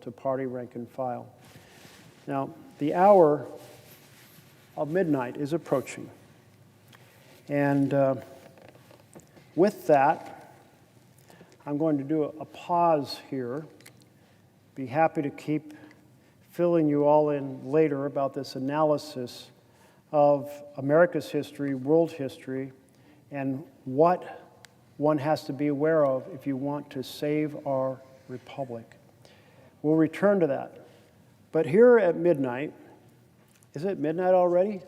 to party rank and file. Now, the hour of midnight is approaching. And with that, I'm going to do a pause here. Be happy to keep filling you all in later about this analysis of America's history, world history, and what one has to be aware of if you want to save our republic. We'll return to that. But here at midnight, is it midnight already?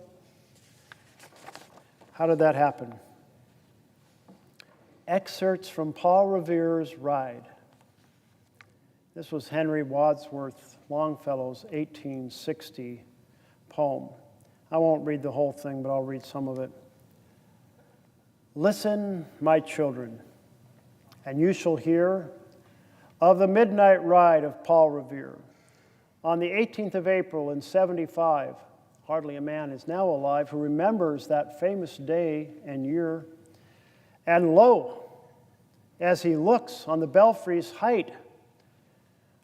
How did that happen? Excerpts from Paul Revere's Ride. This was Henry Wadsworth Longfellow's 1860 poem. I won't read the whole thing, but I'll read some of it. Listen, my children, and you shall hear of the midnight ride of Paul Revere. On the 18th of April in 75, hardly a man is now alive who remembers that famous day and year. And lo, as he looks on the belfry's height,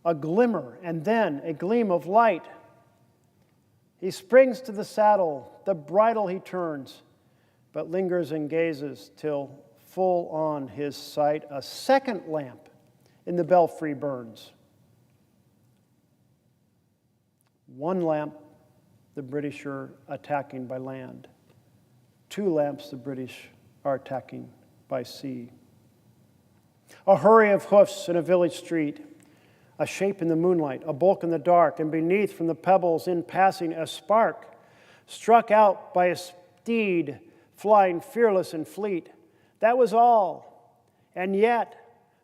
a glimmer and then a gleam of light. He springs to the saddle, the bridle he turns, but lingers and gazes till full on his sight a second lamp in the belfry burns. One lamp the British are attacking by land. 2 lamps the British are attacking by sea. A hurry of hoofs in a village street, a shape in the moonlight, a bulk in the dark, and beneath from the pebbles in passing a spark, struck out by a steed flying fearless and fleet. That was all. And yet,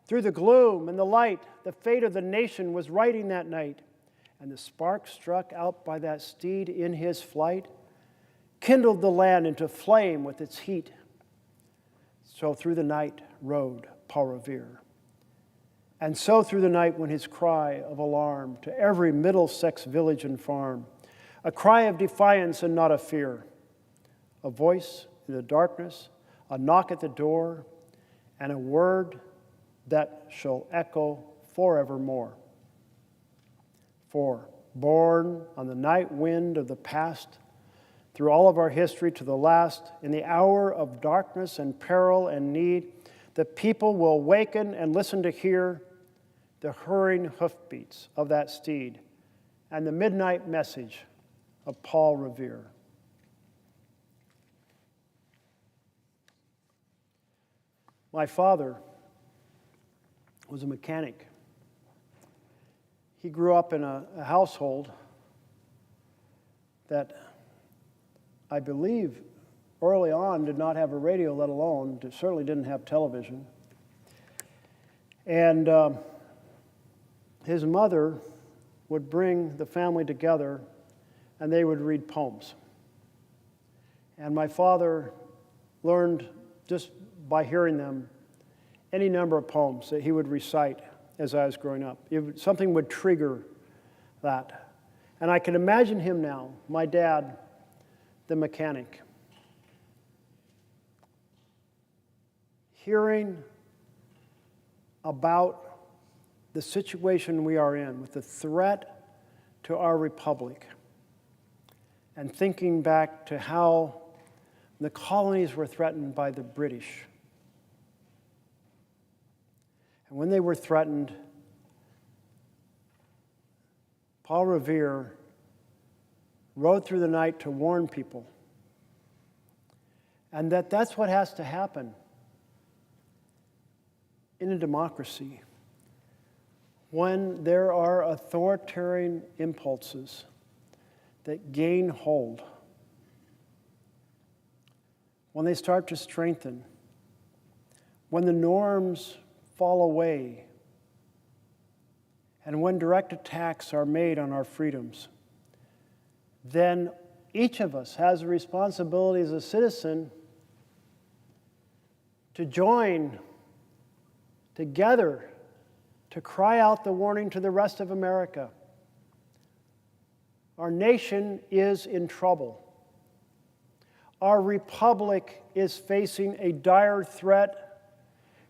through the gloom and the light, the fate of the nation was writing that night. And the spark struck out by that steed in his flight kindled the land into flame with its heat. So through the night rode Paul Revere. And so through the night went his cry of alarm to every Middlesex village and farm, a cry of defiance and not of fear, a voice in the darkness, a knock at the door, and a word that shall echo forevermore. For, born on the night wind of the past, through all of our history to the last, in the hour of darkness and peril and need, the people will waken and listen to hear the hurrying hoofbeats of that steed and the midnight message of Paul Revere. My father was a mechanic. He grew up in a household that I believe early on did not have a radio, let alone, certainly didn't have television. And his mother would bring the family together and they would read poems. And my father learned just by hearing them any number of poems that he would recite as I was growing up. Something would trigger that. And I can imagine him now, my dad, the mechanic, hearing about the situation we are in with the threat to our republic and thinking back to how the colonies were threatened by the British. And when they were threatened, Paul Revere rode through the night to warn people. And that's what has to happen in a democracy. When there are authoritarian impulses that gain hold, when they start to strengthen, when the norms fall away, and when direct attacks are made on our freedoms, then each of us has a responsibility as a citizen to join together to cry out the warning to the rest of America. Our nation is in trouble. Our republic is facing a dire threat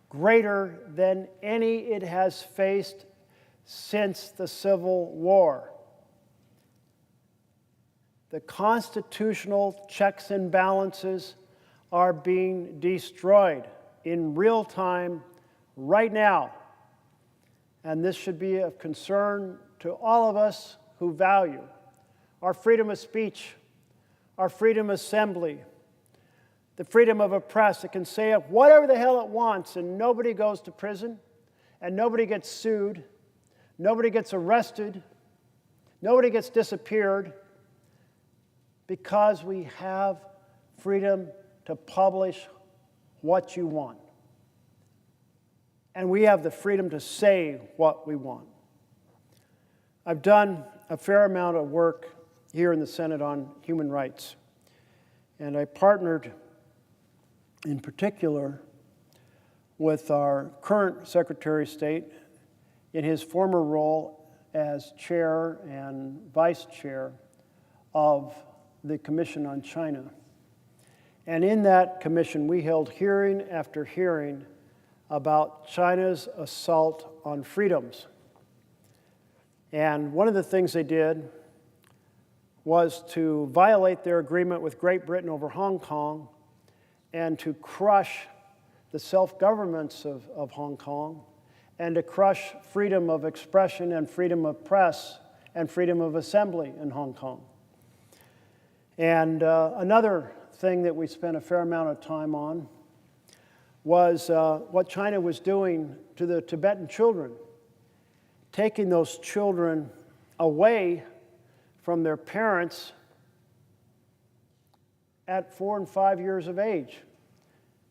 greater than any it has faced since the Civil War. The constitutional checks and balances are being destroyed in real time right now. And this should be of concern to all of us who value our freedom of speech, our freedom of assembly, the freedom of a press that can say whatever the hell it wants and nobody goes to prison and nobody gets sued, nobody gets arrested, nobody gets disappeared, because we have freedom to publish what you want. And we have the freedom to say what we want. I've done a fair amount of work here in the Senate on human rights. And I partnered in particular with our current Secretary of State in his former role as chair and vice chair of the Commission on China. And in that commission, we held hearing after hearing about China's assault on freedoms. And one of the things they did was to violate their agreement with Great Britain over Hong Kong and to crush the self-governments of Hong Kong and to crush freedom of expression and freedom of press and freedom of assembly in Hong Kong. And another thing that we spent a fair amount of time on was what China was doing to the Tibetan children, taking those children away from their parents at 4 and 5 years of age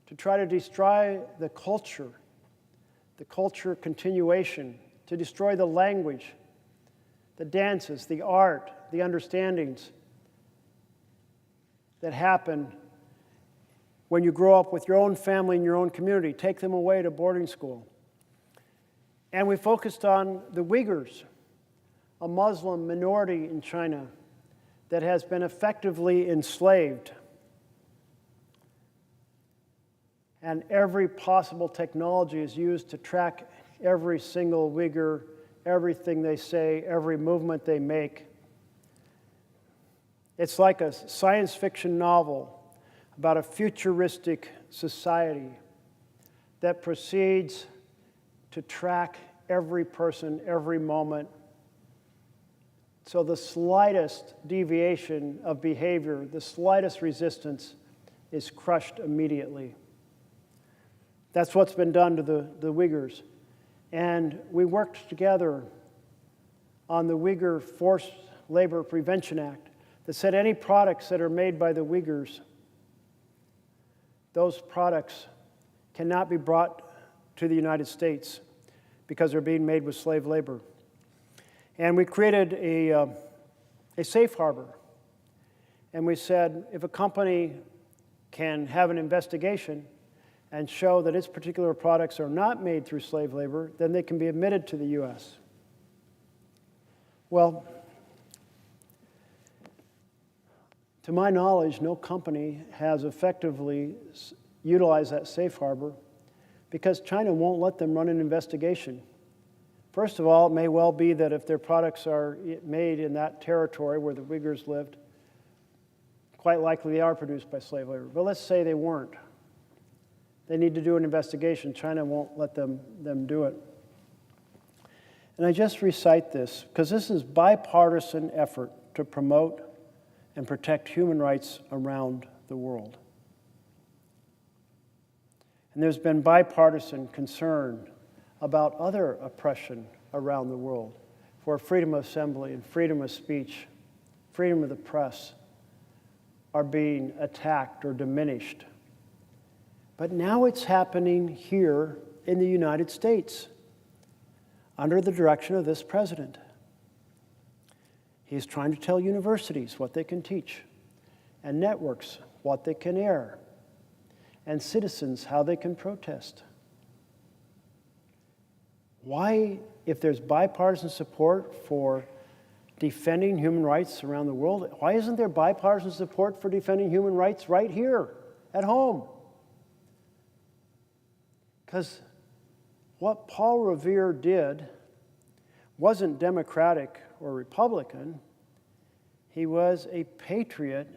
to try to destroy the culture continuation, to destroy the language, the dances, the art, the understandings that happen when you grow up with your own family and your own community. Take them away to boarding school. And we focused on the Uyghurs, a Muslim minority in China that has been effectively enslaved. And every possible technology is used to track every single Uyghur, everything they say, every movement they make. It's like a science fiction novel about a futuristic society that proceeds to track every person, every moment. So the slightest deviation of behavior, the slightest resistance is crushed immediately. That's what's been done to the Uyghurs. And we worked together on the Uyghur Forced Labor Prevention Act that said any products that are made by the Uyghurs, those products cannot be brought to the United States because they're being made with slave labor. And we created a safe harbor. And we said if a company can have an investigation and show that its particular products are not made through slave labor, then they can be admitted to the U.S. Well, to my knowledge, no company has effectively utilized that safe harbor because China won't let them run an investigation. First of all, it may well be that if their products are made in that territory where the Uyghurs lived, quite likely they are produced by slave labor. But let's say they weren't. They need to do an investigation. China won't let them do it. And I just recite this because this is bipartisan effort to promote and protect human rights around the world. And there's been bipartisan concern about other oppression around the world for freedom of assembly and freedom of speech, freedom of the press are being attacked or diminished. But now it's happening here in the United States under the direction of this president. He's trying to tell universities what they can teach, and networks what they can air, and citizens how they can protest. Why, if there's bipartisan support for defending human rights around the world, why isn't there bipartisan support for defending human rights right here at home? Because what Paul Revere did wasn't Democratic or Republican. He was a patriot,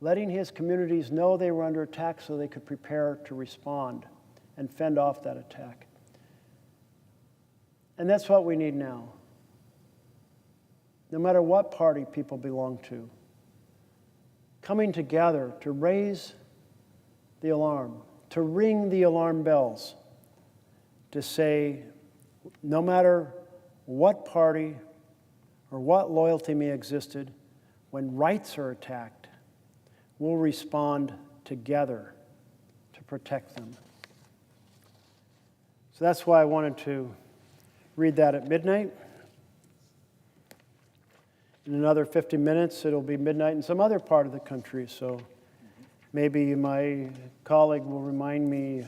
letting his communities know they were under attack so they could prepare to respond and fend off that attack. And that's what we need now. No matter what party people belong to, coming together to raise the alarm, to ring the alarm bells, to say, no matter what party or what loyalty may existed, when rights are attacked, we'll respond together to protect them. So that's why I wanted to read that at midnight. In another 50 minutes, it'll be midnight in some other part of the country, so maybe my colleague will remind me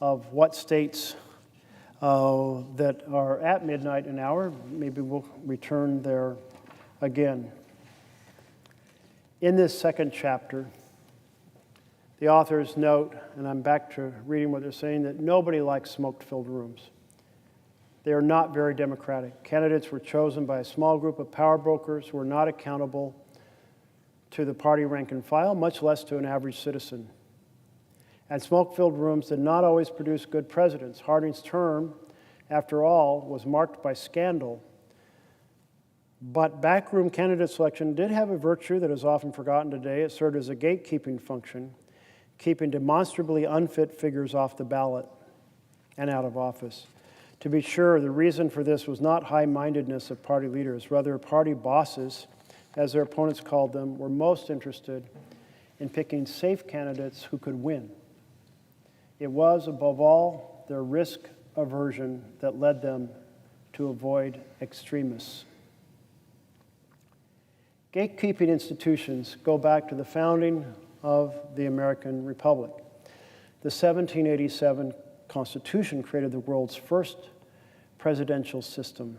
of what states that are at midnight an hour. Maybe we'll return there again. In this second chapter, the authors note, and I'm back to reading what they're saying, that nobody likes smoke-filled rooms. They are not very democratic. Candidates were chosen by a small group of power brokers who were not accountable to the party rank and file, much less to an average citizen. And smoke-filled rooms did not always produce good presidents. Harding's term, after all, was marked by scandal. But backroom candidate selection did have a virtue that is often forgotten today. It served as a gatekeeping function, keeping demonstrably unfit figures off the ballot and out of office. To be sure, the reason for this was not high-mindedness of party leaders. Rather, party bosses, as their opponents called them, were most interested in picking safe candidates who could win. It was, above all, their risk aversion that led them to avoid extremists. Gatekeeping institutions go back to the founding of the American Republic. The 1787 Constitution created the world's first presidential system.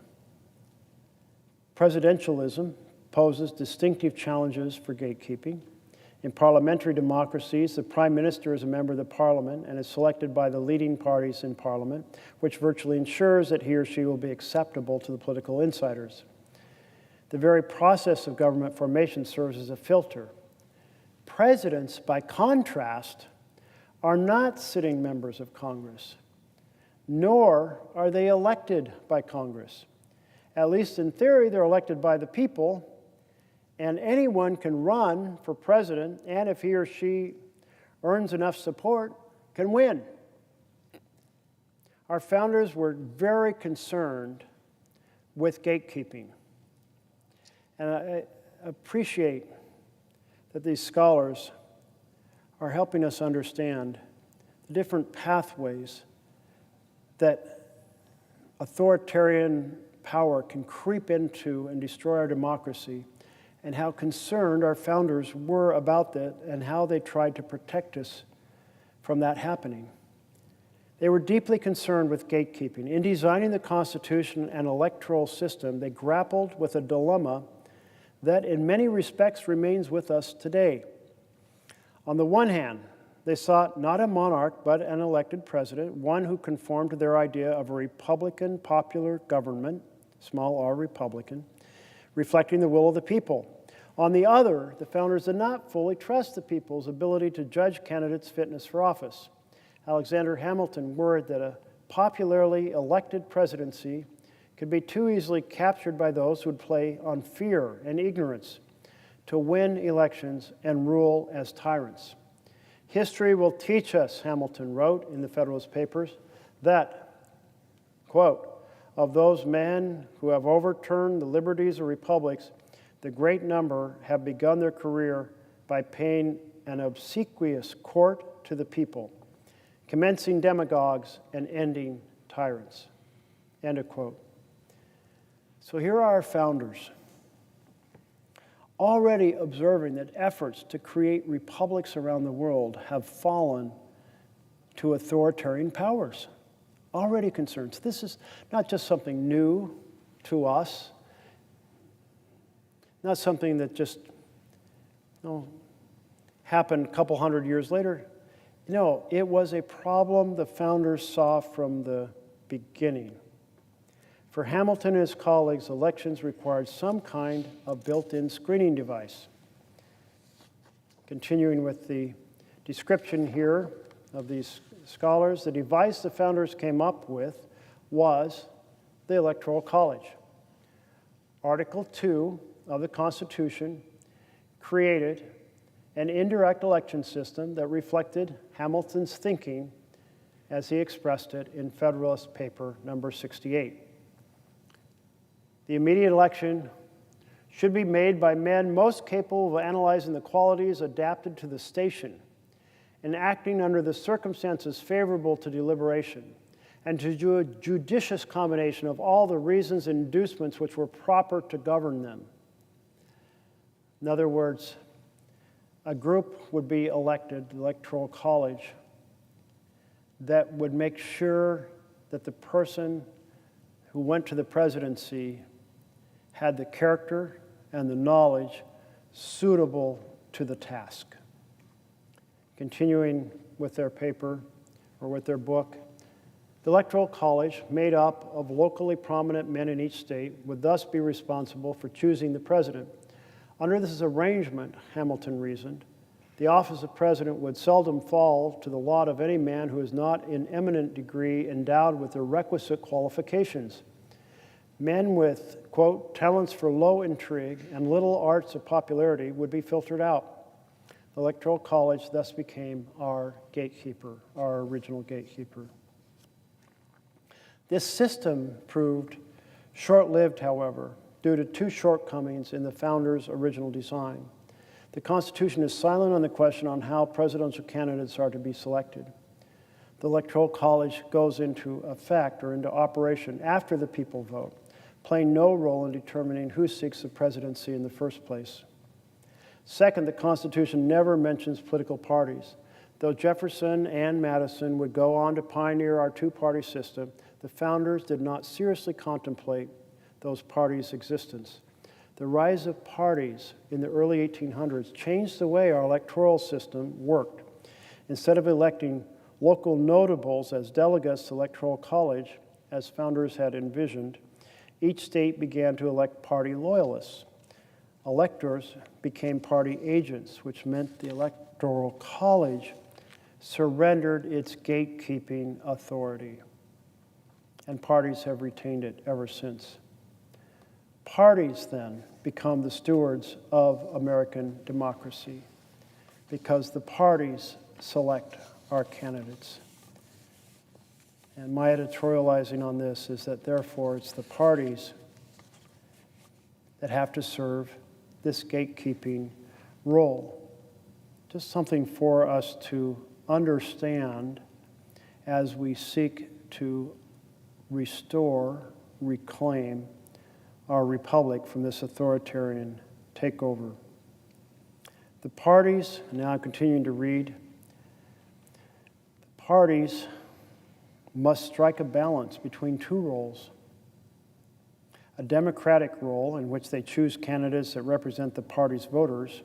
Presidentialism poses distinctive challenges for gatekeeping. In parliamentary democracies, the prime minister is a member of the parliament and is selected by the leading parties in parliament, which virtually ensures that he or she will be acceptable to the political insiders. The very process of government formation serves as a filter. Presidents, by contrast, are not sitting members of Congress, nor are they elected by Congress. At least in theory, they're elected by the people, and anyone can run for president, and if he or she earns enough support, can win. Our founders were very concerned with gatekeeping. And I appreciate that these scholars are helping us understand the different pathways that authoritarian power can creep into and destroy our democracy, and how concerned our founders were about that and how they tried to protect us from that happening. They were deeply concerned with gatekeeping. In designing the Constitution and electoral system, they grappled with a dilemma that in many respects remains with us today. On the one hand, they sought not a monarch, but an elected president, one who conformed to their idea of a Republican popular government, small r Republican, reflecting the will of the people. On the other, the founders did not fully trust the people's ability to judge candidates' fitness for office. Alexander Hamilton worried that a popularly elected presidency could be too easily captured by those who would play on fear and ignorance to win elections and rule as tyrants. History will teach us, Hamilton wrote in the Federalist Papers, that, quote, of those men who have overturned the liberties of republics, the great number have begun their career by paying an obsequious court to the people, commencing demagogues and ending tyrants, end of quote. So here are our founders, already observing that efforts to create republics around the world have fallen to authoritarian powers, already concerned. So this is not just something new to us, not something that just happened a couple hundred years later. No, it was a problem the founders saw from the beginning. For Hamilton and his colleagues, elections required some kind of built-in screening device. Continuing with the description here of these scholars, the device the founders came up with was the Electoral College. Article 2 of the Constitution created an indirect election system that reflected Hamilton's thinking as he expressed it in Federalist Paper number 68. The immediate election should be made by men most capable of analyzing the qualities adapted to the station and acting under the circumstances favorable to deliberation, and to do a judicious combination of all the reasons and inducements which were proper to govern them. In other words, a group would be elected, the Electoral College, that would make sure that the person who went to the presidency had the character and the knowledge suitable to the task. Continuing with their paper, or with their book, the Electoral College, made up of locally prominent men in each state, would thus be responsible for choosing the president. Under this arrangement, Hamilton reasoned, the office of president would seldom fall to the lot of any man who is not in eminent degree endowed with the requisite qualifications. Men with, quote, talents for low intrigue and little arts of popularity would be filtered out. The Electoral College thus became our gatekeeper, our original gatekeeper. This system proved short-lived, however, due to two shortcomings in the founders' original design. The Constitution is silent on the question on how presidential candidates are to be selected. The Electoral College goes into effect or into operation after the people vote, playing no role in determining who seeks the presidency in the first place. Second, the Constitution never mentions political parties. Though Jefferson and Madison would go on to pioneer our two-party system, the founders did not seriously contemplate those parties' existence. The rise of parties in the early 1800s changed the way our electoral system worked. Instead of electing local notables as delegates to the Electoral College, as founders had envisioned, each state began to elect party loyalists. Electors became party agents, which meant the Electoral College surrendered its gatekeeping authority, and parties have retained it ever since. Parties then become the stewards of American democracy because the parties select our candidates. And my editorializing on this is that therefore it's the parties that have to serve this gatekeeping role. Just something for us to understand as we seek to restore, reclaim our republic from this authoritarian takeover. The parties, and now I'm continuing to read, the parties must strike a balance between two roles. A democratic role in which they choose candidates that represent the party's voters,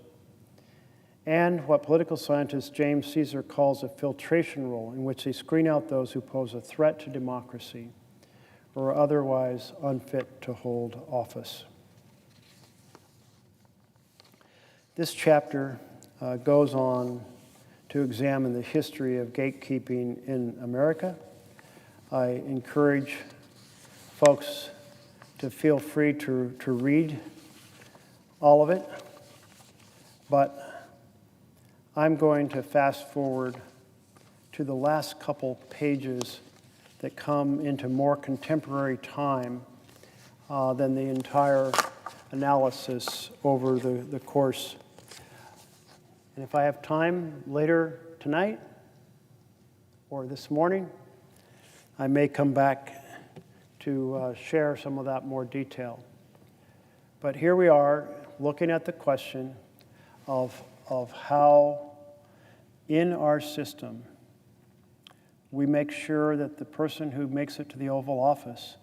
and what political scientist James Caesar calls a filtration role in which they screen out those who pose a threat to democracy or are otherwise unfit to hold office. This chapter goes on to examine the history of gatekeeping in America. I encourage folks to feel free to read all of it, but I'm going to fast forward to the last couple pages that come into more contemporary time than the entire analysis over the course. And if I have time later tonight or this morning, I may come back to share some of that more detail. But here we are looking at the question of how in our system we make sure that the person who makes it to the Oval Office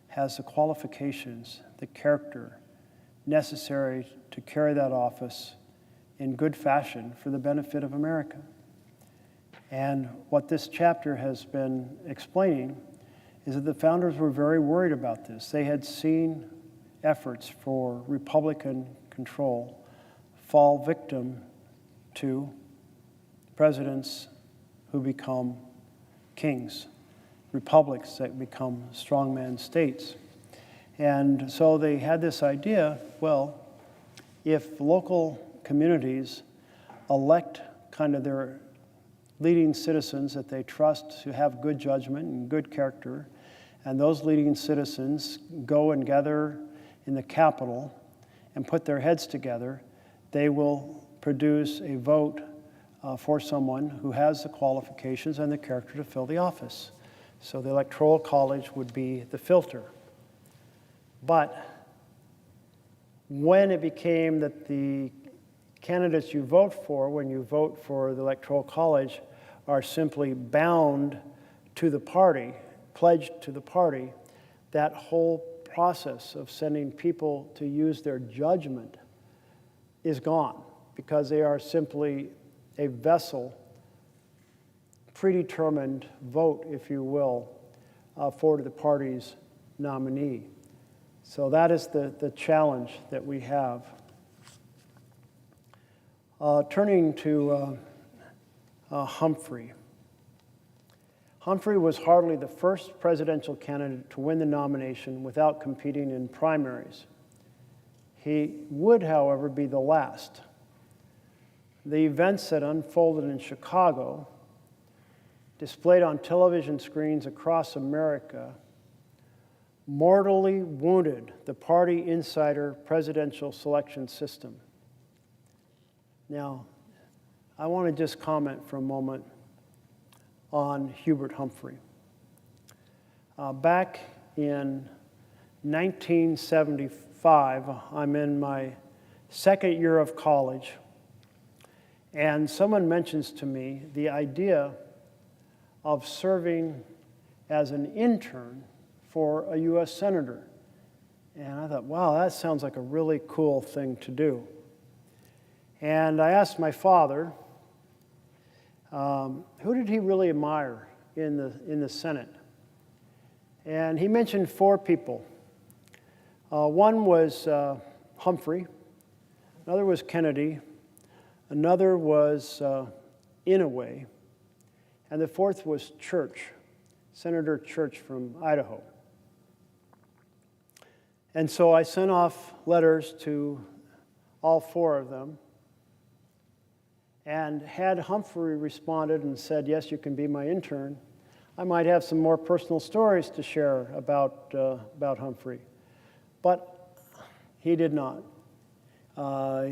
has the qualifications, the character necessary to carry that office in good fashion for the benefit of America. And what this chapter has been explaining is that the founders were very worried about this. They had seen efforts for Republican control fall victim to presidents who become kings, republics that become strongman states. And so they had this idea, well, if local communities elect kind of their leading citizens that they trust to have good judgment and good character, and those leading citizens go and gather in the capital and put their heads together, they will produce a vote for someone who has the qualifications and the character to fill the office. So the Electoral College would be the filter. But when it became that the candidates you vote for, when you vote for the Electoral College, are simply bound to the party, pledged to the party, that whole process of sending people to use their judgment is gone, because they are simply a vessel, predetermined vote, if you will, for the party's nominee. So that is the challenge that we have. Turning to Humphrey. Humphrey was hardly the first presidential candidate to win the nomination without competing in primaries. He would, however, be the last. The events that unfolded in Chicago, displayed on television screens across America, mortally wounded the party insider presidential selection system. Now, I want to just comment for a moment on Hubert Humphrey. Back in 1975, I'm in my second year of college, and someone mentions to me the idea of serving as an intern for a U.S. senator. And I thought, wow, that sounds like a really cool thing to do. And I asked my father, who did he really admire in the Senate? And he mentioned four people. One was Humphrey, another was Kennedy, another was Inouye, and the fourth was Church, Senator Church from Idaho. And so I sent off letters to all four of them. And had Humphrey responded and said, yes, you can be my intern, I might have some more personal stories to share about Humphrey. But he did not.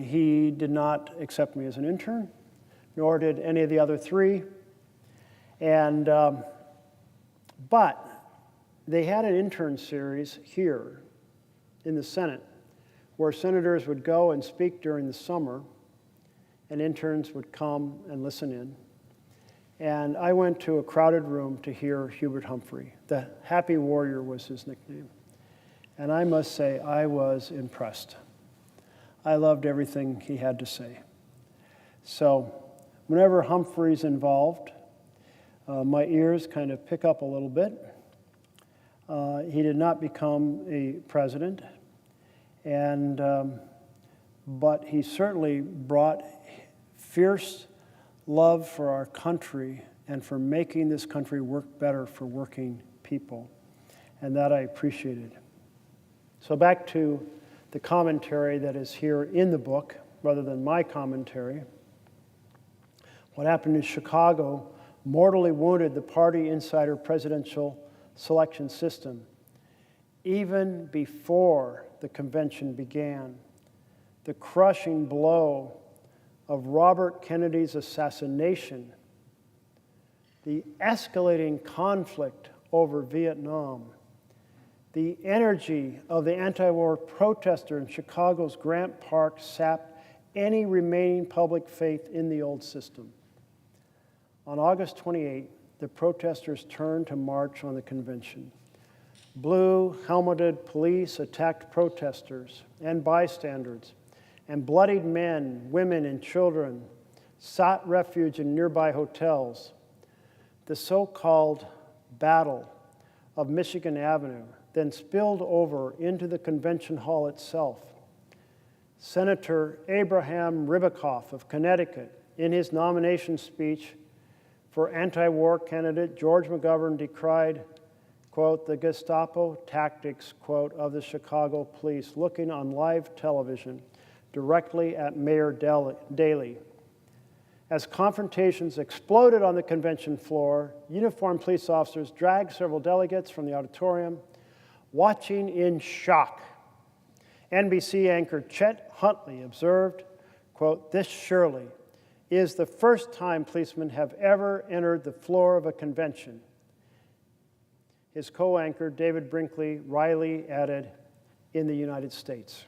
He did not accept me as an intern, nor did any of the other three. And but they had an intern series here in the Senate where senators would go and speak during the summer, and interns would come and listen in. And I went to a crowded room to hear Hubert Humphrey. The Happy Warrior was his nickname. And I must say, I was impressed. I loved everything he had to say. So whenever Humphrey's involved, my ears kind of pick up a little bit. He did not become a president, but he certainly brought fierce love for our country and for making this country work better for working people, and that I appreciated. So back to the commentary that is here in the book, rather than my commentary. What happened in Chicago mortally wounded the party insider presidential selection system. Even before the convention began, the crushing blow of Robert Kennedy's assassination, the escalating conflict over Vietnam, the energy of the anti-war protester in Chicago's Grant Park sapped any remaining public faith in the old system. On August 28, the protesters turned to march on the convention. Blue helmeted police attacked protesters and bystanders, and bloodied men, women, and children sought refuge in nearby hotels. The so-called battle of Michigan Avenue, then spilled over into the convention hall itself. Senator Abraham Ribicoff of Connecticut, in his nomination speech for anti-war candidate George McGovern, decried, quote, the Gestapo tactics, quote, of the Chicago police, looking on live television directly at Mayor Daley. As confrontations exploded on the convention floor, uniformed police officers dragged several delegates from the auditorium, watching in shock. NBC anchor Chet Huntley observed, quote, this surely is the first time policemen have ever entered the floor of a convention. His co-anchor, David Brinkley Riley, added, in the United States.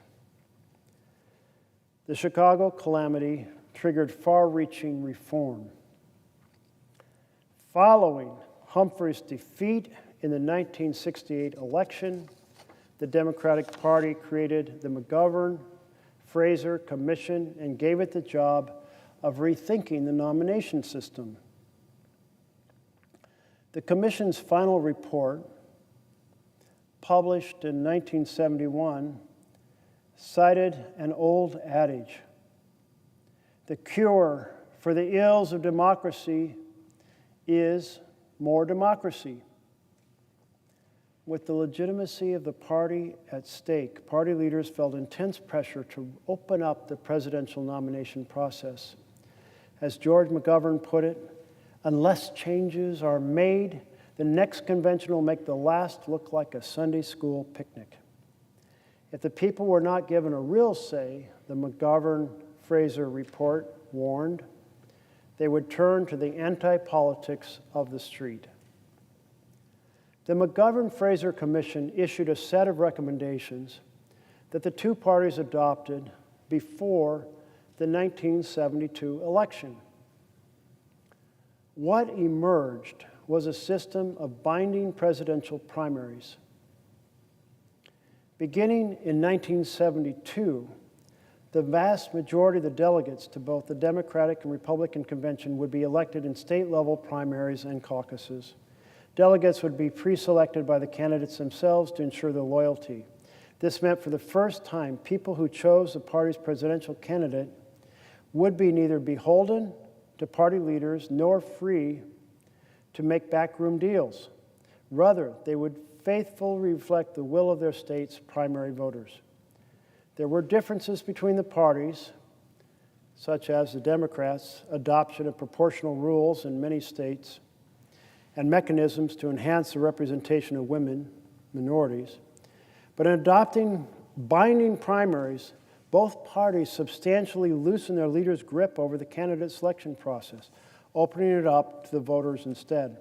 The Chicago calamity triggered far-reaching reform. Following Humphrey's defeat in the 1968 election, the Democratic Party created the McGovern-Fraser Commission and gave it the job of rethinking the nomination system. The Commission's final report, published in 1971, cited an old adage: the cure for the ills of democracy is more democracy. With the legitimacy of the party at stake, party leaders felt intense pressure to open up the presidential nomination process. As George McGovern put it, unless changes are made, the next convention will make the last look like a Sunday school picnic. If the people were not given a real say, the McGovern-Fraser report warned, they would turn to the anti-politics of the street. The McGovern-Fraser Commission issued a set of recommendations that the two parties adopted before the 1972 election. What emerged was a system of binding presidential primaries. Beginning in 1972, the vast majority of the delegates to both the Democratic and Republican convention would be elected in state-level primaries and caucuses. Delegates would be pre-selected by the candidates themselves to ensure their loyalty. This meant for the first time, people who chose the party's presidential candidate would be neither beholden to party leaders nor free to make backroom deals. Rather, they would faithfully reflect the will of their state's primary voters. There were differences between the parties, such as the Democrats' adoption of proportional rules in many states and mechanisms to enhance the representation of women, minorities. But in adopting binding primaries, both parties substantially loosened their leaders' grip over the candidate selection process, opening it up to the voters instead.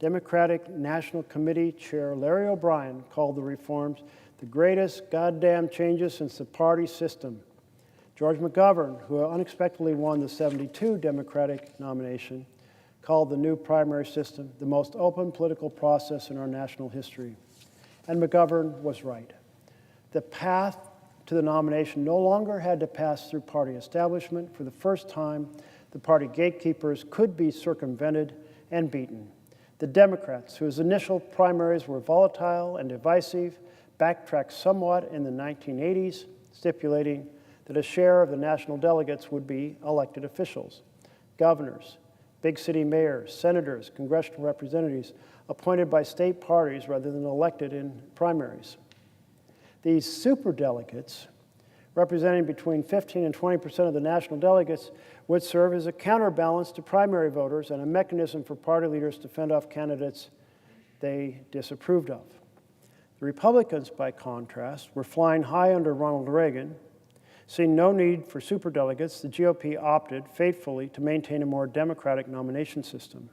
Democratic National Committee Chair Larry O'Brien called the reforms the greatest goddamn changes since the party system. George McGovern, who unexpectedly won the '72 Democratic nomination, called the new primary system the most open political process in our national history. And McGovern was right. The path to the nomination no longer had to pass through party establishment. For the first time, the party gatekeepers could be circumvented and beaten. The Democrats, whose initial primaries were volatile and divisive, backtracked somewhat in the 1980s, stipulating that a share of the national delegates would be elected officials, governors, big city mayors, senators, congressional representatives appointed by state parties rather than elected in primaries. These superdelegates, representing between 15 and 20% of the national delegates, would serve as a counterbalance to primary voters and a mechanism for party leaders to fend off candidates they disapproved of. The Republicans, by contrast, were flying high under Ronald Reagan. Seeing no need for superdelegates, the GOP opted faithfully to maintain a more democratic nomination system.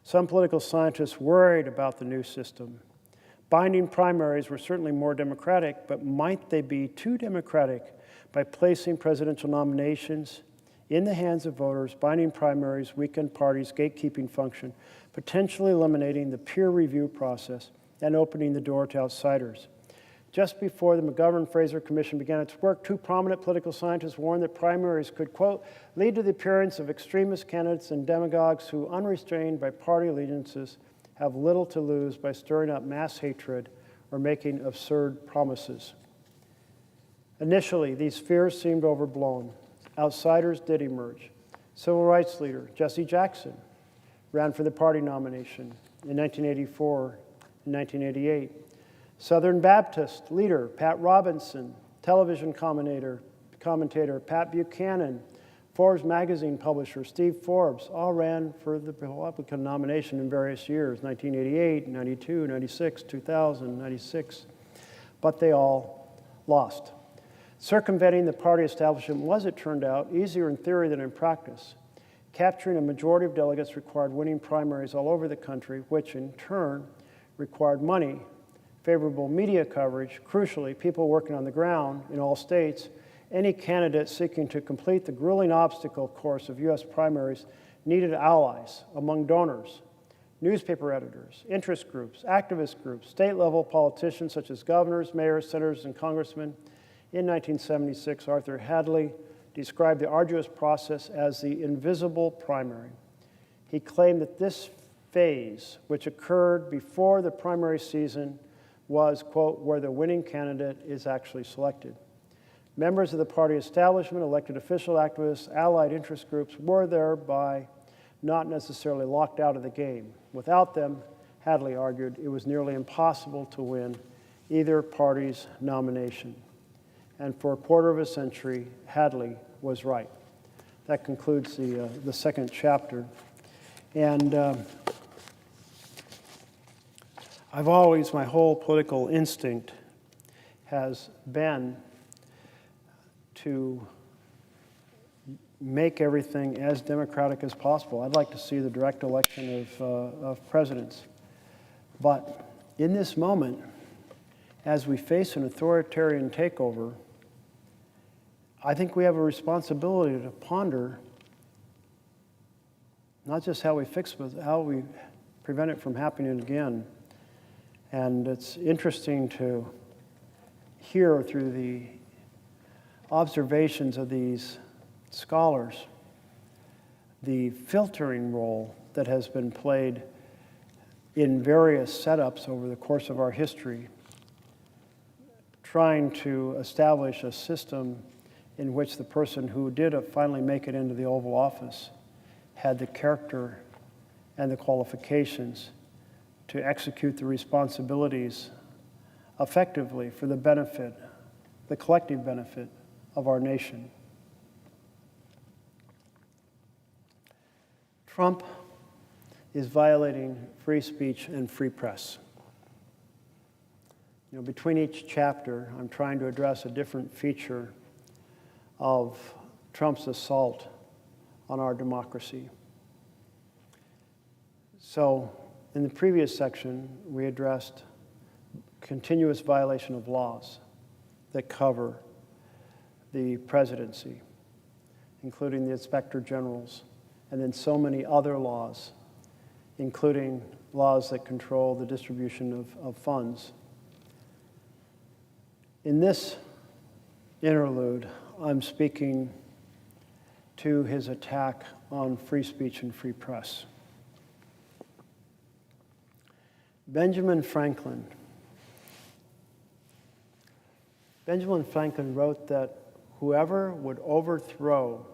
Some political scientists worried about the new system. Binding primaries were certainly more democratic, but might they be too democratic by placing presidential nominations in the hands of voters? Binding primaries weakened parties' gatekeeping function, potentially eliminating the peer review process and opening the door to outsiders. Just before the McGovern-Fraser Commission began its work, two prominent political scientists warned that primaries could, quote, lead to the appearance of extremist candidates and demagogues who, unrestrained by party allegiances, have little to lose by stirring up mass hatred or making absurd promises. Initially, these fears seemed overblown. Outsiders did emerge. Civil rights leader Jesse Jackson ran for the party nomination in 1984 and 1988. Southern Baptist leader Pat Robinson, television commentator Pat Buchanan, Forbes magazine publisher Steve Forbes all ran for the Republican nomination in various years, 1988, 92, 96, 2000, 96, but they all lost. Circumventing the party establishment was, it turned out, easier in theory than in practice. Capturing a majority of delegates required winning primaries all over the country, which in turn required money, favorable media coverage, crucially, people working on the ground in all states. Any candidate seeking to complete the grueling obstacle course of U.S. primaries needed allies among donors, newspaper editors, interest groups, activist groups, state-level politicians such as governors, mayors, senators, and congressmen. In 1976, Arthur Hadley described the arduous process as the invisible primary. He claimed that this phase, which occurred before the primary season, was, quote, where the winning candidate is actually selected. Members of the party establishment, elected official activists, allied interest groups were thereby not necessarily locked out of the game. Without them, Hadley argued, it was nearly impossible to win either party's nomination. And for a quarter of a century, Hadley was right. That concludes the second chapter. And I've always, my whole political instinct has been to make everything as democratic as possible. I'd like to see the direct election of presidents. But in this moment, as we face an authoritarian takeover, I think we have a responsibility to ponder not just how we fix it, but how we prevent it from happening again. And it's interesting to hear through the observations of these scholars the filtering role that has been played in various setups over the course of our history, trying to establish a system in which the person who did finally make it into the Oval Office had the character and the qualifications to execute the responsibilities effectively for the benefit, the collective benefit of our nation. Trump is violating free speech and free press. You know, between each chapter, I'm trying to address a different feature of Trump's assault on our democracy. So, in the previous section, we addressed continuous violation of laws that cover the presidency, including the Inspector Generals, and then so many other laws, including laws that control the distribution of funds. In this interlude, I'm speaking to his attack on free speech and free press. Benjamin Franklin wrote that whoever would overthrow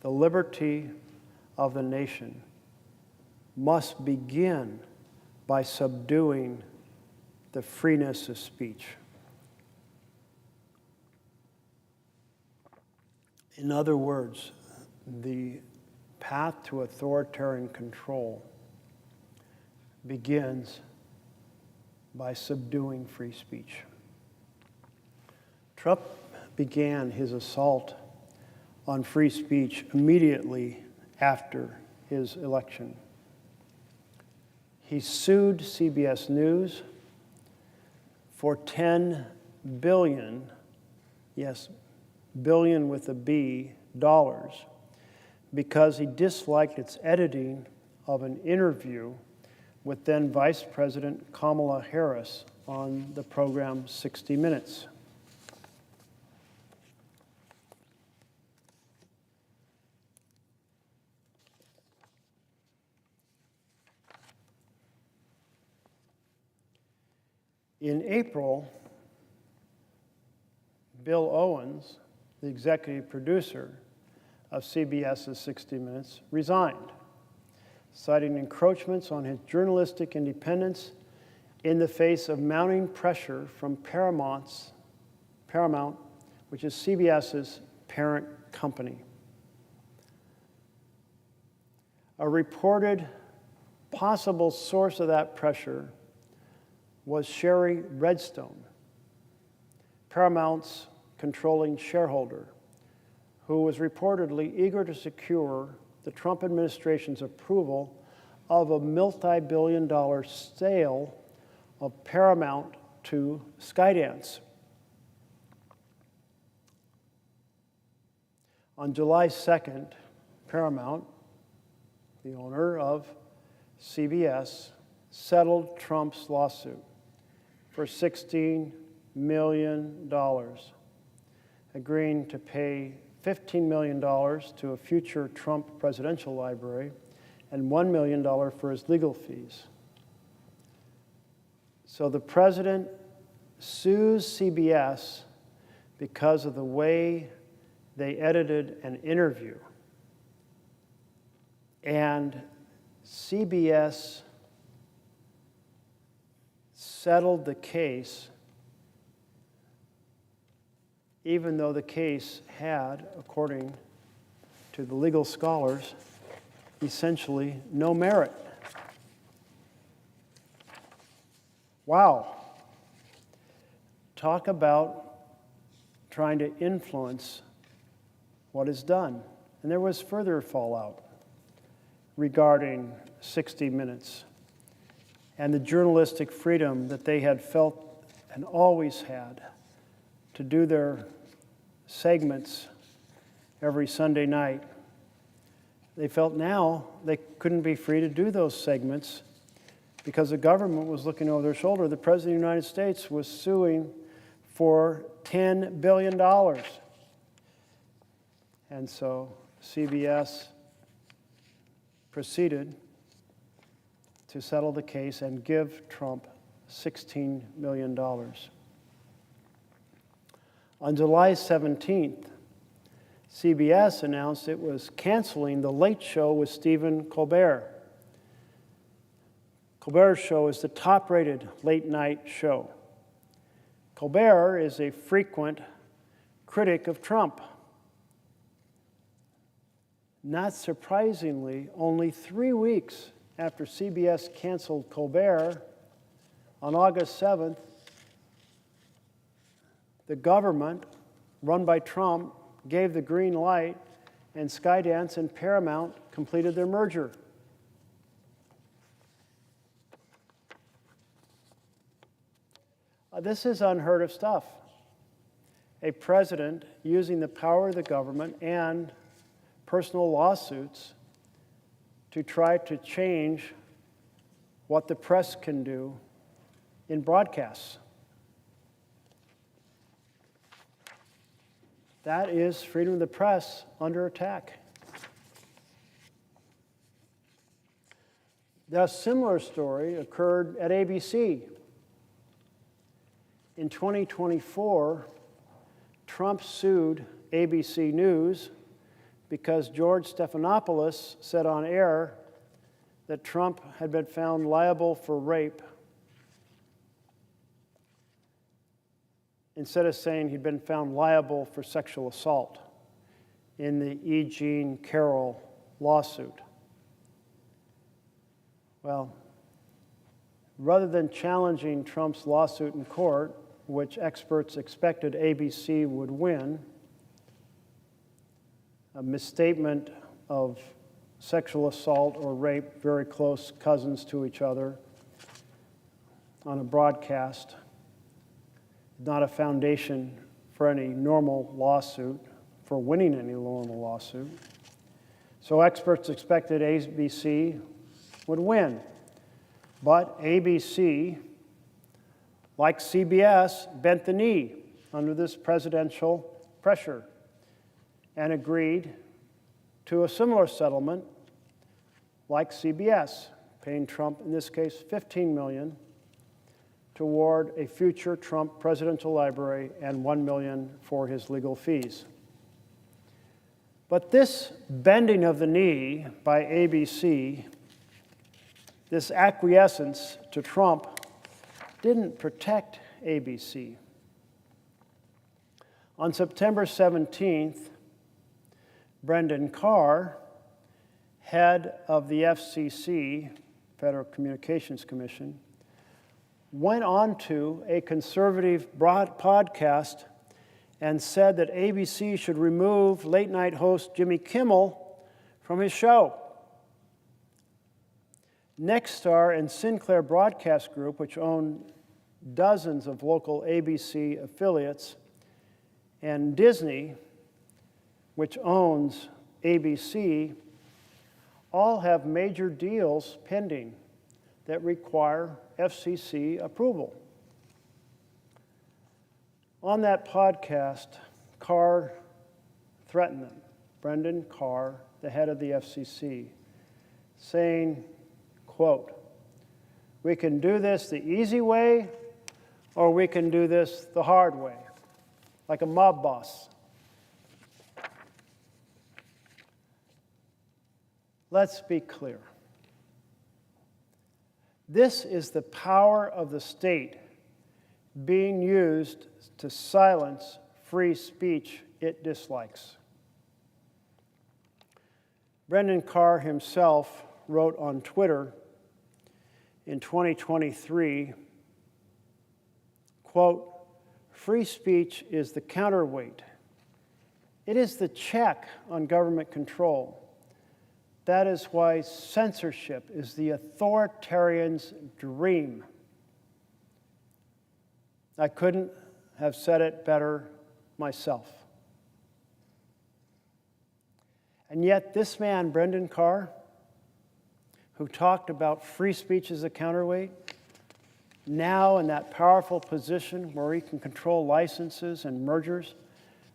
the liberty of the nation must begin by subduing the freeness of speech. In other words, the path to authoritarian control begins by subduing free speech. Trump began his assault on free speech immediately after his election. He sued CBS News for $10 billion, yes, billion with a B, dollars, because he disliked its editing of an interview with then Vice President Kamala Harris on the program 60 Minutes. In April, Bill Owens, the executive producer of CBS's 60 Minutes, resigned, citing encroachments on his journalistic independence in the face of mounting pressure from Paramount, which is CBS's parent company. A reported possible source of that pressure was Sherry Redstone, Paramount's controlling shareholder, who was reportedly eager to secure the Trump administration's approval of a multi-billion-dollar sale of Paramount to Skydance. On July 2nd, Paramount, the owner of CBS, settled Trump's lawsuit for $16 million, agreeing to pay $15 million to a future Trump presidential library and $1 million for his legal fees. So the president sues CBS because of the way they edited an interview. And CBS settled the case, even though the case had, according to the legal scholars, essentially no merit. Wow. Talk about trying to influence what is done. And there was further fallout regarding 60 Minutes and the journalistic freedom that they had felt and always had to do their segments every Sunday night. They felt now they couldn't be free to do those segments because the government was looking over their shoulder. The President of the United States was suing for $10 billion. And so CBS proceeded to settle the case and give Trump $16 million. On July 17th, CBS announced it was canceling The Late Show with Stephen Colbert. Colbert's show is the top-rated late-night show. Colbert is a frequent critic of Trump. Not surprisingly, only 3 weeks after CBS canceled Colbert, on August 7th, the government, run by Trump, gave the green light, and Skydance and Paramount completed their merger. This is unheard of stuff. A president using the power of the government and personal lawsuits to try to change what the press can do in broadcasts. That is freedom of the press under attack. A similar story occurred at ABC. In 2024, Trump sued ABC News because George Stephanopoulos said on air that Trump had been found liable for rape, instead of saying he'd been found liable for sexual assault in the E. Jean Carroll lawsuit. Well, rather than challenging Trump's lawsuit in court, which experts expected ABC would win, a misstatement of sexual assault or rape, very close cousins to each other, on a broadcast, not a foundation for any normal lawsuit, for winning any normal lawsuit. So experts expected ABC would win. But ABC, like CBS, bent the knee under this presidential pressure and agreed to a similar settlement like CBS, paying Trump, in this case, $15 million toward a future Trump presidential library and $1 million for his legal fees. But this bending of the knee by ABC, this acquiescence to Trump, didn't protect ABC. On September 17th, Brendan Carr, head of the FCC, Federal Communications Commission, went on to a conservative podcast and said that ABC should remove late-night host Jimmy Kimmel from his show. Nexstar and Sinclair Broadcast Group, which own dozens of local ABC affiliates, and Disney, which owns ABC, all have major deals pending that require FCC approval. On that podcast, Carr threatened them, Brendan Carr, the head of the FCC, saying, quote, "We can do this the easy way, or we can do this the hard way, like a mob boss." Let's be clear. This is the power of the state being used to silence free speech it dislikes. Brendan Carr himself wrote on Twitter in 2023, quote, "Free speech is the counterweight. It is the check on government control. That is why censorship is the authoritarian's dream." I couldn't have said it better myself. And yet this man, Brendan Carr, who talked about free speech as a counterweight, now in that powerful position where he can control licenses and mergers,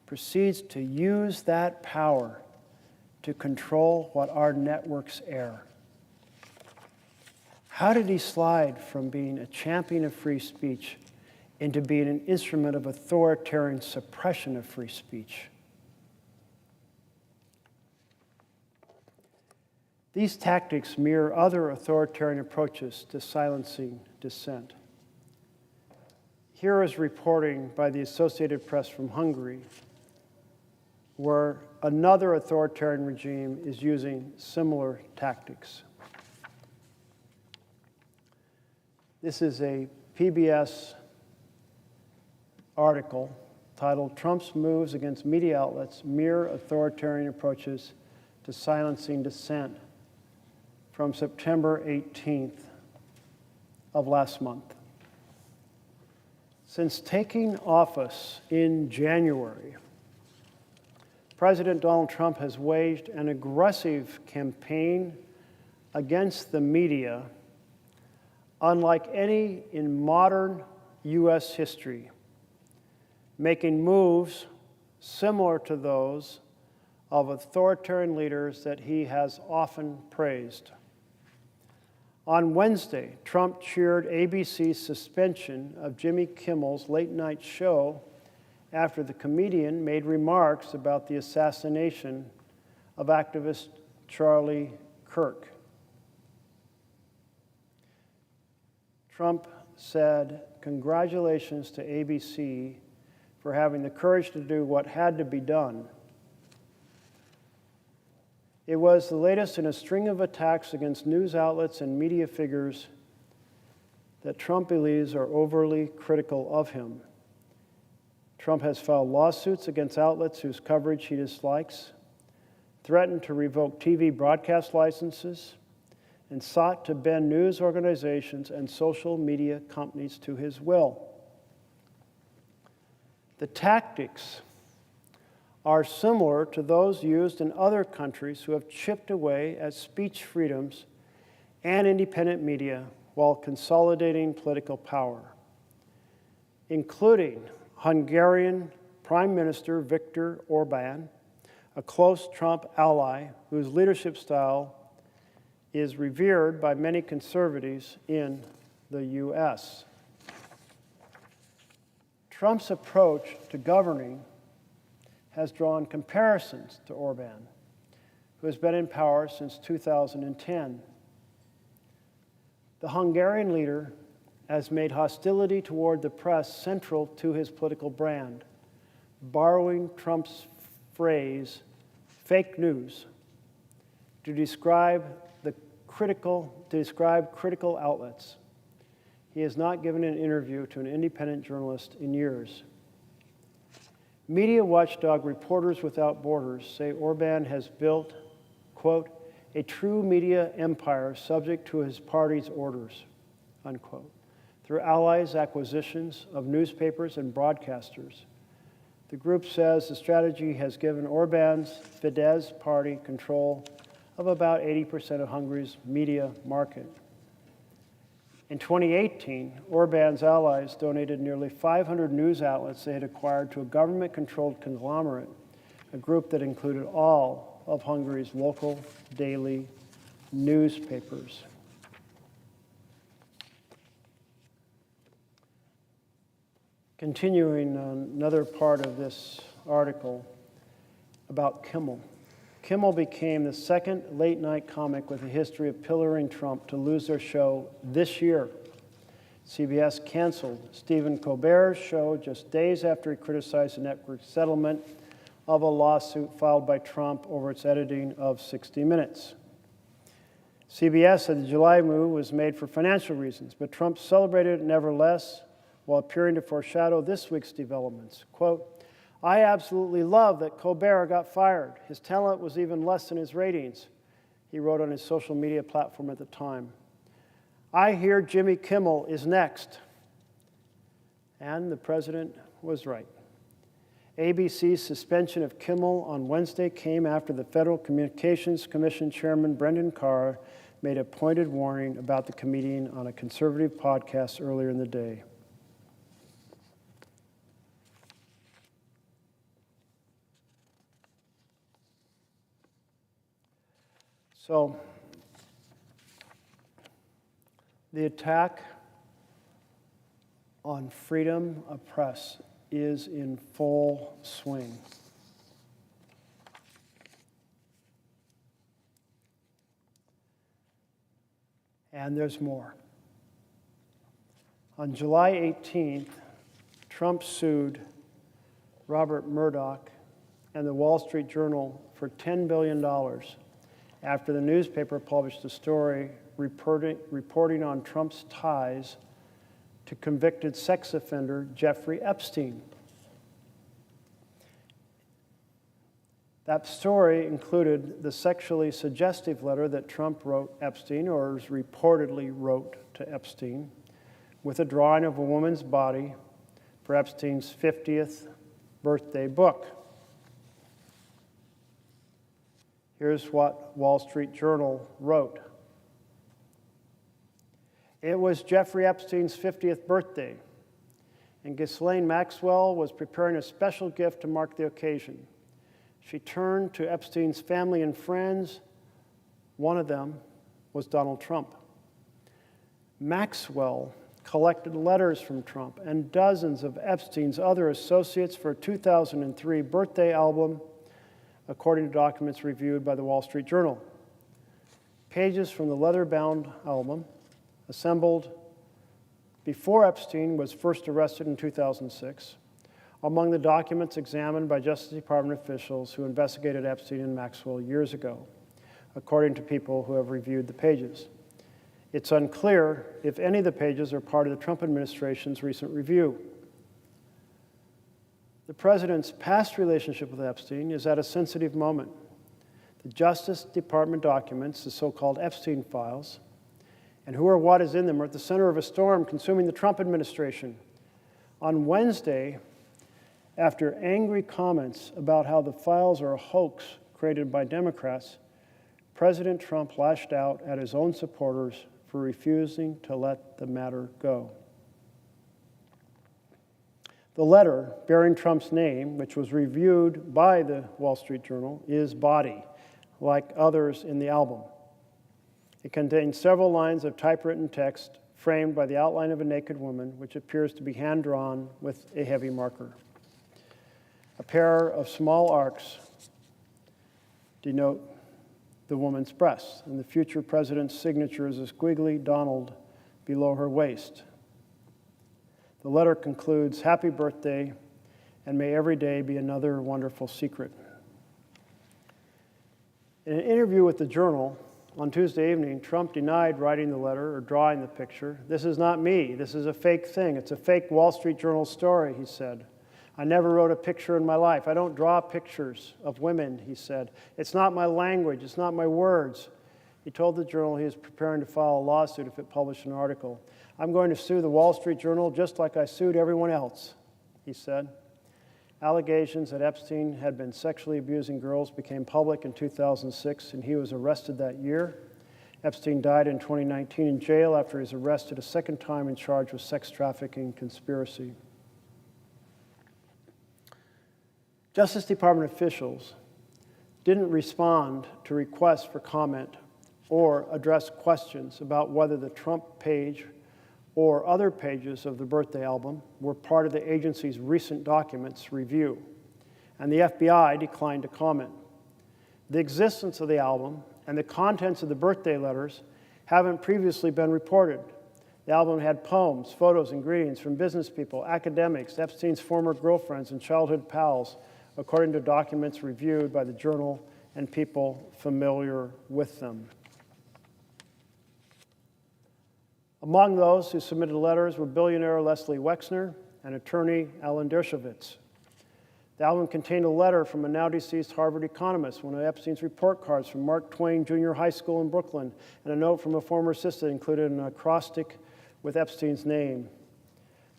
proceeds to use that power to control what our networks air. How did he slide from being a champion of free speech into being an instrument of authoritarian suppression of free speech? These tactics mirror other authoritarian approaches to silencing dissent. Here is reporting by the Associated Press from Hungary, where another authoritarian regime is using similar tactics. This is a PBS article titled "Trump's Moves Against Media Outlets Mirror Authoritarian Approaches to Silencing Dissent," from September 18th of last month. Since taking office in January, President Donald Trump has waged an aggressive campaign against the media unlike any in modern U.S. history, making moves similar to those of authoritarian leaders that he has often praised. On Wednesday, Trump cheered ABC's suspension of Jimmy Kimmel's late-night show after the comedian made remarks about the assassination of activist Charlie Kirk. Trump said, "Congratulations to ABC for having the courage to do what had to be done. It was the latest in a string of attacks against news outlets and media figures that Trump believes are overly critical of him. Trump has filed lawsuits against outlets whose coverage he dislikes, threatened to revoke TV broadcast licenses, and sought to bend news organizations and social media companies to his will. The tactics are similar to those used in other countries who have chipped away at speech freedoms and independent media while consolidating political power, including Hungarian Prime Minister Viktor Orban, a close Trump ally whose leadership style is revered by many conservatives in the U.S. Trump's approach to governing has drawn comparisons to Orbán, who has been in power since 2010. The Hungarian leader has made hostility toward the press central to his political brand, borrowing Trump's phrase, fake news, to describe critical outlets. He has not given an interview to an independent journalist in years. Media watchdog Reporters Without Borders say Orbán has built, quote, a true media empire subject to his party's orders, unquote, through allies' acquisitions of newspapers and broadcasters. The group says the strategy has given Orbán's Fidesz party control of about 80% of Hungary's media market. In 2018, Orbán's allies donated nearly 500 news outlets they had acquired to a government-controlled conglomerate, a group that included all of Hungary's local daily newspapers. Continuing on another part of this article about Kimmel. Kimmel became the second late-night comic with a history of pillorying Trump to lose their show this year. CBS canceled Stephen Colbert's show just days after he criticized the network's settlement of a lawsuit filed by Trump over its editing of 60 Minutes. CBS said the July move was made for financial reasons, but Trump celebrated it nevertheless while appearing to foreshadow this week's developments. Quote, I absolutely love that Colbert got fired. His talent was even less than his ratings, he wrote on his social media platform at the time. I hear Jimmy Kimmel is next. And the president was right. ABC's suspension of Kimmel on Wednesday came after the Federal Communications Commission Chairman Brendan Carr made a pointed warning about the comedian on a conservative podcast earlier in the day. So, the attack on freedom of press is in full swing. And there's more. On July 18th, Trump sued Robert Murdoch and the Wall Street Journal for $10 billion after the newspaper published a story reporting on Trump's ties to convicted sex offender Jeffrey Epstein. That story included the sexually suggestive letter that Trump wrote Epstein, or reportedly wrote to Epstein, with a drawing of a woman's body for Epstein's 50th birthday book. Here's what Wall Street Journal wrote. It was Jeffrey Epstein's 50th birthday, and Ghislaine Maxwell was preparing a special gift to mark the occasion. She turned to Epstein's family and friends. One of them was Donald Trump. Maxwell collected letters from Trump and dozens of Epstein's other associates for a 2003 birthday album, according to documents reviewed by the Wall Street Journal. Pages from the leather-bound album, assembled before Epstein was first arrested in 2006, among the documents examined by Justice Department officials who investigated Epstein and Maxwell years ago, according to people who have reviewed the pages. It's unclear if any of the pages are part of the Trump administration's recent review. The president's past relationship with Epstein is at a sensitive moment. The Justice Department documents, the so-called Epstein files, and who or what is in them are at the center of a storm consuming the Trump administration. On Wednesday, after angry comments about how the files are a hoax created by Democrats, President Trump lashed out at his own supporters for refusing to let the matter go. The letter bearing Trump's name, which was reviewed by the Wall Street Journal, is body, like others in the album. It contains several lines of typewritten text framed by the outline of a naked woman, which appears to be hand-drawn with a heavy marker. A pair of small arcs denote the woman's breasts, and the future president's signature is a squiggly Donald below her waist. The letter concludes, "Happy birthday, and may every day be another wonderful secret." In an interview with the Journal on Tuesday evening, Trump denied writing the letter or drawing the picture. "This is not me. This is a fake thing. It's a fake Wall Street Journal story," he said. "I never wrote a picture in my life. I don't draw pictures of women," he said. "It's not my language. It's not my words." He told the Journal he is preparing to file a lawsuit if it published an article. "I'm going to sue the Wall Street Journal just like I sued everyone else," he said. Allegations that Epstein had been sexually abusing girls became public in 2006, and he was arrested that year. Epstein died in 2019 in jail after he was arrested a second time and charged with sex trafficking conspiracy. Justice Department officials didn't respond to requests for comment or address questions about whether the Trump page or other pages of the birthday album were part of the agency's recent documents review, and the FBI declined to comment. The existence of the album and the contents of the birthday letters haven't previously been reported. The album had poems, photos, and greetings from business people, academics, Epstein's former girlfriends, and childhood pals, according to documents reviewed by the Journal and people familiar with them. Among those who submitted letters were billionaire Leslie Wexner and attorney Alan Dershowitz. The album contained a letter from a now-deceased Harvard economist, one of Epstein's report cards from Mark Twain Junior High School in Brooklyn, and a note from a former assistant included an acrostic with Epstein's name.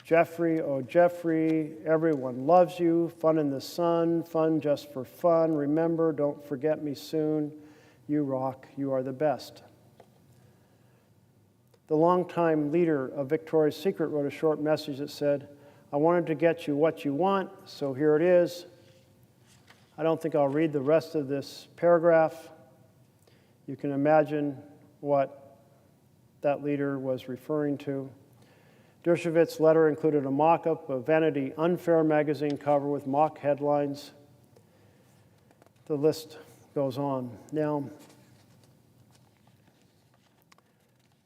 "Jeffrey, oh Jeffrey, everyone loves you, fun in the sun, fun just for fun, remember, don't forget me soon, you rock, you are the best." The longtime leader of Victoria's Secret wrote a short message that said, "I wanted to get you what you want, so here it is." I don't think I'll read the rest of this paragraph. You can imagine what that leader was referring to. Dershowitz's letter included a mock-up of Vanity Unfair magazine cover with mock headlines. The list goes on. Now,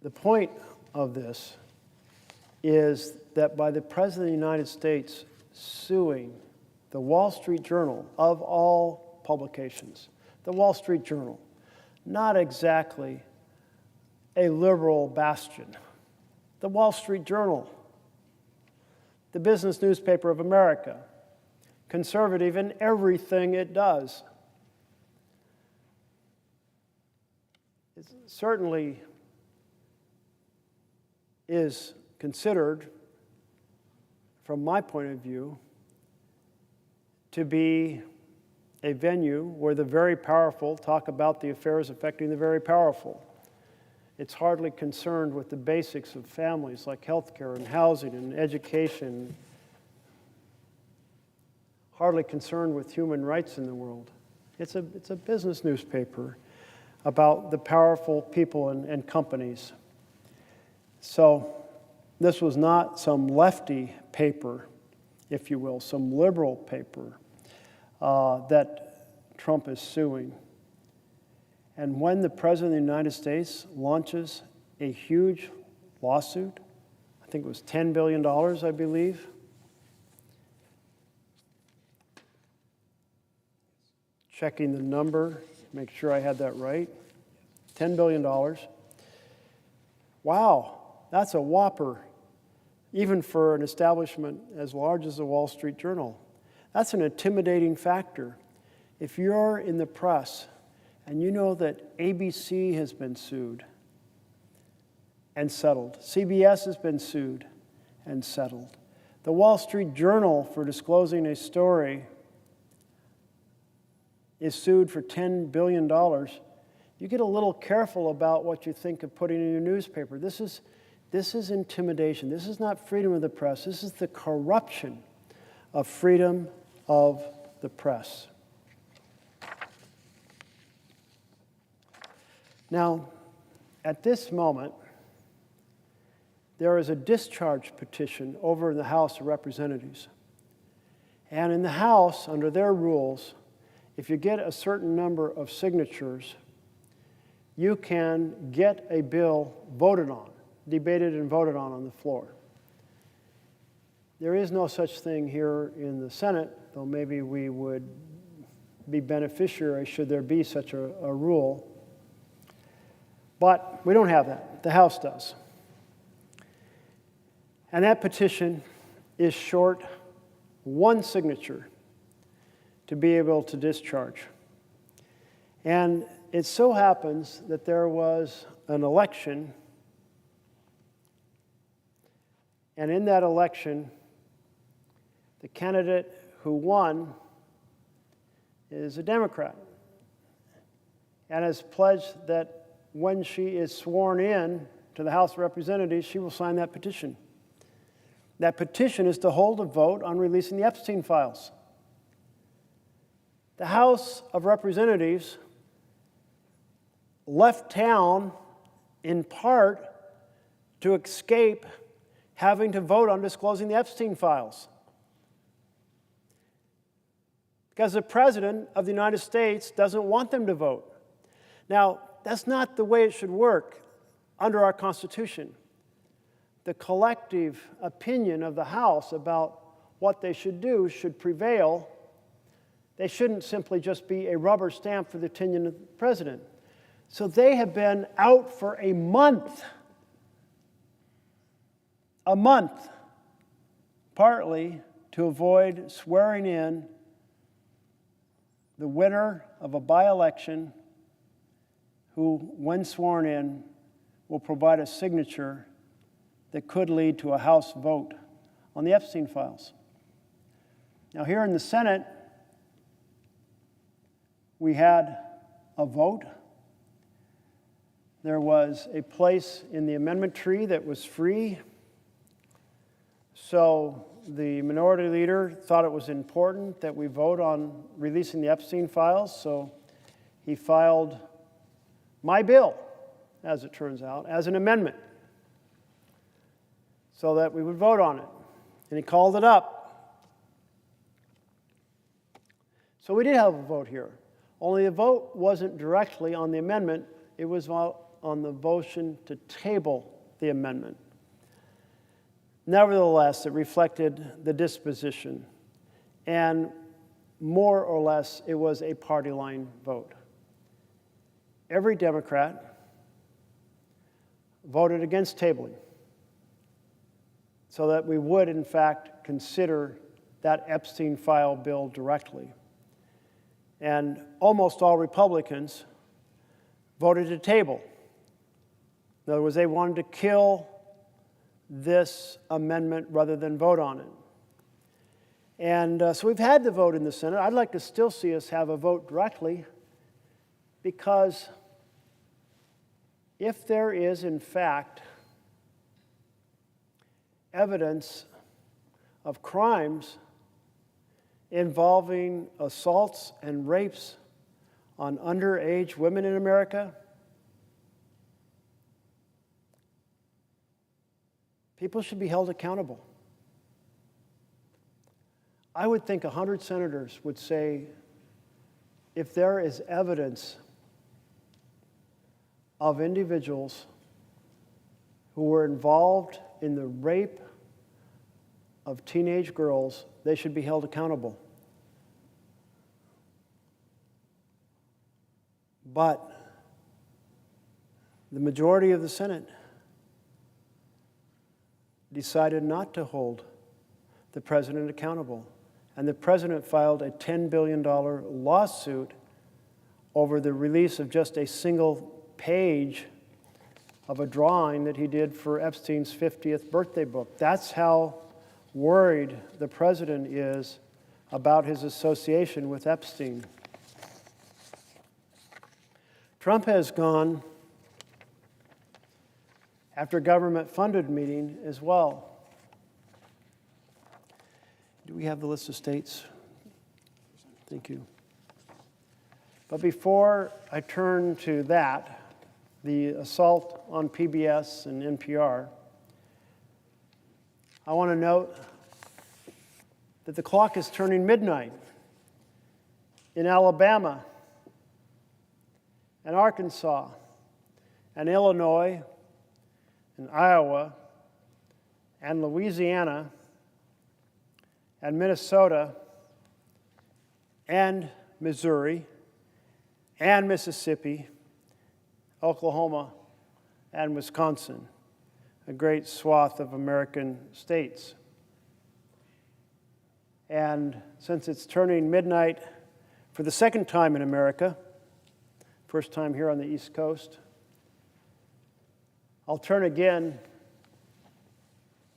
the point of this is that by the President of the United States suing the Wall Street Journal, of all publications, the Wall Street Journal, not exactly a liberal bastion, the Wall Street Journal, the business newspaper of America, conservative in everything it does. It certainly is considered, from my point of view, to be a venue where the very powerful talk about the affairs affecting the very powerful. It's hardly concerned with the basics of families like healthcare and housing and education, hardly concerned with human rights in the world. It's a business newspaper about the powerful people and companies. So this was not some lefty paper, if you will, some liberal paper that Trump is suing. And when the President of the United States launches a huge lawsuit, I think it was $10 billion, I believe, checking the number, make sure I had that right, $10 billion. Wow, that's a whopper, even for an establishment as large as the Wall Street Journal. That's an intimidating factor. If you're in the press and you know that ABC has been sued and settled, CBS has been sued and settled, the Wall Street Journal, for disclosing a story, is sued for $10 billion, you get a little careful about what you think of putting in your newspaper. This is intimidation. This is not freedom of the press. This is the corruption of freedom of the press. Now, at this moment, there is a discharge petition over in the House of Representatives. And in the House, under their rules, if you get a certain number of signatures, you can get a bill voted on, debated and voted on the floor. There is no such thing here in the Senate, though maybe we would be beneficiary should there be such a rule. But we don't have that. The House does. And that petition is short one signature to be able to discharge. And it so happens that there was an election, and in that election, the candidate who won is a Democrat and has pledged that when she is sworn in to the House of Representatives, she will sign that petition. That petition is to hold a vote on releasing the Epstein files. The House of Representatives left town in part to escape having to vote on disclosing the Epstein files. Because the President of the United States doesn't want them to vote. Now, that's not the way it should work under our Constitution. The collective opinion of the House about what they should do should prevail. They shouldn't simply just be a rubber stamp for the opinion of the President. So they have been out for a month, partly to avoid swearing in the winner of a by-election who, when sworn in, will provide a signature that could lead to a House vote on the Epstein files. Now, here in the Senate, we had a vote. There was a place in the amendment tree that was free. So the minority leader thought it was important that we vote on releasing the Epstein files, so he filed my bill, as it turns out, as an amendment so that we would vote on it. And he called it up. So we did have a vote here. Only the vote wasn't directly on the amendment. It was on the motion to table the amendment. Nevertheless, it reflected the disposition. And more or less, it was a party line vote. Every Democrat voted against tabling so that we would, in fact, consider that Epstein file bill directly. And almost all Republicans voted to table. In other words, they wanted to kill this amendment rather than vote on it. And so we've had the vote in the Senate. I'd like to still see us have a vote directly, because if there is, in fact, evidence of crimes involving assaults and rapes on underage women in America, people should be held accountable. I would think 100 senators would say, if there is evidence of individuals who were involved in the rape of teenage girls, they should be held accountable. But the majority of the Senate decided not to hold the president accountable. And the president filed a $10 billion lawsuit over the release of just a single page of a drawing that he did for Epstein's 50th birthday book. That's how worried the president is about his association with Epstein. Trump has gone after a government-funded meeting as well. Do we have the list of states? Thank you. But before I turn to that, the assault on PBS and NPR, I want to note that the clock is turning midnight in Alabama and Arkansas and Illinois and Iowa and Louisiana and Minnesota and Missouri and Mississippi, Oklahoma and Wisconsin, a great swath of American states. And since it's turning midnight for the second time in America, first time here on the East Coast, I'll turn again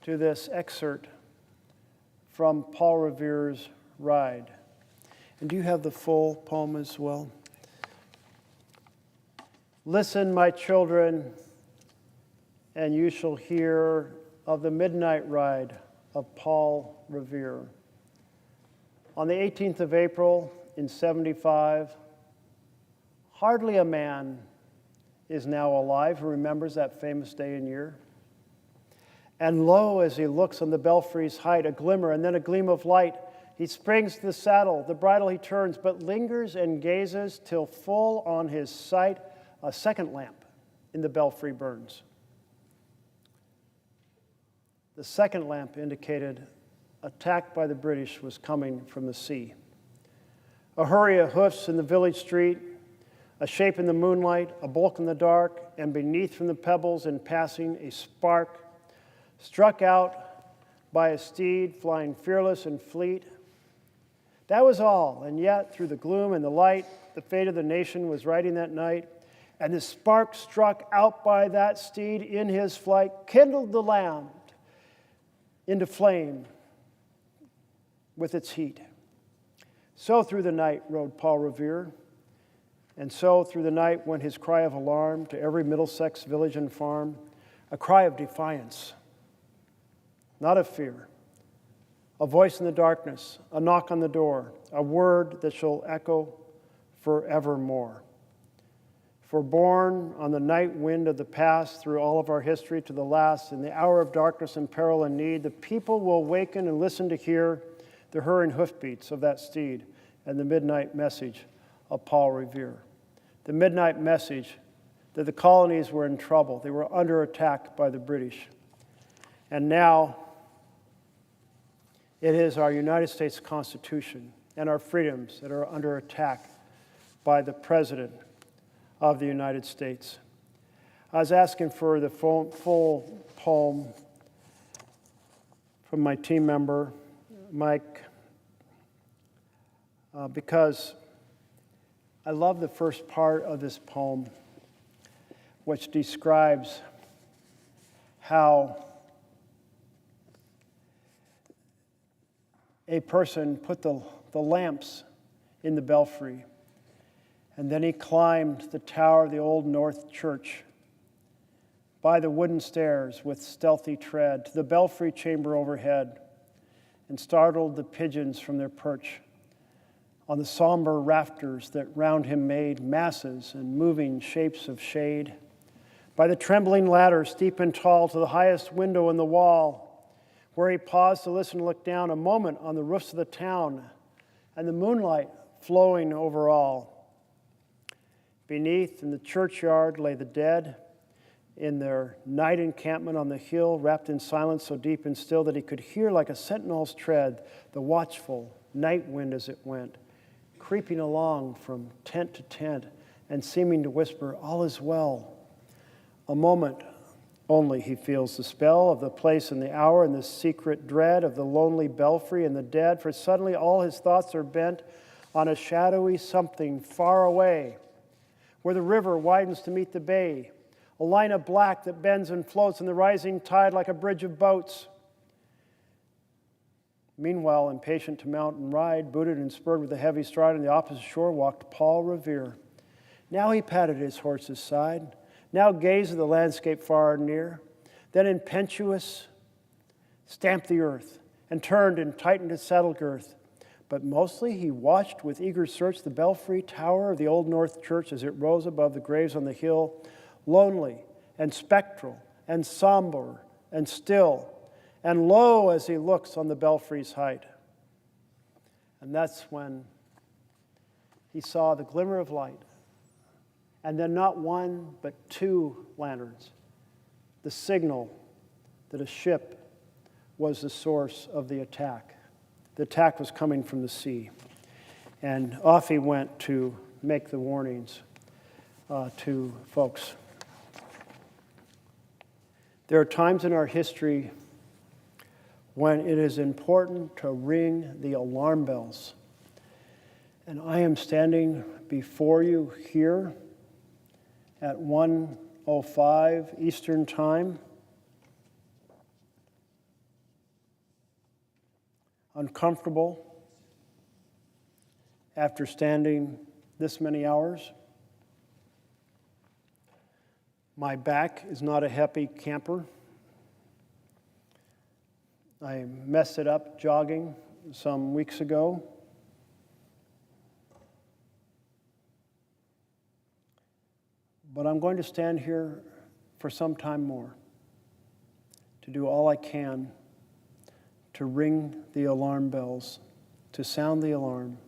to this excerpt from Paul Revere's Ride. And do you have the full poem as well? Listen, my children, and you shall hear of the midnight ride of Paul Revere. On the 18th of April in 75, hardly a man is now alive who remembers that famous day and year. And lo, as he looks on the belfry's height, a glimmer and then a gleam of light, he springs to the saddle, the bridle he turns, but lingers and gazes till full on his sight a second lamp in the belfry burns. The second lamp indicated attack by the British was coming from the sea. A hurry of hoofs in the village street, a shape in the moonlight, a bulk in the dark, and beneath from the pebbles in passing a spark, struck out by a steed flying fearless and fleet. That was all, and yet through the gloom and the light, the fate of the nation was riding that night, and the spark struck out by that steed in his flight kindled the land into flame with its heat. So through the night rode Paul Revere, and so through the night went his cry of alarm to every Middlesex village and farm, a cry of defiance, not of fear, a voice in the darkness, a knock on the door, a word that shall echo forevermore. For born on the night wind of the past through all of our history to the last, in the hour of darkness and peril and need, the people will waken and listen to hear the hurrying hoofbeats of that steed and the midnight message of Paul Revere. The midnight message that the colonies were in trouble. They were under attack by the British. And now it is our United States Constitution and our freedoms that are under attack by the President of the United States. I was asking for the full poem from my team member, Mike, because I love the first part of this poem, which describes how a person put the lamps in the belfry, and then he climbed the tower of the Old North Church by the wooden stairs with stealthy tread to the belfry chamber overhead and startled the pigeons from their perch on the somber rafters that round him made masses and moving shapes of shade. By the trembling ladder, steep and tall, to the highest window in the wall, where he paused to listen and look down a moment on the roofs of the town and the moonlight flowing over all. Beneath, in the churchyard, lay the dead in their night encampment on the hill, wrapped in silence so deep and still that he could hear like a sentinel's tread the watchful night wind as it went, creeping along from tent to tent and seeming to whisper, all is well. A moment only he feels the spell of the place and the hour and the secret dread of the lonely belfry and the dead, for suddenly all his thoughts are bent on a shadowy something far away, where the river widens to meet the bay, a line of black that bends and floats in the rising tide like a bridge of boats. Meanwhile, impatient to mount and ride, booted and spurred with a heavy stride on the opposite shore, walked Paul Revere. Now he patted his horse's side, now gazed at the landscape far and near, then impetuous stamped the earth and turned and tightened his saddle girth. But mostly he watched with eager search the belfry tower of the Old North Church as it rose above the graves on the hill, lonely and spectral and somber and still, And lo, as he looks on the belfry's height. And that's when he saw the glimmer of light. And then not one, but two lanterns. The signal that a ship was the source of the attack. The attack was coming from the sea. And off he went to make the warnings to folks. There are times in our history when it is important to ring the alarm bells. And I am standing before you here at 1:05 Eastern Time, uncomfortable after standing this many hours. My back is not a happy camper. I messed it up jogging some weeks ago. But I'm going to stand here for some time more to do all I can to ring the alarm bells, to sound the alarm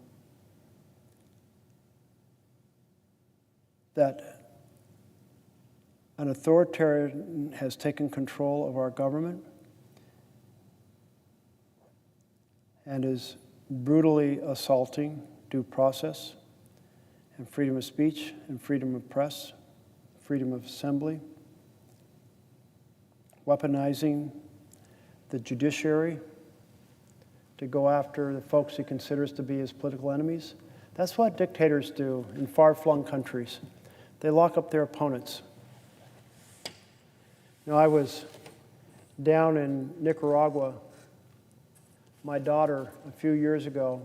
that an authoritarian has taken control of our government and is brutally assaulting due process and freedom of speech and freedom of press, freedom of assembly, weaponizing the judiciary to go after the folks he considers to be his political enemies. That's what dictators do in far-flung countries. They lock up their opponents. You know, I was down in Nicaragua, my daughter, a few years ago.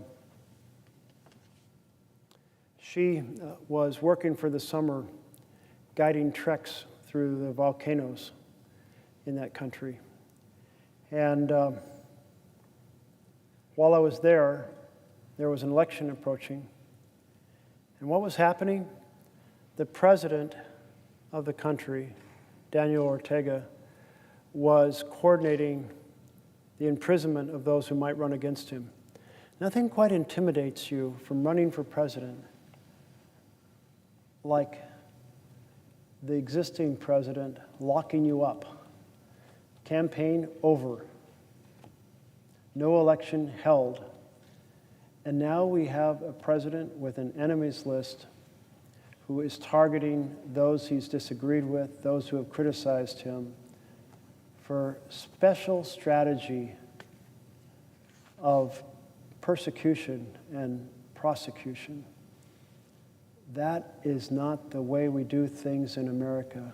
She was working for the summer, guiding treks through the volcanoes in that country. And while I was there was an election approaching. And what was happening? The president of the country, Daniel Ortega, was coordinating the imprisonment of those who might run against him. Nothing quite intimidates you from running for president like the existing president locking you up. Campaign over. No election held. And now we have a president with an enemies list who is targeting those he's disagreed with, those who have criticized him, for special strategy of persecution and prosecution. That is not the way we do things in America.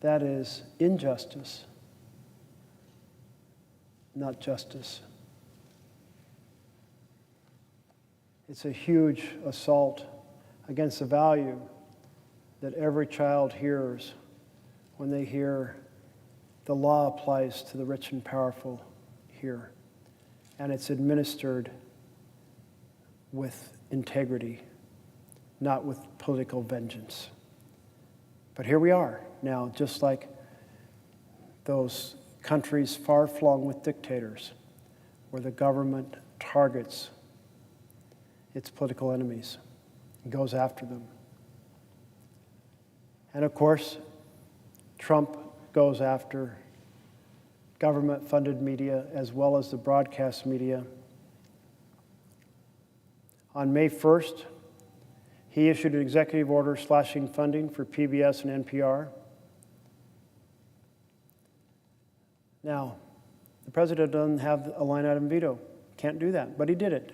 That is injustice, not justice. It's a huge assault against the value that every child hears when they hear the law applies to the rich and powerful here, and it's administered with integrity, not with political vengeance. But here we are now, just like those countries far-flung with dictators, where the government targets its political enemies and goes after them. And of course, Trump goes after government-funded media as well as the broadcast media. On May 1st, he issued an executive order slashing funding for PBS and NPR. Now, the president doesn't have a line item veto, can't do that, but he did it.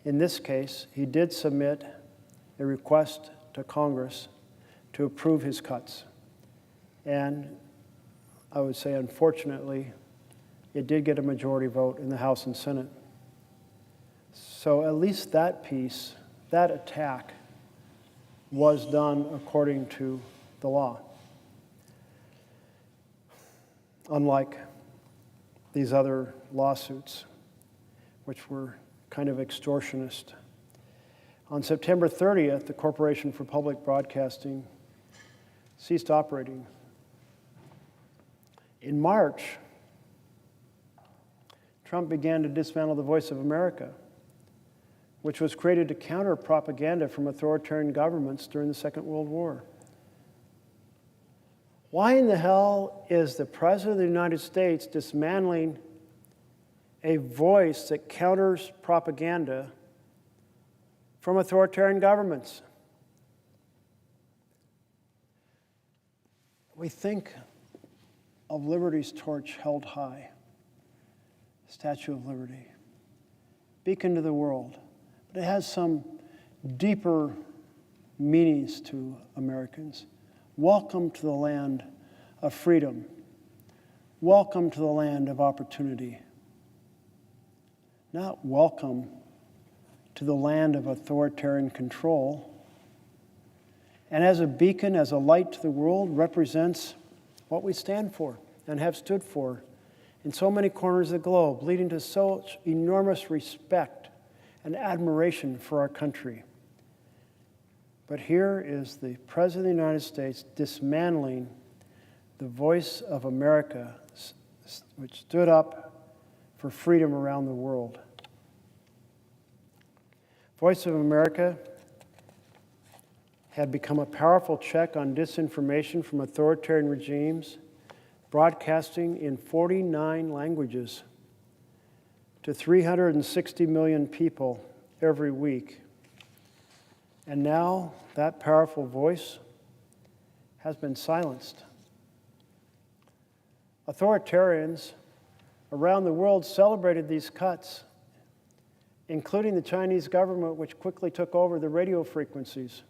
In this case, he did submit a request to Congress to approve his cuts. And I would say, unfortunately, it did get a majority vote in the House and Senate. So at least that piece, that attack, was done according to the law. Unlike these other lawsuits, which were kind of extortionist. On September 30th, the Corporation for Public Broadcasting ceased operating. In March, Trump began to dismantle the Voice of America, which was created to counter propaganda from authoritarian governments during the Second World War. Why in the hell is the President of the United States dismantling a voice that counters propaganda from authoritarian governments? We think of liberty's torch held high, Statue of Liberty, beacon to the world, but it has some deeper meanings to Americans. Welcome to the land of freedom. Welcome to the land of opportunity. Not welcome to the land of authoritarian control. And as a beacon, as a light to the world, represents what we stand for and have stood for in so many corners of the globe, leading to such enormous respect and admiration for our country. But here is the President of the United States dismantling the Voice of America, which stood up for freedom around the world. Voice of America had become a powerful check on disinformation from authoritarian regimes, broadcasting in 49 languages to 360 million people every week. And now that powerful voice has been silenced. Authoritarians around the world celebrated these cuts, including the Chinese government, which quickly took over the radio frequencies.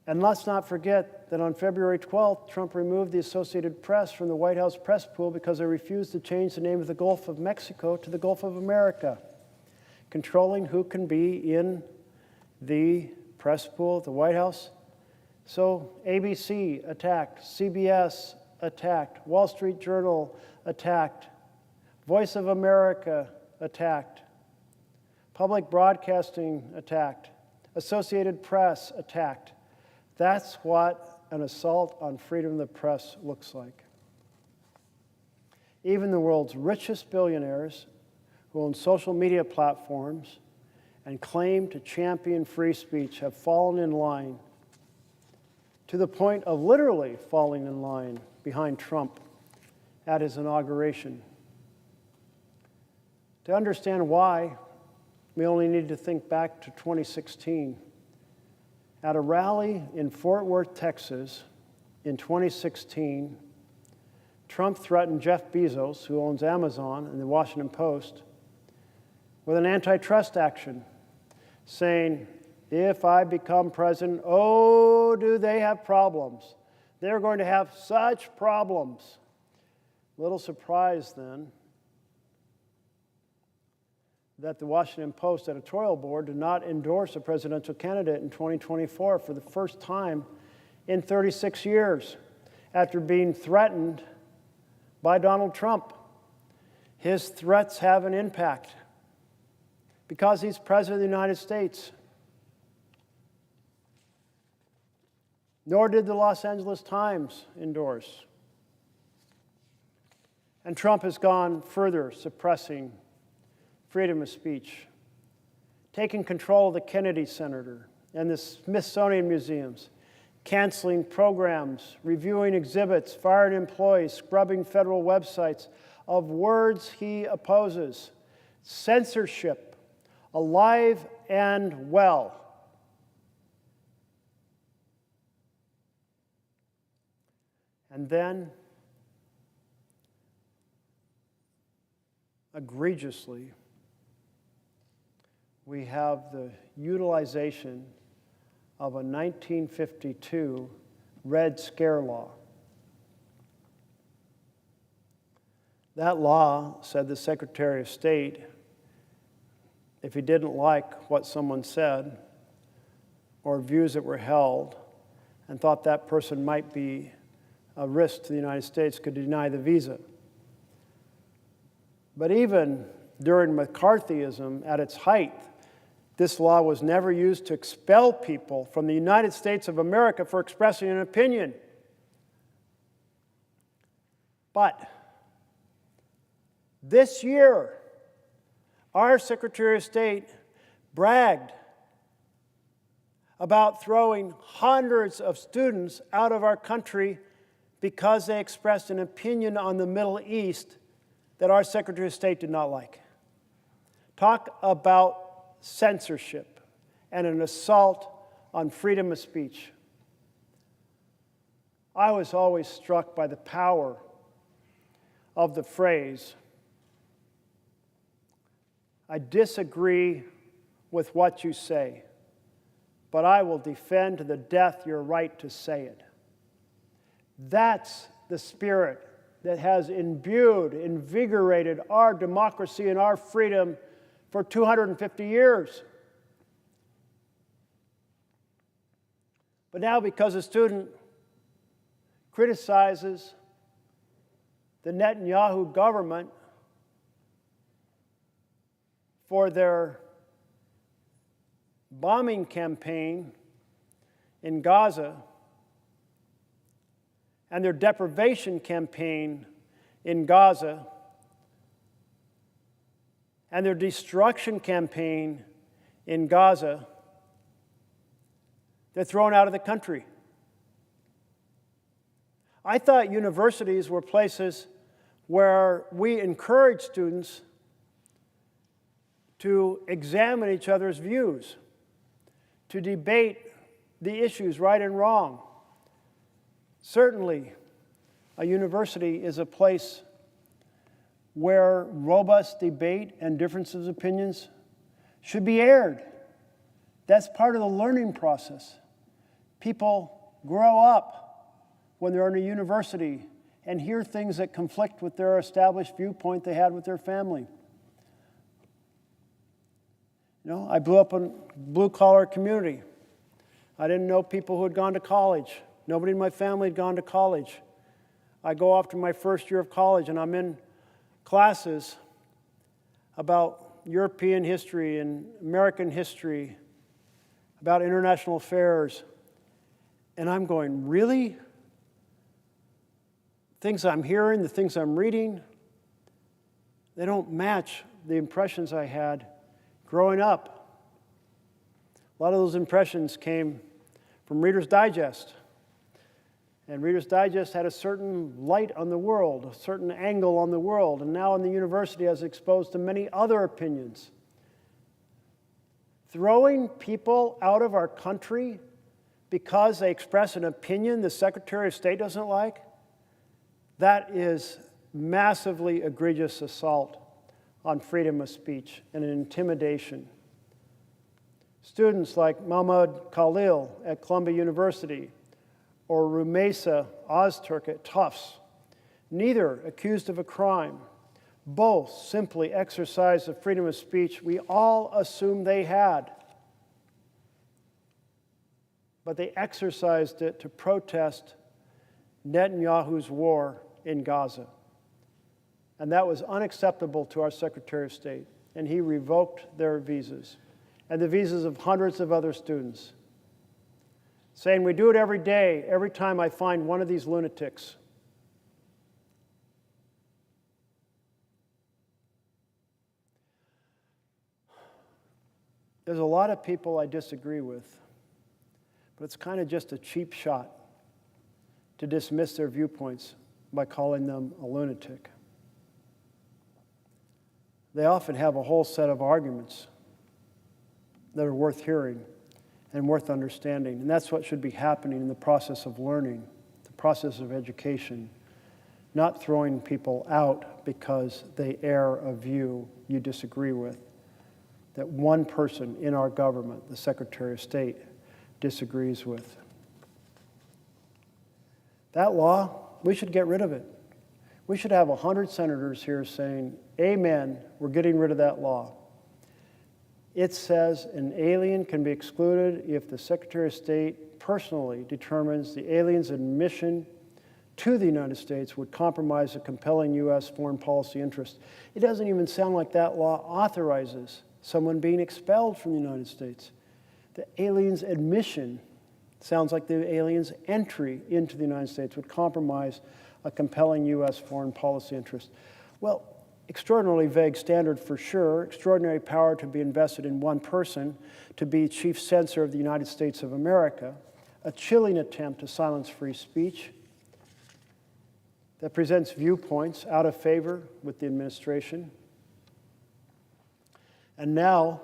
And let's not forget that on February 12th, Trump removed the Associated Press from the White House press pool because they refused to change the name of the Gulf of Mexico to the Gulf of America, controlling who can be in the press pool at the White House. So ABC attacked, CBS attacked, Wall Street Journal attacked, Voice of America attacked, Public Broadcasting attacked, Associated Press attacked. That's what an assault on freedom of the press looks like. Even the world's richest billionaires who own social media platforms and claim to champion free speech have fallen in line, to the point of literally falling in line behind Trump at his inauguration. To understand why, we only need to think back to 2016. At a rally in Fort Worth, Texas, in 2016, Trump threatened Jeff Bezos, who owns Amazon and the Washington Post, with an antitrust action, saying, if I become president, oh, do they have problems. They're going to have such problems. Little surprise then that the Washington Post editorial board did not endorse a presidential candidate in 2024 for the first time in 36 years after being threatened by Donald Trump. His threats have an impact because he's president of the United States. Nor did the Los Angeles Times endorse. And Trump has gone further, suppressing freedom of speech, taking control of the Kennedy Center and the Smithsonian museums, canceling programs, reviewing exhibits, firing employees, scrubbing federal websites of words he opposes. Censorship, alive and well. And then, egregiously, we have the utilization of a 1952 Red Scare law. That law said the Secretary of State, if he didn't like what someone said or views that were held and thought that person might be a risk to the United States, could deny the visa. But even during McCarthyism at its height, this law was never used to expel people from the United States of America for expressing an opinion. But this year, Our Secretary of State bragged about throwing hundreds of students out of our country because they expressed an opinion on the Middle East that our Secretary of State did not like. Talk about censorship and an assault on freedom of speech. I was always struck by the power of the phrase, "I disagree with what you say, but I will defend to the death your right to say it." That's the spirit that has imbued, invigorated our democracy and our freedom for 250 years. But now, because a student criticizes the Netanyahu government for their bombing campaign in Gaza and their deprivation campaign in Gaza and their destruction campaign in Gaza, they're thrown out of the country. I thought universities were places where we encourage students to examine each other's views, to debate the issues right and wrong. Certainly, a university is a place where robust debate and differences of opinions should be aired. That's part of the learning process. People grow up when they're in a university and hear things that conflict with their established viewpoint they had with their family. You know, I grew up in a blue-collar community. I didn't know people who had gone to college. Nobody in my family had gone to college. I go off to my first year of college, and I'm in classes about European history and American history, about international affairs, and I'm going, really? Things I'm hearing, the things I'm reading, they don't match the impressions I had growing up. A lot of those impressions came from Reader's Digest. And Reader's Digest had a certain light on the world, a certain angle on the world, and now in the university I was exposed to many other opinions. Throwing people out of our country because they express an opinion the Secretary of State doesn't like, that is massively egregious assault on freedom of speech and an intimidation. Students like Mahmoud Khalil at Columbia University or Rumeysa Ozturk at Tufts, neither accused of a crime, both simply exercised the freedom of speech we all assumed they had. But they exercised it to protest Netanyahu's war in Gaza. And that was unacceptable to our Secretary of State, and he revoked their visas and the visas of hundreds of other students, saying, we do it every day, every time I find one of these lunatics. There's a lot of people I disagree with, but it's kind of just a cheap shot to dismiss their viewpoints by calling them a lunatic. They often have a whole set of arguments that are worth hearing and worth understanding. And that's what should be happening in the process of learning, the process of education, not throwing people out because they air a view you disagree with, that one person in our government, the Secretary of State, disagrees with. That law, we should get rid of it. We should have 100 senators here saying, amen, we're getting rid of that law. It says an alien can be excluded if the Secretary of State personally determines the alien's admission to the United States would compromise a compelling U.S. foreign policy interest. It doesn't even sound like that law authorizes someone being expelled from the United States. The alien's admission sounds like the alien's entry into the United States would compromise a compelling U.S. foreign policy interest. Well, extraordinarily vague standard for sure, extraordinary power to be invested in one person to be chief censor of the United States of America, a chilling attempt to silence free speech that presents viewpoints out of favor with the administration. And now,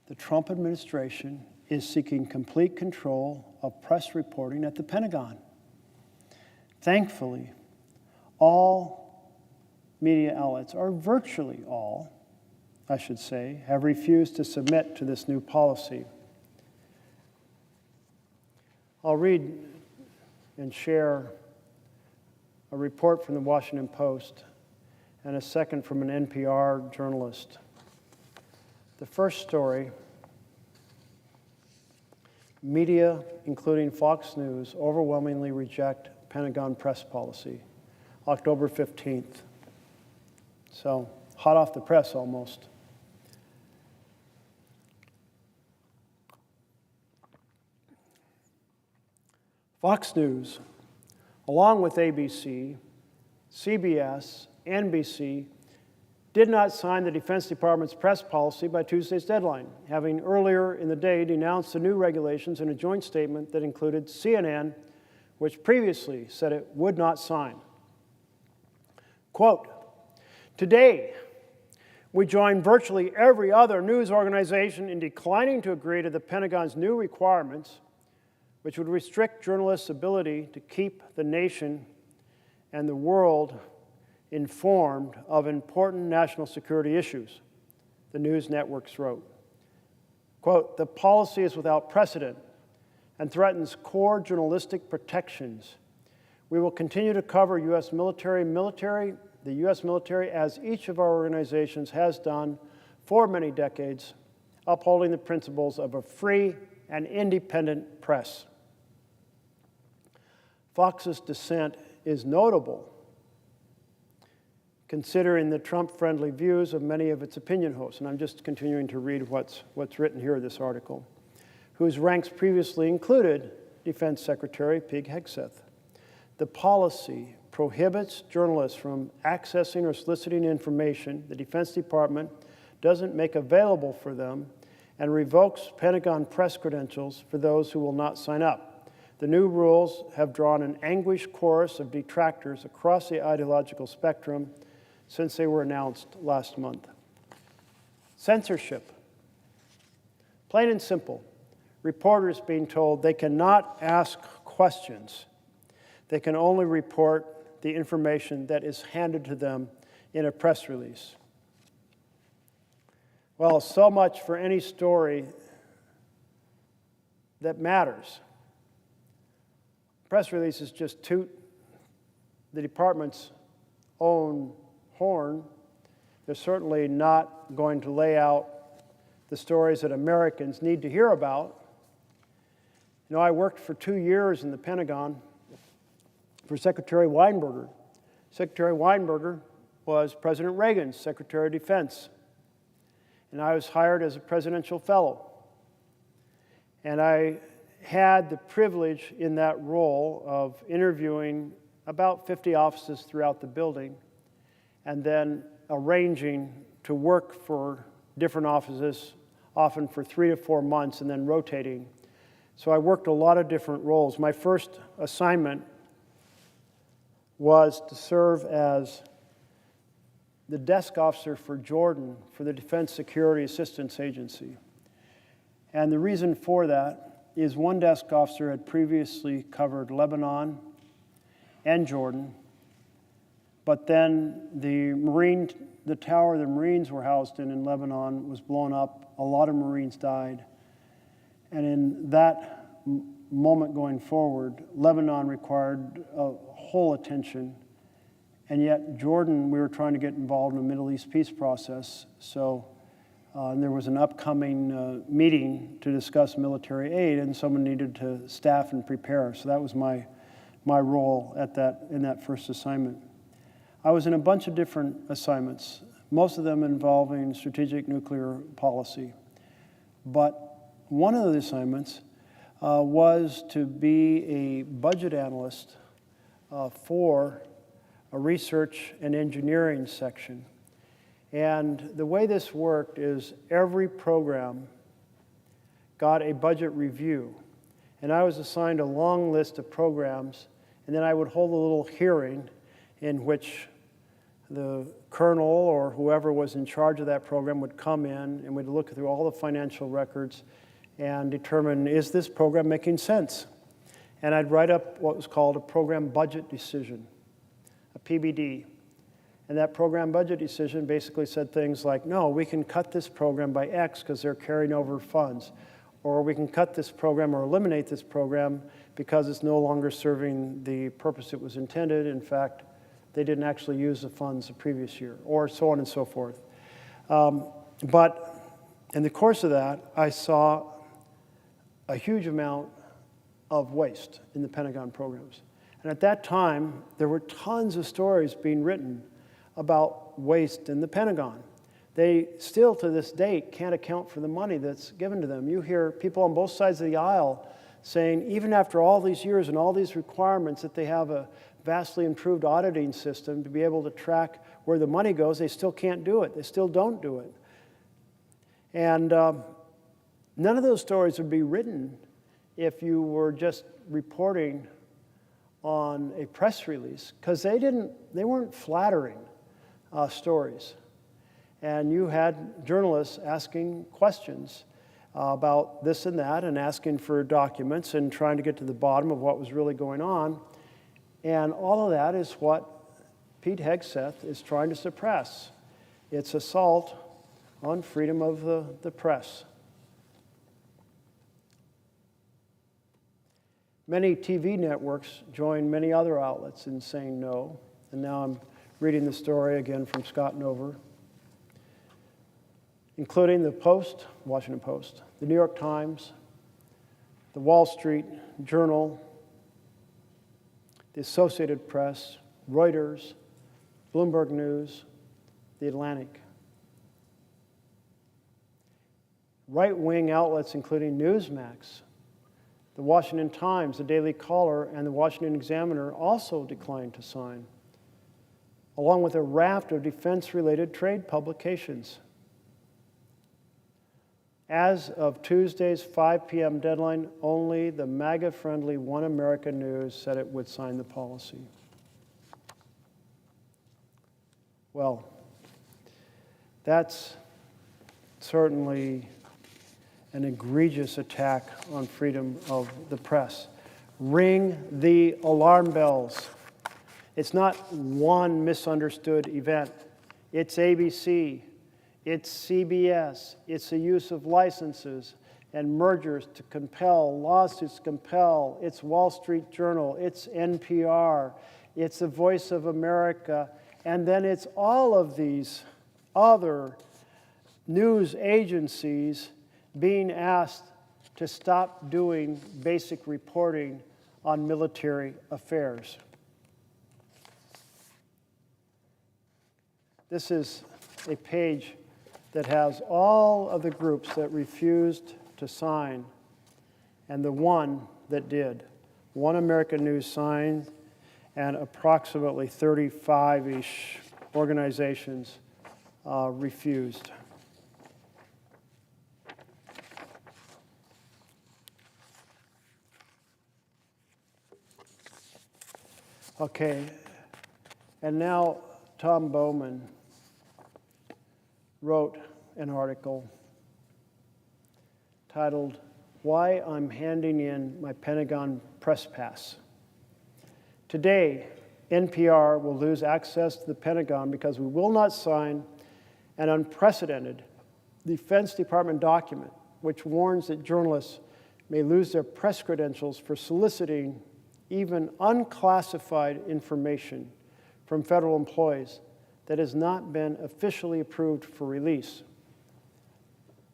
the Trump administration is seeking complete control of press reporting at the Pentagon. Thankfully, all media outlets, or virtually all, I should say, have refused to submit to this new policy. I'll read and share a report from the Washington Post and a second from an NPR journalist. The first story: media, including Fox News, overwhelmingly reject Pentagon press policy, October 15th. So, hot off the press almost. Fox News, along with ABC, CBS, NBC, did not sign the Defense Department's press policy by Tuesday's deadline, having earlier in the day denounced the new regulations in a joint statement that included CNN, which previously said it would not sign. Quote, "Today, we join virtually every other news organization in declining to agree to the Pentagon's new requirements, which would restrict journalists' ability to keep the nation and the world informed of important national security issues," the news networks wrote. Quote, "The policy is without precedent and threatens core journalistic protections. We will continue to cover the U.S. military as each of our organizations has done for many decades, upholding the principles of a free and independent press." Fox's dissent is notable, considering the Trump-friendly views of many of its opinion hosts. And I'm just continuing to read what's written here in this article, whose ranks previously included Defense Secretary Pete Hegseth. The policy prohibits journalists from accessing or soliciting information the Defense Department doesn't make available for them and revokes Pentagon press credentials for those who will not sign up. The new rules have drawn an anguished chorus of detractors across the ideological spectrum since they were announced last month. Censorship. Plain and simple. Reporters being told they cannot ask questions. They can only report the information that is handed to them in a press release. Well, so much for any story that matters. Press releases just toot the department's own horn. They're certainly not going to lay out the stories that Americans need to hear about. You know, I worked for 2 years in the Pentagon for Secretary Weinberger. Secretary Weinberger was President Reagan's Secretary of Defense, and I was hired as a presidential fellow. And I had the privilege in that role of interviewing about 50 offices throughout the building and then arranging to work for different offices, often for 3 to 4 months, and then rotating. So I worked a lot of different roles. My first assignment was to serve as the desk officer for Jordan for the Defense Security Assistance Agency. And the reason for that is one desk officer had previously covered Lebanon and Jordan, but then the tower the Marines were housed in Lebanon was blown up. A lot of Marines died. And in that moment going forward, Lebanon required whole attention. And yet Jordan, we were trying to get involved in the Middle East peace process. So there was an upcoming meeting to discuss military aid, and someone needed to staff and prepare. So that was my role in that first assignment. I was in a bunch of different assignments, most of them involving strategic nuclear policy. But one of the assignments was to be a budget analyst for a research and engineering section. And the way this worked is every program got a budget review. And I was assigned a long list of programs, and then I would hold a little hearing in which the colonel or whoever was in charge of that program would come in and we'd look through all the financial records and determine, is this program making sense? And I'd write up what was called a program budget decision, a PBD. And that program budget decision basically said things like, no, we can cut this program by X because they're carrying over funds. Or we can cut this program or eliminate this program because it's no longer serving the purpose it was intended. In fact, they didn't actually use the funds the previous year, or so on and so forth. But in the course of that, I saw a huge amount of waste in the Pentagon programs. And at that time, there were tons of stories being written about waste in the Pentagon. They still, to this date, can't account for the money that's given to them. You hear people on both sides of the aisle saying, even after all these years and all these requirements, that they have a vastly improved auditing system to be able to track where the money goes, they still can't do it. They still don't do it. And none of those stories would be written if you were just reporting on a press release, because they weren't flattering stories. And you had journalists asking questions about this and that and asking for documents and trying to get to the bottom of what was really going on. And all of that is what Pete Hegseth is trying to suppress. It's assault on freedom of the press. Many TV networks joined many other outlets in saying no. And now I'm reading the story again from Scott Nover, including the Post, Washington Post, the New York Times, the Wall Street Journal, the Associated Press, Reuters, Bloomberg News, the Atlantic. Right-wing outlets including Newsmax, the Washington Times, the Daily Caller, and the Washington Examiner also declined to sign, along with a raft of defense-related trade publications. As of Tuesday's 5 p.m. deadline, only the MAGA-friendly One America News said it would sign the policy. Well, that's certainly an egregious attack on freedom of the press. Ring the alarm bells. It's not one misunderstood event. It's ABC. It's CBS, it's the use of licenses and mergers to compel, lawsuits to compel, it's Wall Street Journal, it's NPR, it's the Voice of America, and then it's all of these other news agencies being asked to stop doing basic reporting on military affairs. This is a page that has all of the groups that refused to sign and the one that did. One American News signed, and approximately 35-ish organizations refused. Okay, and now Tom Bowman wrote an article titled, "Why I'm Handing in My Pentagon Press Pass." Today, NPR will lose access to the Pentagon because we will not sign an unprecedented Defense Department document which warns that journalists may lose their press credentials for soliciting even unclassified information from federal employees that has not been officially approved for release.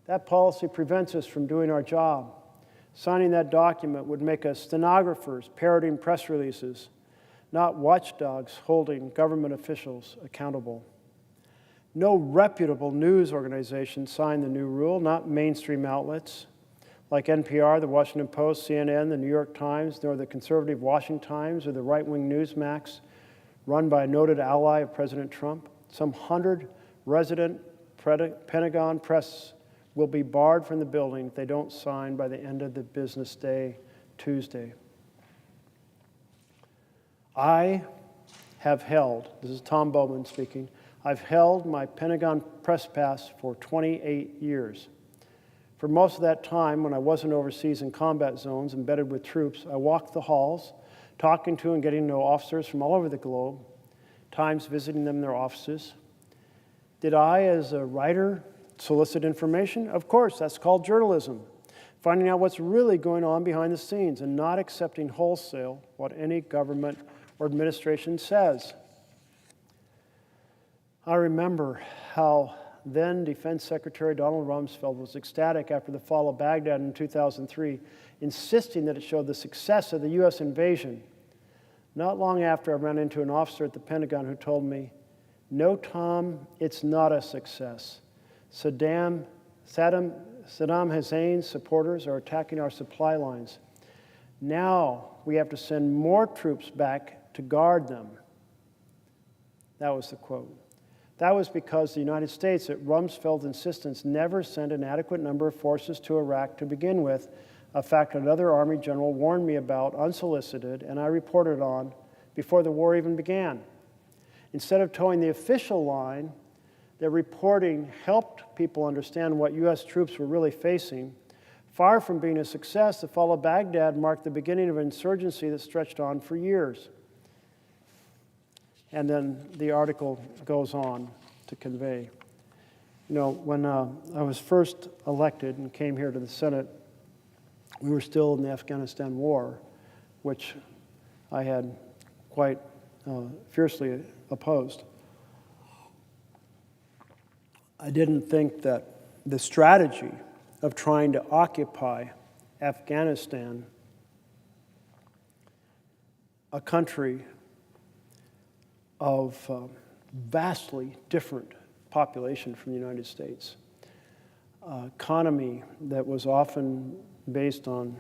That policy prevents us from doing our job. Signing that document would make us stenographers parroting press releases, not watchdogs holding government officials accountable. No reputable news organization signed the new rule, not mainstream outlets. like NPR, the Washington Post, CNN, the New York Times, nor the conservative Washington Times or the right-wing Newsmax, run by a noted ally of President Trump. Some 100 resident Pentagon press will be barred from the building if they don't sign by the end of the business day, Tuesday. I have held, this is Tom Bowman speaking, I've held my Pentagon press pass for 28 years. For most of that time, when I wasn't overseas in combat zones embedded with troops, I walked the halls, talking to and getting to know officers from all over the globe, times visiting them in their offices. Did I, as a writer, solicit information? Of course, that's called journalism. Finding out what's really going on behind the scenes and not accepting wholesale what any government or administration says. I remember how then Defense Secretary Donald Rumsfeld was ecstatic after the fall of Baghdad in 2003, insisting that it showed the success of the U.S. invasion. Not long after, I ran into an officer at the Pentagon who told me, "No, Tom, it's not a success. Saddam Hussein's supporters are attacking our supply lines. Now we have to send more troops back to guard them." That was the quote. That was because the United States, at Rumsfeld's insistence, never sent an adequate number of forces to Iraq to begin with, a fact another Army general warned me about unsolicited, and I reported on before the war even began. Instead of towing the official line, their reporting helped people understand what U.S. troops were really facing. Far from being a success, the fall of Baghdad marked the beginning of an insurgency that stretched on for years. And then the article goes on to convey. You know, when I was first elected and came here to the Senate, we were still in the Afghanistan war, which I had quite fiercely opposed. I didn't think that the strategy of trying to occupy Afghanistan, a country of vastly different population from the United States, economy that was often based on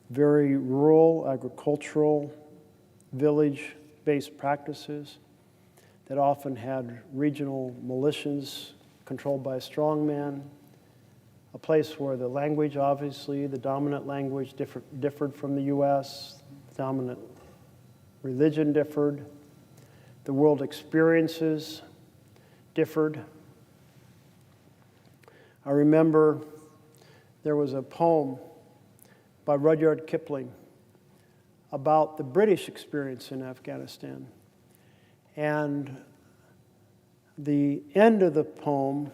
very rural, agricultural, village-based practices, that often had regional militias controlled by a strongman, a place where the language, obviously, the dominant language differed from the U.S., the dominant religion differed, the world experiences differed. I remember there was a poem by Rudyard Kipling about the British experience in Afghanistan. And the end of the poem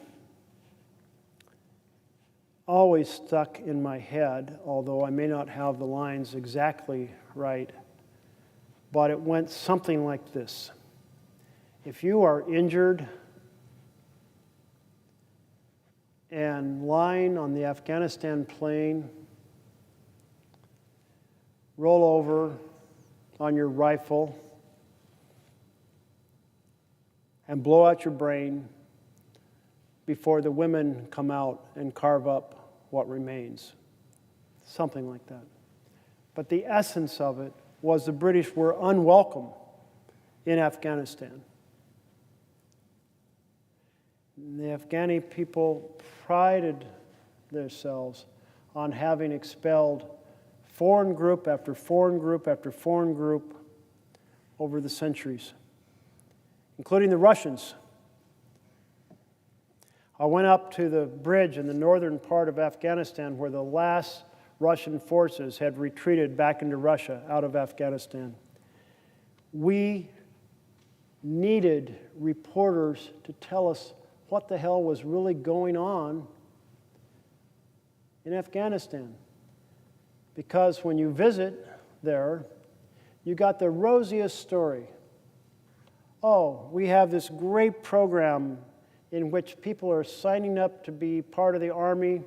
always stuck in my head, although I may not have the lines exactly right, but it went something like this. If you are injured and lying on the Afghanistan plain, roll over on your rifle and blow out your brain before the women come out and carve up what remains. Something like that. But the essence of it was the British were unwelcome in Afghanistan. The Afghani people prided themselves on having expelled foreign group after foreign group after foreign group over the centuries, including the Russians. I went up to the bridge in the northern part of Afghanistan where the last Russian forces had retreated back into Russia out of Afghanistan. We needed reporters to tell us what the hell was really going on in Afghanistan. Because when you visit there, you got the rosiest story. Oh, we have this great program in which people are signing up to be part of the Army,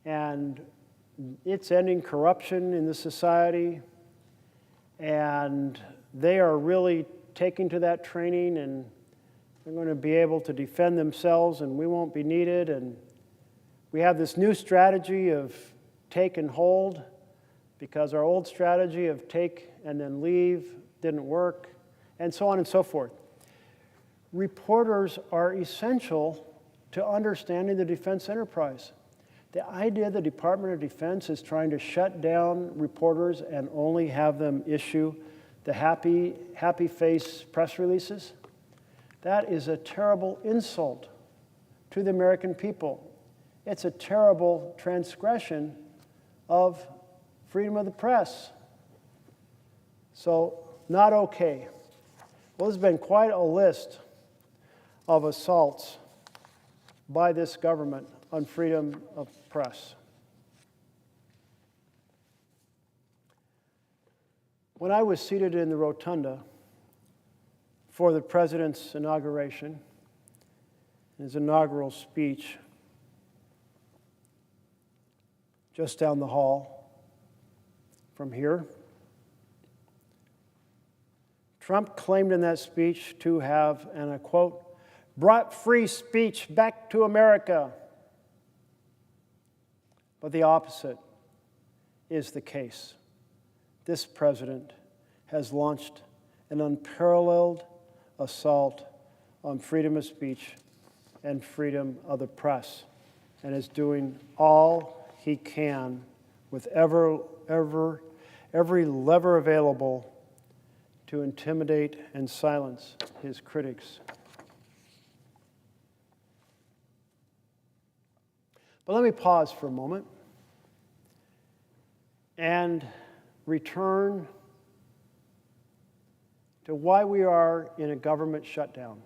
and it's ending corruption in the society, and they are really taking to that training, and they're going to be able to defend themselves, and we won't be needed. And We have this new strategy of take and hold because our old strategy of take and then leave didn't work, and so on and so forth. Reporters are essential to understanding the defense enterprise. The idea the Department of Defense is trying to shut down reporters and only have them issue the happy face press releases, that is a terrible insult to the American people. It's a terrible transgression of freedom of the press. So, not okay. Well, there's been quite a list of assaults by this government on freedom of press. When I was seated in the rotunda for the president's inauguration, his inaugural speech, just down the hall from here, Trump claimed in that speech to have, and I quote, brought free speech back to America. But the opposite is the case. This president has launched an unparalleled assault on freedom of speech and freedom of the press, and is doing all he can with every lever available to intimidate and silence his critics. But let me pause for a moment and return to why we are in a government shutdown.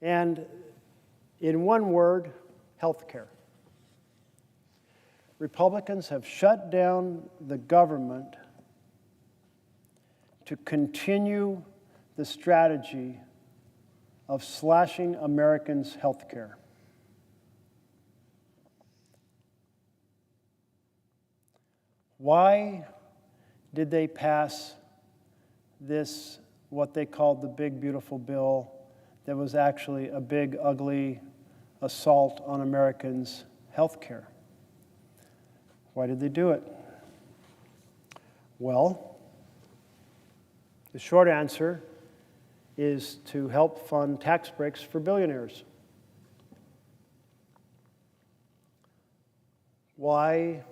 And in one word, healthcare. Republicans have shut down the government to continue the strategy of slashing Americans' health care. Why did they pass this, what they called the big, beautiful bill, that was actually a big, ugly assault on Americans' health care? Why did they do it? Well, the short answer is to help fund tax breaks for billionaires. Why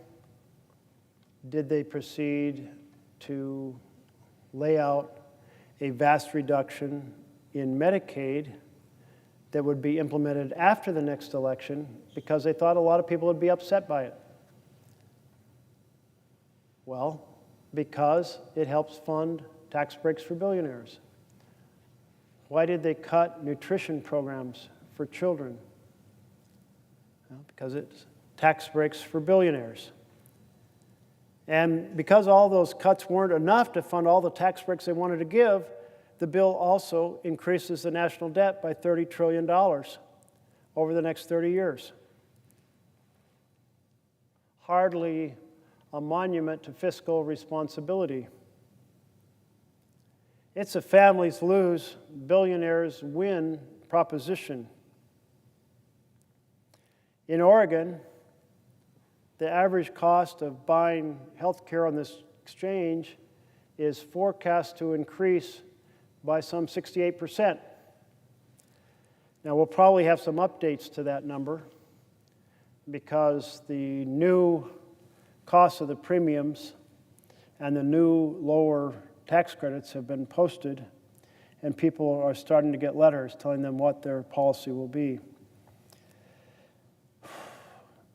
did they proceed to lay out a vast reduction in Medicaid that would be implemented after the next election because they thought a lot of people would be upset by it? Well, because it helps fund tax breaks for billionaires. Why did they cut nutrition programs for children? Well, because it's tax breaks for billionaires. And because all those cuts weren't enough to fund all the tax breaks they wanted to give, the bill also increases the national debt by $30 trillion over the next 30 years. Hardly a monument to fiscal responsibility. It's a families lose, billionaires win proposition. In Oregon, the average cost of buying health care on this exchange is forecast to increase by some 68%. Now, we'll probably have some updates to that number because the new cost of the premiums and the new lower tax credits have been posted, and people are starting to get letters telling them what their policy will be.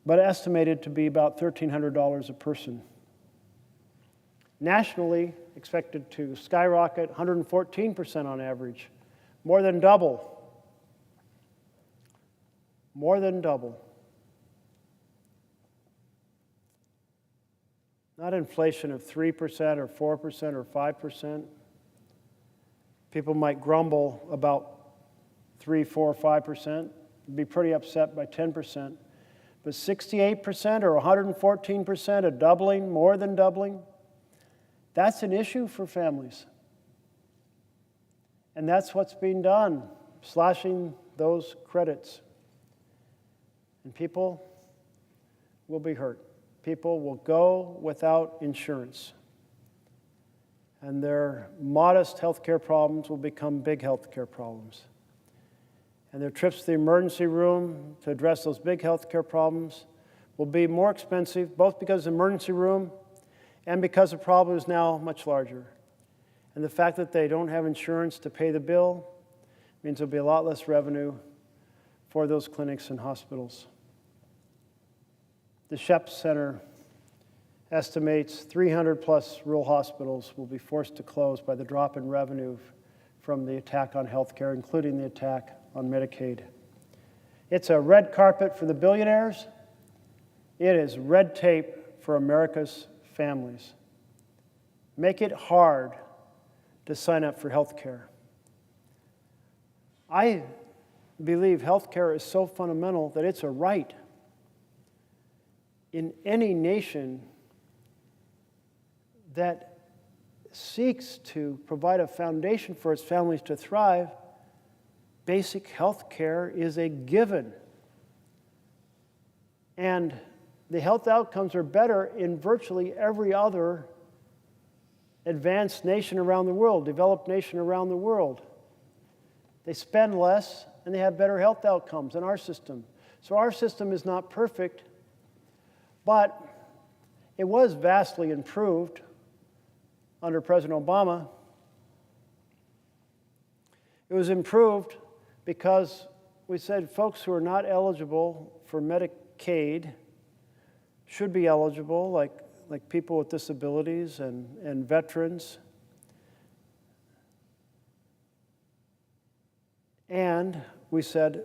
But estimated to be about $1,300 a person. Nationally, expected to skyrocket 114% on average, more than double. More than double. Not inflation of 3% or 4% or 5%. People might grumble about 3, 4, 5%, be pretty upset by 10%. But 68% or 114%, a doubling, more than doubling, that's an issue for families. And that's what's being done, slashing those credits. And people will be hurt. People will go without insurance. And their modest health care problems will become big health care problems. And their trips to the emergency room to address those big health care problems will be more expensive, both because of the emergency room and because the problem is now much larger. And the fact that they don't have insurance to pay the bill means there'll be a lot less revenue for those clinics and hospitals. The Shep Center estimates 300 plus rural hospitals will be forced to close by the drop in revenue from the attack on health care, including the attack on Medicaid. It's a red carpet for the billionaires. It is red tape for America's families. Make it hard to sign up for health care. I believe health care is so fundamental that it's a right. In any nation that seeks to provide a foundation for its families to thrive, basic health care is a given. And the health outcomes are better in virtually every other advanced nation around the world, developed nation around the world. They spend less and they have better health outcomes than our system. So our system is not perfect, but it was vastly improved under President Obama. It was improved because we said folks who are not eligible for Medicaid should be eligible, like people with disabilities and veterans. And we said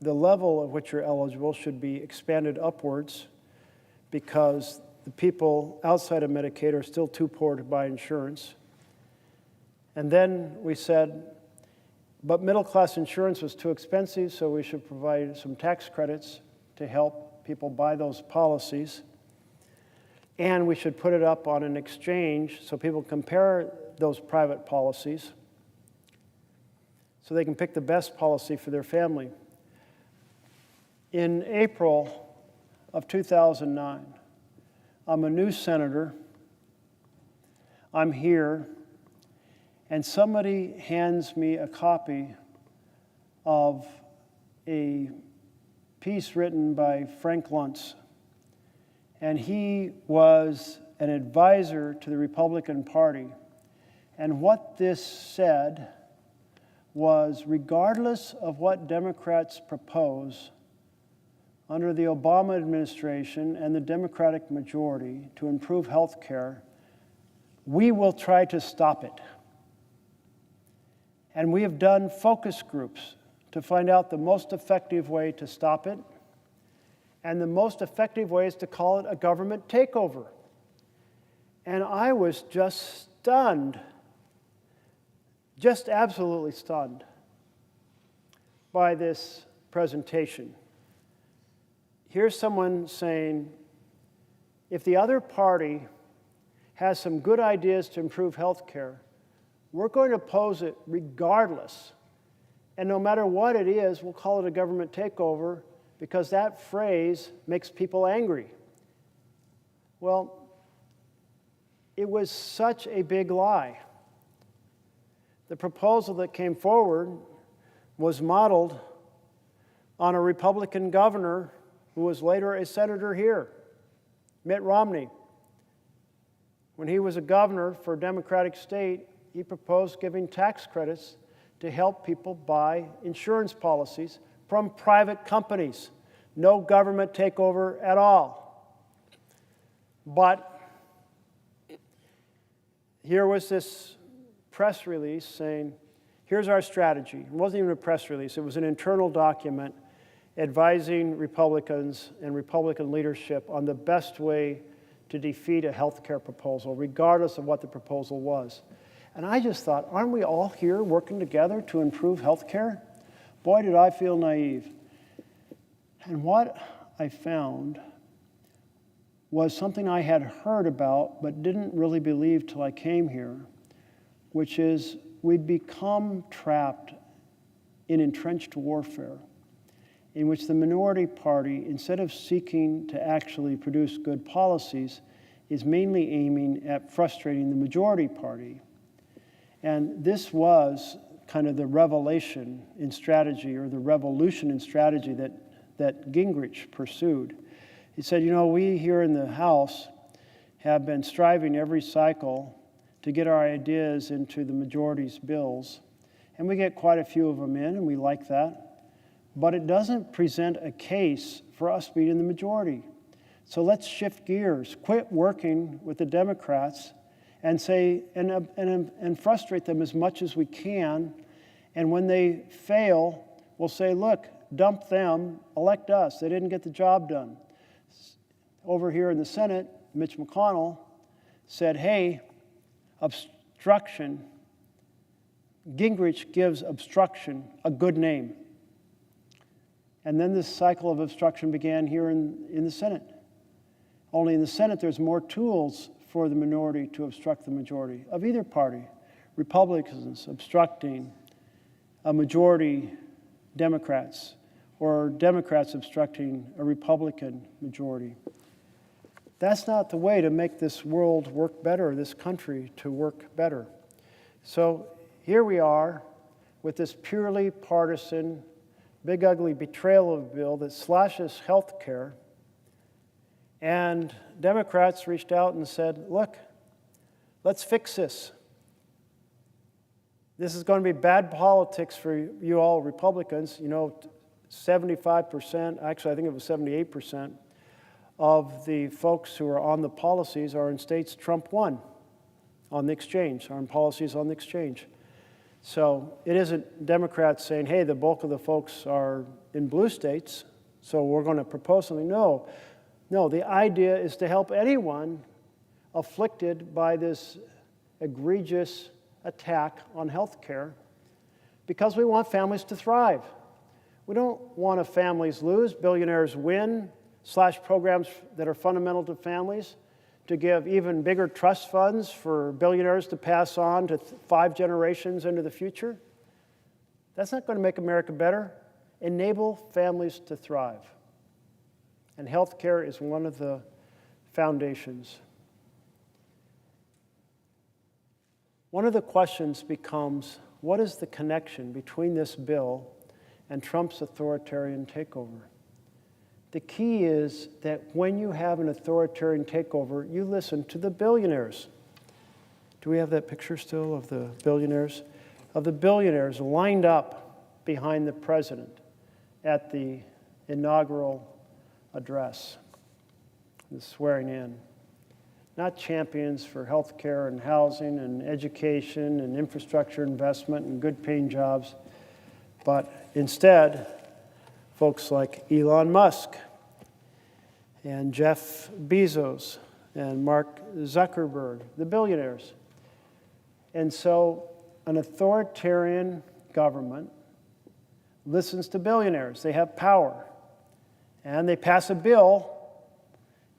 the level at which you're eligible should be expanded upwards because the people outside of Medicaid are still too poor to buy insurance. And then we said, but middle-class insurance was too expensive, so we should provide some tax credits to help people buy those policies. And we should put it up on an exchange so people compare those private policies so they can pick the best policy for their family. In April of 2009, I'm a new senator. I'm here, and somebody hands me a copy of a piece written by Frank Luntz. And he was an advisor to the Republican Party. And what this said was, regardless of what Democrats propose under the Obama administration and the Democratic majority to improve health care, we will try to stop it. And we have done focus groups to find out the most effective way to stop it. And the most effective way is to call it a government takeover. And I was just stunned, just absolutely stunned by this presentation. Here's someone saying, if the other party has some good ideas to improve health care, we're going to oppose it regardless. And no matter what it is, we'll call it a government takeover because that phrase makes people angry. Well, it was such a big lie. The proposal that came forward was modeled on a Republican governor who was later a senator here, Mitt Romney. When he was a governor for a Democratic state, he proposed giving tax credits to help people buy insurance policies from private companies. No government takeover at all. But here was this press release saying, here's our strategy. It wasn't even a press release. It was an internal document advising Republicans and Republican leadership on the best way to defeat a health care proposal, regardless of what the proposal was. And I just thought, aren't we all here working together to improve health care? Boy, did I feel naive. And what I found was something I had heard about but didn't really believe till I came here, which is we'd become trapped in entrenched warfare. in which the minority party, instead of seeking to actually produce good policies, is mainly aiming at frustrating the majority party. And this was kind of the revelation in strategy, or the revolution in strategy that Gingrich pursued. He said, you know, we here in the House have been striving every cycle to get our ideas into the majority's bills, and we get quite a few of them in, and we like that. But it doesn't present a case for us being in the majority. So let's shift gears, quit working with the Democrats, and say and frustrate them as much as we can. And when they fail, we'll say, look, dump them, elect us. They didn't get the job done. Over here in the Senate, Mitch McConnell said, hey, obstruction, Gingrich gives obstruction a good name. And then this cycle of obstruction began here in the Senate. Only in the Senate, there's more tools for the minority to obstruct the majority of either party. Republicans obstructing a majority Democrats, or Democrats obstructing a Republican majority. That's not the way to make this world work better, this country to work better. So here we are with this purely partisan, big ugly betrayal of a bill that slashes health care. And Democrats reached out and said, look, let's fix this. This is going to be bad politics for you all Republicans. You know, 75%, actually I think it was 78%, of the folks who are on the policies are in states Trump won on the exchange, are in policies on the exchange. So it isn't Democrats saying, hey, the bulk of the folks are in blue states, so we're going to propose something. No, the idea is to help anyone afflicted by this egregious attack on health care, because we want families to thrive. We don't want families lose, billionaires win, slash programs that are fundamental to families, to give even bigger trust funds for billionaires to pass on to 5 generations into the future. That's not going to make America better. Enable families to thrive. And health care is one of the foundations. One of the questions becomes, what is the connection between this bill and Trump's authoritarian takeover? The key is that when you have an authoritarian takeover, you listen to the billionaires. Do we have that picture still of the billionaires? Of the billionaires lined up behind the president at the inaugural address, the swearing in. Not champions for health care and housing and education and infrastructure investment and good paying jobs, but instead, folks like Elon Musk and Jeff Bezos and Mark Zuckerberg, the billionaires. And so an authoritarian government listens to billionaires. They have power. And they pass a bill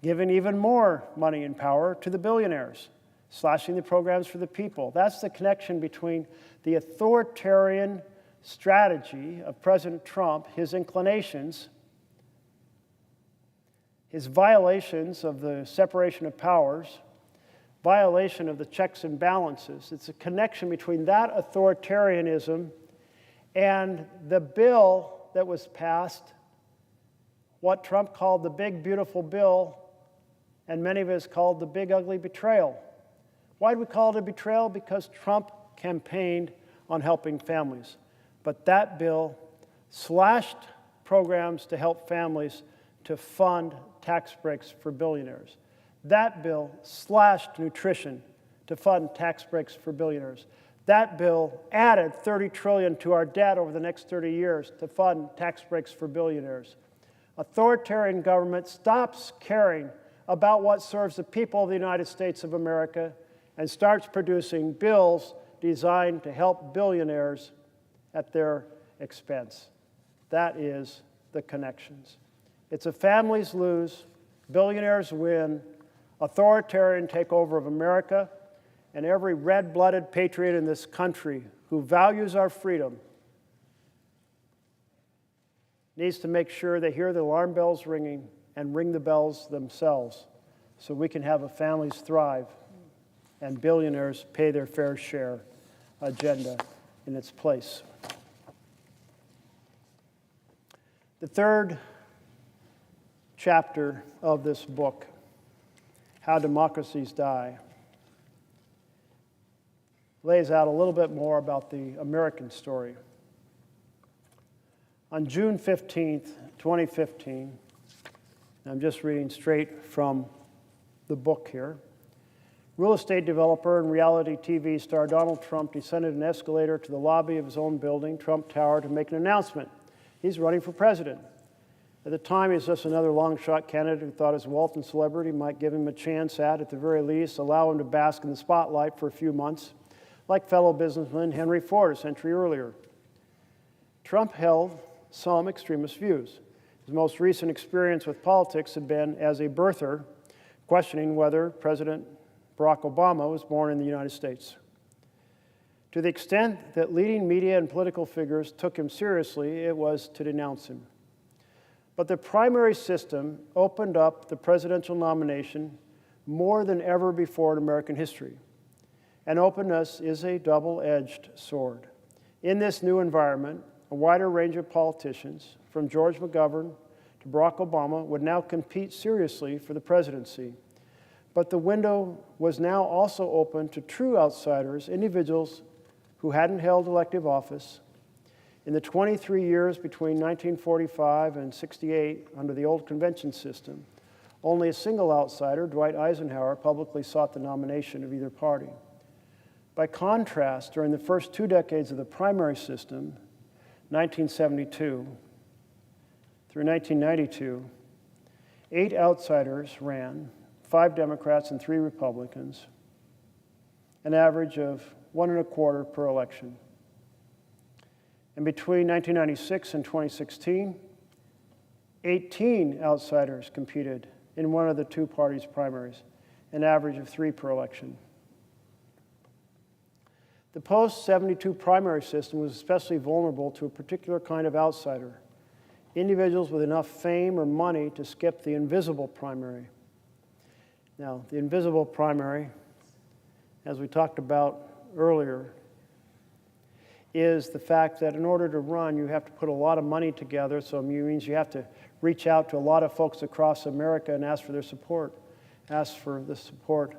giving even more money and power to the billionaires, slashing the programs for the people. That's the connection between the authoritarian strategy of President Trump, his inclinations, his violations of the separation of powers, violation of the checks and balances. It's a connection between that authoritarianism and the bill that was passed, what Trump called the big, beautiful bill, and many of us called the big, ugly betrayal. Why do we call it a betrayal? Because Trump campaigned on helping families. But that bill slashed programs to help families to fund tax breaks for billionaires. That bill slashed nutrition to fund tax breaks for billionaires. That bill added $30 trillion to our debt over the next 30 years to fund tax breaks for billionaires. Authoritarian government stops caring about what serves the people of the United States of America and starts producing bills designed to help billionaires at their expense. That is the connections. It's a families lose, billionaires win, authoritarian takeover of America, and every red-blooded patriot in this country who values our freedom needs to make sure they hear the alarm bells ringing and ring the bells themselves so we can have a families thrive and billionaires pay their fair share agenda in its place. The third chapter of this book, How Democracies Die, lays out a little bit more about the American story. On June 15th, 2015, I'm just reading straight from the book here, real estate developer and reality TV star Donald Trump descended an escalator to the lobby of his own building, Trump Tower, to make an announcement. He's running for president. At the time, he was just another long-shot candidate who thought his wealth and celebrity might give him a chance at the very least, allow him to bask in the spotlight for a few months, like fellow businessman Henry Ford a century earlier. Trump held some extremist views. His most recent experience with politics had been as a birther, questioning whether President Barack Obama was born in the United States. To the extent that leading media and political figures took him seriously, it was to denounce him. But the primary system opened up the presidential nomination more than ever before in American history. And openness is a double-edged sword. In this new environment, a wider range of politicians, from George McGovern to Barack Obama, would now compete seriously for the presidency. But the window was now also open to true outsiders, individuals who hadn't held elective office. In the 23 years between 1945 and 68, under the old convention system, only a single outsider, Dwight Eisenhower, publicly sought the nomination of either party. By contrast, during the first 2 decades of the primary system, 1972 through 1992, 8 outsiders ran, 5 Democrats and 3 Republicans, an average of 1.25 per election. And between 1996 and 2016, 18 outsiders competed in one of the 2 parties' primaries, an average of 3 per election. The post-72 primary system was especially vulnerable to a particular kind of outsider, individuals with enough fame or money to skip the invisible primary. Now, the invisible primary, as we talked about earlier, is the fact that in order to run, you have to put a lot of money together, so it means you have to reach out to a lot of folks across America and ask for their support, ask for the support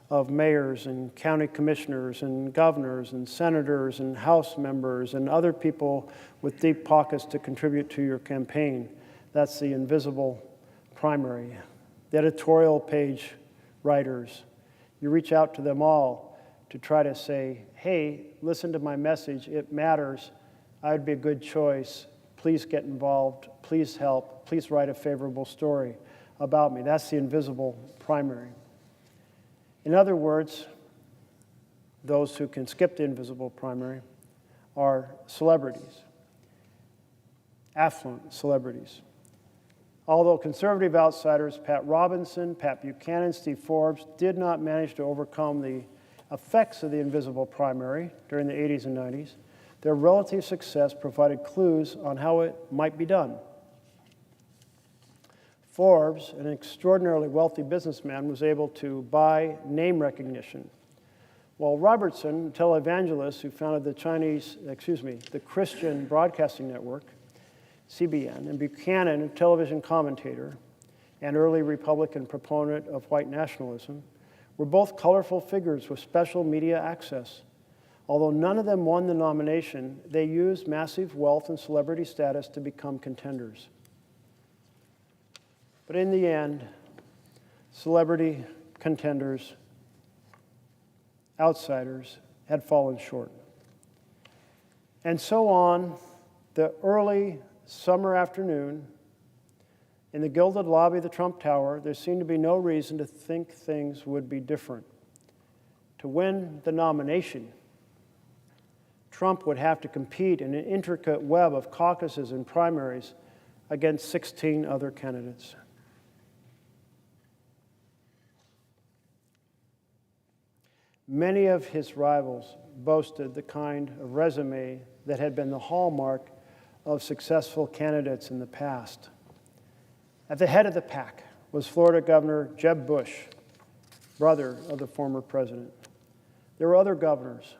of mayors and county commissioners and governors and senators and House members and other people with deep pockets to contribute to your campaign. That's the invisible primary. The editorial page writers, you reach out to them all to try to say, hey, listen to my message, it matters, I'd be a good choice, please get involved, please help, please write a favorable story about me. That's the invisible primary. In other words, those who can skip the invisible primary are celebrities, affluent celebrities. Although conservative outsiders Pat Robinson, Pat Buchanan, Steve Forbes did not manage to overcome the effects of the invisible primary during the 80s and 90s, their relative success provided clues on how it might be done. Forbes, an extraordinarily wealthy businessman, was able to buy name recognition, while Robertson, a televangelist who founded the Christian Broadcasting Network, CBN, and Buchanan, a television commentator and early Republican proponent of white nationalism, were both colorful figures with special media access. Although none of them won the nomination, they used massive wealth and celebrity status to become contenders. But in the end, celebrity contenders, outsiders, had fallen short. And so on the early summer afternoon, in the gilded lobby of the Trump Tower, there seemed to be no reason to think things would be different. To win the nomination, Trump would have to compete in an intricate web of caucuses and primaries against 16 other candidates. Many of his rivals boasted the kind of resume that had been the hallmark of successful candidates in the past. At the head of the pack was Florida Governor Jeb Bush, brother of the former president. There were other governors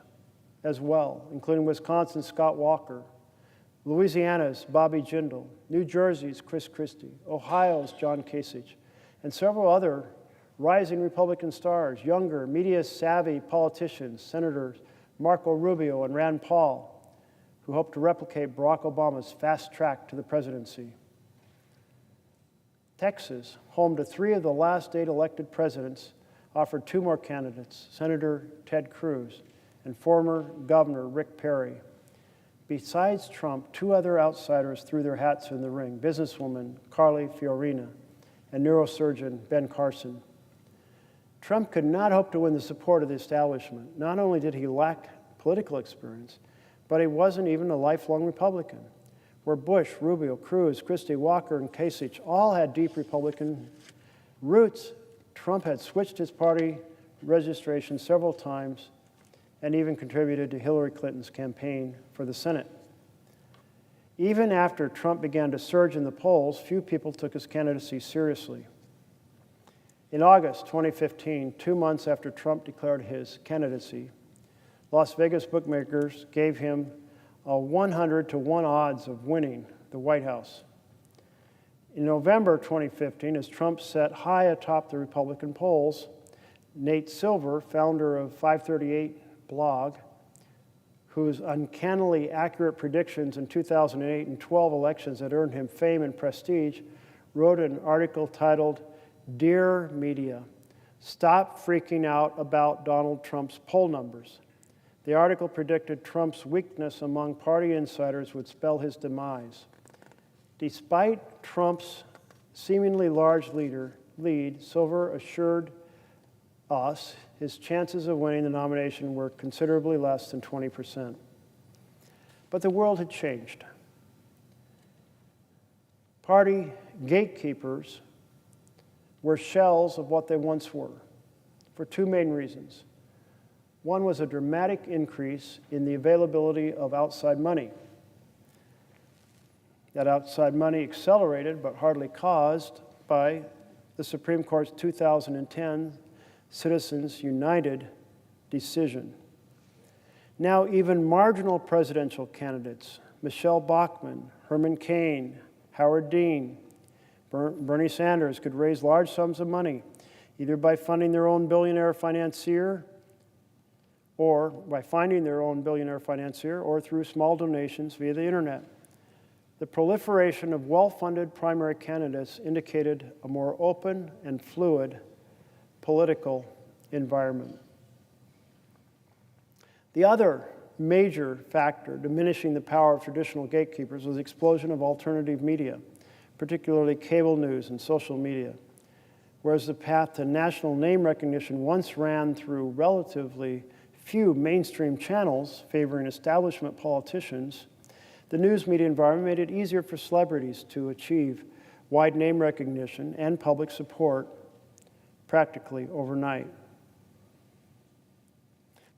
as well, including Wisconsin's Scott Walker, Louisiana's Bobby Jindal, New Jersey's Chris Christie, Ohio's John Kasich, and several other rising Republican stars, younger, media-savvy politicians, Senators Marco Rubio and Rand Paul, who hope to replicate Barack Obama's fast track to the presidency. Texas, home to 3 of the last 8 elected presidents, offered 2 more candidates, Senator Ted Cruz and former Governor Rick Perry. Besides Trump, 2 other outsiders threw their hats in the ring, businesswoman Carly Fiorina and neurosurgeon Ben Carson. Trump could not hope to win the support of the establishment. Not only did he lack political experience, but he wasn't even a lifelong Republican. Where Bush, Rubio, Cruz, Christie, Walker, and Kasich all had deep Republican roots, Trump had switched his party registration several times and even contributed to Hillary Clinton's campaign for the Senate. Even after Trump began to surge in the polls, few people took his candidacy seriously. In August 2015, 2 months after Trump declared his candidacy, Las Vegas bookmakers gave him a 100-to-1 odds of winning the White House. In November 2015, as Trump sat high atop the Republican polls, Nate Silver, founder of 538 blog, whose uncannily accurate predictions in 2008 and 12 elections had earned him fame and prestige, wrote an article titled, "Dear Media, Stop Freaking Out About Donald Trump's Poll Numbers." The article predicted Trump's weakness among party insiders would spell his demise. Despite Trump's seemingly large lead, Silver assured us his chances of winning the nomination were considerably less than 20%. But the world had changed. Party gatekeepers were shells of what they once were, for 2 main reasons. One was a dramatic increase in the availability of outside money. That outside money accelerated, but hardly caused, by the Supreme Court's 2010 Citizens United decision. Now even marginal presidential candidates, Michelle Bachmann, Herman Cain, Howard Dean, Bernie Sanders, could raise large sums of money, either by funding their own billionaire financier or by finding their own billionaire financier or through small donations via the internet. The proliferation of well-funded primary candidates indicated a more open and fluid political environment. The other major factor diminishing the power of traditional gatekeepers was the explosion of alternative media, particularly cable news and social media. Whereas the path to national name recognition once ran through relatively few mainstream channels favoring establishment politicians, the news media environment made it easier for celebrities to achieve wide name recognition and public support practically overnight.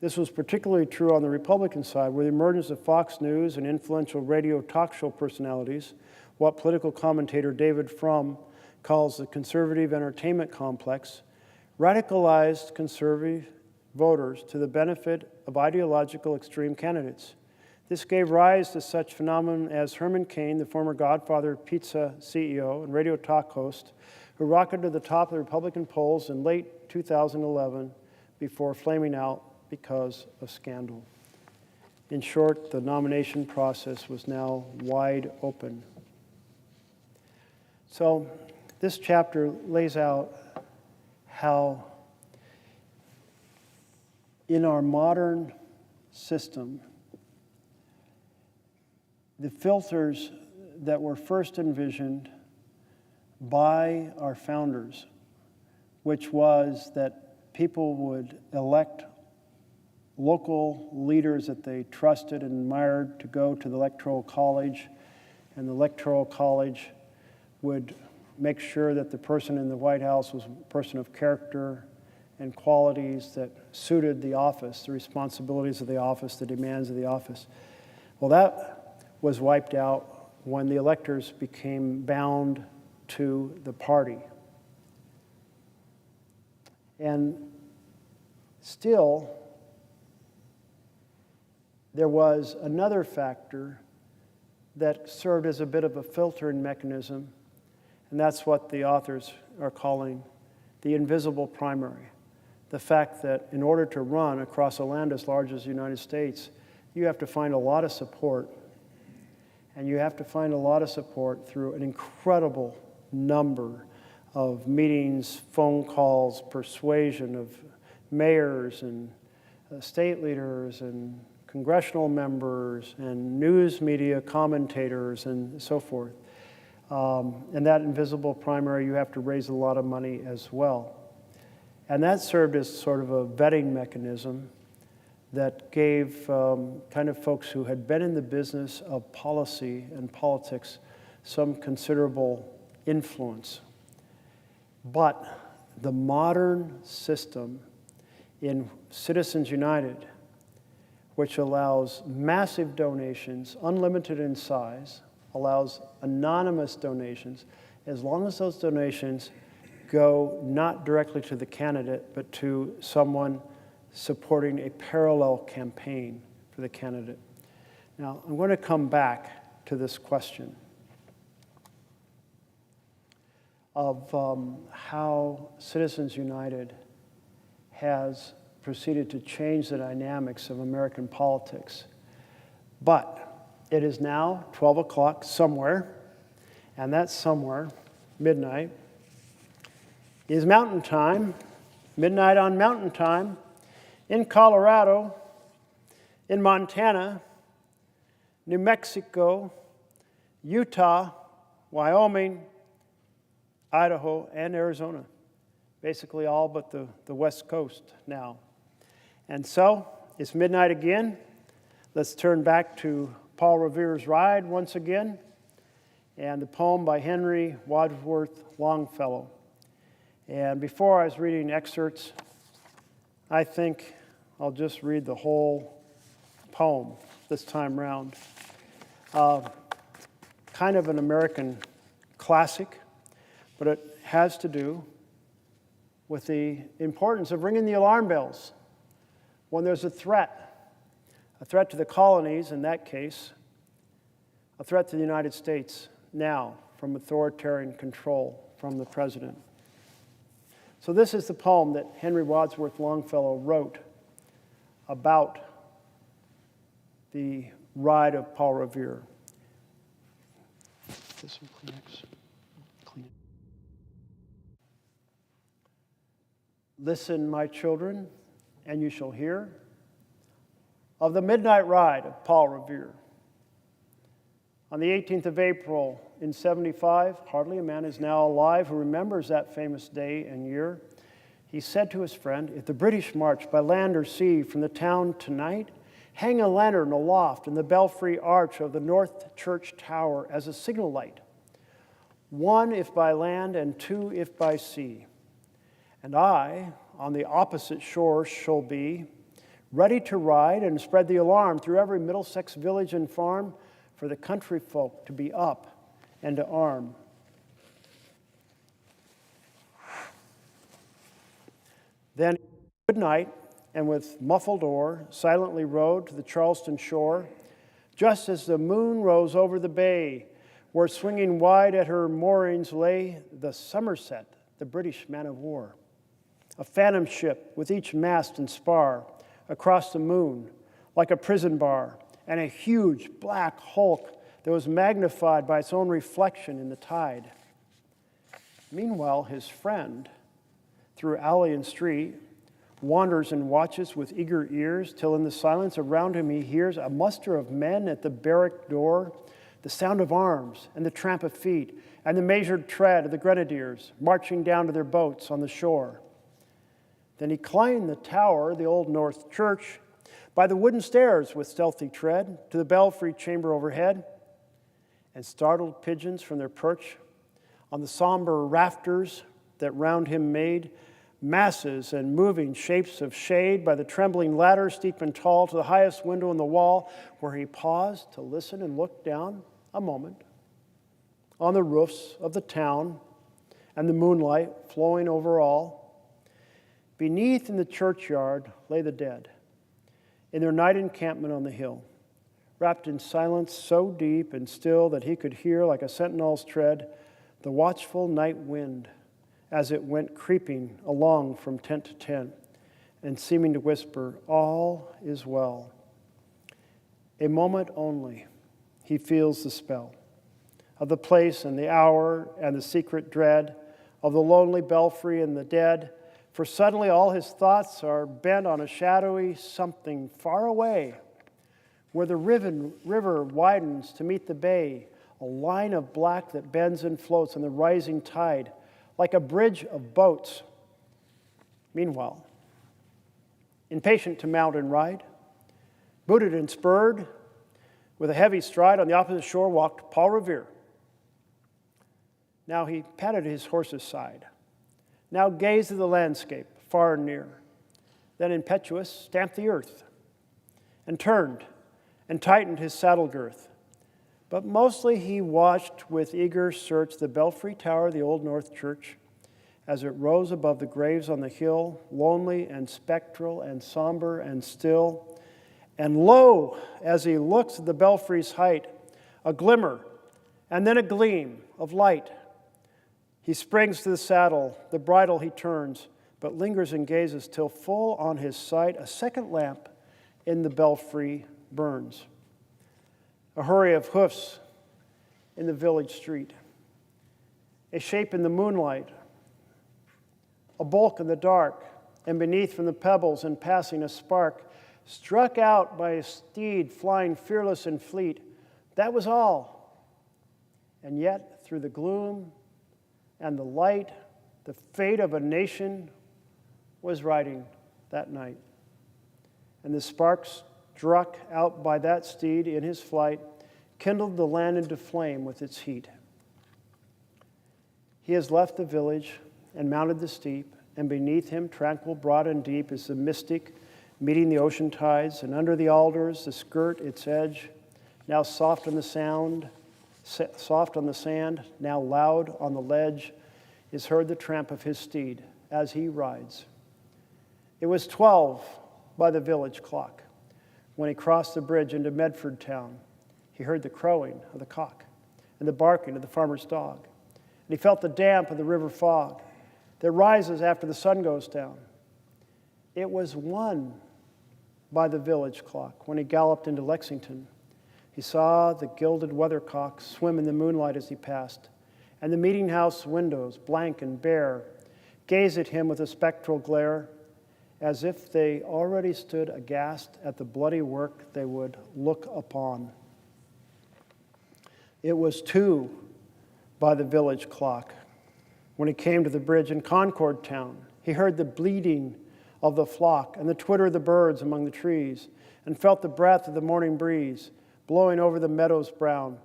This was particularly true on the Republican side, where the emergence of Fox News and influential radio talk show personalities, what political commentator David Frum calls the conservative entertainment complex, radicalized conservative voters to the benefit of ideological extreme candidates. This gave rise to such phenomena as Herman Cain, the former Godfather Pizza CEO and radio talk host, who rocketed to the top of the Republican polls in late 2011 before flaming out because of scandal. In short, the nomination process was now wide open. So this chapter lays out how in our modern system, the filters that were first envisioned by our founders, which was that people would elect local leaders that they trusted and admired to go to the Electoral College, and the Electoral College would make sure that the person in the White House was a person of character and qualities that suited the office, the responsibilities of the office, the demands of the office. Well, that was wiped out when the electors became bound to the party. And still, there was another factor that served as a bit of a filtering mechanism, and that's what the authors are calling the invisible primary. The fact that in order to run across a land as large as the United States, you have to find a lot of support. And you have to find a lot of support through an incredible number of meetings, phone calls, persuasion of mayors and state leaders and congressional members and news media commentators and so forth. And that invisible primary, you have to raise a lot of money as well. And that served as sort of a vetting mechanism that gave kind of folks who had been in the business of policy and politics some considerable influence. But the modern system in Citizens United, which allows massive donations, unlimited in size, allows anonymous donations, as long as those donations go not directly to the candidate, but to someone supporting a parallel campaign for the candidate. Now, I'm going to come back to this question of how Citizens United has proceeded to change the dynamics of American politics. But it is now 12 o'clock somewhere, and that somewhere, midnight, is Mountain Time, midnight on Mountain Time, in Colorado, in Montana, New Mexico, Utah, Wyoming, Idaho, and Arizona. Basically all but the West Coast now. And so, it's midnight again. Let's turn back to Paul Revere's Ride once again, and the poem by Henry Wadsworth Longfellow. And before I was reading excerpts, I think I'll just read the whole poem this time round. Kind of an American classic, but it has to do with the importance of ringing the alarm bells when there's a threat to the colonies in that case, a threat to the United States now from authoritarian control from the president. So this is the poem that Henry Wadsworth Longfellow wrote about the ride of Paul Revere. This one, Kleenex. Clean it. Listen, my children, and you shall hear of the midnight ride of Paul Revere. On the 18th of April in 75, hardly a man is now alive who remembers that famous day and year. He said to his friend, if the British march by land or sea from the town tonight, hang a lantern aloft in the belfry arch of the North Church Tower as a signal light. 1 if by land and 2 if by sea. And I, on the opposite shore, shall be ready to ride and spread the alarm through every Middlesex village and farm for the country folk to be up and to arm. Then, good night, and with muffled oar, silently rowed to the Charleston shore, just as the moon rose over the bay, where swinging wide at her moorings lay the Somerset, the British man of war, a phantom ship with each mast and spar across the moon like a prison bar, and a huge black hulk that was magnified by its own reflection in the tide. Meanwhile, his friend, through alley and street, wanders and watches with eager ears, till in the silence around him he hears a muster of men at the barrack door, the sound of arms and the tramp of feet, and the measured tread of the grenadiers marching down to their boats on the shore. Then he climbed the tower, the old North Church, by the wooden stairs with stealthy tread, to the belfry chamber overhead, and startled pigeons from their perch on the somber rafters that round him made masses and moving shapes of shade by the trembling ladder steep and tall to the highest window in the wall, where he paused to listen and look down a moment on the roofs of the town and the moonlight flowing over all. Beneath in the churchyard lay the dead, in their night encampment on the hill, wrapped in silence so deep and still that he could hear, like a sentinel's tread, the watchful night wind as it went creeping along from tent to tent and seeming to whisper, "All is well." A moment only, he feels the spell of the place and the hour and the secret dread of the lonely belfry and the dead, for suddenly all his thoughts are bent on a shadowy something far away, where the river widens to meet the bay, a line of black that bends and floats on the rising tide, like a bridge of boats. Meanwhile, impatient to mount and ride, booted and spurred, with a heavy stride on the opposite shore walked Paul Revere. Now he patted his horse's side, now gazed at the landscape far and near, then impetuous stamped the earth, and turned and tightened his saddle girth. But mostly he watched with eager search the belfry tower of the Old North Church as it rose above the graves on the hill, lonely and spectral and somber and still. And lo, as he looks at the belfry's height, a glimmer and then a gleam of light. He springs to the saddle, the bridle he turns, but lingers and gazes till full on his sight a second lamp in the belfry burns. A hurry of hoofs in the village street, a shape in the moonlight, a bulk in the dark, and beneath from the pebbles in passing a spark, struck out by a steed flying fearless and fleet. That was all. And yet, through the gloom and the light, the fate of a nation was riding that night. And the sparks struck out by that steed in his flight kindled the land into flame with its heat. He has left the village and mounted the steep, and beneath him, tranquil, broad, and deep, is the mystic meeting the ocean tides, and under the alders, the skirt, its edge, now soft on the sand, now loud on the ledge, is heard the tramp of his steed as he rides. It was 12 by the village clock when he crossed the bridge into Medford town. He heard the crowing of the cock and the barking of the farmer's dog, and he felt the damp of the river fog that rises after the sun goes down. It was 1 by the village clock when he galloped into Lexington. He saw the gilded weathercock swim in the moonlight as he passed, and the meeting house windows, blank and bare, gaze at him with a spectral glare, as if they already stood aghast at the bloody work they would look upon. It was 2 by the village clock when he came to the bridge in Concord town. He heard the bleating of the flock and the twitter of the birds among the trees, and felt the breath of the morning breeze blowing over the meadows brown.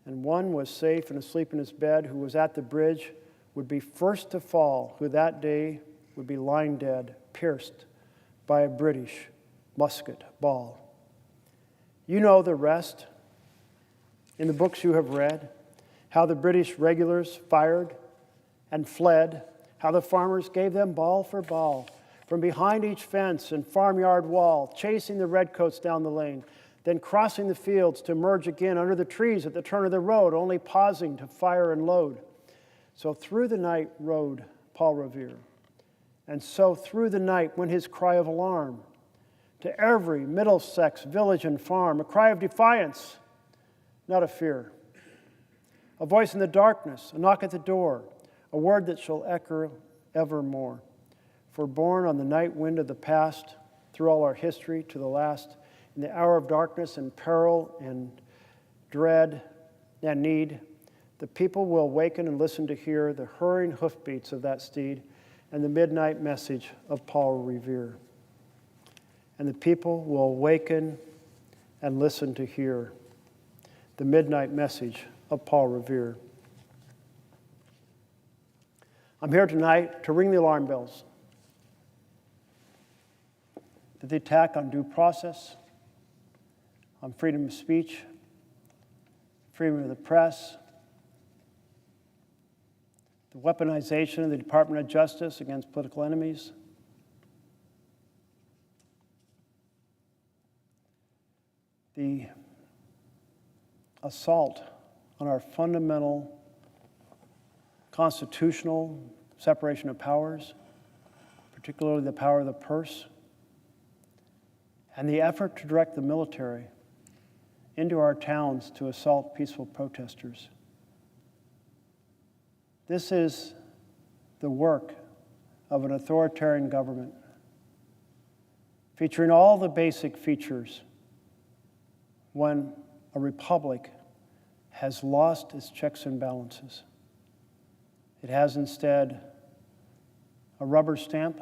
And one was safe and asleep in his bed who was at the bridge would be first to fall, who that day would be lying dead, pierced by a British musket ball. You know the rest in the books you have read, how the British regulars fired and fled, how the farmers gave them ball for ball from behind each fence and farmyard wall, chasing the redcoats down the lane, then crossing the fields to emerge again under the trees at the turn of the road, only pausing to fire and load. So through the night rode Paul Revere. And so through the night went his cry of alarm to every Middlesex village and farm, a cry of defiance, not of fear. A voice in the darkness, a knock at the door, a word that shall echo evermore. For born on the night wind of the past, through all our history to the last, in the hour of darkness and peril and dread and need, the people will awaken and listen to hear the hurrying hoofbeats of that steed and the midnight message of Paul Revere. And the people will awaken and listen to hear the midnight message of Paul Revere. I'm here tonight to ring the alarm bells. That the attack on due process, on freedom of speech, freedom of the press, the weaponization of the Department of Justice against political enemies, the assault on our fundamental constitutional separation of powers, particularly the power of the purse, and the effort to direct the military into our towns to assault peaceful protesters. This is the work of an authoritarian government, featuring all the basic features when a republic has lost its checks and balances. It has instead a rubber stamp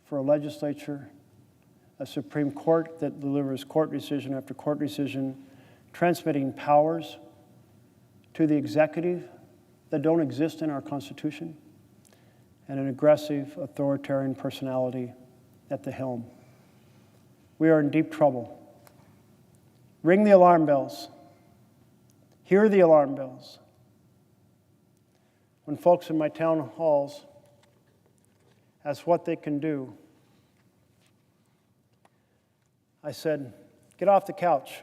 for a legislature, a Supreme Court that delivers court decision after court decision, transmitting powers to the executive that don't exist in our Constitution, and an aggressive authoritarian personality at the helm. We are in deep trouble. Ring the alarm bells. Hear the alarm bells. When folks in my town halls ask what they can do, I said, get off the couch.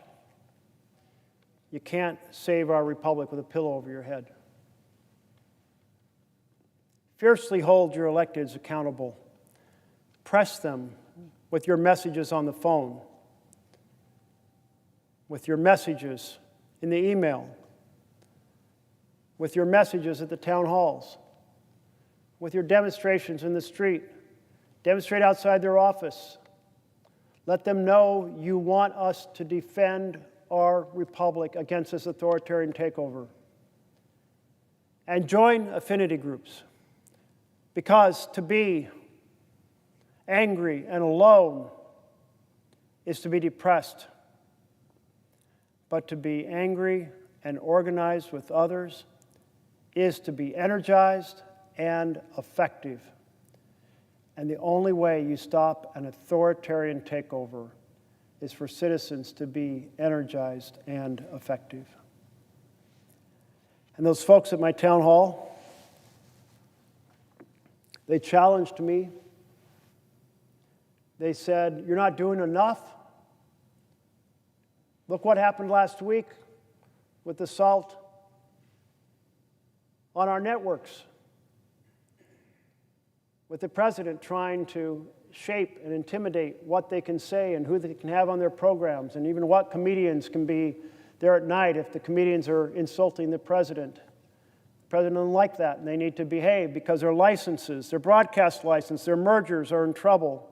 You can't save our republic with a pillow over your head. Fiercely hold your electeds accountable. Press them with your messages on the phone, with your messages in the email, with your messages at the town halls, with your demonstrations in the street. Demonstrate outside their office. Let them know you want us to defend our republic against this authoritarian takeover. And join affinity groups, because to be angry and alone is to be depressed. But to be angry and organized with others is to be energized and effective. And the only way you stop an authoritarian takeover is for citizens to be energized and effective. And those folks at my town hall, they challenged me. They said, "You're not doing enough. Look what happened last week with the assault on our networks, with the president trying to shape and intimidate what they can say and who they can have on their programs, and even what comedians can be there at night if the comedians are insulting the president. The president doesn't like that, and they need to behave because their licenses, their broadcast license, their mergers are in trouble.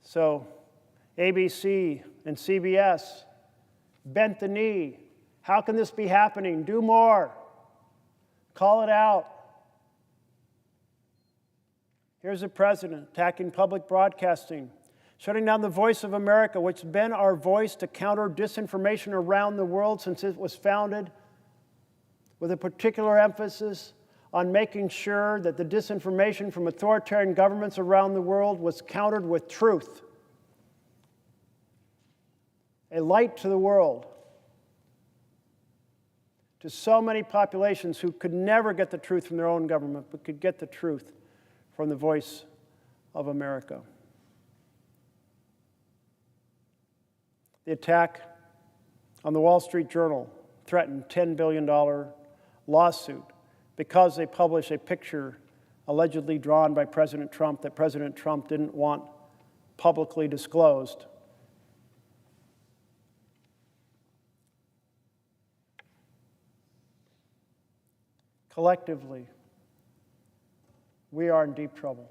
So ABC and CBS bent the knee. How can this be happening? Do more. Call it out. Here's the president attacking public broadcasting, shutting down the Voice of America, which has been our voice to counter disinformation around the world since it was founded, with a particular emphasis on making sure that the disinformation from authoritarian governments around the world was countered with truth. A light to the world, to so many populations who could never get the truth from their own government, but could get the truth from the Voice of America. The attack on the Wall Street Journal threatened $10 billion lawsuit because they published a picture allegedly drawn by President Trump that President Trump didn't want publicly disclosed. Collectively, we are in deep trouble.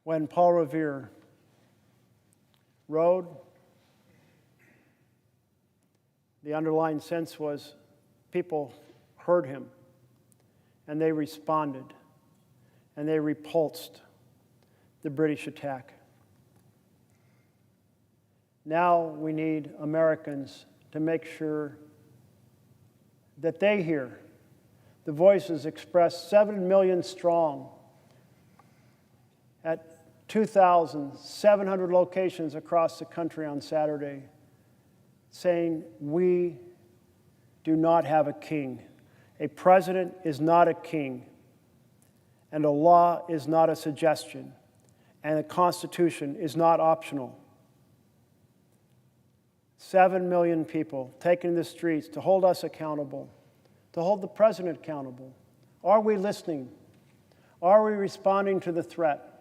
When Paul Revere wrote, the underlying sense was people heard him, and they responded, and they repulsed the British attack. Now we need Americans to make sure that they hear the voices expressed 7 million strong at 2,700 locations across the country on Saturday, saying we do not have a king. A president is not a king, and a law is not a suggestion, and the Constitution is not optional. 7 million people taking the streets to hold us accountable, to hold the president accountable. Are we listening? Are we responding to the threat?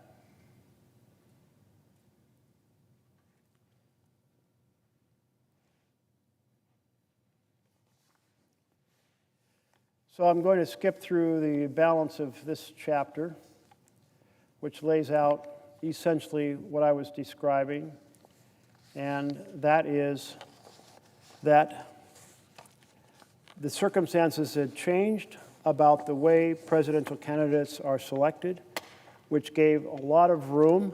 So I'm going to skip through the balance of this chapter, which lays out essentially what I was describing, and that is that the circumstances had changed about the way presidential candidates are selected, which gave a lot of room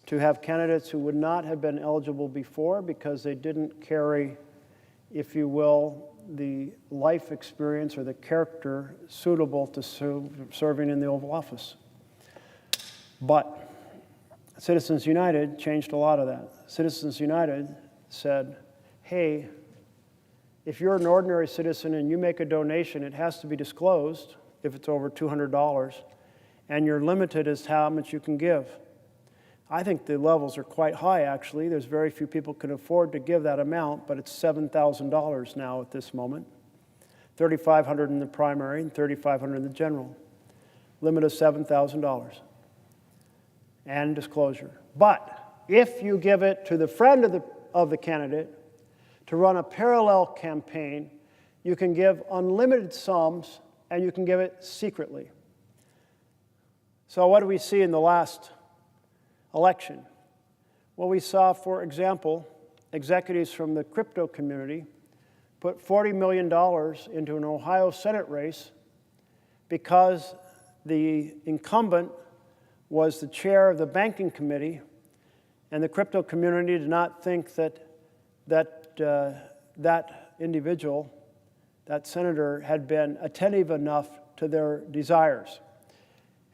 to have candidates who would not have been eligible before because they didn't carry, if you will, the life experience or the character suitable to serving in the Oval Office. But Citizens United changed a lot of that. Citizens United said, hey, if you're an ordinary citizen and you make a donation, it has to be disclosed if it's over $200, and you're limited as to how much you can give. I think the levels are quite high, actually. There's very few people can afford to give that amount, but it's $7,000 now at this moment. $3,500 in the primary and $3,500 in the general. Limit of $7,000. And disclosure. But if you give it to the friend of the candidate to run a parallel campaign, you can give unlimited sums and you can give it secretly. So what do we see in the last election? Well, we saw, for example, executives from the crypto community put $40 million into an Ohio Senate race because the incumbent was the chair of the banking committee, and the crypto community did not think that that individual, that senator, had been attentive enough to their desires.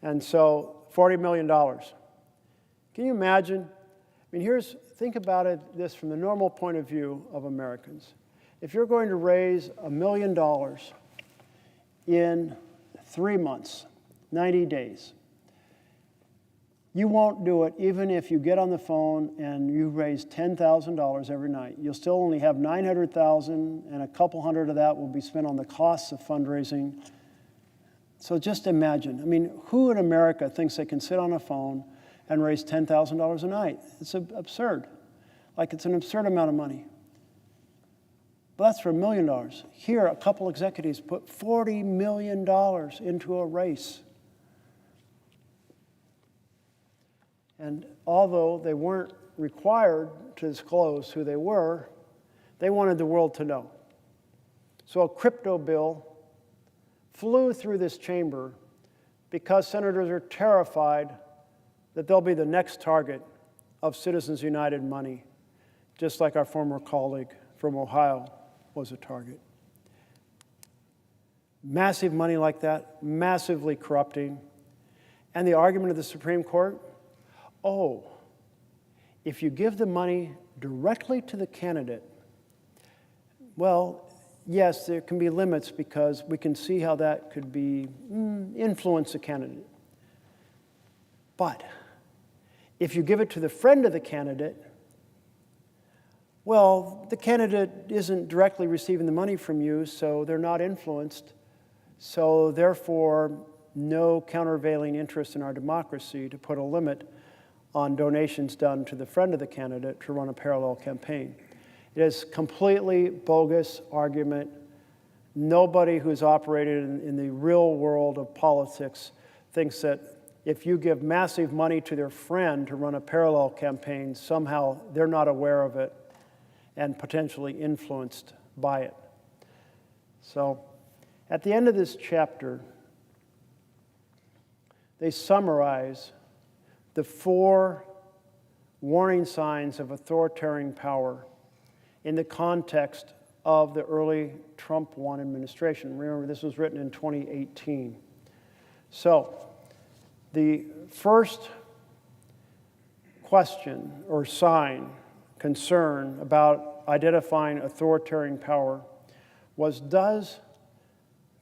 And so $40 million. Can you imagine? I mean, think about this from the normal point of view of Americans. If you're going to raise $1 million in 3 months, 90 days, you won't do it even if you get on the phone and you raise $10,000 every night. You'll still only have $900,000, and a couple hundred of that will be spent on the costs of fundraising. So just imagine. I mean, who in America thinks they can sit on a phone and raise $10,000 a night? It's absurd. Like, it's an absurd amount of money. But that's for $1 million. Here, a couple executives put $40 million into a race. And although they weren't required to disclose who they were, they wanted the world to know. So a crypto bill flew through this chamber because senators are terrified that they'll be the next target of Citizens United money, just like our former colleague from Ohio was a target. Massive money like that, massively corrupting. And the argument of the Supreme Court, oh, if you give the money directly to the candidate, well, yes, there can be limits because we can see how that could be influence the candidate. But if you give it to the friend of the candidate, well, the candidate isn't directly receiving the money from you, so they're not influenced. So therefore, no countervailing interest in our democracy to put a limit on donations done to the friend of the candidate to run a parallel campaign. It is completely bogus argument. Nobody who's operated in the real world of politics thinks that if you give massive money to their friend to run a parallel campaign, somehow they're not aware of it and potentially influenced by it. So at the end of this chapter, they summarize the 4 warning signs of authoritarian power in the context of the early Trump 1 administration. Remember, this was written in 2018. So the first question or sign, concern about identifying authoritarian power was, does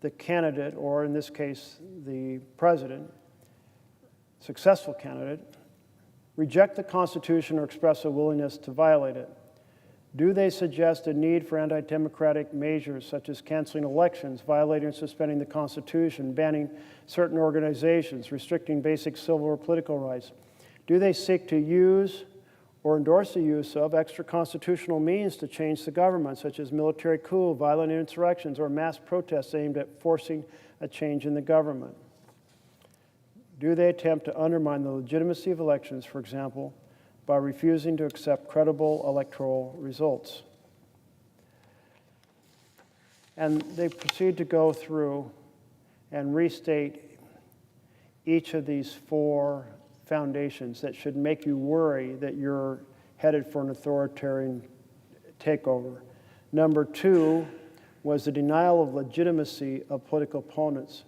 the candidate, or in this case, the president, successful candidate, reject the Constitution or express a willingness to violate it? Do they suggest a need for anti-democratic measures such as canceling elections, violating or suspending the Constitution, banning certain organizations, restricting basic civil or political rights? Do they seek to use or endorse the use of extra-constitutional means to change the government, such as military coup, violent insurrections, or mass protests aimed at forcing a change in the government? Do they attempt to undermine the legitimacy of elections, for example, by refusing to accept credible electoral results? And they proceed to go through and restate each of these four foundations that should make you worry that you're headed for an authoritarian takeover. Number two was the denial of legitimacy of political opponents.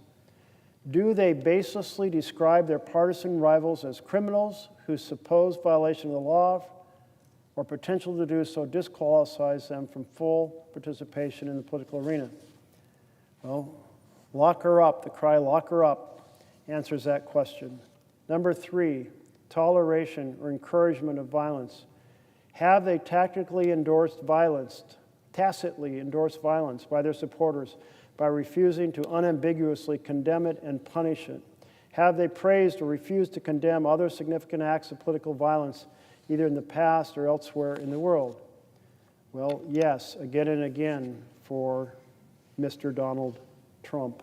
Do they baselessly describe their partisan rivals as criminals whose supposed violation of the law or potential to do so disqualifies them from full participation in the political arena? Well, lock her up. The cry, lock her up, answers that question. Number three, toleration or encouragement of violence. Have they tacitly endorsed violence by their supporters by refusing to unambiguously condemn it and punish it? Have they praised or refused to condemn other significant acts of political violence, either in the past or elsewhere in the world? Well, yes, again and again for Mr. Donald Trump.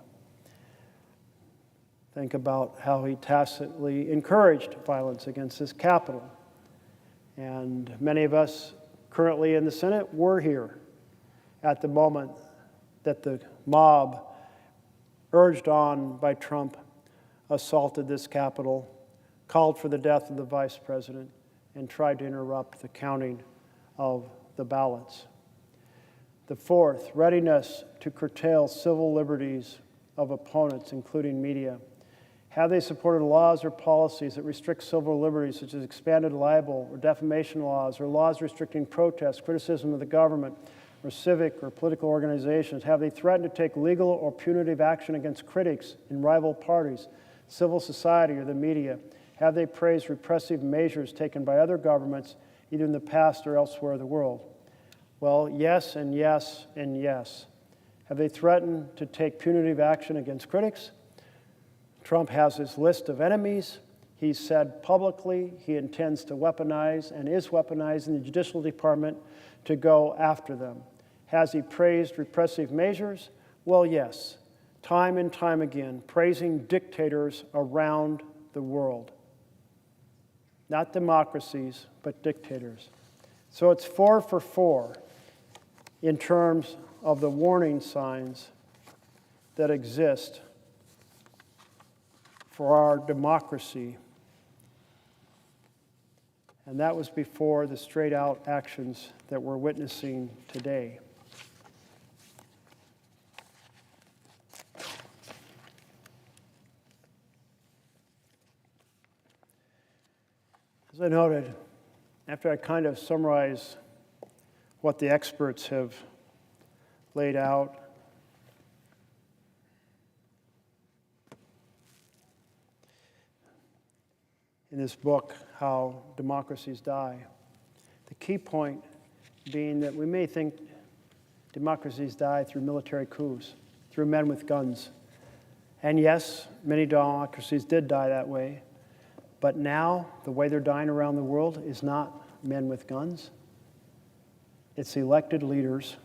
Think about how he tacitly encouraged violence against his capital. And many of us currently in the Senate were here at the moment that the mob, urged on by Trump, assaulted this Capitol, called for the death of the Vice President, and tried to interrupt the counting of the ballots. The fourth, readiness to curtail civil liberties of opponents, including media. Have they supported laws or policies that restrict civil liberties, such as expanded libel or defamation laws, or laws restricting protests, criticism of the government, or civic or political organizations? Have they threatened to take legal or punitive action against critics in rival parties, civil society, or the media? Have they praised repressive measures taken by other governments, either in the past or elsewhere in the world? Well, yes and yes and yes. Have they threatened to take punitive action against critics? Trump has his list of enemies. He's said publicly he intends to weaponize and is weaponizing the Judicial Department to go after them. Has he praised repressive measures? Well, yes, time and time again, praising dictators around the world. Not democracies, but dictators. So it's 4 for 4 in terms of the warning signs that exist for our democracy. And that was before the straight-out actions that we're witnessing today. As I noted, after I kind of summarize what the experts have laid out, in this book, How Democracies Die, the key point being that we may think democracies die through military coups, through men with guns. And yes, many democracies did die that way. But now, the way they're dying around the world is not men with guns. It's elected leaders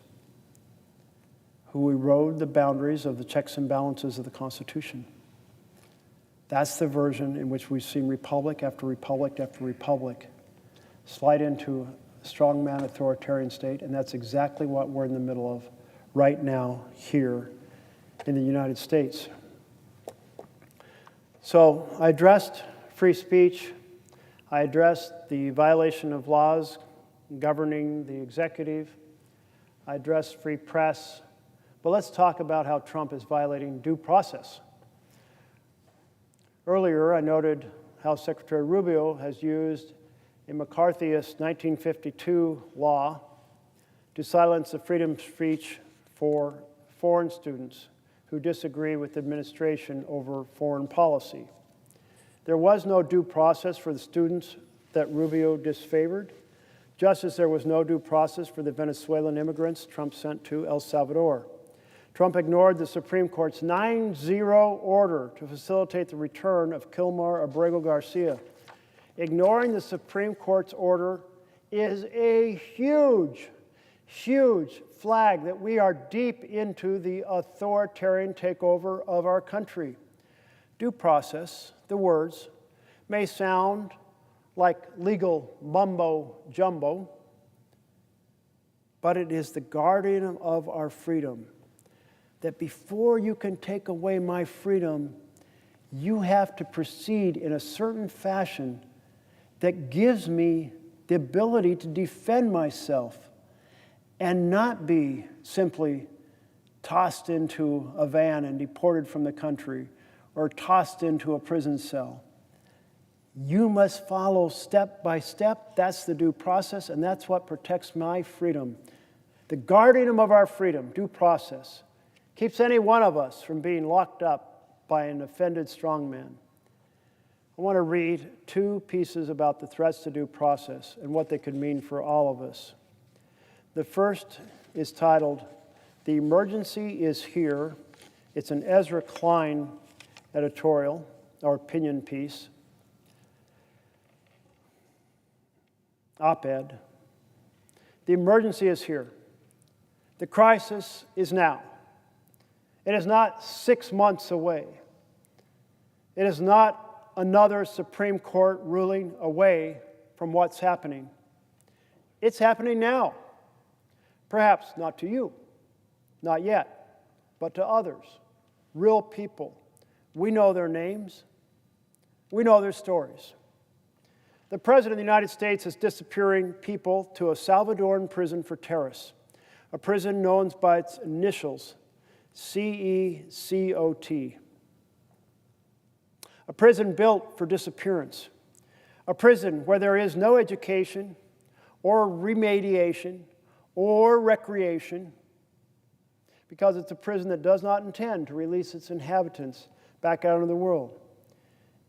who erode the boundaries of the checks and balances of the Constitution. That's the version in which we've seen republic after republic after republic slide into a strongman authoritarian state, and that's exactly what we're in the middle of right now here in the United States. So I addressed free speech. I addressed the violation of laws governing the executive. I addressed free press. But let's talk about how Trump is violating due process. Earlier, I noted how Secretary Rubio has used a McCarthyist 1952 law to silence the freedom of speech for foreign students who disagree with the administration over foreign policy. There was no due process for the students that Rubio disfavored, just as there was no due process for the Venezuelan immigrants Trump sent to El Salvador. Trump ignored the Supreme Court's 9-0 order to facilitate the return of Kilmar Abrego Garcia. Ignoring the Supreme Court's order is a huge, huge flag that we are deep into the authoritarian takeover of our country. Due process, the words, may sound like legal mumbo jumbo, but it is the guardian of our freedom. That before you can take away my freedom, you have to proceed in a certain fashion that gives me the ability to defend myself and not be simply tossed into a van and deported from the country or tossed into a prison cell. You must follow step by step. That's the due process, and that's what protects my freedom. The guardian of our freedom, due process, keeps any one of us from being locked up by an offended strongman. I want to read two pieces about the threats to due process and what they could mean for all of us. The first is titled, "The Emergency is Here." It's an Ezra Klein editorial or opinion piece, op-ed. The emergency is here. The crisis is now. It is not 6 months away. It is not another Supreme Court ruling away from what's happening. It's happening now. Perhaps not to you, not yet, but to others, real people. We know their names. We know their stories. The President of the United States is disappearing people to a Salvadoran prison for terrorists, a prison known by its initials, CECOT. A prison built for disappearance. A prison where there is no education or remediation or recreation, because it's a prison that does not intend to release its inhabitants back out into the world.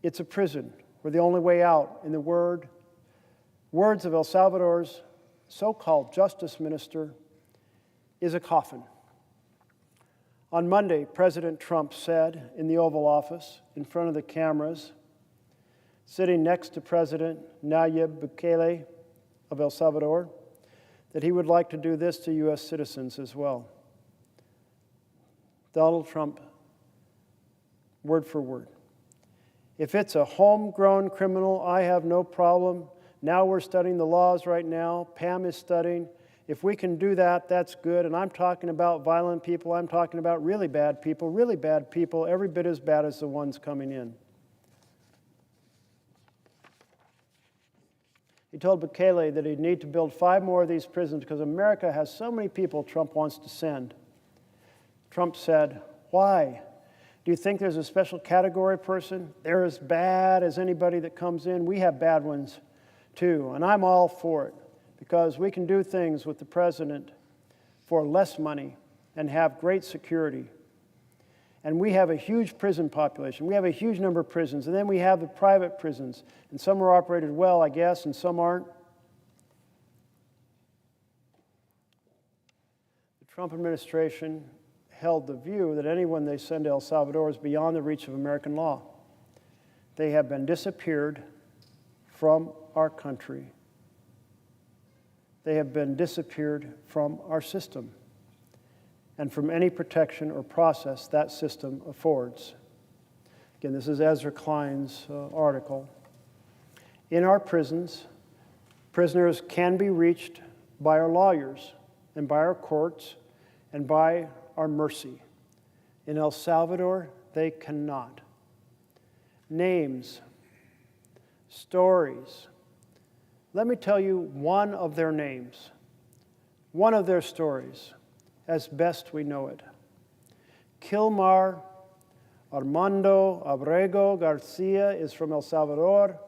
It's a prison where the only way out, in the words of El Salvador's so-called justice minister, is a coffin. On Monday, President Trump said in the Oval Office, in front of the cameras, sitting next to President Nayib Bukele of El Salvador, that he would like to do this to U.S. citizens as well. Donald Trump, word for word. If it's a homegrown criminal, I have no problem. Now we're studying the laws right now. Pam is studying. If we can do that, that's good. And I'm talking about violent people. I'm talking about really bad people, every bit as bad as the ones coming in. He told Bukele that he'd need to build 5 more of these prisons because America has so many people Trump wants to send. Trump said, why? Do you think there's a special category person? They're as bad as anybody that comes in. We have bad ones too, and I'm all for it because we can do things with the president for less money and have great security. And we have a huge prison population. We have a huge number of prisons, and then we have the private prisons, and some are operated well, I guess, and some aren't. The Trump administration held the view that anyone they send to El Salvador is beyond the reach of American law. They have been disappeared from our country. They have been disappeared from our system and from any protection or process that system affords. Again, this is Ezra Klein's article. In our prisons, prisoners can be reached by our lawyers and by our courts and by our mercy. In El Salvador, they cannot. Names, stories. Let me tell you one of their names, one of their stories, as best we know it. Kilmar Armando Abrego Garcia is from El Salvador.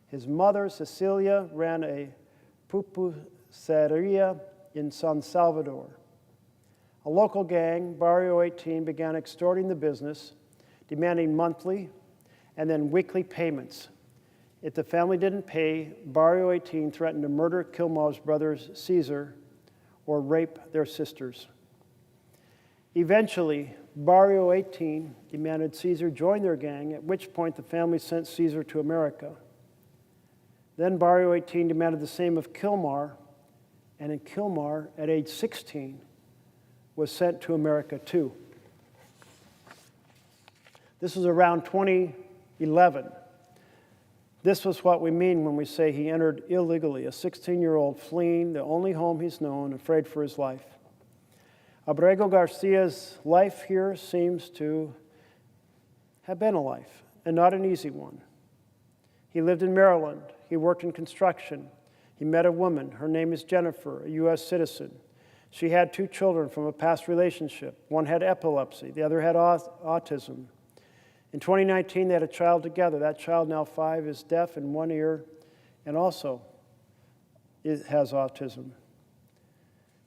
His mother, Cecilia, ran a pupuseria in San Salvador. A local gang, Barrio 18, began extorting the business, demanding monthly and then weekly payments. If the family didn't pay, Barrio 18 threatened to murder Kilmar's brothers Caesar or rape their sisters. Eventually, Barrio 18 demanded Caesar join their gang, at which point the family sent Caesar to America. Then Barrio 18 demanded the same of Kilmar, and in Kilmar, at age 16, was sent to America too. This was around 2011. This was what we mean when we say he entered illegally, a 16-year-old fleeing the only home he's known, afraid for his life. Abrego Garcia's life here seems to have been a life, and not an easy one. He lived in Maryland. He worked in construction. He met a woman. Her name is Jennifer, a U.S. citizen. She had 2 children from a past relationship. One had epilepsy. The other had autism. In 2019, they had a child together. That child, now 5, is deaf in one ear and also has autism.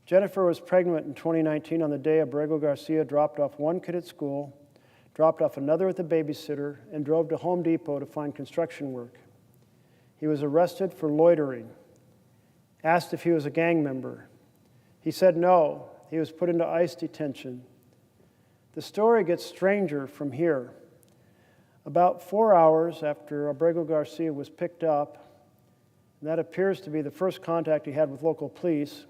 Jennifer was pregnant in 2019 on the day Abrego Garcia dropped off one kid at school, dropped off another at the babysitter, and drove to Home Depot to find construction work. He was arrested for loitering, asked if he was a gang member. He said no. He was put into ICE detention. The story gets stranger from here. About 4 hours after Abrego Garcia was picked up, and that appears to be the first contact he had with local police,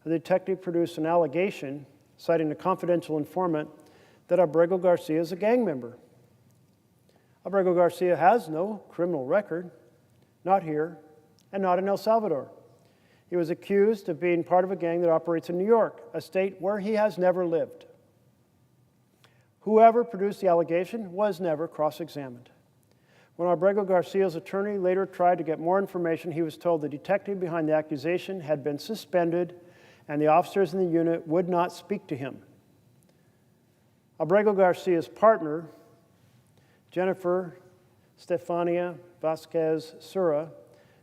a detective produced an allegation, citing a confidential informant, that Abrego Garcia is a gang member. Abrego Garcia has no criminal record, not here, and not in El Salvador. He was accused of being part of a gang that operates in New York, a state where he has never lived. Whoever produced the allegation was never cross-examined. When Abrego Garcia's attorney later tried to get more information, he was told the detective behind the accusation had been suspended and the officers in the unit would not speak to him. Abrego Garcia's partner, Jennifer Stefania Vasquez Sura,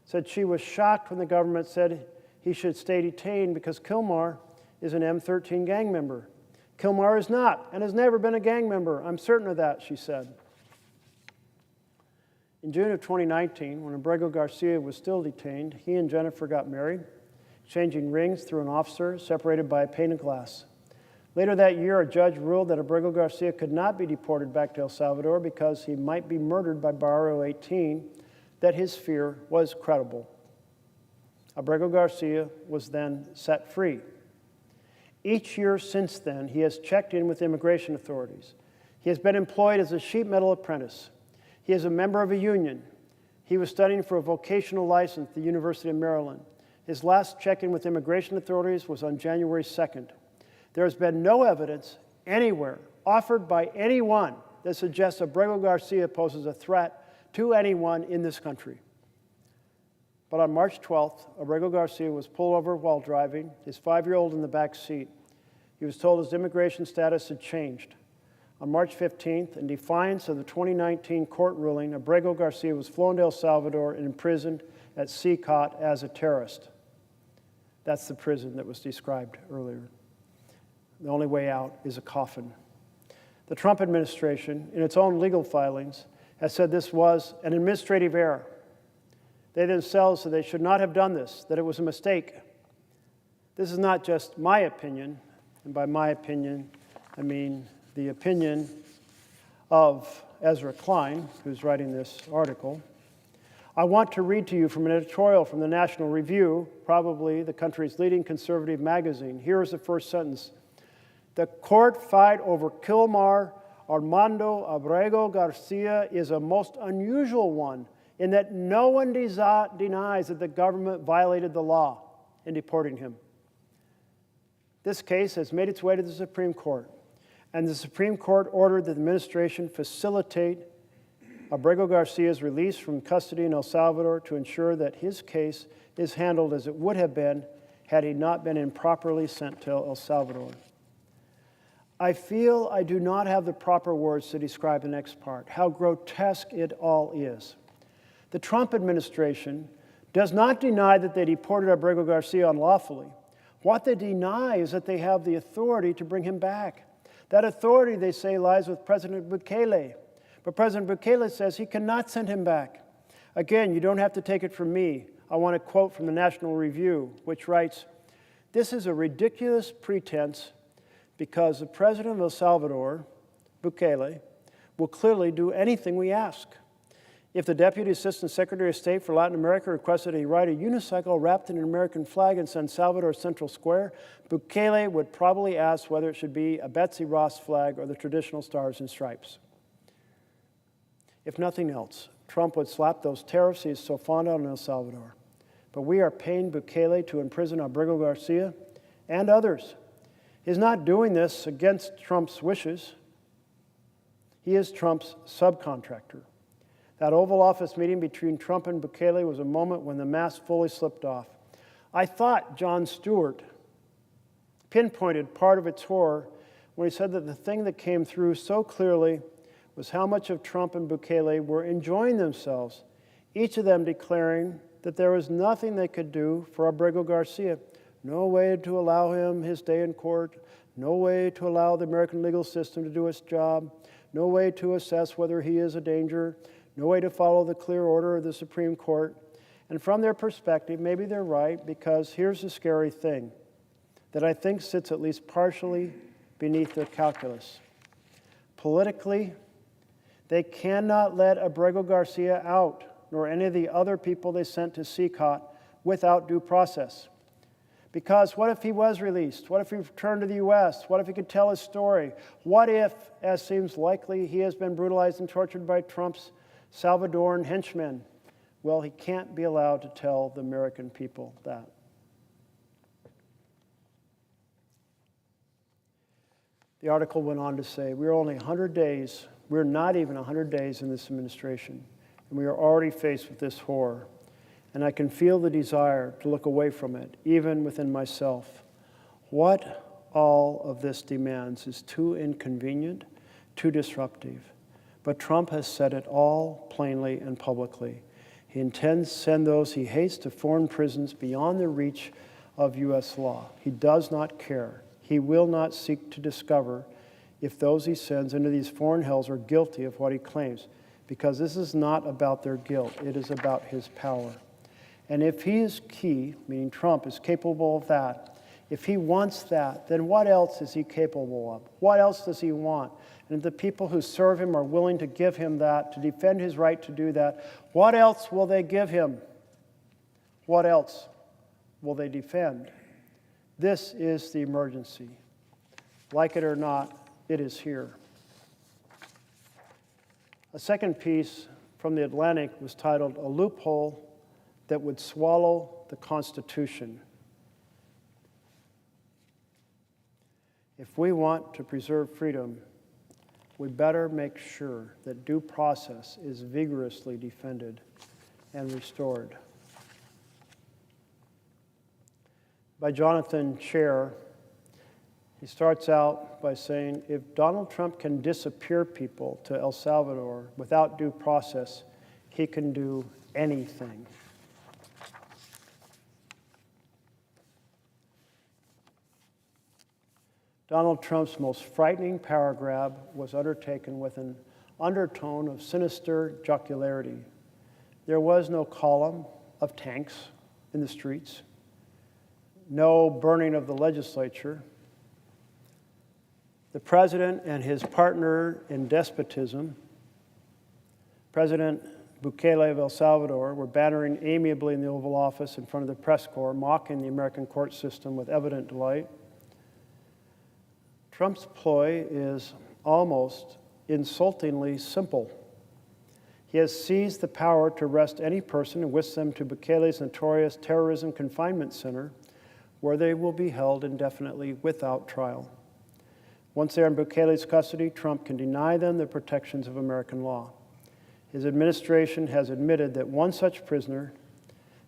said she was shocked when the government said he should stay detained because Kilmar is an M13 gang member. Kilmar is not and has never been a gang member. I'm certain of that, she said. In June of 2019, when Abrego Garcia was still detained, he and Jennifer got married, exchanging rings through an officer separated by a pane of glass. Later that year, a judge ruled that Abrego Garcia could not be deported back to El Salvador because he might be murdered by Barrio 18, that his fear was credible. Abrego Garcia was then set free. Each year since then, he has checked in with immigration authorities. He has been employed as a sheet metal apprentice. He is a member of a union. He was studying for a vocational license at the University of Maryland. His last check-in with immigration authorities was on January 2nd. There has been no evidence anywhere offered by anyone that suggests Abrego Garcia poses a threat to anyone in this country. But on March 12th, Abrego Garcia was pulled over while driving, his 5-year-old in the back seat. He was told his immigration status had changed. On March 15th, in defiance of the 2019 court ruling, Abrego Garcia was flown to El Salvador and imprisoned at CCOT as a terrorist. That's the prison that was described earlier. The only way out is a coffin. The Trump administration, in its own legal filings, has said this was an administrative error. They themselves said they should not have done this, that it was a mistake. This is not just my opinion, and by my opinion, I mean the opinion of Ezra Klein, who's writing this article. I want to read to you from an editorial from the National Review, probably the country's leading conservative magazine. Here is the first sentence. The court fight over Kilmar Armando Abrego Garcia is a most unusual one in that no one denies that the government violated the law in deporting him. This case has made its way to the Supreme Court, and the Supreme Court ordered that the administration facilitate Abrego Garcia's release from custody in El Salvador to ensure that his case is handled as it would have been had he not been improperly sent to El Salvador. I feel I do not have the proper words to describe the next part, how grotesque it all is. The Trump administration does not deny that they deported Abrego Garcia unlawfully. What they deny is that they have the authority to bring him back. That authority, they say, lies with President Bukele. But President Bukele says he cannot send him back. Again, you don't have to take it from me. I want to quote from the National Review, which writes, "This is a ridiculous pretense because the president of El Salvador, Bukele, will clearly do anything we ask. If the Deputy Assistant Secretary of State for Latin America requested he ride a unicycle wrapped in an American flag in San Salvador Central Square, Bukele would probably ask whether it should be a Betsy Ross flag or the traditional stars and stripes. If nothing else, Trump would slap those tariffs he is so fond of on El Salvador. But we are paying Bukele to imprison Abrego Garcia and others. He's not doing this against Trump's wishes. He is Trump's subcontractor. That Oval Office meeting between Trump and Bukele was a moment when the mask fully slipped off. I thought Jon Stewart pinpointed part of its horror when he said that the thing that came through so clearly was how much of Trump and Bukele were enjoying themselves, each of them declaring that there was nothing they could do for Abrego Garcia. No way to allow him his day in court, no way to allow the American legal system to do its job, no way to assess whether he is a danger, no way to follow the clear order of the Supreme Court. And from their perspective, maybe they're right, because here's the scary thing that I think sits at least partially beneath their calculus. Politically, they cannot let Abrego Garcia out, nor any of the other people they sent to CCOT, without due process. Because what if he was released? What if he returned to the U.S.? What if he could tell his story? What if, as seems likely, he has been brutalized and tortured by Trump's Salvadoran henchmen? Well, he can't be allowed to tell the American people that. The article went on to say, we're only 100 days, we're not even 100 days in this administration, and we are already faced with this horror. And I can feel the desire to look away from it, even within myself. What all of this demands is too inconvenient, too disruptive. But Trump has said it all plainly and publicly. He intends to send those he hates to foreign prisons beyond the reach of U.S. law. He does not care. He will not seek to discover if those he sends into these foreign hells are guilty of what he claims, because this is not about their guilt. It is about his power. And if he is key, meaning Trump is capable of that, if he wants that, then what else is he capable of? What else does he want? And if the people who serve him are willing to give him that, to defend his right to do that, what else will they give him? What else will they defend? This is the emergency. Like it or not, it is here. A second piece from The Atlantic was titled, "A Loophole That Would Swallow the Constitution." If we want to preserve freedom, we better make sure that due process is vigorously defended and restored. By Jonathan Chair, he starts out by saying, if Donald Trump can disappear people to El Salvador without due process, he can do anything. Donald Trump's most frightening power grab was undertaken with an undertone of sinister jocularity. There was no column of tanks in the streets, no burning of the legislature. The president and his partner in despotism, President Bukele of El Salvador, were bantering amiably in the Oval Office in front of the press corps, mocking the American court system with evident delight. Trump's ploy is almost insultingly simple. He has seized the power to arrest any person and whisk them to Bukele's notorious terrorism confinement center, where they will be held indefinitely without trial. Once they're in Bukele's custody, Trump can deny them the protections of American law. His administration has admitted that one such prisoner,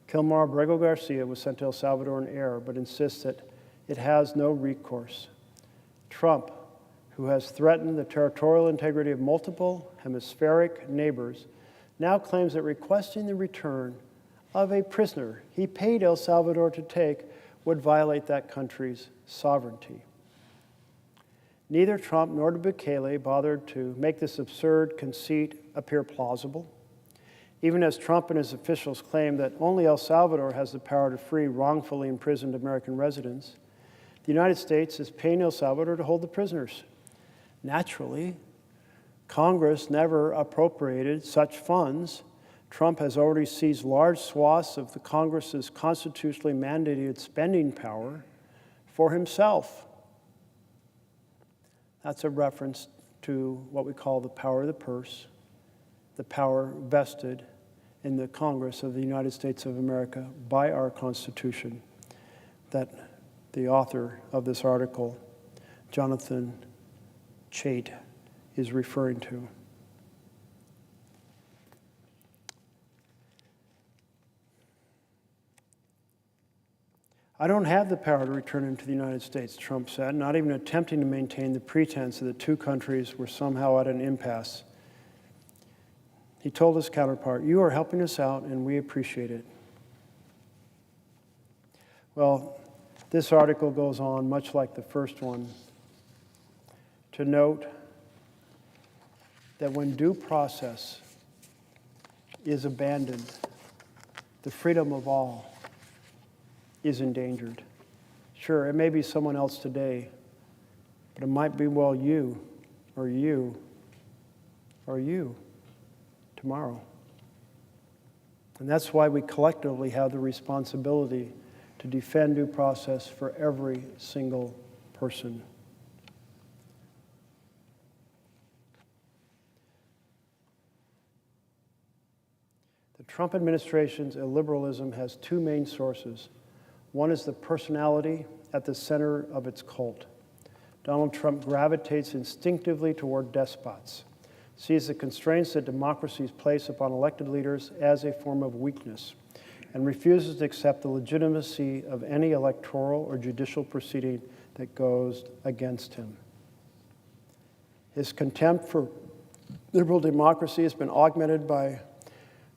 Kilmar Abrego Garcia, was sent to El Salvador in error, but insists that it has no recourse. Trump, who has threatened the territorial integrity of multiple hemispheric neighbors, now claims that requesting the return of a prisoner he paid El Salvador to take would violate that country's sovereignty. Neither Trump nor Bukele bothered to make this absurd conceit appear plausible, even as Trump and his officials claim that only El Salvador has the power to free wrongfully imprisoned American residents. The United States is paying El Salvador to hold the prisoners. Naturally, Congress never appropriated such funds. Trump has already seized large swaths of the Congress's constitutionally mandated spending power for himself. That's a reference to what we call the power of the purse, the power vested in the Congress of the United States of America by our Constitution, that the author of this article, Jonathan Chait, is referring to. I don't have the power to return him to the United States, Trump said, not even attempting to maintain the pretense that the two countries were somehow at an impasse. He told his counterpart, "You are helping us out, and we appreciate it." Well, this article goes on, much like the first one, to note that when due process is abandoned, the freedom of all is endangered. Sure, it may be someone else today, but it might be, well, you, or you, or you tomorrow. And that's why we collectively have the responsibility to defend due process for every single person. The Trump administration's illiberalism has two main sources. One is the personality at the center of its cult. Donald Trump gravitates instinctively toward despots, sees the constraints that democracies place upon elected leaders as a form of weakness, and refuses to accept the legitimacy of any electoral or judicial proceeding that goes against him. His contempt for liberal democracy has been augmented by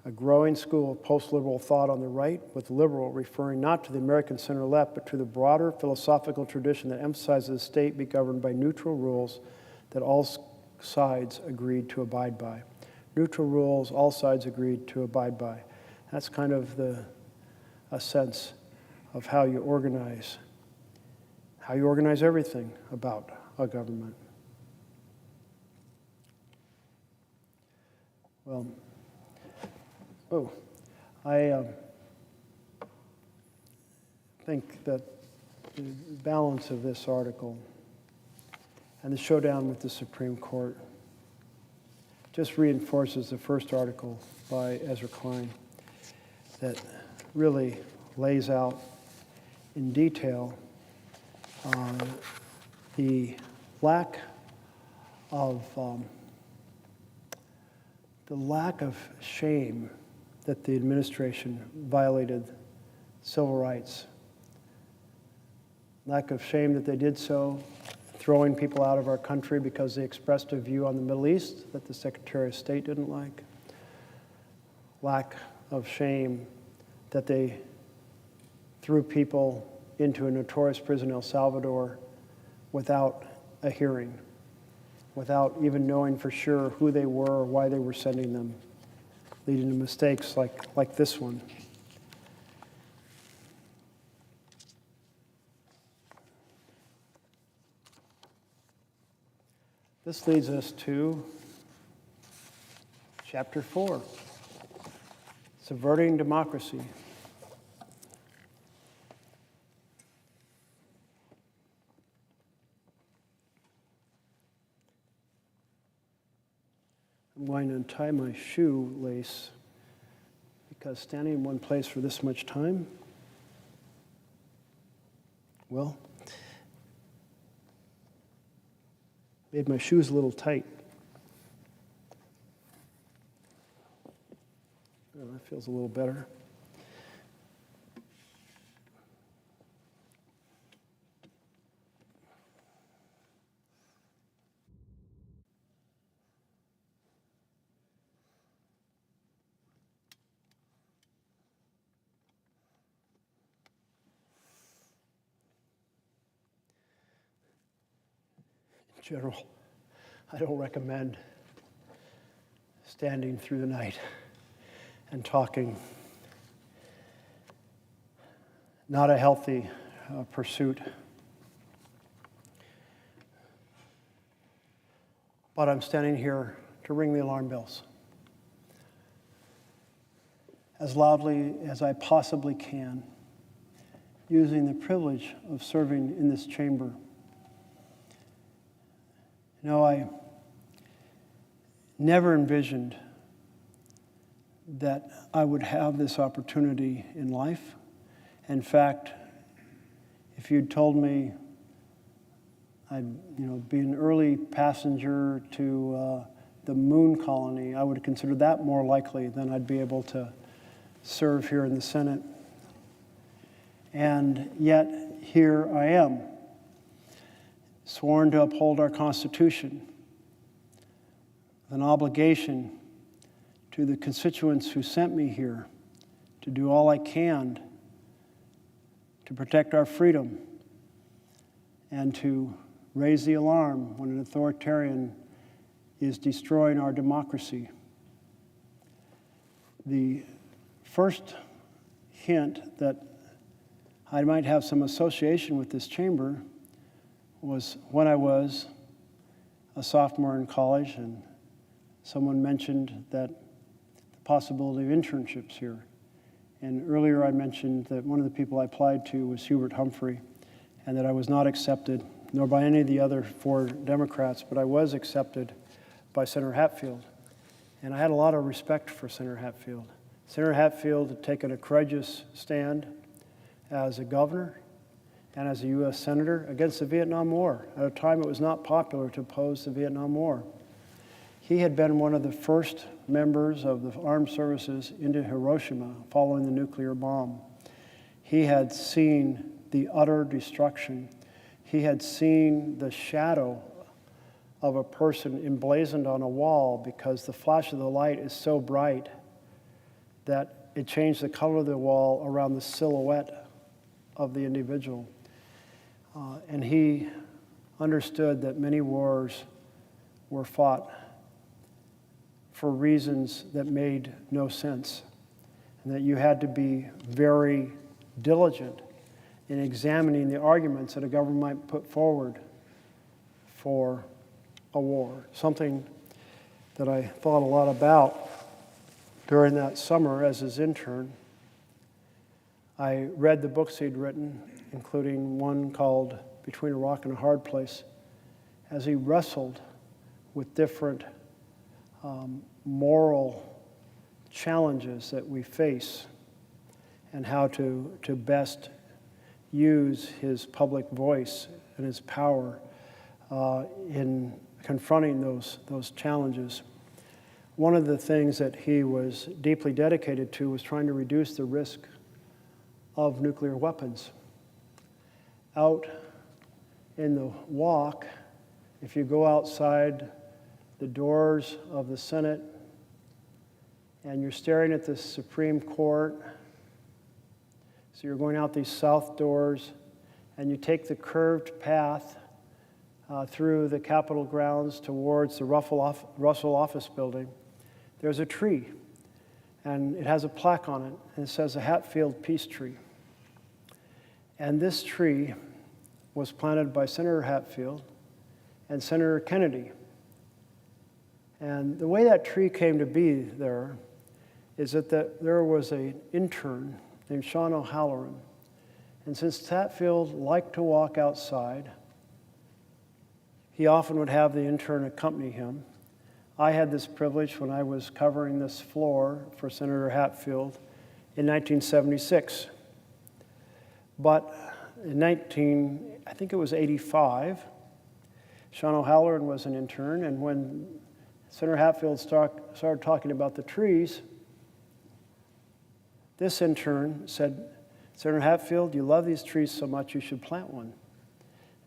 a growing school of post-liberal thought on the right, with liberal referring not to the American center-left, but to the broader philosophical tradition that emphasizes the state be governed by neutral rules that all sides agreed to abide by. Neutral rules all sides agreed to abide by. That's kind of a sense of how you organize everything about a government. Well, I think that the balance of this article and the showdown with the Supreme Court just reinforces the first article by Ezra Klein that really lays out in detail the lack of shame that the administration violated civil rights. Lack of shame that they did so, throwing people out of our country because they expressed a view on the Middle East that the Secretary of State didn't like. Lack of shame that they threw people into a notorious prison in El Salvador without a hearing, without even knowing for sure who they were or why they were sending them, leading to mistakes like this one. This leads us to Chapter 4, Subverting Democracy. I'm going to untie my shoelace because standing in one place for this much time, well, made my shoes a little tight. Oh, that feels a little better. General, I don't recommend standing through the night and talking. Not a healthy pursuit. But I'm standing here to ring the alarm bells as loudly as I possibly can, using the privilege of serving in this chamber. You know, I never envisioned that I would have this opportunity in life. In fact, if you'd told me I'd be an early passenger to the moon colony, I would have considered that more likely than I'd be able to serve here in the Senate. And yet, here I am, sworn to uphold our Constitution, with an obligation to the constituents who sent me here to do all I can to protect our freedom and to raise the alarm when an authoritarian is destroying our democracy. The first hint that I might have some association with this chamber was when I was a sophomore in college and someone mentioned that the possibility of internships here. And earlier I mentioned that one of the people I applied to was Hubert Humphrey, and that I was not accepted, nor by any of the other 4 Democrats, but I was accepted by Senator Hatfield. And I had a lot of respect for Senator Hatfield. Senator Hatfield had taken a courageous stand as a governor and as a U.S. Senator against the Vietnam War, at a time it was not popular to oppose the Vietnam War. He had been one of the first members of the armed services into Hiroshima following the nuclear bomb. He had seen the utter destruction. He had seen the shadow of a person emblazoned on a wall because the flash of the light is so bright that it changed the color of the wall around the silhouette of the individual. And he understood that many wars were fought for reasons that made no sense, and that you had to be very diligent in examining the arguments that a government might put forward for a war, something that I thought a lot about during that summer as his intern. I read the books he'd written, including one called Between a Rock and a Hard Place, as he wrestled with different moral challenges that we face and how to best use his public voice and his power in confronting those challenges. One of the things that he was deeply dedicated to was trying to reduce the risk of nuclear weapons. Out in the walk, if you go outside the doors of the Senate and you're staring at the Supreme Court, so you're going out these south doors and you take the curved path through the Capitol grounds towards the Russell Office Building, there's a tree, and it has a plaque on it, and it says the Hatfield Peace Tree. And this tree was planted by Senator Hatfield and Senator Kennedy. And the way that tree came to be there is that there was an intern named Sean O'Halloran. And since Hatfield liked to walk outside, he often would have the intern accompany him. I had this privilege when I was covering this floor for Senator Hatfield in 1976. But in I think it was 85, Sean O'Halloran was an intern, and when Senator Hatfield started talking about the trees, this intern said, "Senator Hatfield, you love these trees so much you should plant one." And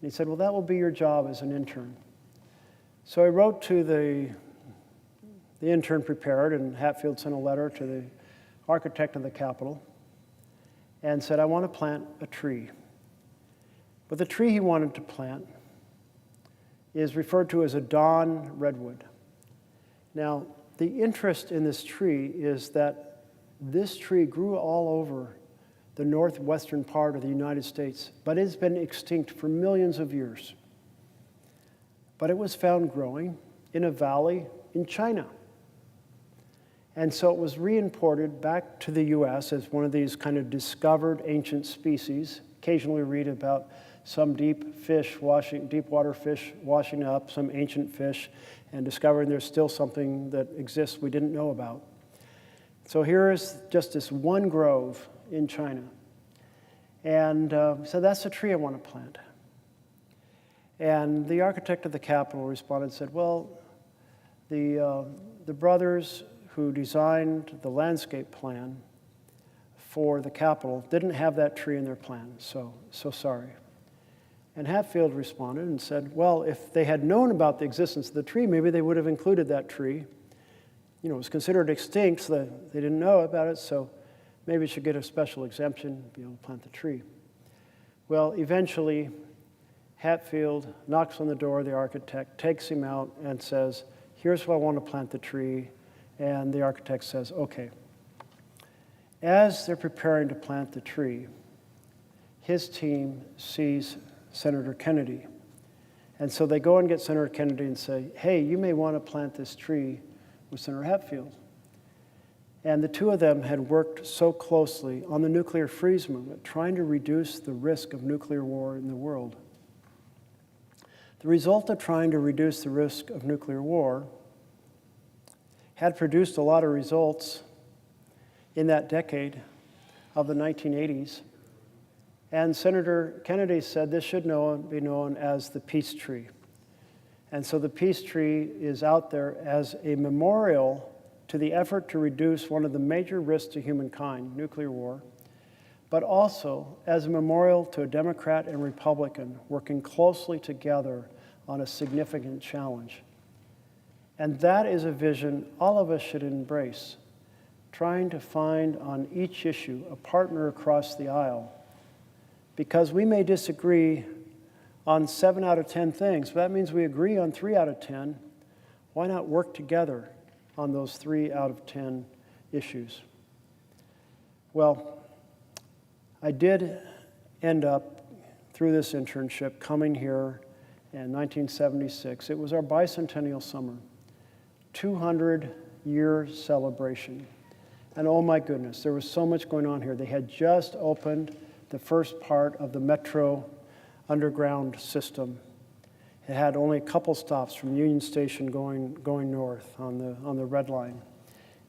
he said, "Well, that will be your job as an intern." So I wrote to the intern prepared, and Hatfield sent a letter to the architect of the Capitol and said, "I want to plant a tree." But the tree he wanted to plant is referred to as a dawn redwood. Now, the interest in this tree is that this tree grew all over the northwestern part of the United States, but it's been extinct for millions of years. But it was found growing in a valley in China. And so it was re-imported back to the US as one of these kind of discovered ancient species. Occasionally read about some deep water fish washing up some ancient fish and discovering there's still something that exists we didn't know about. So here is just this one grove in China. And so that's the tree I want to plant. And the architect of the Capitol responded and said, well, the brothers who designed the landscape plan for the Capitol didn't have that tree in their plan, so sorry. And Hatfield responded and said, well, if they had known about the existence of the tree, maybe they would have included that tree. You know, it was considered extinct, so they didn't know about it, so maybe it should get a special exemption, be able to plant the tree. Well, eventually, Hatfield knocks on the door of the architect, takes him out, and says, here's where I want to plant the tree. And the architect says, okay. As they're preparing to plant the tree, his team sees Senator Kennedy. And so they go and get Senator Kennedy and say, hey, you may want to plant this tree with Senator Hatfield. And the two of them had worked so closely on the nuclear freeze movement, trying to reduce the risk of nuclear war in the world. The result of trying to reduce the risk of nuclear war had produced a lot of results in that decade of the 1980s. And Senator Kennedy said this should be known as the peace tree. And so the peace tree is out there as a memorial to the effort to reduce one of the major risks to humankind, nuclear war, but also as a memorial to a Democrat and Republican working closely together on a significant challenge. And that is a vision all of us should embrace, trying to find on each issue a partner across the aisle. Because we may disagree on 7 out of 10 things, but that means we agree on 3 out of 10. Why not work together on those 3 out of 10 issues? Well, I did end up, through this internship, coming here in 1976. It was our bicentennial summer, 200-year celebration. And oh my goodness, there was so much going on here. They had just opened the first part of the Metro underground system. It had only a couple stops from Union Station going north on the Red Line.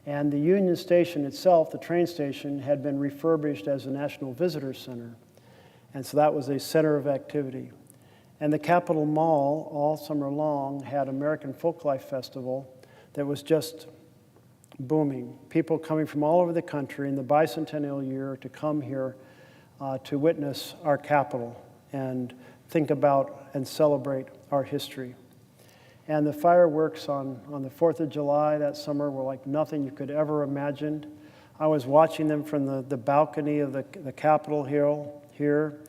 And the Union Station itself, the train station, had been refurbished as a National Visitor Center. And so that was a center of activity. And the Capitol Mall, all summer long, had American Folklife Festival that was just booming. People coming from all over the country in the bicentennial year to come here to witness our Capitol and think about and celebrate our history. And the fireworks on the 4th of July that summer were like nothing you could ever imagine. I was watching them from the balcony of the Capitol Hill here.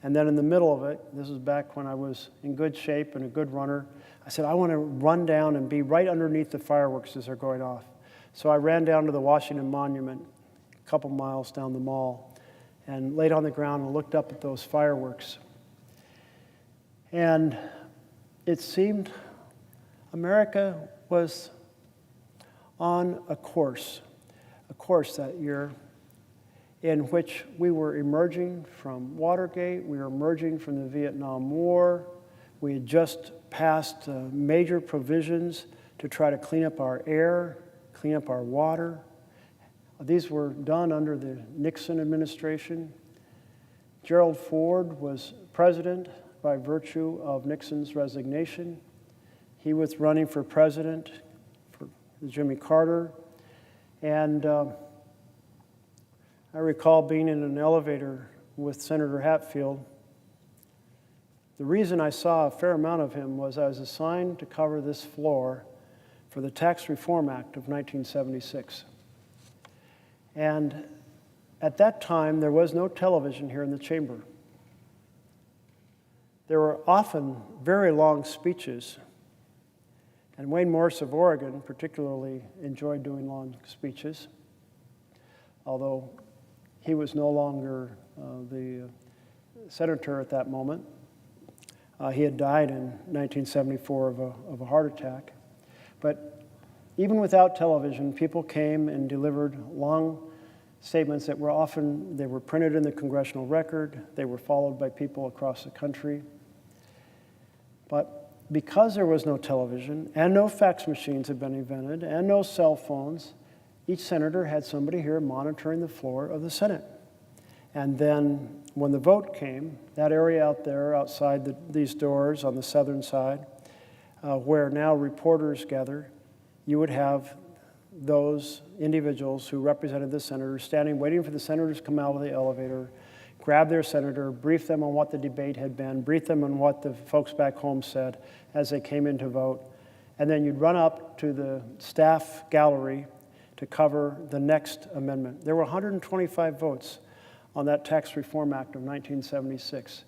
And then in the middle of it, this was back when I was in good shape and a good runner, I said, I want to run down and be right underneath the fireworks as they're going off. So I ran down to the Washington Monument, a couple miles down the mall, and laid on the ground and looked up at those fireworks. And it seemed America was on a course that year in which we were emerging from Watergate, we were emerging from the Vietnam War. We had just passed major provisions to try to clean up our air, clean up our water. These were done under the Nixon administration. Gerald Ford was president by virtue of Nixon's resignation. He was running for president for Jimmy Carter. And I recall being in an elevator with Senator Hatfield. The reason I saw a fair amount of him was I was assigned to cover this floor for the Tax Reform Act of 1976. And at that time, there was no television here in the chamber. there were often very long speeches. And Wayne Morse of Oregon particularly enjoyed doing long speeches, although he was no longer the senator at that moment. He had died in 1974 of a heart attack. But even without television, people came and delivered long statements that were often, they were printed in the Congressional Record, they were followed by people across the country. But because there was no television, and no fax machines had been invented, and no cell phones, each senator had somebody here monitoring the floor of the Senate. And then when the vote came, that area out there outside these doors on the southern side, where now reporters gather, you would have those individuals who represented the senators standing, waiting for the senators to come out of the elevator, grab their senator, brief them on what the debate had been, brief them on what the folks back home said as they came in to vote. And then you'd run up to the staff gallery to cover the next amendment. There were 125 votes on that Tax Reform Act of 1976,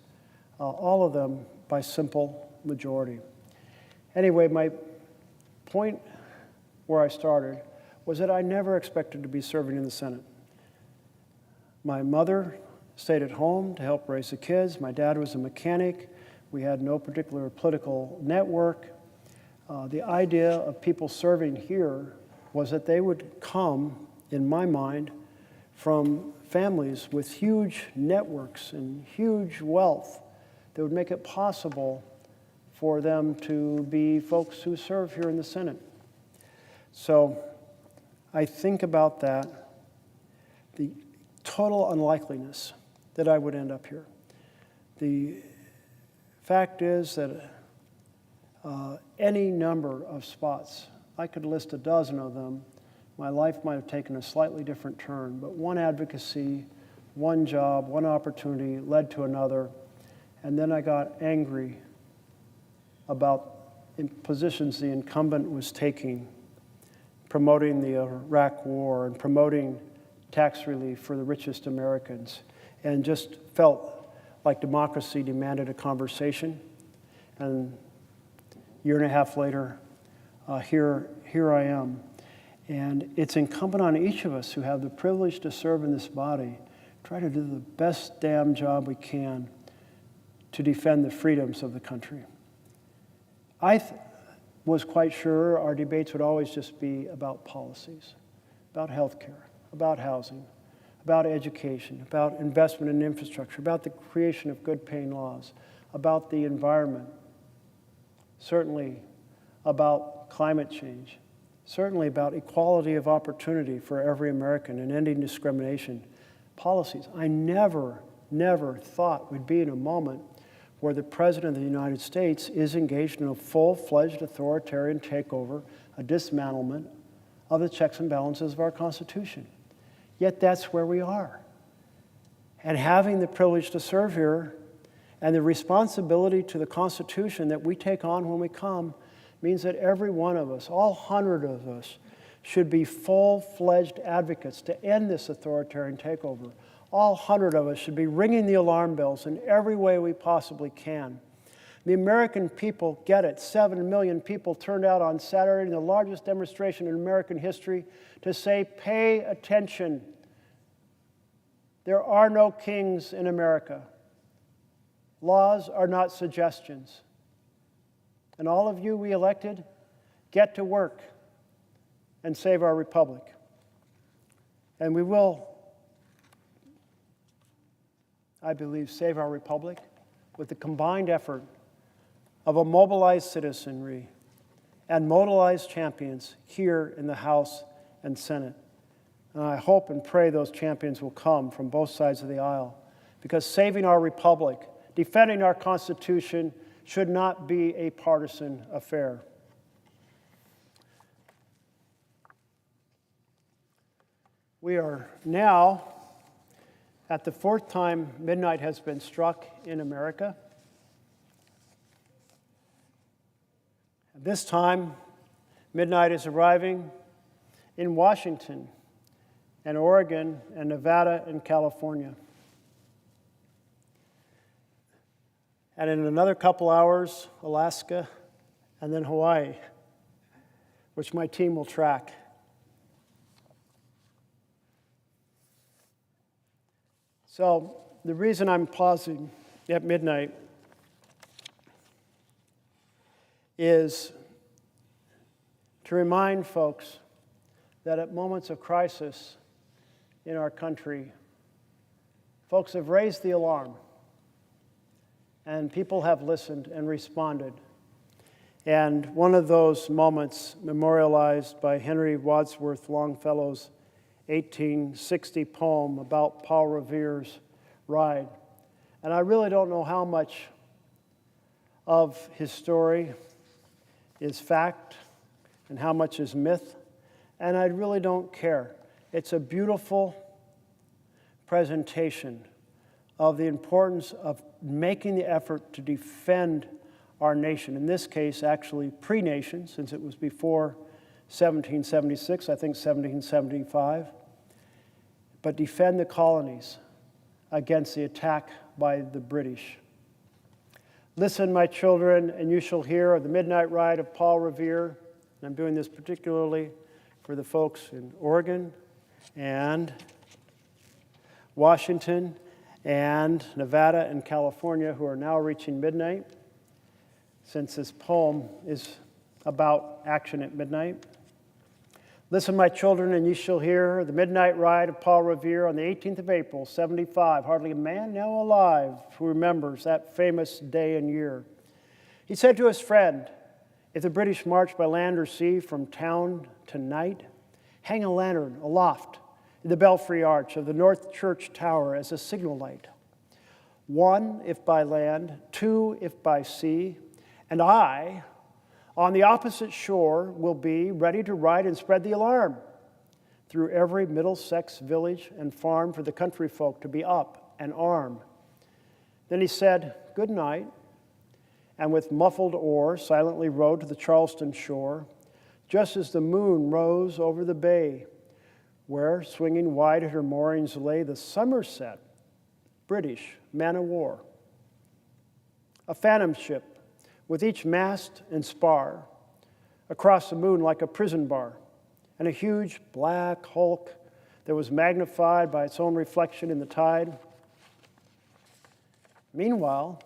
all of them by simple majority. Anyway, my point where I started was that I never expected to be serving in the Senate. My mother stayed at home to help raise the kids. My dad was a mechanic. We had no particular political network. The idea of people serving here was that they would come, in my mind, from families with huge networks and huge wealth that would make it possible for them to be folks who serve here in the Senate. So I think about that, the total unlikeliness that I would end up here. The fact is that any number of spots, I could list a dozen of them, my life might have taken a slightly different turn, but one advocacy, one job, one opportunity led to another, and then I got angry about positions the incumbent was taking, promoting the Iraq War and promoting tax relief for the richest Americans, and just felt like democracy demanded a conversation. And a year and a half later, here I am. And it's incumbent on each of us who have the privilege to serve in this body, try to do the best damn job we can to defend the freedoms of the country. I was quite sure our debates would always just be about policies, about health care, about housing, about education, about investment in infrastructure, about the creation of good paying laws, about the environment, certainly about climate change, certainly about equality of opportunity for every American and ending discrimination policies. I never thought we'd be in a moment where the President of the United States is engaged in a full-fledged authoritarian takeover, a dismantlement of the checks and balances of our Constitution. Yet that's where we are. And having the privilege to serve here and the responsibility to the Constitution that we take on when we come means that every one of us, all 100 of us, should be full-fledged advocates to end this authoritarian takeover. All 100 of us should be ringing the alarm bells in every way we possibly can. The American people get it. 7 million people turned out on Saturday in the largest demonstration in American history to say, pay attention. There are no kings in America. Laws are not suggestions. And all of you we elected, get to work and save our republic. And we will, I believe, save our republic with the combined effort of a mobilized citizenry and mobilized champions here in the House and Senate. And I hope and pray those champions will come from both sides of the aisle, because saving our republic, defending our Constitution, should not be a partisan affair. We are now at the 4th time midnight has been struck in America. This time, midnight is arriving in Washington and Oregon and Nevada and California. and in another couple hours, Alaska, and then Hawaii, which my team will track. So the reason I'm pausing at midnight is to remind folks that at moments of crisis in our country, folks have raised the alarm, and people have listened and responded. And one of those moments, memorialized by Henry Wadsworth Longfellow's 1860 poem about Paul Revere's ride. And I really don't know how much of his story is fact and how much is myth, and I really don't care. It's a beautiful presentation of the importance of making the effort to defend our nation. In this case, actually pre-nation, since it was before 1776, I think 1775, but defend the colonies against the attack by the British. Listen, my children, and you shall hear of the midnight ride of Paul Revere. And I'm doing this particularly for the folks in Oregon and Washington and Nevada and California who are now reaching midnight, since this poem is about action at midnight. Listen, my children, and you shall hear the midnight ride of Paul Revere on the 18th of April, 75. Hardly a man now alive who remembers that famous day and year. He said to his friend, if the British march by land or sea from town to night, hang a lantern aloft in the belfry arch of the North Church Tower as a signal light. 1, if by land, 2, if by sea, and I, on the opposite shore, will be ready to ride and spread the alarm through every Middlesex village and farm for the country folk to be up and armed. Then he said, good night, and with muffled oar silently rowed to the Charleston shore, just as the moon rose over the bay, where, swinging wide at her moorings, lay the Somerset British man-of-war, a phantom ship with each mast and spar across the moon like a prison bar, and a huge black hulk that was magnified by its own reflection in the tide. Meanwhile,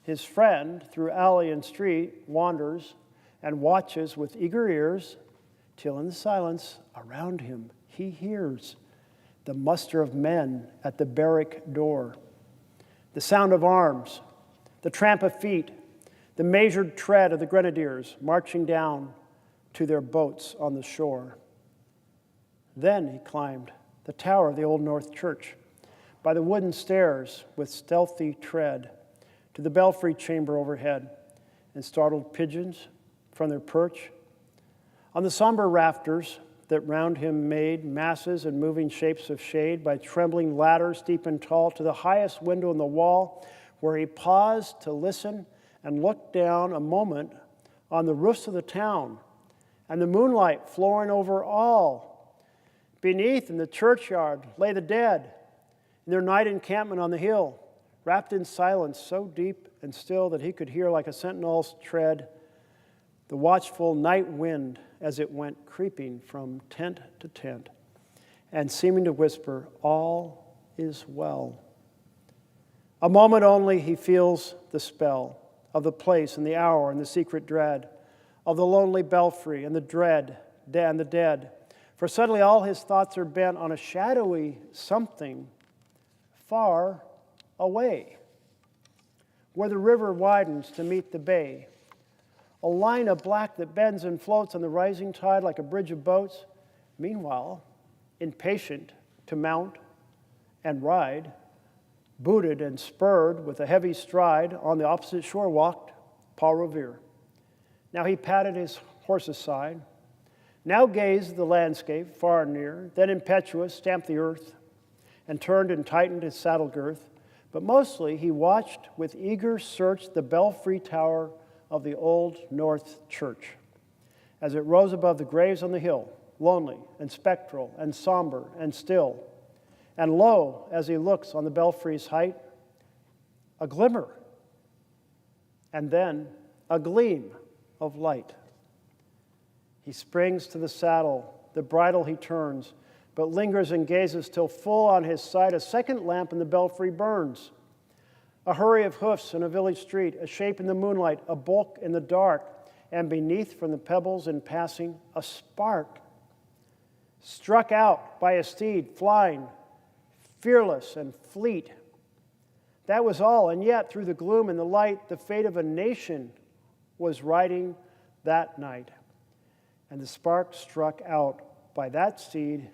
his friend through alley and street wanders and watches with eager ears till in the silence around him he hears the muster of men at the barrack door, the sound of arms, the tramp of feet, the measured tread of the grenadiers marching down to their boats on the shore. Then he climbed the tower of the Old North Church by the wooden stairs with stealthy tread to the belfry chamber overhead, and startled pigeons from their perch on the somber rafters that round him made masses and moving shapes of shade by trembling ladders steep and tall to the highest window in the wall, where he paused to listen and looked down a moment on the roofs of the town and the moonlight flowing over all. Beneath in the churchyard lay the dead in their night encampment on the hill, wrapped in silence so deep and still that he could hear like a sentinel's tread the watchful night wind as it went creeping from tent to tent and seeming to whisper, all is well. A moment only he feels the spell of the place and the hour and the secret dread of the lonely belfry and the dread and the dead. For suddenly all his thoughts are bent on a shadowy something far away, where the river widens to meet the bay, a line of black that bends and floats on the rising tide like a bridge of boats. Meanwhile, impatient to mount and ride, booted and spurred with a heavy stride, on the opposite shore walked Paul Revere. Now he patted his horse's side, now gazed at the landscape far and near, then impetuous stamped the earth and turned and tightened his saddle girth. But mostly he watched with eager search the belfry tower of the Old North Church as it rose above the graves on the hill, lonely and spectral and somber and still. And lo, as he looks on the belfry's height, a glimmer and then a gleam of light. He springs to the saddle, the bridle he turns, but lingers and gazes till full on his sight a second lamp in the belfry burns. A hurry of hoofs in a village street, a shape in the moonlight, a bulk in the dark, and beneath from the pebbles in passing, a spark. Struck out by a steed, flying, fearless and fleet. That was all, and yet through the gloom and the light, the fate of a nation was riding that night. And the spark struck out by that steed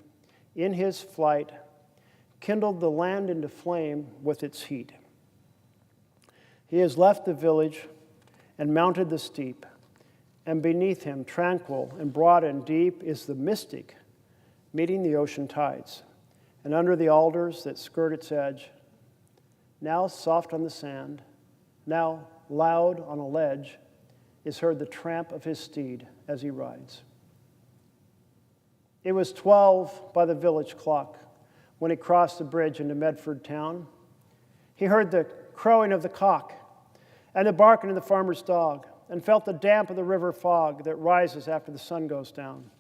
in his flight, kindled the land into flame with its heat. He has left the village and mounted the steep, and beneath him, tranquil and broad and deep, is the mystic meeting the ocean tides. And under the alders that skirt its edge, now soft on the sand, now loud on a ledge, is heard the tramp of his steed as he rides. It was 12 by the village clock when he crossed the bridge into Medford town. He heard the crowing of the cock and the barking of the farmer's dog, and felt the damp of the river fog that rises after the sun goes down.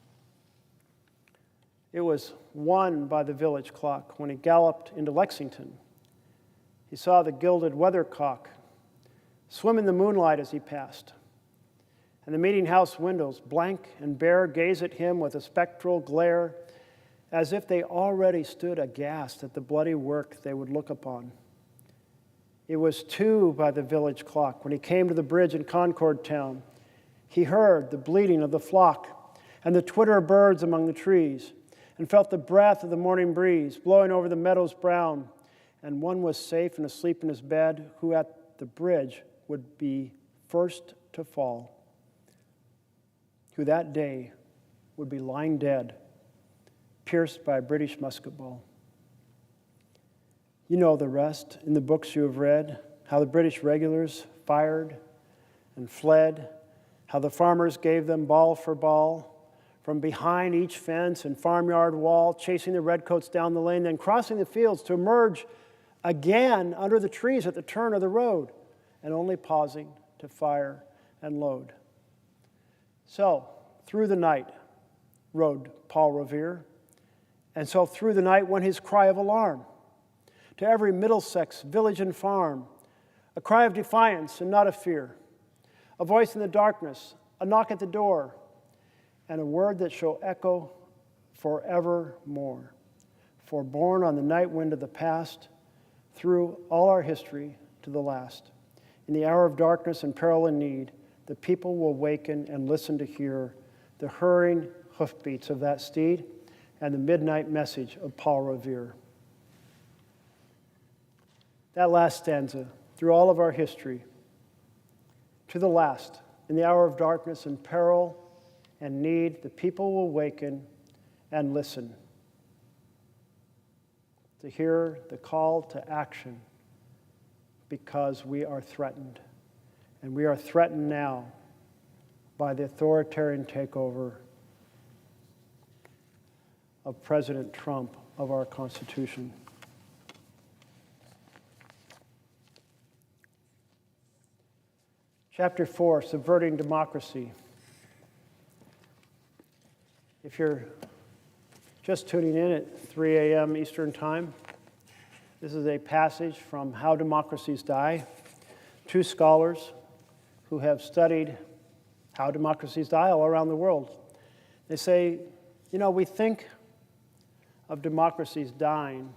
It was 1 by the village clock when he galloped into Lexington. He saw the gilded weathercock swim in the moonlight as he passed, and the meeting house windows, blank and bare, gaze at him with a spectral glare, as if they already stood aghast at the bloody work they would look upon. It was 2 by the village clock when he came to the bridge in Concord town. He heard the bleating of the flock and the twitter of birds among the trees, and felt the breath of the morning breeze blowing over the meadows brown. And one was safe and asleep in his bed, who at the bridge would be first to fall, who that day would be lying dead, pierced by a British musket ball. You know the rest in the books you have read, how the British regulars fired and fled, how the farmers gave them ball for ball, from behind each fence and farmyard wall, chasing the redcoats down the lane, then crossing the fields to emerge again under the trees at the turn of the road, and only pausing to fire and load. So, through the night rode Paul Revere, and so through the night went his cry of alarm to every Middlesex village and farm, a cry of defiance and not of fear, a voice in the darkness, a knock at the door, and a word that shall echo forevermore. For born on the night wind of the past, through all our history to the last, in the hour of darkness and peril and need, the people will waken and listen to hear the hurrying hoofbeats of that steed and the midnight message of Paul Revere. That last stanza, through all of our history, to the last, in the hour of darkness and peril and need, the people will waken and listen to hear the call to action, because we are threatened. And we are threatened now by the authoritarian takeover of President Trump of our Constitution. Chapter 4, Subverting Democracy. If you're just tuning in at 3 a.m. Eastern Time, this is a passage from How Democracies Die. 2 scholars who have studied how democracies die all around the world. They say, we think of democracies dying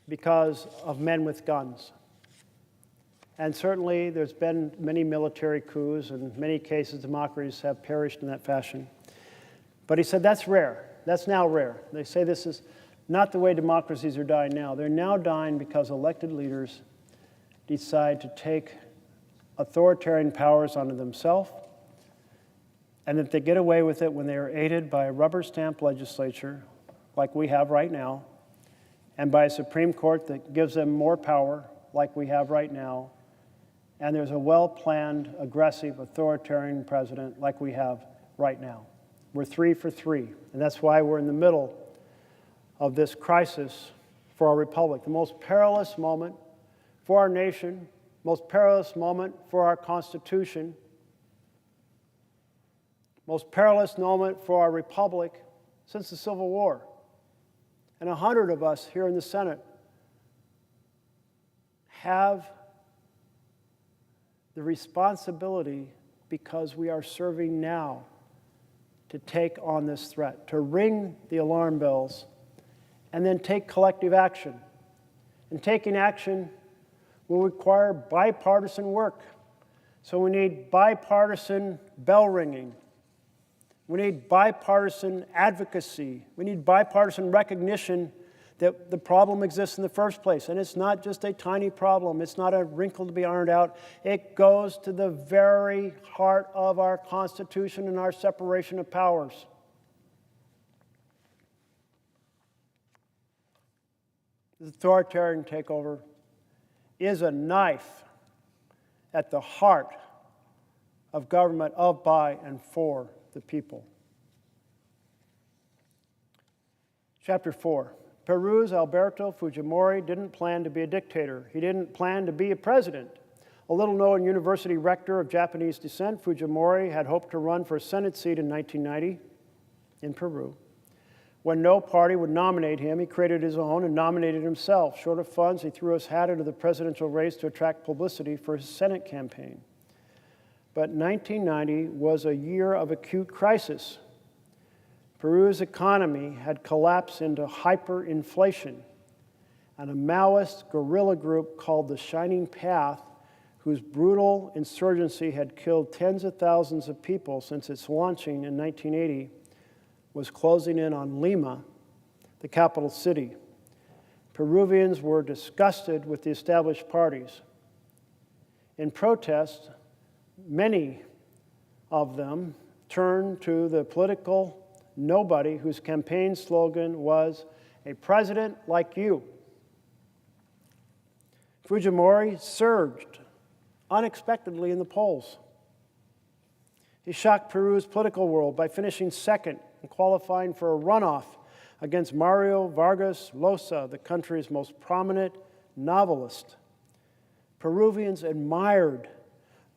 because of men with guns. And certainly there's been many military coups, and in many cases democracies have perished in that fashion. But he said that's rare. That's now rare. They say this is not the way democracies are dying now. They're now dying because elected leaders decide to take authoritarian powers onto themselves, and that they get away with it when they are aided by a rubber stamp legislature like we have right now, and by a Supreme Court that gives them more power like we have right now, and there's a well-planned, aggressive, authoritarian president like we have right now. We're 3 for 3, and that's why we're in the middle of this crisis for our republic, the most perilous moment for our nation most perilous moment for our Constitution, most perilous moment for our republic since the Civil War. And 100 of us here in the Senate have the responsibility, because we are serving now, to take on this threat, to ring the alarm bells, and then take collective action. And taking action will require bipartisan work. So we need bipartisan bell ringing. We need bipartisan advocacy. We need bipartisan recognition that the problem exists in the first place. And it's not just a tiny problem. It's not a wrinkle to be ironed out. It goes to the very heart of our Constitution and our separation of powers. The authoritarian takeover is a knife at the heart of government of, by, and for the people. Chapter 4. Peru's Alberto Fujimori didn't plan to be a dictator. He didn't plan to be a president. A little-known university rector of Japanese descent, Fujimori had hoped to run for a Senate seat in 1990 in Peru. When no party would nominate him, he created his own and nominated himself. Short of funds, he threw his hat into the presidential race to attract publicity for his Senate campaign. But 1990 was a year of acute crisis. Peru's economy had collapsed into hyperinflation, and a Maoist guerrilla group called the Shining Path, whose brutal insurgency had killed tens of thousands of people since its launching in 1980, was closing in on Lima, the capital city. Peruvians were disgusted with the established parties. In protest, many of them turned to the political nobody whose campaign slogan was, "A president like you." Fujimori surged unexpectedly in the polls. He shocked Peru's political world by finishing second and qualifying for a runoff against Mario Vargas Llosa, the country's most prominent novelist. Peruvians admired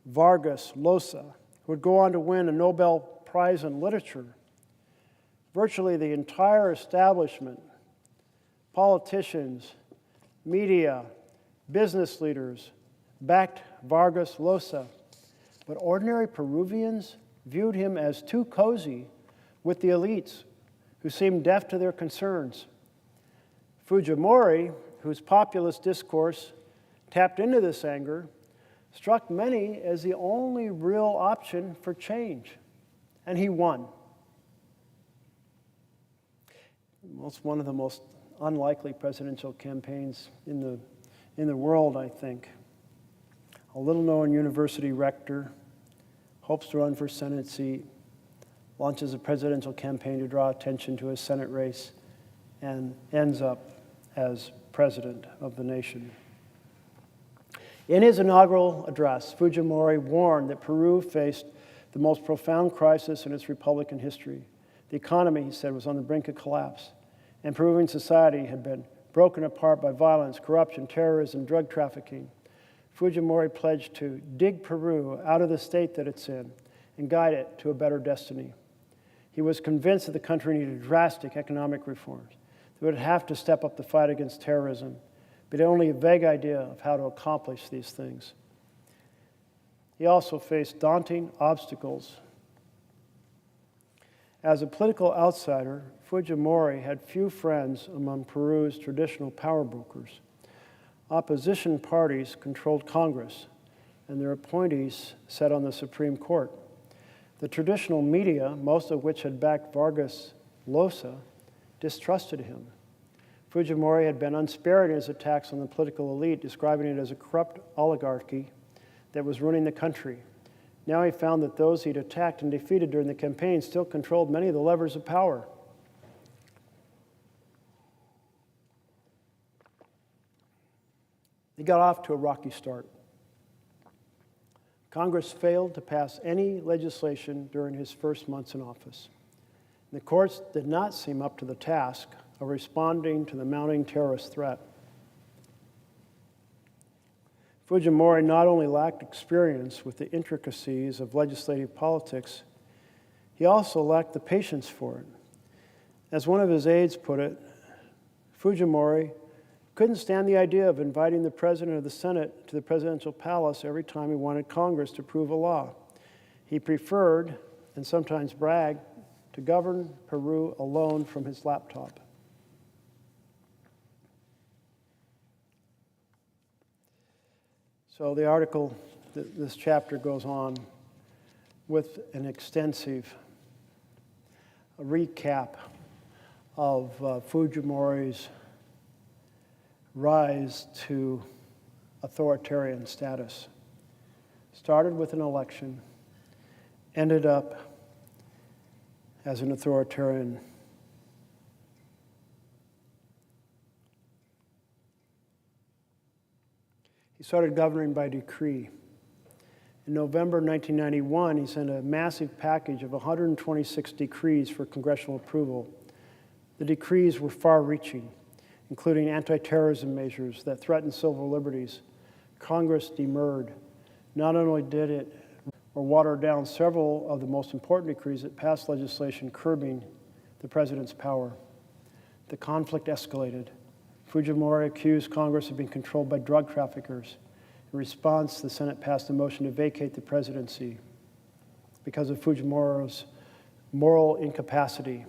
Vargas Llosa, who would go on to win a Nobel Prize in Literature. Virtually the entire establishment, politicians, media, business leaders, backed Vargas Llosa. But ordinary Peruvians viewed him as too cozy with the elites, who seemed deaf to their concerns. Fujimori, whose populist discourse tapped into this anger, struck many as the only real option for change, and he won. It's one of the most unlikely presidential campaigns in the world, I think. A little-known university rector hopes to run for Senate seat, launches a presidential campaign to draw attention to his Senate race, and ends up as president of the nation. In his inaugural address, Fujimori warned that Peru faced the most profound crisis in its Republican history. The economy, he said, was on the brink of collapse, and Peruvian society had been broken apart by violence, corruption, terrorism, drug trafficking. Fujimori pledged to dig Peru out of the state that it's in and guide it to a better destiny. He was convinced that the country needed drastic economic reforms. They would have to step up the fight against terrorism, but only a vague idea of how to accomplish these things. He also faced daunting obstacles. As a political outsider, Fujimori had few friends among Peru's traditional power brokers. Opposition parties controlled Congress, and their appointees sat on the Supreme Court. The traditional media, most of which had backed Vargas Llosa, distrusted him. Fujimori had been unsparing in his attacks on the political elite, describing it as a corrupt oligarchy that was ruining the country. Now he found that those he'd attacked and defeated during the campaign still controlled many of the levers of power. He got off to a rocky start. Congress failed to pass any legislation during his first months in office. The courts did not seem up to the task of responding to the mounting terrorist threat. Fujimori not only lacked experience with the intricacies of legislative politics, he also lacked the patience for it. As one of his aides put it, Fujimori couldn't stand the idea of inviting the president of the Senate to the presidential palace every time he wanted Congress to approve a law. He preferred, and sometimes bragged, to govern Peru alone from his laptop. So the article, this chapter goes on with an extensive recap of Fujimori's rise to authoritarian status. Started with an election, ended up as an authoritarian. He started governing by decree. In November 1991, he sent a massive package of 126 decrees for congressional approval. The decrees were far-reaching, including anti-terrorism measures that threatened civil liberties. Congress demurred. Not only did it water down several of the most important decrees, it passed legislation curbing the president's power. The conflict escalated. Fujimori accused Congress of being controlled by drug traffickers. In response, the Senate passed a motion to vacate the presidency because of Fujimori's moral incapacity.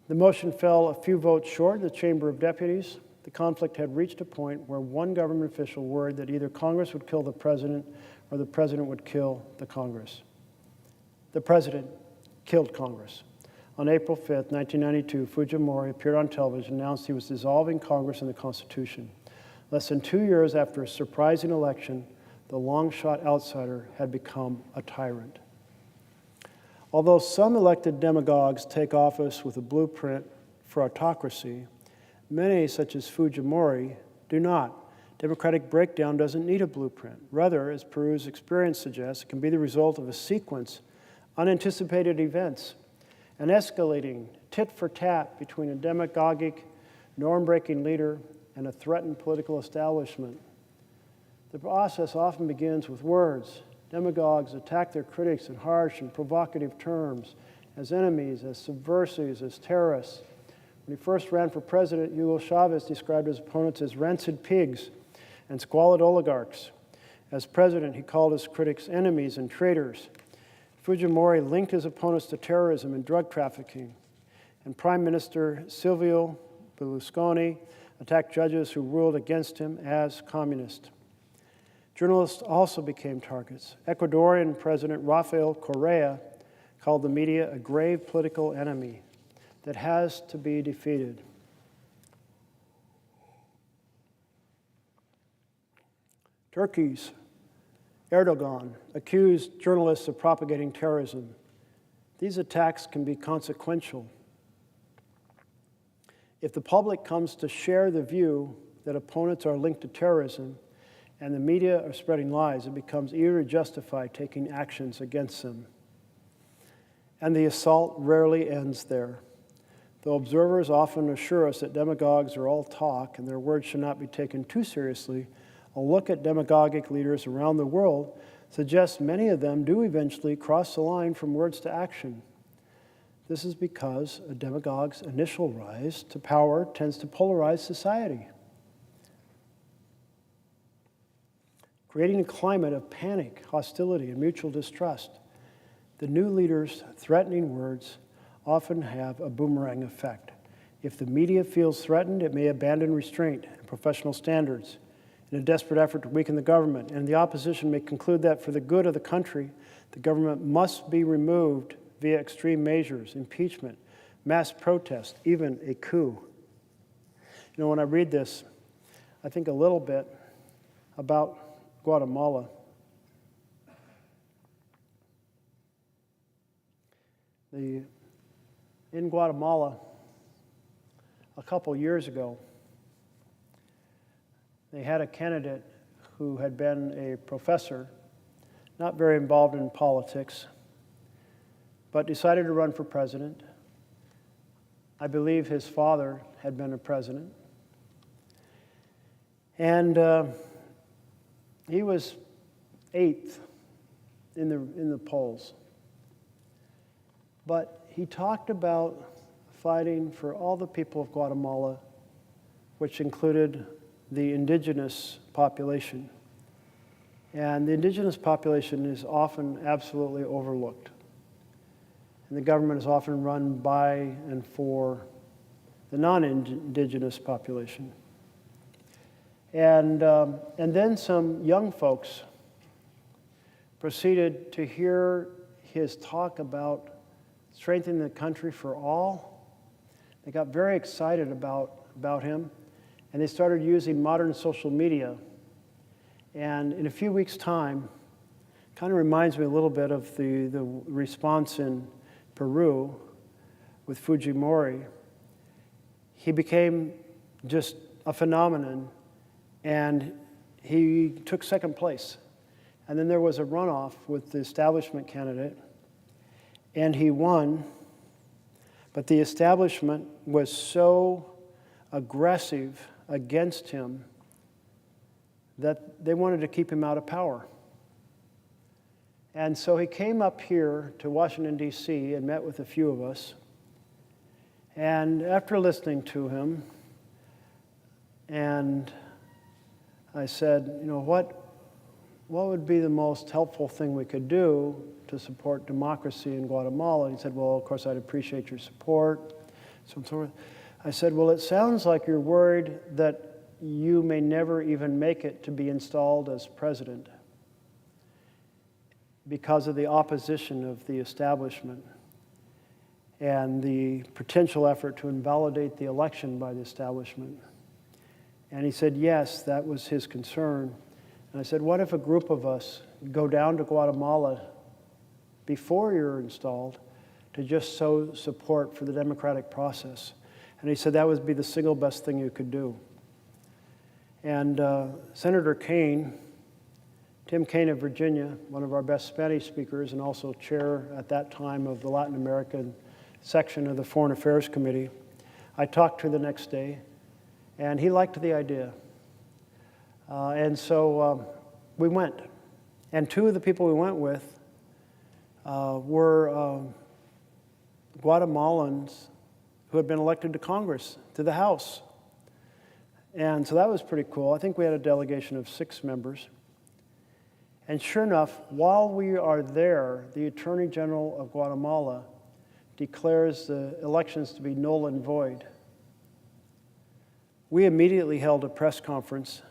The motion fell a few votes short in the Chamber of Deputies. The conflict had reached a point where one government official worried that either Congress would kill the president or the president would kill the Congress. The president killed Congress. On April 5th, 1992, Fujimori appeared on television and announced he was dissolving Congress and the Constitution. Less than 2 years after a surprising election, the long-shot outsider had become a tyrant. Although some elected demagogues take office with a blueprint for autocracy, many, such as Fujimori, do not. Democratic breakdown doesn't need a blueprint. Rather, as Peru's experience suggests, it can be the result of a sequence of unanticipated events, an escalating tit-for-tat between a demagogic, norm-breaking leader and a threatened political establishment. The process often begins with words. Demagogues attack their critics in harsh and provocative terms, as enemies, as subversives, as terrorists. When he first ran for president, Hugo Chavez described his opponents as rancid pigs and squalid oligarchs. As president, he called his critics enemies and traitors. Fujimori linked his opponents to terrorism and drug trafficking. And Prime Minister Silvio Berlusconi attacked judges who ruled against him as communist. Journalists also became targets. Ecuadorian President Rafael Correa called the media a grave political enemy that has to be defeated. Turkey's Erdogan accused journalists of propagating terrorism. These attacks can be consequential. If the public comes to share the view that opponents are linked to terrorism and the media are spreading lies, it becomes easier to justify taking actions against them. And the assault rarely ends there. Though observers often assure us that demagogues are all talk and their words should not be taken too seriously, a look at demagogic leaders around the world suggests many of them do eventually cross the line from words to action. This is because a demagogue's initial rise to power tends to polarize society, creating a climate of panic, hostility, and mutual distrust. The new leader's threatening words often have a boomerang effect. If the media feels threatened, it may abandon restraint and professional standards in a desperate effort to weaken the government, and the opposition may conclude that for the good of the country, the government must be removed via extreme measures, impeachment, mass protest, even a coup. You know, when I read this, I think a little bit about Guatemala. In Guatemala, a couple years ago, they had a candidate who had been a professor, not very involved in politics, but decided to run for president. I believe his father had been a president. And He was 8th in the polls. But he talked about fighting for all the people of Guatemala, which included the indigenous population. And the indigenous population is often absolutely overlooked. And the government is often run by and for the non-indigenous population. And then some young folks proceeded to hear his talk about strengthening the country for all. They got very excited about him, and they started using modern social media. And in a few weeks' time, kind of reminds me a little bit of the response in Peru with Fujimori. He became just a phenomenon, and he took second place. And then there was a runoff with the establishment candidate, and he won. But the establishment was so aggressive against him that they wanted to keep him out of power. And so he came up here to Washington, D.C. and met with a few of us. And after listening to him, and I said, you know, what would be the most helpful thing we could do to support democracy in Guatemala? And he said, well, of course, I'd appreciate your support. So I said, well, it sounds like you're worried that you may never even make it to be installed as president because of the opposition of the establishment and the potential effort to invalidate the election by the establishment. And he said, yes, that was his concern. And I said, what if a group of us go down to Guatemala before you're installed to just sow support for the democratic process? And he said that would be the single best thing you could do. And Senator Kaine, Tim Kaine of Virginia, one of our best Spanish speakers and also chair at that time of the Latin American section of the Foreign Affairs Committee, I talked to the next day, and he liked the idea. And so we went. And two of the people we went with were Guatemalans who had been elected to Congress, to the House. And so that was pretty cool. I think we had a delegation of 6 members. And sure enough, while we are there, the Attorney General of Guatemala declares the elections to be null and void. We immediately held a press conference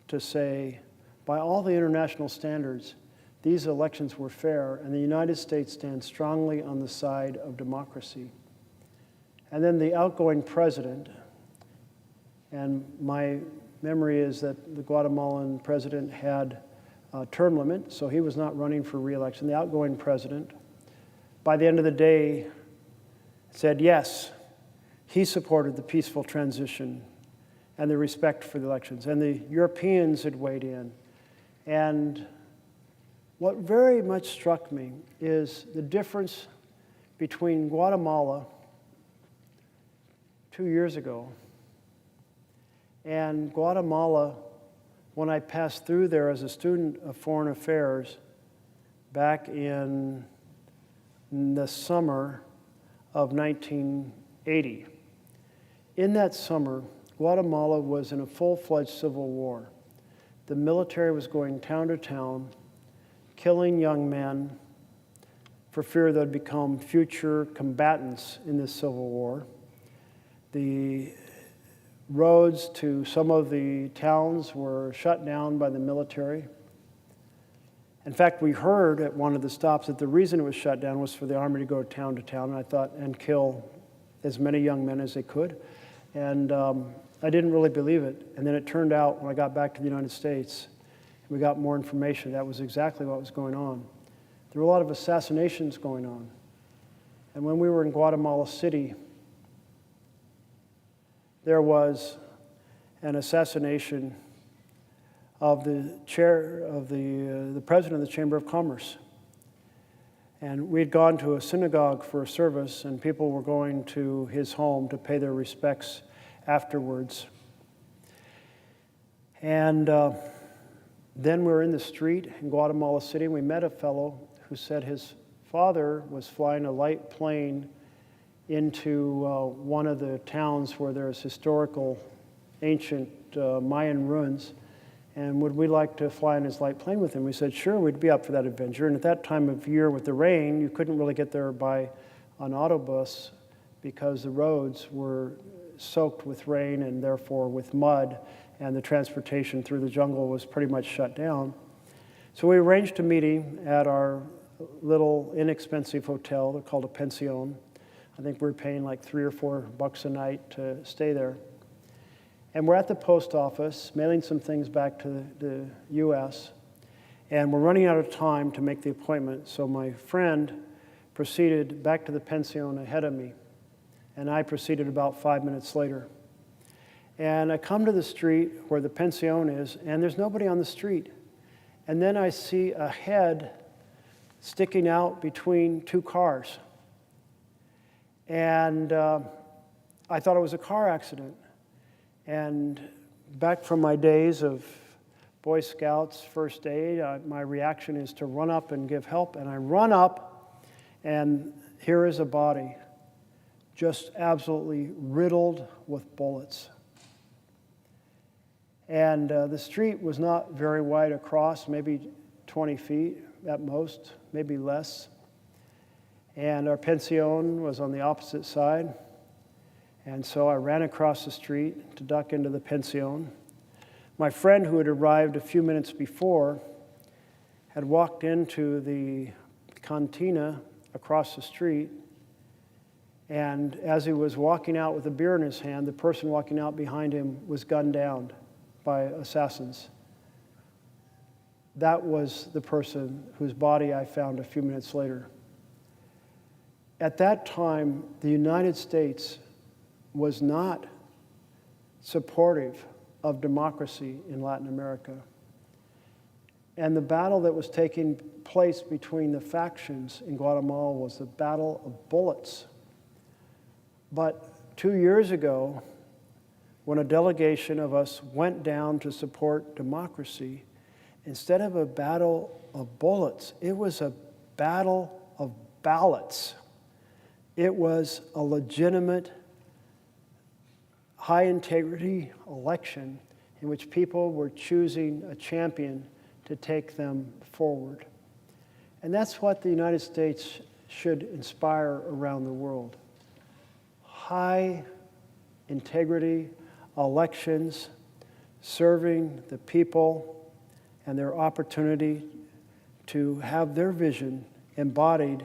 to say, by all the international standards, these elections were fair, and the United States stands strongly on the side of democracy. And then the outgoing president, and my memory is that the Guatemalan president had a term limit, so he was not running for re-election. The outgoing president, by the end of the day, said yes, he supported the peaceful transition and the respect for the elections. And the Europeans had weighed in. And what very much struck me is the difference between Guatemala 2 years ago and Guatemala when I passed through there as a student of foreign affairs back in the summer of 1980. In that summer, Guatemala was in a full-fledged civil war. The military was going town to town, killing young men for fear they'd become future combatants in this civil war. The roads to some of the towns were shut down by the military. In fact, we heard at one of the stops that the reason it was shut down was for the army to go town to town, and I thought, and kill as many young men as they could. And I didn't really believe it. And then it turned out when I got back to the United States, we got more information. That was exactly what was going on. There were a lot of assassinations going on. And when we were in Guatemala City, there was an assassination of the chair of the president of the Chamber of Commerce. And we'd gone to a synagogue for a service, and people were going to his home to pay their respects afterwards. And Then we were in the street in Guatemala City, and we met a fellow who said his father was flying a light plane into one of the towns where there's historical, ancient Mayan ruins, and would we like to fly in his light plane with him? We said, sure, we'd be up for that adventure. And at that time of year with the rain, you couldn't really get there by an autobus because the roads were soaked with rain and therefore with mud, and the transportation through the jungle was pretty much shut down. So we arranged a meeting at our little inexpensive hotel. They're called a pension. I think we were paying like $3 or $4 a night to stay there. And we're at the post office, mailing some things back to the U.S., and we're running out of time to make the appointment. So my friend proceeded back to the pension ahead of me, and I proceeded about 5 minutes later. And I come to the street where the pension is, and there's nobody on the street. And then I see a head sticking out between two cars. And I thought it was a car accident. And back from my days of Boy Scouts, first aid, my reaction is to run up and give help. And I run up, and here is a body just absolutely riddled with bullets. And the street was not very wide across, maybe 20 feet at most, maybe less. And our pension was on the opposite side. And so I ran across the street to duck into the pension. My friend, who had arrived a few minutes before, had walked into the cantina across the street. And as he was walking out with a beer in his hand, the person walking out behind him was gunned down by assassins. That was the person whose body I found a few minutes later. At that time, the United States was not supportive of democracy in Latin America. And the battle that was taking place between the factions in Guatemala was the battle of bullets. But 2 years ago, when a delegation of us went down to support democracy, instead of a battle of bullets, it was a battle of ballots. It was a legitimate, high-integrity election in which people were choosing a champion to take them forward. And that's what the United States should inspire around the world. High-integrity elections serving the people and their opportunity to have their vision embodied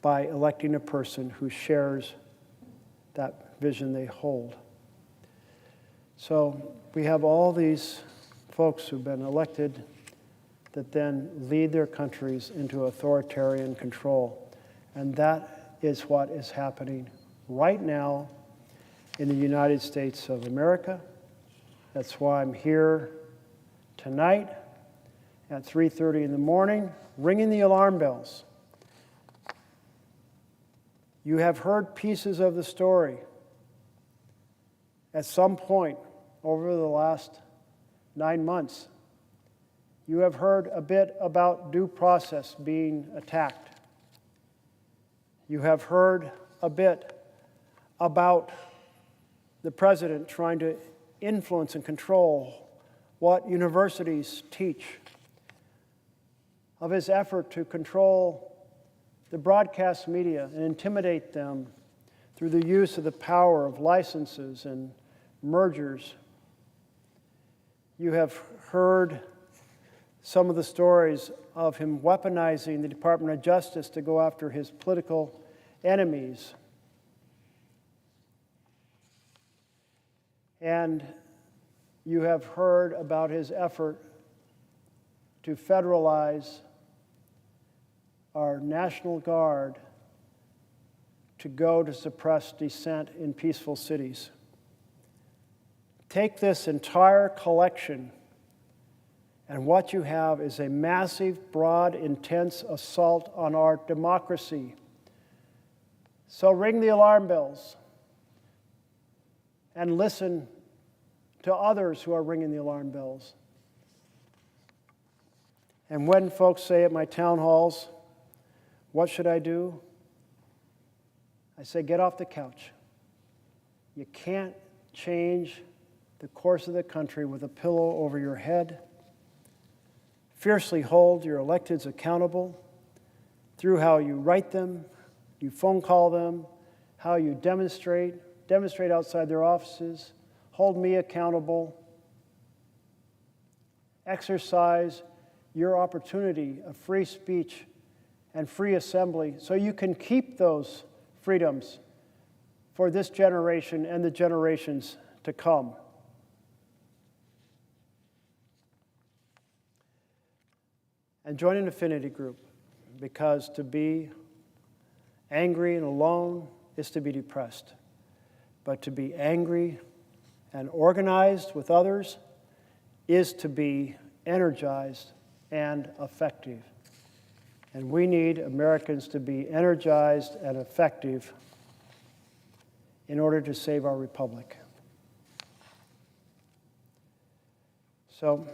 by electing a person who shares that vision they hold. So we have all these folks who've been elected that then lead their countries into authoritarian control. And that is what is happening right now in the United States of America. That's why I'm here tonight at 3:30 in the morning, ringing the alarm bells. You have heard pieces of the story at some point over the last 9 months. You have heard a bit about due process being attacked. You have heard a bit about the president trying to influence and control what universities teach, of his effort to control the broadcast media and intimidate them through the use of the power of licenses and mergers. You have heard some of the stories of him weaponizing the Department of Justice to go after his political enemies. And you have heard about his effort to federalize our National Guard to go to suppress dissent in peaceful cities. Take this entire collection, and what you have is a massive, broad, intense assault on our democracy. So ring the alarm bells and listen to others who are ringing the alarm bells. And when folks say at my town halls, what should I do? I say, get off the couch. You can't change the course of the country with a pillow over your head. Fiercely hold your electeds accountable through how you write them, you phone call them, how you demonstrate outside their offices, hold me accountable. Exercise your opportunity of free speech and free assembly so you can keep those freedoms for this generation and the generations to come. And join an affinity group, because to be angry and alone is to be depressed. But to be angry and organized with others is to be energized and effective. And we need Americans to be energized and effective in order to save our republic. So,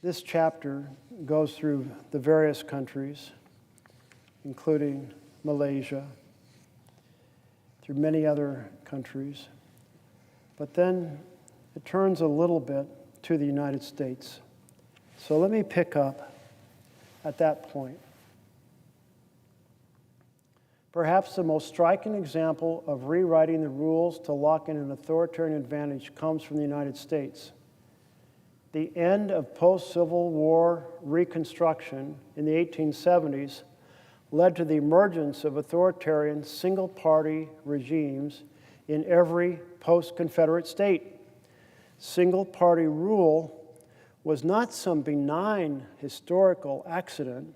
this chapter goes through the various countries, including Malaysia, through many other countries. But then it turns a little bit to the United States. So let me pick up at that point. Perhaps the most striking example of rewriting the rules to lock in an authoritarian advantage comes from the United States. The end of post-Civil War Reconstruction in the 1870s led to the emergence of authoritarian single-party regimes in every post-Confederate state. Single-party rule was not some benign historical accident.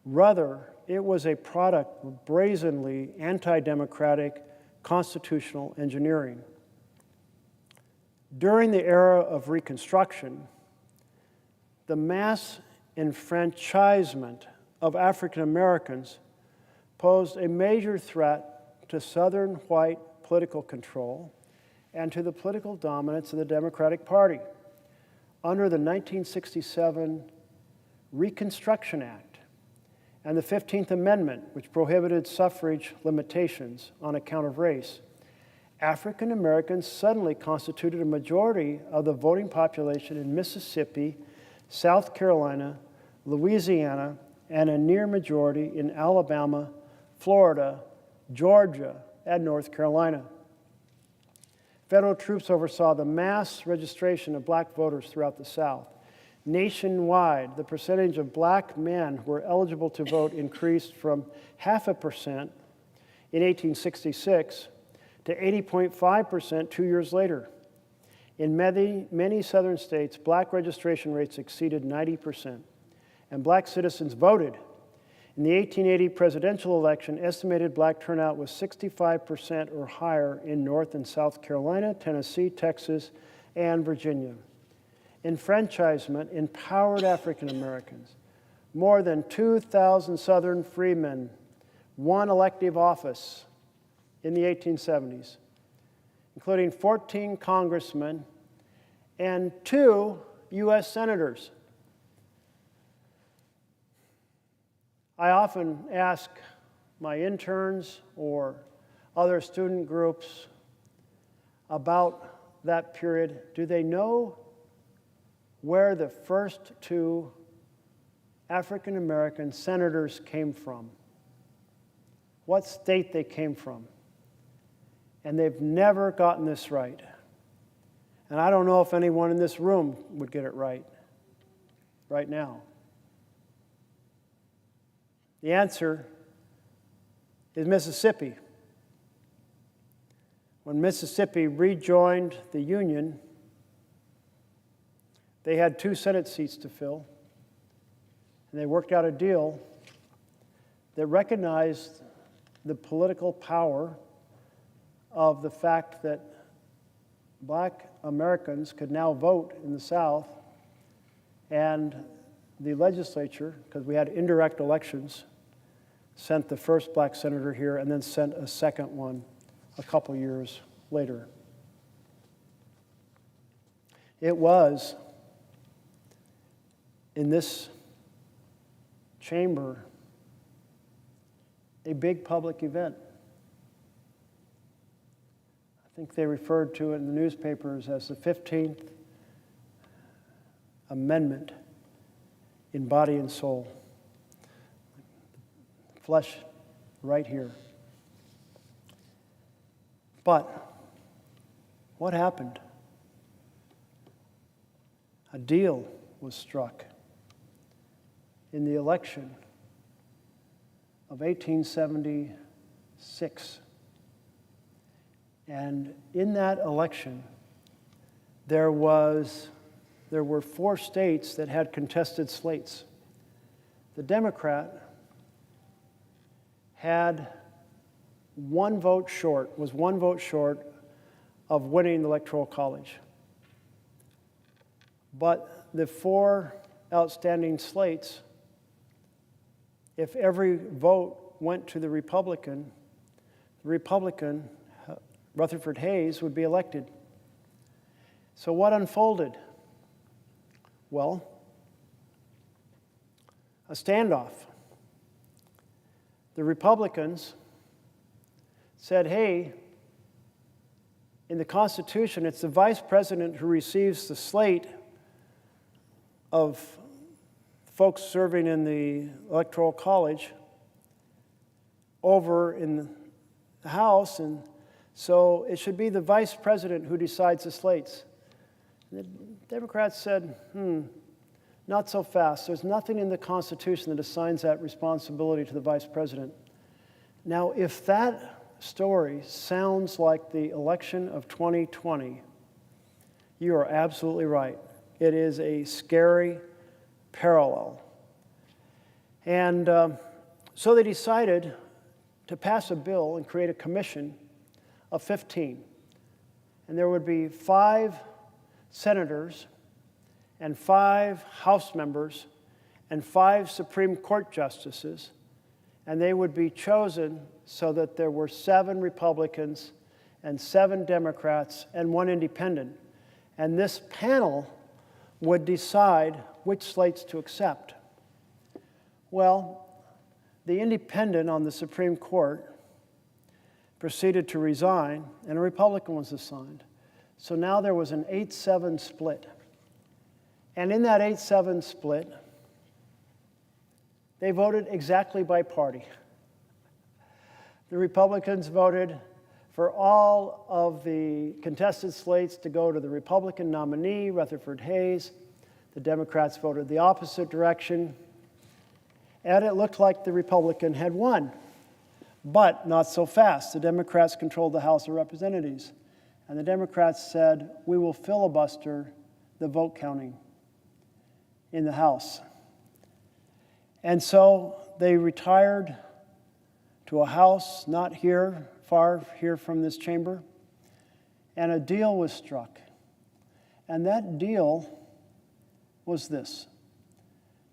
Rather, it was a product of brazenly anti-democratic constitutional engineering. During the era of Reconstruction, the mass enfranchisement of African Americans posed a major threat to Southern white political control and to the political dominance of the Democratic Party. Under the 1967 Reconstruction Act and the 15th Amendment, which prohibited suffrage limitations on account of race, African Americans suddenly constituted a majority of the voting population in Mississippi, South Carolina, Louisiana, and a near majority in Alabama, Florida, Georgia, and North Carolina. Federal troops oversaw the mass registration of black voters throughout the South. Nationwide, the percentage of black men who were eligible to vote increased from 0.5% in 1866 to 80.5% 2 years later. In many southern states, black registration rates exceeded 90%, and black citizens voted. In the 1880 presidential election, estimated black turnout was 65% or higher in North and South Carolina, Tennessee, Texas, and Virginia. Enfranchisement empowered African Americans. More than 2,000 Southern freemen won elective office in the 1870s, including 14 congressmen and 2 U.S. senators. I often ask my interns or other student groups about that period. Do they know where the first 2 African American senators came from? What state they came from? And they've never gotten this right. And I don't know if anyone in this room would get it right now. The answer is Mississippi. When Mississippi rejoined the Union, they had 2 Senate seats to fill, and they worked out a deal that recognized the political power of the fact that black Americans could now vote in the South, and the legislature, because we had indirect elections, sent the first black senator here and then sent a second one a couple years later. It was in this chamber a big public event. I think they referred to it in the newspapers as the 15th Amendment in body and soul. Flesh right here. But what happened? A deal was struck in the election of 1876. And in that election, there were 4 states that had contested slates. The Democrat was one vote short of winning the Electoral College. But the 4 outstanding slates, if every vote went to the Republican, Rutherford Hayes, would be elected. So what unfolded? Well, a standoff. The Republicans said, hey, in the Constitution, it's the vice president who receives the slate of folks serving in the Electoral College over in the House, and so it should be the vice president who decides the slates. And the Democrats said, not so fast. There's nothing in the Constitution that assigns that responsibility to the vice president. Now, if that story sounds like the election of 2020, you are absolutely right. It is a scary parallel. And so they decided to pass a bill and create a commission of 15. And there would be 5 senators and 5 House members and 5 Supreme Court justices, and they would be chosen so that there were 7 Republicans and 7 Democrats and 1 independent. And this panel would decide which slates to accept. Well, the independent on the Supreme Court proceeded to resign, and a Republican was assigned. So now there was an 8-7 split. And in that 8-7 split, they voted exactly by party. The Republicans voted for all of the contested slates to go to the Republican nominee, Rutherford Hayes. The Democrats voted the opposite direction. And it looked like the Republican had won. But not so fast. The Democrats controlled the House of Representatives. And the Democrats said, we will filibuster the vote counting in the House. And so they retired to a house not here, far here from this chamber, and a deal was struck. And that deal was this.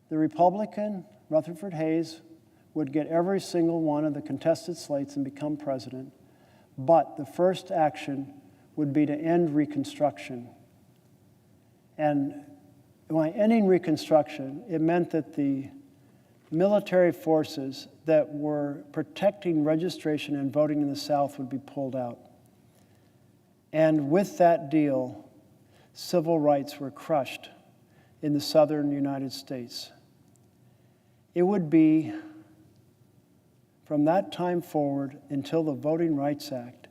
The Republican, Rutherford Hayes, would get every single one of the contested slates and become president, but the first action would be to end Reconstruction. And by ending Reconstruction, it meant that the military forces that were protecting registration and voting in the South would be pulled out. And with that deal, civil rights were crushed in the southern United States. It would be, from that time forward until the Voting Rights Act,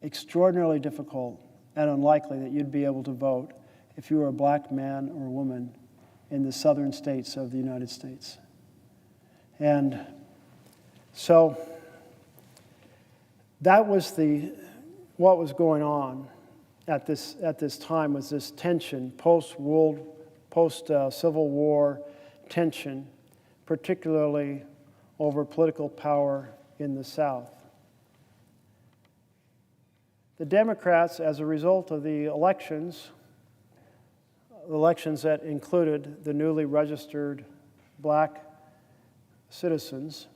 extraordinarily difficult and unlikely that you'd be able to vote if you were a black man or woman in the southern states of the United States. And so that was what was going on at this time, was this tension, post-Civil War tension, particularly over political power in the South. The Democrats, as a result of the elections that included the newly registered black citizens,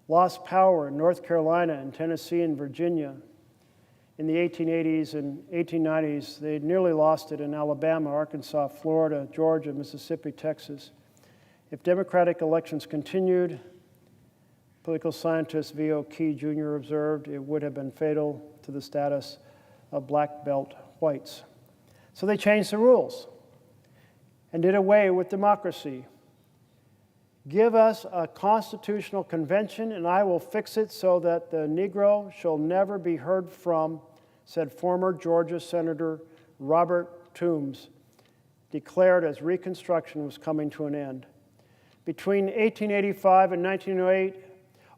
lost power in North Carolina and Tennessee and Virginia, in the 1880s and 1890s. They nearly lost it in Alabama, Arkansas, Florida, Georgia, Mississippi, Texas. If democratic elections continued, political scientist V.O. Key Jr. observed, it would have been fatal to the status of black belt whites. So they changed the rules and did away with democracy. Give us a constitutional convention and I will fix it so that the Negro shall never be heard from, said former Georgia Senator Robert Toombs, declared as Reconstruction was coming to an end. Between 1885 and 1908,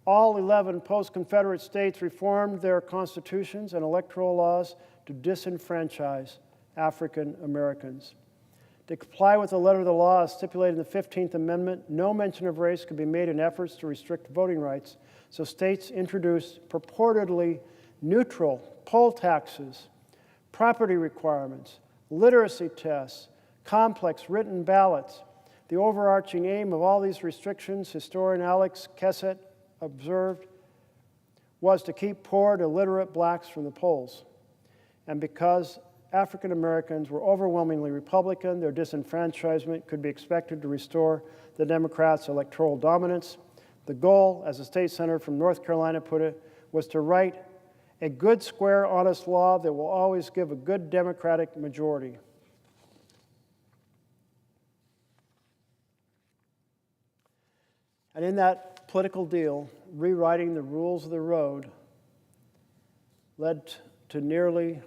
all 11 post-Confederate states reformed their constitutions and electoral laws to disenfranchise African Americans. To comply with the letter of the law as stipulated in the 15th Amendment, no mention of race could be made in efforts to restrict voting rights, so states introduced purportedly neutral poll taxes, property requirements, literacy tests, complex written ballots. The overarching aim of all these restrictions, historian Alex Kessett observed, was to keep poor, illiterate blacks from the polls. And because African Americans were overwhelmingly Republican, their disenfranchisement could be expected to restore the Democrats' electoral dominance. The goal, as the state senator from North Carolina put it, was to write a good, square, honest law that will always give a good Democratic majority. And in that political deal, rewriting the rules of the road led to nearly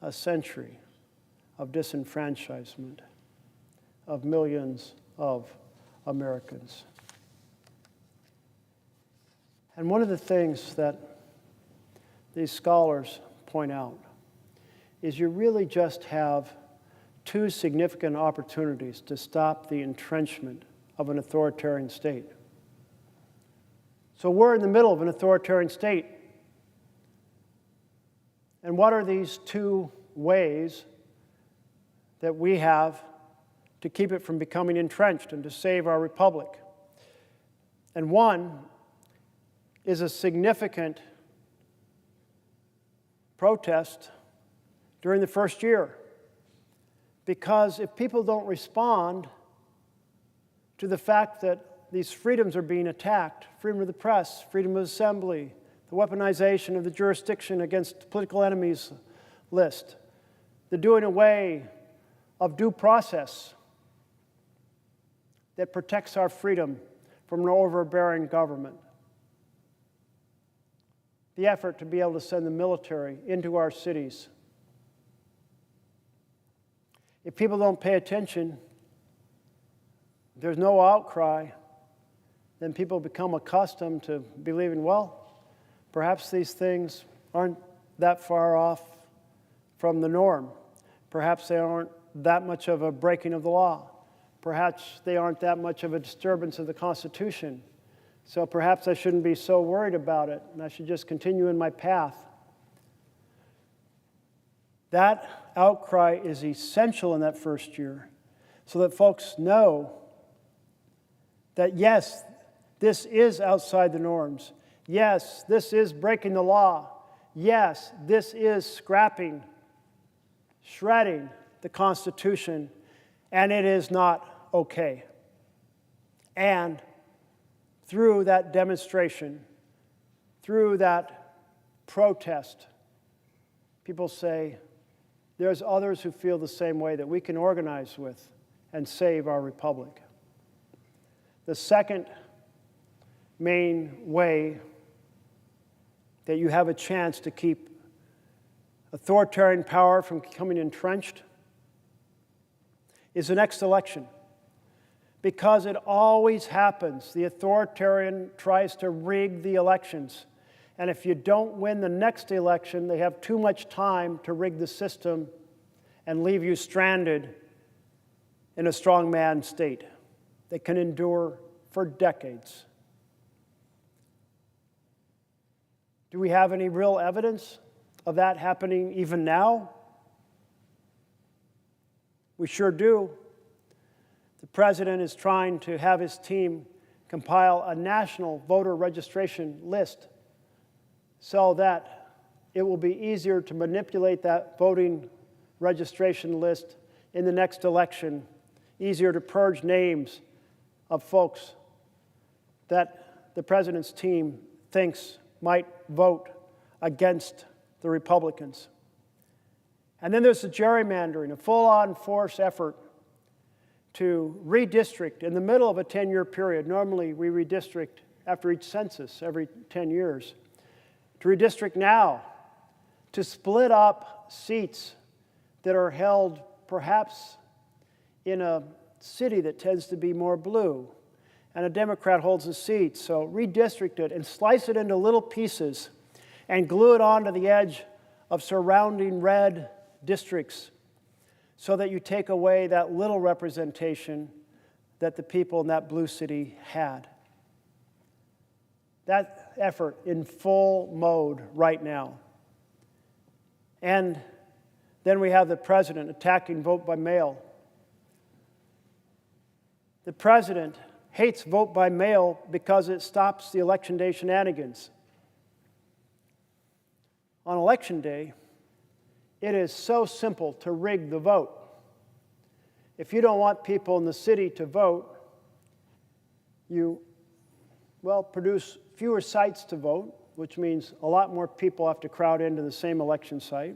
a century of disenfranchisement of millions of Americans. And one of the things that these scholars point out is you really just have two significant opportunities to stop the entrenchment of an authoritarian state. So we're in the middle of an authoritarian state. And what are these two ways that we have to keep it from becoming entrenched and to save our republic? And one is a significant protest during the first year. Because if people don't respond to the fact that these freedoms are being attacked, freedom of the press, freedom of assembly, the weaponization of the jurisdiction against political enemies list, the doing away of due process that protects our freedom from an overbearing government, the effort to be able to send the military into our cities. If people don't pay attention, there's no outcry, then people become accustomed to believing, well, perhaps these things aren't that far off from the norm. Perhaps they aren't that much of a breaking of the law. Perhaps they aren't that much of a disturbance of the Constitution. So perhaps I shouldn't be so worried about it, and I should just continue in my path. That outcry is essential in that first year so that folks know that, yes, this is outside the norms. Yes, this is breaking the law. Yes, this is scrapping, shredding the Constitution, and it is not okay. And through that demonstration, through that protest, people say, there's others who feel the same way that we can organize with and save our republic. The second main way that you have a chance to keep authoritarian power from becoming entrenched is the next election. Because it always happens. The authoritarian tries to rig the elections. And if you don't win the next election, they have too much time to rig the system and leave you stranded in a strongman state that can endure for decades. Do we have any real evidence of that happening even now? We sure do. The president is trying to have his team compile a national voter registration list so that it will be easier to manipulate that voting registration list in the next election, easier to purge names of folks that the president's team thinks might vote against the Republicans. And then there's the gerrymandering, a full-on force effort to redistrict in the middle of a 10-year period. Normally, we redistrict after each census, every 10 years. To redistrict now, to split up seats that are held perhaps in a city that tends to be more blue, and a Democrat holds a seat. So redistrict it and slice it into little pieces and glue it onto the edge of surrounding red districts so that you take away that little representation that the people in that blue city had. That effort in full mode right now. And then we have the president attacking vote by mail. The president hates vote by mail because it stops the election day shenanigans. On election day, it is so simple to rig the vote. If you don't want people in the city to vote, you, produce fewer sites to vote, which means a lot more people have to crowd into the same election site.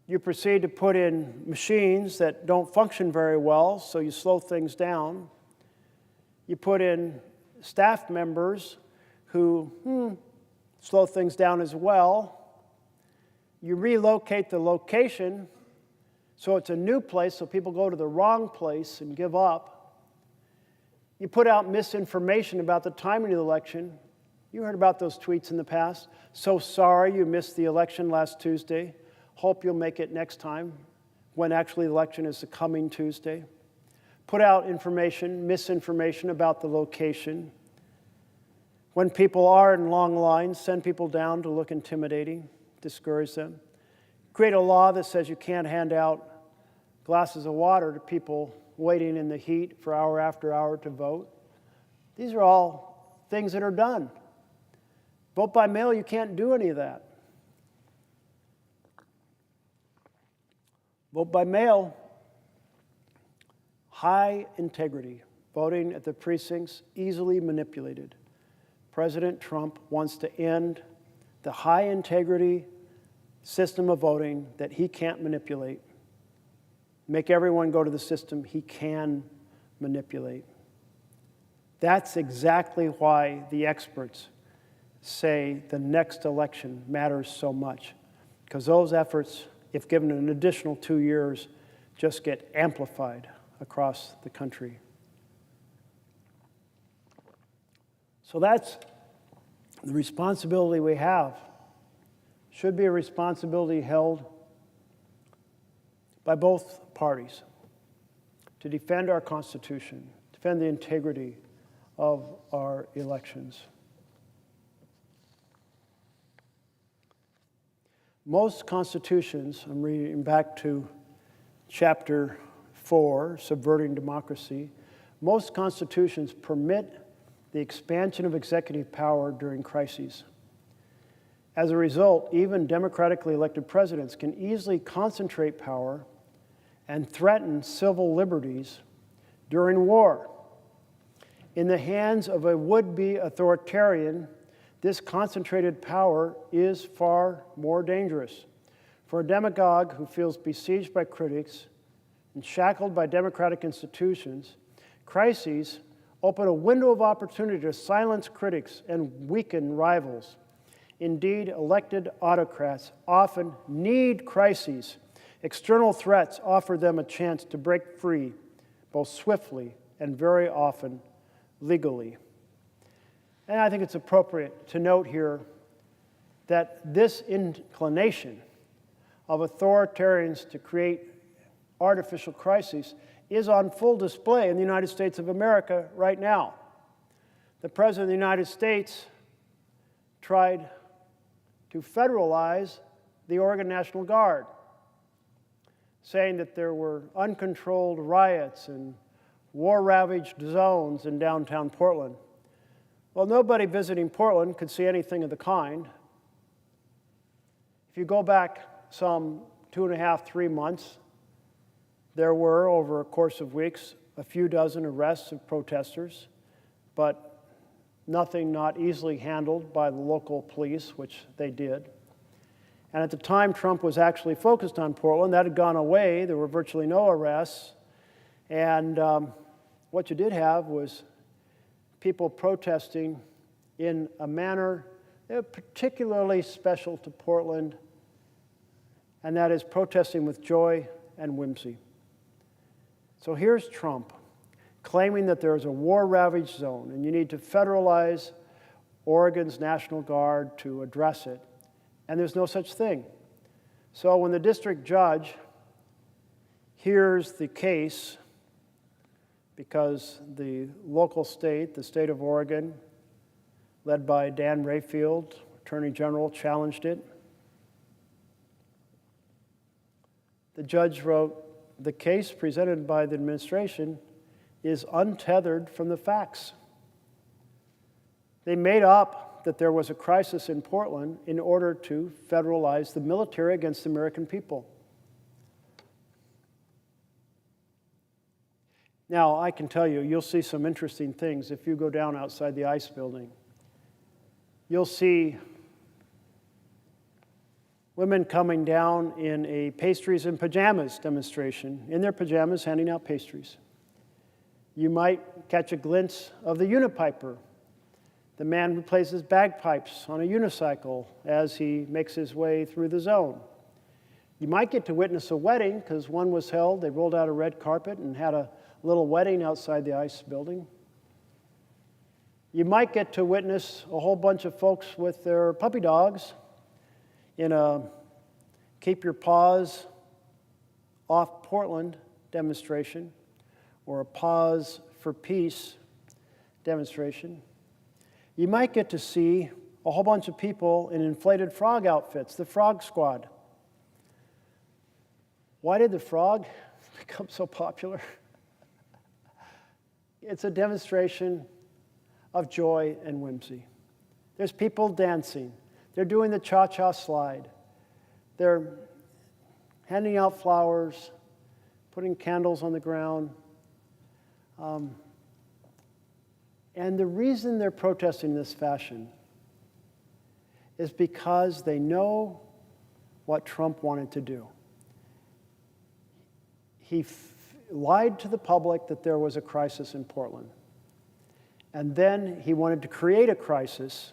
You proceed to put in machines that don't function very well, so you slow things down. You put in staff members who slow things down as well. You relocate the location so it's a new place, so people go to the wrong place and give up. You put out misinformation about the timing of the election. You heard about those tweets in the past. So sorry you missed the election last Tuesday. Hope you'll make it next time, when actually the election is the coming Tuesday. Put out misinformation about the location. When people are in long lines, send people down to look intimidating, discourage them. Create a law that says you can't hand out glasses of water to people waiting in the heat for hour after hour to vote. These are all things that are done. Vote by mail, you can't do any of that. Vote by mail, high integrity, voting at the precincts, easily manipulated. President Trump wants to end the high integrity system of voting that he can't manipulate. Make everyone go to the system he can manipulate. That's exactly why the experts say the next election matters so much, because those efforts, if given an additional 2 years, just get amplified across the country. So that's the responsibility we have. Should be a responsibility held by both parties to defend our Constitution, defend the integrity of our elections. Most constitutions, I'm reading back to chapter 4, Subverting Democracy, most constitutions permit the expansion of executive power during crises. As a result, even democratically elected presidents can easily concentrate power and threaten civil liberties during war. In the hands of a would-be authoritarian, this concentrated power is far more dangerous. For a demagogue who feels besieged by critics and shackled by democratic institutions, crises open a window of opportunity to silence critics and weaken rivals. Indeed, elected autocrats often need crises. External threats offer them a chance to break free, both swiftly and very often legally. And I think it's appropriate to note here that this inclination of authoritarians to create artificial crises is on full display in the United States of America right now. The President of the United States tried to federalize the Oregon National Guard, saying that there were uncontrolled riots and war-ravaged zones in downtown Portland. Well, nobody visiting Portland could see anything of the kind. If you go back some 2.5, 3 months, there were, over a course of weeks, a few dozen arrests of protesters, but nothing not easily handled by the local police, which they did. And at the time Trump was actually focused on Portland, that had gone away. There were virtually no arrests. And what you did have was people protesting in a manner particularly special to Portland, and that is protesting with joy and whimsy. So here's Trump claiming that there is a war-ravaged zone and you need to federalize Oregon's National Guard to address it. And there's no such thing. So when the district judge hears the case, because the local state, the state of Oregon, led by Dan Rayfield, Attorney General, challenged it, the judge wrote, "The case presented by the administration is untethered from the facts. They made up that there was a crisis in Portland in order to federalize the military against the American people." Now, I can tell you, you'll see some interesting things if you go down outside the ICE building. You'll see women coming down in a pastries and pajamas demonstration, in their pajamas handing out pastries. You might catch a glimpse of the unipiper, the man who plays his bagpipes on a unicycle as he makes his way through the zone. You might get to witness a wedding, because one was held. They rolled out a red carpet and had a little wedding outside the ICE building. You might get to witness a whole bunch of folks with their puppy dogs in a Keep Your Paws Off Portland demonstration, or a Paws for Peace demonstration. You might get to see a whole bunch of people in inflated frog outfits, the Frog Squad. Why did the frog become so popular? It's a demonstration of joy and whimsy. There's people dancing. They're doing the cha-cha slide. They're handing out flowers, putting candles on the ground. And the reason they're protesting in this fashion is because they know what Trump wanted to do. He lied to the public that there was a crisis in Portland. And then he wanted to create a crisis,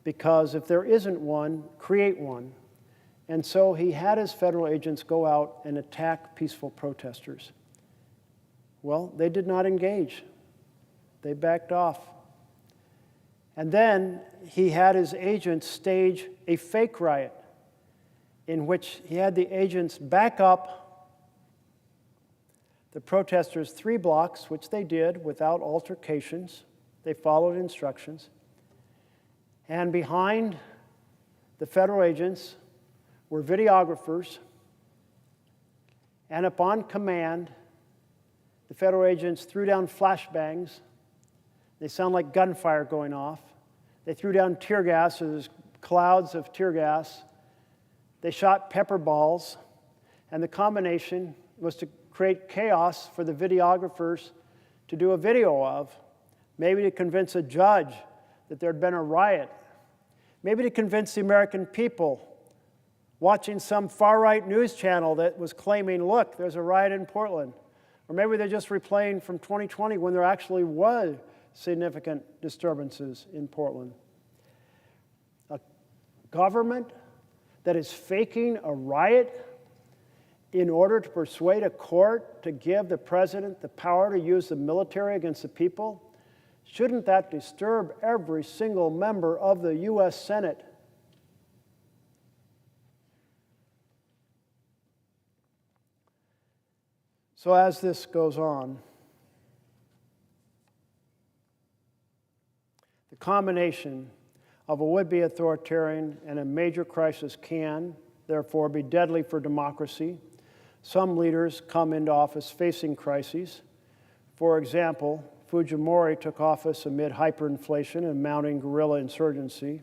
because if there isn't one, create one. And so he had his federal agents go out and attack peaceful protesters. Well, they did not engage. They backed off. And then he had his agents stage a fake riot in which he had the agents back up the protesters 3 blocks, which they did without altercations. They followed instructions. And behind the federal agents were videographers. And upon command, the federal agents threw down flashbangs. They sound like gunfire going off. They threw down tear gas, so there's clouds of tear gas. They shot pepper balls. And the combination was to create chaos for the videographers to do a video of, maybe to convince a judge that there had been a riot, maybe to convince the American people watching some far-right news channel that was claiming, look, there's a riot in Portland. Or maybe they're just replaying from 2020 when there actually was significant disturbances in Portland. A government that is faking a riot in order to persuade a court to give the president the power to use the military against the people, shouldn't that disturb every single member of the U.S. Senate? So as this goes on, the combination of a would-be authoritarian and a major crisis can, therefore, be deadly for democracy. Some leaders come into office facing crises. For example, Fujimori took office amid hyperinflation and mounting guerrilla insurgency.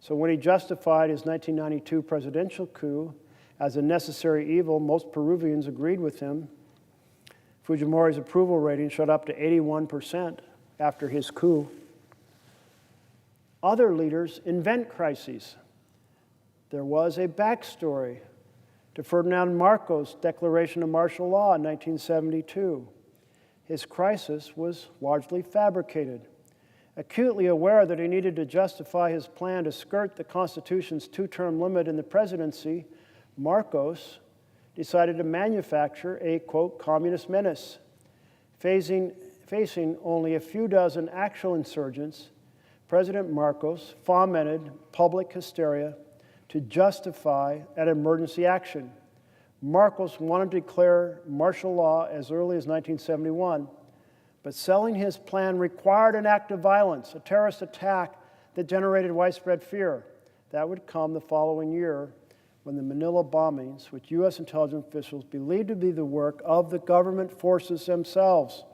So when he justified his 1992 presidential coup as a necessary evil, most Peruvians agreed with him. Fujimori's approval rating shot up to 81% after his coup. Other leaders invent crises. There was a backstory to Ferdinand Marcos' declaration of martial law in 1972. His crisis was largely fabricated. Acutely aware that he needed to justify his plan to skirt the Constitution's two-term limit in the presidency, Marcos decided to manufacture a, quote, communist menace. Facing only a few dozen actual insurgents, President Marcos fomented public hysteria to justify an emergency action. Marcos wanted to declare martial law as early as 1971, but selling his plan required an act of violence, a terrorist attack that generated widespread fear. That would come the following year when the Manila bombings, which U.S. intelligence officials believed to be the work of the government forces themselves,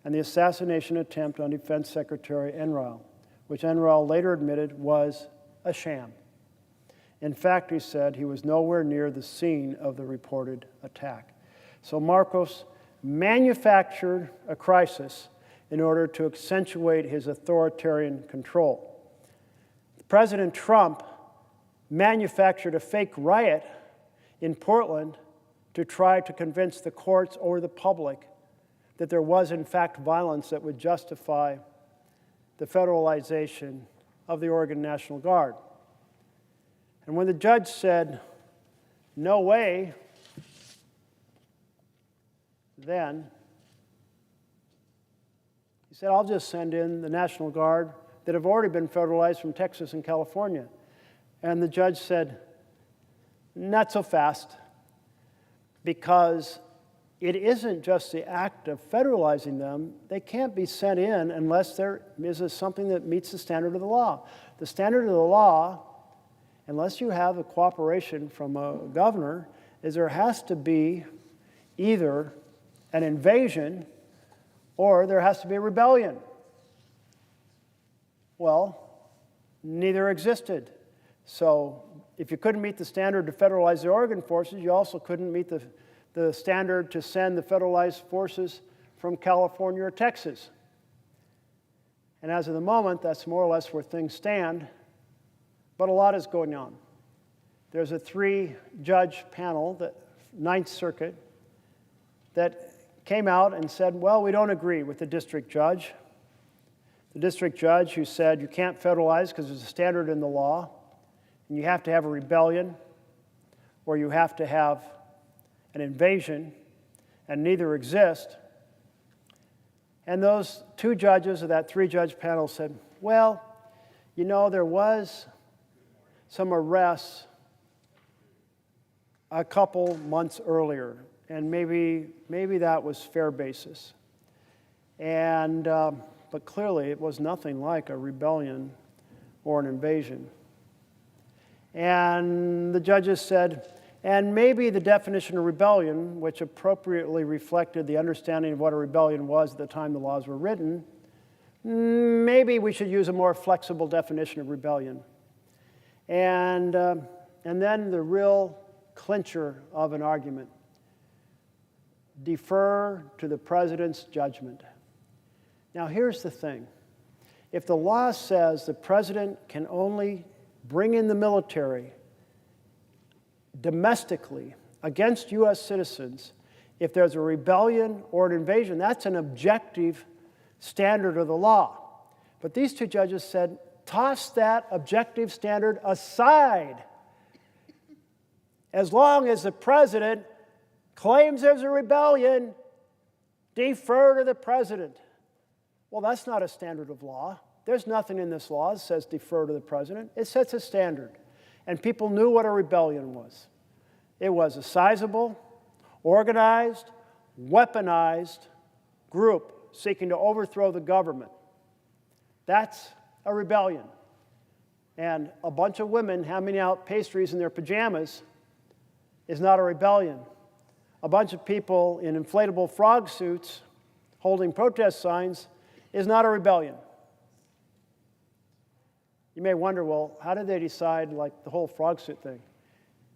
and the assassination attempt on Defense Secretary Enrile, which Enrile later admitted was a sham. In fact, he said he was nowhere near the scene of the reported attack. So Marcos manufactured a crisis in order to accentuate his authoritarian control. President Trump manufactured a fake riot in Portland to try to convince the courts or the public that there was, in fact, violence that would justify the federalization of the Oregon National Guard. And when the judge said, no way, then he said, I'll just send in the National Guard that have already been federalized from Texas and California. And the judge said, not so fast, because it isn't just the act of federalizing them. They can't be sent in unless there is something that meets the standard of the law. The standard of the law, unless you have a cooperation from a governor, is there has to be either an invasion or there has to be a rebellion. Well, neither existed. So if you couldn't meet the standard to federalize the Oregon forces, you also couldn't meet the standard to send the federalized forces from California or Texas. And as of the moment, that's more or less where things stand. But a lot is going on. There's a 3-judge panel, the Ninth Circuit, that came out and said, well, we don't agree with the district judge. The district judge who said you can't federalize because there's a standard in the law, and you have to have a rebellion, or you have to have an invasion, and neither exist. And those 2 judges of that 3-judge panel said, well, you know, there was some arrests a couple months earlier, and maybe that was fair basis. And but clearly it was nothing like a rebellion or an invasion. And the judges said, and maybe the definition of rebellion, which appropriately reflected the understanding of what a rebellion was at the time the laws were written, maybe we should use a more flexible definition of rebellion. And then the real clincher of an argument: defer to the president's judgment. Now, here's the thing. If the law says the president can only bring in the military domestically against U.S. citizens if there's a rebellion or an invasion, that's an objective standard of the law. But these 2 judges said, toss that objective standard aside. As long as the president claims there's a rebellion, defer to the president. Well, that's not a standard of law. There's nothing in this law that says defer to the president. It sets a standard. And people knew what a rebellion was. It was a sizable, organized, weaponized group seeking to overthrow the government. That's a rebellion. And a bunch of women handing out pastries in their pajamas is not a rebellion. A bunch of people in inflatable frog suits holding protest signs is not a rebellion. You may wonder, well, how did they decide, like, the whole frog suit thing?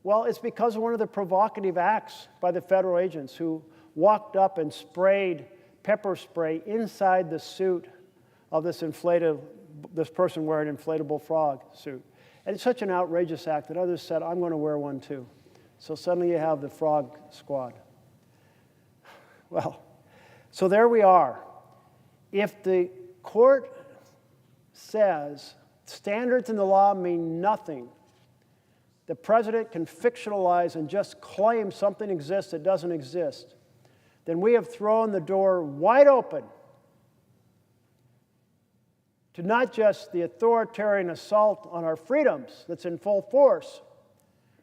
Well, it's because of one of the provocative acts by the federal agents who walked up and sprayed pepper spray inside the suit of this person wearing an inflatable frog suit. And it's such an outrageous act that others said, I'm going to wear one too. So suddenly you have the frog squad. Well, so there we are. If the court says standards in the law mean nothing, the president can fictionalize and just claim something exists that doesn't exist, then we have thrown the door wide open to not just the authoritarian assault on our freedoms that's in full force,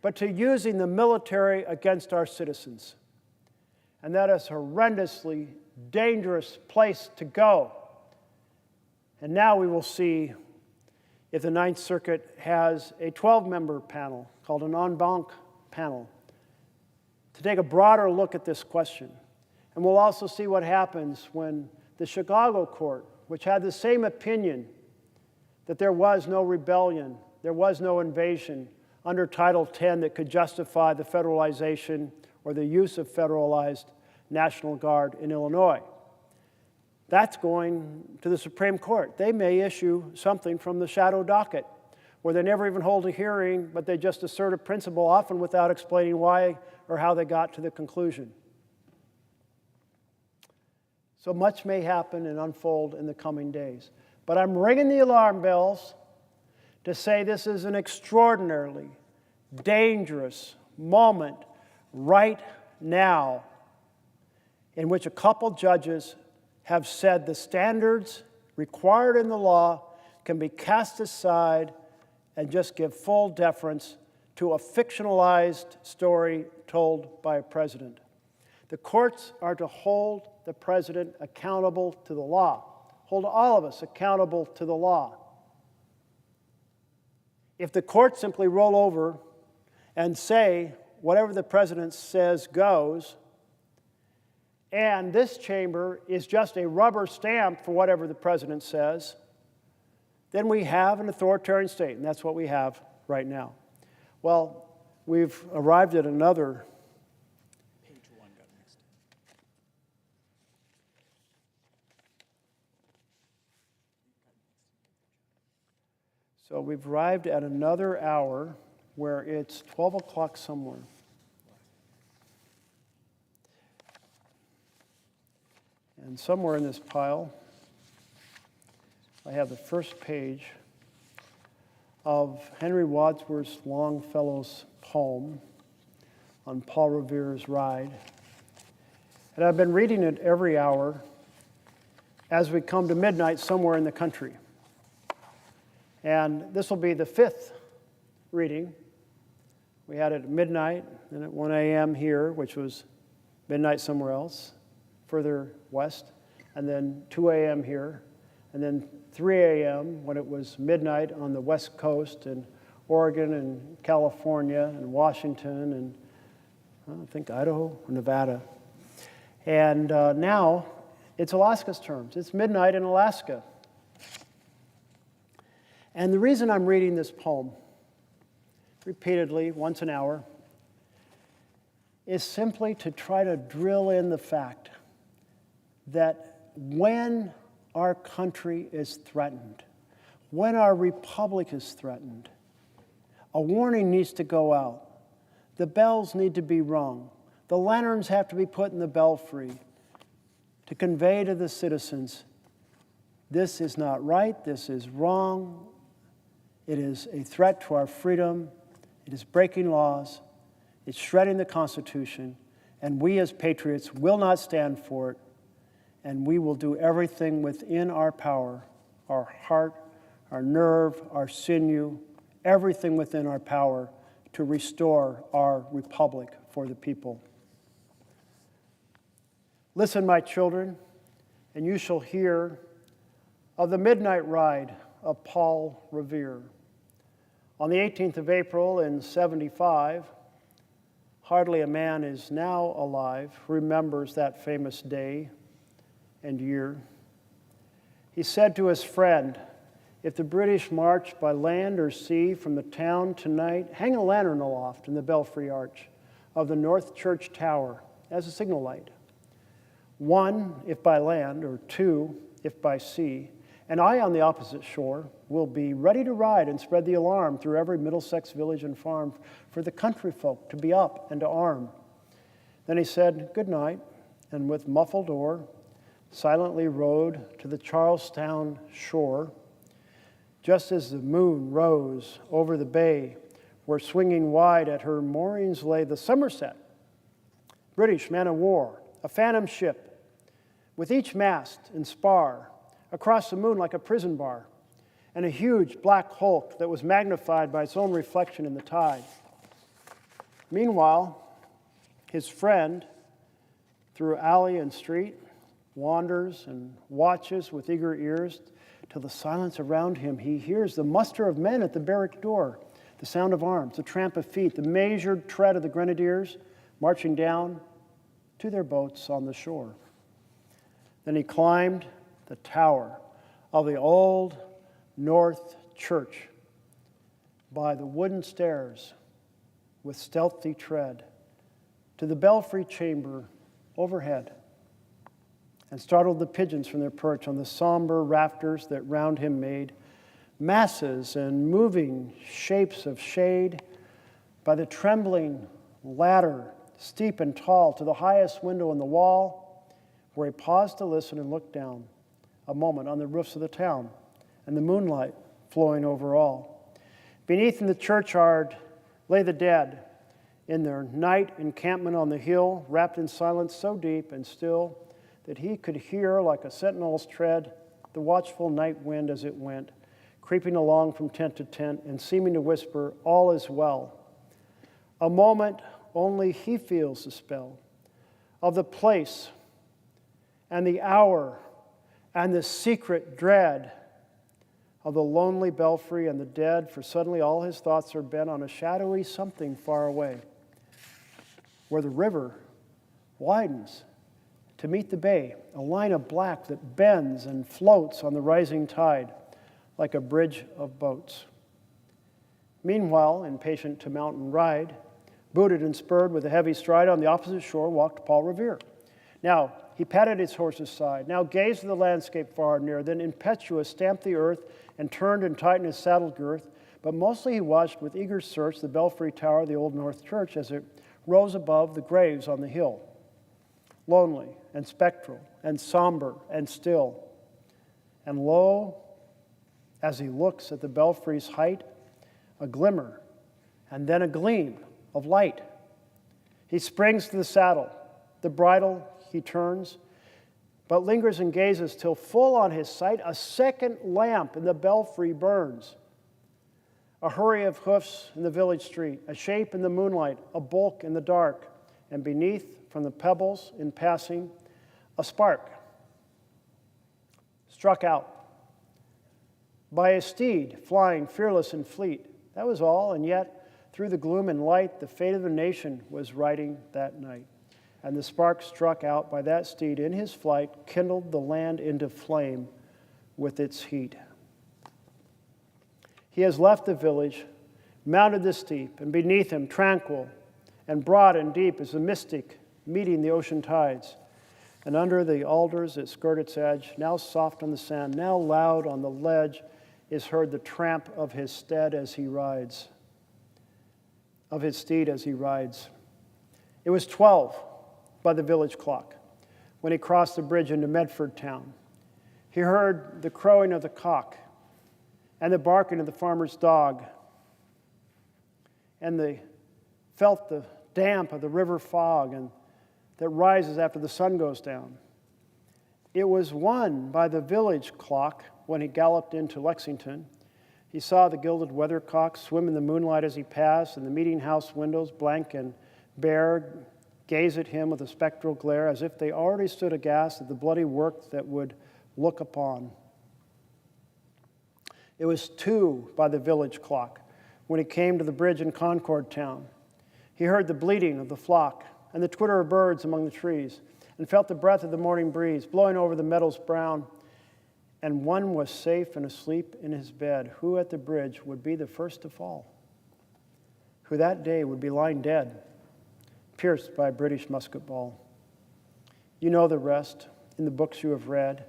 but to using the military against our citizens. And that is a horrendously dangerous place to go. And now we will see if the Ninth Circuit has a 12-member panel called an en banc panel to take a broader look at this question. And we'll also see what happens when the Chicago court, which had the same opinion that there was no rebellion, there was no invasion under Title X that could justify the federalization or the use of federalized National Guard in Illinois. That's going to the Supreme Court. They may issue something from the shadow docket where they never even hold a hearing, but they just assert a principle, often without explaining why or how they got to the conclusion. So much may happen and unfold in the coming days. But I'm ringing the alarm bells to say this is an extraordinarily dangerous moment right now in which a couple judges have said the standards required in the law can be cast aside and just give full deference to a fictionalized story told by a president. The courts are to hold the president accountable to the law, hold all of us accountable to the law. If the courts simply roll over and say whatever the president says goes, and this chamber is just a rubber stamp for whatever the president says, then we have an authoritarian state, and that's what we have right now. Well, we've arrived at another. Page 1 got mixed. So we've arrived at another hour where it's 12 o'clock somewhere. And somewhere in this pile, I have the first page of Henry Wadsworth Longfellow's poem on Paul Revere's Ride. And I've been reading it every hour as we come to midnight somewhere in the country. And this will be the 5th reading. We had it at midnight, then at 1 a.m. here, which was midnight somewhere else, further west, and then 2 a.m. here, and then 3 a.m. when it was midnight on the West Coast in Oregon and California and Washington and I think Idaho or Nevada. And now it's Alaska's terms. It's midnight in Alaska. And the reason I'm reading this poem repeatedly, once an hour, is simply to try to drill in the fact that when our country is threatened, when our republic is threatened, a warning needs to go out. The bells need to be rung. The lanterns have to be put in the belfry to convey to the citizens, this is not right, this is wrong, it is a threat to our freedom, it is breaking laws, it's shredding the Constitution, and we as patriots will not stand for it, and we will do everything within our power, our heart, our nerve, our sinew, everything within our power to restore our republic for the people. Listen, my children, and you shall hear of the midnight ride of Paul Revere. On the 18th of April in 75, hardly a man is now alive who remembers that famous day and year. He said to his friend, if the British march by land or sea from the town tonight, hang a lantern aloft in the belfry arch of the North Church Tower as a signal light. 1, if by land, or 2, if by sea, and I on the opposite shore will be ready to ride and spread the alarm through every Middlesex village and farm for the country folk to be up and to arm. Then he said, good night, and with muffled oar, silently rowed to the Charlestown shore, just as the moon rose over the bay, where swinging wide at her moorings lay the Somerset, British man-of-war, a phantom ship, with each mast and spar across the moon like a prison bar, and a huge black hulk that was magnified by its own reflection in the tide. Meanwhile, his friend, through alley and street, wanders and watches with eager ears till the silence around him he hears the muster of men at the barrack door, the sound of arms, the tramp of feet, the measured tread of the grenadiers marching down to their boats on the shore. Then he climbed the tower of the old North Church by the wooden stairs with stealthy tread to the belfry chamber overhead, and startled the pigeons from their perch on the somber rafters that round him made masses and moving shapes of shade by the trembling ladder, steep and tall, to the highest window in the wall, where he paused to listen and look down a moment on the roofs of the town and the moonlight flowing over all. Beneath in the churchyard lay the dead in their night encampment on the hill, wrapped in silence so deep and still that he could hear, like a sentinel's tread, the watchful night wind as it went, creeping along from tent to tent and seeming to whisper, all is well. A moment only he feels the spell of the place and the hour and the secret dread of the lonely belfry and the dead, for suddenly all his thoughts are bent on a shadowy something far away, where the river widens to meet the bay, a line of black that bends and floats on the rising tide like a bridge of boats. Meanwhile, impatient to mount and ride, booted and spurred with a heavy stride, on the opposite shore walked Paul Revere. Now he patted his horse's side, now gazed at the landscape far and near, then impetuous stamped the earth and turned and tightened his saddle girth, but mostly he watched with eager search the belfry tower of the old North Church as it rose above the graves on the hill, lonely and spectral and somber and still. And lo, as he looks at the belfry's height, a glimmer and then a gleam of light. He springs to the saddle, the bridle he turns, but lingers and gazes till full on his sight a second lamp in the belfry burns. A hurry of hoofs in the village street, a shape in the moonlight, a bulk in the dark, and beneath, from the pebbles in passing, a spark struck out by a steed flying fearless and fleet. That was all, and yet, through the gloom and light, the fate of the nation was riding that night. And the spark struck out by that steed in his flight kindled the land into flame with its heat. He has left the village, mounted the steep, and beneath him, tranquil and broad and deep, is the mystic meeting the ocean tides. And under the alders that skirt its edge, now soft on the sand, now loud on the ledge, is heard the tramp of his steed as he rides. Of his steed as he rides. It was 12 by the village clock when he crossed the bridge into Medford town. He heard the crowing of the cock and the barking of the farmer's dog, and felt the damp of the river fog and that rises after the sun goes down. It was 1 by the village clock when he galloped into Lexington. He saw the gilded weathercock swim in the moonlight as he passed, and the meeting house windows, blank and bare, gaze at him with a spectral glare, as if they already stood aghast at the bloody work that would look upon. It was 2 by the village clock when he came to the bridge in Concord town. He heard the bleating of the flock and the twitter of birds among the trees, and felt the breath of the morning breeze blowing over the meadows brown. and one was safe and asleep in his bed, who at the bridge would be the first to fall? Who that day would be lying dead, pierced by a British musket ball? You know the rest in the books you have read,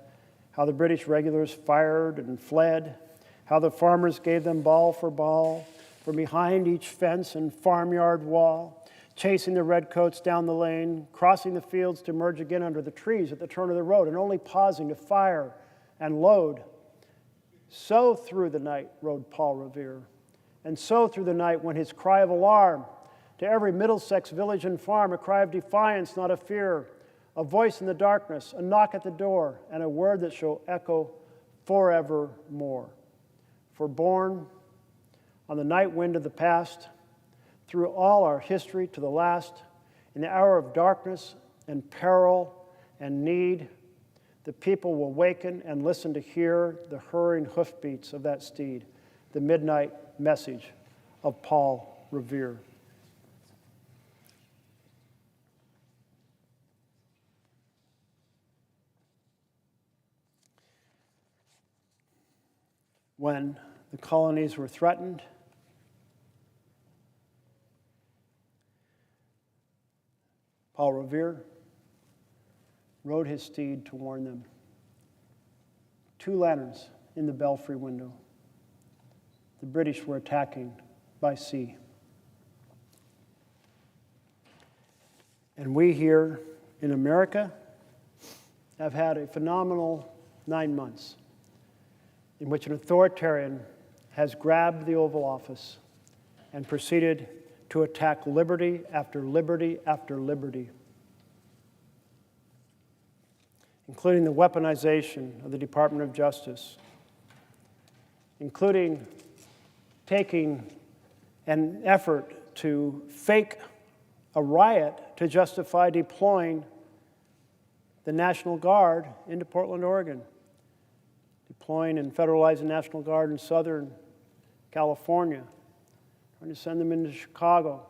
how the British regulars fired and fled, how the farmers gave them ball for ball from behind each fence and farmyard wall, chasing the redcoats down the lane, crossing the fields to merge again under the trees at the turn of the road, and only pausing to fire and load. So through the night rode Paul Revere, and so through the night went his cry of alarm to every Middlesex village and farm, a cry of defiance, not of fear, a voice in the darkness, a knock at the door, and a word that shall echo forevermore. For born on the night wind of the past, through all our history to the last, in the hour of darkness and peril and need, the people will waken and listen to hear the hurrying hoofbeats of that steed, the midnight message of Paul Revere. When the colonies were threatened, Paul Revere rode his steed to warn them. 2 lanterns in the belfry window. The British were attacking by sea. And we here in America have had a phenomenal 9 months in which an authoritarian has grabbed the Oval Office and proceeded to attack liberty after liberty after liberty, including the weaponization of the Department of Justice, including taking an effort to fake a riot to justify deploying the National Guard into Portland, Oregon, deploying and federalizing the National Guard in Southern California, trying to send them into Chicago,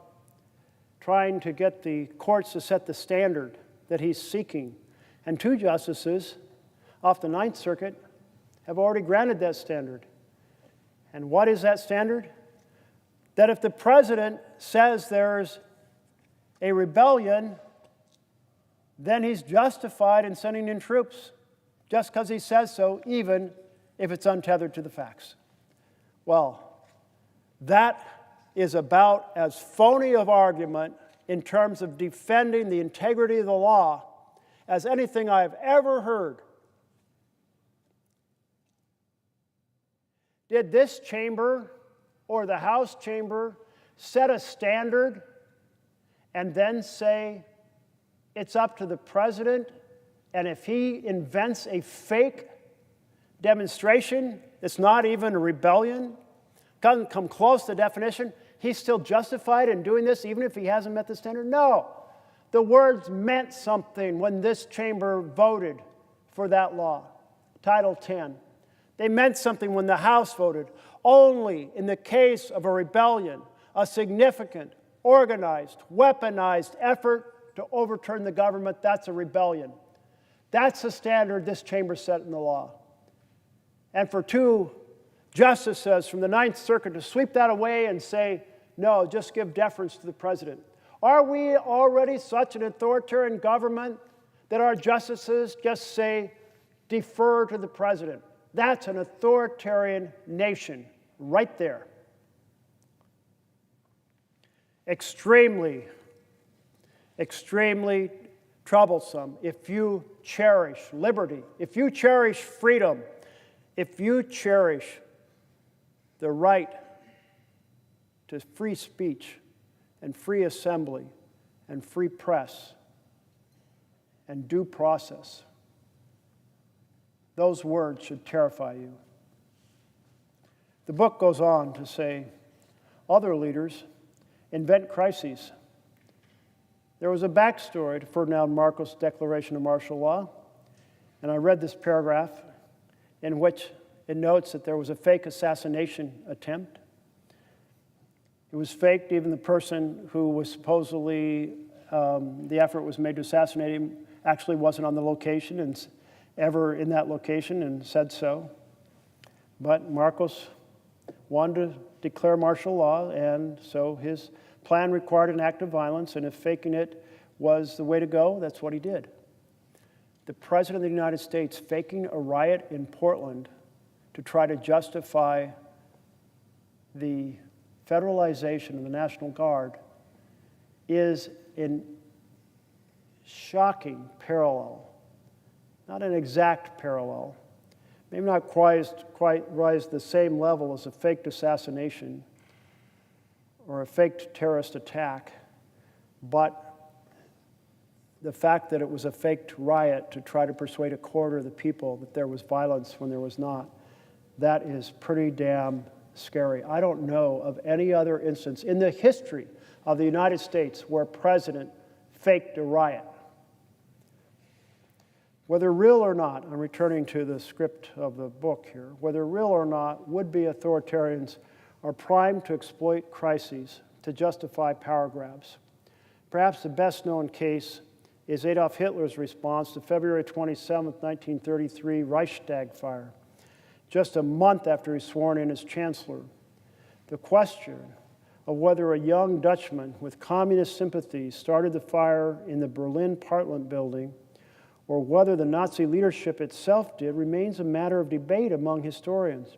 trying to get the courts to set the standard that he's seeking. And 2 justices off the Ninth Circuit have already granted that standard. And what is that standard? That if the president says there's a rebellion, then he's justified in sending in troops, just because he says so, even if it's untethered to the facts. Well, that is about as phony of argument in terms of defending the integrity of the law as anything I've ever heard. Did this chamber or the House chamber set a standard and then say it's up to the president, and if he invents a fake demonstration that's not even a rebellion, doesn't come close to the definition, he's still justified in doing this even if he hasn't met the standard? No. The words meant something when this chamber voted for that law, Title 10. They meant something when the House voted. Only in the case of a rebellion, a significant, organized, weaponized effort to overturn the government, that's a rebellion. That's the standard this chamber set in the law. And for 2 justices from the Ninth Circuit to sweep that away and say, no, just give deference to the president. Are we already such an authoritarian government that our justices just say, defer to the president? That's an authoritarian nation right there. Extremely, extremely troublesome if you cherish liberty, if you cherish freedom, if you cherish the right to free speech and free assembly and free press and due process. Those words should terrify you. The book goes on to say, other leaders invent crises. There was a backstory to Ferdinand Marcos' declaration of martial law, and I read this paragraph in which it notes that there was a fake assassination attempt. It was faked. Even the person who was supposedly, the effort was made to assassinate him actually wasn't on the location. ever in that location and said so. But Marcos wanted to declare martial law, and so his plan required an act of violence, and if faking it was the way to go, that's what he did. The President of the United States faking a riot in Portland to try to justify the federalization of the National Guard is in shocking parallel, not an exact parallel, maybe not quite rise to the same level as a faked assassination or a faked terrorist attack, but the fact that it was a faked riot to try to persuade a quarter of the people that there was violence when there was not, that is pretty damn scary. I don't know of any other instance in the history of the United States where a president faked a riot. Whether real or not, I'm returning to the script of the book here, whether real or not, would-be authoritarians are primed to exploit crises to justify power grabs. Perhaps the best-known case is Adolf Hitler's response to February 27, 1933 Reichstag fire, just a month after he was sworn in as chancellor. The question of whether a young Dutchman with communist sympathies started the fire in the Berlin Parliament building or whether the Nazi leadership itself did remains a matter of debate among historians.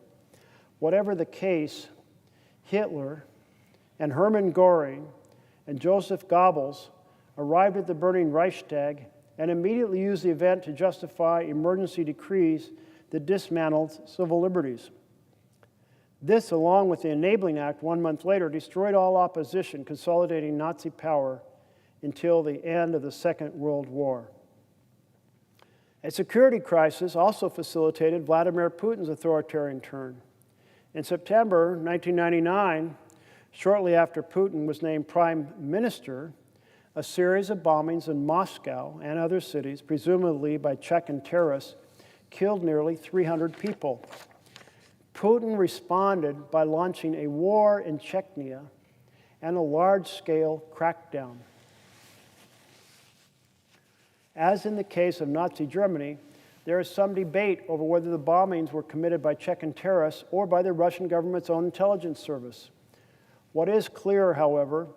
Whatever the case, Hitler and Hermann Göring and Joseph Goebbels arrived at the burning Reichstag and immediately used the event to justify emergency decrees that dismantled civil liberties. This, along with the Enabling Act 1 month later, destroyed all opposition, consolidating Nazi power until the end of the Second World War. A security crisis also facilitated Vladimir Putin's authoritarian turn. In September 1999, shortly after Putin was named prime minister, a series of bombings in Moscow and other cities, presumably by Chechen terrorists, killed nearly 300 people. Putin responded by launching a war in Chechnya and a large-scale crackdown. As in the case of Nazi Germany, there is some debate over whether the bombings were committed by Chechen terrorists or by the Russian government's own intelligence service. What is clear, however,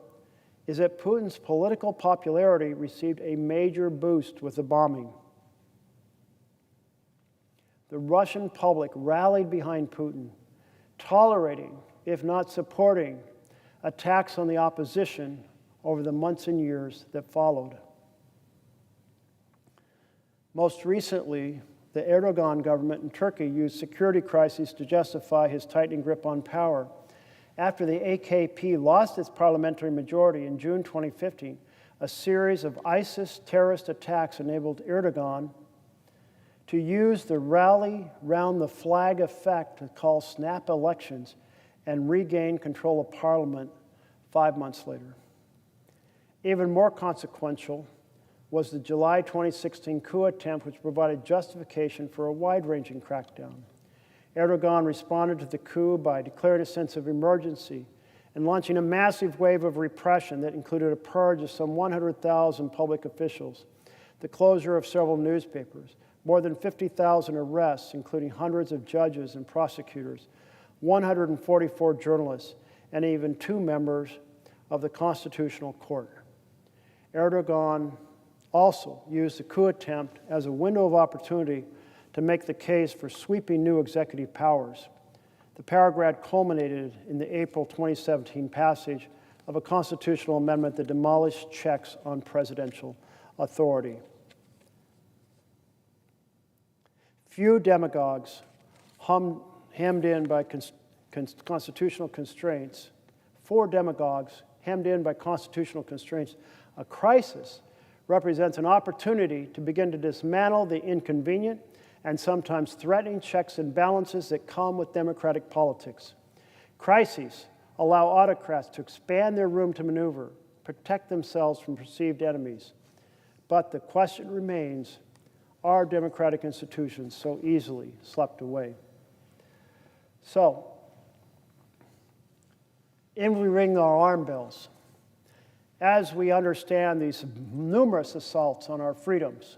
is that Putin's political popularity received a major boost with the bombing. The Russian public rallied behind Putin, tolerating, if not supporting, attacks on the opposition over the months and years that followed. Most recently, the Erdogan government in Turkey used security crises to justify his tightening grip on power. After the AKP lost its parliamentary majority in June 2015, a series of ISIS terrorist attacks enabled Erdogan to use the rally round the flag effect to call snap elections and regain control of parliament 5 months later. Even more consequential was the July 2016 coup attempt, which provided justification for a wide-ranging crackdown. Erdogan responded to the coup by declaring a sense of emergency and launching a massive wave of repression that included a purge of some 100,000 public officials, the closure of several newspapers, more than 50,000 arrests, including hundreds of judges and prosecutors, 144 journalists, and even 2 members of the Constitutional Court. Erdogan also used the coup attempt as a window of opportunity to make the case for sweeping new executive powers. The power grab culminated in the April 2017 passage of a constitutional amendment that demolished checks on presidential authority. Few demagogues hemmed in by constitutional constraints, 4 demagogues hemmed in by constitutional constraints, a crisis represents an opportunity to begin to dismantle the inconvenient and sometimes threatening checks and balances that come with democratic politics. Crises allow autocrats to expand their room to maneuver, protect themselves from perceived enemies. But the question remains, are democratic institutions so easily swept away? So, in we ring our alarm bells as we understand these numerous assaults on our freedoms.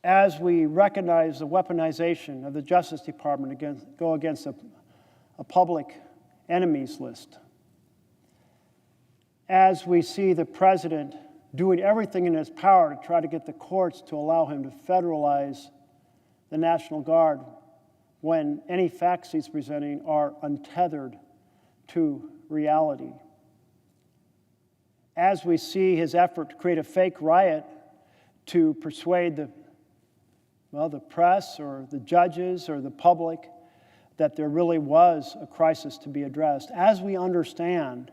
as we recognize the weaponization of the Justice Department go against a public enemies list, as we see the president doing everything in his power to try to get the courts to allow him to federalize the National Guard when any facts he's presenting are untethered to reality, as we see his effort to create a fake riot to persuade the press or the judges or the public that there really was a crisis to be addressed, as we understand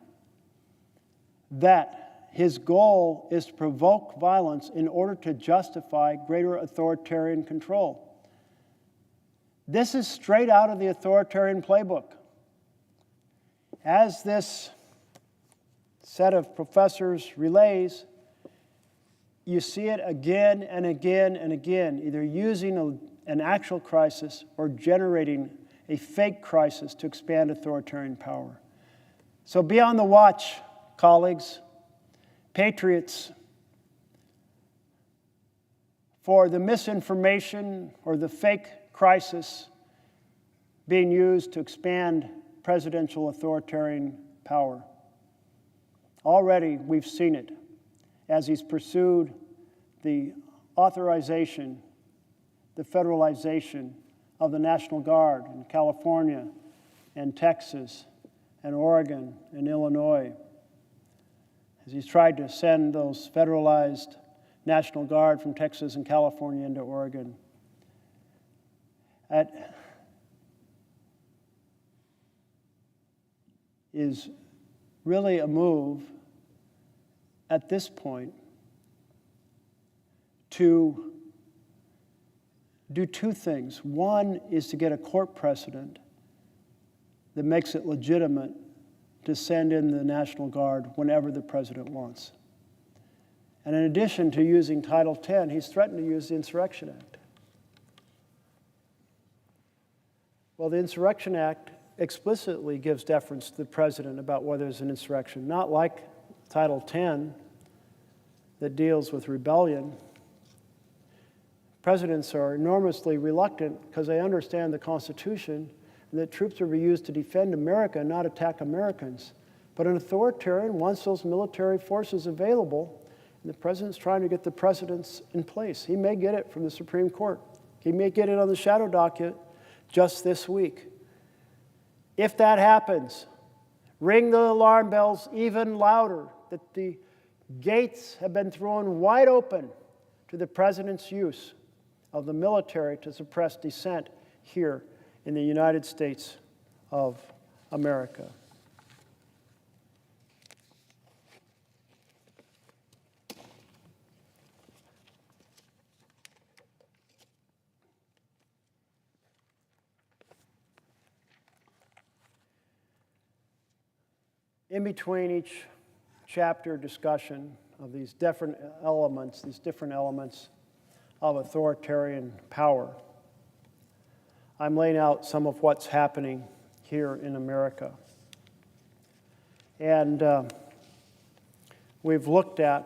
that his goal is to provoke violence in order to justify greater authoritarian control. This is straight out of the authoritarian playbook. As this set of professors relays, you see it again and again and again, either using an actual crisis or generating a fake crisis to expand authoritarian power. So be on the watch, colleagues, patriots, for the misinformation or the fake crisis being used to expand presidential authoritarian power. Already we've seen it as he's pursued the authorization, the federalization of the National Guard in California and Texas and Oregon and Illinois, as he's tried to send those federalized National Guard from Texas and California into Oregon. That is really a move at this point to do two things. One is to get a court precedent that makes it legitimate to send in the National Guard whenever the president wants. And in addition to using Title X, he's threatened to use the Insurrection Act. Well, the Insurrection Act explicitly gives deference to the president about whether there's an insurrection, not like Title X that deals with rebellion. Presidents are enormously reluctant because they understand the Constitution and that troops are to be used to defend America, not attack Americans. But an authoritarian wants those military forces available, and the president's trying to get the precedents in place. He may get it from the Supreme Court. He may get it on the shadow docket just this week. If that happens, ring the alarm bells even louder that the gates have been thrown wide open to the president's use of the military to suppress dissent here in the United States of America. In between each chapter discussion of these different elements of authoritarian power, I'm laying out some of what's happening here in America. And we've looked at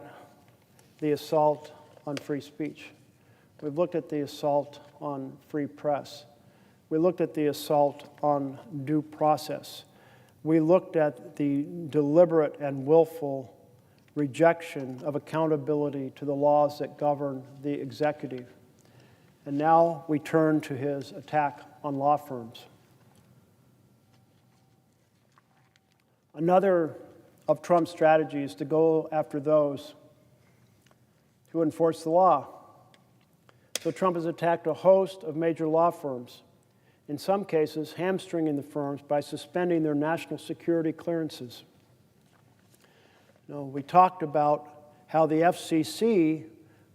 the assault on free speech. We've looked at the assault on free press. We looked at the assault on due process. We looked at the deliberate and willful rejection of accountability to the laws that govern the executive. And now we turn to his attack on law firms. Another of Trump's strategies is to go after those who enforce the law. So Trump has attacked a host of major law firms, in some cases hamstringing the firms by suspending their national security clearances. We talked about how the FCC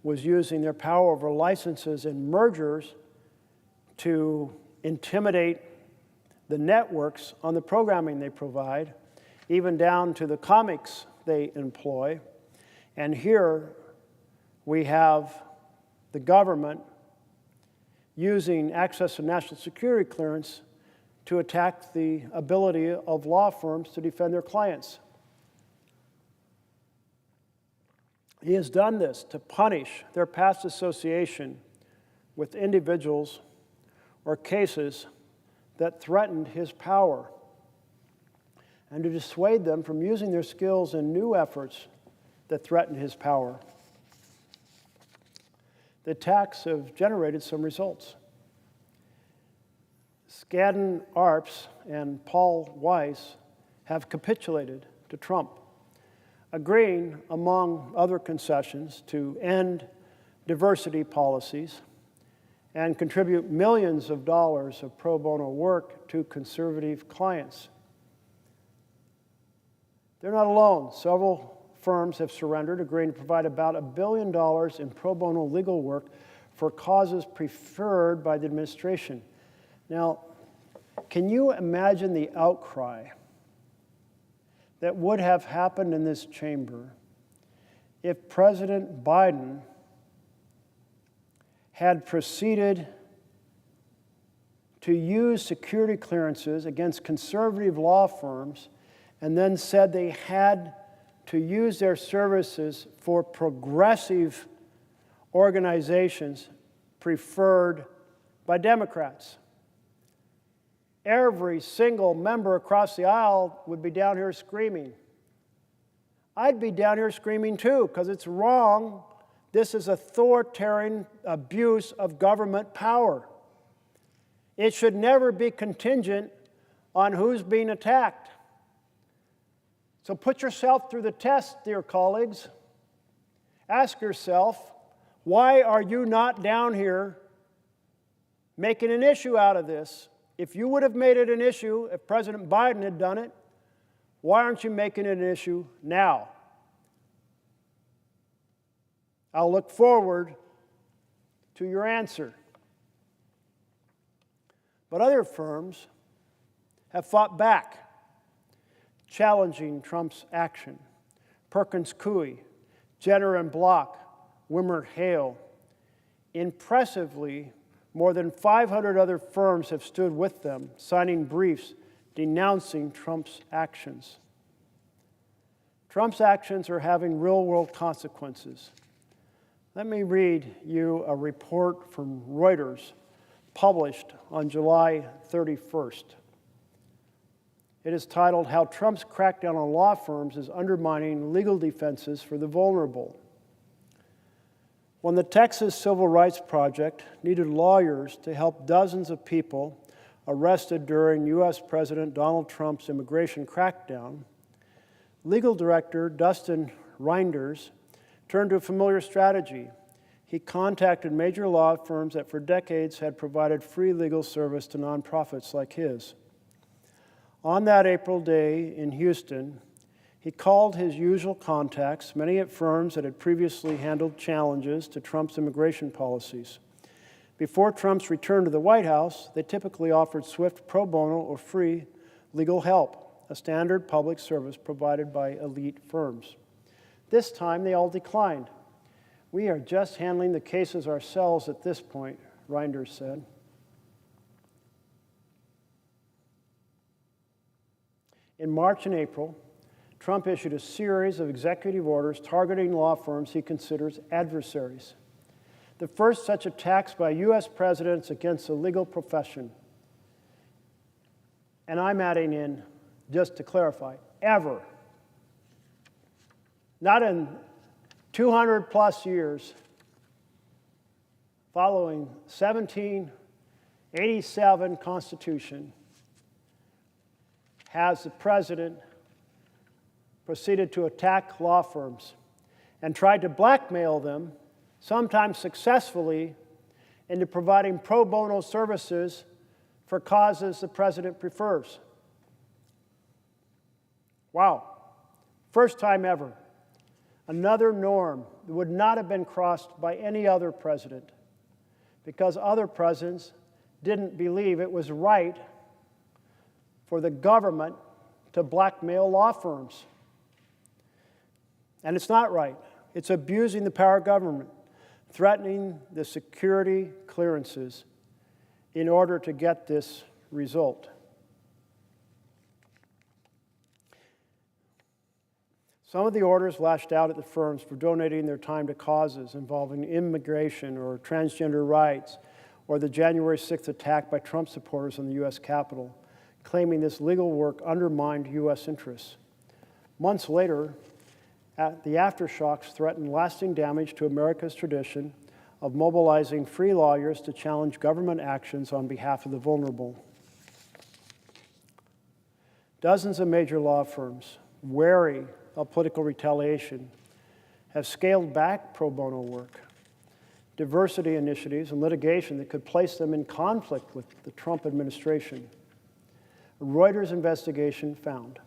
was using their power over licenses and mergers to intimidate the networks on the programming they provide, even down to the comics they employ. And here we have the government using access to national security clearance to attack the ability of law firms to defend their clients. He has done this to punish their past association with individuals or cases that threatened his power, and to dissuade them from using their skills in new efforts that threaten his power. The attacks have generated some results. Skadden Arps and Paul Weiss have capitulated to Trump, agreeing, among other concessions, to end diversity policies and contribute millions of dollars of pro bono work to conservative clients. They're not alone. Several firms have surrendered, agreeing to provide about $1 billion in pro bono legal work for causes preferred by the administration. Now, can you imagine the outcry that would have happened in this chamber if President Biden had proceeded to use security clearances against conservative law firms and then said they had to use their services for progressive organizations preferred by Democrats? Every single member across the aisle would be down here screaming. I'd be down here screaming too, because it's wrong. This is authoritarian abuse of government power. It should never be contingent on who's being attacked. So put yourself through the test, dear colleagues. Ask yourself, why are you not down here making an issue out of this? If you would have made it an issue if President Biden had done it, why aren't you making it an issue now? I'll look forward to your answer. But other firms have fought back, challenging Trump's action. Perkins Coie, Jenner and Block, Wimmer Hale. Impressively, more than 500 other firms have stood with them, signing briefs denouncing Trump's actions. Trump's actions are having real-world consequences. Let me read you a report from Reuters published on July 31st. It is titled, "How Trump's Crackdown on Law Firms is Undermining Legal Defenses for the Vulnerable." When the Texas Civil Rights Project needed lawyers to help dozens of people arrested during U.S. President Donald Trump's immigration crackdown, legal director Dustin Reinders turned to a familiar strategy. He contacted major law firms that for decades had provided free legal service to nonprofits like his. On that April day in Houston, he called his usual contacts, many at firms that had previously handled challenges to Trump's immigration policies. Before Trump's return to the White House, they typically offered swift pro bono or free legal help, a standard public service provided by elite firms. This time, they all declined. "We are just handling the cases ourselves at this point," Reinders said. In March and April, Trump issued a series of executive orders targeting law firms he considers adversaries. The first such attacks by U.S. presidents against the legal profession. And I'm adding in, just to clarify, ever. Not in 200 plus years following 1787 Constitution has the president proceeded to attack law firms and tried to blackmail them, sometimes successfully, into providing pro bono services for causes the president prefers. Wow. First time ever. Another norm that would not have been crossed by any other president, because other presidents didn't believe it was right for the government to blackmail law firms. And it's not right. It's abusing the power of government, threatening the security clearances in order to get this result. Some of the orders lashed out at the firms for donating their time to causes involving immigration or transgender rights, or the January 6th attack by Trump supporters on the U.S. Capitol, claiming this legal work undermined U.S. interests. Months later, the aftershocks threatened lasting damage to America's tradition of mobilizing free lawyers to challenge government actions on behalf of the vulnerable. Dozens of major law firms, wary of political retaliation, have scaled back pro bono work, diversity initiatives, and litigation that could place them in conflict with the Trump administration. A Reuters investigation found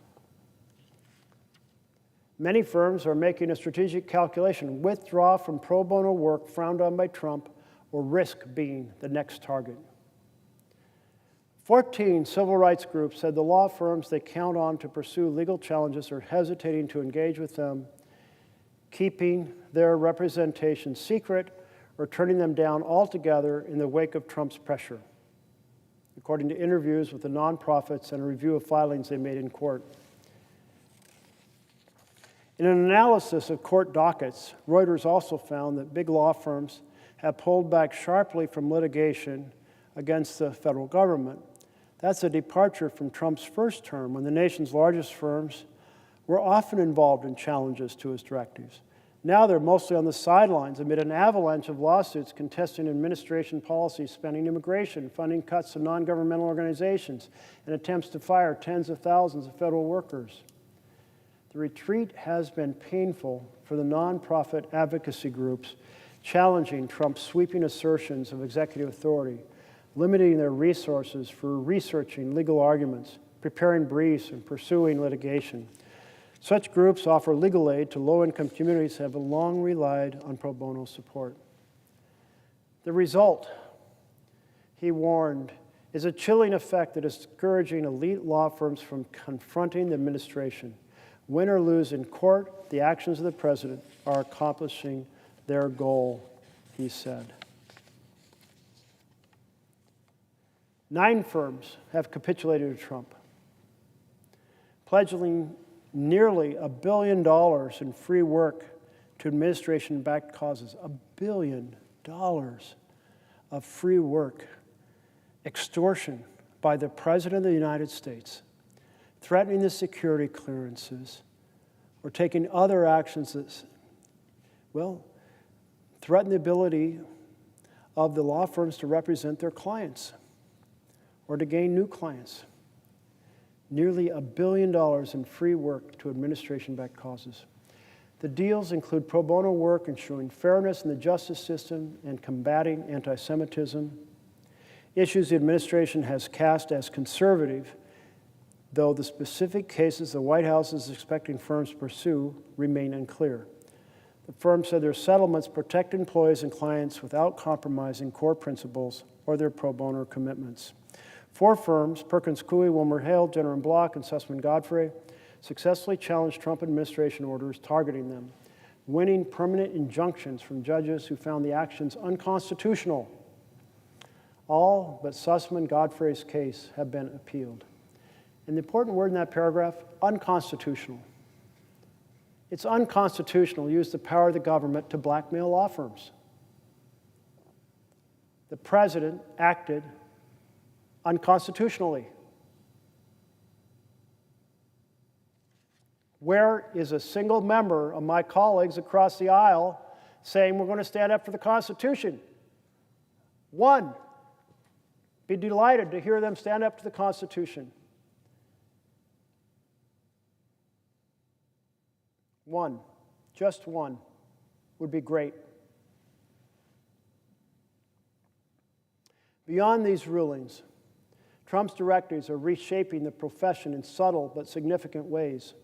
many firms are making a strategic calculation: withdraw from pro bono work frowned on by Trump or risk being the next target. 14 civil rights groups said the law firms they count on to pursue legal challenges are hesitating to engage with them, keeping their representation secret, or turning them down altogether in the wake of Trump's pressure, according to interviews with the nonprofits and a review of filings they made in court. In an analysis of court dockets, Reuters also found that big law firms have pulled back sharply from litigation against the federal government. That's a departure from Trump's first term, when the nation's largest firms were often involved in challenges to his directives. Now they're mostly on the sidelines amid an avalanche of lawsuits contesting administration policies, spanning immigration, funding cuts to non-governmental organizations, and attempts to fire tens of thousands of federal workers. The retreat has been painful for the nonprofit advocacy groups challenging Trump's sweeping assertions of executive authority, limiting their resources for researching legal arguments, preparing briefs, and pursuing litigation. Such groups offer legal aid to low-income communities that have long relied on pro bono support. The result, he warned, is a chilling effect that is discouraging elite law firms from confronting the administration. Win or lose in court, the actions of the president are accomplishing their goal, he said. 9 firms have capitulated to Trump, pledging nearly $1 billion in free work to administration-backed causes. $1 billion of free work. Extortion by the President of the United States, threatening the security clearances, or taking other actions that, threaten the ability of the law firms to represent their clients or to gain new clients. Nearly $1 billion in free work to administration-backed causes. The deals include pro bono work ensuring fairness in the justice system and combating anti-Semitism, issues the administration has cast as conservative, though the specific cases the White House is expecting firms to pursue remain unclear. The firm said their settlements protect employees and clients without compromising core principles or their pro bono commitments. 4 firms, Perkins Coie, WilmerHale, Jenner & Block, and Sussman Godfrey, successfully challenged Trump administration orders targeting them, winning permanent injunctions from judges who found the actions unconstitutional. All but Sussman Godfrey's case have been appealed. And the important word in that paragraph, unconstitutional. It's unconstitutional to use the power of the government to blackmail law firms. The president acted unconstitutionally. Where is a single member of my colleagues across the aisle saying we're going to stand up for the Constitution? One. Be delighted to hear them stand up to the Constitution. One, just one, would be great. Beyond these rulings, Trump's directives are reshaping the profession in subtle but significant ways.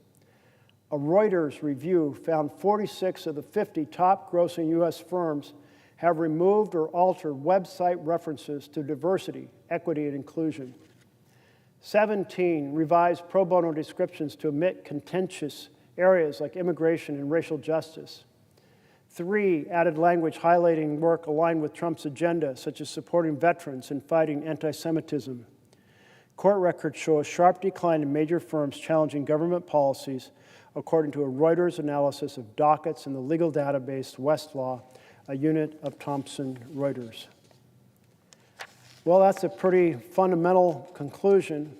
A Reuters review found 46 of the 50 top grossing U.S. firms have removed or altered website references to diversity, equity, and inclusion. 17 revised pro bono descriptions to omit contentious areas like immigration and racial justice. 3 added language highlighting work aligned with Trump's agenda, such as supporting veterans and fighting anti-Semitism. Court records show a sharp decline in major firms challenging government policies according to a Reuters analysis of dockets in the legal database Westlaw, a unit of Thomson Reuters. Well, that's a pretty fundamental conclusion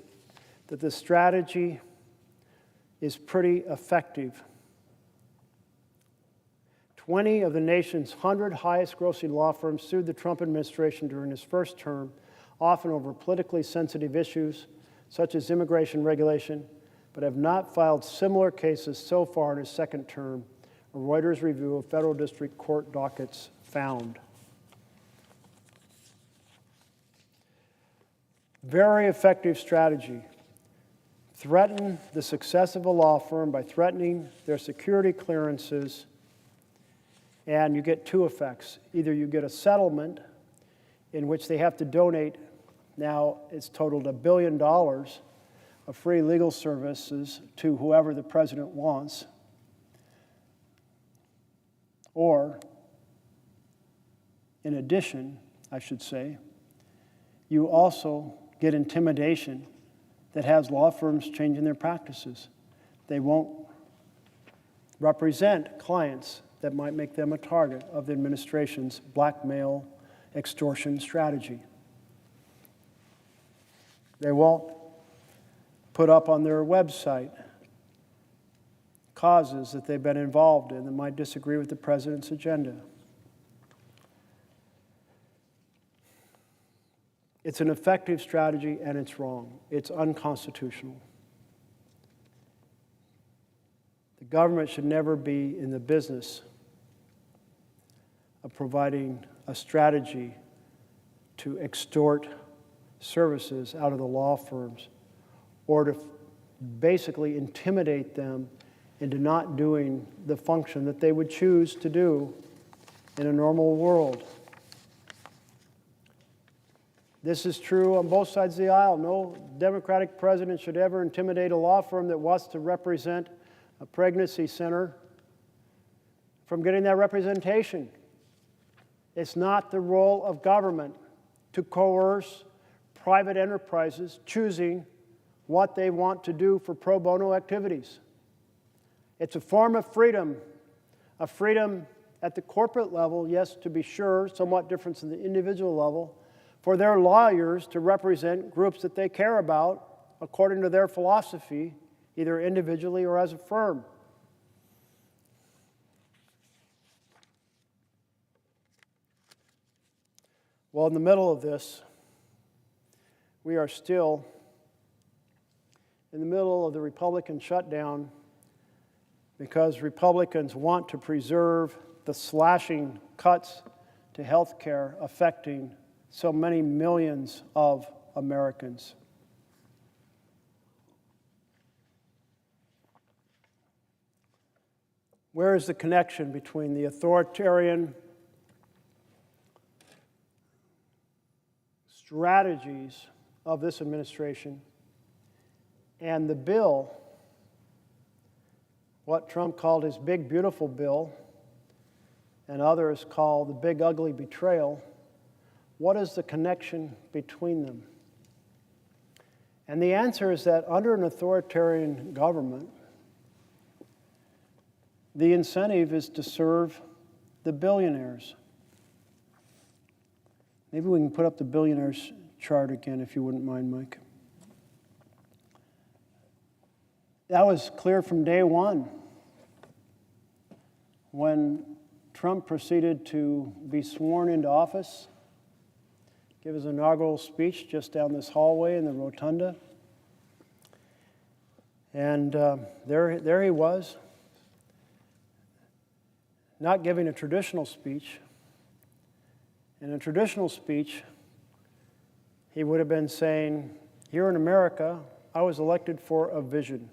that the strategy is pretty effective. 20 of the nation's 100 highest grossing law firms sued the Trump administration during his first term, often over politically sensitive issues such as immigration regulation, but have not filed similar cases so far in his second term, a Reuters review of federal district court dockets found. Very effective strategy. Threaten the success of a law firm by threatening their security clearances, and you get two effects. Either you get a settlement in which they have to donate, now it's totaled $1 billion of free legal services to whoever the president wants, or, in addition, I should say, you also get intimidation that has law firms changing their practices. They won't represent clients that might make them a target of the administration's blackmail extortion strategy. They won't put up on their website causes that they've been involved in that might disagree with the president's agenda. It's an effective strategy, and it's wrong. It's unconstitutional. The government should never be in the business of providing a strategy to extort services out of the law firms or to basically intimidate them into not doing the function that they would choose to do in a normal world. This is true on both sides of the aisle. No Democratic president should ever intimidate a law firm that wants to represent a pregnancy center from getting that representation. It's not the role of government to coerce private enterprises choosing what they want to do for pro bono activities. It's a form of freedom at the corporate level, yes, to be sure, somewhat different than the individual level, for their lawyers to represent groups that they care about according to their philosophy, either individually or as a firm. Well, in the middle of this, we are still in the middle of the Republican shutdown because Republicans want to preserve the slashing cuts to health care affecting so many millions of Americans. Where is the connection between the authoritarian strategies of this administration and the bill, what Trump called his big beautiful bill and others call the big ugly betrayal? What is the connection between them? And the answer is that under an authoritarian government, the incentive is to serve the billionaires. Maybe we can put up the billionaires chart again, if you wouldn't mind, Mike. That was clear from day one. When Trump proceeded to be sworn into office, give his inaugural speech just down this hallway in the rotunda. And there he was, not giving a traditional speech. In a traditional speech, he would have been saying, here in America, I was elected for a vision.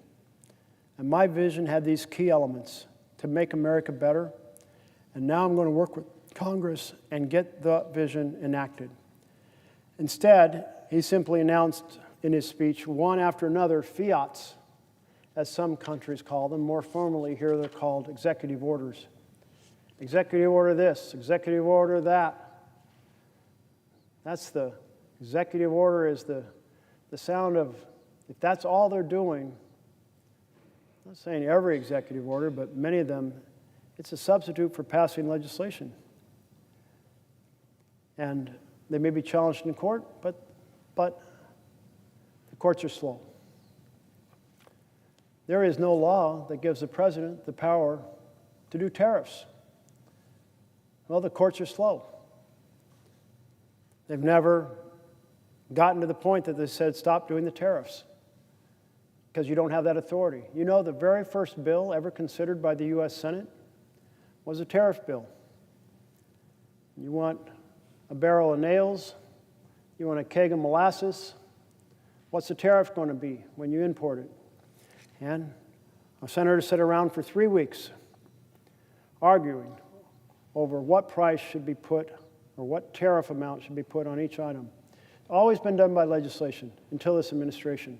And my vision had these key elements to make America better. And now I'm going to work with Congress and get the vision enacted. Instead, he simply announced in his speech, one after another, fiats, as some countries call them. More formally, here they're called executive orders. Executive order this, executive order that. That's the executive order is the sound of, if that's all they're doing, I'm not saying every executive order, but many of them, it's a substitute for passing legislation. And they may be challenged in court, but the courts are slow. There is no law that gives the president the power to do tariffs. Well, the courts are slow. They've never gotten to the point that they said, stop doing the tariffs, because you don't have that authority. You know, the very first bill ever considered by the U.S. Senate was a tariff bill. You want a barrel of nails, you want a keg of molasses, what's the tariff going to be when you import it? And a senator sat around for 3 weeks arguing over what price should be put or what tariff amount should be put on each item. Always been done by legislation until this administration.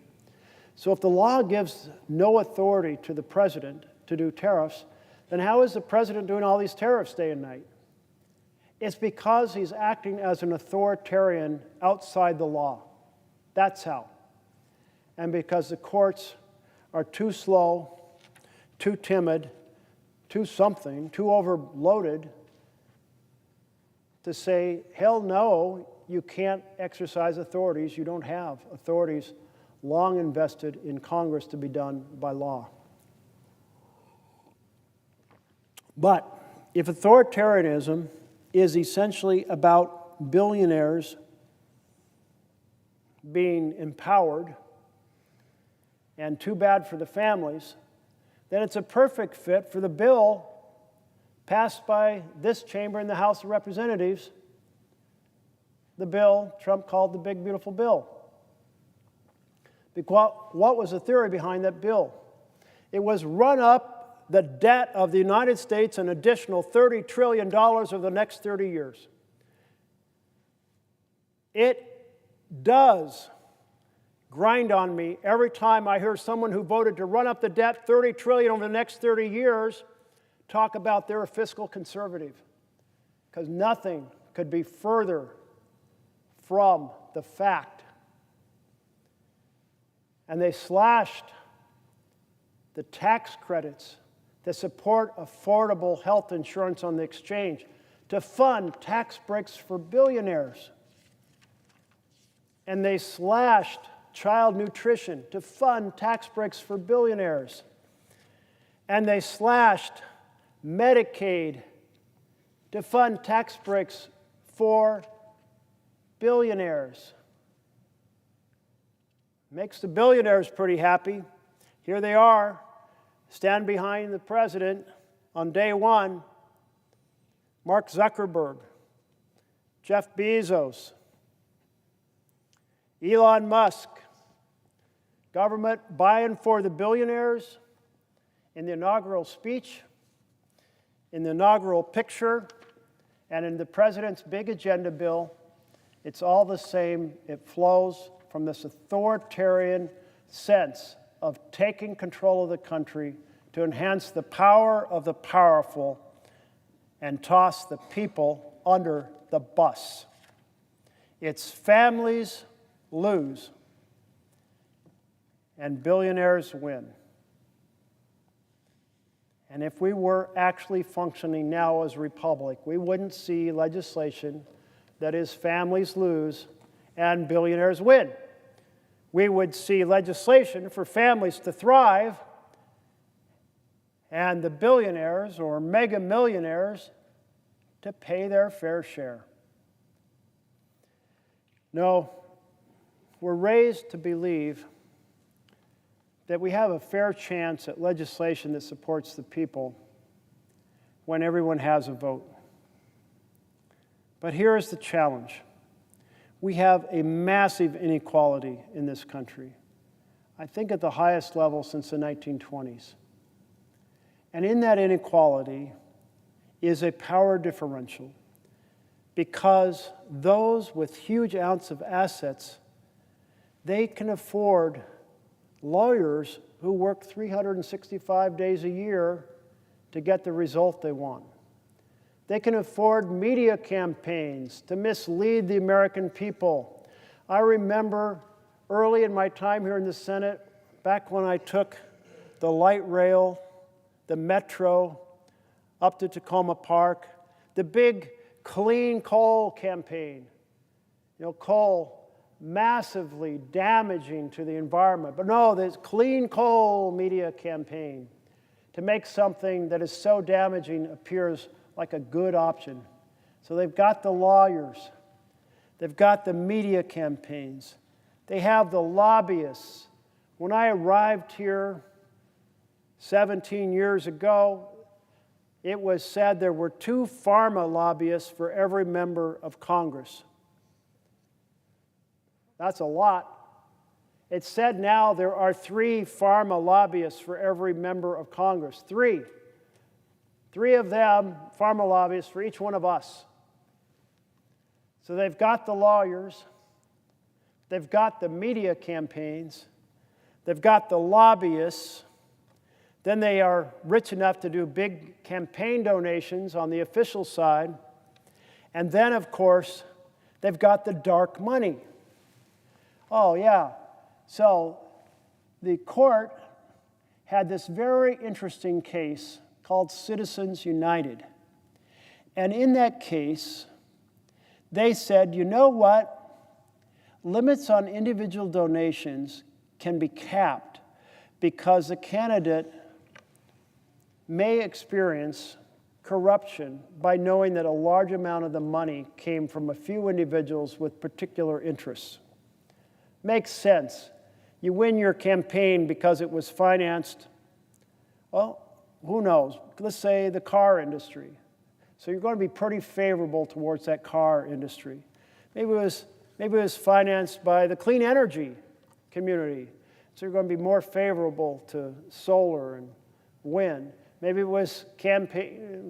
So if the law gives no authority to the president to do tariffs, then how is the president doing all these tariffs day and night? It's because he's acting as an authoritarian outside the law. That's how. And because the courts are too slow, too timid, too something, too overloaded to say, hell no, you can't exercise authorities. You don't have authorities long invested in Congress to be done by law. But if authoritarianism is essentially about billionaires being empowered and too bad for the families, then it's a perfect fit for the bill passed by this chamber in the House of Representatives, the bill Trump called the Big Beautiful Bill. Because what was the theory behind that bill? It was run up the debt of the United States an additional $30 trillion over the next 30 years. It does grind on me every time I hear someone who voted to run up the debt $30 trillion over the next 30 years talk about they're a fiscal conservative, because nothing could be further from the fact. And they slashed the tax credits that support affordable health insurance on the exchange to fund tax breaks for billionaires. And they slashed child nutrition to fund tax breaks for billionaires. And they slashed Medicaid to fund tax breaks for billionaires. Makes the billionaires pretty happy. Here they are, stand behind the president on day one. Mark Zuckerberg, Jeff Bezos, Elon Musk, government buying for the billionaires in the inaugural speech, in the inaugural picture, and in the president's big agenda bill. It's all the same. It flows from this authoritarian sense of taking control of the country to enhance the power of the powerful and toss the people under the bus. Its families lose and billionaires win. And if we were actually functioning now as a republic, we wouldn't see legislation that is families lose and billionaires win. We would see legislation for families to thrive and the billionaires or mega millionaires to pay their fair share. No, we're raised to believe that we have a fair chance at legislation that supports the people when everyone has a vote. But here is the challenge. We have a massive inequality in this country, I think at the highest level since the 1920s. And in that inequality is a power differential, because those with huge amounts of assets, they can afford lawyers who work 365 days a year to get the result they want. They can afford media campaigns to mislead the American people. I remember early in my time here in the Senate, back when I took the light rail, the metro, up to Tacoma Park, the big clean coal campaign. You know, coal massively damaging to the environment. But no, this clean coal media campaign to make something that is so damaging appears like a good option. So they've got the lawyers, they've got the media campaigns, they have the lobbyists. When I arrived here 17 years ago, it was said there were 2 pharma lobbyists for every member of Congress. That's a lot. It's said now there are 3 pharma lobbyists for every member of Congress. 3. 3 of them, pharma lobbyists, for each one of us. So they've got the lawyers, they've got the media campaigns, they've got the lobbyists, then they are rich enough to do big campaign donations on the official side, and then, of course, they've got the dark money. Oh, yeah. So the court had this very interesting case called Citizens United. And in that case, they said, you know what? Limits on individual donations can be capped because the candidate may experience corruption by knowing that a large amount of the money came from a few individuals with particular interests. Makes sense. You win your campaign because it was financed, well, who knows? Let's say the car industry. So you're going to be pretty favorable towards that car industry. Maybe it was financed by the clean energy community. So you're going to be more favorable to solar and wind. Maybe it was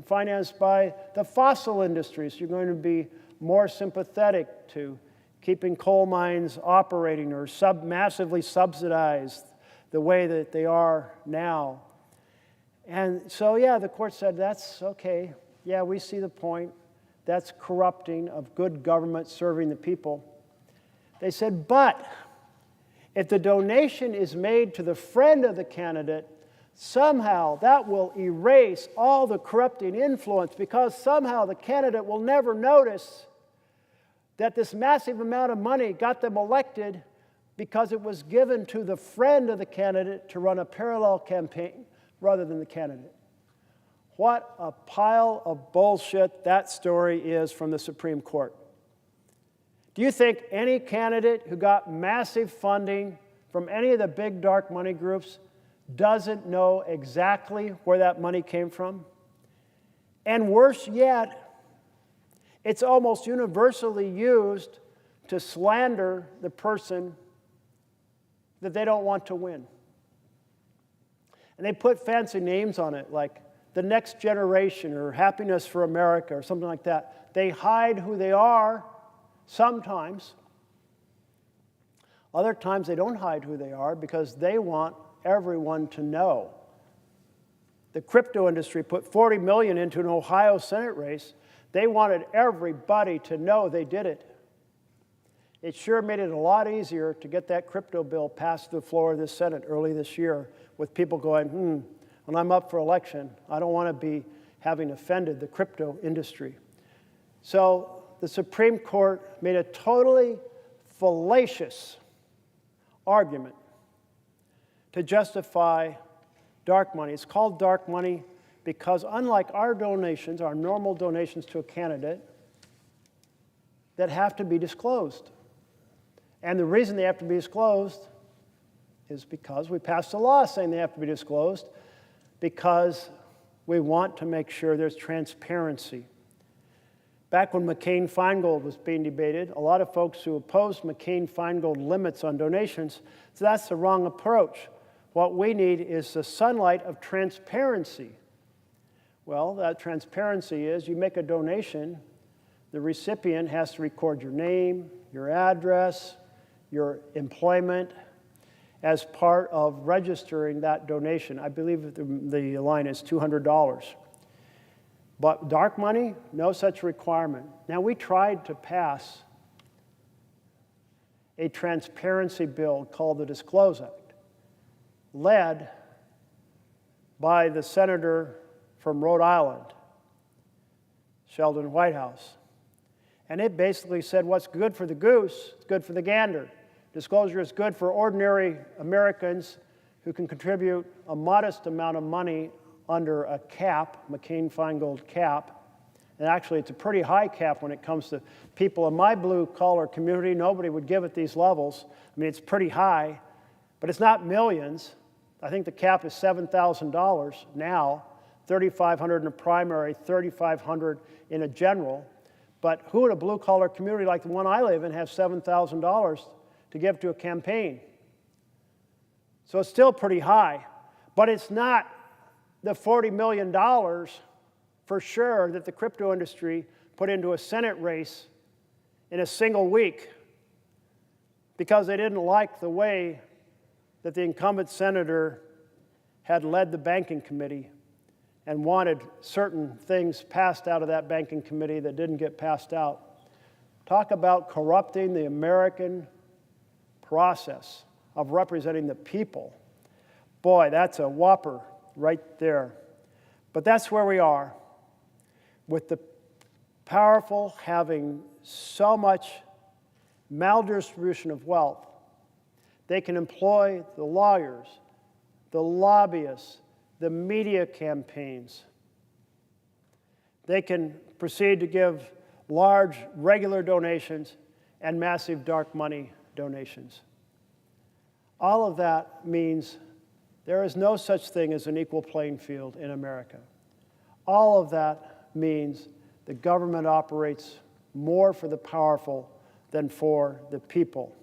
financed by the fossil industry. So you're going to be more sympathetic to keeping coal mines operating or massively subsidized the way that they are now. And so, yeah, the court said, that's okay. Yeah, we see the point. That's corrupting of good government serving the people. They said, but if the donation is made to the friend of the candidate, somehow that will erase all the corrupting influence because somehow the candidate will never notice that this massive amount of money got them elected because it was given to the friend of the candidate to run a parallel campaign rather than the candidate. What a pile of bullshit that story is from the Supreme Court. Do you think any candidate who got massive funding from any of the big dark money groups doesn't know exactly where that money came from? And worse yet, it's almost universally used to slander the person that they don't want to win. And they put fancy names on it, like the next generation or happiness for America or something like that. They hide who they are sometimes. Other times they don't hide who they are because they want everyone to know. The crypto industry put $40 million into an Ohio Senate race. They wanted everybody to know they did it. It sure made it a lot easier to get that crypto bill passed the floor of the Senate early this year with people going, when I'm up for election, I don't want to be having offended the crypto industry. So the Supreme Court made a totally fallacious argument to justify dark money. It's called dark money because unlike our donations, our normal donations to a candidate, that have to be disclosed. And the reason they have to be disclosed is because we passed a law saying they have to be disclosed because we want to make sure there's transparency. Back when McCain-Feingold was being debated, a lot of folks who opposed McCain-Feingold limits on donations said that's the wrong approach. What we need is the sunlight of transparency. Well, that transparency is you make a donation, the recipient has to record your name, your address, your employment as part of registering that donation. I believe the line is $200. But dark money, no such requirement. Now, we tried to pass a transparency bill called the Disclose Act, led by the senator from Rhode Island, Sheldon Whitehouse. And it basically said what's good for the goose is good for the gander. Disclosure is good for ordinary Americans who can contribute a modest amount of money under a cap, McCain-Feingold cap. And actually, it's a pretty high cap when it comes to people in my blue-collar community. Nobody would give at these levels. I mean, it's pretty high, but it's not millions. I think the cap is $7,000 now, $3,500 in a primary, $3,500 in a general. But who in a blue-collar community like the one I live in has $7,000 to give to a campaign? So it's still pretty high, but it's not the $40 million for sure that the crypto industry put into a Senate race in a single week because they didn't like the way that the incumbent senator had led the banking committee and wanted certain things passed out of that banking committee that didn't get passed out. Talk about corrupting the American process of representing the people. Boy, that's a whopper right there. But that's where we are, with the powerful having so much maldistribution of wealth. They can employ the lawyers, the lobbyists, the media campaigns. They can proceed to give large regular donations and massive dark money donations. All of that means there is no such thing as an equal playing field in America. All of that means the government operates more for the powerful than for the people.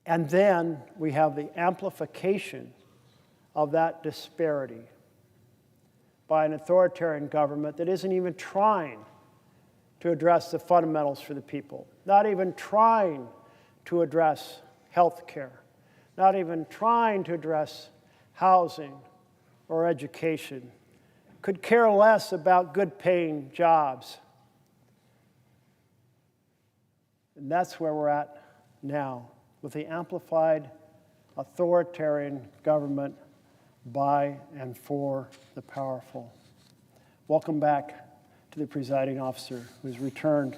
And then we have the amplification of that disparity by an authoritarian government that isn't even trying to address the fundamentals for the people, not even trying to address health care, not even trying to address housing or education, could care less about good-paying jobs. And that's where we're at now, with the amplified authoritarian government by and for the powerful. Welcome back to the presiding officer, who's returned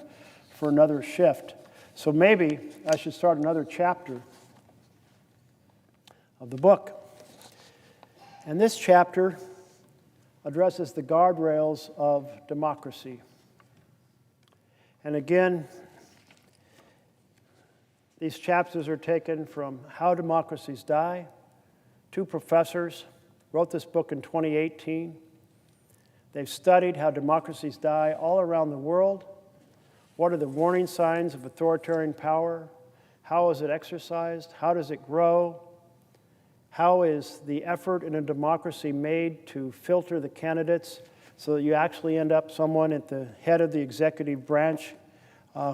for another shift. So maybe I should start another chapter of the book. And this chapter addresses the guardrails of democracy. And again, these chapters are taken from How Democracies Die. Two professors wrote this book in 2018. They've studied how democracies die all around the world. What are the warning signs of authoritarian power? How is it exercised? How does it grow? How is the effort in a democracy made to filter the candidates so that you actually end up someone at the head of the executive branch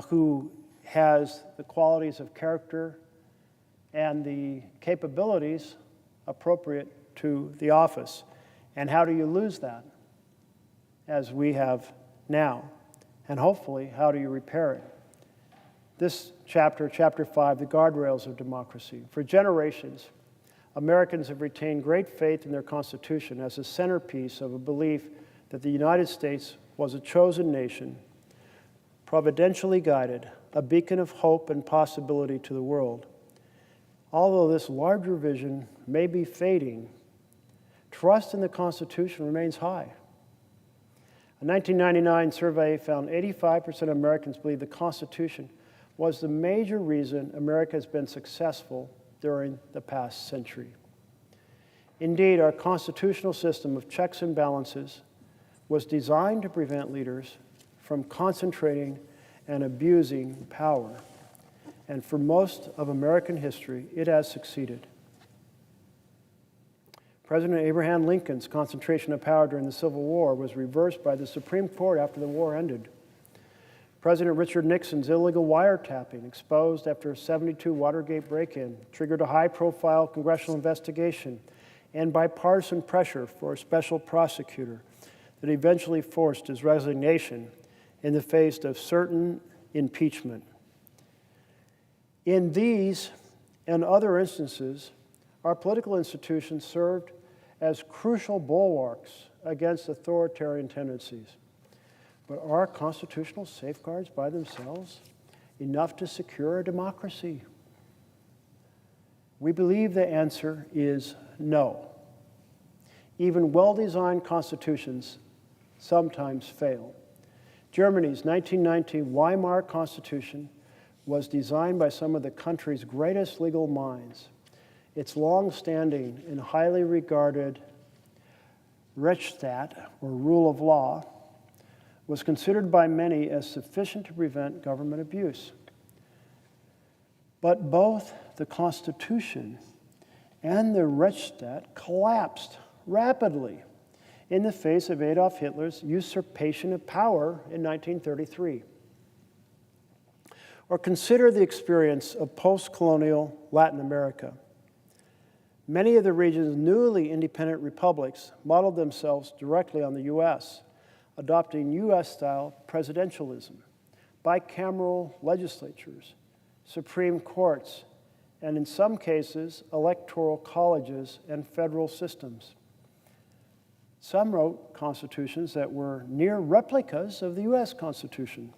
who has the qualities of character and the capabilities appropriate to the office? And how do you lose that, as we have now? And hopefully, how do you repair it? This chapter, chapter 5, the guardrails of democracy. For generations, Americans have retained great faith in their Constitution as a centerpiece of a belief that the United States was a chosen nation, providentially guided, a beacon of hope and possibility to the world. Although this larger vision may be fading, trust in the Constitution remains high. A 1999 survey found 85% of Americans believe the Constitution was the major reason America has been successful during the past century. Indeed, our constitutional system of checks and balances was designed to prevent leaders from concentrating and abusing power. And for most of American history, it has succeeded. President Abraham Lincoln's concentration of power during the Civil War was reversed by the Supreme Court after the war ended. President Richard Nixon's illegal wiretapping, exposed after a 1972 Watergate break-in, triggered a high-profile congressional investigation and bipartisan pressure for a special prosecutor that eventually forced his resignation in the face of certain impeachment. In these and other instances, Our political institutions served as crucial bulwarks against authoritarian tendencies. But are constitutional safeguards by themselves enough to secure a democracy? We believe the answer is no. Even well-designed constitutions sometimes fail. Germany's 1919 Weimar Constitution was designed by some of the country's greatest legal minds. Its long-standing and highly regarded Rechtsstaat, or rule of law, was considered by many as sufficient to prevent government abuse. But both the Constitution and the Rechtsstaat collapsed rapidly in the face of Adolf Hitler's usurpation of power in 1933. Or consider the experience of post-colonial Latin America. Many of the region's newly independent republics modeled themselves directly on the U.S., adopting U.S.-style presidentialism, bicameral legislatures, supreme courts, and in some cases, electoral colleges and federal systems. Some wrote constitutions that were near replicas of the U.S. Constitution,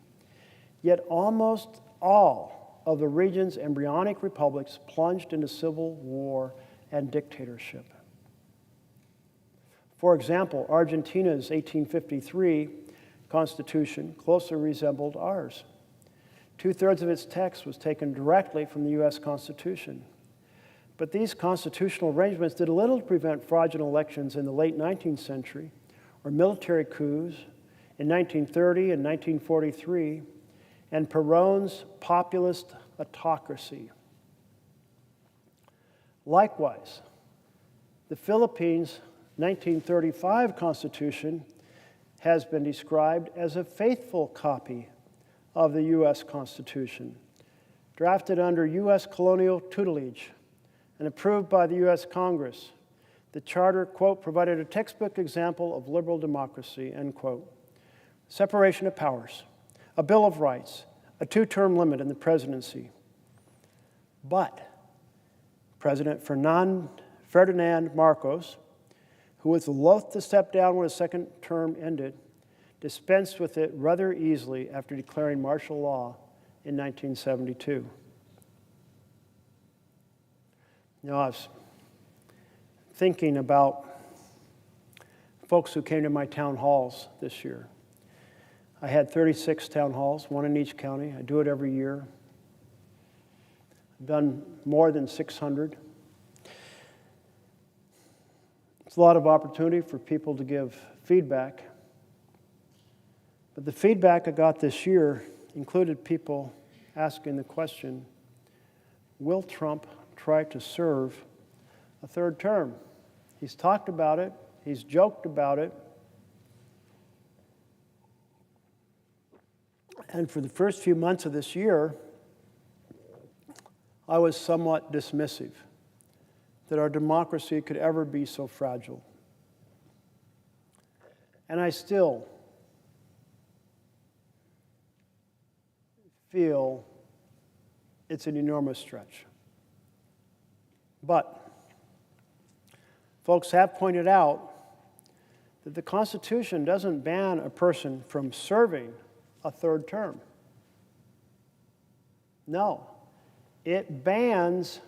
yet almost all of the region's embryonic republics plunged into civil war and dictatorship. For example, Argentina's 1853 constitution closely resembled ours. 2/3 of its text was taken directly from the U.S. Constitution. But these constitutional arrangements did little to prevent fraudulent elections in the late 19th century or military coups in 1930 and 1943 and Perón's populist autocracy. Likewise, the Philippines' 1935 Constitution has been described as a faithful copy of the U.S. Constitution, drafted under U.S. colonial tutelage and approved by the U.S. Congress. The charter, quote, provided a textbook example of liberal democracy, end quote. Separation of powers, a Bill of Rights, a 2-term limit in the presidency. But President Ferdinand Marcos, who was loath to step down when his second term ended, dispensed with it rather easily after declaring martial law in 1972. You know, I was thinking about folks who came to my town halls this year. I had 36 town halls, one in each county. I do it every year. I've done more than 600. It's a lot of opportunity for people to give feedback. But the feedback I got this year included people asking the question, will Trump try to serve a third term? He's talked about it. He's joked about it. And for the first few months of this year, I was somewhat dismissive that our democracy could ever be so fragile. And I still feel it's an enormous stretch. But folks have pointed out that the Constitution doesn't ban a person from serving a third term. No, it bans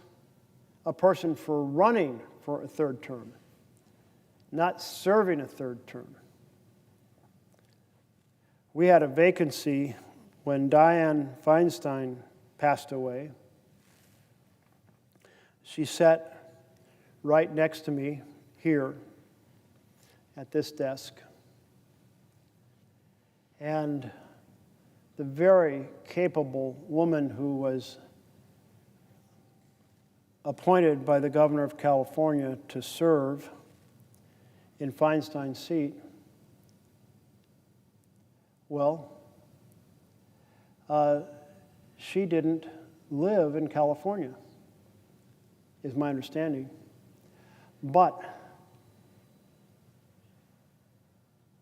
a person for running for a third term, not serving a third term. We had a vacancy when Dianne Feinstein passed away. She sat right next to me here at this desk. And the very capable woman who was appointed by the governor of California to serve in Feinstein's seat, well, she didn't live in California, is my understanding. But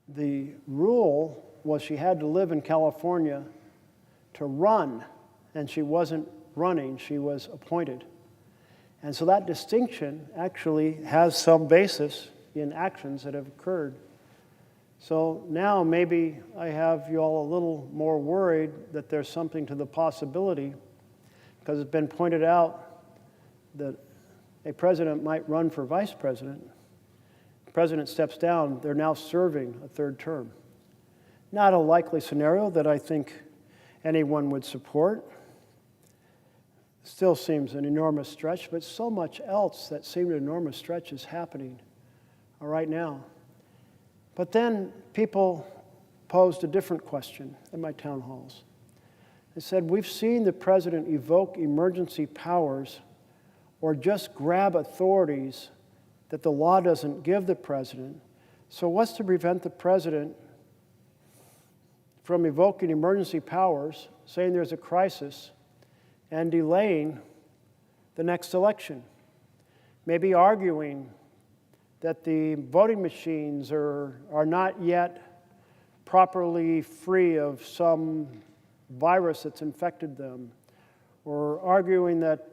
the rule was she had to live in California to run, and she wasn't running, she was appointed. And so that distinction actually has some basis in actions that have occurred. So now maybe I have you all a little more worried that there's something to the possibility, because it's been pointed out that a president might run for vice president. The president steps down, they're now serving a third term. Not a likely scenario that I think anyone would support. Still seems an enormous stretch, but so much else that seemed an enormous stretch is happening right now. But then people posed a different question in my town halls. They said, we've seen the president evoke emergency powers or just grab authorities that the law doesn't give the president. So what's to prevent the president from evoking emergency powers, saying there's a crisis, and delaying the next election? Maybe arguing that the voting machines are not yet properly free of some virus that's infected them, or arguing that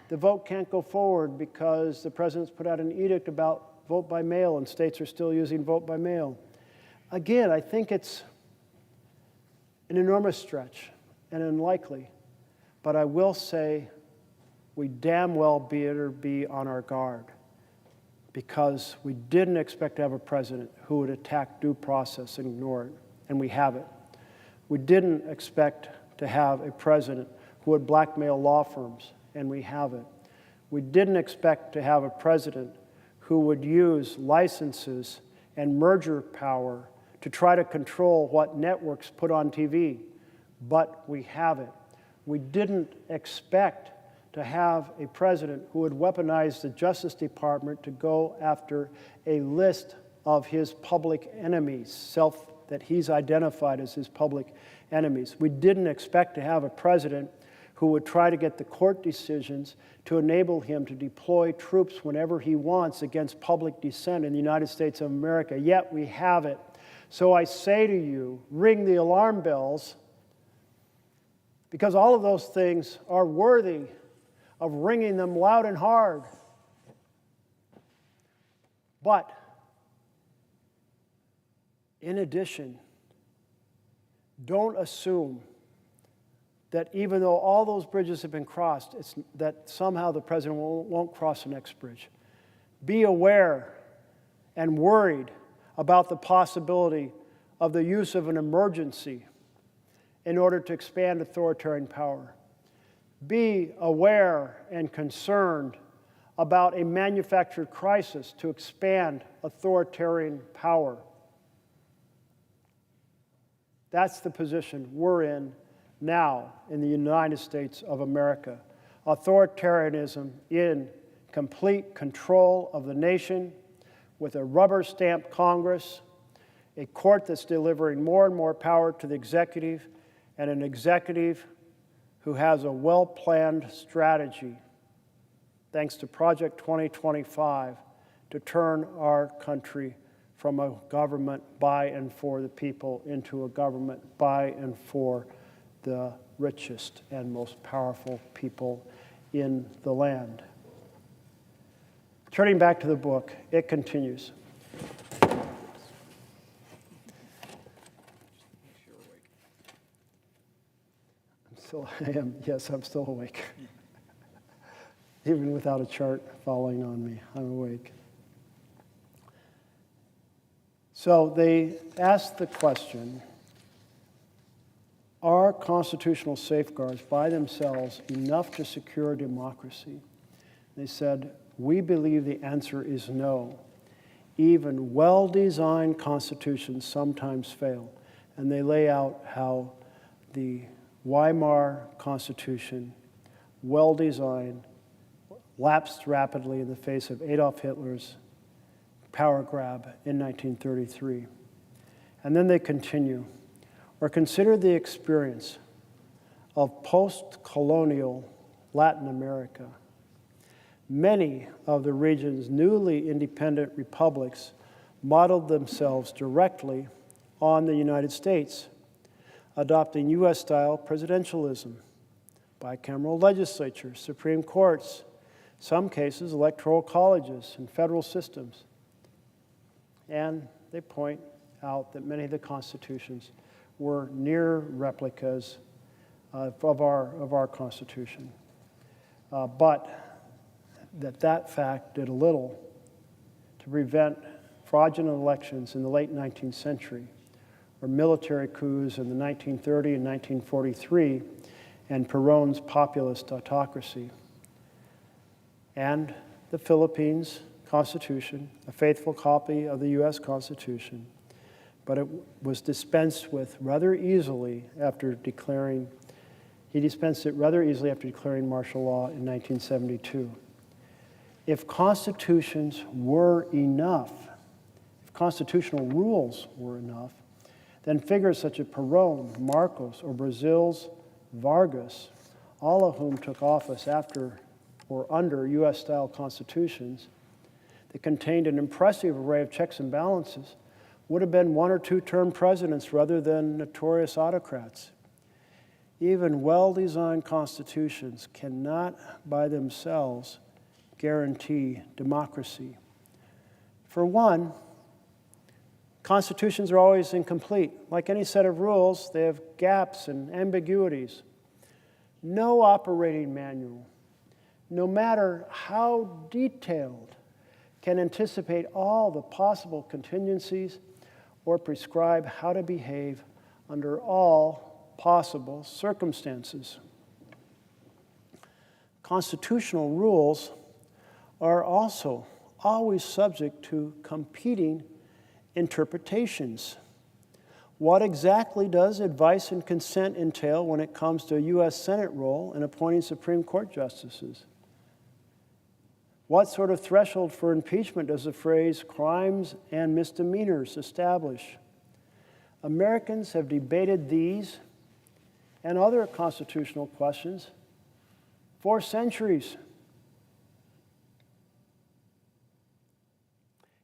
the vote can't go forward because the president's put out an edict about vote by mail and states are still using vote by mail. Again, I think it's an enormous stretch and unlikely, but I will say we damn well better be on our guard, because we didn't expect to have a president who would attack due process and ignore it, and we have it. We didn't expect to have a president who would blackmail law firms, and we have it. We didn't expect to have a president who would use licenses and merger power to try to control what networks put on TV, but we have it. We didn't expect to have a president who would weaponize the Justice Department to go after a list of his public enemies, that he's identified as his public enemies. We didn't expect to have a president who would try to get the court decisions to enable him to deploy troops whenever he wants against public dissent in the United States of America. Yet we have it. So I say to you, ring the alarm bells, because all of those things are worthy of ringing them loud and hard. But in addition, don't assume that even though all those bridges have been crossed, that somehow the president won't cross the next bridge. Be aware and worried about the possibility of the use of an emergency in order to expand authoritarian power. Be aware and concerned about a manufactured crisis to expand authoritarian power. That's the position we're in now in the United States of America. Authoritarianism in complete control of the nation, with a rubber-stamped Congress, a court that's delivering more and more power to the executive, and an executive who has a well-planned strategy, thanks to Project 2025, to turn our country from a government by and for the people into a government by and for the richest and most powerful people in the land. Turning back to the book, it continues. I'm still awake. Even without a chart following on me, I'm awake. So they asked the question, are constitutional safeguards by themselves enough to secure democracy? They said, we believe the answer is no. Even well-designed constitutions sometimes fail. And they lay out how the Weimar Constitution, well-designed, lapsed rapidly in the face of Adolf Hitler's power grab in 1933. And then they continue, or consider the experience of post-colonial Latin America. Many of the region's newly independent republics modeled themselves directly on the United States, adopting U.S.-style presidentialism, bicameral legislatures, Supreme Courts, some cases electoral colleges and federal systems. And they point out that many of the constitutions were near replicas of our Constitution. But that fact did a little to prevent fraudulent elections in the late 19th century, or military coups in the 1930 and 1943, and Perón's populist autocracy. And the Philippines Constitution, a faithful copy of the U.S. Constitution, but it was dispensed with rather easily after declaring, he dispensed it rather easily after declaring martial law in 1972. If constitutions were enough, if constitutional rules were enough, then figures such as Perón, Marcos, or Brazil's Vargas, all of whom took office after or under U.S.-style constitutions that contained an impressive array of checks and balances, would have been one- or two-term presidents rather than notorious autocrats. Even well-designed constitutions cannot by themselves guarantee democracy. For one, constitutions are always incomplete. Like any set of rules, they have gaps and ambiguities. No operating manual, no matter how detailed, can anticipate all the possible contingencies or prescribe how to behave under all possible circumstances. Constitutional rules are also always subject to competing interpretations. What exactly does advice and consent entail when it comes to a U.S. Senate role in appointing Supreme Court justices? What sort of threshold for impeachment does the phrase crimes and misdemeanors establish? Americans have debated these and other constitutional questions for centuries.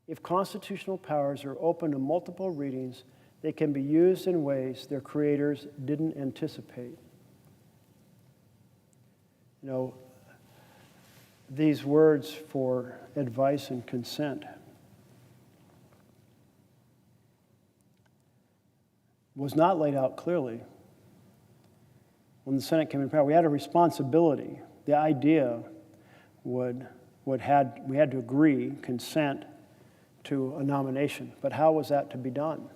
If constitutional powers are open to multiple readings, they can be used in ways their creators didn't anticipate. You know, these words for advice and consent was not laid out clearly when the Senate came into power. We had a responsibility. The idea we had to agree, consent to a nomination. But how was that to be done?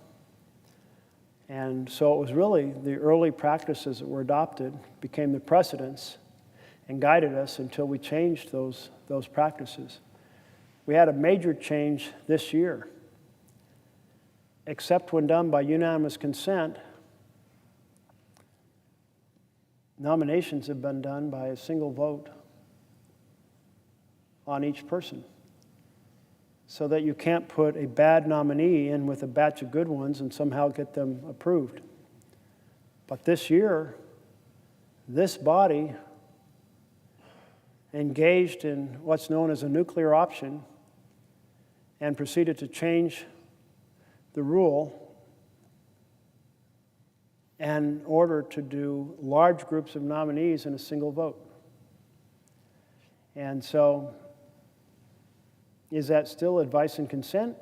And so it was really the early practices that were adopted became the precedents and guided us until we changed those practices. We had a major change this year. Except when done by unanimous consent, nominations have been done by a single vote on each person, so that you can't put a bad nominee in with a batch of good ones and somehow get them approved. But this year, this body engaged in what's known as a nuclear option and proceeded to change the rule in order to do large groups of nominees in a single vote. And so, is that still advice and consent?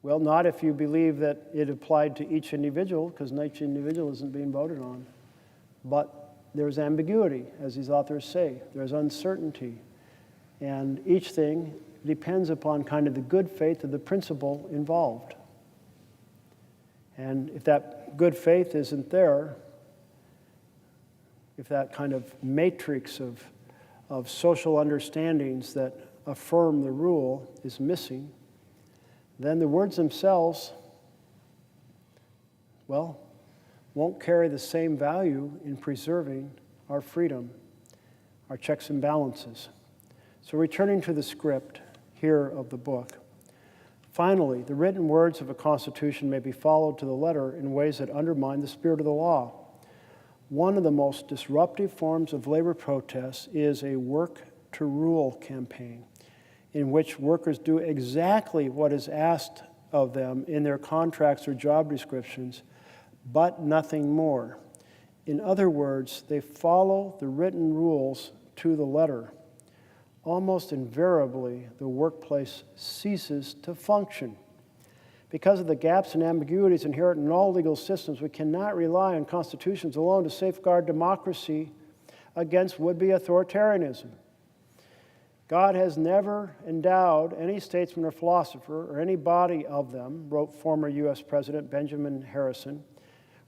Well, not if you believe that it applied to each individual, because each individual isn't being voted on. But there's ambiguity, as these authors say. There's uncertainty. And each thing depends upon kind of the good faith of the principle involved. And if that good faith isn't there, if that kind of matrix of social understandings that affirm the rule is missing, then the words themselves, well, won't carry the same value in preserving our freedom, our checks and balances. So returning to the script here of the book, finally, the written words of a constitution may be followed to the letter in ways that undermine the spirit of the law. One of the most disruptive forms of labor protest is a work-to-rule campaign, in which workers do exactly what is asked of them in their contracts or job descriptions, but nothing more. In other words, they follow the written rules to the letter, almost invariably the workplace ceases to function. Because of the gaps and ambiguities inherent in all legal systems, we cannot rely on constitutions alone to safeguard democracy against would-be authoritarianism. God has never endowed any statesman or philosopher, or any body of them, wrote former U.S. President Benjamin Harrison,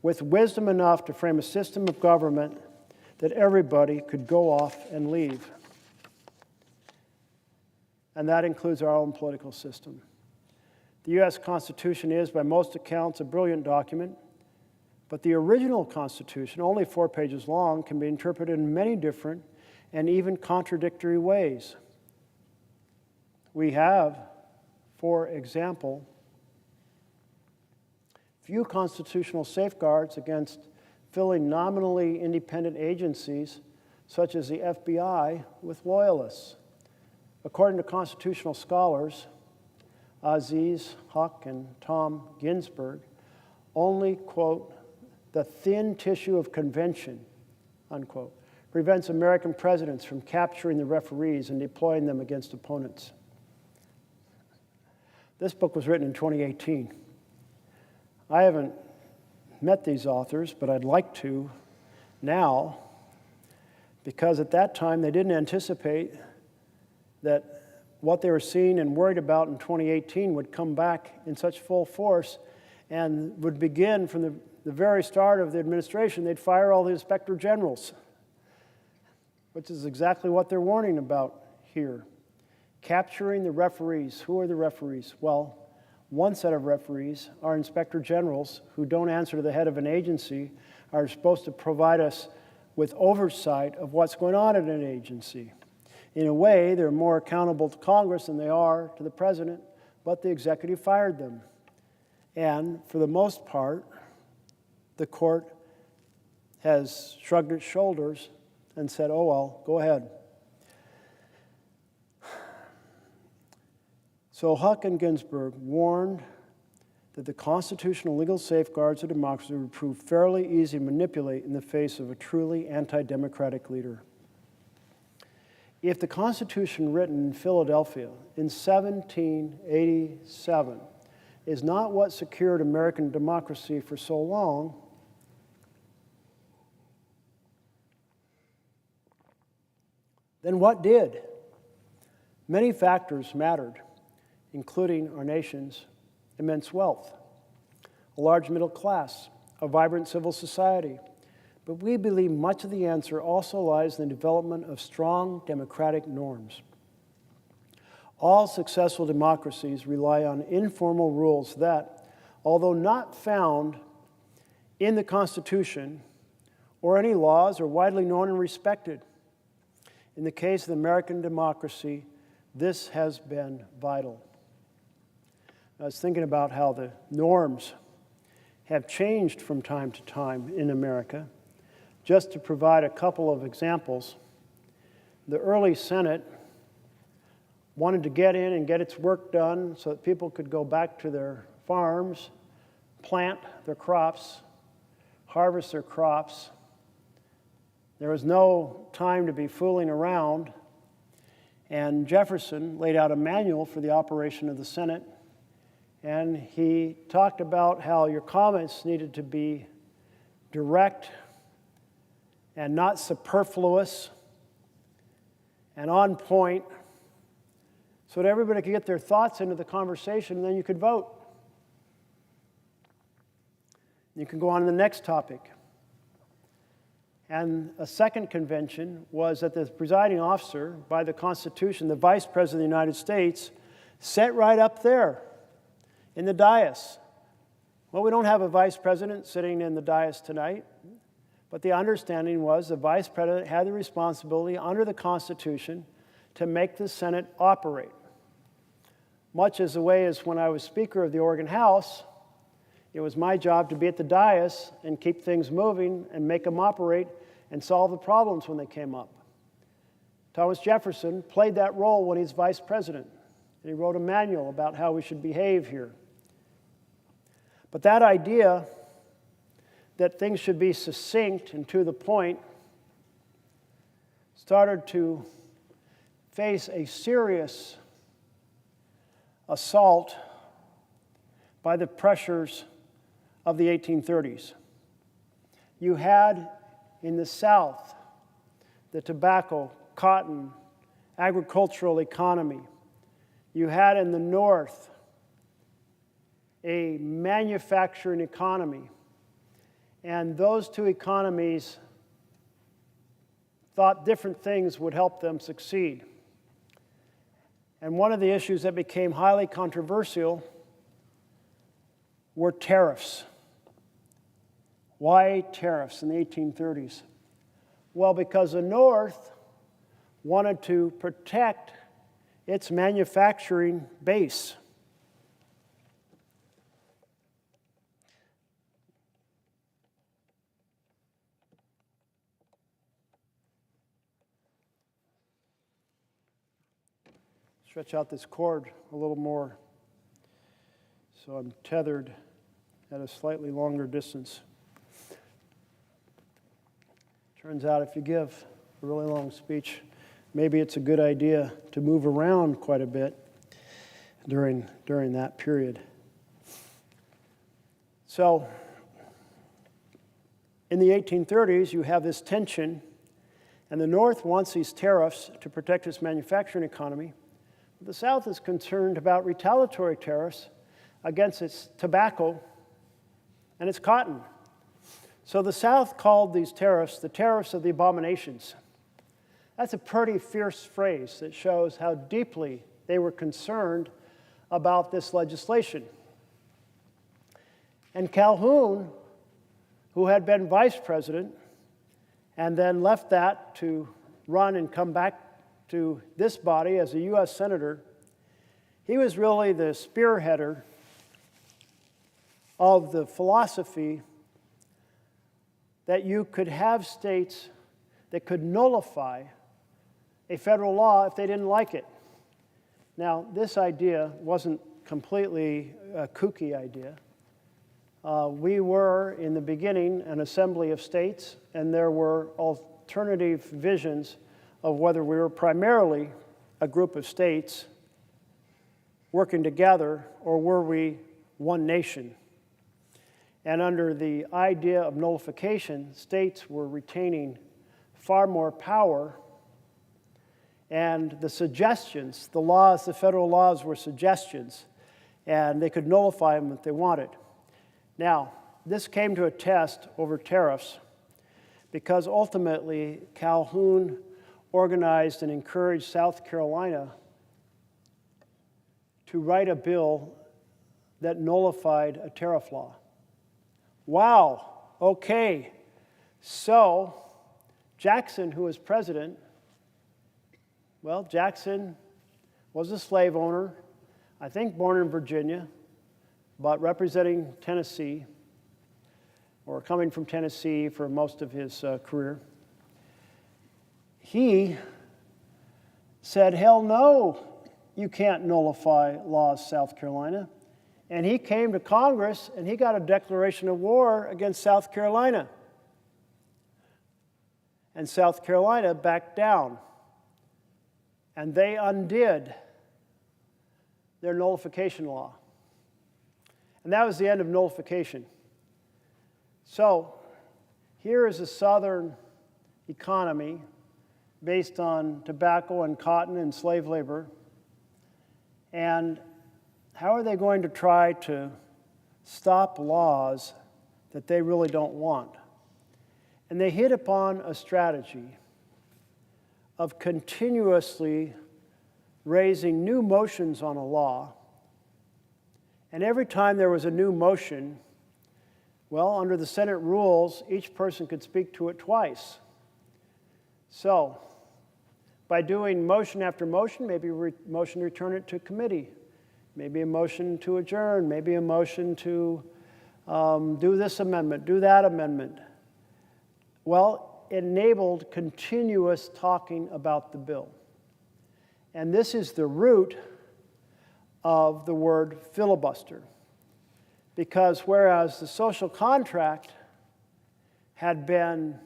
with wisdom enough to frame a system of government that everybody could go off and leave. And that includes our own political system. The U.S. Constitution is, by most accounts, a brilliant document, but the original Constitution, only 4 pages long, can be interpreted in many different and even contradictory ways. We have, for example, few constitutional safeguards against filling nominally independent agencies, such as the FBI, with loyalists. According to constitutional scholars, Aziz Huq and Tom Ginsburg, only, quote, the thin tissue of convention, unquote, prevents American presidents from capturing the referees and deploying them against opponents. This book was written in 2018. I haven't met these authors, but I'd like to now, because at that time they didn't anticipate that what they were seeing and worried about in 2018 would come back in such full force and would begin from the very start of the administration. They'd fire all the inspector generals, which is exactly what they're warning about here. Capturing the referees. Who are the referees? Well, one set of referees are inspector generals who don't answer to the head of an agency, are supposed to provide us with oversight of what's going on in an agency. In a way, they're more accountable to Congress than they are to the president, but the executive fired them. And for the most part, the court has shrugged its shoulders and said, oh, well, go ahead. So Huq and Ginsburg warned that the constitutional legal safeguards of democracy would prove fairly easy to manipulate in the face of a truly anti-democratic leader. If the Constitution written in Philadelphia in 1787 is not what secured American democracy for so long, then what did? Many factors mattered, including our nation's immense wealth, a large middle class, a vibrant civil society. But we believe much of the answer also lies in the development of strong democratic norms. All successful democracies rely on informal rules that, although not found in the Constitution or any laws, are widely known and respected. In the case of the American democracy, this has been vital. I was thinking about how the norms have changed from time to time in America. Just to provide a couple of examples, the early Senate wanted to get in and get its work done so that people could go back to their farms, plant their crops, harvest their crops. There was no time to be fooling around, and Jefferson laid out a manual for the operation of the Senate, and he talked about how your comments needed to be direct and not superfluous and on point so that everybody could get their thoughts into the conversation, and then you could vote. You can go on to the next topic. And a second convention was that the presiding officer, by the Constitution, the Vice President of the United States, sat right up there in the dais. Well, we don't have a vice president sitting in the dais tonight, but the understanding was the vice president had the responsibility under the Constitution to make the Senate operate. Much as the way as when I was Speaker of the Oregon House, it was my job to be at the dais and keep things moving and make them operate and solve the problems when they came up. Thomas Jefferson played that role when he's vice president, and he wrote a manual about how we should behave here. But that idea that things should be succinct and to the point started to face a serious assault by the pressures of the 1830s. You had in the South the tobacco, cotton, agricultural economy. You had in the North a manufacturing economy. And those two economies thought different things would help them succeed. And one of the issues that became highly controversial were tariffs. Why tariffs in the 1830s? Well, because the North wanted to protect its manufacturing base. Stretch out this cord a little more so I'm tethered at a slightly longer distance. Turns out if you give a really long speech, maybe it's a good idea to move around quite a bit during that period. So in the 1830s, you have this tension, and the North wants these tariffs to protect its manufacturing economy. The South is concerned about retaliatory tariffs against its tobacco and its cotton. So the South called these tariffs the tariffs of the abominations. That's a pretty fierce phrase that shows how deeply they were concerned about this legislation. And Calhoun, who had been vice president and then left that to run and come back to this body as a U.S. Senator, he was really the spearheader of the philosophy that you could have states that could nullify a federal law if they didn't like it. Now, this idea wasn't completely a kooky idea. We were, in the beginning, an assembly of states, and there were alternative visions of whether we were primarily a group of states working together or were we one nation. And under the idea of nullification, states were retaining far more power, and the suggestions, the laws, the federal laws were suggestions, and they could nullify them if they wanted. Now, this came to a test over tariffs because ultimately Calhoun organized and encouraged South Carolina to write a bill that nullified a tariff law. Wow, okay. So Jackson, who was president, well, Jackson was a slave owner, I think born in Virginia, but representing Tennessee, or coming from Tennessee for most of his career. He said, hell no, you can't nullify laws, South Carolina. And he came to Congress and he got a declaration of war against South Carolina. And South Carolina backed down. And they undid their nullification law. And that was the end of nullification. So here is a Southern economy based on tobacco and cotton and slave labor. And how are they going to try to stop laws that they really don't want? And they hit upon a strategy of continuously raising new motions on a law. And every time there was a new motion, well, under the Senate rules, each person could speak to it twice. So, by doing motion after motion, maybe motion to return it to committee, maybe a motion to adjourn, maybe a motion to do this amendment, do that amendment. Well, it enabled continuous talking about the bill. And this is the root of the word filibuster. Because whereas the social contract had been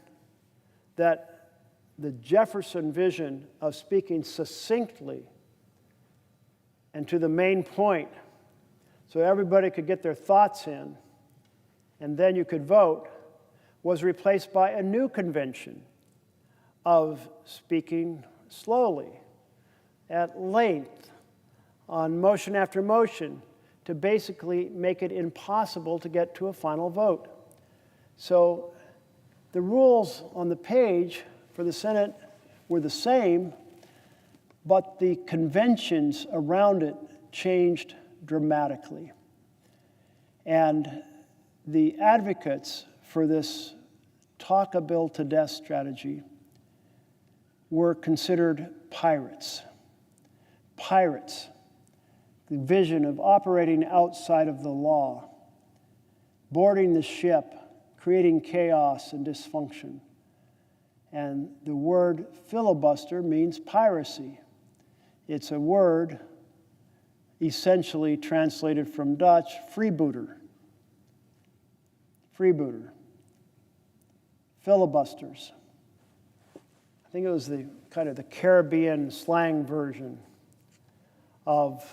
that the Jefferson vision of speaking succinctly and to the main point so everybody could get their thoughts in, and then you could vote, was replaced by a new convention of speaking slowly, at length, on motion after motion, to basically make it impossible to get to a final vote. So the rules on the page for the Senate were the same, but the conventions around it changed dramatically. And the advocates for this talk a bill to death strategy were considered pirates. Pirates, the vision of operating outside of the law, boarding the ship, creating chaos and dysfunction. And the word filibuster means piracy. It's a word essentially translated from Dutch, freebooter. Freebooter. Filibusters. I think it was the kind of the Caribbean slang version of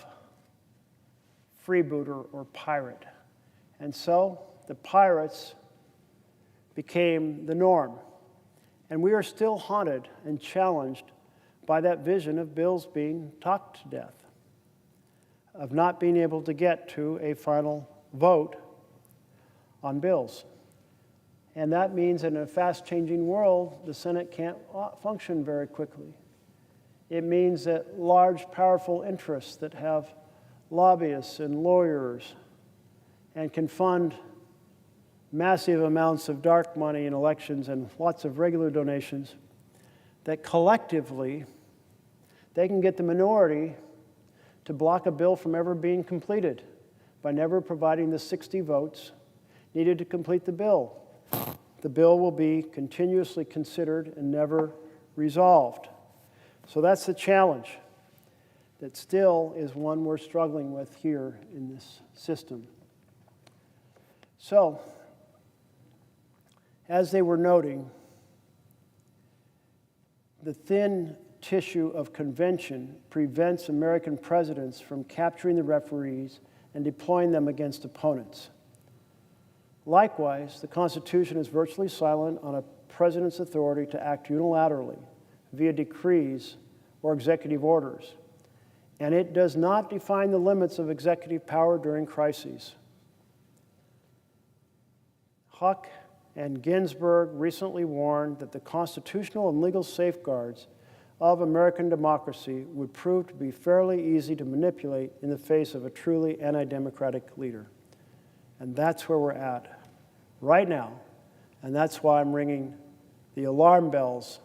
freebooter or pirate. And so the pirates became the norm. And we are still haunted and challenged by that vision of bills being talked to death, of not being able to get to a final vote on bills. And that means in a fast-changing world, the Senate can't function very quickly. It means that large, powerful interests that have lobbyists and lawyers and can fund massive amounts of dark money in elections and lots of regular donations, that collectively they can get the minority to block a bill from ever being completed by never providing the 60 votes needed to complete the bill. The bill will be continuously considered and never resolved. So that's the challenge that still is one we're struggling with here in this system. So, as they were noting, the thin tissue of convention prevents American presidents from capturing the referees and deploying them against opponents. Likewise, the Constitution is virtually silent on a president's authority to act unilaterally via decrees or executive orders, and it does not define the limits of executive power during crises. Huck and Ginsburg recently warned that the constitutional and legal safeguards of American democracy would prove to be fairly easy to manipulate in the face of a truly anti-democratic leader. And that's where we're at right now, and that's why I'm ringing the alarm bells.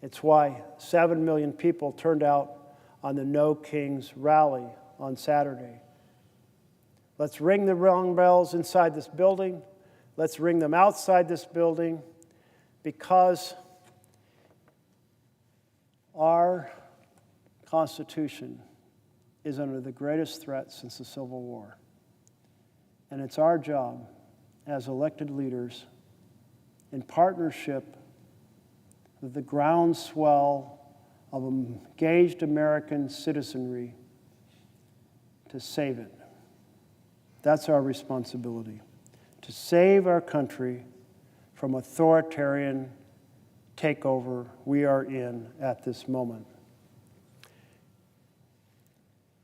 It's why 7 million people turned out on the No Kings rally on Saturday. Let's ring the alarm bells inside this building. Let's ring them outside this building, because our Constitution is under the greatest threat since the Civil War. And it's our job as elected leaders, in partnership with the groundswell of engaged American citizenry, to save it. That's our responsibility, to save our country from authoritarian takeover we are in at this moment.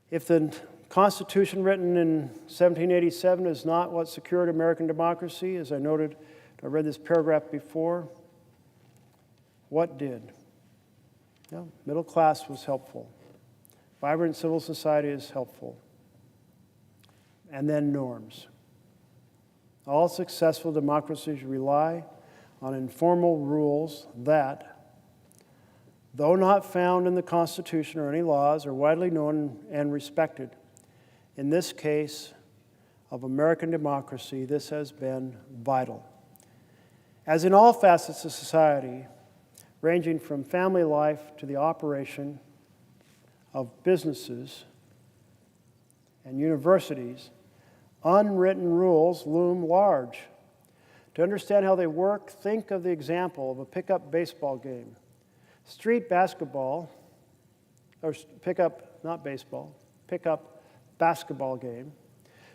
If the Constitution written in 1787 is not what secured American democracy, as I noted, I read this paragraph before, what did? Yeah, middle class was helpful. Vibrant civil society is helpful. And then norms. All successful democracies rely on informal rules that, though not found in the Constitution or any laws, are widely known and respected. In this case of American democracy, this has been vital. As in all facets of society, ranging from family life to the operation of businesses and universities, unwritten rules loom large. To understand how they work, think of the example of a pickup baseball game. Street basketball, or pickup basketball game.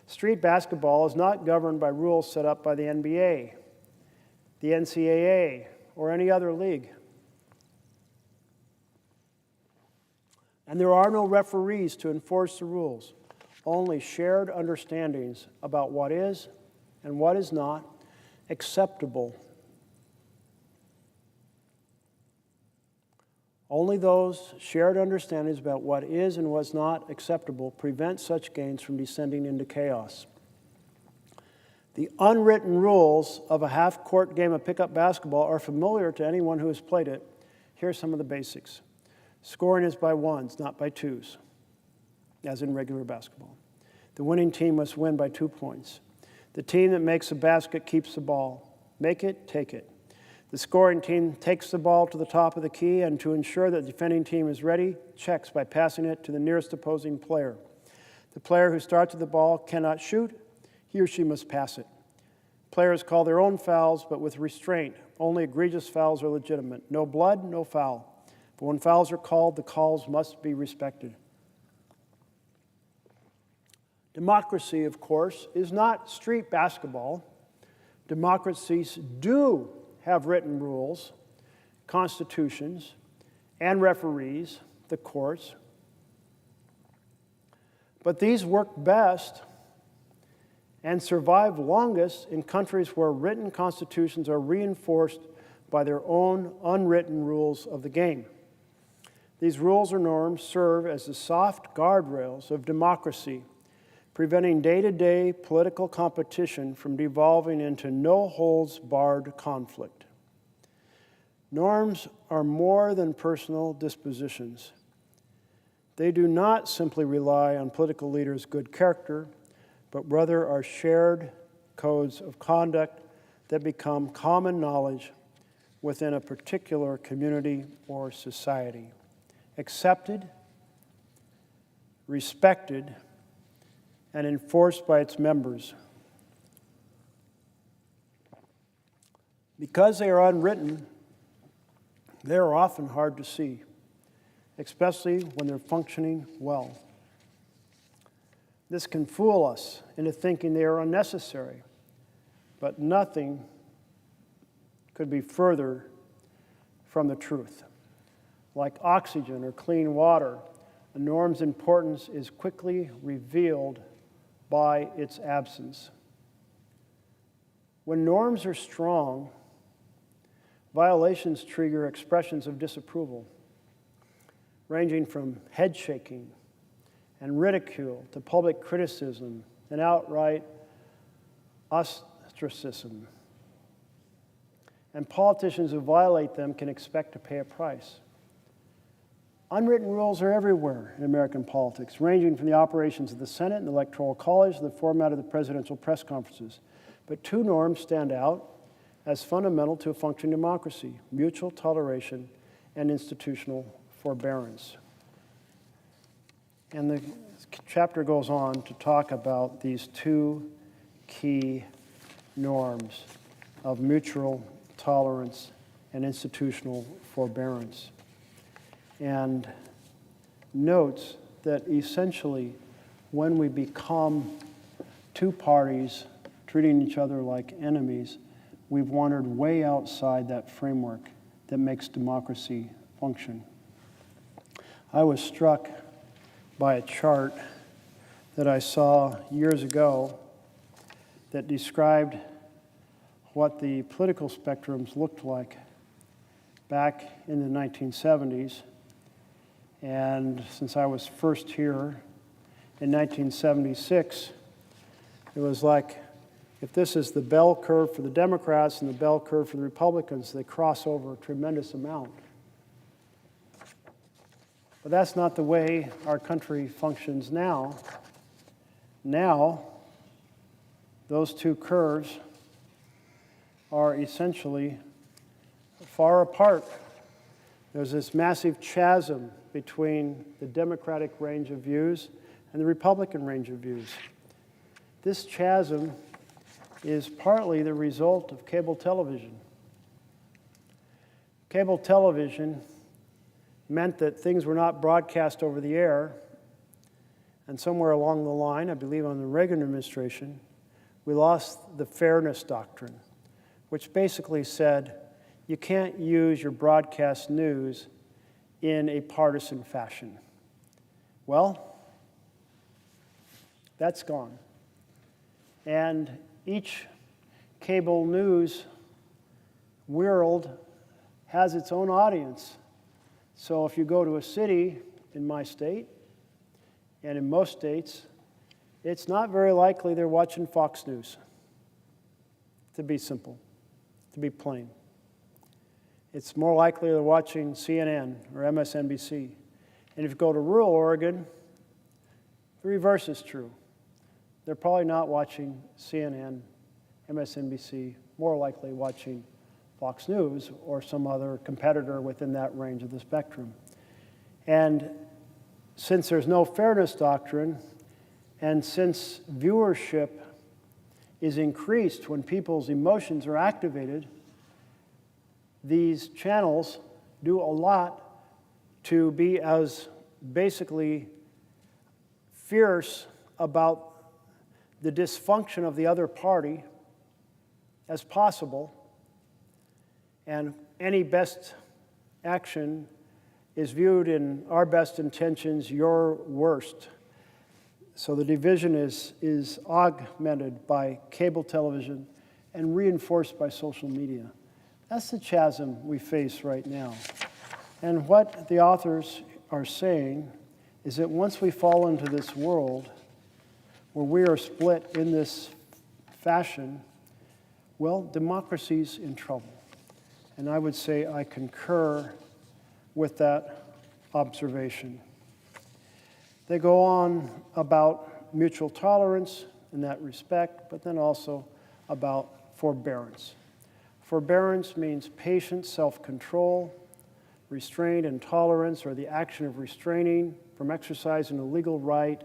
Street basketball is not governed by rules set up by the NBA, the NCAA, or any other league. And there are no referees to enforce the rules, only shared understandings about what is and what is not acceptable. Only those shared understandings about what is and was not acceptable prevent such games from descending into chaos. The unwritten rules of a half-court game of pickup basketball are familiar to anyone who has played it. Here are some of the basics. Scoring is by ones, not by twos, as in regular basketball. The winning team must win by 2 points. The team that makes a basket keeps the ball. Make it, take it. The scoring team takes the ball to the top of the key, and to ensure that the defending team is ready, checks by passing it to the nearest opposing player. The player who starts with the ball cannot shoot. He or she must pass it. Players call their own fouls, but with restraint. Only egregious fouls are legitimate. No blood, no foul. But when fouls are called, the calls must be respected. Democracy, of course, is not street basketball. Democracies do have written rules, constitutions, and referees, the courts. But these work best and survive longest in countries where written constitutions are reinforced by their own unwritten rules of the game. These rules or norms serve as the soft guardrails of democracy, preventing day-to-day political competition from devolving into no-holds-barred conflict. Norms are more than personal dispositions. They do not simply rely on political leaders' good character, but rather are shared codes of conduct that become common knowledge within a particular community or society, accepted, respected, and enforced by its members. Because they are unwritten, they are often hard to see, especially when they're functioning well. This can fool us into thinking they are unnecessary, but nothing could be further from the truth. Like oxygen or clean water, a norm's importance is quickly revealed by its absence. When norms are strong, violations trigger expressions of disapproval, ranging from head shaking and ridicule to public criticism and outright ostracism. And politicians who violate them can expect to pay a price. Unwritten rules are everywhere in American politics, ranging from the operations of the Senate and the Electoral College to the format of the presidential press conferences. But two norms stand out as fundamental to a functioning democracy: mutual toleration and institutional forbearance. And the chapter goes on to talk about these two key norms of mutual tolerance and institutional forbearance, and notes that essentially when we become two parties treating each other like enemies, we've wandered way outside that framework that makes democracy function. I was struck by a chart that I saw years ago that described what the political spectrums looked like back in the 1970s. And since I was first here in 1976, it was like, if this is the bell curve for the Democrats and the bell curve for the Republicans, they cross over a tremendous amount. But that's not the way our country functions now. Now, those two curves are essentially far apart. There's this massive chasm between the Democratic range of views and the Republican range of views. This chasm is partly the result of cable television. Cable television meant that things were not broadcast over the air, and somewhere along the line, I believe on the Reagan administration, we lost the fairness doctrine, which basically said you can't use your broadcast news in a partisan fashion. Well, that's gone. And each cable news world has its own audience. So if you go to a city in my state, and in most states, it's not very likely they're watching Fox News, to be simple, to be plain. It's more likely they're watching CNN or MSNBC. And if you go to rural Oregon, the reverse is true. They're probably not watching CNN, MSNBC, more likely watching Fox News or some other competitor within that range of the spectrum. And since there's no fairness doctrine, and since viewership is increased when people's emotions are activated, these channels do a lot to be as basically fierce about the dysfunction of the other party as possible, and any best action is viewed in our best intentions, your worst. So the division is augmented by cable television and reinforced by social media. That's the chasm we face right now. And what the authors are saying is that once we fall into this world where we are split in this fashion, well, democracy's in trouble. And I would say I concur with that observation. They go on about mutual tolerance in that respect, but then also about forbearance. Forbearance means patient self-control, restraint and tolerance, or the action of restraining from exercising a legal right.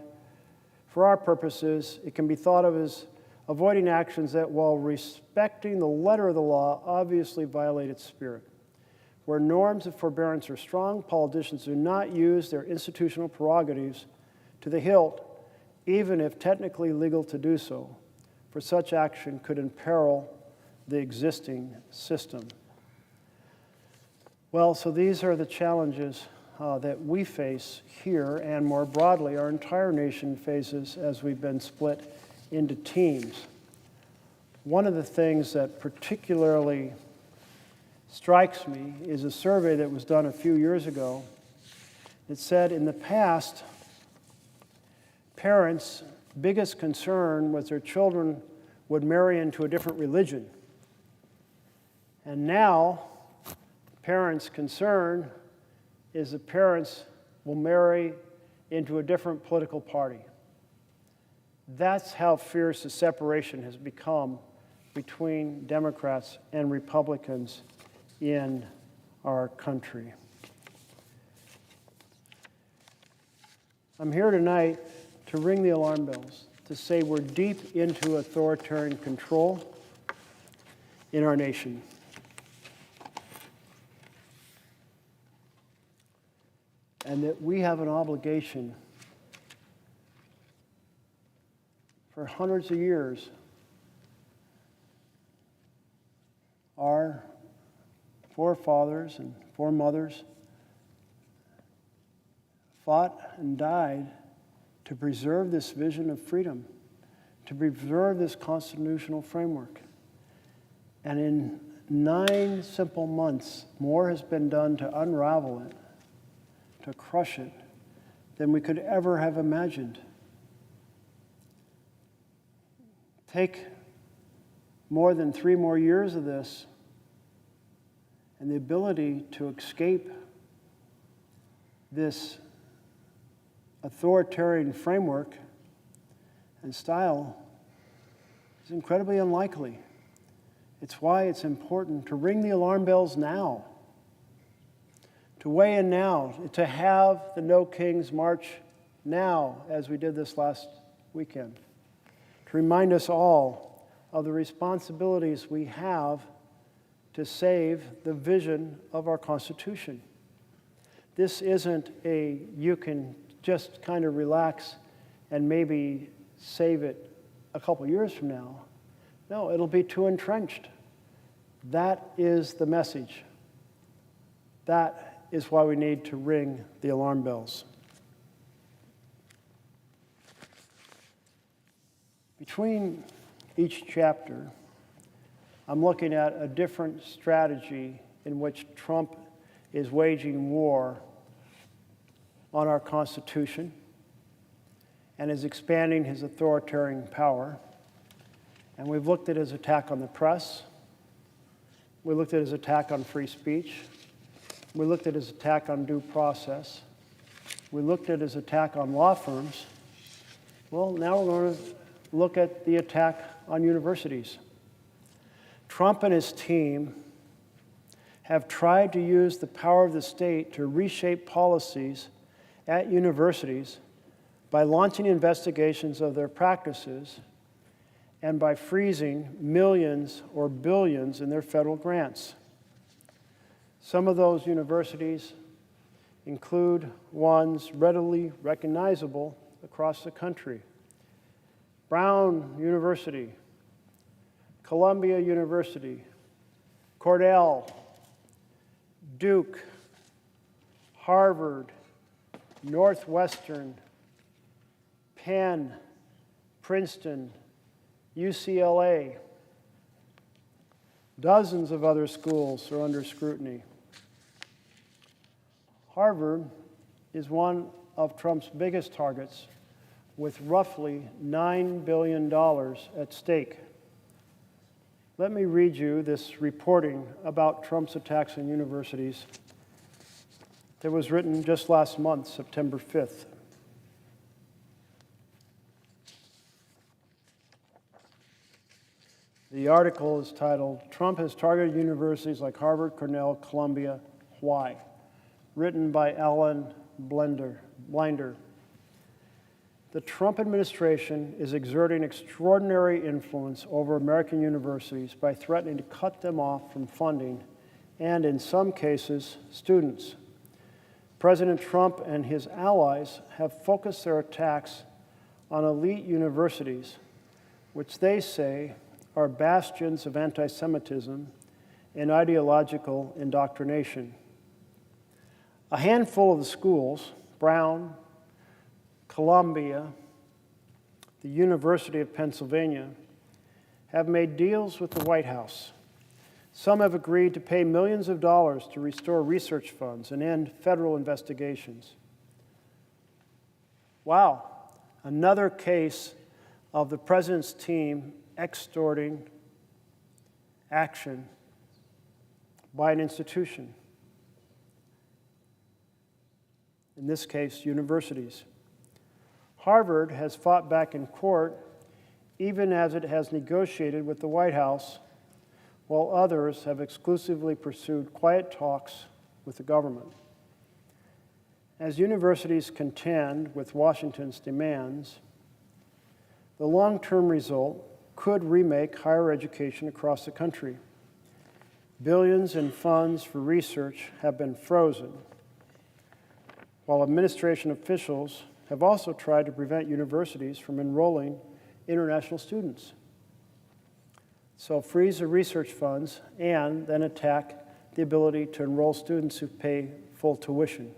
For our purposes, it can be thought of as avoiding actions that, while respecting the letter of the law, obviously violate its spirit. Where norms of forbearance are strong, politicians do not use their institutional prerogatives to the hilt, even if technically legal to do so, for such action could imperil the existing system. Well, so these are the challenges that we face here, and more broadly, our entire nation faces as we've been split into teams. One of the things that particularly strikes me is a survey that was done a few years ago. It said in the past, parents' biggest concern was their children would marry into a different religion. And now, parents' concern is that parents will marry into a different political party. That's how fierce the separation has become between Democrats and Republicans in our country. I'm here tonight to ring the alarm bells, to say we're deep into authoritarian control in our nation. And that we have an obligation for hundreds of years. Our forefathers and foremothers fought and died to preserve this vision of freedom, to preserve this constitutional framework. And in 9 simple months, more has been done to unravel it, to crush it, than we could ever have imagined. Take more than 3 more years of this, and the ability to escape this authoritarian framework and style is incredibly unlikely. It's why it's important to ring the alarm bells now, to weigh in now, to have the No Kings March now, as we did this last weekend, to remind us all of the responsibilities we have to save the vision of our Constitution. This isn't a you can just kind of relax and maybe save it a couple years from now. No, it'll be too entrenched. That is the message. That is why we need to ring the alarm bells. Between each chapter, I'm looking at a different strategy in which Trump is waging war on our Constitution and is expanding his authoritarian power. And we've looked at his attack on the press. We looked at his attack on free speech. We looked at his attack on due process. We looked at his attack on law firms. Well, now we're going to look at the attack on universities. Trump and his team have tried to use the power of the state to reshape policies at universities by launching investigations of their practices and by freezing millions or billions in their federal grants. Some of those universities include ones readily recognizable across the country. Brown University, Columbia University, Cornell, Duke, Harvard, Northwestern, Penn, Princeton, UCLA. Dozens of other schools are under scrutiny. Harvard is one of Trump's biggest targets, with roughly $9 billion at stake. Let me read you this reporting about Trump's attacks on universities that was written just last month, September 5th. The article is titled, "Trump Has Targeted Universities Like Harvard, Cornell, Columbia. Why?" Written by Alan Blinder. The Trump administration is exerting extraordinary influence over American universities by threatening to cut them off from funding and, in some cases, students. President Trump and his allies have focused their attacks on elite universities, which they say are bastions of anti-Semitism and ideological indoctrination. A handful of the schools, Brown, Columbia, the University of Pennsylvania, have made deals with the White House. Some have agreed to pay millions of dollars to restore research funds and end federal investigations. Wow, another case of the president's team extorting action by an institution. In this case, universities. Harvard has fought back in court, even as it has negotiated with the White House, while others have exclusively pursued quiet talks with the government. As universities contend with Washington's demands, the long-term result could remake higher education across the country. Billions in funds for research have been frozen, while administration officials have also tried to prevent universities from enrolling international students. So freeze the research funds and then attack the ability to enroll students who pay full tuition.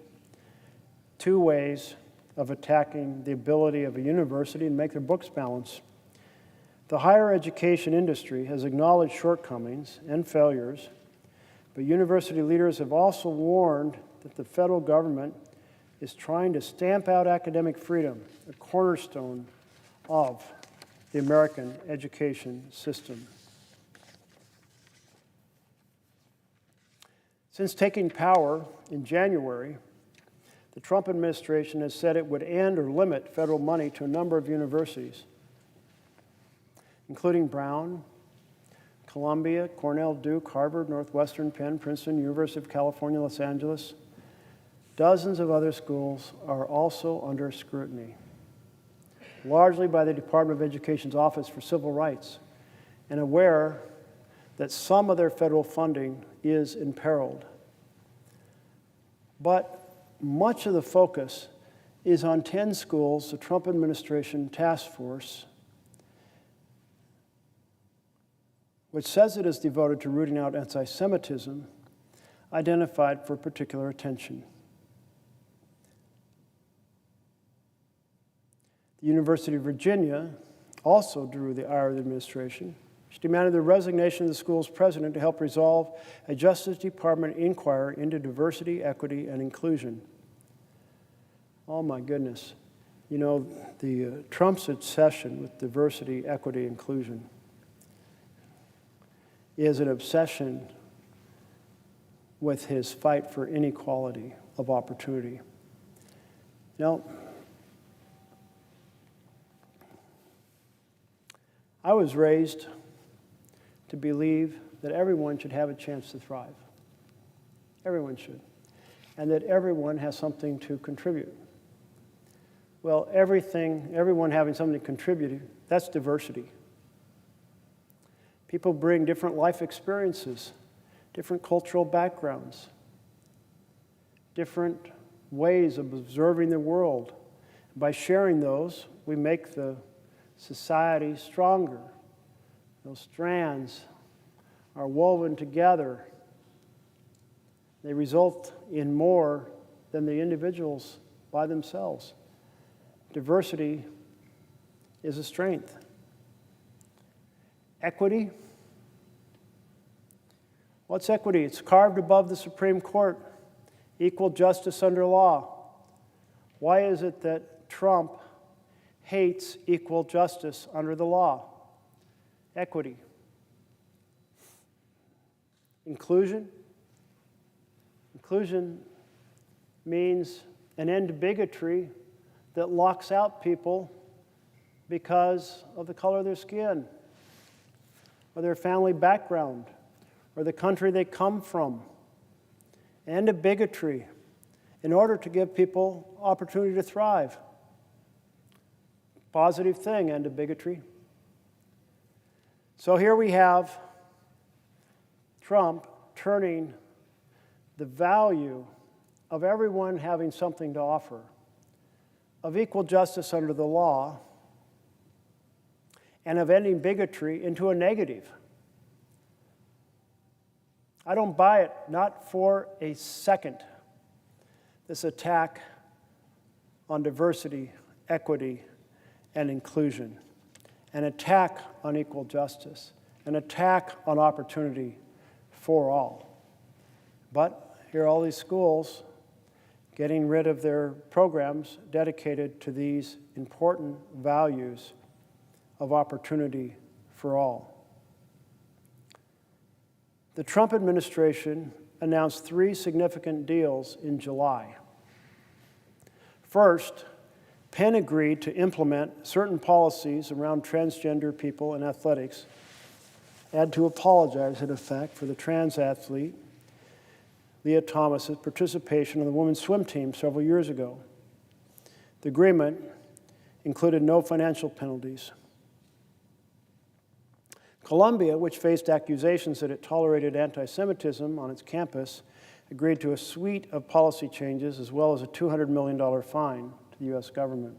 Two ways of attacking the ability of a university to make their books balance. The higher education industry has acknowledged shortcomings and failures, but university leaders have also warned that the federal government is trying to stamp out academic freedom, a cornerstone of the American education system. Since taking power in January, the Trump administration has said it would end or limit federal money to a number of universities, including Brown, Columbia, Cornell, Duke, Harvard, Northwestern, Penn, Princeton, University of California, Los Angeles. Dozens of other schools are also under scrutiny, largely by the Department of Education's Office for Civil Rights and aware that some of their federal funding is imperiled. But much of the focus is on 10 schools the Trump administration task force, which says it is devoted to rooting out anti-Semitism, identified for particular attention. The University of Virginia also drew the ire of the administration. She demanded the resignation of the school's president to help resolve a Justice Department inquiry into diversity, equity, and inclusion. Oh my goodness. You know, Trump's obsession with diversity, equity, inclusion is an obsession with his fight for inequality of opportunity. Now, I was raised to believe that everyone should have a chance to thrive. Everyone should. And that everyone has something to contribute. Well, everyone having something to contribute, that's diversity. People bring different life experiences, different cultural backgrounds, different ways of observing the world. By sharing those, we make the society stronger. Those strands are woven together. They result in more than the individuals by themselves. Diversity is a strength. Equity. What's equity? It's carved above the Supreme Court. Equal justice under law. Why is it that Trump hates equal justice under the law? Equity. Inclusion. Inclusion means an end to bigotry that locks out people because of the color of their skin, or their family background, or the country they come from. End to bigotry in order to give people opportunity to thrive. Positive thing, end to bigotry. So here we have Trump turning the value of everyone having something to offer, of equal justice under the law, and of ending bigotry into a negative. I don't buy it, not for a second, this attack on diversity, equity, and inclusion, an attack on equal justice, an attack on opportunity for all. But here are all these schools getting rid of their programs dedicated to these important values of opportunity for all. The Trump administration announced 3 significant deals in July. First, Penn agreed to implement certain policies around transgender people in athletics, and to apologize, in effect, for the trans athlete Leah Thomas's participation in the women's swim team several years ago. The agreement included no financial penalties. Columbia, which faced accusations that it tolerated anti-Semitism on its campus, agreed to a suite of policy changes as well as a $200 million fine to the U.S. government.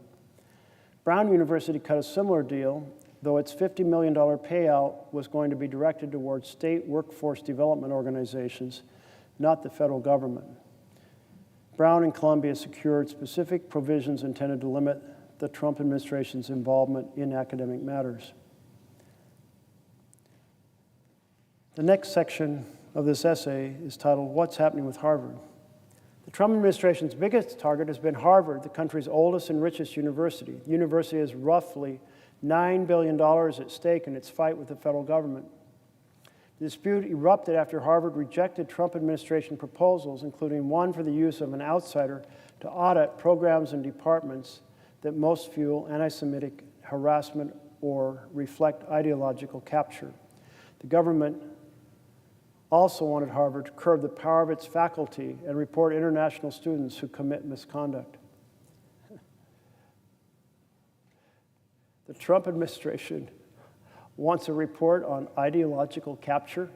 Brown University cut a similar deal, though its $50 million payout was going to be directed towards state workforce development organizations, not the federal government. Brown and Columbia secured specific provisions intended to limit the Trump administration's involvement in academic matters. The next section of this essay is titled, "What's Happening with Harvard?" The Trump administration's biggest target has been Harvard, the country's oldest and richest university. The university has roughly $9 billion at stake in its fight with the federal government. The dispute erupted after Harvard rejected Trump administration proposals, including one for the use of an outsider to audit programs and departments that most fuel anti-Semitic harassment or reflect ideological capture. The government also wanted Harvard to curb the power of its faculty and report international students who commit misconduct. The Trump administration wants a report on ideological capture.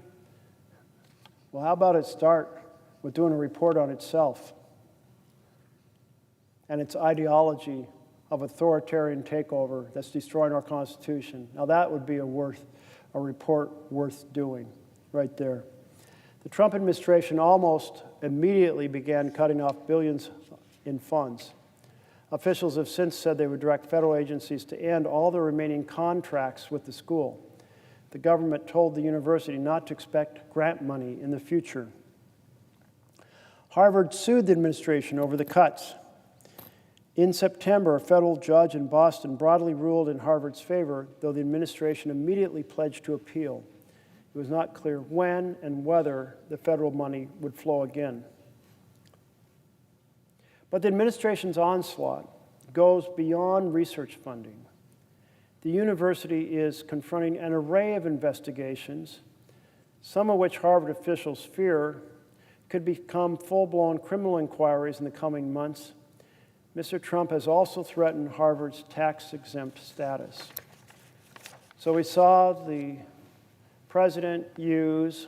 Well, how about it start with doing a report on itself and its ideology of authoritarian takeover that's destroying our Constitution? Now that would be a report worth doing right there. The Trump administration almost immediately began cutting off billions in funds. Officials have since said they would direct federal agencies to end all the remaining contracts with the school. The government told the university not to expect grant money in the future. Harvard sued the administration over the cuts. In September, a federal judge in Boston broadly ruled in Harvard's favor, though the administration immediately pledged to appeal. It was not clear when and whether the federal money would flow again. But the administration's onslaught goes beyond research funding. The university is confronting an array of investigations, some of which Harvard officials fear could become full-blown criminal inquiries in the coming months. Mr. Trump has also threatened Harvard's tax-exempt status. So we saw the president use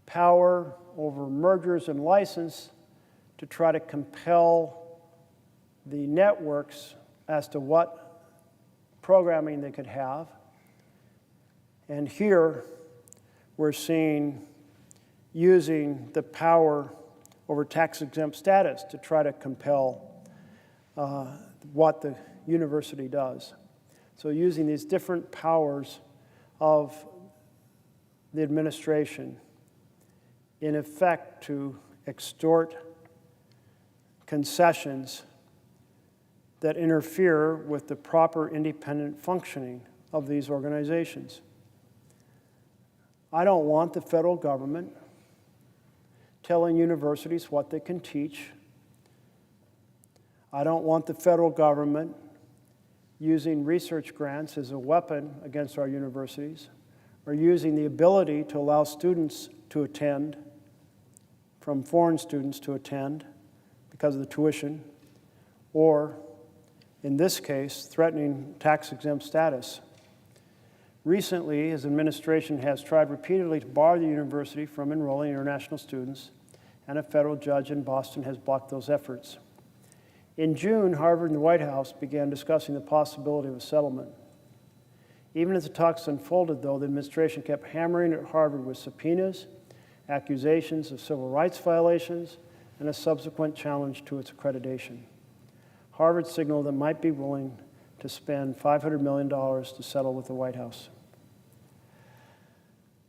power over mergers and license to try to compel the networks as to what programming they could have. And here we're seeing using the power over tax-exempt status to try to compel what the university does. So using these different powers of the administration in effect to extort concessions that interfere with the proper independent functioning of these organizations. I don't want the federal government telling universities what they can teach. I don't want the federal government using research grants as a weapon against our universities, or using the ability to allow students to attend, from foreign students to attend because of the tuition, or, in this case, threatening tax-exempt status. Recently, his administration has tried repeatedly to bar the university from enrolling international students, and a federal judge in Boston has blocked those efforts. In June, Harvard and the White House began discussing the possibility of a settlement. Even as the talks unfolded, though, the administration kept hammering at Harvard with subpoenas, accusations of civil rights violations, and a subsequent challenge to its accreditation. Harvard signaled that it might be willing to spend $500 million to settle with the White House.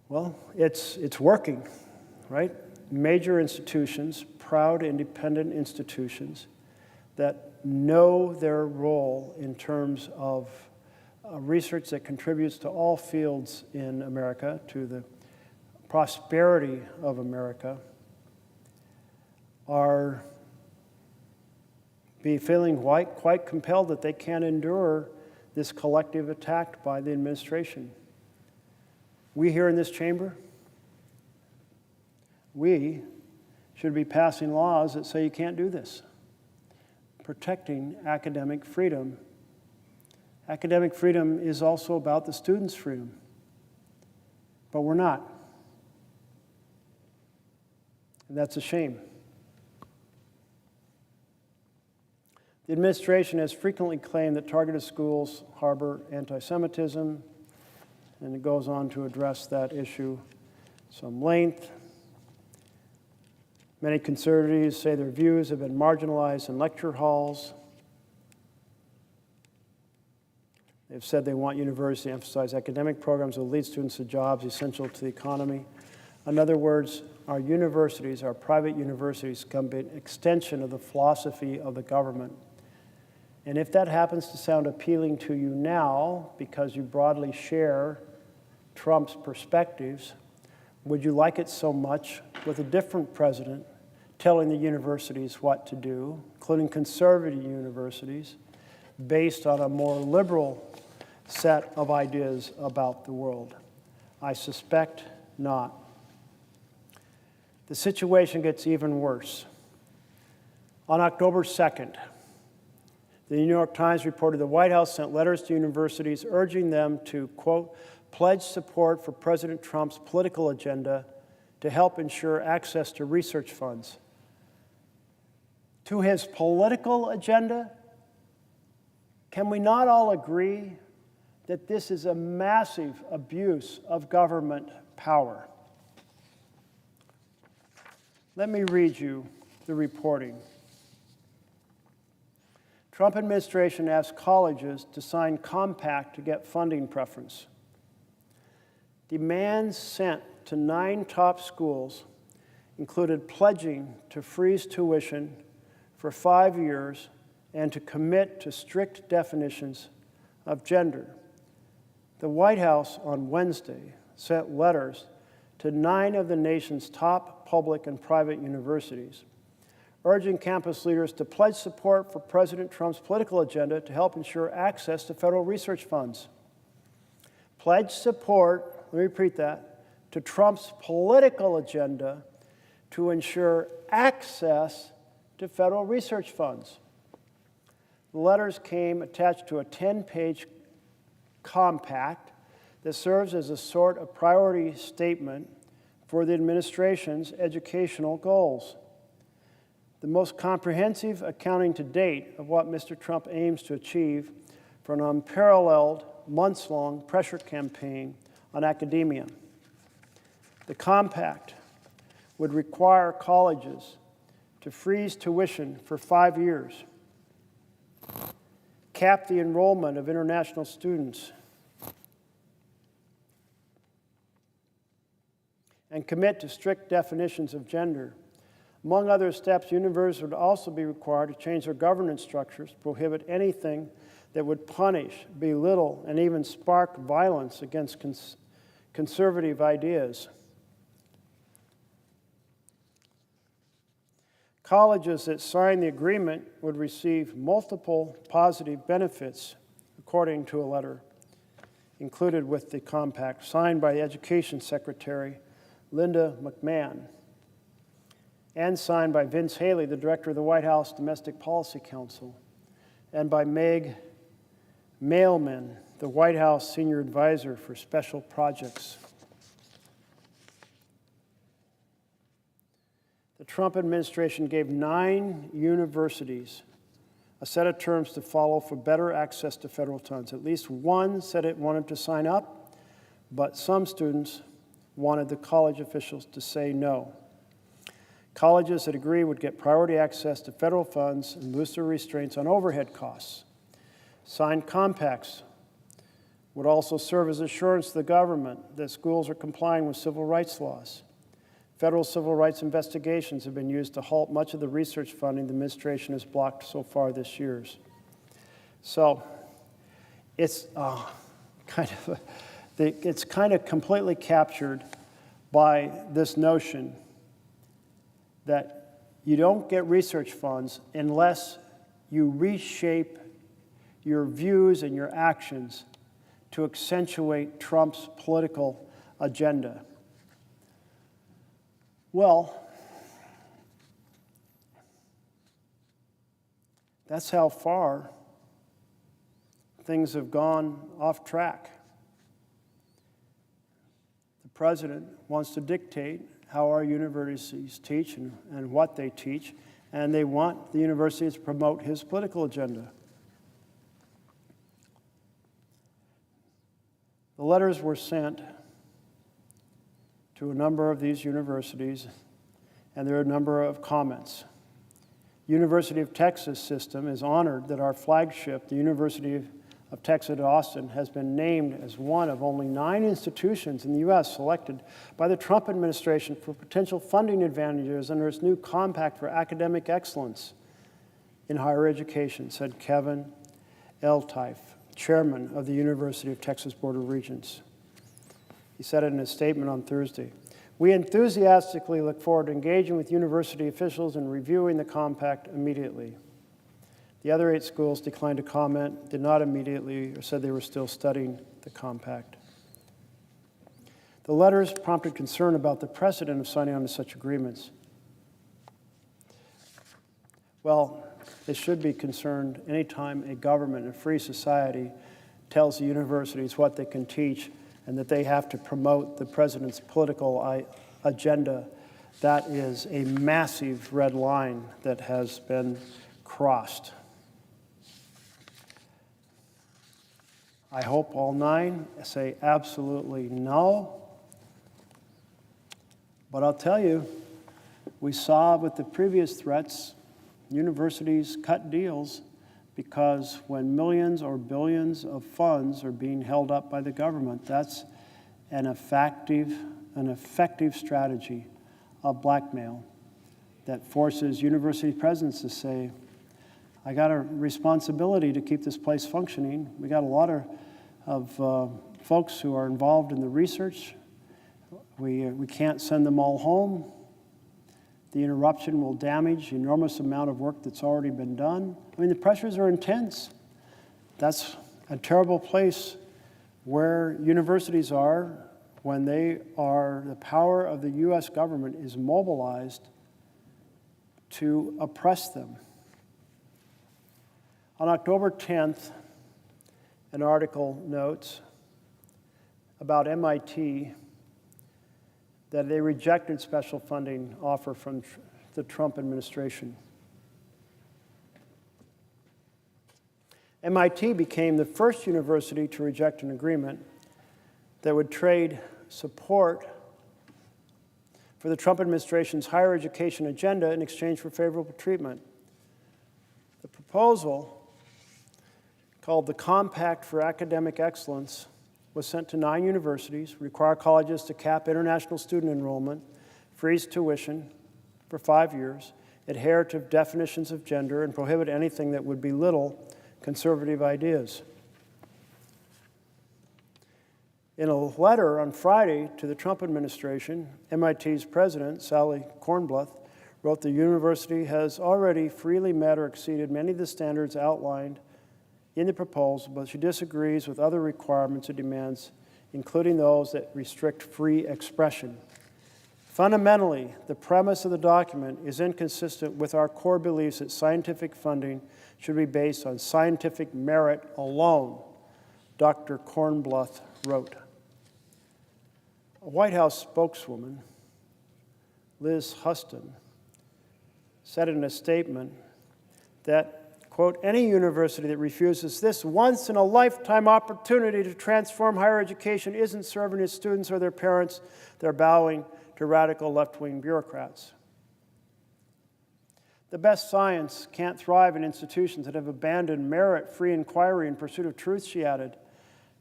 Well, it's working, right? Major institutions, proud independent institutions that know their role in terms of research that contributes to all fields in America, to the prosperity of America, are feeling quite compelled that they can't endure this collective attack by the administration. We here in this chamber, we should be passing laws that say you can't do this, protecting academic freedom. Academic freedom is also about the students' freedom, but we're not. And that's a shame. The administration has frequently claimed that targeted schools harbor anti-Semitism, and it goes on to address that issue some length. Many conservatives say their views have been marginalized in lecture halls. They've said they want universities to emphasize academic programs that lead students to jobs essential to the economy. In other words, our universities, our private universities, can be an extension of the philosophy of the government. And if that happens to sound appealing to you now, because you broadly share Trump's perspectives, would you like it so much with a different president telling the universities what to do, including conservative universities, based on a more liberal set of ideas about the world? I suspect not. The situation gets even worse. On October 2nd, The New York Times reported the White House sent letters to universities urging them to, quote, pledge support for President Trump's political agenda to help ensure access to research funds. To his political agenda? Can we not all agree that this is a massive abuse of government power? Let me read you the reporting. Trump administration asked colleges to sign compact to get funding preference. Demands sent to 9 top schools included pledging to freeze tuition for 5 years and to commit to strict definitions of gender. The White House on Wednesday sent letters to 9 of the nation's top public and private universities, urging campus leaders to pledge support for President Trump's political agenda to help ensure access to federal research funds. Pledge support, let me repeat that, to Trump's political agenda to ensure access to federal research funds. The letters came attached to a 10-page compact that serves as a sort of priority statement for the administration's educational goals. The most comprehensive accounting to date of what Mr. Trump aims to achieve for an unparalleled, months-long pressure campaign on academia. The compact would require colleges to freeze tuition for 5 years, cap the enrollment of international students, and commit to strict definitions of gender. Among other steps, universities would also be required to change their governance structures, prohibit anything that would punish, belittle, and even spark violence against conservative ideas. Colleges that sign the agreement would receive multiple positive benefits, according to a letter included with the compact, signed by the Education Secretary, Linda McMahon, and signed by Vince Haley, the director of the White House Domestic Policy Council, and by Meg Mailman, the White House Senior Advisor for Special Projects. The Trump administration gave 9 universities a set of terms to follow for better access to federal funds. At least one said it wanted to sign up, but some students wanted the college officials to say no. Colleges that agree would get priority access to federal funds and looser restraints on overhead costs. Signed compacts would also serve as assurance to the government that schools are complying with civil rights laws. Federal civil rights investigations have been used to halt much of the research funding the administration has blocked so far this year. So it's it's kind of completely captured by this notion that you don't get research funds unless you reshape your views and your actions to accentuate Trump's political agenda. Well, that's how far things have gone off track. The president wants to dictate how our universities teach and what they teach, and they want the universities to promote his political agenda. The letters were sent to a number of these universities, and there are a number of comments. University of Texas system is honored that our flagship, the University of Texas at Austin, has been named as one of only 9 institutions in the U.S. selected by the Trump administration for potential funding advantages under its new compact for academic excellence in higher education, said Kevin Eltife, chairman of the University of Texas Board of Regents. He said it in his statement on Thursday. We enthusiastically look forward to engaging with university officials and reviewing the compact immediately. The other 8 schools declined to comment, did not immediately, or said they were still studying the compact. The letters prompted concern about the precedent of signing on to such agreements. Well, They should be concerned anytime a government, a free society, tells the universities what they can teach and that they have to promote the president's political agenda. That is a massive red line that has been crossed. I hope all 9 say absolutely no. But I'll tell you, we saw with the previous threats, universities cut deals because when millions or billions of funds are being held up by the government, that's an effective strategy of blackmail that forces university presidents to say, I got a responsibility to keep this place functioning. We got a lot of folks who are involved in the research. We can't send them all home. The interruption will damage the enormous amount of work that's already been done. I mean, the pressures are intense. That's a terrible place where universities are when the power of the U.S. government is mobilized to oppress them. On October 10th, an article notes about MIT that they rejected special funding offer from the Trump administration. MIT became the first university to reject an agreement that would trade support for the Trump administration's higher education agenda in exchange for favorable treatment. The proposal, called the Compact for Academic Excellence, was sent to 9 universities, require colleges to cap international student enrollment, freeze tuition for 5 years, adhere to definitions of gender, and prohibit anything that would belittle conservative ideas. In a letter on Friday to the Trump administration, MIT's president, Sally Kornbluth, wrote the university has already freely met or exceeded many of the standards outlined in the proposal, but she disagrees with other requirements and demands, including those that restrict free expression. Fundamentally, the premise of the document is inconsistent with our core beliefs that scientific funding should be based on scientific merit alone, Dr. Kornbluth wrote. A White House spokeswoman, Liz Huston, said in a statement that, quote, any university that refuses this once-in-a-lifetime opportunity to transform higher education isn't serving its students or their parents. They're bowing to radical left-wing bureaucrats. The best science can't thrive in institutions that have abandoned merit-free inquiry in pursuit of truth, she added.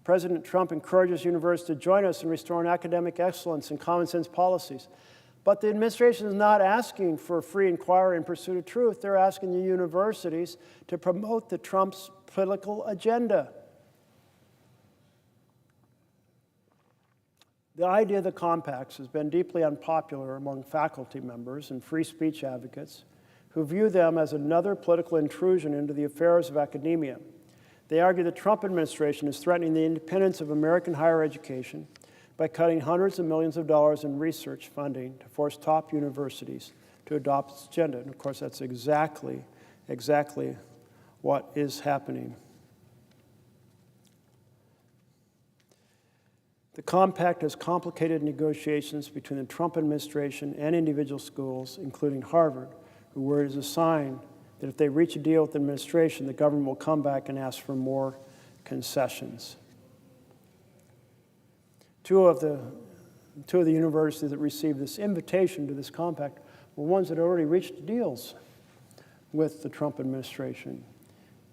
President Trump encourages universities to join us in restoring academic excellence and common-sense policies. But the administration is not asking for free inquiry in pursuit of truth. They're asking the universities to promote the Trump's political agenda. The idea of the compacts has been deeply unpopular among faculty members and free speech advocates who view them as another political intrusion into the affairs of academia. They argue the Trump administration is threatening the independence of American higher education by cutting hundreds of millions of dollars in research funding to force top universities to adopt its agenda. And of course, that's exactly what is happening. The compact has complicated negotiations between the Trump administration and individual schools, including Harvard, where it is a sign that if they reach a deal with the administration, the government will come back and ask for more concessions. Two of the universities that received this invitation to this compact were ones that already reached deals with the Trump administration.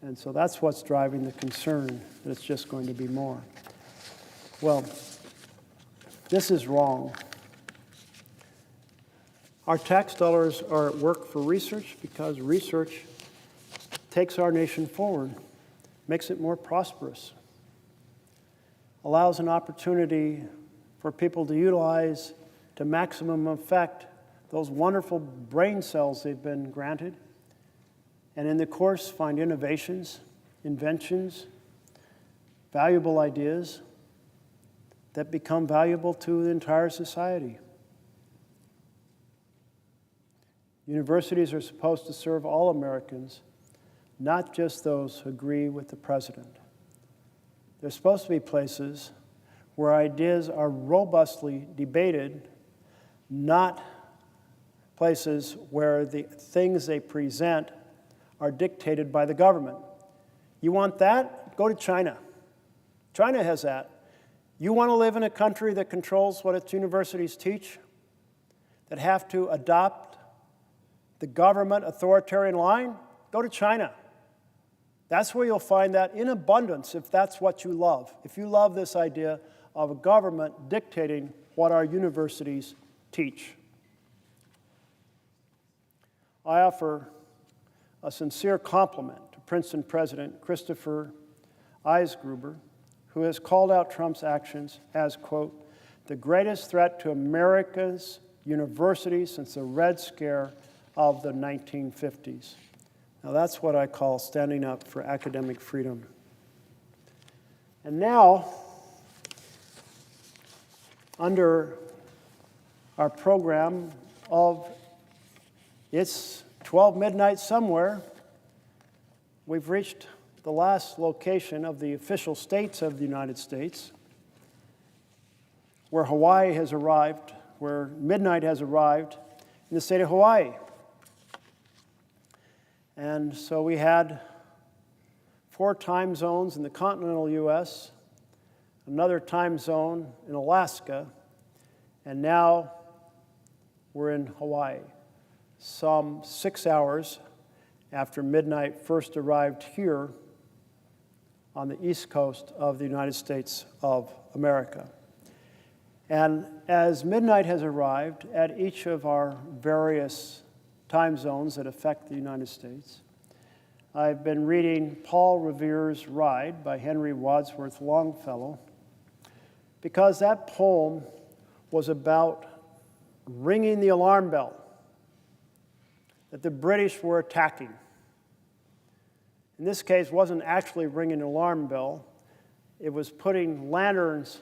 And so that's what's driving the concern that it's just going to be more. Well, this is wrong. Our tax dollars are at work for research because research takes our nation forward, makes it more prosperous, allows an opportunity for people to utilize to maximum effect those wonderful brain cells they've been granted, and in the course find innovations, inventions, valuable ideas that become valuable to the entire society. Universities are supposed to serve all Americans not just those who agree with the president. They're supposed to be places where ideas are robustly debated, not places where the things they present are dictated by the government. You want that? Go to China. China has that. You want to live in a country that controls what its universities teach, that have to adopt the government authoritarian line? Go to China. That's where you'll find that in abundance if that's what you love. If you love this idea of a government dictating what our universities teach. I offer a sincere compliment to Princeton President Christopher Eisgruber, who has called out Trump's actions as, quote, the greatest threat to America's universities since the Red Scare of the 1950s. Now that's what I call standing up for academic freedom. And now, under our program of It's 12 Midnight Somewhere, we've reached the last location of the official states of the United States, where Hawaii has arrived, where midnight has arrived in the state of Hawaii. And so we had 4 time zones in the continental U.S., another time zone in Alaska, and now we're in Hawaii, some 6 hours after midnight first arrived here on the east coast of the United States of America. And as midnight has arrived at each of our various time zones that affect the United States, I've been reading Paul Revere's Ride by Henry Wadsworth Longfellow, because that poem was about ringing the alarm bell that the British were attacking. In this case, wasn't actually ringing an alarm bell. It was putting lanterns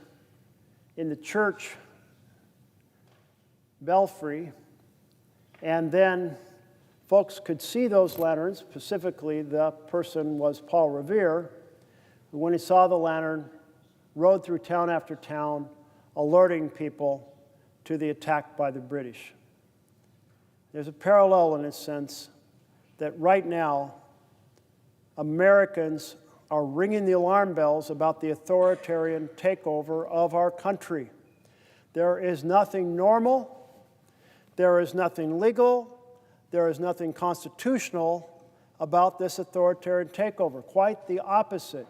in the church belfry, and then folks could see those lanterns. Specifically, the person was Paul Revere, who, when he saw the lantern, rode through town after town, alerting people to the attack by the British. There's a parallel in a sense that right now, Americans are ringing the alarm bells about the authoritarian takeover of our country. There is nothing normal, there is nothing legal, there is nothing constitutional about this authoritarian takeover. Quite the opposite.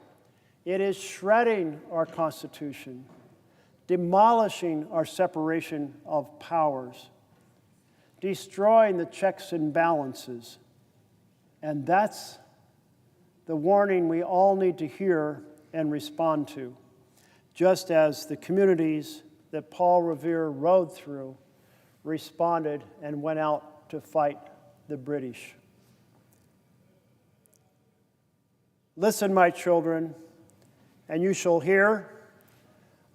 It is shredding our Constitution, demolishing our separation of powers, destroying the checks and balances. And that's the warning we all need to hear and respond to, just as the communities that Paul Revere rode through responded and went out to fight the British. Listen, my children, and you shall hear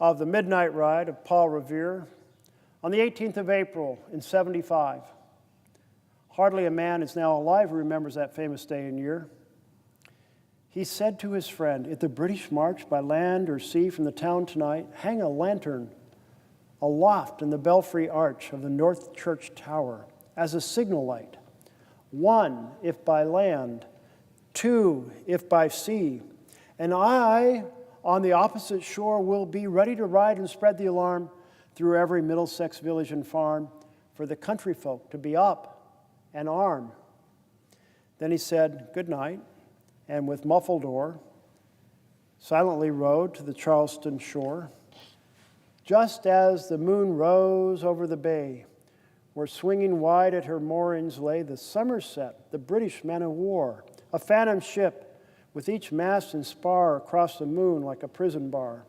of the Midnight Ride of Paul Revere on the 18th of April in 75. Hardly a man is now alive who remembers that famous day and year. He said to his friend, if the British march by land or sea from the town tonight, hang a lantern aloft in the belfry arch of the North Church Tower as a signal light. 1, if by land, 2, if by sea, and I, on the opposite shore, will be ready to ride and spread the alarm through every Middlesex village and farm for the country folk to be up and armed. Then he said, good night, and with muffled oar, silently rowed to the Charleston shore. Just as the moon rose over the bay, where swinging wide at her moorings lay the Somerset, the British man of war, a phantom ship with each mast and spar across the moon like a prison bar,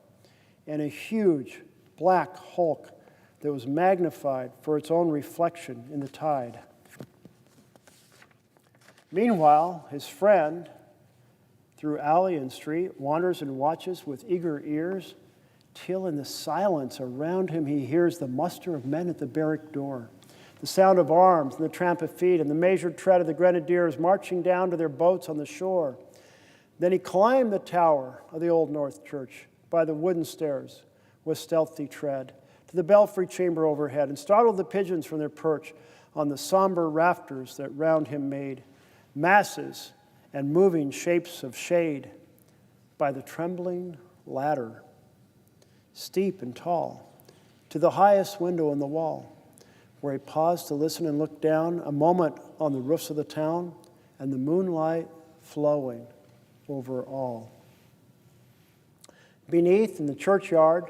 and a huge black hulk that was magnified for its own reflection in the tide. Meanwhile, his friend, through alley and street, wanders and watches with eager ears, till in the silence around him he hears the muster of men at the barrack door, the sound of arms and the tramp of feet and the measured tread of the grenadiers marching down to their boats on the shore. Then he climbed the tower of the Old North Church by the wooden stairs with stealthy tread to the belfry chamber overhead and startled the pigeons from their perch on the somber rafters that round him made masses and moving shapes of shade by the trembling ladder, steep and tall, to the highest window in the wall, where he paused to listen and look down a moment on the roofs of the town and the moonlight flowing over all. Beneath, in the churchyard,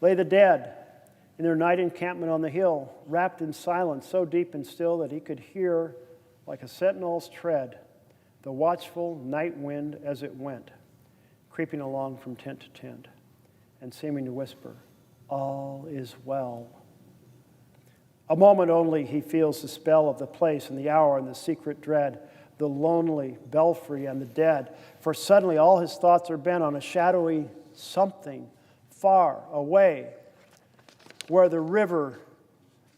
lay the dead in their night encampment on the hill, wrapped in silence so deep and still that he could hear, like a sentinel's tread, the watchful night wind as it went, creeping along from tent to tent and seeming to whisper, "All is well." A moment only he feels the spell of the place and the hour and the secret dread, the lonely belfry and the dead, for suddenly all his thoughts are bent on a shadowy something far away, where the river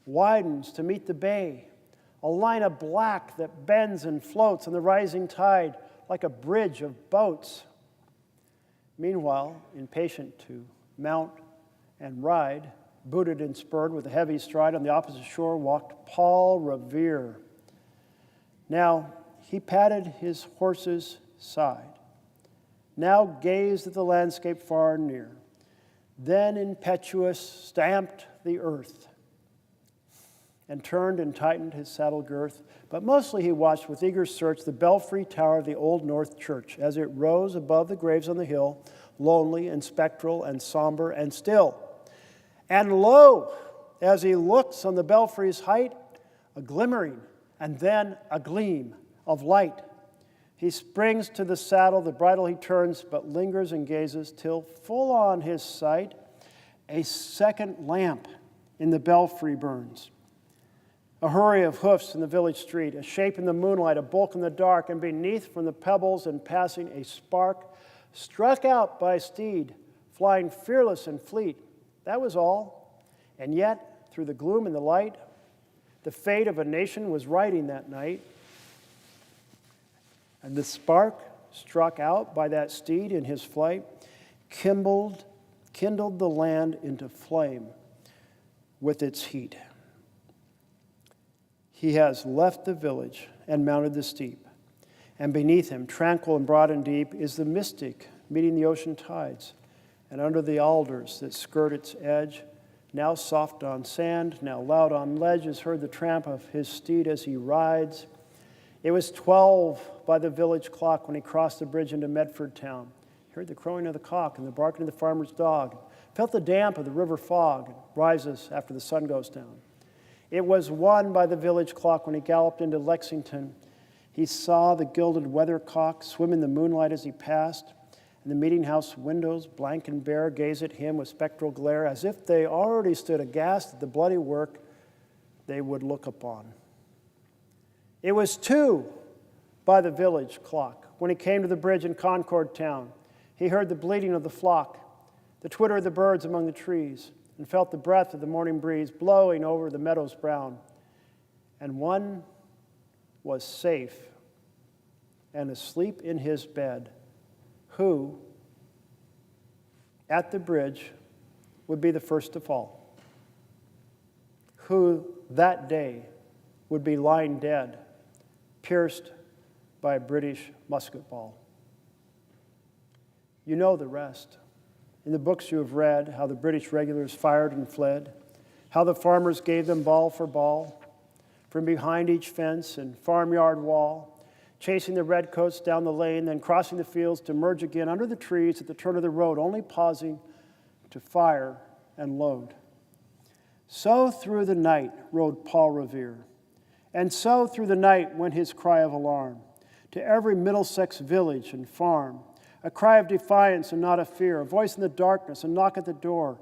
widens to meet the bay, a line of black that bends and floats on the rising tide like a bridge of boats. Meanwhile, impatient to mount and ride, booted and spurred with a heavy stride on the opposite shore, walked Paul Revere. Now he patted his horse's side, now gazed at the landscape far and near, then impetuous stamped the earth and turned and tightened his saddle girth. But mostly he watched with eager search the belfry tower of the Old North Church as it rose above the graves on the hill, lonely and spectral and somber and still. And lo, as he looks on the belfry's height, a glimmering and then a gleam of light. He springs to the saddle, the bridle he turns, but lingers and gazes till full on his sight a second lamp in the belfry burns. A hurry of hoofs in the village street, a shape in the moonlight, a bulk in the dark, and beneath from the pebbles and passing a spark struck out by steed, flying fearless and fleet. That was all. And yet, through the gloom and the light, the fate of a nation was riding that night. And the spark struck out by that steed in his flight kindled the land into flame with its heat. He has left the village and mounted the steep, and beneath him, tranquil and broad and deep, is the mystic meeting the ocean tides, and under the alders that skirt its edge, now soft on sand, now loud on ledge, is heard the tramp of his steed as he rides. It was 12 by the village clock when he crossed the bridge into Medford town. He heard the crowing of the cock and the barking of the farmer's dog, felt the damp of the river fog, rises after the sun goes down. It was 1 by the village clock when he galloped into Lexington. He saw the gilded weathercock swim in the moonlight as he passed, and the meeting house windows, blank and bare, gaze at him with spectral glare, as if they already stood aghast at the bloody work they would look upon. It was 2 by the village clock when he came to the bridge in Concord town. He heard the bleating of the flock, the twitter of the birds among the trees, and felt the breath of the morning breeze blowing over the meadows brown. And one was safe and asleep in his bed, who, at the bridge, would be the first to fall, who that day would be lying dead, pierced by a British musket ball. You know the rest. In the books you have read, how the British regulars fired and fled, how the farmers gave them ball for ball, from behind each fence and farmyard wall, chasing the redcoats down the lane, then crossing the fields to merge again under the trees at the turn of the road, only pausing to fire and load. So through the night rode Paul Revere, and so through the night went his cry of alarm to every Middlesex village and farm, a cry of defiance and not of fear, a voice in the darkness, a knock at the door,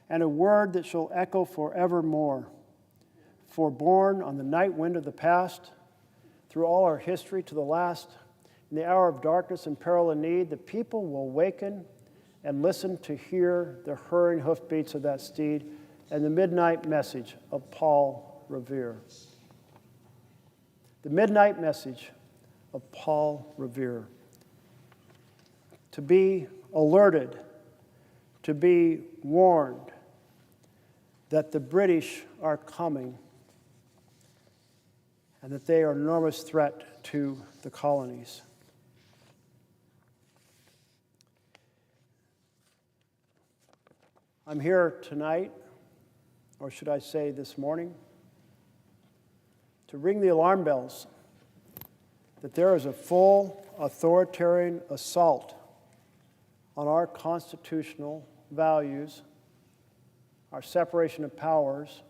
and a word that shall echo forevermore. For born on the night wind of the past, through all our history to the last, in the hour of darkness and peril and need, the people will waken and listen to hear the hurrying hoofbeats of that steed and the midnight message of Paul Revere. The midnight message of Paul Revere. To be alerted, to be warned that the British are coming and that they are an enormous threat to the colonies. I'm here tonight, or should I say this morning, to ring the alarm bells that there is a full authoritarian assault on our constitutional values, our separation of powers,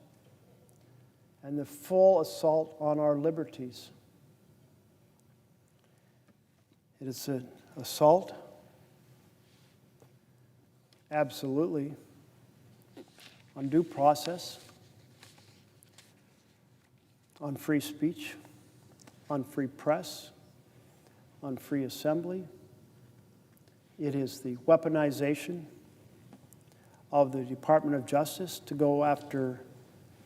and the full assault on our liberties. It is an assault, absolutely, on due process, on free speech, on free press, on free assembly. It is the weaponization of the Department of Justice to go after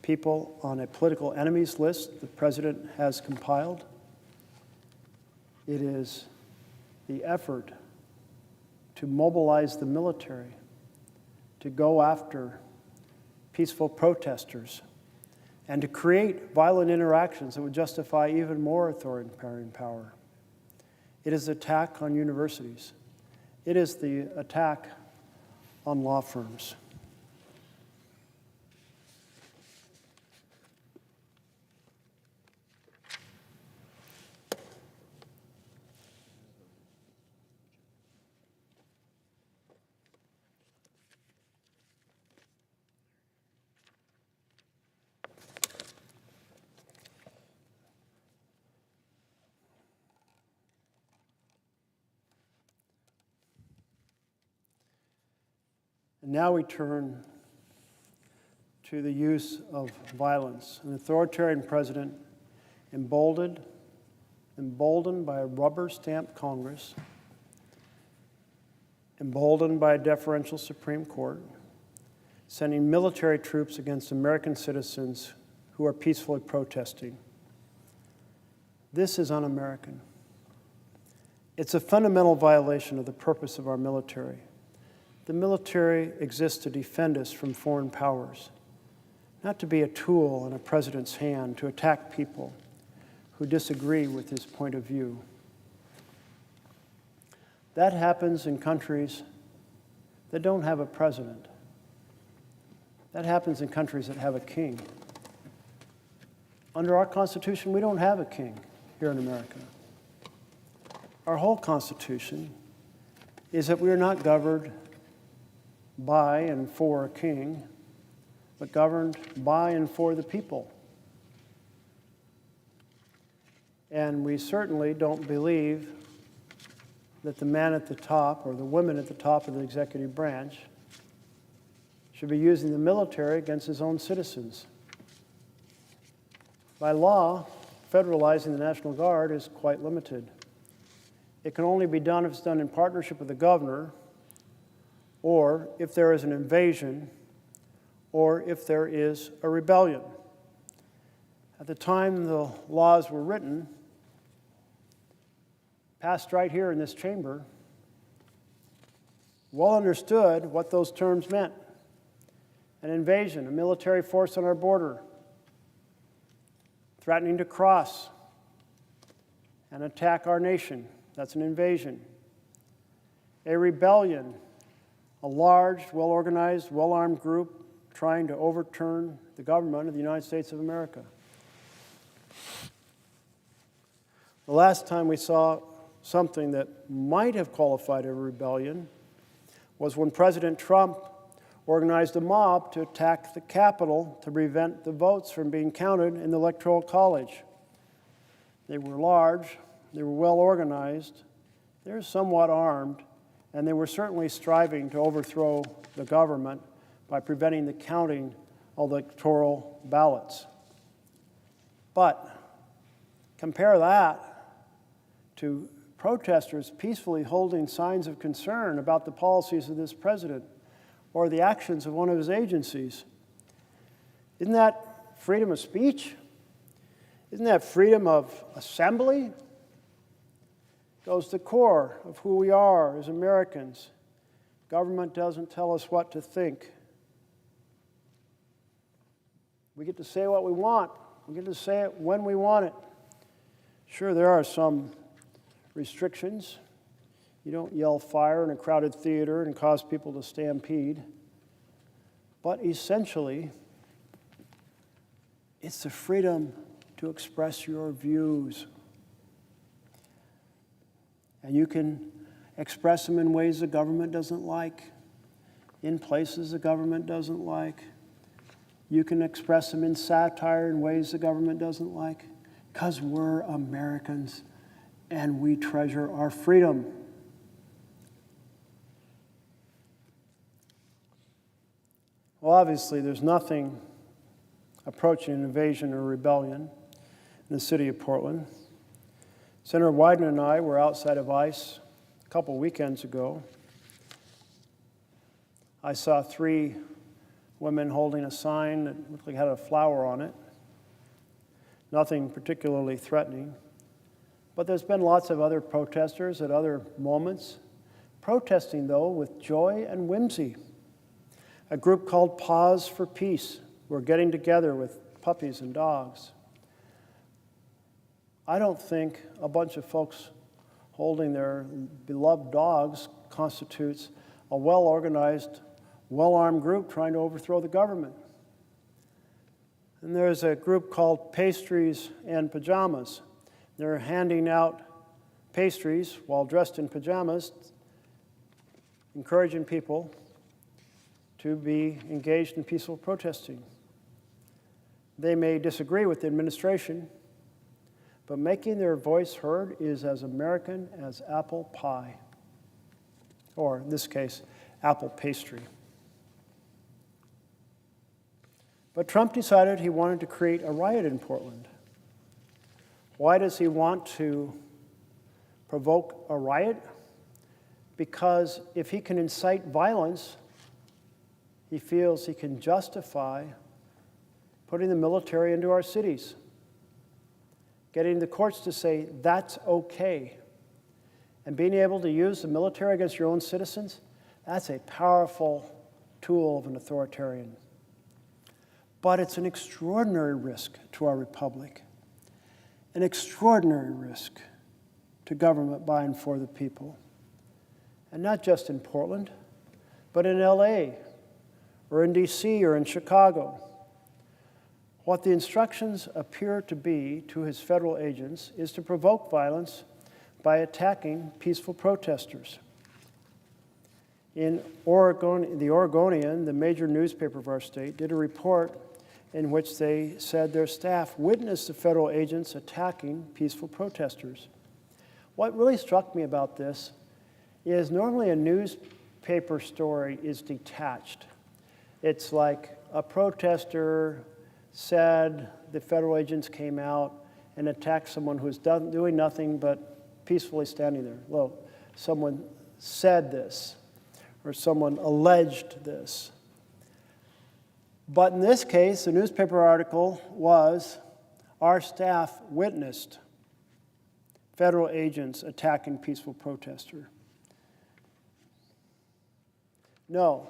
people on a political enemies list the president has compiled. It is the effort to mobilize the military to go after peaceful protesters and to create violent interactions that would justify even more authoritarian power. It is the attack on universities. It is the attack on law firms. And now we turn to the use of violence. An authoritarian president emboldened by a rubber-stamped Congress, emboldened by a deferential Supreme Court, sending military troops against American citizens who are peacefully protesting. This is un-American. It's a fundamental violation of the purpose of our military. The military exists to defend us from foreign powers, not to be a tool in a president's hand to attack people who disagree with his point of view. That happens in countries that don't have a president. That happens in countries that have a king. Under our Constitution, we don't have a king here in America. Our whole Constitution is that we are not governed by and for a king, but governed by and for the people. And we certainly don't believe that the man at the top or the women at the top of the executive branch should be using the military against his own citizens. By law, federalizing the National Guard is quite limited. It can only be done if it's done in partnership with the governor, or if there is an invasion, or if there is a rebellion. At the time the laws were written, passed right here in this chamber, well understood what those terms meant. An invasion, a military force on our border, threatening to cross and attack our nation. That's an invasion. A rebellion, a large, well-organized, well-armed group trying to overturn the government of the United States of America. The last time we saw something that might have qualified a rebellion was when President Trump organized a mob to attack the Capitol to prevent the votes from being counted in the Electoral College. They were large, they were well organized, they were somewhat armed, and they were certainly striving to overthrow the government by preventing the counting of electoral ballots. But compare that to protesters peacefully holding signs of concern about the policies of this president or the actions of one of his agencies. Isn't that freedom of speech? Isn't that freedom of assembly? Goes to the core of who we are as Americans. Government doesn't tell us what to think. We get to say what we want. We get to say it when we want it. Sure, there are some restrictions. You don't yell fire in a crowded theater and cause people to stampede. But essentially, it's the freedom to express your views. And you can express them in ways the government doesn't like, in places the government doesn't like. You can express them in satire in ways the government doesn't like, because we're Americans and we treasure our freedom. Well, obviously, there's nothing approaching an invasion or rebellion in the city of Portland. Senator Wyden and I were outside of ICE a couple weekends ago. I saw 3 women holding a sign that looked like it had a flower on it. Nothing particularly threatening. But there's been lots of other protesters at other moments, protesting, though, with joy and whimsy. A group called Paws for Peace were getting together with puppies and dogs. I don't think a bunch of folks holding their beloved dogs constitutes a well-organized, well-armed group trying to overthrow the government. And there's a group called Pastries and Pajamas. They're handing out pastries while dressed in pajamas, encouraging people to be engaged in peaceful protesting. They may disagree with the administration, but making their voice heard is as American as apple pie, or in this case, apple pastry. But Trump decided he wanted to create a riot in Portland. Why does he want to provoke a riot? Because if he can incite violence, he feels he can justify putting the military into our cities, getting the courts to say that's okay. And being able to use the military against your own citizens, that's a powerful tool of an authoritarian. But it's an extraordinary risk to our republic, an extraordinary risk to government by and for the people. And not just in Portland, but in LA, or in DC, or in Chicago. What the instructions appear to be to his federal agents is to provoke violence by attacking peaceful protesters. In Oregon, the Oregonian, the major newspaper of our state, did a report in which they said their staff witnessed the federal agents attacking peaceful protesters. What really struck me about this is normally a newspaper story is detached. It's like a protester said the federal agents came out and attacked someone who's doing nothing but peacefully standing there. Well, someone said this, or someone alleged this. But in this case, the newspaper article was, our staff witnessed federal agents attacking peaceful protester. No,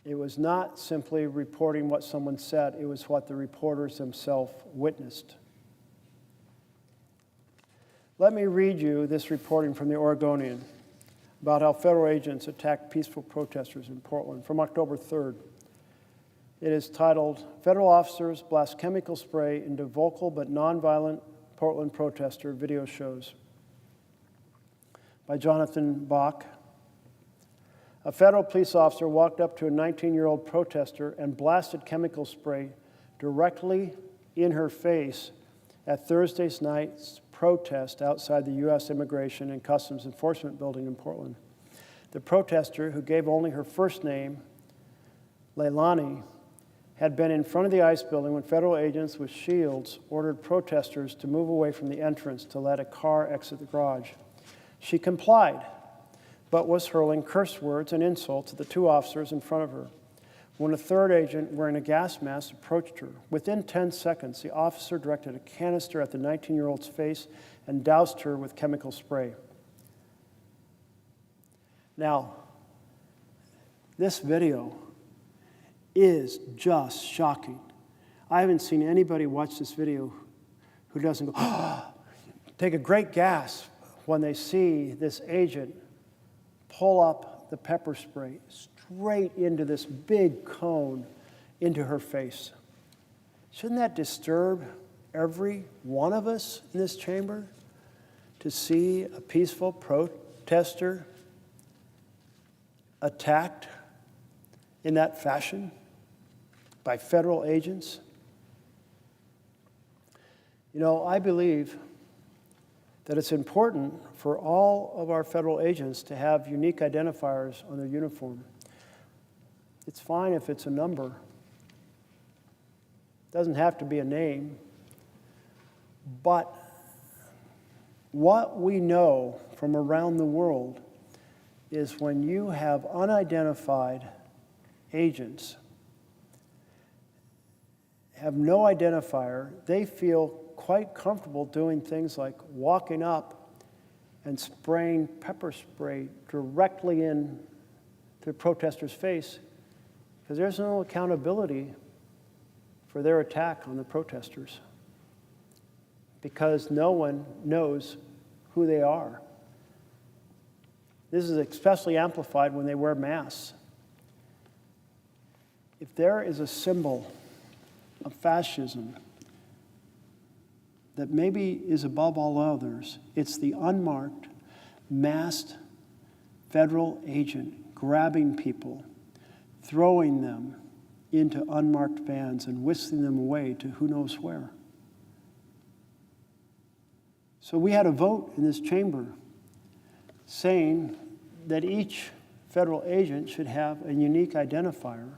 it was not simply reporting what someone said, it was what the reporters themselves witnessed. Let me read you this reporting from the Oregonian about how federal agents attacked peaceful protesters in Portland from October 3rd. It is titled, Federal Officers Blast Chemical Spray into Vocal but Nonviolent Portland Protester Video Shows, by Jonathan Bach. A federal police officer walked up to a 19-year-old protester and blasted chemical spray directly in her face at Thursday night's protest outside the U.S. Immigration and Customs Enforcement building in Portland. The protester, who gave only her first name, Leilani, had been in front of the ICE building when federal agents with shields ordered protesters to move away from the entrance to let a car exit the garage. She complied, but was hurling curse words and insults at the 2 officers in front of her. when a third agent wearing a gas mask approached her. Within 10 seconds, the officer directed a canister at the 19-year-old's face and doused her with chemical spray. Now, this video is just shocking. I haven't seen anybody watch this video who doesn't go, take a great gasp when they see this agent pull up the pepper spray straight into this big cone into her face. Shouldn't that disturb every one of us in this chamber to see a peaceful protester attacked in that fashion by federal agents? You know, I believe that it's important for all of our federal agents to have unique identifiers on their uniform. It's fine if it's a number. It doesn't have to be a name. But what we know from around the world is when you have unidentified agents, have no identifier, they feel quite comfortable doing things like walking up and spraying pepper spray directly in the protester's face, because there's no accountability for their attack on the protesters, because no one knows who they are. This is especially amplified when they wear masks. If there is a symbol of fascism that maybe is above all others, it's the unmarked, masked federal agent grabbing people, throwing them into unmarked vans and whisking them away to who knows where. So we had a vote in this chamber saying that each federal agent should have a unique identifier.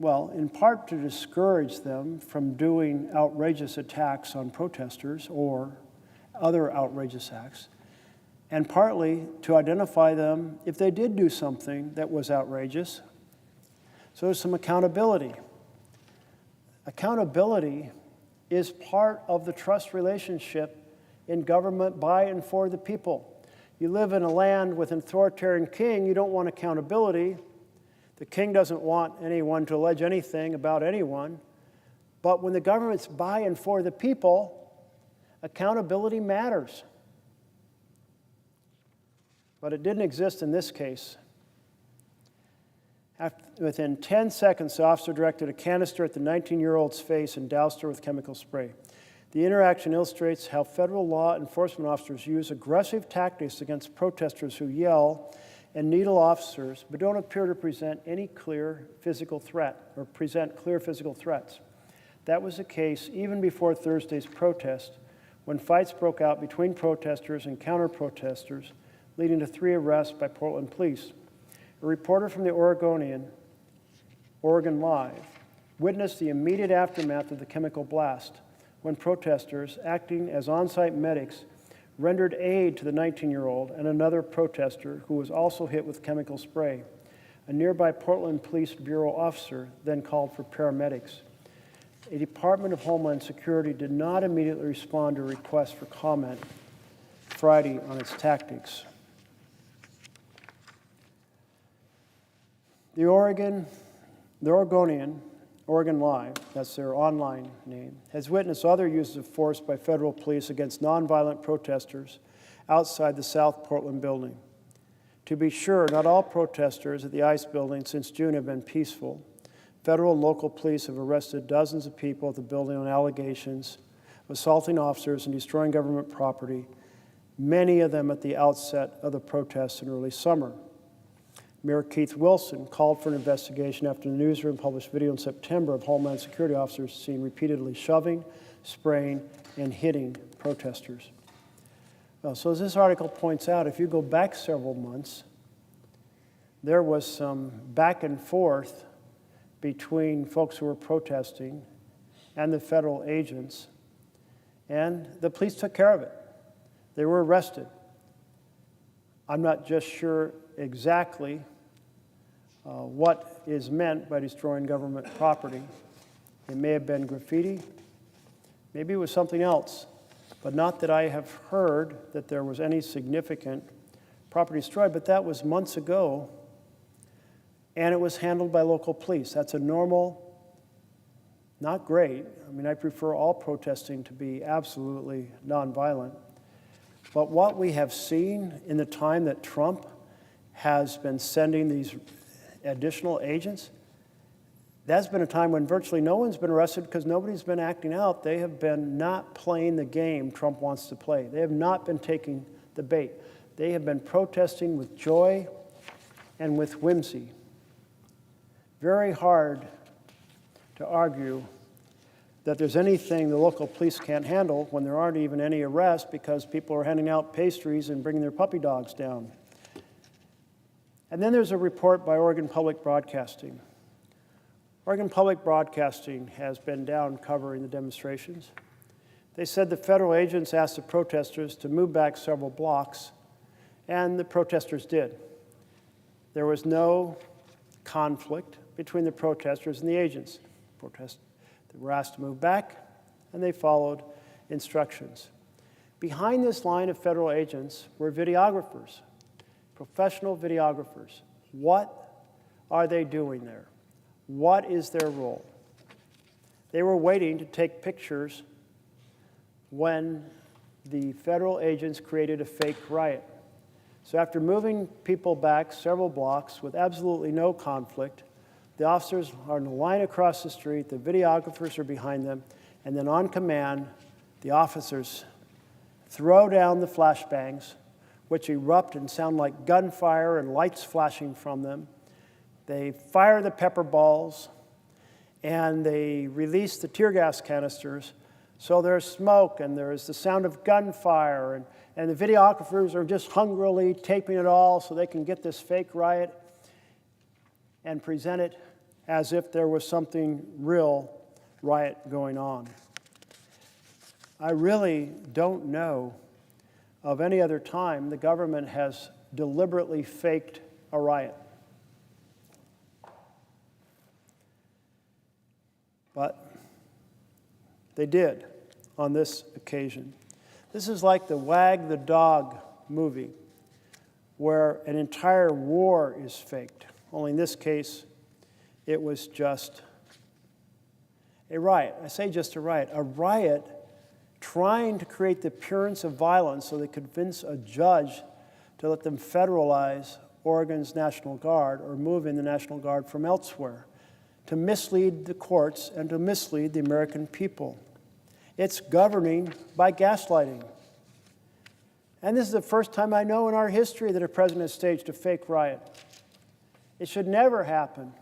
Well, in part to discourage them from doing outrageous attacks on protesters or other outrageous acts, and partly to identify them if they did do something that was outrageous. So there's some accountability. Accountability is part of the trust relationship in government by and for the people. You live in a land with an authoritarian king, you don't want accountability. The king doesn't want anyone to allege anything about anyone. But when the government's by and for the people, accountability matters. But it didn't exist in this case. Within 10 seconds, the officer directed a canister at the 19-year-old's face and doused her with chemical spray. The interaction illustrates how federal law enforcement officers use aggressive tactics against protesters who yell and needle officers, but don't appear to present any clear physical threat or present clear physical threats. That was the case even before Thursday's protest, when fights broke out between protesters and counter-protesters, leading to 3 arrests by Portland police. A reporter from the Oregonian, Oregon Live, witnessed the immediate aftermath of the chemical blast when protesters, acting as on-site medics, rendered aid to the 19-year-old and another protester who was also hit with chemical spray. A nearby Portland Police Bureau officer then called for paramedics. A Department of Homeland Security did not immediately respond to a request for comment Friday on its tactics. The Oregonian, Oregon Live, that's their online name, has witnessed other uses of force by federal police against nonviolent protesters outside the South Portland building. To be sure, not all protesters at the ICE building since June have been peaceful. Federal and local police have arrested dozens of people at the building on allegations of assaulting officers and destroying government property, many of them at the outset of the protests in early summer. Mayor Keith Wilson called for an investigation after the newsroom published video in September of Homeland Security officers seen repeatedly shoving, spraying, and hitting protesters. So as this article points out, if you go back several months, there was some back and forth between folks who were protesting and the federal agents, and the police took care of it. They were arrested. I'm not just sure exactly what is meant by destroying government property. It may have been graffiti, maybe it was something else, but not that I have heard that there was any significant property destroyed, but that was months ago, and it was handled by local police. That's a normal, not great. I mean, I prefer all protesting to be absolutely nonviolent. But what we have seen in the time that Trump has been sending these additional agents, that's been a time when virtually no one's been arrested because nobody's been acting out. They have been not playing the game Trump wants to play. They have not been taking the bait. They have been protesting with joy and with whimsy. Very hard to argue that there's anything the local police can't handle when there aren't even any arrests because people are handing out pastries and bringing their puppy dogs down. And then there's a report by Oregon Public Broadcasting. Oregon Public Broadcasting has been down covering the demonstrations. They said the federal agents asked the protesters to move back several blocks, and the protesters did. There was no conflict between the protesters and the agents. They were asked to move back, and they followed instructions. Behind this line of federal agents were videographers, professional videographers. What are they doing there? What is their role? They were waiting to take pictures when the federal agents created a fake riot. So after moving people back several blocks with absolutely no conflict, the officers are in a line across the street, the videographers are behind them, and then on command, the officers throw down the flashbangs, which erupt and sound like gunfire and lights flashing from them. They fire the pepper balls, and they release the tear gas canisters. So there's smoke, and there's the sound of gunfire, and the videographers are just hungrily taping it all so they can get this fake riot and present it as if there was something real riot going on. I really don't know of any other time the government has deliberately faked a riot. But they did on this occasion. This is like the Wag the Dog movie, where an entire war is faked. Only in this case, it was just a riot. I say just a riot trying to create the appearance of violence so they convince a judge to let them federalize Oregon's National Guard or move in the National Guard from elsewhere, to mislead the courts and to mislead the American people. It's governing by gaslighting. And this is the first time I know in our history that a president has staged a fake riot. It should never happen.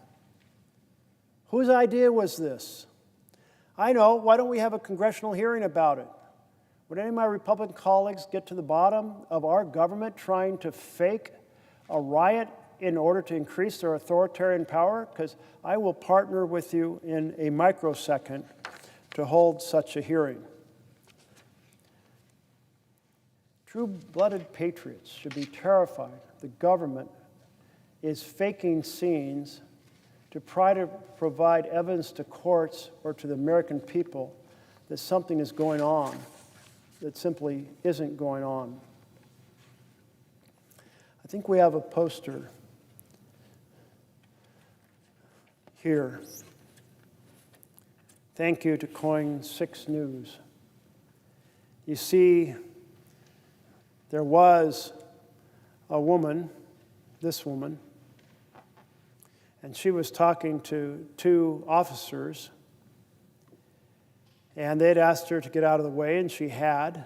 Whose idea was this? I know. Why don't we have a congressional hearing about it? Would any of my Republican colleagues get to the bottom of our government trying to fake a riot in order to increase their authoritarian power? Because I will partner with you in a microsecond to hold such a hearing. True-blooded patriots should be terrified the government is faking scenes to try to provide evidence to courts or to the American people that something is going on that simply isn't going on. I think we have a poster here. Thank you to Coin 6 News. You see, there was a woman, this woman, and she was talking to two officers, and they'd asked her to get out of the way, and she had,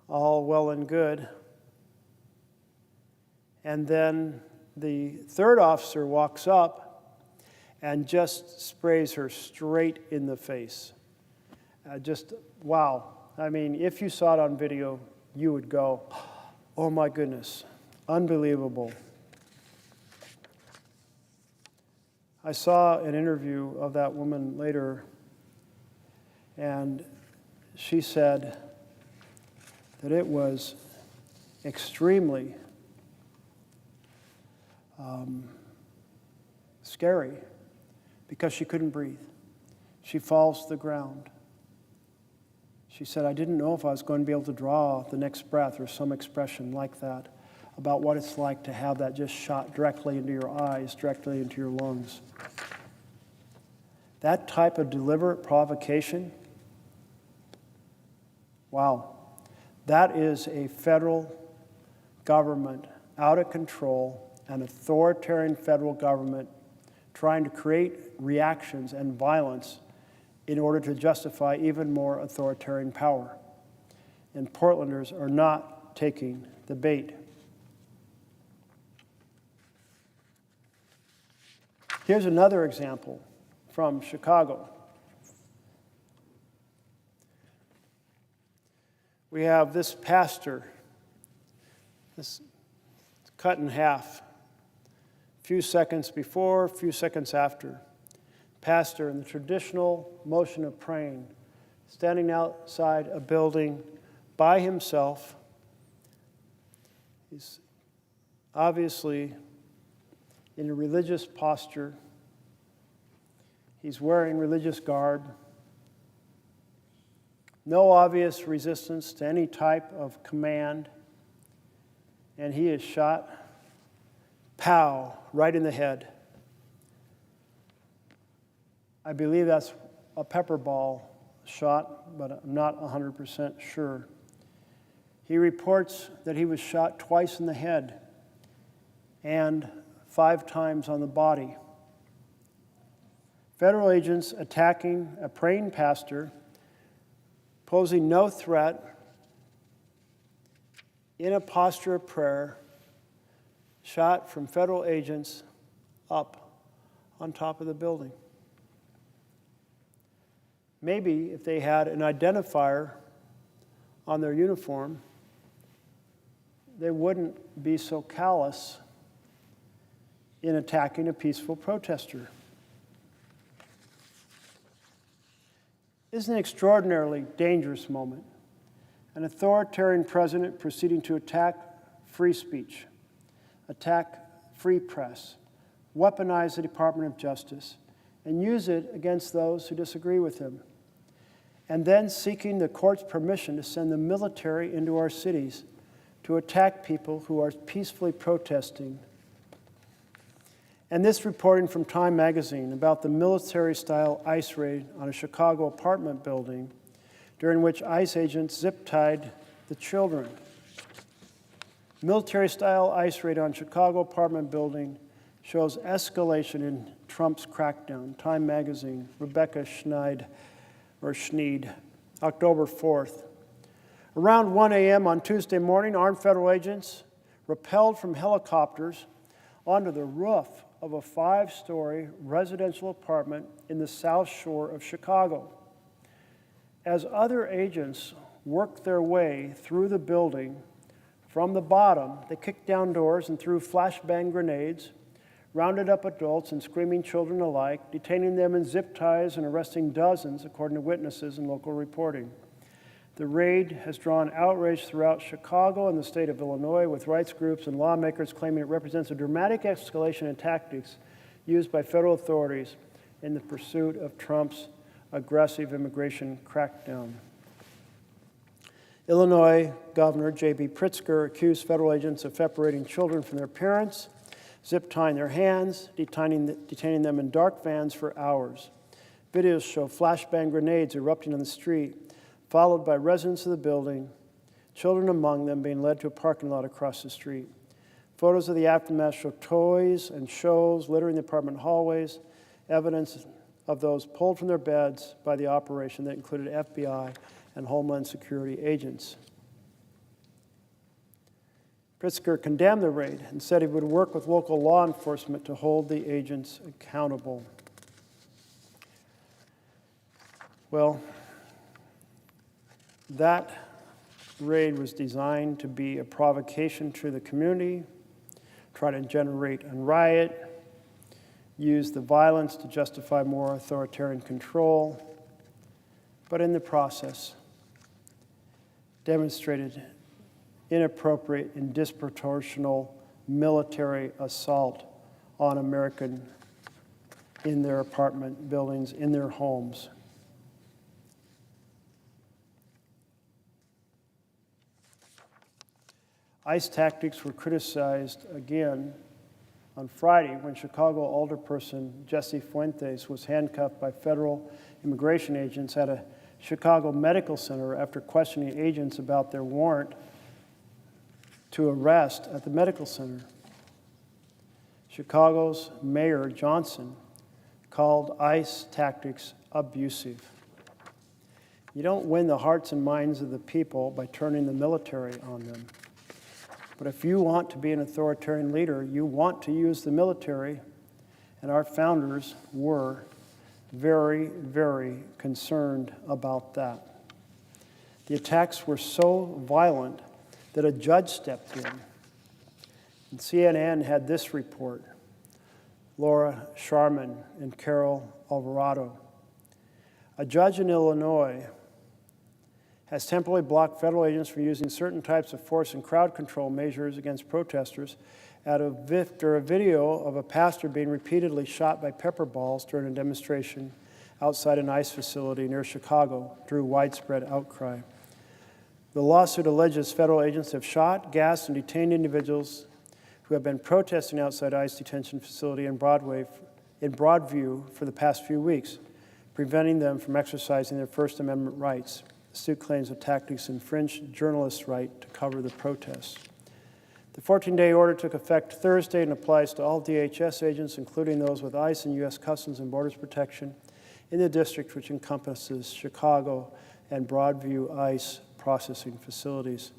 all well and good. And then the third officer walks up and just sprays her straight in the face. Just, wow. I mean, if you saw it on video, you would go, oh my goodness, unbelievable. I saw an interview of that woman later, and she said that it was extremely scary because she couldn't breathe. She falls to the ground. She said, I didn't know if I was going to be able to draw the next breath or some expression like that about what it's like to have that just shot directly into your eyes, directly into your lungs. That type of deliberate provocation, wow, that is a federal government out of control, an authoritarian federal government trying to create reactions and violence in order to justify even more authoritarian power. And Portlanders are not taking the bait. Here's another example from Chicago. We have this pastor, this cut in half, a few seconds before, a few seconds after. Pastor in the traditional motion of praying, standing outside a building by himself. He's obviously in a religious posture. He's wearing religious garb. No obvious resistance to any type of command. And he is shot, pow, right in the head. I believe that's a pepper ball shot, but I'm not 100% sure. He reports that he was shot twice in the head and 5 times on the body. Federal agents attacking a praying pastor, posing no threat, in a posture of prayer, shot from federal agents up on top of the building. Maybe if they had an identifier on their uniform, they wouldn't be so callous in attacking a peaceful protester. This is an extraordinarily dangerous moment. An authoritarian president proceeding to attack free speech, attack free press, weaponize the Department of Justice, and use it against those who disagree with him. And then seeking the court's permission to send the military into our cities to attack people who are peacefully protesting. And this reporting from Time magazine about the military-style ICE raid on a Chicago apartment building during which ICE agents zip-tied the children. Military-style ICE raid on Chicago apartment building shows escalation in Trump's crackdown. Time magazine, Rebecca Schneid, October 4th. Around 1 a.m. on Tuesday morning, armed federal agents rappelled from helicopters onto the roof of a 5-story residential apartment in the South Shore of Chicago. As other agents worked their way through the building from the bottom, they kicked down doors and threw flashbang grenades, rounded up adults and screaming children alike, detaining them in zip ties and arresting dozens, according to witnesses and local reporting. The raid has drawn outrage throughout Chicago and the state of Illinois, with rights groups and lawmakers claiming it represents a dramatic escalation in tactics used by federal authorities in the pursuit of Trump's aggressive immigration crackdown. Illinois Governor J.B. Pritzker accused federal agents of separating children from their parents, zip-tying their hands, detaining them in dark vans for hours. Videos show flashbang grenades erupting on the street, followed by residents of the building, children among them being led to a parking lot across the street. Photos of the aftermath show toys and shows littering the apartment hallways, evidence of those pulled from their beds by the operation that included FBI and Homeland Security agents. Pritzker condemned the raid and said he would work with local law enforcement to hold the agents accountable. Well, that raid was designed to be a provocation to the community, try to generate a riot, use the violence to justify more authoritarian control, but in the process demonstrated inappropriate and disproportional military assault on American in their apartment buildings, in their homes. ICE tactics were criticized again on Friday when Chicago alderperson Jesse Fuentes was handcuffed by federal immigration agents at a Chicago medical center after questioning agents about their warrant to arrest at the medical center. Chicago's Mayor Johnson called ICE tactics abusive. You don't win the hearts and minds of the people by turning the military on them. But if you want to be an authoritarian leader, you want to use the military, and our founders were very, very concerned about that. The attacks were so violent that a judge stepped in. And CNN had this report, Laura Sharman and Carol Alvarado. A judge in Illinois has temporarily blocked federal agents from using certain types of force and crowd control measures against protesters after a video of a pastor being repeatedly shot by pepper balls during a demonstration outside an ICE facility near Chicago drew widespread outcry. The lawsuit alleges federal agents have shot, gassed, and detained individuals who have been protesting outside ICE detention facility in Broadview for the past few weeks, preventing them from exercising their First Amendment rights. The suit claims the tactics infringe journalists' right to cover the protests. The 14-day order took effect Thursday and applies to all DHS agents, including those with ICE and U.S. Customs and Borders Protection in the district, which encompasses Chicago and Broadview ICE processing facilities.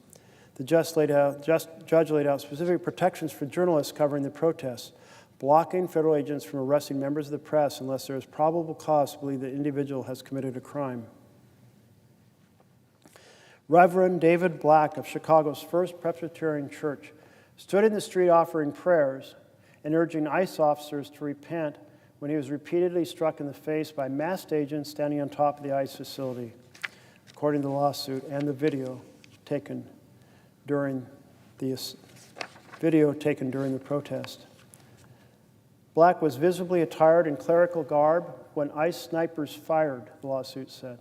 The judge laid out specific protections for journalists covering the protests, blocking federal agents from arresting members of the press unless there is probable cause to believe the individual has committed a crime. Reverend David Black of Chicago's First Presbyterian Church stood in the street offering prayers and urging ICE officers to repent when he was repeatedly struck in the face by masked agents standing on top of the ICE facility, according to the lawsuit and the video taken during the protest. Black was visibly attired in clerical garb when ICE snipers fired, the lawsuit said.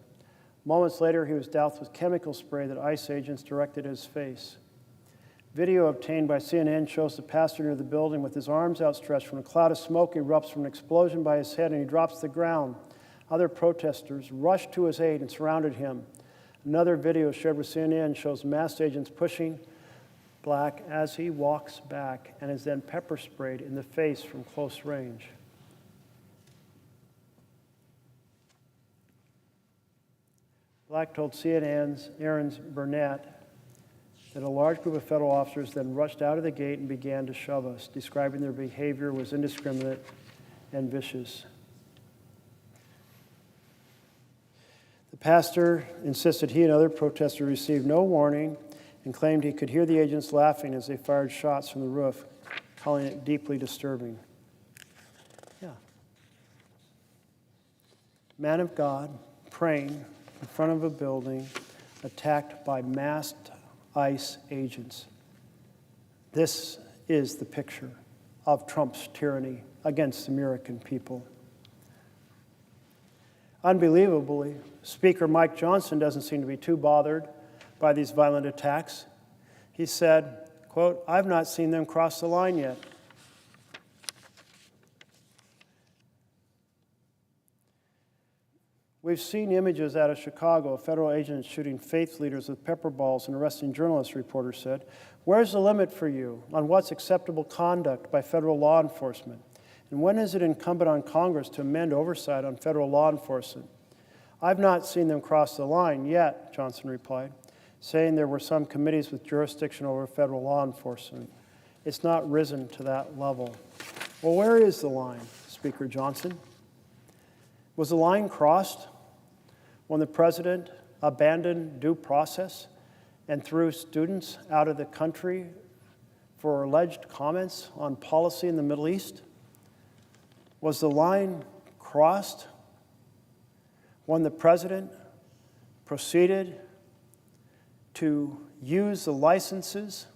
Moments later, he was doused with chemical spray that ICE agents directed at his face. Video obtained by CNN shows the pastor near the building with his arms outstretched when a cloud of smoke erupts from an explosion by his head and he drops to the ground. Other protesters rushed to his aid and surrounded him. Another video shared with CNN shows masked agents pushing Black as he walks back and is then pepper sprayed in the face from close range. Black told CNN's Aaron Burnett that a large group of federal officers then rushed out of the gate and began to shove us, describing their behavior was indiscriminate and vicious. The pastor insisted he and other protesters received no warning and claimed he could hear the agents laughing as they fired shots from the roof, calling it deeply disturbing. Yeah. Man of God praying in front of a building attacked by masked ICE agents. This is the picture of Trump's tyranny against the American people. Unbelievably, Speaker Mike Johnson doesn't seem to be too bothered by these violent attacks. He said, quote, "I've not seen them cross the line yet." We've seen images out of Chicago of federal agents shooting faith leaders with pepper balls and arresting journalists, reporter said. Where's the limit for you on what's acceptable conduct by federal law enforcement? And when is it incumbent on Congress to amend oversight on federal law enforcement? I've not seen them cross the line yet, Johnson replied, saying there were some committees with jurisdiction over federal law enforcement. It's not risen to that level. Well, where is the line, Speaker Johnson? Was the line crossed when the president abandoned due process and threw students out of the country for alleged comments on policy in the Middle East? Was the line crossed when the president proceeded to use the licenses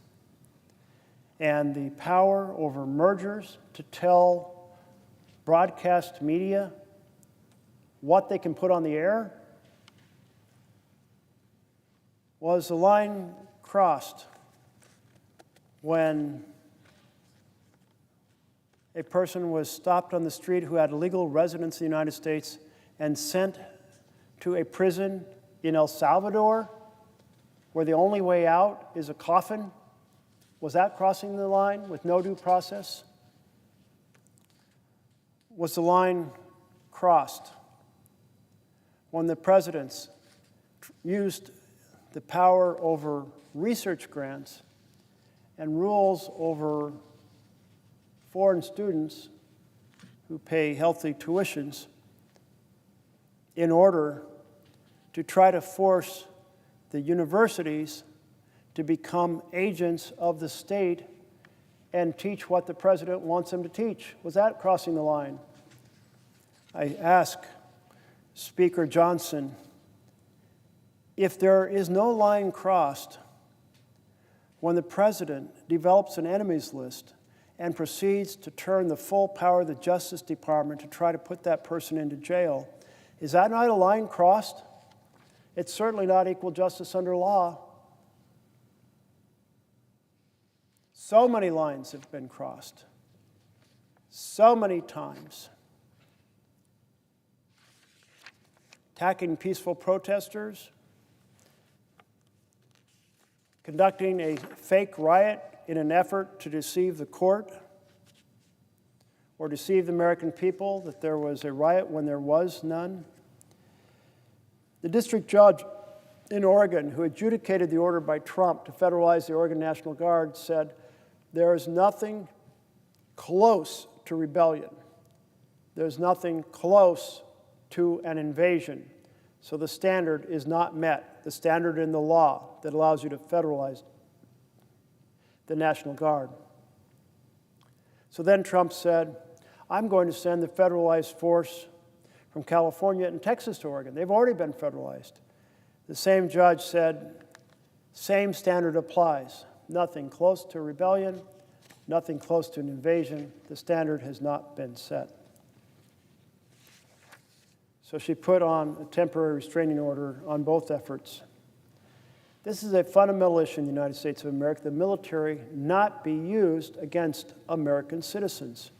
and the power over mergers to tell broadcast media what they can put on the air? Was the line crossed when a person was stopped on the street who had legal residence in the United States and sent to a prison in El Salvador, where the only way out is a coffin? Was that crossing the line with no due process? Was the line crossed when the presidents used the power over research grants and rules over foreign students who pay healthy tuitions in order to try to force the universities to become agents of the state and teach what the president wants them to teach? Was that crossing the line? I ask Speaker Johnson, if there is no line crossed when the president develops an enemies list and proceeds to turn the full power of the Justice Department to try to put that person into jail, is that not a line crossed? It's certainly not equal justice under law. So many lines have been crossed, so many times. Attacking peaceful protesters, conducting a fake riot in an effort to deceive the court or deceive the American people that there was a riot when there was none. The district judge in Oregon who adjudicated the order by Trump to federalize the Oregon National Guard said, there is nothing close to rebellion. There's nothing close to an invasion. So the standard is not met, the standard in the law that allows you to federalize the National Guard. So then Trump said, I'm going to send the federalized force from California and Texas to Oregon. They've already been federalized. The same judge said, same standard applies. Nothing close to rebellion, nothing close to an invasion. The standard has not been set. So she put on a temporary restraining order on both efforts. This is a fundamental issue in the United States of America. The military not be used against American citizens.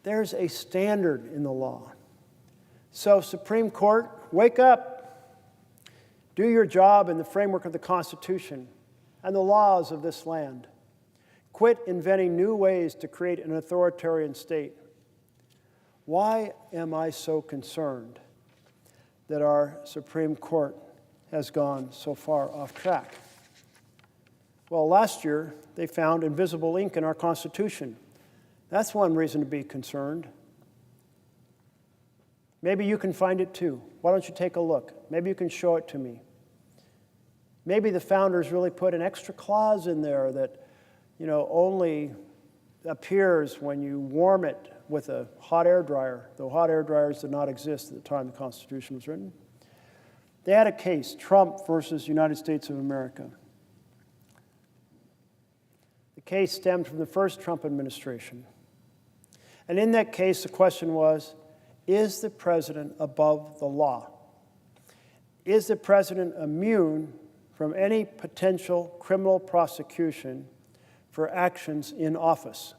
There's a standard in the law. So Supreme Court, wake up. Do your job in the framework of the Constitution and the laws of this land. Quit inventing new ways to create an authoritarian state. Why am I so concerned that our Supreme Court has gone so far off track? Well, last year, they found invisible ink in our Constitution. That's one reason to be concerned. Maybe you can find it too. Why don't you take a look? Maybe you can show it to me. Maybe the founders really put an extra clause in there that, only appears when you warm it with a hot air dryer, though hot air dryers did not exist at the time the Constitution was written. They had a case, Trump versus United States of America. The case stemmed from the first Trump administration. And in that case, the question was, is the president above the law? Is the president immune from any potential criminal prosecution for actions in office?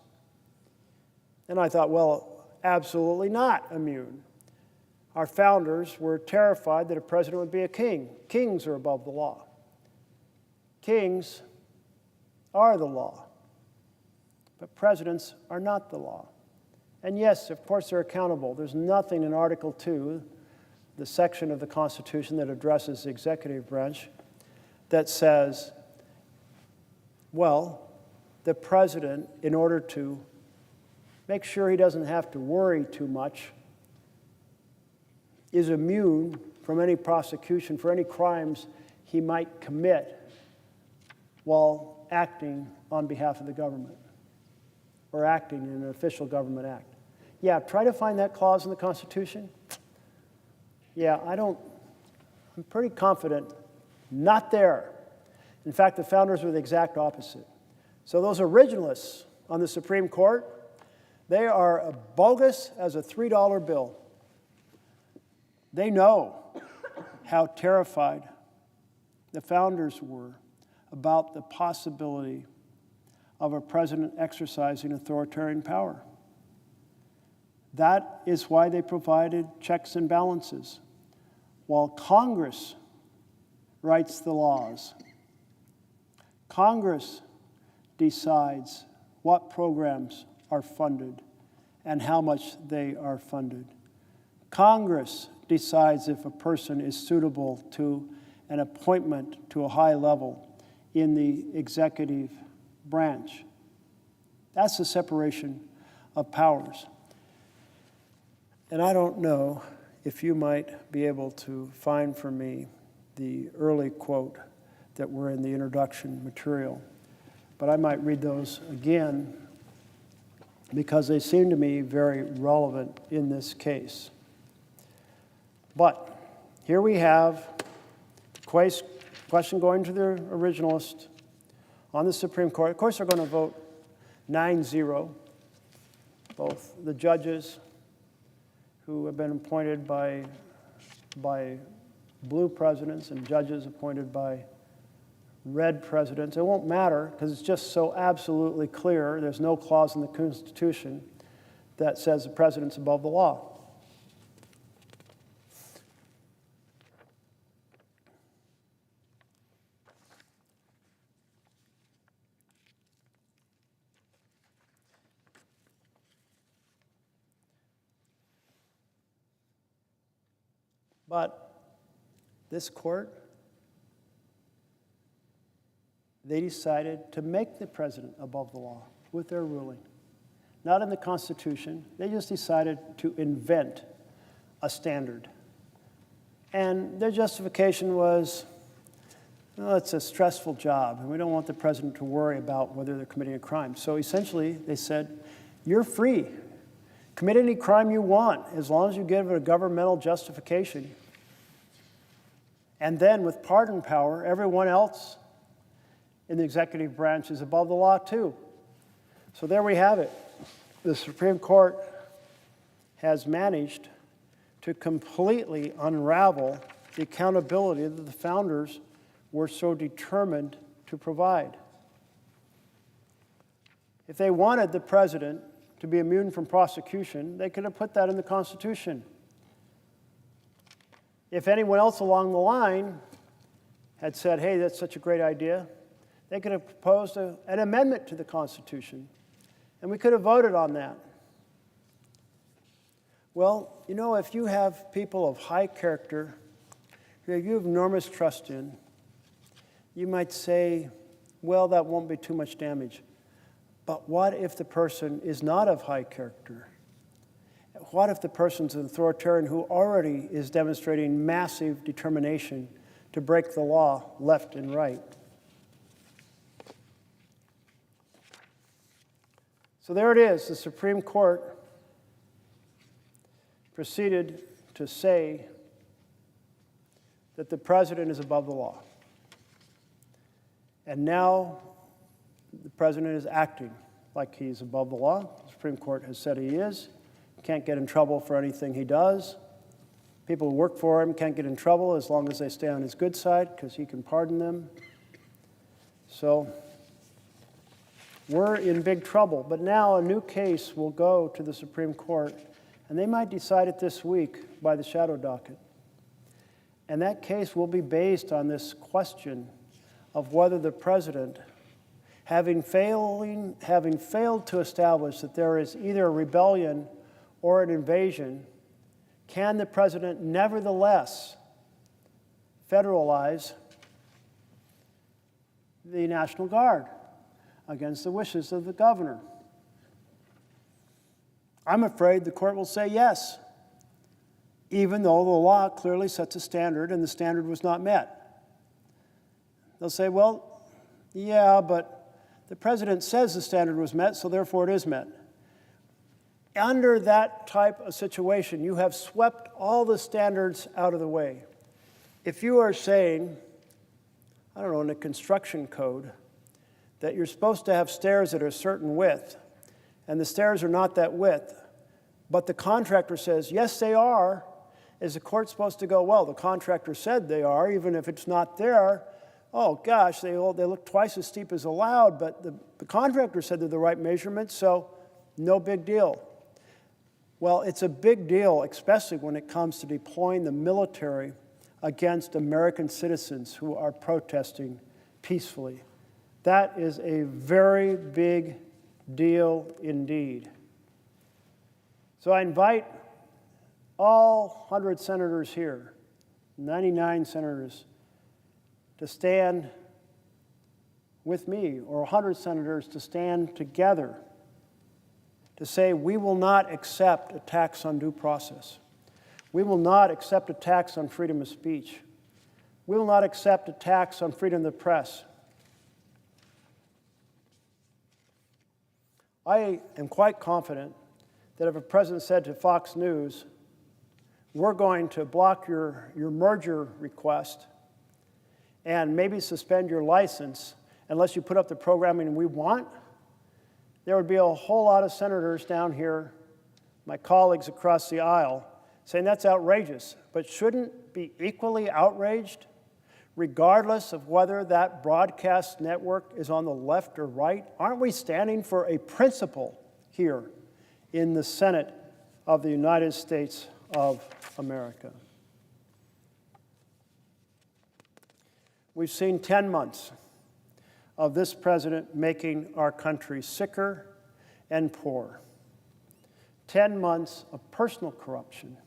And I thought, well, absolutely not immune. Our founders were terrified that a president would be a king. Kings are above the law. Kings are the law. But presidents are not the law. And yes, of course, they're accountable. There's nothing in Article 2, the section of the Constitution that addresses the executive branch, that says, well, the president, in order to make sure he doesn't have to worry too much, is immune from any prosecution for any crimes he might commit while acting on behalf of the government or acting in an official government act. Yeah, try to find that clause in the Constitution. Yeah, I'm pretty confident not there. In fact, the founders were the exact opposite. So those originalists on the Supreme Court, They are bogus as a $3 bill. They know how terrified the founders were about the possibility of a president exercising authoritarian power. That is why they provided checks and balances. While Congress writes the laws, Congress decides what programs are funded and how much they are funded. Congress decides if a person is suitable to an appointment to a high level in the executive branch. That's the separation of powers. And I don't know if you might be able to find for me the early quote that were in the introduction material, but I might read those again because they seem to me very relevant in this case. But here we have the question going to the originalist on the Supreme Court. Of course, they're going to vote 9-0. Both the judges who have been appointed by blue presidents and judges appointed by red presidents. It won't matter because it's just so absolutely clear. There's no clause in the Constitution that says the president's above the law. But this court, they decided to make the president above the law with their ruling. Not in the Constitution. They just decided to invent a standard. And their justification was, well, it's a stressful job, and we don't want the president to worry about whether they're committing a crime. So essentially, they said, you're free. Commit any crime you want, as long as you give it a governmental justification. And then with pardon power, everyone else in the executive branch is above the law too. So there we have it. The Supreme Court has managed to completely unravel the accountability that the founders were so determined to provide. If they wanted the president to be immune from prosecution, they could have put that in the Constitution. If anyone else along the line had said, hey, that's such a great idea, they could have proposed an amendment to the Constitution, and we could have voted on that. Well, you know, if you have people of high character who you have enormous trust in, you might say, well, that won't be too much damage. But what if the person is not of high character? What if the person's an authoritarian who already is demonstrating massive determination to break the law left and right? So there it is. The Supreme Court proceeded to say that the president is above the law. And now the president is acting like he's above the law. The Supreme Court has said he is. Can't get in trouble for anything he does. People who work for him can't get in trouble as long as they stay on his good side because he can pardon them. So we're in big trouble. But now a new case will go to the Supreme Court, and they might decide it this week by the shadow docket. And that case will be based on this question of whether the president, having failed to establish that there is either a rebellion or an invasion, can the president nevertheless federalize the National Guard against the wishes of the governor? I'm afraid the court will say yes, even though the law clearly sets a standard and the standard was not met. They'll say, well, yeah, but the president says the standard was met, so therefore it is met. Under that type of situation, you have swept all the standards out of the way. If you are saying, I don't know, in a construction code, that you're supposed to have stairs that are a certain width, and the stairs are not that width, but the contractor says, yes, they are, is the court supposed to go, well, the contractor said they are, even if it's not there? Oh, gosh, they look twice as steep as allowed, but the contractor said they're the right measurement, so no big deal. Well, it's a big deal, especially when it comes to deploying the military against American citizens who are protesting peacefully. That is a very big deal indeed. So I invite all 100 senators here, 99 senators, to stand with me, or 100 senators to stand together to say we will not accept attacks on due process. We will not accept attacks on freedom of speech. We will not accept attacks on freedom of the press. I am quite confident that if a president said to Fox News, we're going to block your merger request and maybe suspend your license unless you put up the programming we want, there would be a whole lot of senators down here, my colleagues across the aisle, saying that's outrageous, but shouldn't be equally outraged regardless of whether that broadcast network is on the left or right? Aren't we standing for a principle here in the Senate of the United States of America? We've seen 10 months of this president making our country sicker and poorer. 10 months of personal corruption,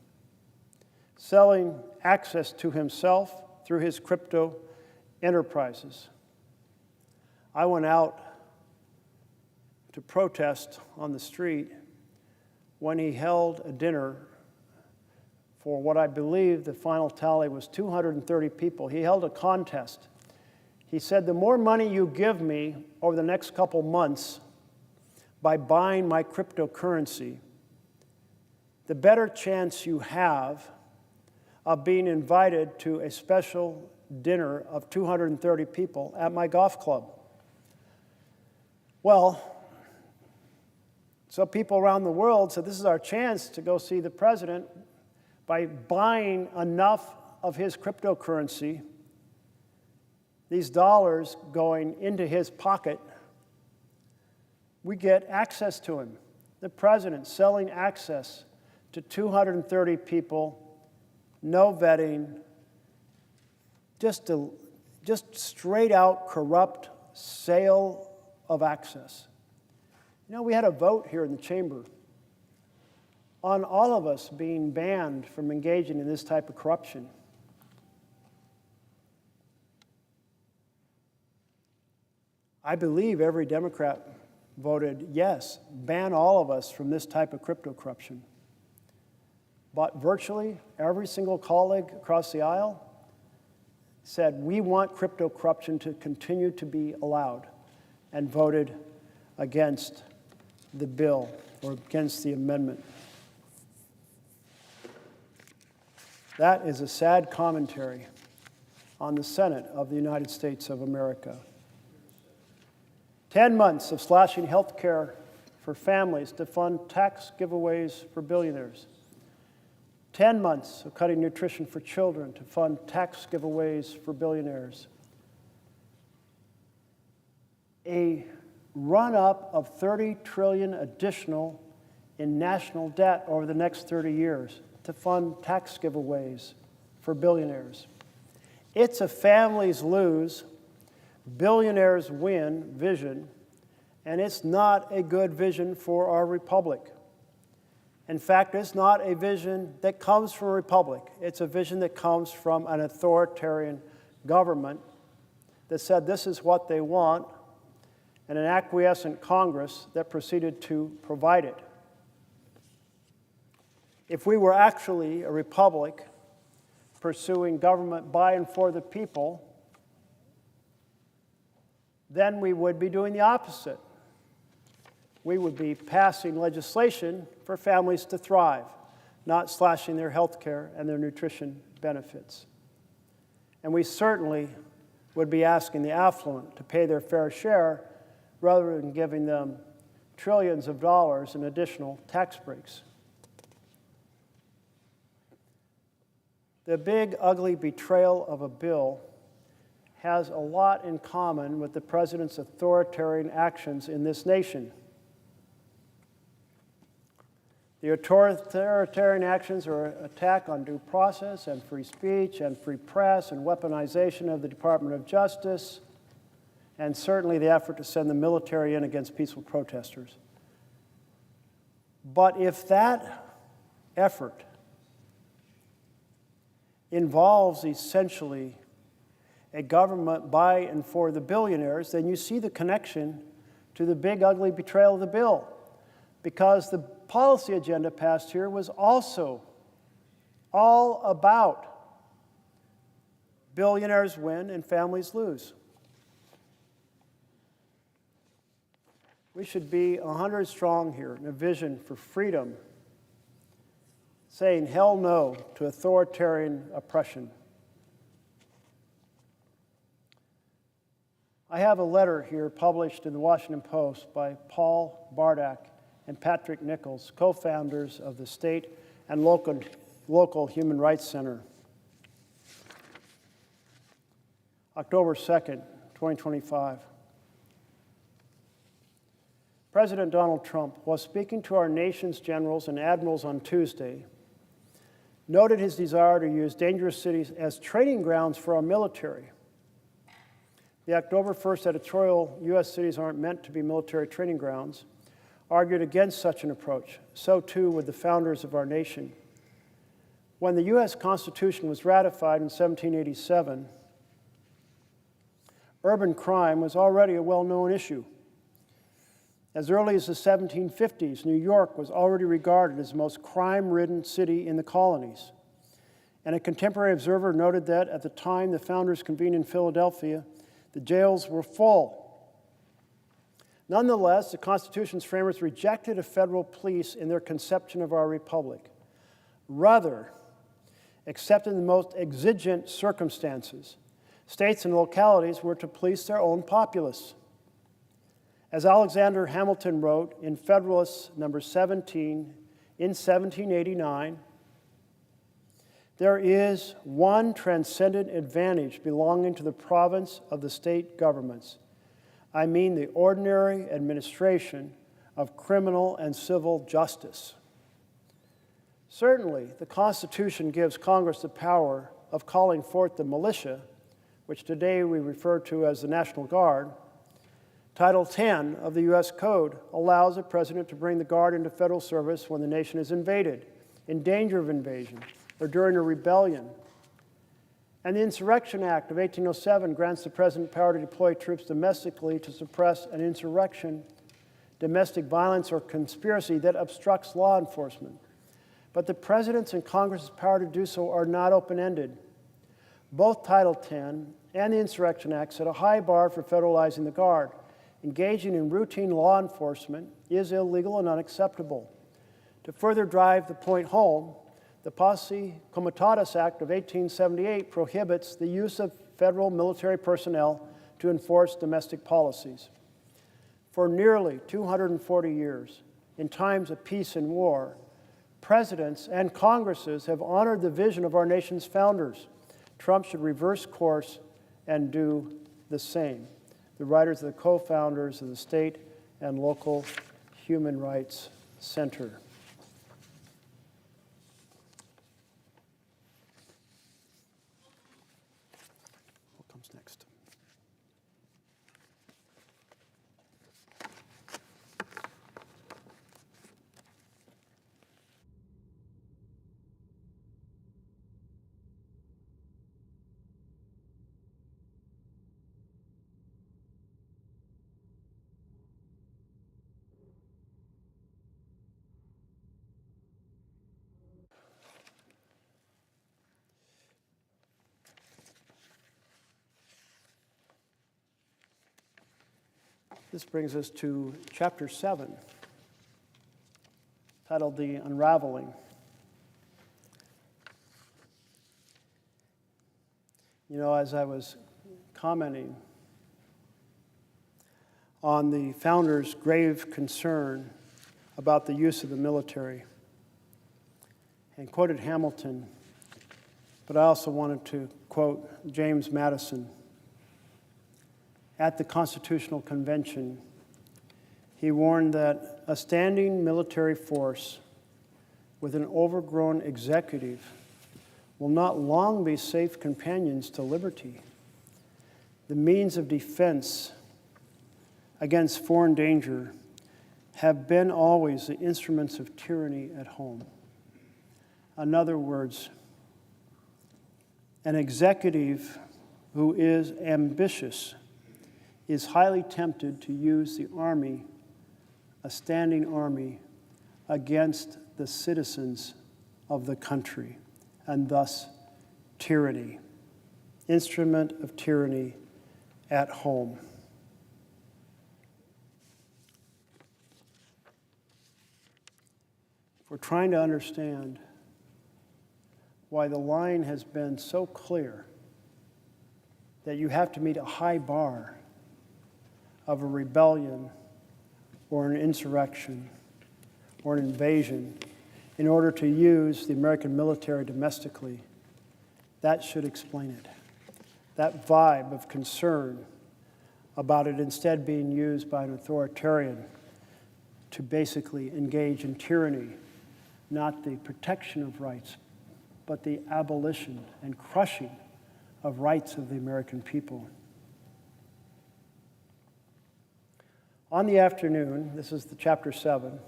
selling access to himself through his crypto enterprises. I went out to protest on the street when he held a dinner for what I believe the final tally was 230 people. He held a contest. He said, the more money you give me over the next couple months by buying my cryptocurrency, the better chance you have of being invited to a special dinner of 230 people at my golf club. Well, so people around the world said, this is our chance to go see the president by buying enough of his cryptocurrency, these dollars going into his pocket, we get access to him. The president selling access to 230 people, no vetting, just straight out corrupt sale of access. You know, we had a vote here in the chamber on all of us being banned from engaging in this type of corruption. I believe every Democrat voted yes, ban all of us from this type of crypto corruption. But virtually every single colleague across the aisle said we want crypto corruption to continue to be allowed, and voted against the bill or against the amendment. That is a sad commentary on the Senate of the United States of America. 10 months of slashing health care for families to fund tax giveaways for billionaires. 10 months of cutting nutrition for children to fund tax giveaways for billionaires. A run-up of $30 trillion additional in national debt over the next 30 years to fund tax giveaways for billionaires. It's a families lose, billionaires win vision, and it's not a good vision for our republic. In fact, it's not a vision that comes from a republic. It's a vision that comes from an authoritarian government that said this is what they want, and an acquiescent Congress that proceeded to provide it. If we were actually a republic pursuing government by and for the people, then we would be doing the opposite. We would be passing legislation for families to thrive, not slashing their health care and their nutrition benefits. And we certainly would be asking the affluent to pay their fair share rather than giving them trillions of dollars in additional tax breaks. The big, ugly betrayal of a bill has a lot in common with the president's authoritarian actions in this nation. The authoritarian actions are an attack on due process and free speech and free press and weaponization of the Department of Justice, and certainly the effort to send the military in against peaceful protesters. But if that effort involves essentially a government by and for the billionaires, then you see the connection to the big, ugly betrayal of the bill. Because the policy agenda passed here was also all about billionaires win and families lose. We should be 100 strong here in a vision for freedom, saying hell no to authoritarian oppression. I have a letter here published in the Washington Post by Paul Bardak and Patrick Nichols, co-founders of the State and Local Human Rights Center. October 2nd, 2025. President Donald Trump, while speaking to our nation's generals and admirals on Tuesday, noted his desire to use dangerous cities as training grounds for our military. The October 1st editorial, U.S. cities aren't meant to be military training grounds, argued against such an approach. So too would the founders of our nation. When the U.S. Constitution was ratified in 1787, urban crime was already a well-known issue. As early as the 1750s, New York was already regarded as the most crime-ridden city in the colonies. And a contemporary observer noted that at the time the founders convened in Philadelphia, the jails were full. Nonetheless, the Constitution's framers rejected a federal police in their conception of our republic. Rather, except in the most exigent circumstances, states and localities were to police their own populace. As Alexander Hamilton wrote in Federalist number 17 in 1789, there is one transcendent advantage belonging to the province of the state governments. I mean the ordinary administration of criminal and civil justice. Certainly, the Constitution gives Congress the power of calling forth the militia, which today we refer to as the National Guard. Title 10 of the U.S. Code allows the President to bring the Guard into federal service when the nation is invaded, in danger of invasion, or during a rebellion. And the Insurrection Act of 1807 grants the President power to deploy troops domestically to suppress an insurrection, domestic violence, or conspiracy that obstructs law enforcement. But the President's and Congress's power to do so are not open-ended. Both Title 10 and the Insurrection Act set a high bar for federalizing the Guard. Engaging in routine law enforcement is illegal and unacceptable. To further drive the point home, the Posse Comitatus Act of 1878 prohibits the use of federal military personnel to enforce domestic policies. For nearly 240 years, in times of peace and war, presidents and Congresses have honored the vision of our nation's founders. Trump should reverse course and do the same. The writers are the co-founders of the State and Local Human Rights Center. What comes next? This brings us to chapter 7, titled The Unraveling. You know, as I was commenting on the founders' grave concern about the use of the military and quoted Hamilton, but I also wanted to quote James Madison. At the Constitutional Convention, he warned that a standing military force with an overgrown executive will not long be safe companions to liberty. The means of defense against foreign danger have been always the instruments of tyranny at home. In other words, an executive who is ambitious is highly tempted to use the army, a standing army, against the citizens of the country, and thus tyranny, instrument of tyranny at home. If we're trying to understand why the line has been so clear that you have to meet a high bar of a rebellion or an insurrection or an invasion in order to use the American military domestically, that should explain it. That vibe of concern about it instead being used by an authoritarian to basically engage in tyranny, not the protection of rights, but the abolition and crushing of rights of the American people. On the afternoon, this is the chapter 7,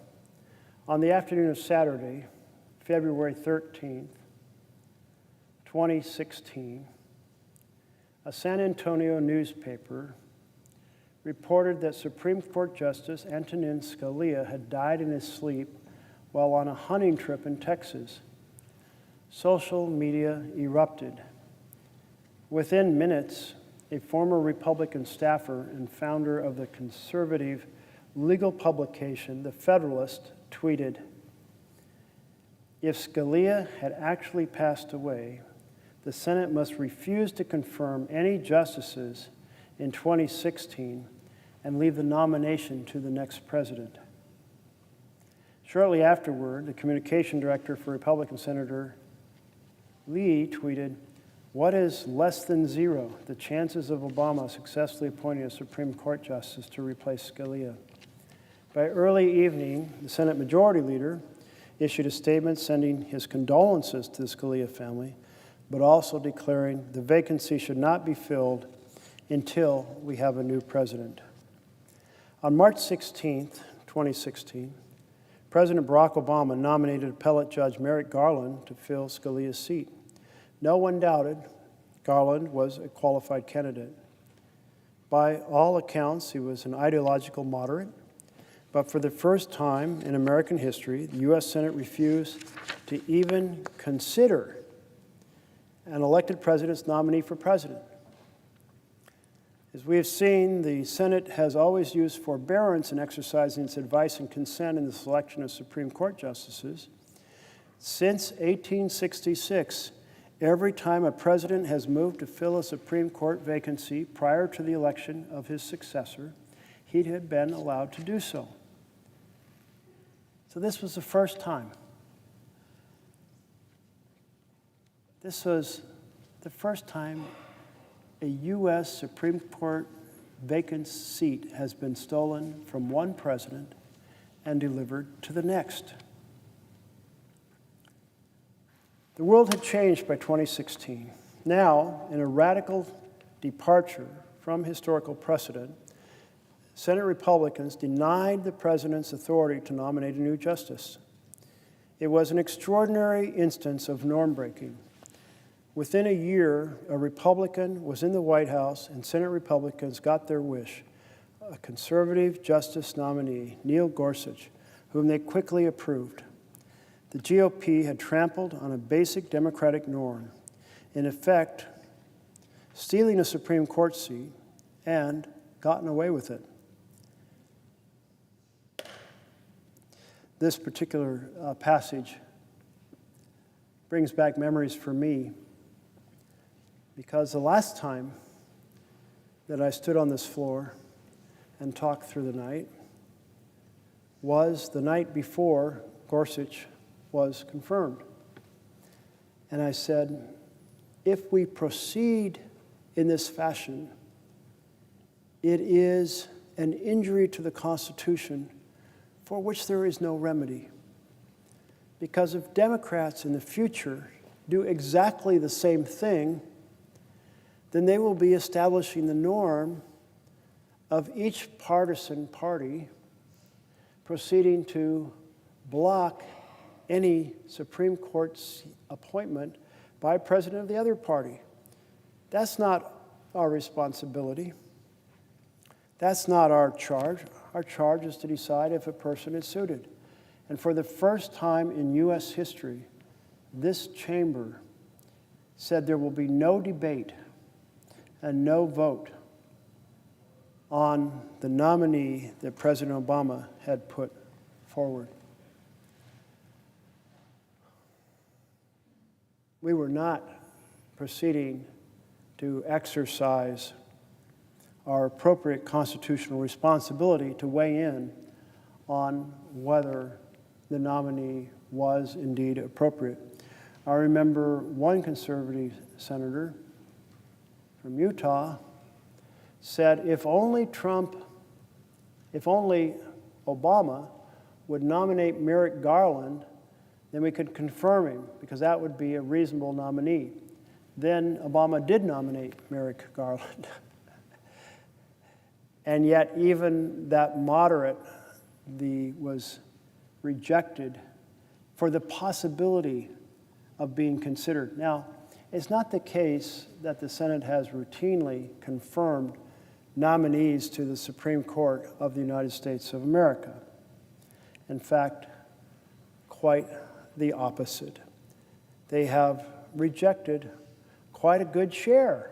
on the afternoon of Saturday, February 13th, 2016, a San Antonio newspaper reported that Supreme Court Justice Antonin Scalia had died in his sleep while on a hunting trip in Texas. Social media erupted. Within minutes, a former Republican staffer and founder of the conservative legal publication, The Federalist, tweeted, "If Scalia had actually passed away, the Senate must refuse to confirm any justices in 2016 and leave the nomination to the next president." Shortly afterward, the communication director for Republican Senator Lee tweeted, "What is less than zero, the chances of Obama successfully appointing a Supreme Court justice to replace Scalia?" By early evening, the Senate Majority Leader issued a statement sending his condolences to the Scalia family, but also declaring the vacancy should not be filled until we have a new president. On March 16th, 2016, President Barack Obama nominated appellate judge Merrick Garland to fill Scalia's seat. No one doubted Garland was a qualified candidate. By all accounts, he was an ideological moderate, but for the first time in American history, the U.S. Senate refused to even consider an elected president's nominee for president. As we have seen, the Senate has always used forbearance in exercising its advice and consent in the selection of Supreme Court justices. Since 1866, every time a president has moved to fill a Supreme Court vacancy prior to the election of his successor, he had been allowed to do so. So this was the first time. This was the first time a U.S. Supreme Court vacant seat has been stolen from one president and delivered to the next. The world had changed by 2016. Now, in a radical departure from historical precedent, Senate Republicans denied the president's authority to nominate a new justice. It was an extraordinary instance of norm breaking. Within a year, a Republican was in the White House and Senate Republicans got their wish, a conservative justice nominee, Neil Gorsuch, whom they quickly approved. The GOP had trampled on a basic democratic norm, in effect, stealing a Supreme Court seat and gotten away with it. This particular passage brings back memories for me because the last time that I stood on this floor and talked through the night was the night before Gorsuch was confirmed. And I said, if we proceed in this fashion, it is an injury to the Constitution for which there is no remedy. Because if Democrats in the future do exactly the same thing, then they will be establishing the norm of each partisan party proceeding to block any Supreme Court appointment by a president of the other party. That's not our responsibility. That's not our charge. Our charge is to decide if a person is suited. And for the first time in U.S. history, this chamber said there will be no debate and no vote on the nominee that President Obama had put forward. We were not proceeding to exercise our appropriate constitutional responsibility to weigh in on whether the nominee was indeed appropriate. I remember one conservative senator from Utah said if only Obama would nominate Merrick Garland, then we could confirm him, because that would be a reasonable nominee. Then Obama did nominate Merrick Garland. And yet even that moderate was rejected for the possibility of being considered. Now, it's not the case that the Senate has routinely confirmed nominees to the Supreme Court of the United States of America. In fact, quite the opposite. They have rejected quite a good share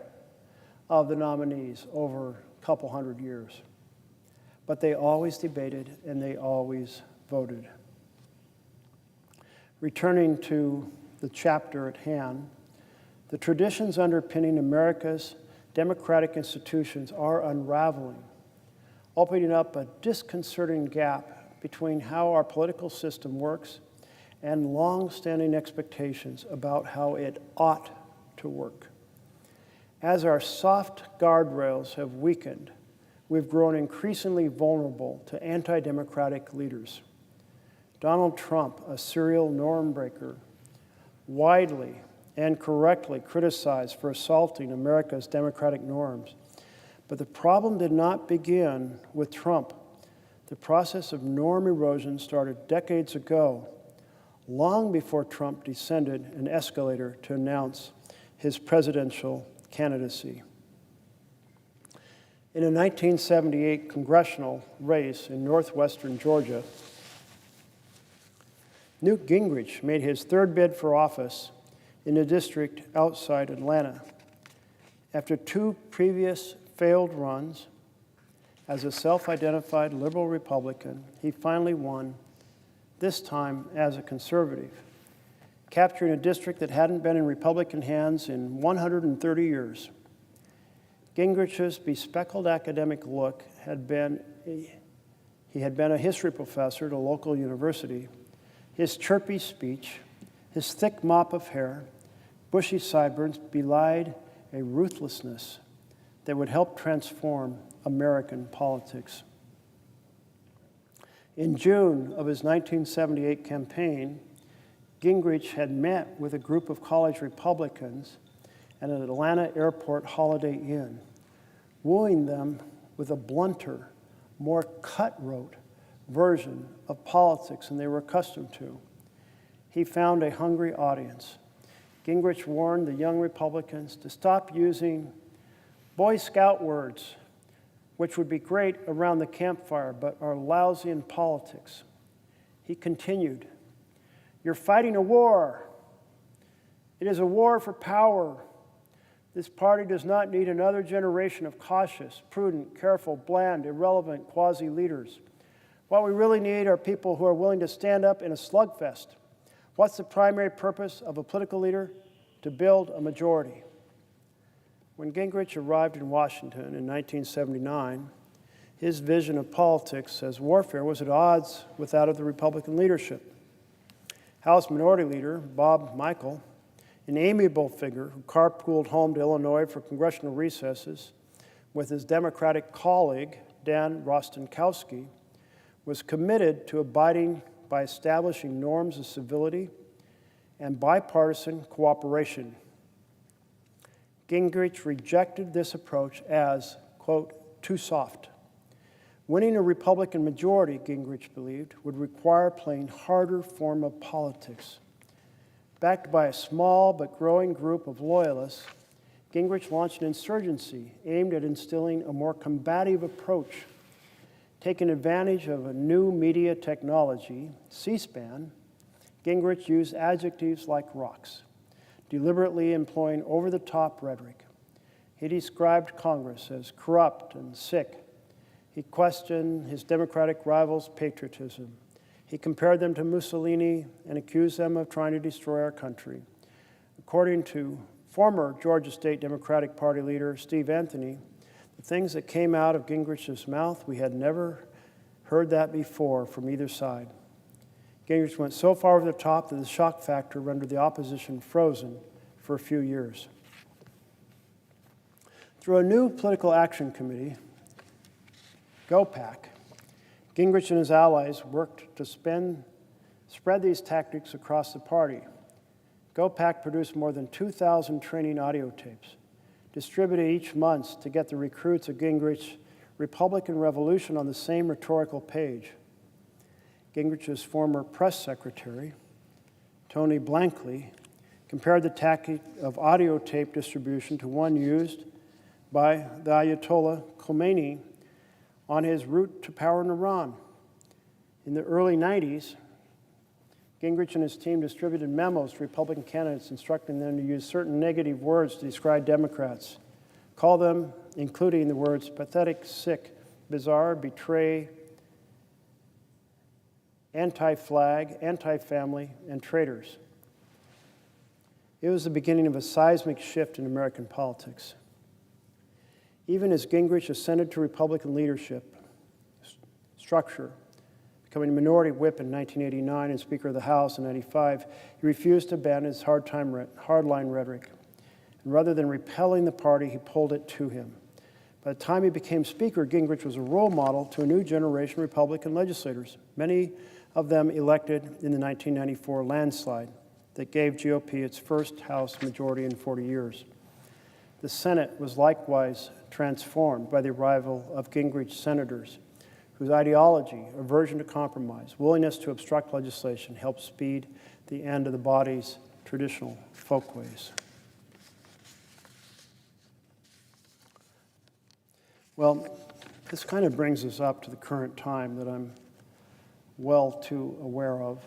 of the nominees over a couple hundred years. But they always debated and they always voted. Returning to the chapter at hand, the traditions underpinning America's democratic institutions are unraveling, opening up a disconcerting gap between how our political system works and long-standing expectations about how it ought to work. As our soft guardrails have weakened, we've grown increasingly vulnerable to anti-democratic leaders. Donald Trump, a serial norm breaker, widely and correctly criticized for assaulting America's democratic norms. But the problem did not begin with Trump. The process of norm erosion started decades ago, long before Trump descended an escalator to announce his presidential candidacy. In a 1978 congressional race in northwestern Georgia, Newt Gingrich made his third bid for office in a district outside Atlanta. After two previous failed runs as a self-identified liberal Republican, he finally won, this time as a conservative, capturing a district that hadn't been in Republican hands in 130 years. Gingrich's bespectacled academic look he had been a history professor at a local university. His chirpy speech, his thick mop of hair, bushy sideburns belied a ruthlessness that would help transform American politics. In June of his 1978 campaign, Gingrich had met with a group of college Republicans at an Atlanta airport Holiday Inn, wooing them with a blunter, more cutthroat version of politics than they were accustomed to. He found a hungry audience. Gingrich warned the young Republicans to stop using Boy Scout words, which would be great around the campfire, but are lousy in politics. He continued, "You're fighting a war. It is a war for power. This party does not need another generation of cautious, prudent, careful, bland, irrelevant quasi-leaders. What we really need are people who are willing to stand up in a slugfest. What's the primary purpose of a political leader? To build a majority." When Gingrich arrived in Washington in 1979, His vision of politics as warfare was at odds with that of the Republican leadership. House Minority Leader Bob Michel, an amiable figure who carpooled home to Illinois for congressional recesses with his Democratic colleague, Dan Rostenkowski, was committed to abiding by establishing norms of civility and bipartisan cooperation. Gingrich rejected this approach as, quote, too soft. Winning a Republican majority, Gingrich believed, would require playing harder form of politics. Backed by a small but growing group of loyalists, Gingrich launched an insurgency aimed at instilling a more combative approach. Taking advantage of a new media technology, C-SPAN, Gingrich used adjectives like rocks, deliberately employing over-the-top rhetoric. He described Congress as corrupt and sick. He questioned his Democratic rivals' patriotism. He compared them to Mussolini and accused them of trying to destroy our country. According to former Georgia State Democratic Party leader Steve Anthony, the things that came out of Gingrich's mouth, we had never heard that before from either side. Gingrich went so far over the top that the shock factor rendered the opposition frozen for a few years. Through a new political action committee, GOPAC, Gingrich and his allies worked to spread these tactics across the party. GOPAC produced more than 2,000 training audio tapes, distributed each month to get the recruits of Gingrich's Republican Revolution on the same rhetorical page. Gingrich's former press secretary, Tony Blankley, compared the tactic of audio tape distribution to one used by the Ayatollah Khomeini on his route to power in Iran. In the early 90s, Gingrich and his team distributed memos to Republican candidates instructing them to use certain negative words to describe Democrats, call them, including the words pathetic, sick, bizarre, betray, anti-flag, anti-family, and traitors. It was the beginning of a seismic shift in American politics. Even as Gingrich ascended to Republican leadership structure, becoming a minority whip in 1989 and Speaker of the House in 1995, he refused to abandon his hardline rhetoric. And rather than repelling the party, he pulled it to him. By the time he became Speaker, Gingrich was a role model to a new generation of Republican legislators, many of them elected in the 1994 landslide that gave GOP its first House majority in 40 years. The Senate was likewise transformed by the arrival of Gingrich senators, whose ideology, aversion to compromise, willingness to obstruct legislation helped speed the end of the body's traditional folkways. Well, this kind of brings us up to the current time that I'm well too aware of.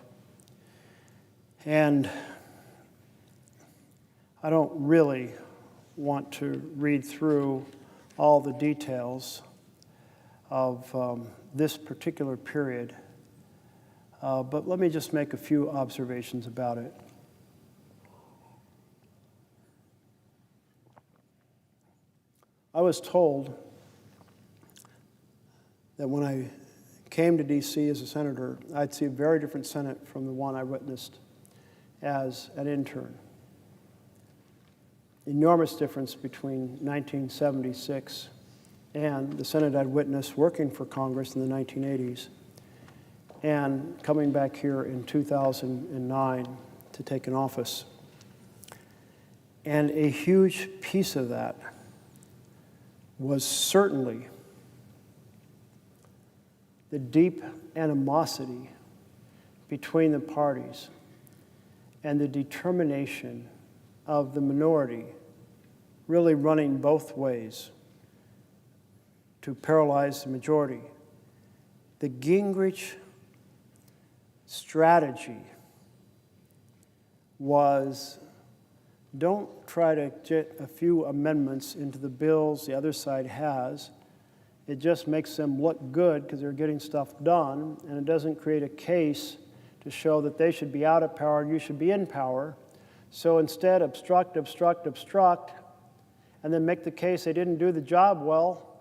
And I don't really want to read through all the details of this particular period, but let me just make a few observations about it. I was told that when I came to D.C. as a senator, I'd see a very different Senate from the one I witnessed as an intern. Enormous difference between 1976 and the Senate I'd witnessed working for Congress in the 1980s and coming back here in 2009 to take an office. And a huge piece of that was certainly the deep animosity between the parties and the determination of the minority really running both ways to paralyze the majority. The Gingrich strategy was don't try to get a few amendments into the bills the other side has. It just makes them look good because they're getting stuff done, and it doesn't create a case to show that they should be out of power and you should be in power. So instead, obstruct, obstruct, obstruct, and then make the case they didn't do the job well.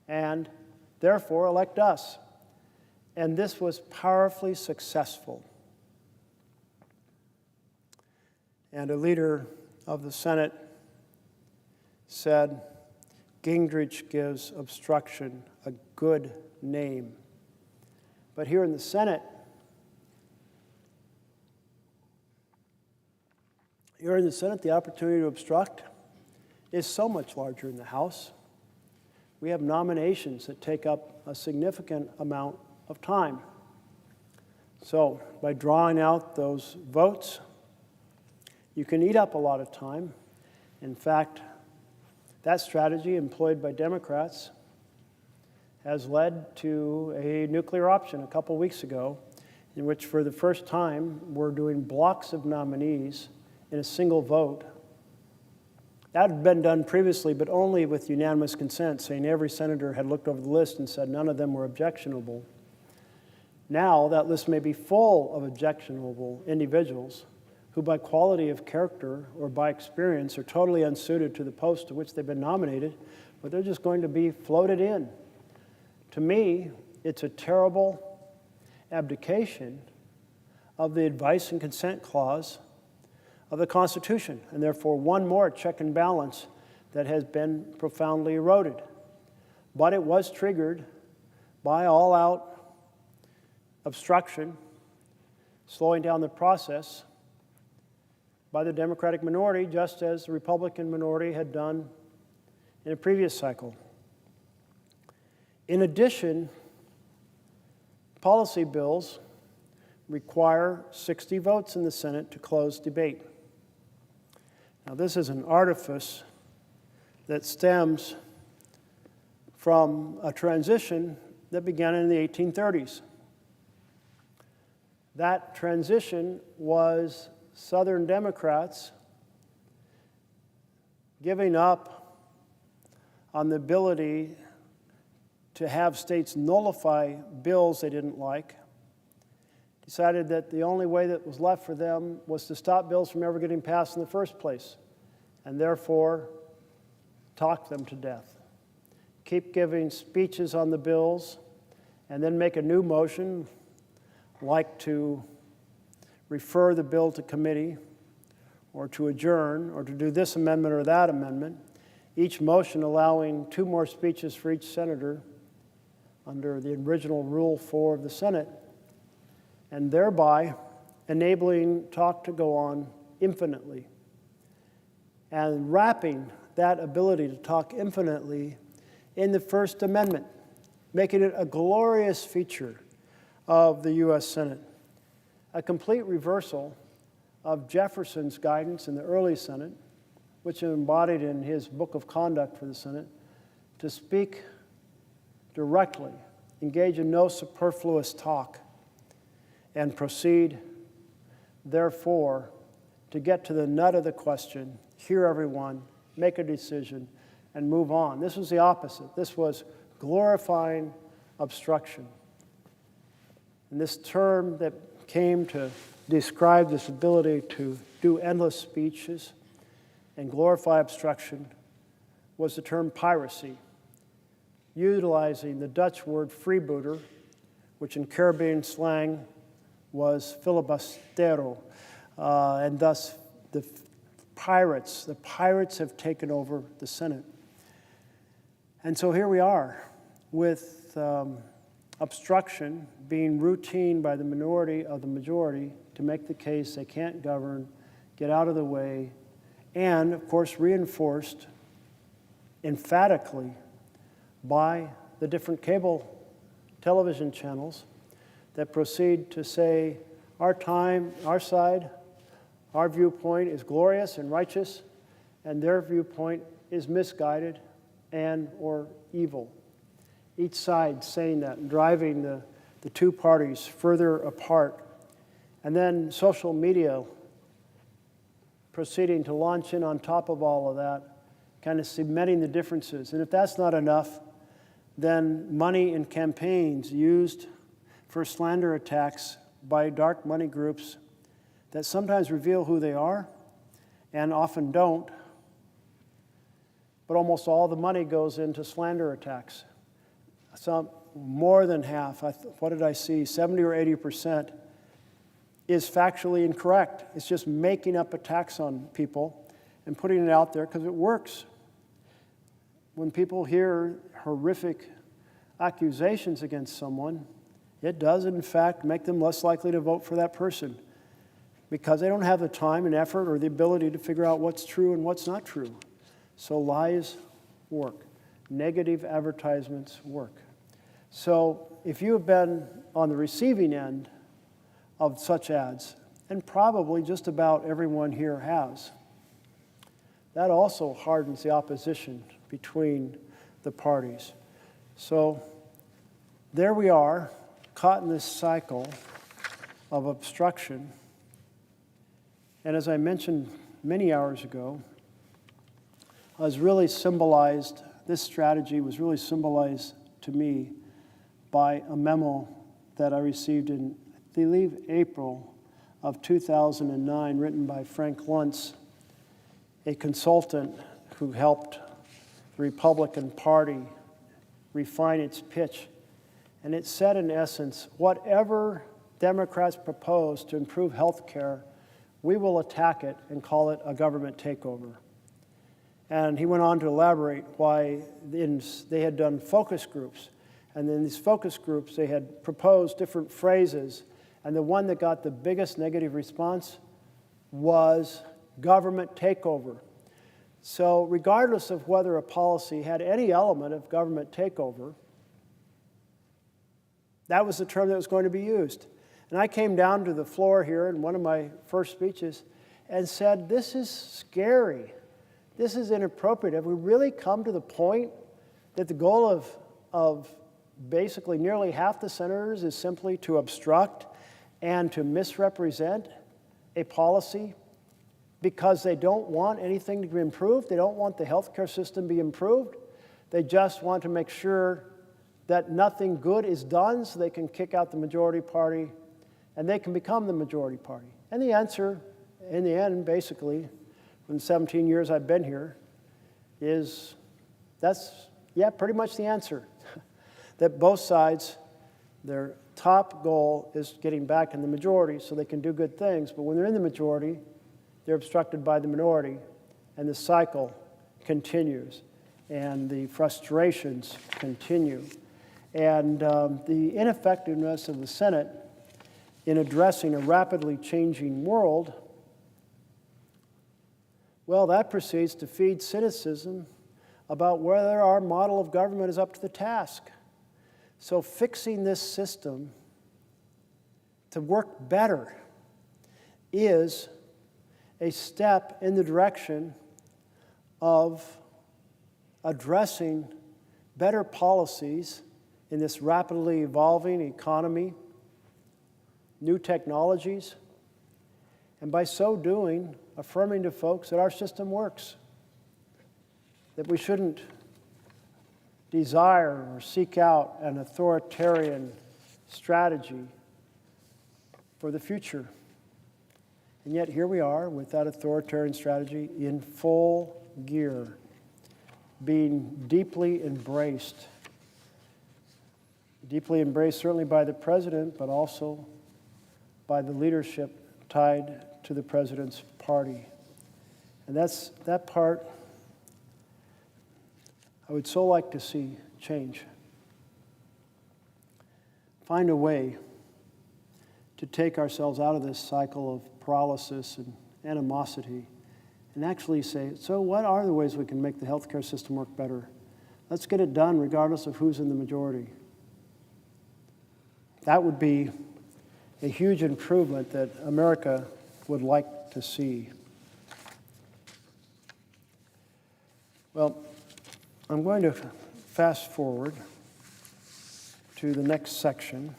and therefore elect us. And this was powerfully successful. And a leader of the Senate said, Gingrich gives obstruction a good name. But here in the Senate, the opportunity to obstruct is so much larger in the House. We have nominations that take up a significant amount of time. So by drawing out those votes, you can eat up a lot of time. In fact, that strategy employed by Democrats has led to a nuclear option a couple weeks ago, in which for the first time we're doing blocks of nominees in a single vote. That had been done previously, but only with unanimous consent, saying every senator had looked over the list and said none of them were objectionable. Now that list may be full of objectionable individuals who by quality of character or by experience are totally unsuited to the post to which they've been nominated, but they're just going to be floated in. To me, it's a terrible abdication of the advice and consent clause of the Constitution, and therefore one more check and balance that has been profoundly eroded. But it was triggered by all-out obstruction, slowing down the process by the Democratic minority, just as the Republican minority had done in a previous cycle. In addition, policy bills require 60 votes in the Senate to close debate. Now, this is an artifice that stems from a transition that began in the 1830s. That transition was Southern Democrats giving up on the ability to have states nullify bills they didn't like, decided that the only way that was left for them was to stop bills from ever getting passed in the first place, and therefore talk them to death. Keep giving speeches on the bills, and then make a new motion, like to refer the bill to committee, or to adjourn, or to do this amendment or that amendment, each motion allowing 2 more speeches for each senator under the original Rule 4 of the Senate, and thereby enabling talk to go on infinitely, and wrapping that ability to talk infinitely in the First Amendment, making it a glorious feature of the U.S. Senate, a complete reversal of Jefferson's guidance in the early Senate, which is embodied in his Book of Conduct for the Senate, to speak directly, engage in no superfluous talk, and proceed, therefore, to get to the nut of the question, hear everyone, make a decision, and move on. This was the opposite. This was glorifying obstruction. And this term that came to describe this ability to do endless speeches and glorify obstruction was the term piracy, utilizing the Dutch word freebooter, which in Caribbean slang was filibustero, and thus the pirates have taken over the Senate. And so here we are with obstruction being routine by the minority of the majority to make the case they can't govern, get out of the way, and of course reinforced emphatically by the different cable television channels that proceed to say our time, our side, our viewpoint is glorious and righteous, and their viewpoint is misguided and or evil. Each side saying that and driving the two parties further apart. And then social media proceeding to launch in on top of all of that, kind of cementing the differences. And if that's not enough, then money in campaigns used for slander attacks by dark money groups that sometimes reveal who they are and often don't, but almost all the money goes into slander attacks. some more than half, what did I see, 70 or 80%, is factually incorrect. It's just making up attacks on people and putting it out there because it works. When people hear horrific accusations against someone, it does, in fact, make them less likely to vote for that person because they don't have the time and effort or the ability to figure out what's true and what's not true. So lies work. Negative advertisements work. So if you have been on the receiving end of such ads, and probably just about everyone here has, that also hardens the opposition between the parties. So there we are, caught in this cycle of obstruction. And as I mentioned many hours ago, this strategy was really symbolized to me by a memo that I received in, I believe, April of 2009, written by Frank Luntz, a consultant who helped the Republican Party refine its pitch. And it said, in essence, whatever Democrats propose to improve health care, we will attack it and call it a government takeover. And he went on to elaborate why they had done focus groups. And in these focus groups, they had proposed different phrases. And the one that got the biggest negative response was government takeover. So regardless of whether a policy had any element of government takeover, that was the term that was going to be used. And I came down to the floor here in one of my first speeches and said, this is scary. This is inappropriate. Have we really come to the point that the goal of basically nearly half the senators is simply to obstruct and to misrepresent a policy because they don't want anything to be improved? They don't want the healthcare system to be improved. They just want to make sure that nothing good is done so they can kick out the majority party and they can become the majority party. And the answer, in the end, basically, in 17 years I've been here, is pretty much the answer. That both sides, their top goal is getting back in the majority so they can do good things. But when they're in the majority, they're obstructed by the minority, and the cycle continues, and the frustrations continue. And the ineffectiveness of the Senate in addressing a rapidly changing world, well, that proceeds to feed cynicism about whether our model of government is up to the task. So fixing this system to work better is a step in the direction of addressing better policies in this rapidly evolving economy, new technologies, and by so doing, affirming to folks that our system works, that we shouldn't desire or seek out an authoritarian strategy for the future. And yet here we are with that authoritarian strategy in full gear, being deeply embraced certainly by the president, but also by the leadership tied to the president's party. And that part I would so like to see change. Find a way to take ourselves out of this cycle of paralysis and animosity and actually say, so what are the ways we can make the healthcare system work better? Let's get it done regardless of who's in the majority. That would be a huge improvement that America would like to see. Well, I'm going to fast forward to the next section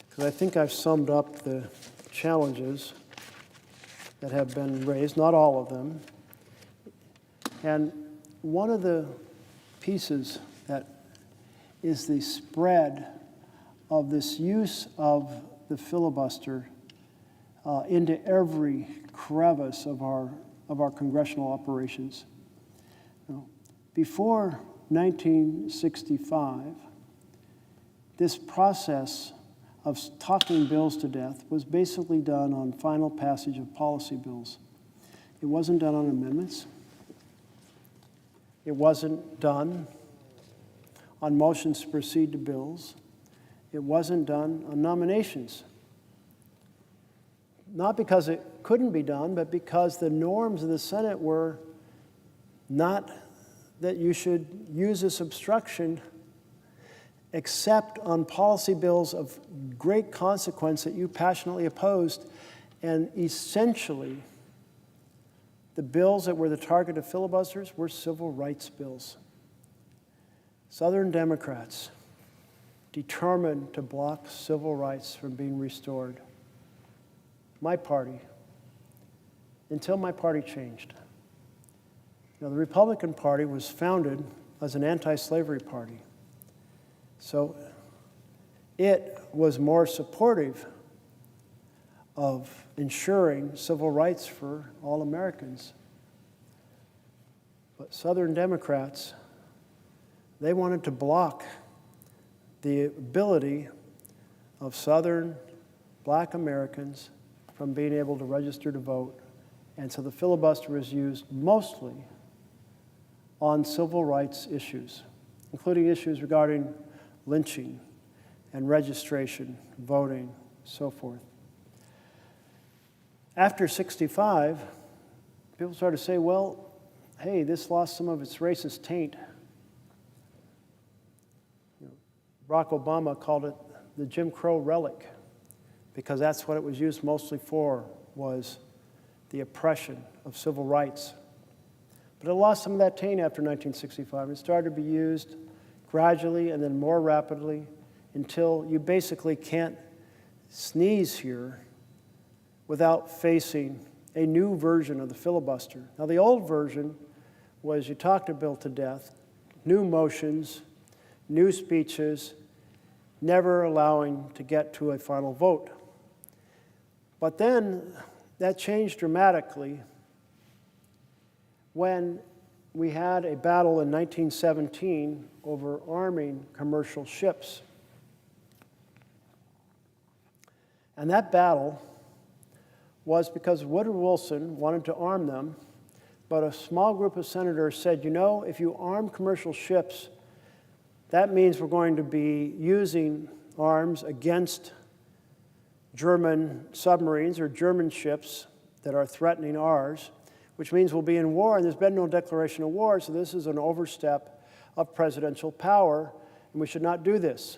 because I think I've summed up the challenges that have been raised, not all of them. And one of the pieces that is the spread of this use of the filibuster into every crevice of our congressional operations. Before 1965, this process of talking bills to death was basically done on final passage of policy bills. It wasn't done on amendments. It wasn't done on motions to proceed to bills. It wasn't done on nominations. Not because it couldn't be done, but because the norms of the Senate were not that you should use this obstruction except on policy bills of great consequence that you passionately opposed. And essentially, the bills that were the target of filibusters were civil rights bills. Southern Democrats determined to block civil rights from being restored. My party, until my party changed. Now, the Republican Party was founded as an anti-slavery party. So it was more supportive of ensuring civil rights for all Americans. But Southern Democrats, they wanted to block the ability of Southern Black Americans from being able to register to vote. And so the filibuster was used mostly on civil rights issues, including issues regarding lynching and registration, voting, so forth. After 65, people started to say, well, hey, this lost some of its racist taint. Barack Obama called it the Jim Crow relic because that's what it was used mostly for, was the oppression of civil rights. But it lost some of that taint after 1965. It started to be used gradually and then more rapidly until you basically can't sneeze here without facing a new version of the filibuster. Now, the old version was you talked a bill to death, new motions, new speeches, never allowing to get to a final vote. But then that changed dramatically when we had a battle in 1917 over arming commercial ships. And that battle was because Woodrow Wilson wanted to arm them, but a small group of senators said, you know, if you arm commercial ships, that means we're going to be using arms against German submarines or German ships that are threatening ours, which means we'll be in war, and there's been no declaration of war, so this is an overstep of presidential power, and we should not do this.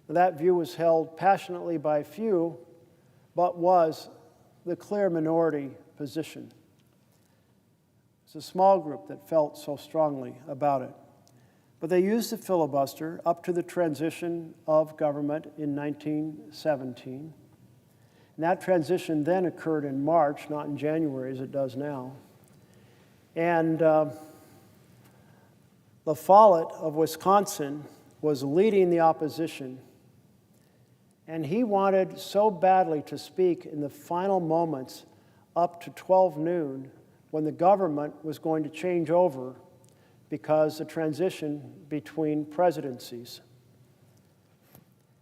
Now, that view was held passionately by few, but was the clear minority position. It's a small group that felt so strongly about it. But they used the filibuster up to the transition of government in 1917. And that transition then occurred in March, not in January as it does now. And La Follette of Wisconsin was leading the opposition. And he wanted so badly to speak in the final moments up to 12 noon when the government was going to change over because the transition between presidencies.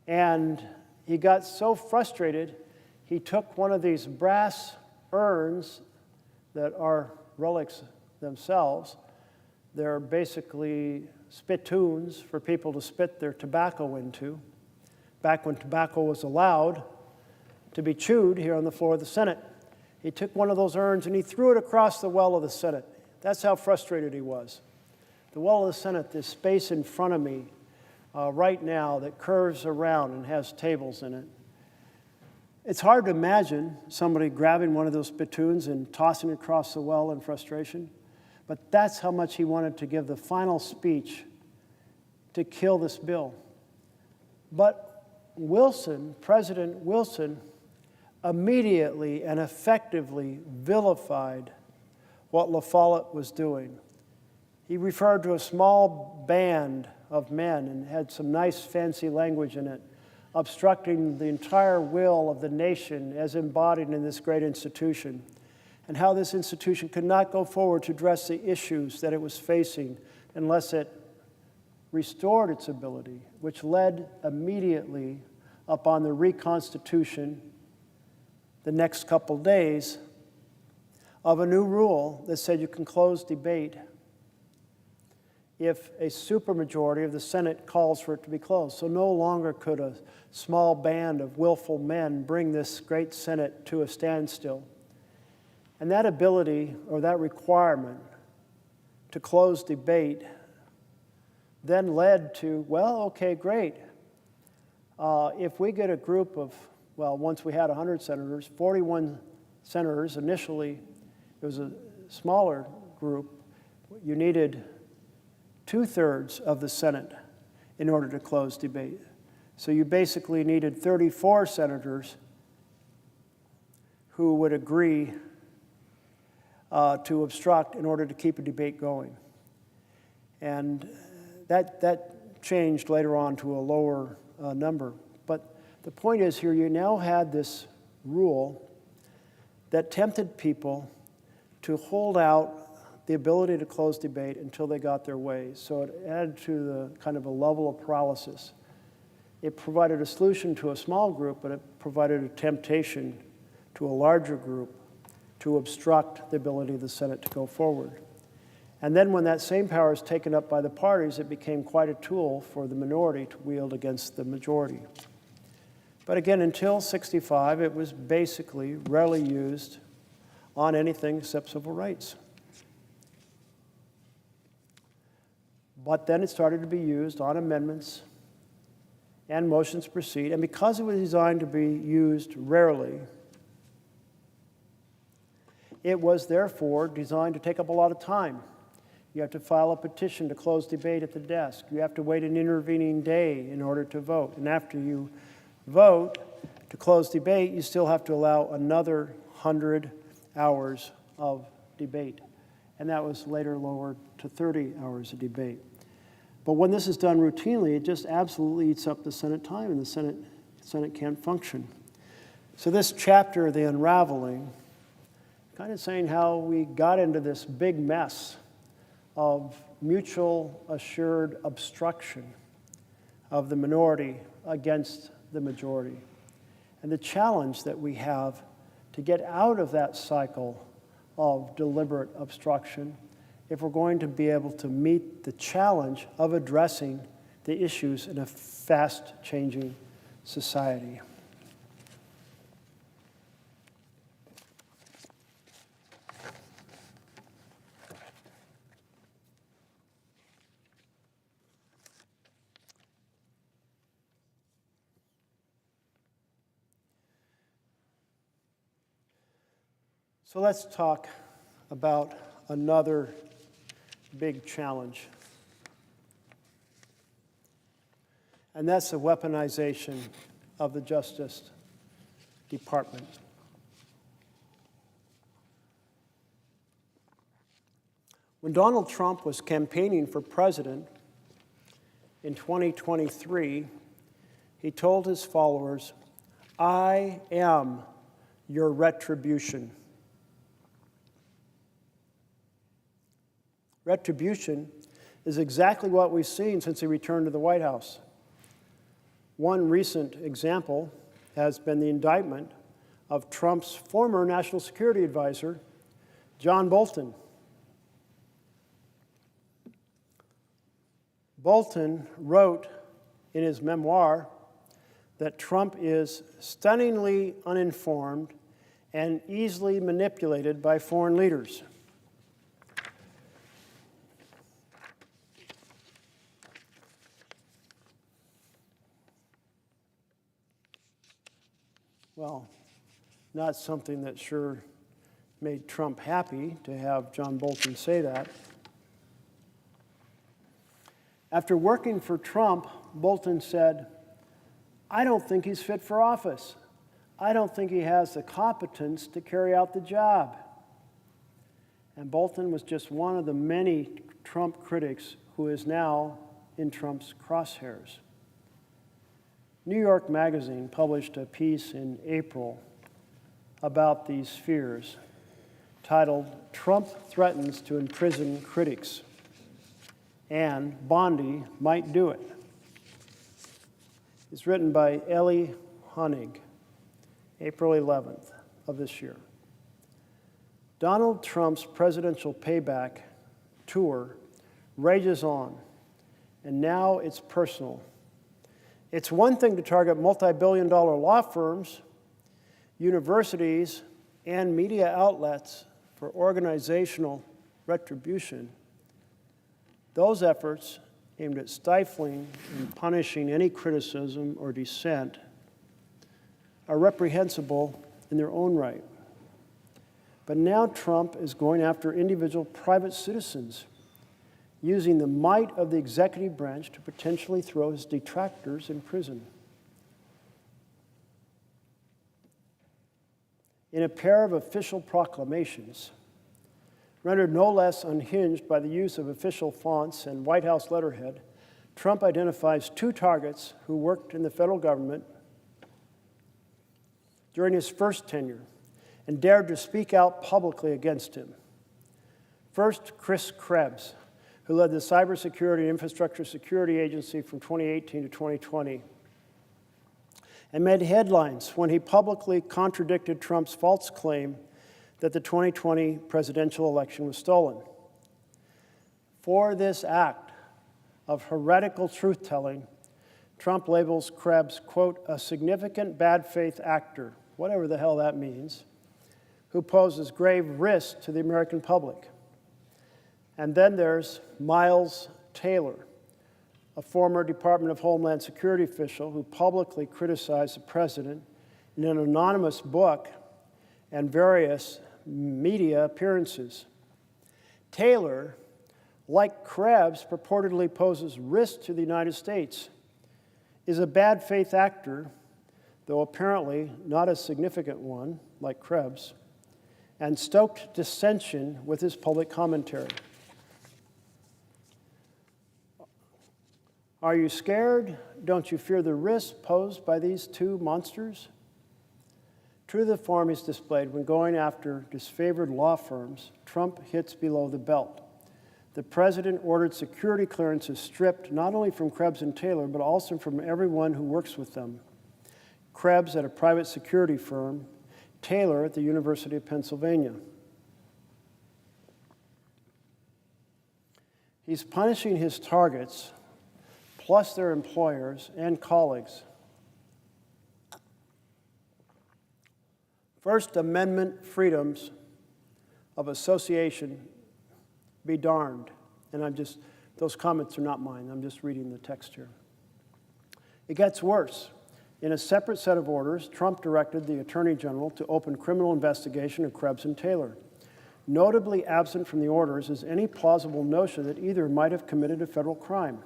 And he got so frustrated, he took one of these brass urns that are relics themselves. They're basically spittoons for people to spit their tobacco into, back when tobacco was allowed to be chewed here on the floor of the Senate. He took one of those urns and he threw it across the well of the Senate. That's how frustrated he was. The well of the Senate, this space in front of me right now that curves around and has tables in it. It's hard to imagine somebody grabbing one of those spittoons and tossing it across the well in frustration, but that's how much he wanted to give the final speech to kill this bill. But Wilson, President Wilson, immediately and effectively vilified what La Follette was doing. He referred to a small band of men and had some nice fancy language in it, obstructing the entire will of the nation as embodied in this great institution, and how this institution could not go forward to address the issues that it was facing unless it restored its ability, which led immediately upon the reconstitution the next couple days of a new rule that said you can close debate if a supermajority of the Senate calls for it to be closed. So no longer could a small band of willful men bring this great Senate to a standstill. And that ability, or that requirement, to close debate then led to, well, okay, great. If we get a group of, well, once we had 100 senators, 41 senators initially, it was a smaller group, you needed 2/3 of the Senate in order to close debate. So you basically needed 34 senators who would agree to obstruct in order to keep a debate going. And that changed later on to a lower number. But the point is here, you now had this rule that tempted people to hold out the ability to close debate until they got their way. So it added to the kind of a level of paralysis. It provided a solution to a small group, but it provided a temptation to a larger group to obstruct the ability of the Senate to go forward. And then when that same power is taken up by the parties, it became quite a tool for the minority to wield against the majority. But again, until 65, it was basically rarely used on anything except civil rights. But then it started to be used on amendments and motions to proceed. And because it was designed to be used rarely, it was therefore designed to take up a lot of time. You have to file a petition to close debate at the desk. You have to wait an intervening day in order to vote. And after you vote to close debate, you still have to allow another 100 hours of debate. And that was later lowered to 30 hours of debate. But when this is done routinely, it just absolutely eats up the Senate time, and the Senate can't function. So this chapter, The Unraveling, kind of saying how we got into this big mess of mutual assured obstruction of the minority against the majority. And the challenge that we have to get out of that cycle of deliberate obstruction if we're going to be able to meet the challenge of addressing the issues in a fast-changing society. So let's talk about another big challenge. And that's the weaponization of the Justice Department. When Donald Trump was campaigning for president in 2023, he told his followers, "I am your retribution." Retribution is exactly what we've seen since he returned to the White House. One recent example has been the indictment of Trump's former national security advisor, John Bolton. Bolton wrote in his memoir that Trump is stunningly uninformed and easily manipulated by foreign leaders. Well, not something that sure made Trump happy to have John Bolton say that. After working for Trump, Bolton said, "I don't think he's fit for office. I don't think he has the competence to carry out the job." And Bolton was just one of the many Trump critics who is now in Trump's crosshairs. New York Magazine published a piece in April about these fears, titled "Trump Threatens to Imprison Critics." and Bondi might do it. It's written by Ellie Honig, April 11th of this year. Donald Trump's presidential payback tour rages on, and now it's personal. It's one thing to target multi-billion-dollar law firms, universities, and media outlets for organizational retribution. Those efforts aimed at stifling and punishing any criticism or dissent are reprehensible in their own right. But now Trump is going after individual private citizens, using the might of the executive branch to potentially throw his detractors in prison. In a pair of official proclamations, rendered no less unhinged by the use of official fonts and White House letterhead, Trump identifies two targets who worked in the federal government during his first tenure and dared to speak out publicly against him. First, Chris Krebs, who led the Cybersecurity and Infrastructure Security Agency from 2018 to 2020, and made headlines when he publicly contradicted Trump's false claim that the 2020 presidential election was stolen. For this act of heretical truth-telling, Trump labels Krebs, quote, a significant bad faith actor, whatever the hell that means, who poses grave risk to the American public. And then there's Miles Taylor, a former Department of Homeland Security official who publicly criticized the president in an anonymous book and various media appearances. Taylor, like Krebs, purportedly poses risk to the United States, is a bad faith actor, though apparently not a significant one, like Krebs, and stoked dissension with his public commentary. Are you scared? Don't you fear the risk posed by these two monsters? True to the form he's displayed when going after disfavored law firms, Trump hits below the belt. The president ordered security clearances stripped not only from Krebs and Taylor, but also from everyone who works with them. Krebs at a private security firm, Taylor at the University of Pennsylvania. He's punishing his targets, plus their employers and colleagues. First Amendment freedoms of association be darned. And those comments are not mine. I'm just reading the text here. It gets worse. In a separate set of orders, Trump directed the Attorney General to open criminal investigation of Krebs and Taylor. Notably absent from the orders is any plausible notion that either might have committed a federal crime.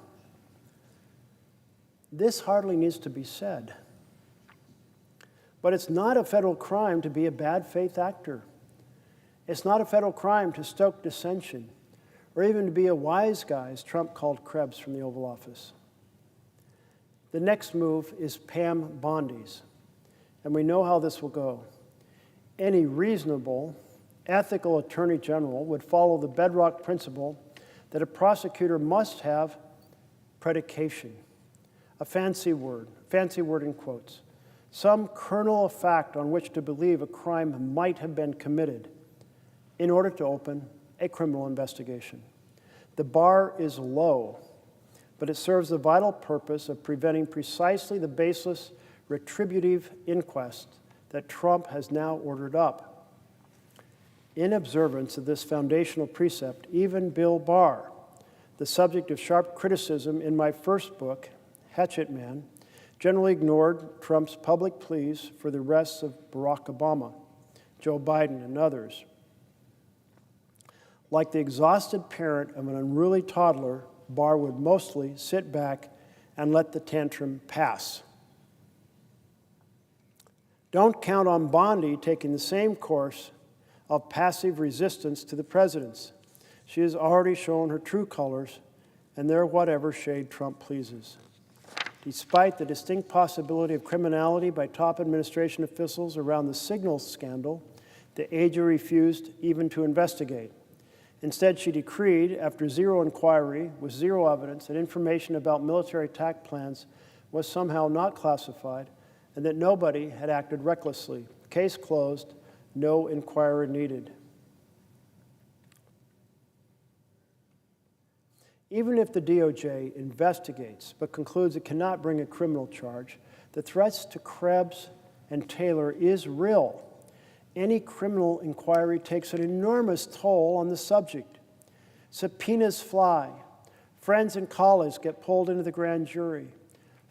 This hardly needs to be said. But it's not a federal crime to be a bad faith actor. It's not a federal crime to stoke dissension, or even to be a wise guy, as Trump called Krebs from the Oval Office. The next move is Pam Bondi's, and we know how this will go. Any reasonable, ethical attorney general would follow the bedrock principle that a prosecutor must have predication, a fancy word in quotes, some kernel of fact on which to believe a crime might have been committed in order to open a criminal investigation. The bar is low, but it serves the vital purpose of preventing precisely the baseless retributive inquest that Trump has now ordered up. In observance of this foundational precept, even Bill Barr, the subject of sharp criticism in my first book, Hatchet Man, generally ignored Trump's public pleas for the arrests of Barack Obama, Joe Biden, and others. Like the exhausted parent of an unruly toddler, Barr would mostly sit back and let the tantrum pass. Don't count on Bondi taking the same course of passive resistance to the president's. She has already shown her true colors, and they're whatever shade Trump pleases. Despite the distinct possibility of criminality by top administration officials around the signals scandal, the AG refused even to investigate. Instead, she decreed, after zero inquiry, with zero evidence, that information about military attack plans was somehow not classified and that nobody had acted recklessly. Case closed, no inquiry needed. Even if the DOJ investigates but concludes it cannot bring a criminal charge, the threats to Krebs and Taylor is real. Any criminal inquiry takes an enormous toll on the subject. Subpoenas fly. Friends and colleagues get pulled into the grand jury.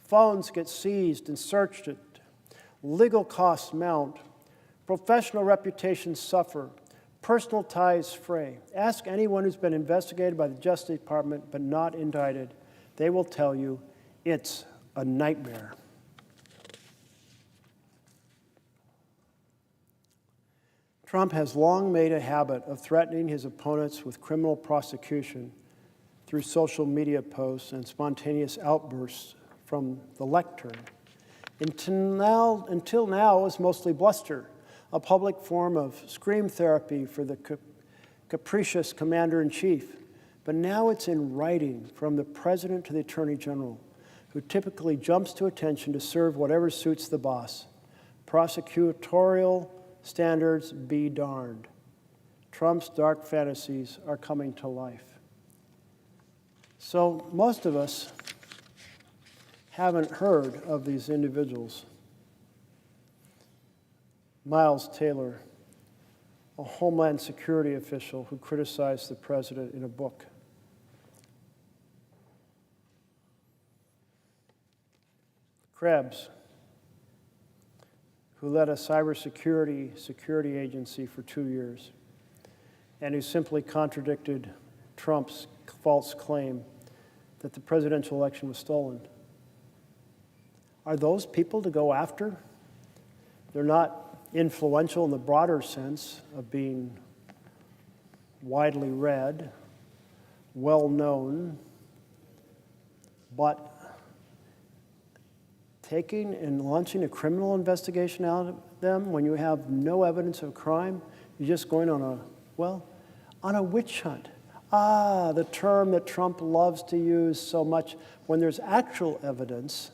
Phones get seized and searched. Legal costs mount. Professional reputations suffer. Personal ties fray. Ask anyone who's been investigated by the Justice Department but not indicted. They will tell you it's a nightmare. Trump has long made a habit of threatening his opponents with criminal prosecution through social media posts and spontaneous outbursts from the lectern. Until now, it was mostly bluster, a public form of scream therapy for the capricious commander-in-chief. But now it's in writing from the president to the attorney general, who typically jumps to attention to serve whatever suits the boss. Prosecutorial standards be darned. Trump's dark fantasies are coming to life. So most of us haven't heard of these individuals. Miles Taylor, a Homeland Security official who criticized the president in a book. Krebs, who led a security agency for 2 years, and who simply contradicted Trump's false claim that the presidential election was stolen. Are those people to go after? They're not influential in the broader sense of being widely read, well-known, but taking and launching a criminal investigation out of them when you have no evidence of crime, you're just going on a witch hunt. The term that Trump loves to use so much when there's actual evidence.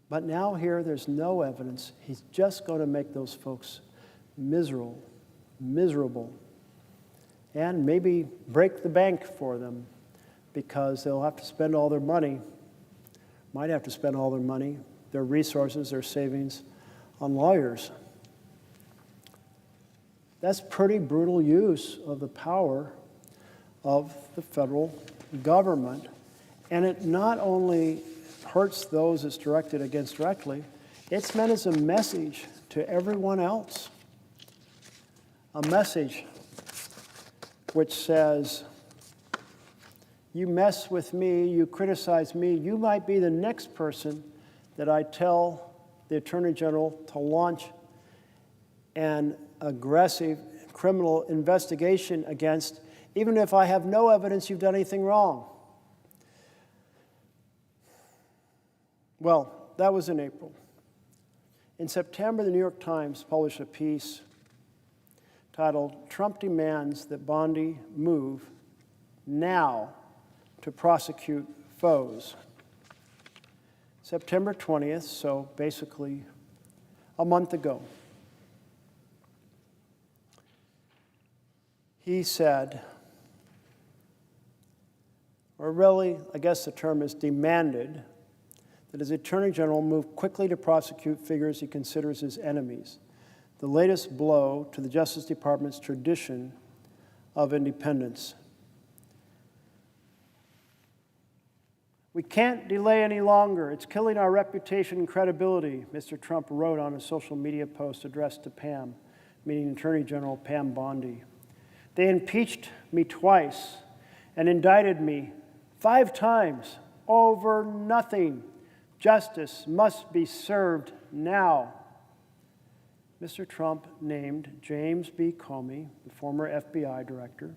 But now here, there's no evidence. He's just going to make those folks miserable, and maybe break the bank for them because they'll have to spend all their money, might have to spend all their money, their resources, their savings on lawyers. That's pretty brutal use of the power of the federal government. And it not only hurts those it's directed against directly, it's meant as a message to everyone else. A message which says, you mess with me, you criticize me, you might be the next person that I tell the Attorney General to launch an aggressive criminal investigation against, even if I have no evidence you've done anything wrong. Well, that was in April. In September, the New York Times published a piece titled, "Trump Demands That Bondi Move Now to Prosecute Foes." September 20th, so basically a month ago. He said, or really, I guess the term is demanded, that his Attorney General move quickly to prosecute figures he considers his enemies, the latest blow to the Justice Department's tradition of independence. We can't delay any longer. It's killing our reputation and credibility, Mr. Trump wrote on a social media post addressed to Pam, meaning Attorney General Pam Bondi. They impeached me twice and indicted me 5 times over nothing. Justice must be served now. Mr. Trump named James B. Comey, the former FBI director,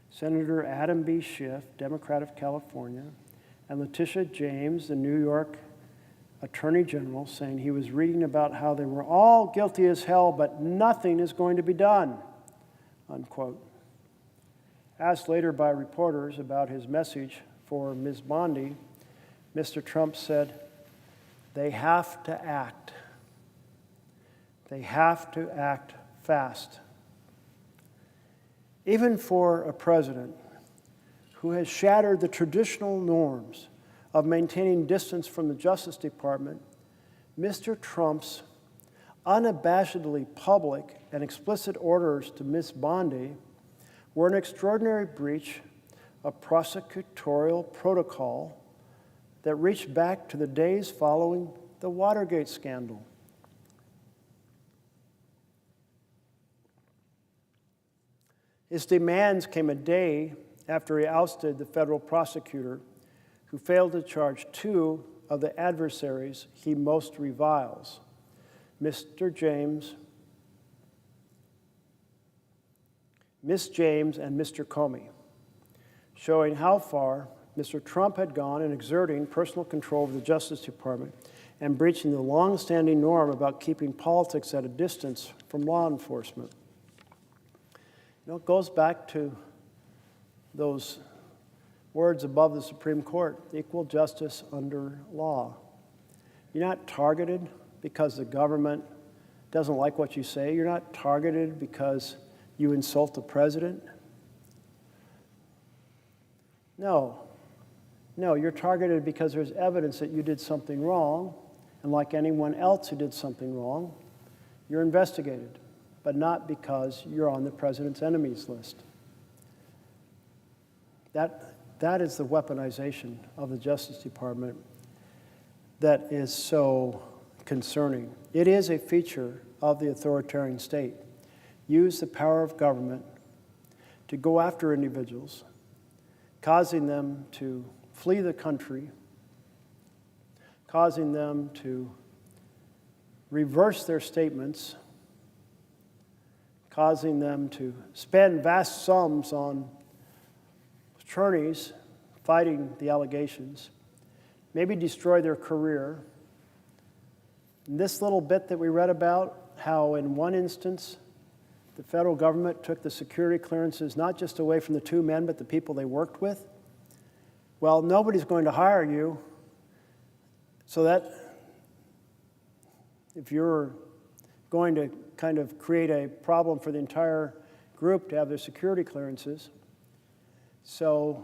Senator Adam B. Schiff, Democrat of California, and Letitia James, the New York Attorney General, saying he was reading about how they were all guilty as hell, but nothing is going to be done, unquote. Asked later by reporters about his message for Ms. Bondi, Mr. Trump said, "They have to act. They have to act fast." Even for a president who has shattered the traditional norms of maintaining distance from the Justice Department, Mr. Trump's unabashedly public and explicit orders to Ms. Bondi were an extraordinary breach of prosecutorial protocol that reached back to the days following the Watergate scandal. His demands came a day after he ousted the federal prosecutor who failed to charge two of the adversaries he most reviles, Mr. James, Miss James, and Mr. Comey, showing how far Mr. Trump had gone in exerting personal control of the Justice Department and breaching the long-standing norm about keeping politics at a distance from law enforcement. You know, it goes back to those words above the Supreme Court, equal justice under law. You're not targeted because the government doesn't like what you say. You're not targeted because you insult the president. No, you're targeted because there's evidence that you did something wrong, and like anyone else who did something wrong, you're investigated, but not because you're on the president's enemies list. That is the weaponization of the Justice Department that is so concerning. It is a feature of the authoritarian state. Use the power of government to go after individuals, causing them to flee the country, causing them to reverse their statements, causing them to spend vast sums on attorneys fighting the allegations, maybe destroy their career. And this little bit that we read about, how in one instance the federal government took the security clearances not just away from the two men, but the people they worked with. Well, nobody's going to hire you, so that if you're going to kind of create a problem for the entire group to have their security clearances, so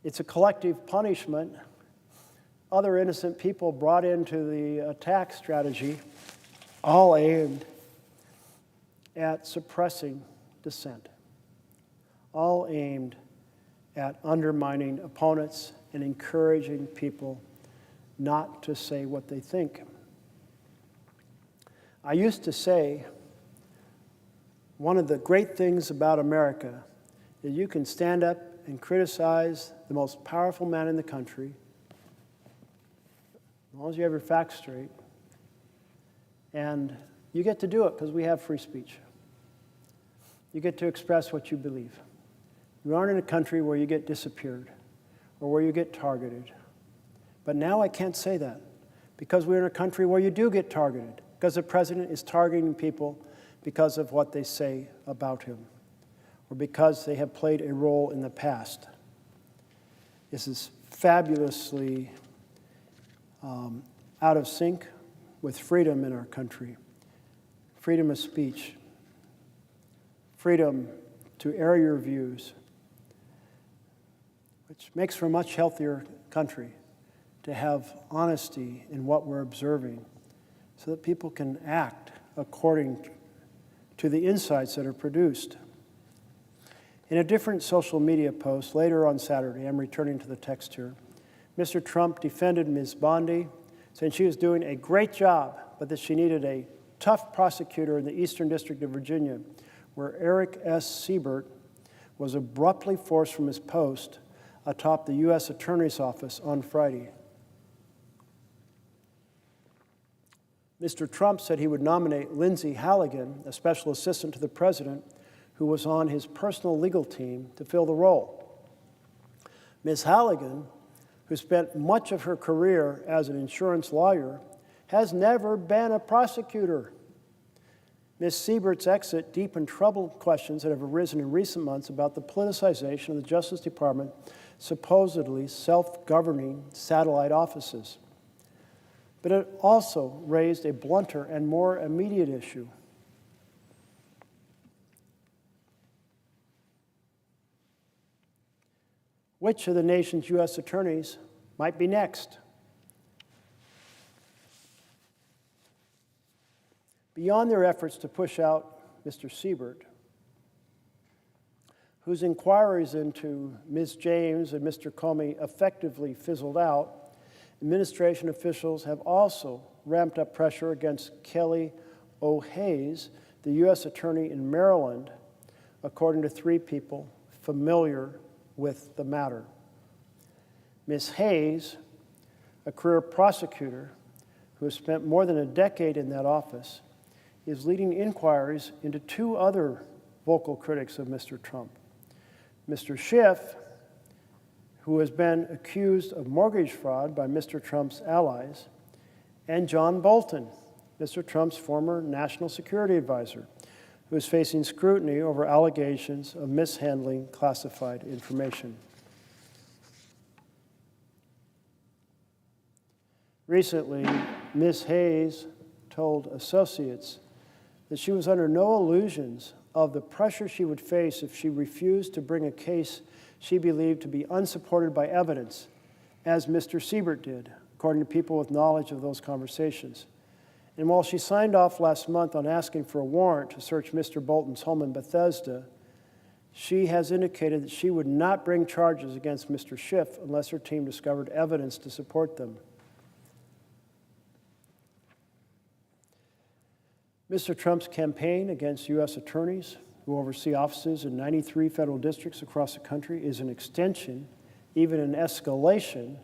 it's a collective punishment. Other innocent people brought into the attack strategy, all aimed at suppressing dissent, all aimed at undermining opponents and encouraging people not to say what they think. I used to say, one of the great things about America is you can stand up and criticize the most powerful man in the country, as long as you have your facts straight, and you get to do it because we have free speech. You get to express what you believe. You aren't in a country where you get disappeared or where you get targeted. But now I can't say that because we're in a country where you do get targeted, because the president is targeting people because of what they say about him or because they have played a role in the past. This is fabulously out of sync with freedom in our country. Freedom of speech, freedom to air your views, which makes for a much healthier country to have honesty in what we're observing so that people can act according to the insights that are produced. In a different social media post later on Saturday, I'm returning to the text here, Mr. Trump defended Ms. Bondi, saying she was doing a great job, but that she needed a tough prosecutor in the Eastern District of Virginia, where Eric S. Siebert was abruptly forced from his post atop the U.S. Attorney's Office on Friday. Mr. Trump said he would nominate Lindsay Halligan, a special assistant to the president, who was on his personal legal team, to fill the role. Ms. Halligan, who spent much of her career as an insurance lawyer, has never been a prosecutor. Ms. Siebert's exit deepened troubled questions that have arisen in recent months about the politicization of the Justice Department supposedly self-governing satellite offices. But it also raised a blunter and more immediate issue. Which of the nation's U.S. attorneys might be next? Beyond their efforts to push out Mr. Siebert, whose inquiries into Ms. James and Mr. Comey effectively fizzled out, administration officials have also ramped up pressure against Kelly O'Hayes, the U.S. Attorney in Maryland, according to 3 people familiar with the matter. Ms. Hayes, a career prosecutor who has spent more than a decade in that office, is leading inquiries into 2 other vocal critics of Mr. Trump. Mr. Schiff, who has been accused of mortgage fraud by Mr. Trump's allies, and John Bolton, Mr. Trump's former national security advisor, who is facing scrutiny over allegations of mishandling classified information. Recently, Ms. Hayes told associates that she was under no illusions of the pressure she would face if she refused to bring a case she believed to be unsupported by evidence, as Mr. Siebert did, according to people with knowledge of those conversations. And while she signed off last month on asking for a warrant to search Mr. Bolton's home in Bethesda, she has indicated that she would not bring charges against Mr. Schiff unless her team discovered evidence to support them. Mr. Trump's campaign against U.S. attorneys who oversee offices in 93 federal districts across the country is an extension, even an escalation,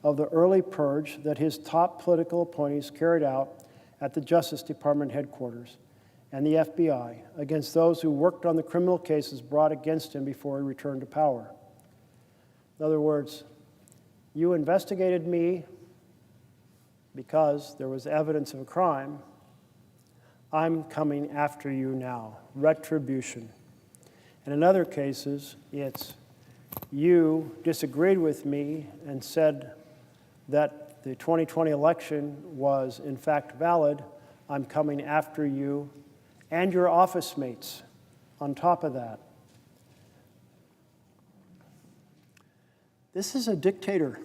of the early purge that his top political appointees carried out at the Justice Department headquarters and the FBI against those who worked on the criminal cases brought against him before he returned to power. In other words, you investigated me because there was evidence of a crime. I'm coming after you now. Retribution. And in other cases, it's you disagreed with me and said that the 2020 election was in fact valid. I'm coming after you and your office mates on top of that. This is a dictator.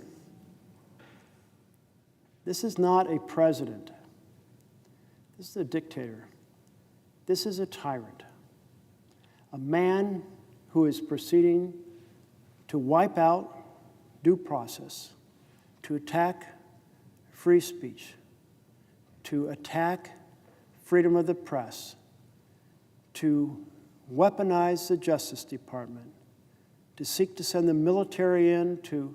This is not a president. This is a dictator. This is a tyrant. A man who is proceeding to wipe out due process, to attack free speech, to attack freedom of the press, to weaponize the Justice Department, to seek to send the military in to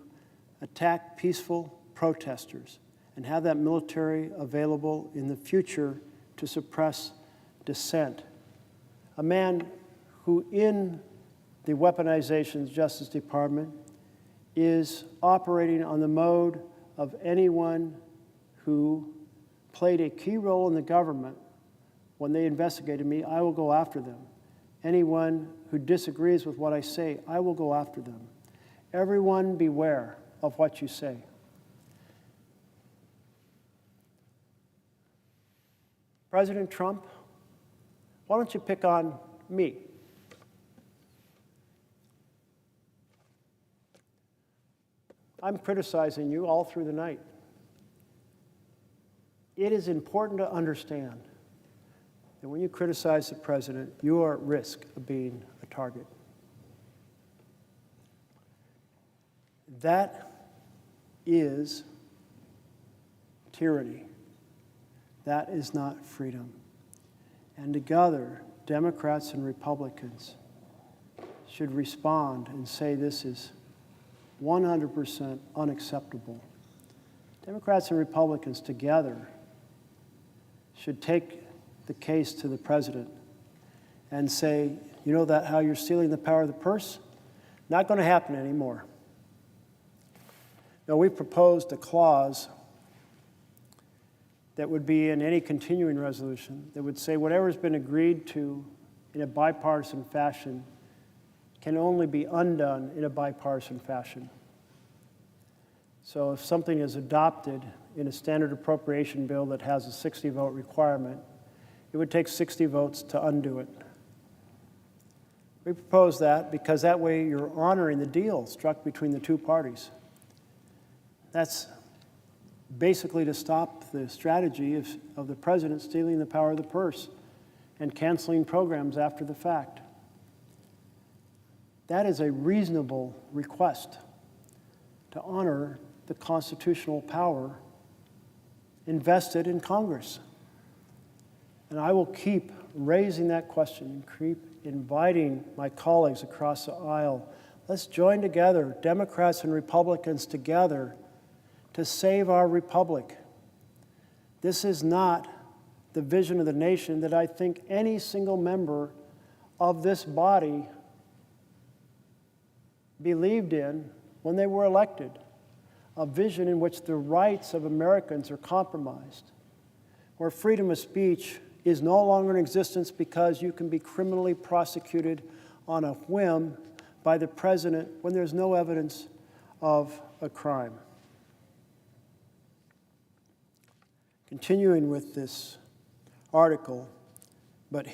attack peaceful protesters and have that military available in the future to suppress dissent. A man who in the weaponization Justice Department is operating on the mode of anyone who played a key role in the government. When they investigated me, I will go after them. Anyone who disagrees with what I say, I will go after them. Everyone beware of what you say. President Trump, why don't you pick on me? I'm criticizing you all through the night. It is important to understand that when you criticize the president, you are at risk of being a target. That is tyranny. That is not freedom. And together, Democrats and Republicans should respond and say this is 100% unacceptable. Democrats and Republicans together should take the case to the president and say, you know that how you're stealing the power of the purse? Not going to happen anymore. Now, we proposed a clause that would be in any continuing resolution that would say whatever's been agreed to in a bipartisan fashion can only be undone in a bipartisan fashion. So if something is adopted in a standard appropriation bill that has a 60-vote requirement, it would take 60 votes to undo it. We propose that because that way you're honoring the deal struck between the two parties. That's basically to stop the strategy of the president stealing the power of the purse and canceling programs after the fact. That is a reasonable request to honor the constitutional power invested in Congress. And I will keep raising that question and keep inviting my colleagues across the aisle. Let's join together, Democrats and Republicans together, to save our republic. This is not the vision of the nation that I think any single member of this body believed in when they were elected, a vision in which the rights of Americans are compromised, where freedom of speech is no longer in existence because you can be criminally prosecuted on a whim by the president when there's no evidence of a crime. Continuing with this article, but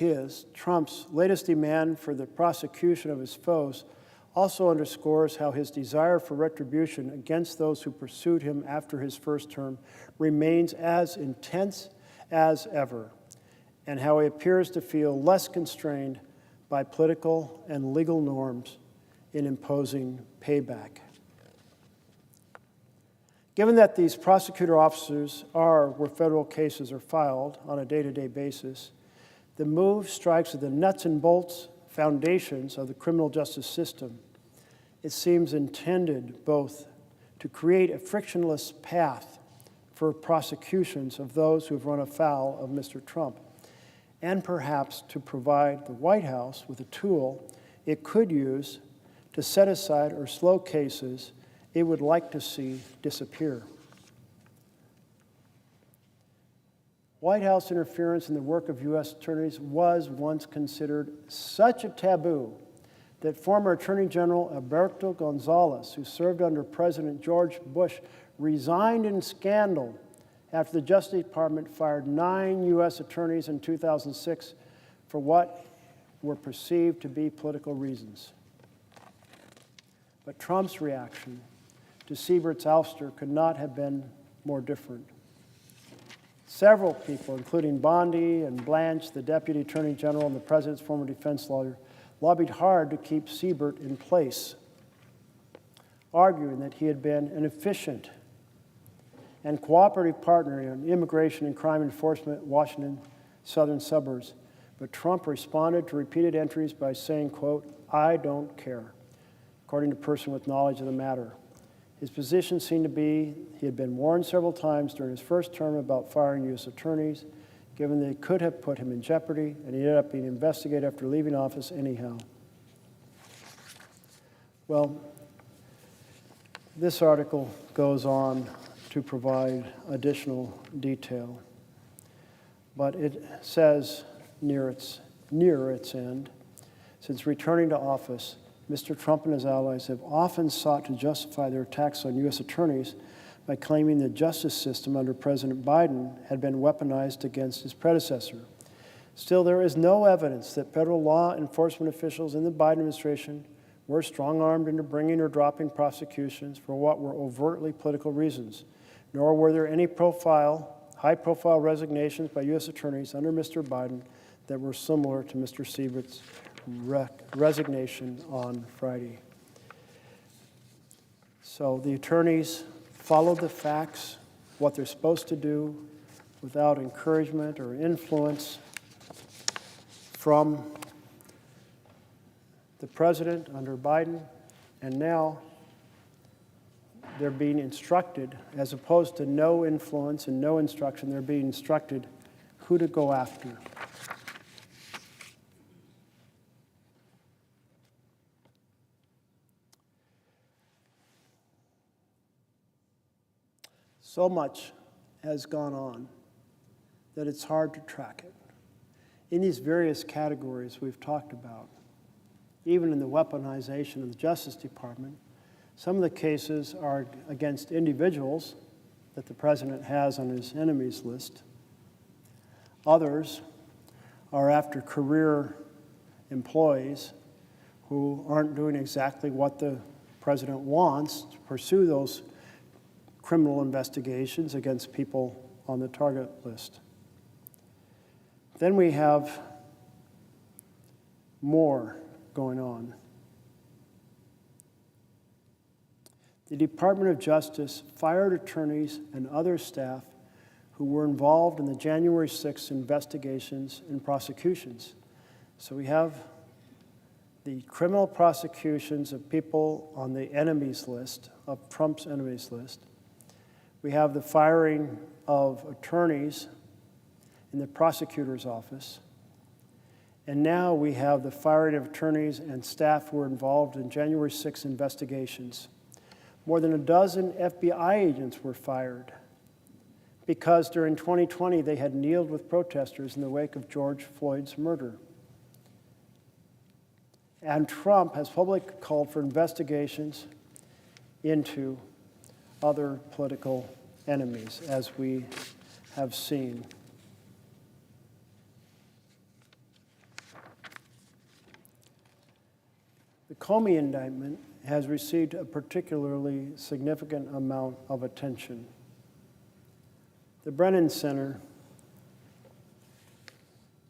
Trump's latest demand for the prosecution of his foes also underscores how his desire for retribution against those who pursued him after his first term remains as intense as ever, and how he appears to feel less constrained by political and legal norms in imposing payback. Given that these prosecutor officers are where federal cases are filed on a day-to-day basis, the move strikes at the nuts and bolts foundations of the criminal justice system. It seems intended both to create a frictionless path for prosecutions of those who have run afoul of Mr. Trump, and perhaps to provide the White House with a tool it could use to set aside or slow cases it would like to see disappear. White House interference in the work of U.S. attorneys was once considered such a taboo that former Attorney General Alberto Gonzales, who served under President George Bush, resigned in scandal after the Justice Department fired 9 U.S. attorneys in 2006 for what were perceived to be political reasons. But Trump's reaction to Siebert's ouster could not have been more different. Several people, including Bondi and Blanche, the Deputy Attorney General and the President's former defense lawyer, lobbied hard to keep Siebert in place, arguing that he had been an efficient and cooperative partner in immigration and crime enforcement in Washington's southern suburbs. But Trump responded to repeated entries by saying, quote, "I don't care," according to a person with knowledge of the matter. His position seemed to be he had been warned several times during his first term about firing U.S. attorneys, given they could have put him in jeopardy, and he ended up being investigated after leaving office anyhow. Well, this article goes on to provide additional detail, but it says near its end, since returning to office, Mr. Trump and his allies have often sought to justify their attacks on U.S. attorneys by claiming the justice system under President Biden had been weaponized against his predecessor. Still, there is no evidence that federal law enforcement officials in the Biden administration were strong-armed into bringing or dropping prosecutions for what were overtly political reasons, nor were there any high-profile resignations by U.S. attorneys under Mr. Biden that were similar to Mr. Siebert's resignation on Friday. So the attorneys followed the facts, what they're supposed to do, without encouragement or influence from the president under Biden, and now they're being instructed, as opposed to no influence and no instruction, they're being instructed who to go after. So much has gone on that it's hard to track it. In these various categories we've talked about, even in the weaponization of the Justice Department, some of the cases are against individuals that the president has on his enemies list. Others are after career employees who aren't doing exactly what the president wants to pursue those criminal investigations against people on the target list. Then we have more going on. The Department of Justice fired attorneys and other staff who were involved in the January 6th investigations and prosecutions. So we have the criminal prosecutions of people on the enemies list, of Trump's enemies list. We have the firing of attorneys in the prosecutor's office. And now we have the firing of attorneys and staff who were involved in January 6 investigations. More than a dozen FBI agents were fired because during 2020 they had kneeled with protesters in the wake of George Floyd's murder. And Trump has publicly called for investigations into other political enemies, as we have seen. The Comey indictment has received a particularly significant amount of attention. The Brennan Center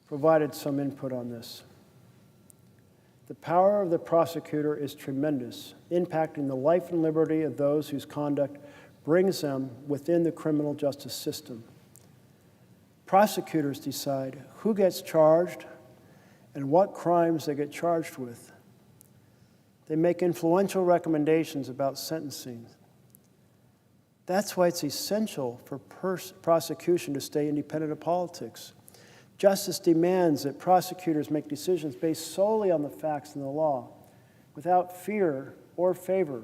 provided some input on this. The power of the prosecutor is tremendous, impacting the life and liberty of those whose conduct brings them within the criminal justice system. Prosecutors decide who gets charged and what crimes they get charged with. They make influential recommendations about sentencing. That's why it's essential for prosecution to stay independent of politics. Justice demands that prosecutors make decisions based solely on the facts and the law, without fear or favor.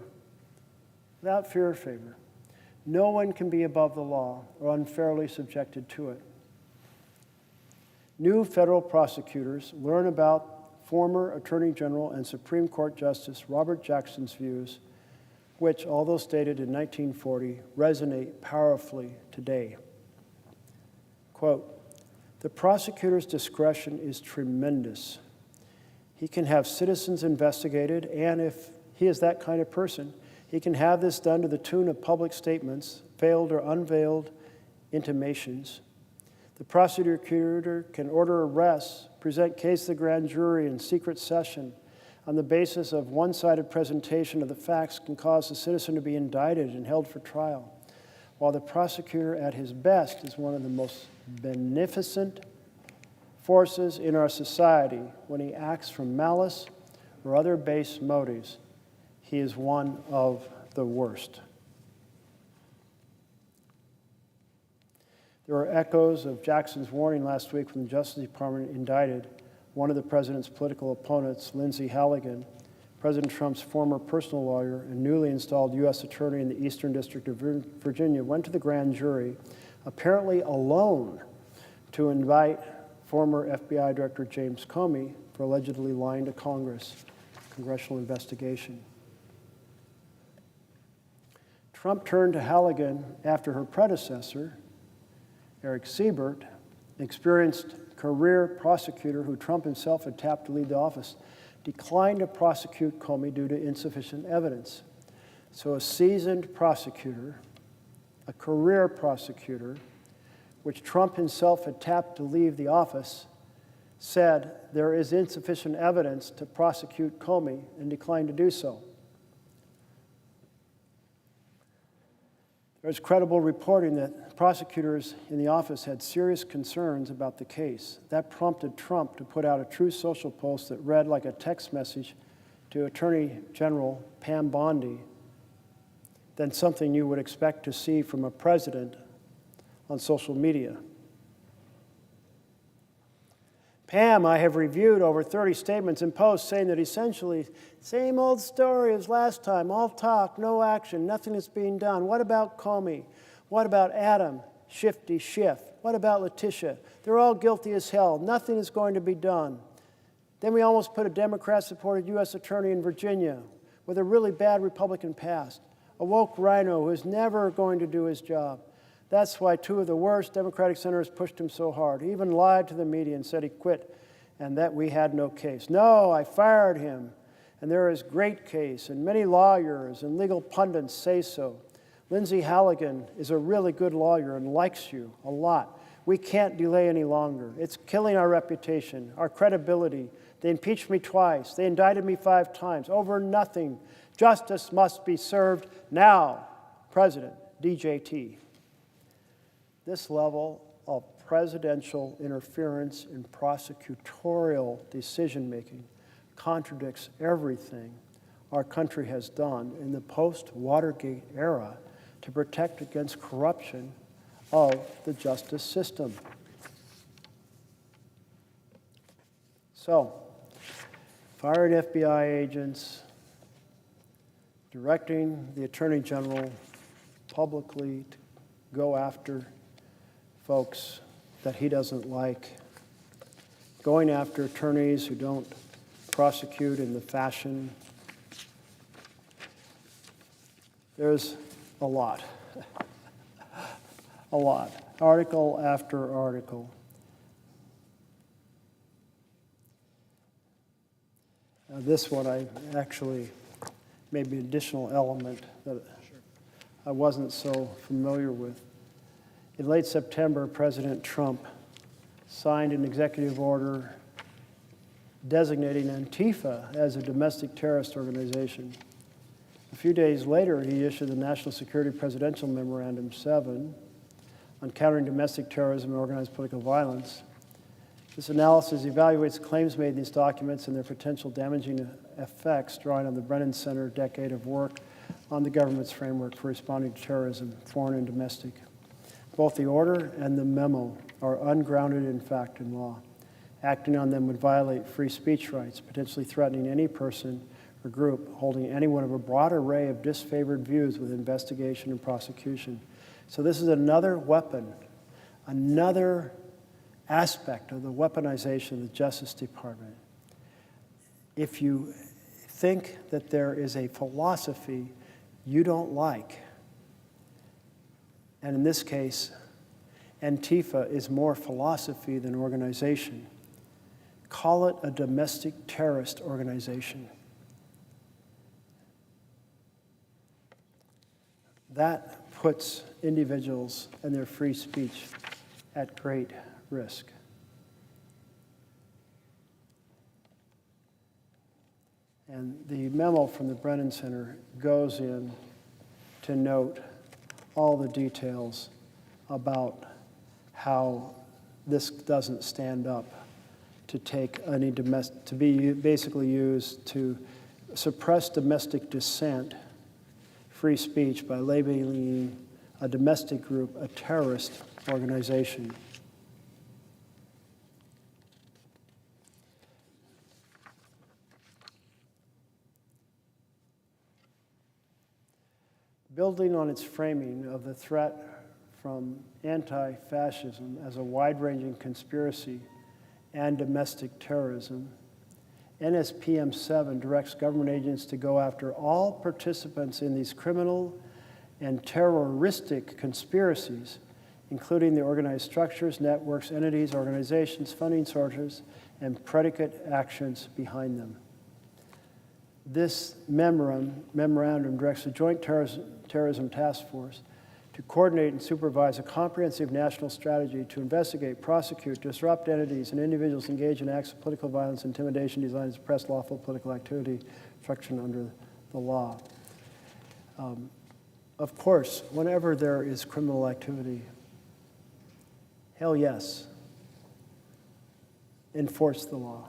Without fear or favor. No one can be above the law or unfairly subjected to it. New federal prosecutors learn about former Attorney General and Supreme Court Justice Robert Jackson's views, which, although stated in 1940, resonate powerfully today. Quote, "The prosecutor's discretion is tremendous. He can have citizens investigated, and if he is that kind of person, he can have this done to the tune of public statements, veiled or unveiled intimations. The prosecutor can order arrests, present case to the grand jury in secret session on the basis of one-sided presentation of the facts can cause the citizen to be indicted and held for trial, while the prosecutor at his best is one of the most beneficent forces in our society when he acts from malice or other base motives. He is one of the worst." There are echoes of Jackson's warning last week when the Justice Department indicted one of the president's political opponents, Lindsay Halligan, President Trump's former personal lawyer and newly installed U.S. attorney in the Eastern District of Virginia, went to the grand jury, apparently alone, to indict former FBI Director James Comey for allegedly lying to Congress. Congressional investigation. Trump turned to Halligan after her predecessor, Eric Siebert, an experienced career prosecutor who Trump himself had tapped to lead the office, declined to prosecute Comey due to insufficient evidence. So a seasoned prosecutor, a career prosecutor, which Trump himself had tapped to leave the office, said there is insufficient evidence to prosecute Comey and declined to do so. There's credible reporting that prosecutors in the office had serious concerns about the case. That prompted Trump to put out a Truth Social post that read like a text message to Attorney General Pam Bondi than something you would expect to see from a president on social media. Pam, I have reviewed over 30 statements and posts saying that essentially, same old story as last time, all talk, no action, nothing is being done. What about Comey? What about Adam Shifty Schiff. What about Letitia? They're all guilty as hell. Nothing is going to be done. Then we almost put a Democrat-supported U.S. attorney in Virginia with a really bad Republican past, a woke rhino who is never going to do his job. That's why two of the worst Democratic senators pushed him so hard. He even lied to the media and said he quit and that we had no case. No, I fired him, and there is great case, and many lawyers and legal pundits say so. Lindsay Halligan is a really good lawyer and likes you a lot. We can't delay any longer. It's killing our reputation, our credibility. They impeached me twice. They indicted me 5 times over nothing. Justice must be served now. President, DJT. This level of presidential interference in prosecutorial decision-making contradicts everything our country has done in the post-Watergate era to protect against corruption of the justice system. So, firing FBI agents, directing the Attorney General publicly to go after folks that he doesn't like, going after attorneys who don't prosecute in the fashion. There's a lot, a lot, article after article. This one I actually, maybe an additional element that I wasn't so familiar with. In late September, President Trump signed an executive order designating Antifa as a domestic terrorist organization. A few days later, he issued the National Security Presidential Memorandum 7 on countering domestic terrorism and organized political violence. This analysis evaluates claims made in these documents and their potential damaging effects, drawing on the Brennan Center decade of work on the government's framework for responding to terrorism, foreign and domestic. Both the order and the memo are ungrounded in fact and law. Acting on them would violate free speech rights, potentially threatening any person or group holding any one of a broad array of disfavored views with investigation and prosecution. So this is another weapon, another aspect of the weaponization of the Justice Department. If you think that there is a philosophy you don't like, and in this case, Antifa is more philosophy than organization, call it a domestic terrorist organization. That puts individuals and their free speech at great risk. And the memo from the Brennan Center goes in to note all the details about how this doesn't stand up to take any to be basically used to suppress domestic dissent, free speech, by labeling a domestic group a terrorist organization. Building on its framing of the threat from anti-fascism as a wide-ranging conspiracy and domestic terrorism, NSPM 7 directs government agents to go after all participants in these criminal and terroristic conspiracies, including the organized structures, networks, entities, organizations, funding sources, and predicate actions behind them. This memorandum directs the Joint Terrorism Task Force to coordinate and supervise a comprehensive national strategy to investigate, prosecute, disrupt entities and individuals engaged in acts of political violence, intimidation designed to suppress lawful political activity, obstruction under the law. Of course, whenever there is criminal activity, hell yes, enforce the law.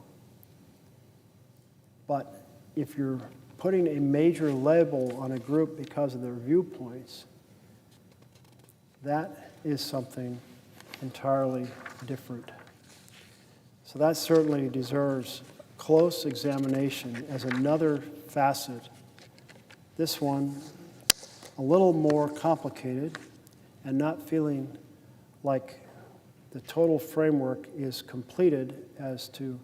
But if you're putting a major label on a group because of their viewpoints, that is something entirely different. So that certainly deserves close examination as another facet. This one, a little more complicated and not feeling like the total framework is completed as to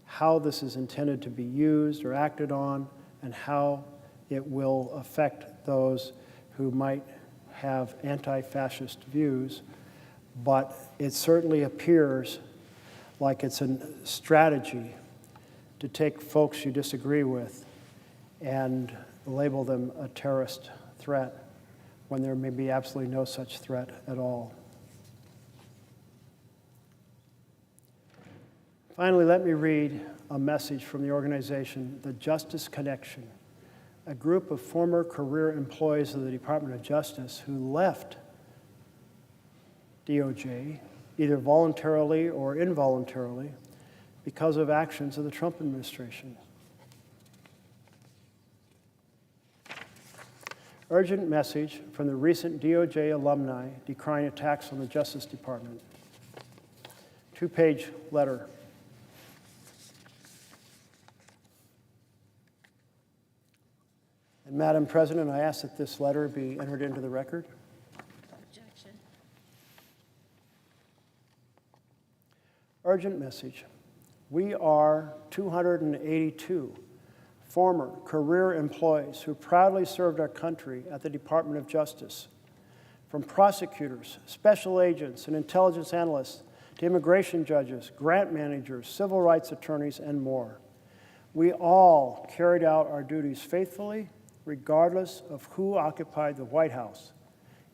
how this is intended to be used or acted on and how it will affect those who might have anti-fascist views, but it certainly appears like it's a strategy to take folks you disagree with and label them a terrorist threat when there may be absolutely no such threat at all. Finally, let me read a message from the organization, The Justice Connection, a group of former career employees of the Department of Justice who left DOJ, either voluntarily or involuntarily, because of actions of the Trump administration. Urgent message from the recent DOJ alumni decrying attacks on the Justice Department. 2-page letter. And Madam President, I ask that this letter be entered into the record. Objection. Urgent message. We are 282 former career employees who proudly served our country at the Department of Justice. From prosecutors, special agents, and intelligence analysts to immigration judges, grant managers, civil rights attorneys, and more. We all carried out our duties faithfully, regardless of who occupied the White House,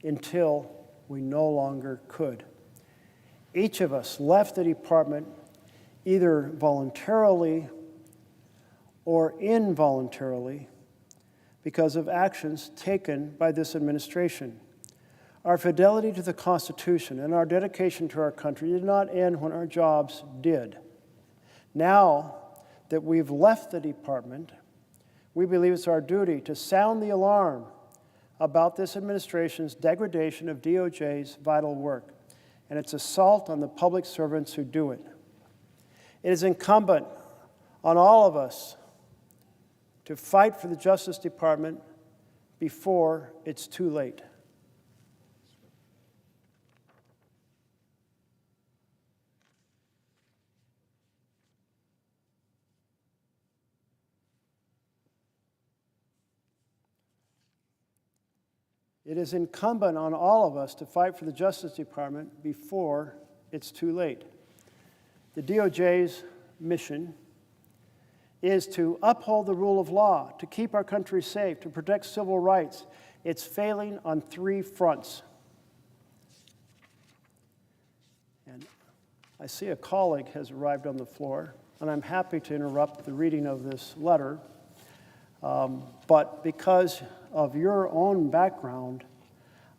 until we no longer could. Each of us left the department either voluntarily or involuntarily because of actions taken by this administration. Our fidelity to the Constitution and our dedication to our country did not end when our jobs did. Now that we've left the department, we believe it's our duty to sound the alarm about this administration's degradation of DOJ's vital work and its assault on the public servants who do it. It is incumbent on all of us to fight for the Justice Department before it's too late. It is incumbent on all of us to fight for the Justice Department before it's too late. The DOJ's mission is to uphold the rule of law, to keep our country safe, to protect civil rights. It's failing on 3 fronts. And I see a colleague has arrived on the floor, and I'm happy to interrupt the reading of this letter. But because of your own background,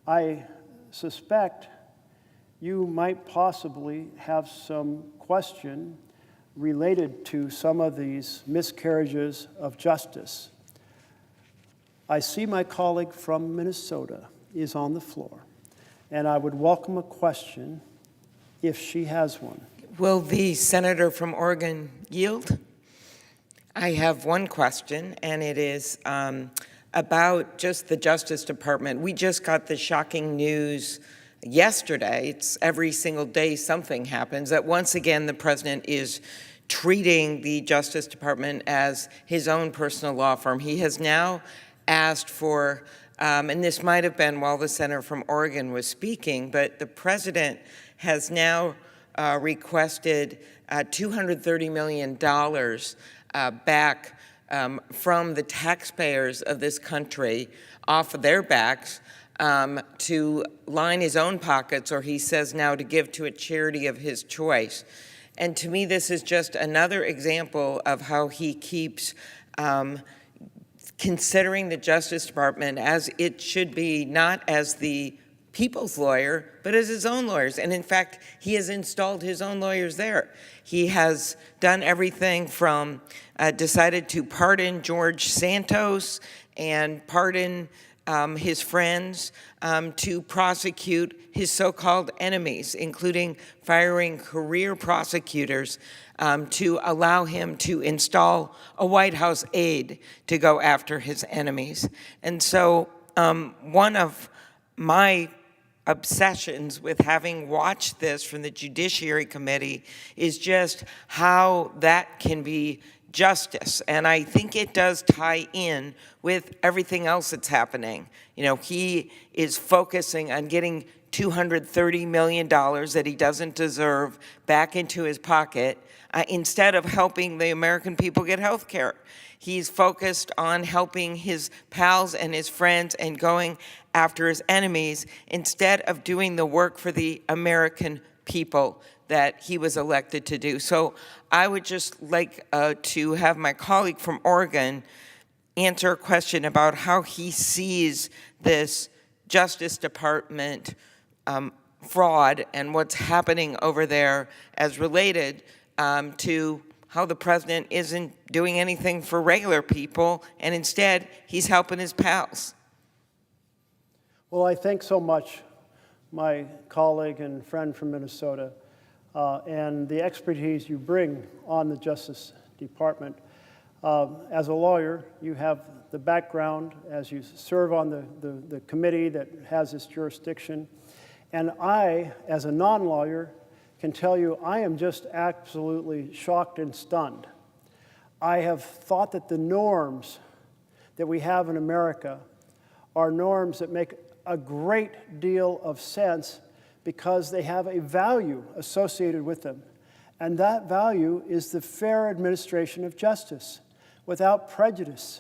I suspect you might possibly have some question related to some of these miscarriages of justice. I see my colleague from Minnesota is on the floor, and I would welcome a question if she has one. Will the senator from Oregon yield? I have one question, and it is about just the Justice Department. We just got the shocking news yesterday. It's every single day something happens, that once again the president is treating the Justice Department as his own personal law firm. He has now asked for, and this might have been while the senator from Oregon was speaking, but the president has now requested $230 million back from the taxpayers of this country off of their backs to line his own pockets, or he says now to give to a charity of his choice. And to me, this is just another example of how he keeps considering the Justice Department as it should be, not as the people's lawyer, but as his own lawyers. And in fact, he has installed his own lawyers there. He has done everything from decided to pardon George Santos and pardon his friends, to prosecute his so-called enemies, including firing career prosecutors to allow him to install a White House aide to go after his enemies. And so one of my obsessions with having watched this from the Judiciary Committee is just how that can be justice. And I think it does tie in with everything else that's happening. You know, he is focusing on getting $230 million that he doesn't deserve back into his pocket instead of helping the American people get health care. He's focused on helping his pals and his friends and going after his enemies instead of doing the work for the American people that he was elected to do. So I would just like to have my colleague from Oregon answer a question about how he sees this Justice Department fraud and what's happening over there as related to how the president isn't doing anything for regular people, and instead he's helping his pals. Well, I thank so much my colleague and friend from Minnesota and the expertise you bring on the Justice Department. As a lawyer, you have the background as you serve on the committee that has this jurisdiction. And I, as a non-lawyer, can tell you I am just absolutely shocked and stunned. I have thought that the norms that we have in America are norms that make a great deal of sense because they have a value associated with them. And that value is the fair administration of justice without prejudice,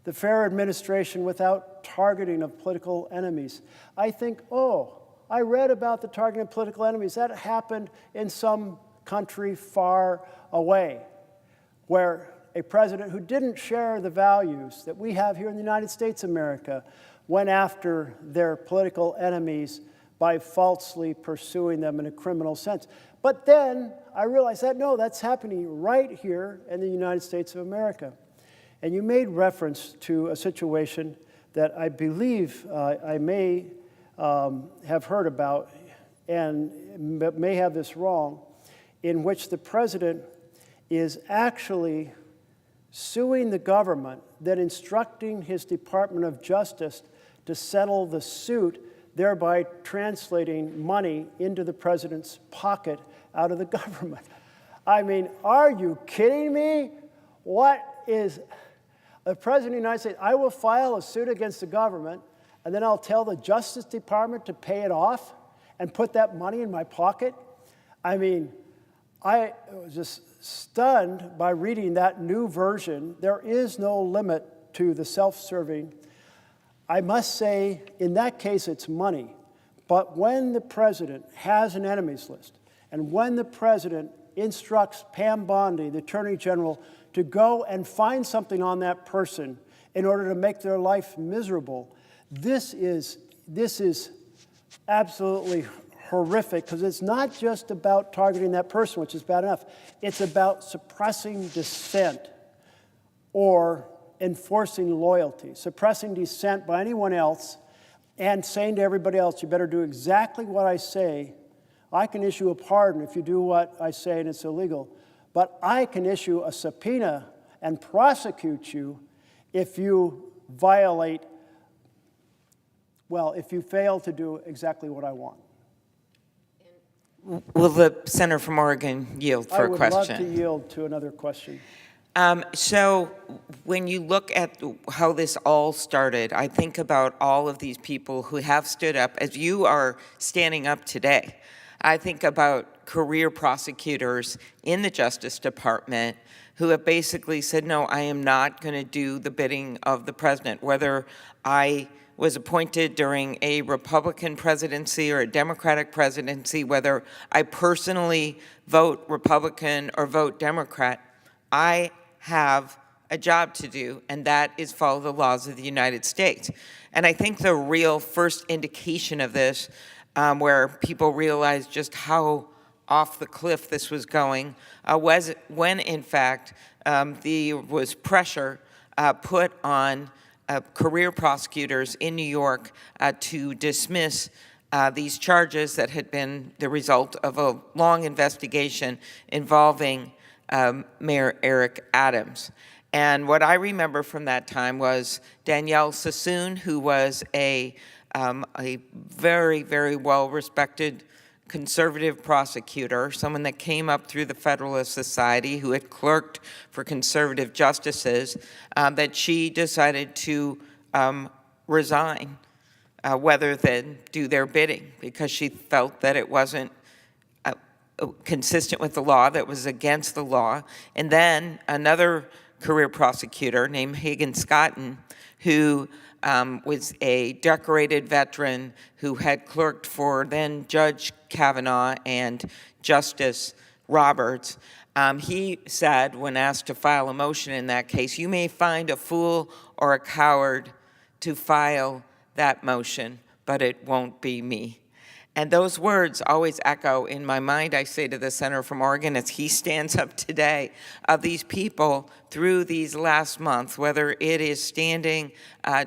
the fair administration without targeting of political enemies. I think, oh, I read about the targeting of political enemies. That happened in some country far away, where a president who didn't share the values that we have here in the United States of America went after their political enemies by falsely pursuing them in a criminal sense. But then I realized that, no, that's happening right here in the United States of America. And you made reference to a situation that I believe I may have heard about and may have this wrong, in which the president is actually suing the government, then instructing his Department of Justice to settle the suit, thereby translating money into the president's pocket out of the government. I mean, are you kidding me? What is the president of the United States? I will file a suit against the government, and then I'll tell the Justice Department to pay it off and put that money in my pocket? I mean, I was just stunned by reading that new version. There is no limit to the self-serving. I must say, in that case, it's money. But when the president has an enemies list, and when the president instructs Pam Bondi, the Attorney General, to go and find something on that person in order to make their life miserable, this is absolutely horrific, because it's not just about targeting that person, which is bad enough. It's about suppressing dissent or enforcing loyalty, suppressing dissent by anyone else and saying to everybody else, you better do exactly what I say. I can issue a pardon if you do what I say and it's illegal, but I can issue a subpoena and prosecute you if you violate, well, if you fail to do exactly what I want. Will the senator from Oregon yield for a question? I would love to yield to another question. So when you look at how this all started, I think about all of these people who have stood up, as you are standing up today. I think about career prosecutors in the Justice Department who have basically said, no, I am not going to do the bidding of the president, whether I was appointed during a Republican presidency or a Democratic presidency, whether I personally vote Republican or vote Democrat. I have a job to do, and that is follow the laws of the United States. And I think the real first indication of this, where people realized just how off the cliff this was going, was when, in fact, there was pressure put on career prosecutors in New York to dismiss these charges that had been the result of a long investigation involving Mayor Eric Adams. And what I remember from that time was Danielle Sassoon, who was a a very, very well-respected conservative prosecutor, someone that came up through the Federalist Society, who had clerked for conservative justices, that she decided to resign rather than do their bidding because she felt that it wasn't consistent with the law, that was against the law. And then another career prosecutor named Hagan Scotton, who was a decorated veteran who had clerked for then Judge Kavanaugh and Justice Roberts. He said, when asked to file a motion in that case, you may find a fool or a coward to file that motion, but it won't be me. And those words always echo in my mind. I say to the Senator from Oregon, as he stands up today, of these people through these last months, whether it is standing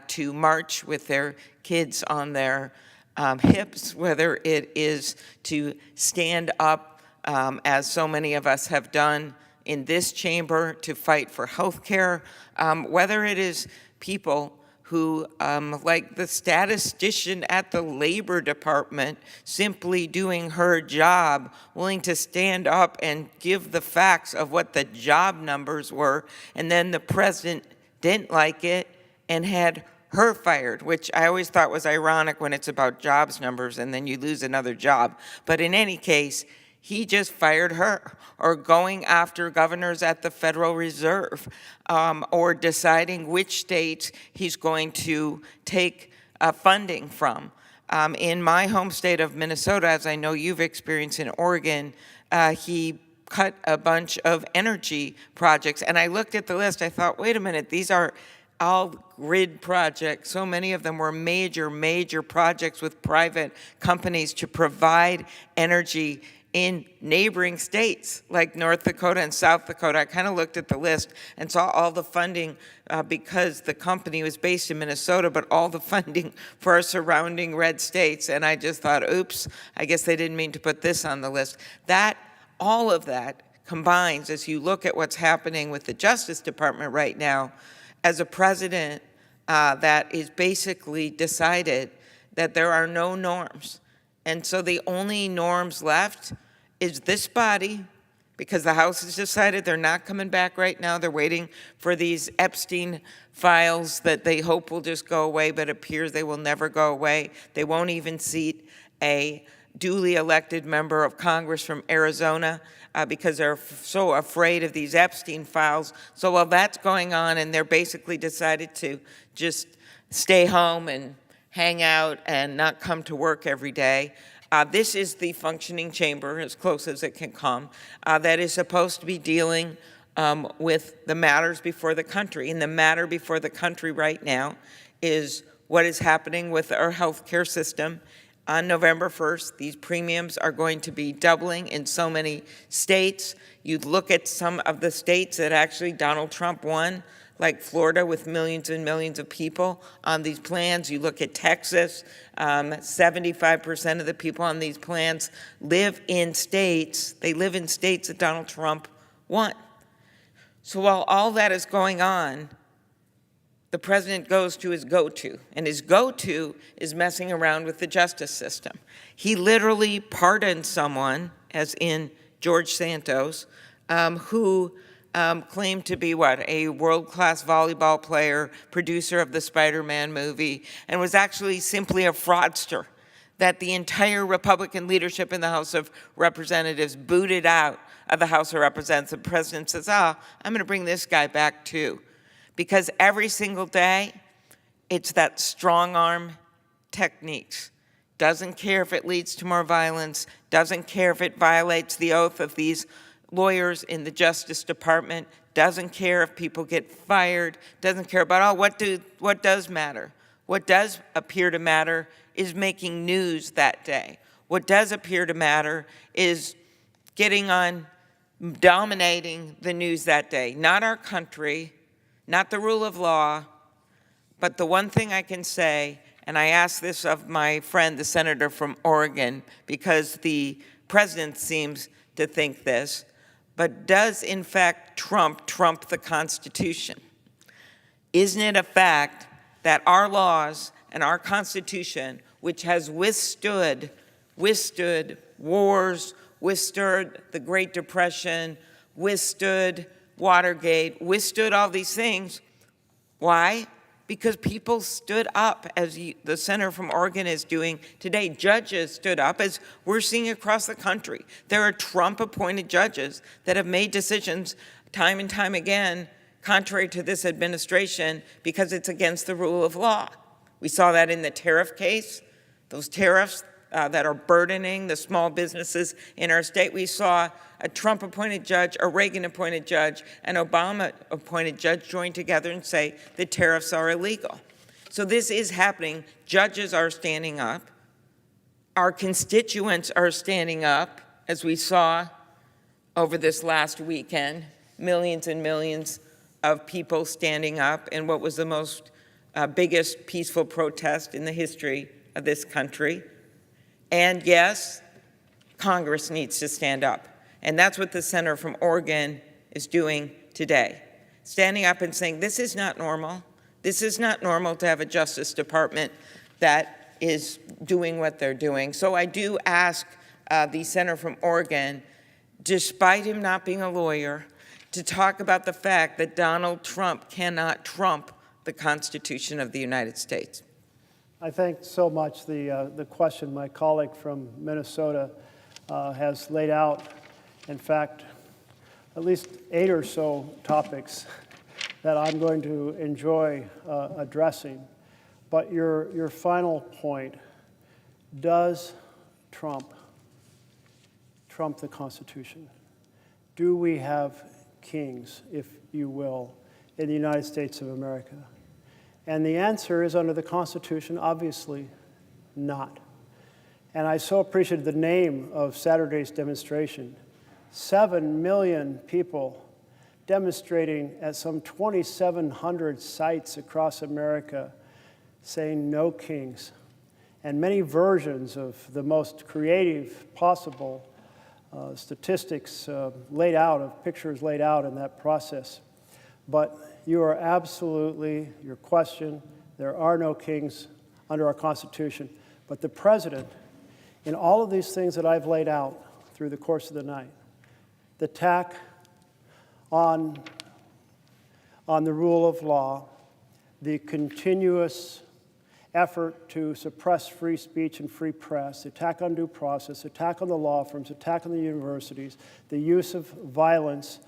to march with their kids on their hips, whether it is to stand up, as so many of us have done in this chamber, to fight for health care, whether it is people who, like the statistician at the Labor Department, simply doing her job, willing to stand up and give the facts of what the job numbers were, and then the president didn't like it and had her fired, which I always thought was ironic when it's about jobs numbers and then you lose another job. But in any case, he just fired her, or going after governors at the Federal Reserve, or deciding which states he's going to take funding from. In my home state of Minnesota, as I know you've experienced in Oregon, he cut a bunch of energy projects. And I looked at the list, I thought, wait a minute, these are all grid projects. So many of them were major, major projects with private companies to provide energy in neighboring states like North Dakota and South Dakota. I kind of looked at the list and saw all the funding because the company was based in Minnesota, but all the funding for our surrounding red states. And I just thought, oops, I guess they didn't mean to put this on the list. All of that combines, as you look at what's happening with the Justice Department right now, as a president that is basically decided that there are no norms. And so the only norms left is this body, because the House has decided they're not coming back right now. They're waiting for these Epstein files that they hope will just go away, but it appears they will never go away. They won't even seat a duly elected member of Congress from Arizona because they're so afraid of these Epstein files. So while that's going on, and they're basically decided to just stay home and hang out and not come to work every day. This is the functioning chamber, as close as it can come, that is supposed to be dealing with the matters before the country. And the matter before the country right now is what is happening with our health care system. On November 1st, these premiums are going to be doubling in so many states. You look at some of the states that actually Donald Trump won, like Florida, with millions and millions of people on these plans. You look at Texas, 75% of the people on these plans live in states that Donald Trump won. So while all that is going on, the president goes to his go-to, and his go-to is messing around with the justice system. He literally pardoned someone, as in George Santos, who claimed to be a world-class volleyball player, producer of the Spider-Man movie, and was actually simply a fraudster that the entire Republican leadership in the House of Representatives booted out of the House of Representatives. The president says, I'm going to bring this guy back too. Because every single day, it's that strong arm techniques. Doesn't care if it leads to more violence, doesn't care if it violates the oath of these lawyers in the Justice Department, doesn't care if people get fired, doesn't care about, what does matter? What does appear to matter is making news that day. What does appear to matter is getting on, dominating the news that day. Not our country, not the rule of law, but the one thing I can say, and I ask this of my friend, the senator from Oregon, because the president seems to think this, but does in fact trump the Constitution? Isn't it a fact that our laws and our Constitution, which has withstood wars, withstood the Great Depression, withstood Watergate, withstood all these things. Why? Because people stood up, as the senator from Oregon is doing today. Judges stood up, as we're seeing across the country. There are Trump-appointed judges that have made decisions time and time again contrary to this administration because it's against the rule of law. We saw that in the tariff case, those tariffs that are burdening the small businesses in our state. We saw a Trump-appointed judge, a Reagan-appointed judge, an Obama-appointed judge join together and say the tariffs are illegal. So this is happening. Judges are standing up. Our constituents are standing up, as we saw over this last weekend, millions and millions of people standing up in what was the most biggest peaceful protest in the history of this country. And yes, Congress needs to stand up. And that's what the senator from Oregon is doing today. Standing up and saying, this is not normal. This is not normal to have a Justice Department that is doing what they're doing. So I do ask the senator from Oregon, despite him not being a lawyer, to talk about the fact that Donald Trump cannot trump the Constitution of the United States. I thank so much the question my colleague from Minnesota has laid out. In fact, at least 8 or so topics that I'm going to enjoy addressing. But your final point, does Trump trump the Constitution? Do we have kings, if you will, in the United States of America? And the answer is, under the Constitution, obviously not. And I so appreciated the name of Saturday's demonstration. 7 million people demonstrating at some 2,700 sites across America saying no kings. And many versions of the most creative possible statistics laid out, of pictures laid out in that process. But you are absolutely, your question, there are no kings under our Constitution. But the president, in all of these things that I've laid out through the course of the night, the attack on the rule of law, the continuous effort to suppress free speech and free press, attack on due process, attack on the law firms, attack on the universities, the use of violence,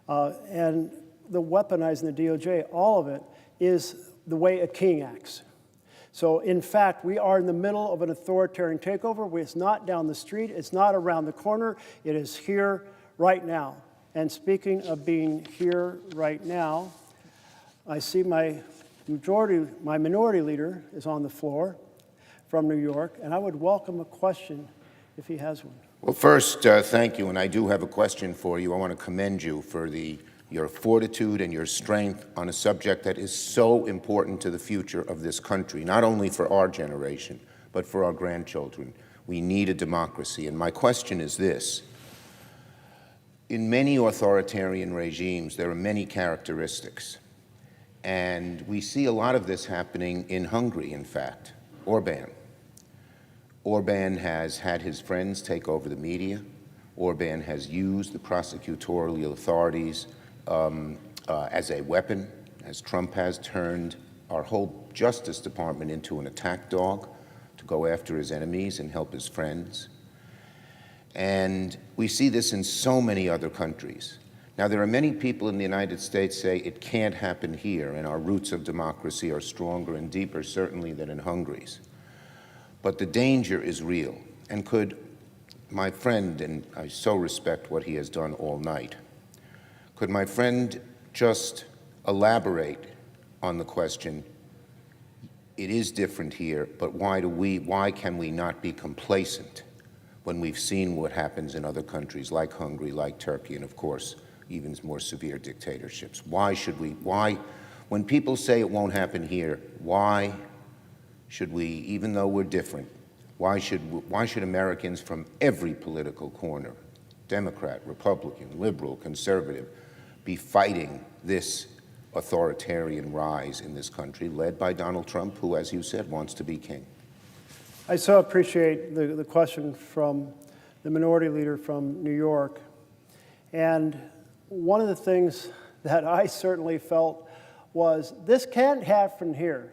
and the weaponizing the DOJ, all of it is the way a king acts. So, in fact, we are in the middle of an authoritarian takeover. It's not down the street. It's not around the corner. It is here right now. And speaking of being here right now, I see my minority leader is on the floor from New York, and I would welcome a question if he has one. Well, first, thank you, and I do have a question for you. I want to commend you for your fortitude and your strength on a subject that is so important to the future of this country, not only for our generation, but for our grandchildren. We need a democracy, and my question is this. In many authoritarian regimes, there are many characteristics, and we see a lot of this happening in Hungary, in fact. Orban has had his friends take over the media. Orban has used the prosecutorial authorities as a weapon, as Trump has turned our whole Justice Department into an attack dog to go after his enemies and help his friends. And we see this in so many other countries. Now, there are many people in the United States say it can't happen here, and our roots of democracy are stronger and deeper, certainly, than in Hungary's. But the danger is real. And could my friend, and I so respect what he has done all night, could my friend just elaborate on the question, it is different here, but why can we not be complacent when we've seen what happens in other countries like Hungary, like Turkey, and of course, even more severe dictatorships? When people say it won't happen here, why should we, even though we're different, why should Americans from every political corner, Democrat, Republican, liberal, conservative, be fighting this authoritarian rise in this country, led by Donald Trump, who, as you said, wants to be king? I so appreciate the question from the minority leader from New York. And one of the things that I certainly felt was this can't happen here.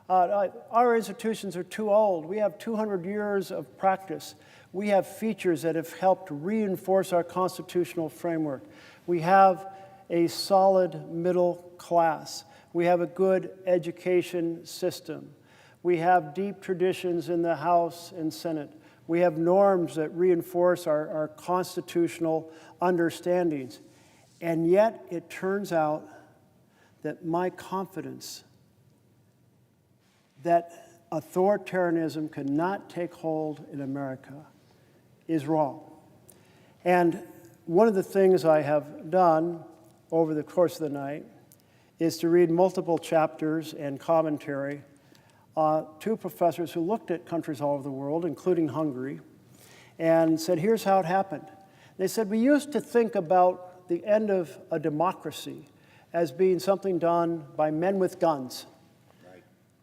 Our institutions are too old. We have 200 years of practice. We have features that have helped reinforce our constitutional framework. We have a solid middle class. We have a good education system. We have deep traditions in the House and Senate. We have norms that reinforce our constitutional understandings. And yet it turns out that my confidence that authoritarianism cannot take hold in America is wrong. And one of the things I have done over the course of the night is to read multiple chapters and commentary to professors who looked at countries all over the world, including Hungary, and said, here's how it happened. They said, we used to think about the end of a democracy as being something done by men with guns.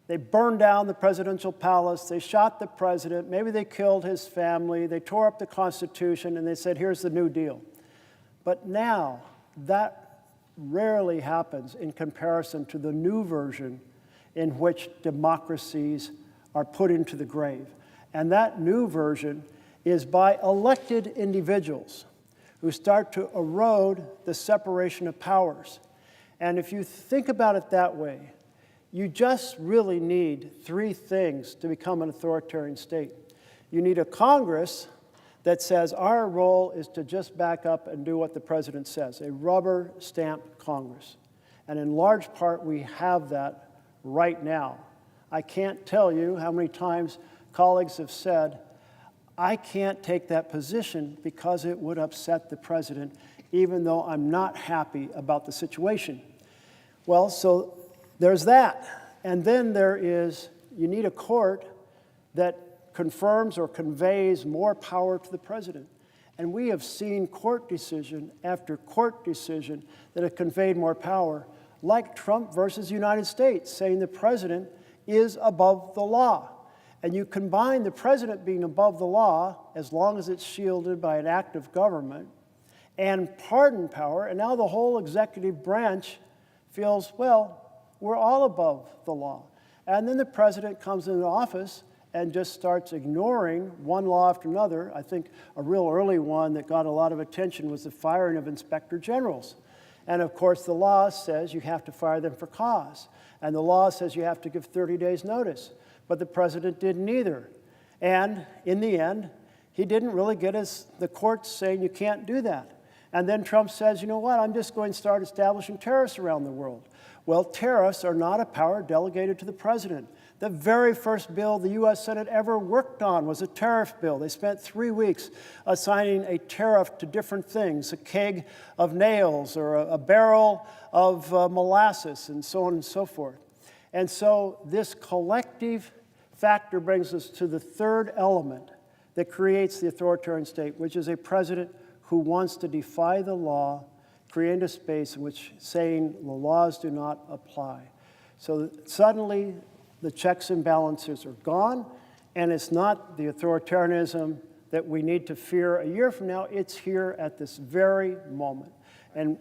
They burned down the presidential palace, they shot the president, maybe they killed his family, they tore up the Constitution, and they said, here's the New Deal. But now, that rarely happens in comparison to the new version in which democracies are put into the grave. And that new version is by elected individuals who start to erode the separation of powers. And if you think about it that way, you just really need three things to become an authoritarian state. You need a Congress that says our role is to just back up and do what the president says, a rubber stamp Congress. And in large part, we have that right now. I can't tell you how many times colleagues have said, I can't take that position because it would upset the president, even though I'm not happy about the situation. Well, so there's that. And then there is, you need a court that confirms or conveys more power to the president. And we have seen court decision after court decision that have conveyed more power, like Trump versus United States, saying the president is above the law. And you combine the president being above the law, as long as it's shielded by an act of government, and pardon power, and now the whole executive branch feels, well, we're all above the law. And then the president comes into office and just starts ignoring one law after another. I think a real early one that got a lot of attention was the firing of inspector generals. And of course, the law says you have to fire them for cause. And the law says you have to give 30 days notice. But the president didn't either. And in the end, he didn't really get the courts saying you can't do that. And then Trump says, you know what, I'm just going to start establishing tariffs around the world. Well, tariffs are not a power delegated to the president. The very first bill the U.S. Senate ever worked on was a tariff bill. They spent 3 weeks assigning a tariff to different things, a keg of nails or a barrel of molasses and so on and so forth. And so this collective factor brings us to the third element that creates the authoritarian state, which is a president who wants to defy the law, create a space in which saying the laws do not apply. So suddenly the checks and balances are gone, and it's not the authoritarianism that we need to fear a year from now. It's here at this very moment. And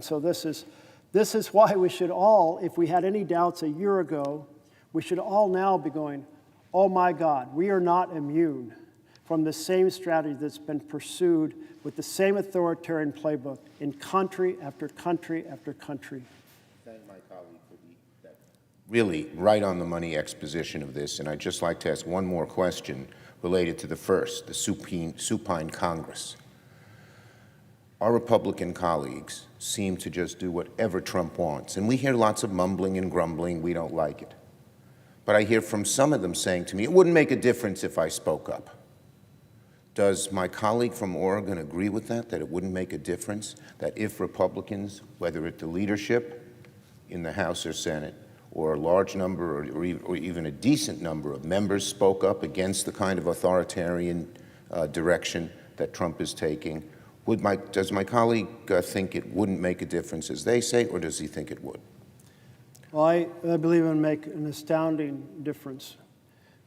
so this is why we should all, if we had any doubts a year ago, we should all now be going, oh my God, we are not immune from the same strategy that's been pursued with the same authoritarian playbook in country after country after country. Thank my colleague for that really right on the money exposition of this, and I'd just like to ask one more question related to the first, the supine Congress. Our Republican colleagues seem to just do whatever Trump wants, and we hear lots of mumbling and grumbling, we don't like it. But I hear from some of them saying to me, it wouldn't make a difference if I spoke up. Does my colleague from Oregon agree with that it wouldn't make a difference, that if Republicans, whether at the leadership in the House or Senate, or a large number or even a decent number of members spoke up against the kind of authoritarian direction that Trump is taking, Does my colleague think it wouldn't make a difference, as they say, or does he think it would? Well, I believe it would make an astounding difference,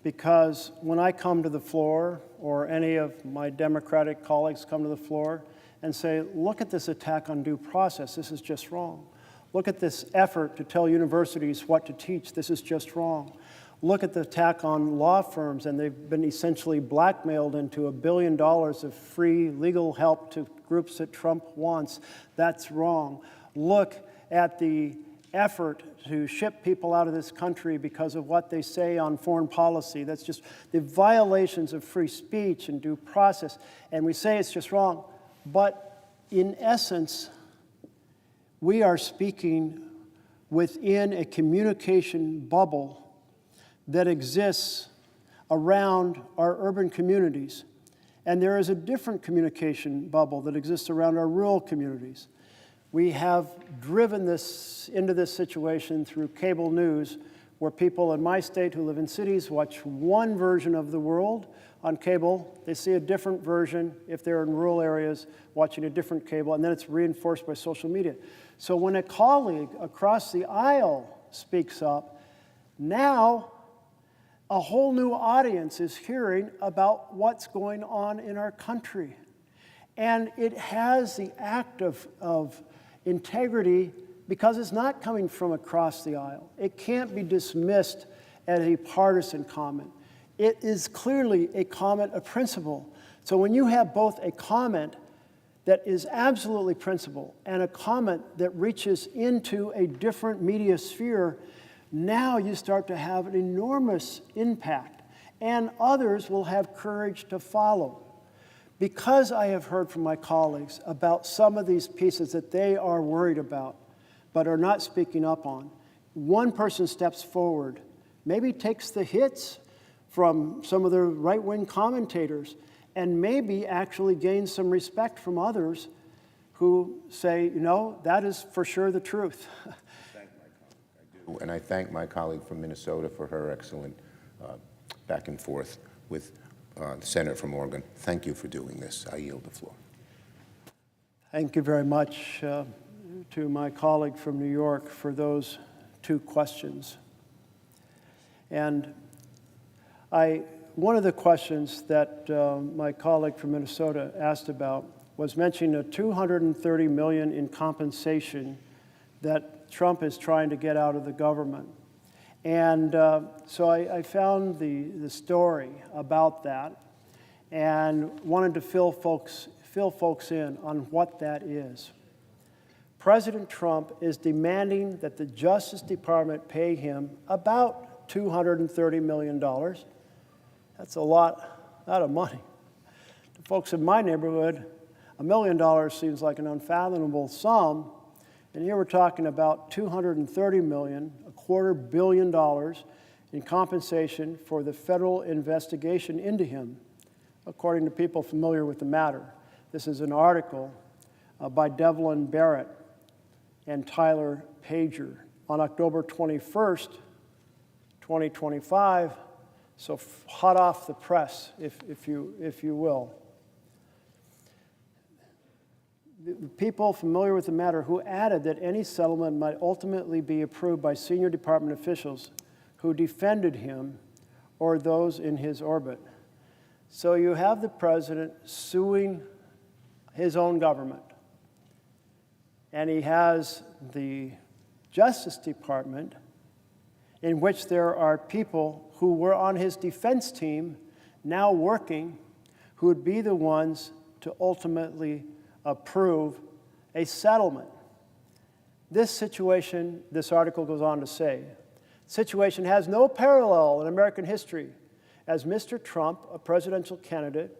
because when I come to the floor, or any of my Democratic colleagues come to the floor and say, look at this attack on due process, this is just wrong. Look at this effort to tell universities what to teach, this is just wrong. Look at the attack on law firms, and they've been essentially blackmailed into $1 billion of free legal help to groups that Trump wants. That's wrong. Look at the effort to ship people out of this country because of what they say on foreign policy. That's just the violations of free speech and due process. And we say it's just wrong. But in essence, we are speaking within a communication bubble that exists around our urban communities. And there is a different communication bubble that exists around our rural communities. We have driven this into this situation through cable news, where people in my state who live in cities watch one version of the world on cable. They see a different version if they're in rural areas watching a different cable, and then it's reinforced by social media. So when a colleague across the aisle speaks up, now a whole new audience is hearing about what's going on in our country. And it has the act of integrity because it's not coming from across the aisle. It can't be dismissed as a partisan comment. It is clearly a comment of principle. So when you have both a comment that is absolutely principle and a comment that reaches into a different media sphere, now you start to have an enormous impact, and others will have courage to follow. Because I have heard from my colleagues about some of these pieces that they are worried about but are not speaking up on, one person steps forward, maybe takes the hits from some of the right-wing commentators, and maybe actually gains some respect from others who say, you know, that is for sure the truth. And I thank my colleague from Minnesota for her excellent back and forth with the senator from Oregon. Thank you for doing this. I yield the floor. Thank you very much to my colleague from New York for those two questions. And one of the questions that my colleague from Minnesota asked about was mentioning a $230 million in compensation that Trump is trying to get out of the government. And so I found the story about that and wanted to fill folks in on what that is. President Trump is demanding that the Justice Department pay him about $230 million. That's a lot of money. To folks in my neighborhood, $1 million seems like an unfathomable sum. And here we're talking about $230 million, $250 million in compensation for the federal investigation into him, according to people familiar with the matter. This is an article by Devlin Barrett and Tyler Pager on October 21st, 2025, so hot off the press, if you will. The people familiar with the matter who added that any settlement might ultimately be approved by senior department officials who defended him or those in his orbit. So you have the president suing his own government, and he has the Justice Department, in which there are people who were on his defense team now working, who would be the ones to ultimately approve a settlement. This situation, this article goes on to say, situation has no parallel in American history, as Mr. Trump, a presidential candidate,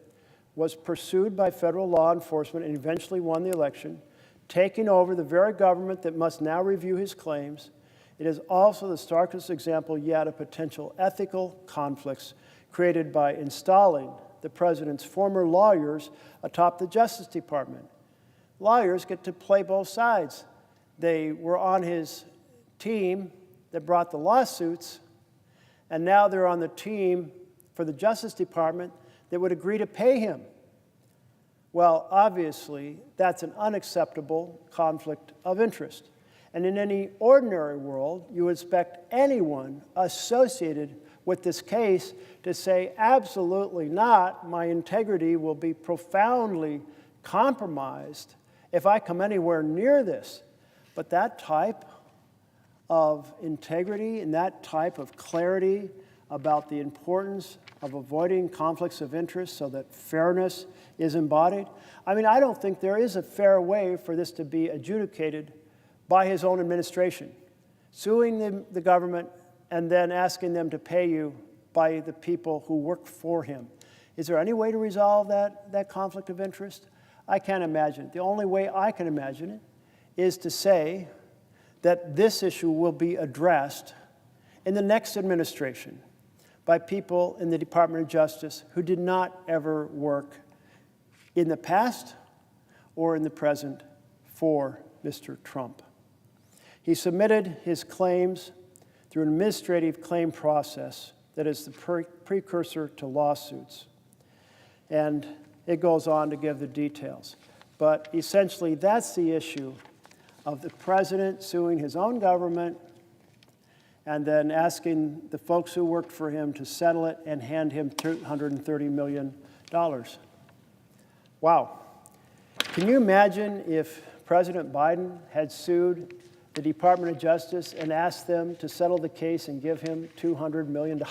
was pursued by federal law enforcement and eventually won the election, taking over the very government that must now review his claims. It is also the starkest example yet of potential ethical conflicts created by installing the president's former lawyers atop the Justice Department. Lawyers get to play both sides. They were on his team that brought the lawsuits, and now they're on the team for the Justice Department that would agree to pay him. Well, obviously, that's an unacceptable conflict of interest. And in any ordinary world, you would expect anyone associated with this case to say, absolutely not, my integrity will be profoundly compromised if I come anywhere near this. But that type of integrity and that type of clarity about the importance of avoiding conflicts of interest so that fairness is embodied. I mean, I don't think there is a fair way for this to be adjudicated by his own administration, suing the government and then asking them to pay you by the people who work for him. Is there any way to resolve that conflict of interest? I can't imagine it. The only way I can imagine it is to say that this issue will be addressed in the next administration by people in the Department of Justice who did not ever work in the past or in the present for Mr. Trump. He submitted his claims through an administrative claim process that is the precursor to lawsuits. And it goes on to give the details. But essentially, that's the issue of the president suing his own government and then asking the folks who worked for him to settle it and hand him $230 million. Wow. Can you imagine if President Biden had sued the Department of Justice and asked them to settle the case and give him $200 million?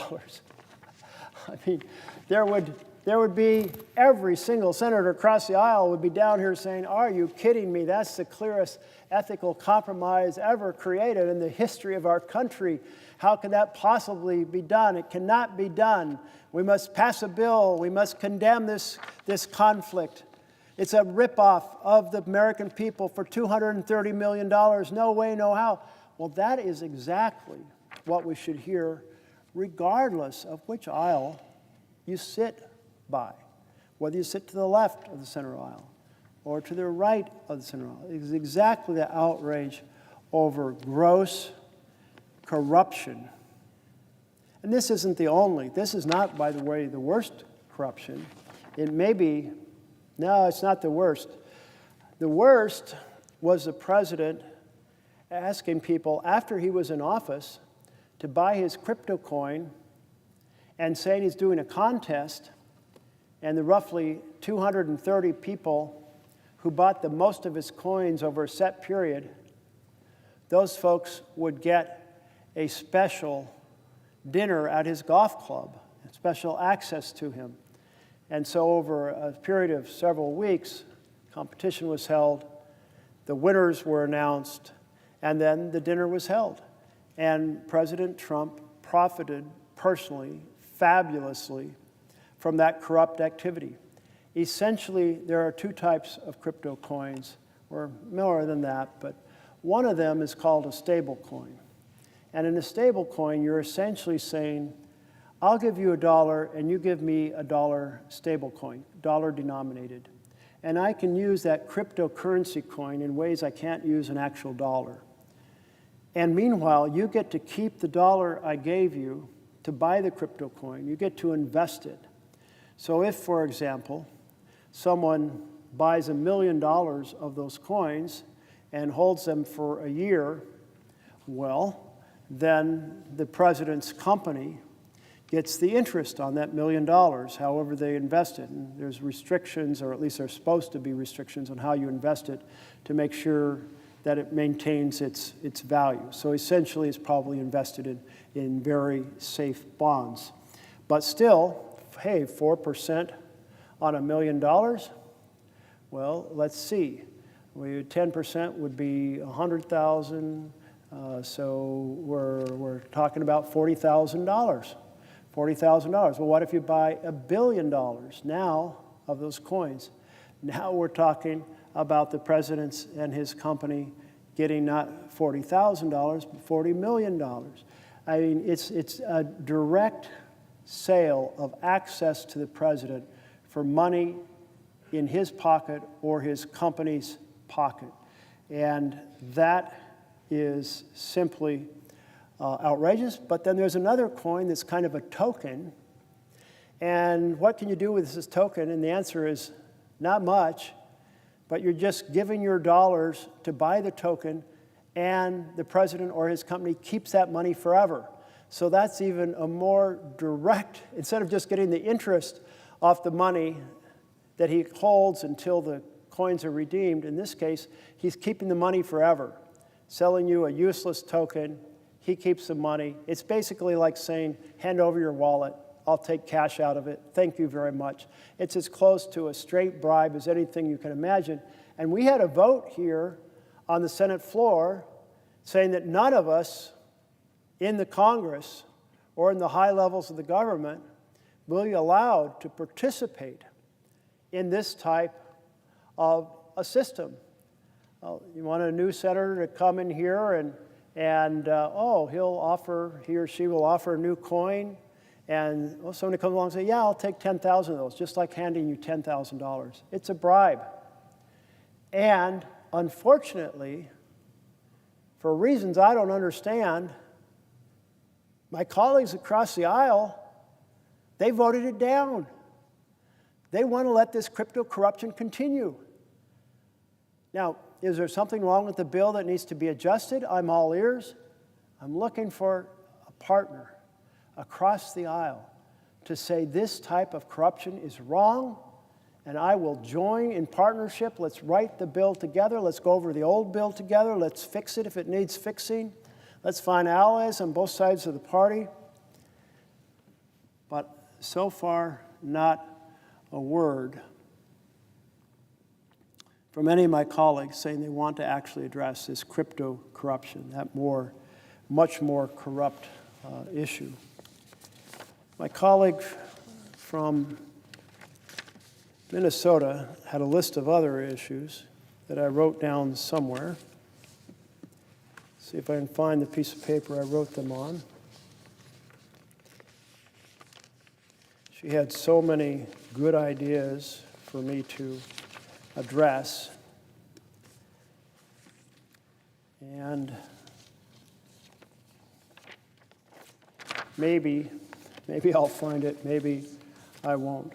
I mean, there would be every single senator across the aisle would be down here saying, are you kidding me? That's the clearest ethical compromise ever created in the history of our country. How can that possibly be done? It cannot be done. We must pass a bill. We must condemn this conflict. It's a ripoff of the American people for $230 million. No way, no how. Well, that is exactly what we should hear, regardless of which aisle you sit by, whether you sit to the left of the center aisle or to the right of the center aisle. It is exactly the outrage over gross corruption. And this isn't the only. This is not, by the way, the worst corruption. It may be. No, it's not the worst. The worst was the president asking people after he was in office to buy his crypto coin and saying he's doing a contest, and the roughly 230 people who bought the most of his coins over a set period, those folks would get a special dinner at his golf club, special access to him. And so over a period of several weeks, competition was held, the winners were announced, and then the dinner was held. And President Trump profited personally, fabulously, from that corrupt activity. Essentially, there are two types of crypto coins, or more than that, but one of them is called a stable coin. And in a stable coin, you're essentially saying, I'll give you $1 and you give me $1 stable coin, dollar denominated. And I can use that cryptocurrency coin in ways I can't use an actual dollar. And meanwhile, you get to keep the dollar I gave you to buy the crypto coin. You get to invest it. So if, for example, someone buys $1 million of those coins and holds them for a year, well, then the president's company gets the interest on that $1 million, however they invest it. And there's restrictions, or at least there's supposed to be restrictions on how you invest it to make sure that it maintains its value. So essentially, it's probably invested in very safe bonds. But still, hey, 4% on $1 million? Well, let's see. 10% would be 100,000. So we're talking about $40,000. $40,000. Well, what if you buy $1 billion now of those coins? Now we're talking about the president and his company getting not $40,000, but $40 million. I mean, it's a direct sale of access to the president for money in his pocket or his company's pocket. And that is simply outrageous. But then there's another coin that's kind of a token. And what can you do with this token? And the answer is not much, but you're just giving your dollars to buy the token, and the president or his company keeps that money forever. So that's even a more direct, instead of just getting the interest off the money that he holds until the coins are redeemed, in this case, he's keeping the money forever, selling you a useless token. He keeps the money. It's basically like saying, hand over your wallet. I'll take cash out of it. Thank you very much. It's as close to a straight bribe as anything you can imagine. And we had a vote here on the Senate floor saying that none of us in the Congress or in the high levels of the government will be allowed to participate in this type of a system. You want a new senator to come in here and he or she will offer a new coin, and somebody comes along and says, yeah, I'll take 10,000 of those, just like handing you $10,000. It's a bribe. And unfortunately, for reasons I don't understand, my colleagues across the aisle, they voted it down. They want to let this crypto corruption continue. Now, is there something wrong with the bill that needs to be adjusted? I'm all ears. I'm looking for a partner across the aisle to say this type of corruption is wrong, and I will join in partnership. Let's write the bill together. Let's go over the old bill together. Let's fix it if it needs fixing. Let's find allies on both sides of the party. But so far, not a word from any of my colleagues saying they want to actually address this crypto corruption, that much more corrupt issue. My colleague from Minnesota had a list of other issues that I wrote down somewhere. See if I can find the piece of paper I wrote them on. She had so many good ideas for me to address. And maybe I'll find it, maybe I won't.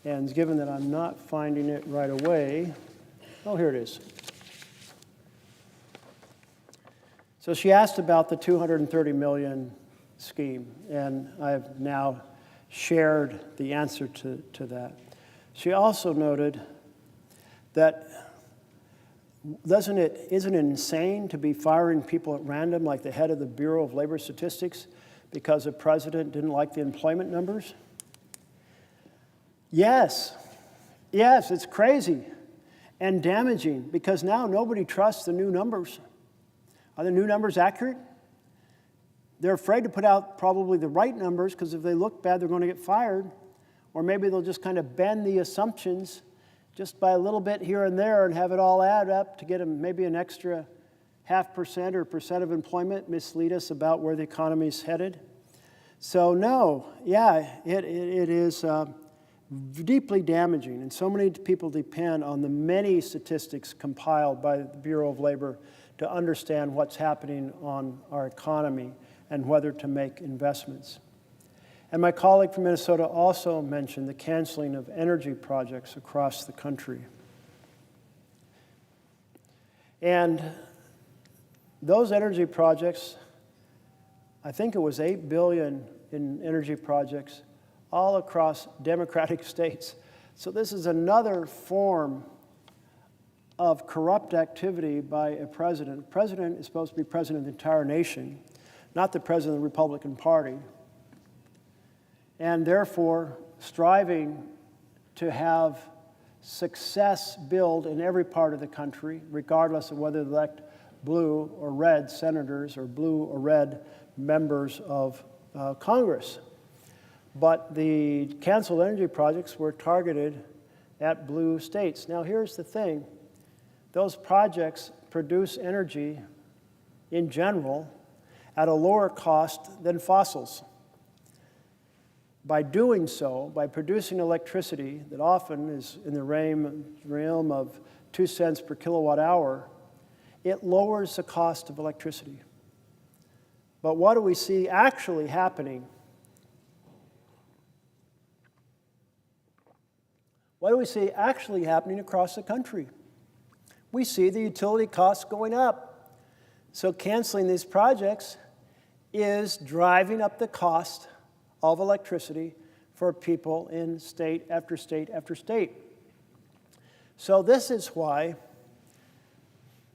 And given that I'm not finding it right away, oh, here it is. So she asked about the $230 million scheme, and I've now shared the answer to that. She also noted that isn't it insane to be firing people at random like the head of the Bureau of Labor Statistics because the president didn't like the employment numbers? Yes, it's crazy and damaging because now nobody trusts the new numbers. Are the new numbers accurate? They're afraid to put out probably the right numbers because if they look bad, they're going to get fired. Or maybe they'll just kind of bend the assumptions just by a little bit here and there and have it all add up to get them maybe an extra 0.5% or percent of employment, mislead us about where the economy is headed. So no, it is deeply damaging, and so many people depend on the many statistics compiled by the Bureau of Labor to understand what's happening on our economy and whether to make investments. And my colleague from Minnesota also mentioned the canceling of energy projects across the country. And those energy projects, I think it was $8 billion in energy projects all across Democratic states. So this is another form of corrupt activity by a president. The president is supposed to be president of the entire nation, not the president of the Republican Party, and therefore striving to have success build in every part of the country, regardless of whether they elect blue or red senators or blue or red members of Congress. But the canceled energy projects were targeted at blue states. Now here's the thing. Those projects produce energy in general at a lower cost than fossils. By doing so, by producing electricity that often is in the realm of 2 cents per kilowatt hour, it lowers the cost of electricity. But what do we see actually happening? What do we see actually happening across the country? We see the utility costs going up. So canceling these projects is driving up the cost of electricity for people in state after state after state. So this is why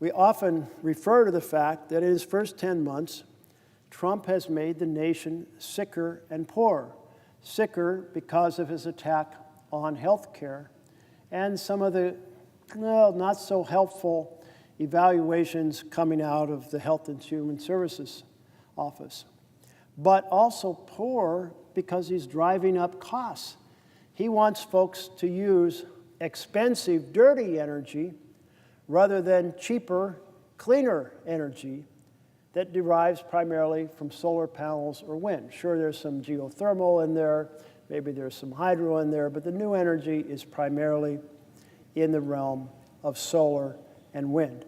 we often refer to the fact that in his first 10 months, Trump has made the nation sicker and poorer. Sicker because of his attack on health care and some of the, well, not so helpful evaluations coming out of the Health and Human Services Office. But also poor because he's driving up costs. He wants folks to use expensive, dirty energy rather than cheaper, cleaner energy that derives primarily from solar panels or wind. Sure, there's some geothermal in there, maybe there's some hydro in there, but the new energy is primarily in the realm of solar and wind.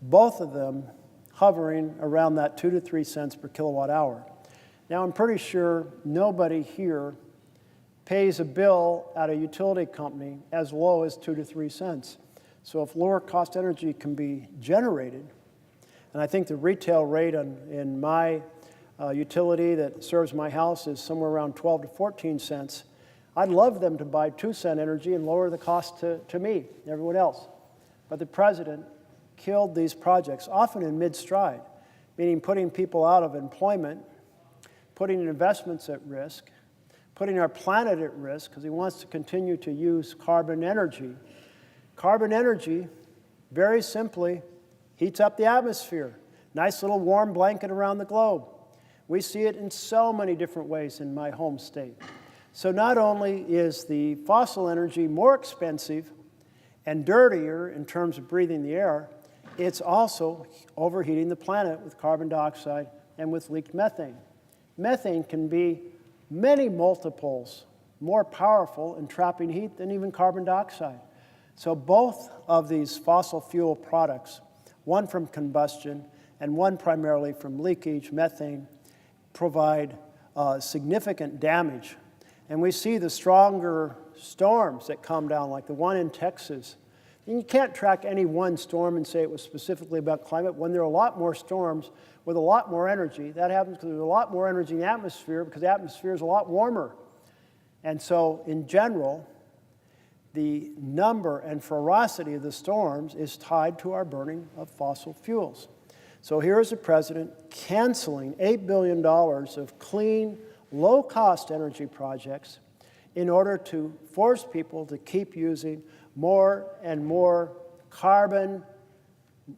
Both of them hovering around that 2 to 3 cents per kilowatt hour. Now, I'm pretty sure nobody here pays a bill at a utility company as low as 2 to 3 cents. So if lower cost energy can be generated, and I think the retail rate in my utility that serves my house is somewhere around 12 to 14 cents, I'd love them to buy 2-cent energy and lower the cost to me, everyone else. But the president killed these projects, often in mid-stride, meaning putting people out of employment, putting investments at risk, putting our planet at risk because he wants to continue to use carbon energy. Carbon energy, very simply, heats up the atmosphere. Nice little warm blanket around the globe. We see it in so many different ways in my home state. So not only is the fossil energy more expensive and dirtier in terms of breathing the air, it's also overheating the planet with carbon dioxide and with leaked methane. Methane can be many multiples more powerful in trapping heat than even carbon dioxide. So both of these fossil fuel products, one from combustion and one primarily from leakage, methane, provide significant damage. And we see the stronger storms that come down, like the one in Texas. And you can't track any one storm and say it was specifically about climate when there are a lot more storms with a lot more energy. That happens because there's a lot more energy in the atmosphere because the atmosphere is a lot warmer. And so, in general, the number and ferocity of the storms is tied to our burning of fossil fuels. So here is the president canceling $8 billion of clean, low-cost energy projects in order to force people to keep using more and more carbon,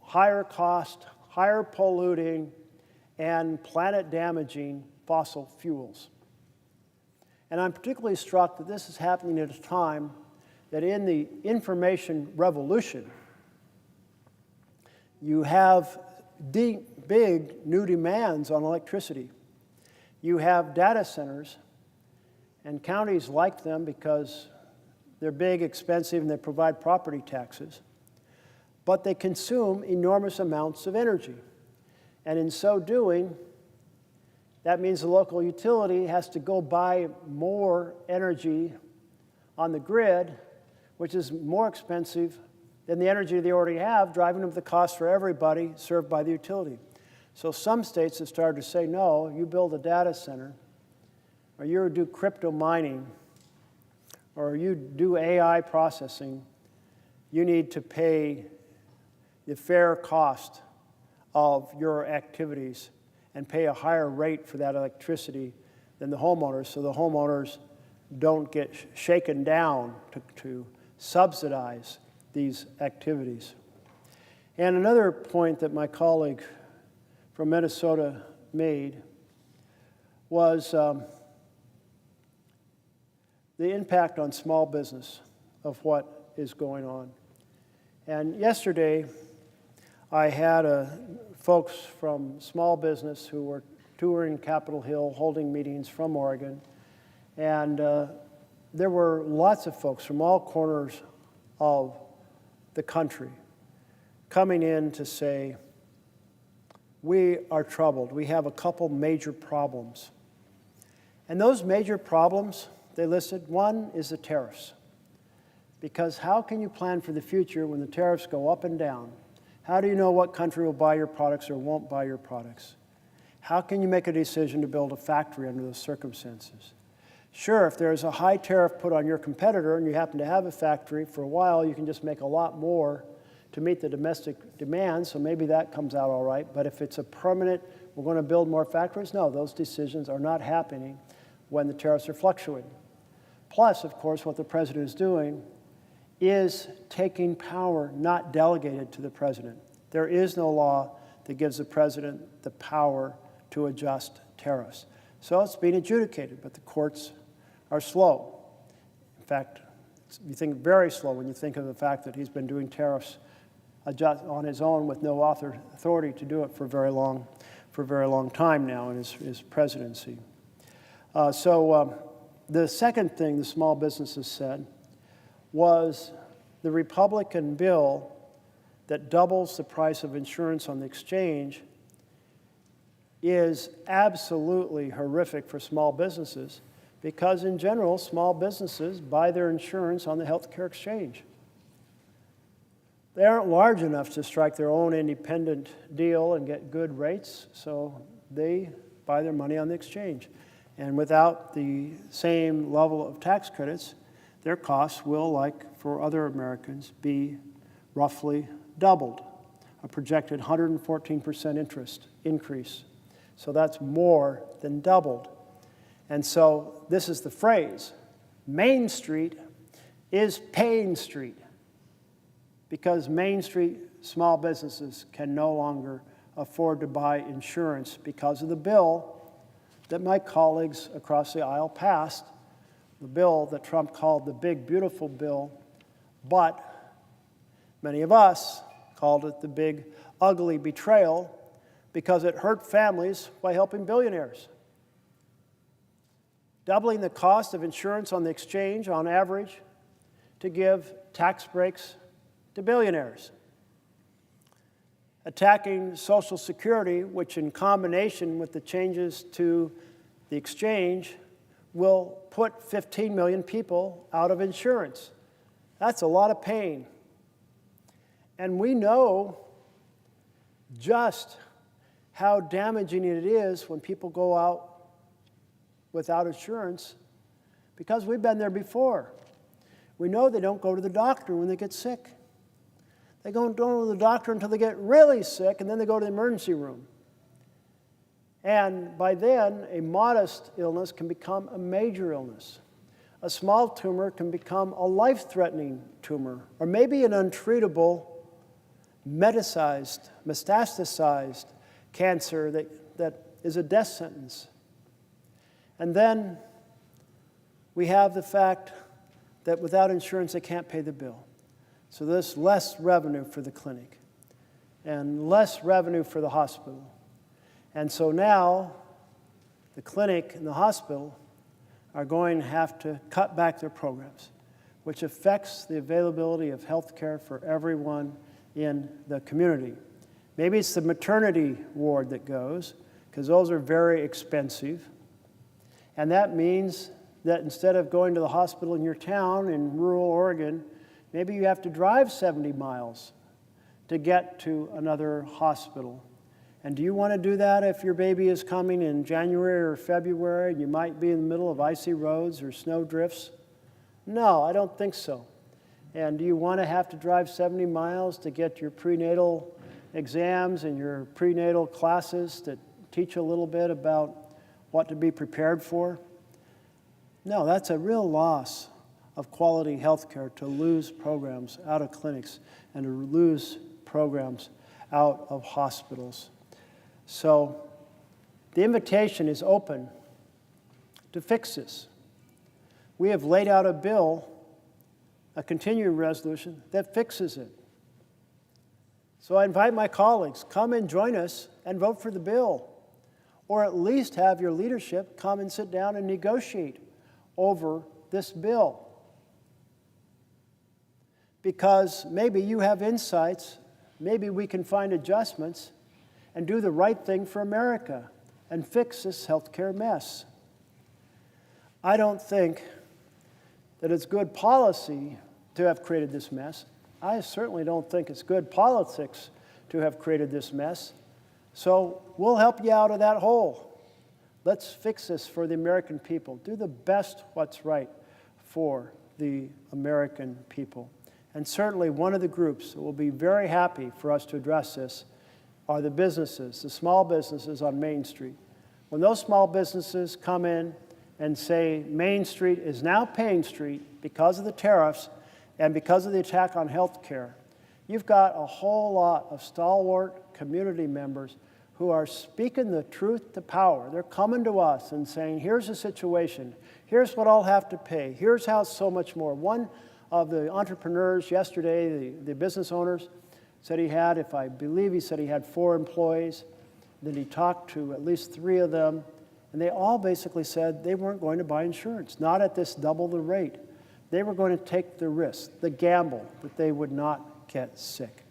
higher cost, higher polluting, and planet-damaging fossil fuels. And I'm particularly struck that this is happening at a time that in the information revolution, you have big new demands on electricity. You have data centers, and counties like them because they're big, expensive, and they provide property taxes. But they consume enormous amounts of energy. And in so doing, that means the local utility has to go buy more energy on the grid, which is more expensive than the energy they already have, driving up the cost for everybody served by the utility. So some states have started to say, no, you build a data center, or you do crypto mining, or you do AI processing, you need to pay the fair cost of your activities and pay a higher rate for that electricity than the homeowners, so the homeowners don't get shaken down to subsidize these activities. And another point that my colleague from Minnesota made was the impact on small business of what is going on. And yesterday, I had folks from small business who were touring Capitol Hill, holding meetings from Oregon, and there were lots of folks from all corners of the country coming in to say, we are troubled. We have a couple major problems. And those major problems, they listed, one is the tariffs. Because how can you plan for the future when the tariffs go up and down? How do you know what country will buy your products or won't buy your products? How can you make a decision to build a factory under those circumstances? Sure, if there's a high tariff put on your competitor and you happen to have a factory, for a while you can just make a lot more to meet the domestic demand, so maybe that comes out all right. But if it's a permanent, we're going to build more factories, no, those decisions are not happening when the tariffs are fluctuating. Plus, of course, what the president is doing is taking power not delegated to the president. There is no law that gives the president the power to adjust tariffs. So it's being adjudicated, but the courts are slow. In fact, you think very slow when you think of the fact that he's been doing tariffs on his own with no authority to do it for a very long time now in his presidency. The second thing the small businesses said was the Republican bill that doubles the price of insurance on the exchange is absolutely horrific for small businesses because, in general, small businesses buy their insurance on the healthcare exchange. They aren't large enough to strike their own independent deal and get good rates, so they buy their money on the exchange. And without the same level of tax credits, their costs will, like for other Americans, be roughly doubled, a projected 114% interest increase. So that's more than doubled. And so this is the phrase, Main Street is Pain Street, because Main Street small businesses can no longer afford to buy insurance because of the bill that my colleagues across the aisle passed, the bill that Trump called the big, beautiful bill, but many of us called it the big, ugly betrayal because it hurt families by helping billionaires. Doubling the cost of insurance on the exchange on average to give tax breaks to billionaires. Attacking Social Security, which in combination with the changes to the exchange will put 15 million people out of insurance. That's a lot of pain. And we know just how damaging it is when people go out without insurance because we've been there before. We know they don't go to the doctor when they get sick. They don't go to the doctor until they get really sick, and then they go to the emergency room. And by then, a modest illness can become a major illness. A small tumor can become a life-threatening tumor, or maybe an untreatable, metastasized cancer that is a death sentence. And then we have the fact that without insurance, they can't pay the bill. So there's less revenue for the clinic and less revenue for the hospital. And so now the clinic and the hospital are going to have to cut back their programs, which affects the availability of health care for everyone in the community. Maybe it's the maternity ward that goes, because those are very expensive. And that means that instead of going to the hospital in your town in rural Oregon, maybe you have to drive 70 miles to get to another hospital. And do you want to do that if your baby is coming in January or February and you might be in the middle of icy roads or snow drifts? No, I don't think so. And do you want to have to drive 70 miles to get your prenatal exams and your prenatal classes that teach you a little bit about what to be prepared for? No, that's a real loss of quality health care to lose programs out of clinics and to lose programs out of hospitals. So the invitation is open to fix this. We have laid out a bill, a continuing resolution, that fixes it. So I invite my colleagues, come and join us and vote for the bill, or at least have your leadership come and sit down and negotiate over this bill. Because maybe you have insights, maybe we can find adjustments and do the right thing for America and fix this healthcare mess. I don't think that it's good policy to have created this mess. I certainly don't think it's good politics to have created this mess. So we'll help you out of that hole. Let's fix this for the American people. Do the best what's right for the American people. And certainly one of the groups that will be very happy for us to address this are the businesses, the small businesses on Main Street. When those small businesses come in and say Main Street is now Payne Street because of the tariffs and because of the attack on health care, you've got a whole lot of stalwart community members who are speaking the truth to power. They're coming to us and saying, here's the situation. Here's what I'll have to pay. Here's how it's so much more. One of the entrepreneurs yesterday, the business owners, said he had, if I believe he said he had 4 employees. Then he talked to at least 3 of them, and they all basically said they weren't going to buy insurance, not at this double the rate. They were going to take the risk, the gamble, that they would not get sick.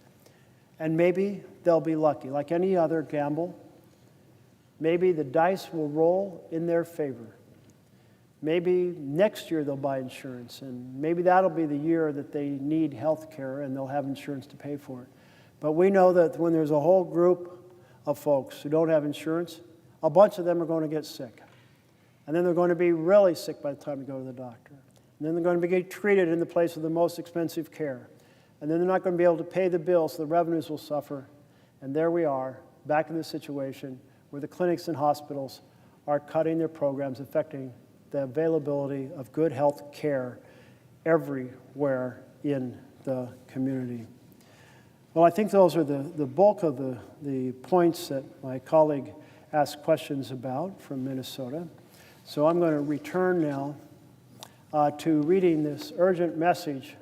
And maybe they'll be lucky. Like any other gamble, maybe the dice will roll in their favor. Maybe next year they'll buy insurance, and maybe that'll be the year that they need health care and they'll have insurance to pay for it. But we know that when there's a whole group of folks who don't have insurance, a bunch of them are going to get sick. And then they're going to be really sick by the time they go to the doctor. And then they're going to be treated in the place of the most expensive care. And then they're not going to be able to pay the bills, so the revenues will suffer. And there we are, back in the situation where the clinics and hospitals are cutting their programs, affecting the availability of good health care everywhere in the community. Well, I think those are the bulk of the points that my colleague asked questions about from Minnesota. So I'm going to return now to reading this urgent message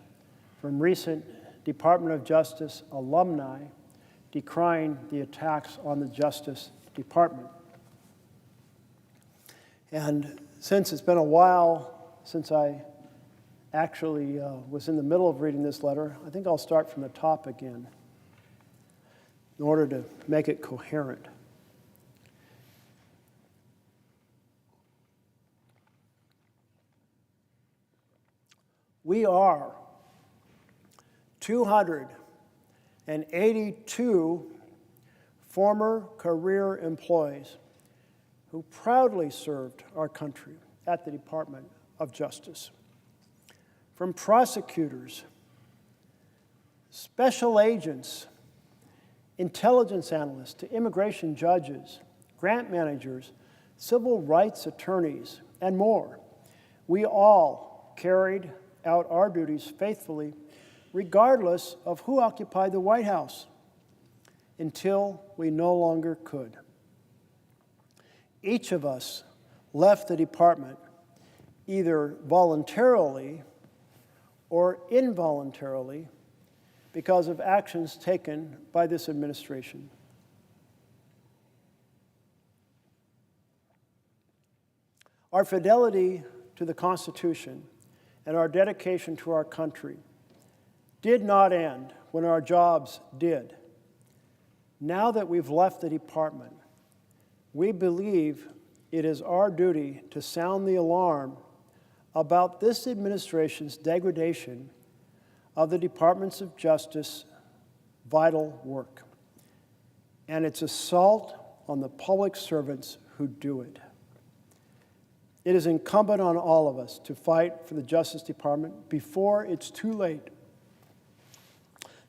from recent Department of Justice alumni decrying the attacks on the Justice Department. And since it's been a while since I actually was in the middle of reading this letter, I think I'll start from the top again in order to make it coherent. We are 282 former career employees who proudly served our country at the Department of Justice. From prosecutors, special agents, intelligence analysts, to immigration judges, grant managers, civil rights attorneys, and more, we all carried out our duties faithfully, regardless of who occupied the White House, until we no longer could. Each of us left the department either voluntarily or involuntarily because of actions taken by this administration. Our fidelity to the Constitution and our dedication to our country did not end when our jobs did. Now that we've left the department, we believe it is our duty to sound the alarm about this administration's degradation of the Departments of Justice vital work and its assault on the public servants who do it. It is incumbent on all of us to fight for the Justice Department before it's too late.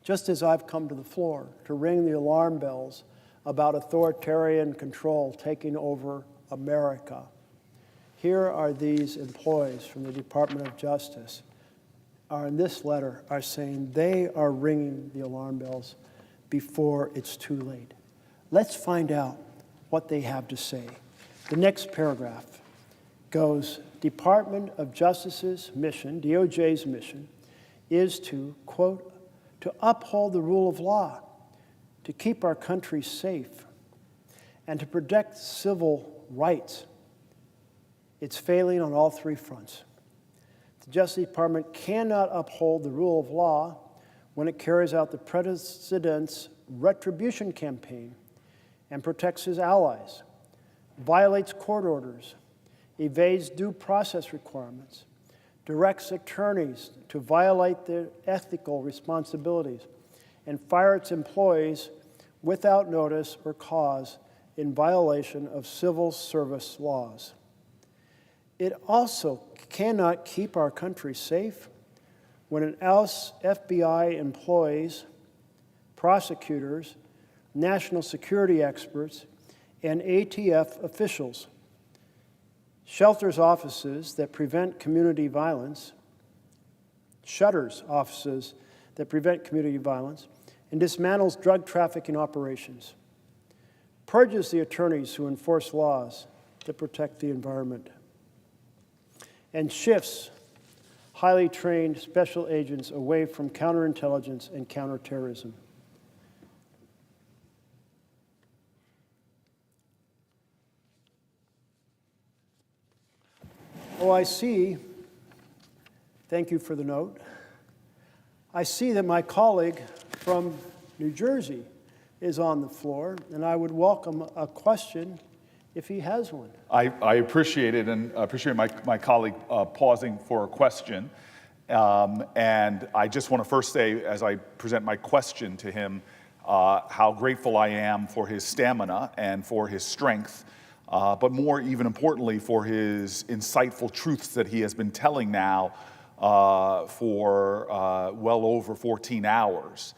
Just as I've come to the floor to ring the alarm bells about authoritarian control taking over America, here are these employees from the Department of Justice in this letter are saying they are ringing the alarm bells before it's too late. Let's find out what they have to say. The next paragraph goes, Department of Justice's mission, DOJ's mission, is to, quote, to uphold the rule of law, to keep our country safe, and to protect civil rights. It's failing on all 3 fronts. The Justice Department cannot uphold the rule of law when it carries out the president's retribution campaign and protects his allies, violates court orders, evades due process requirements, directs attorneys to violate their ethical responsibilities, and fire its employees without notice or cause in violation of civil service laws. It also cannot keep our country safe when it ousts FBI employees, prosecutors, national security experts, and ATF officials, shelters offices that prevent community violence, shutters offices that prevent community violence, and dismantles drug trafficking operations, purges the attorneys who enforce laws that protect the environment, and shifts highly trained special agents away from counterintelligence and counterterrorism. Oh, I see, thank you for the note, I see that my colleague from New Jersey is on the floor, and I would welcome a question if he has one. I appreciate it, and appreciate my colleague pausing for a question. And I just want to first say, as I present my question to him, how grateful I am for his stamina and for his strength, but more even importantly for his insightful truths that he has been telling now for well over 14 hours.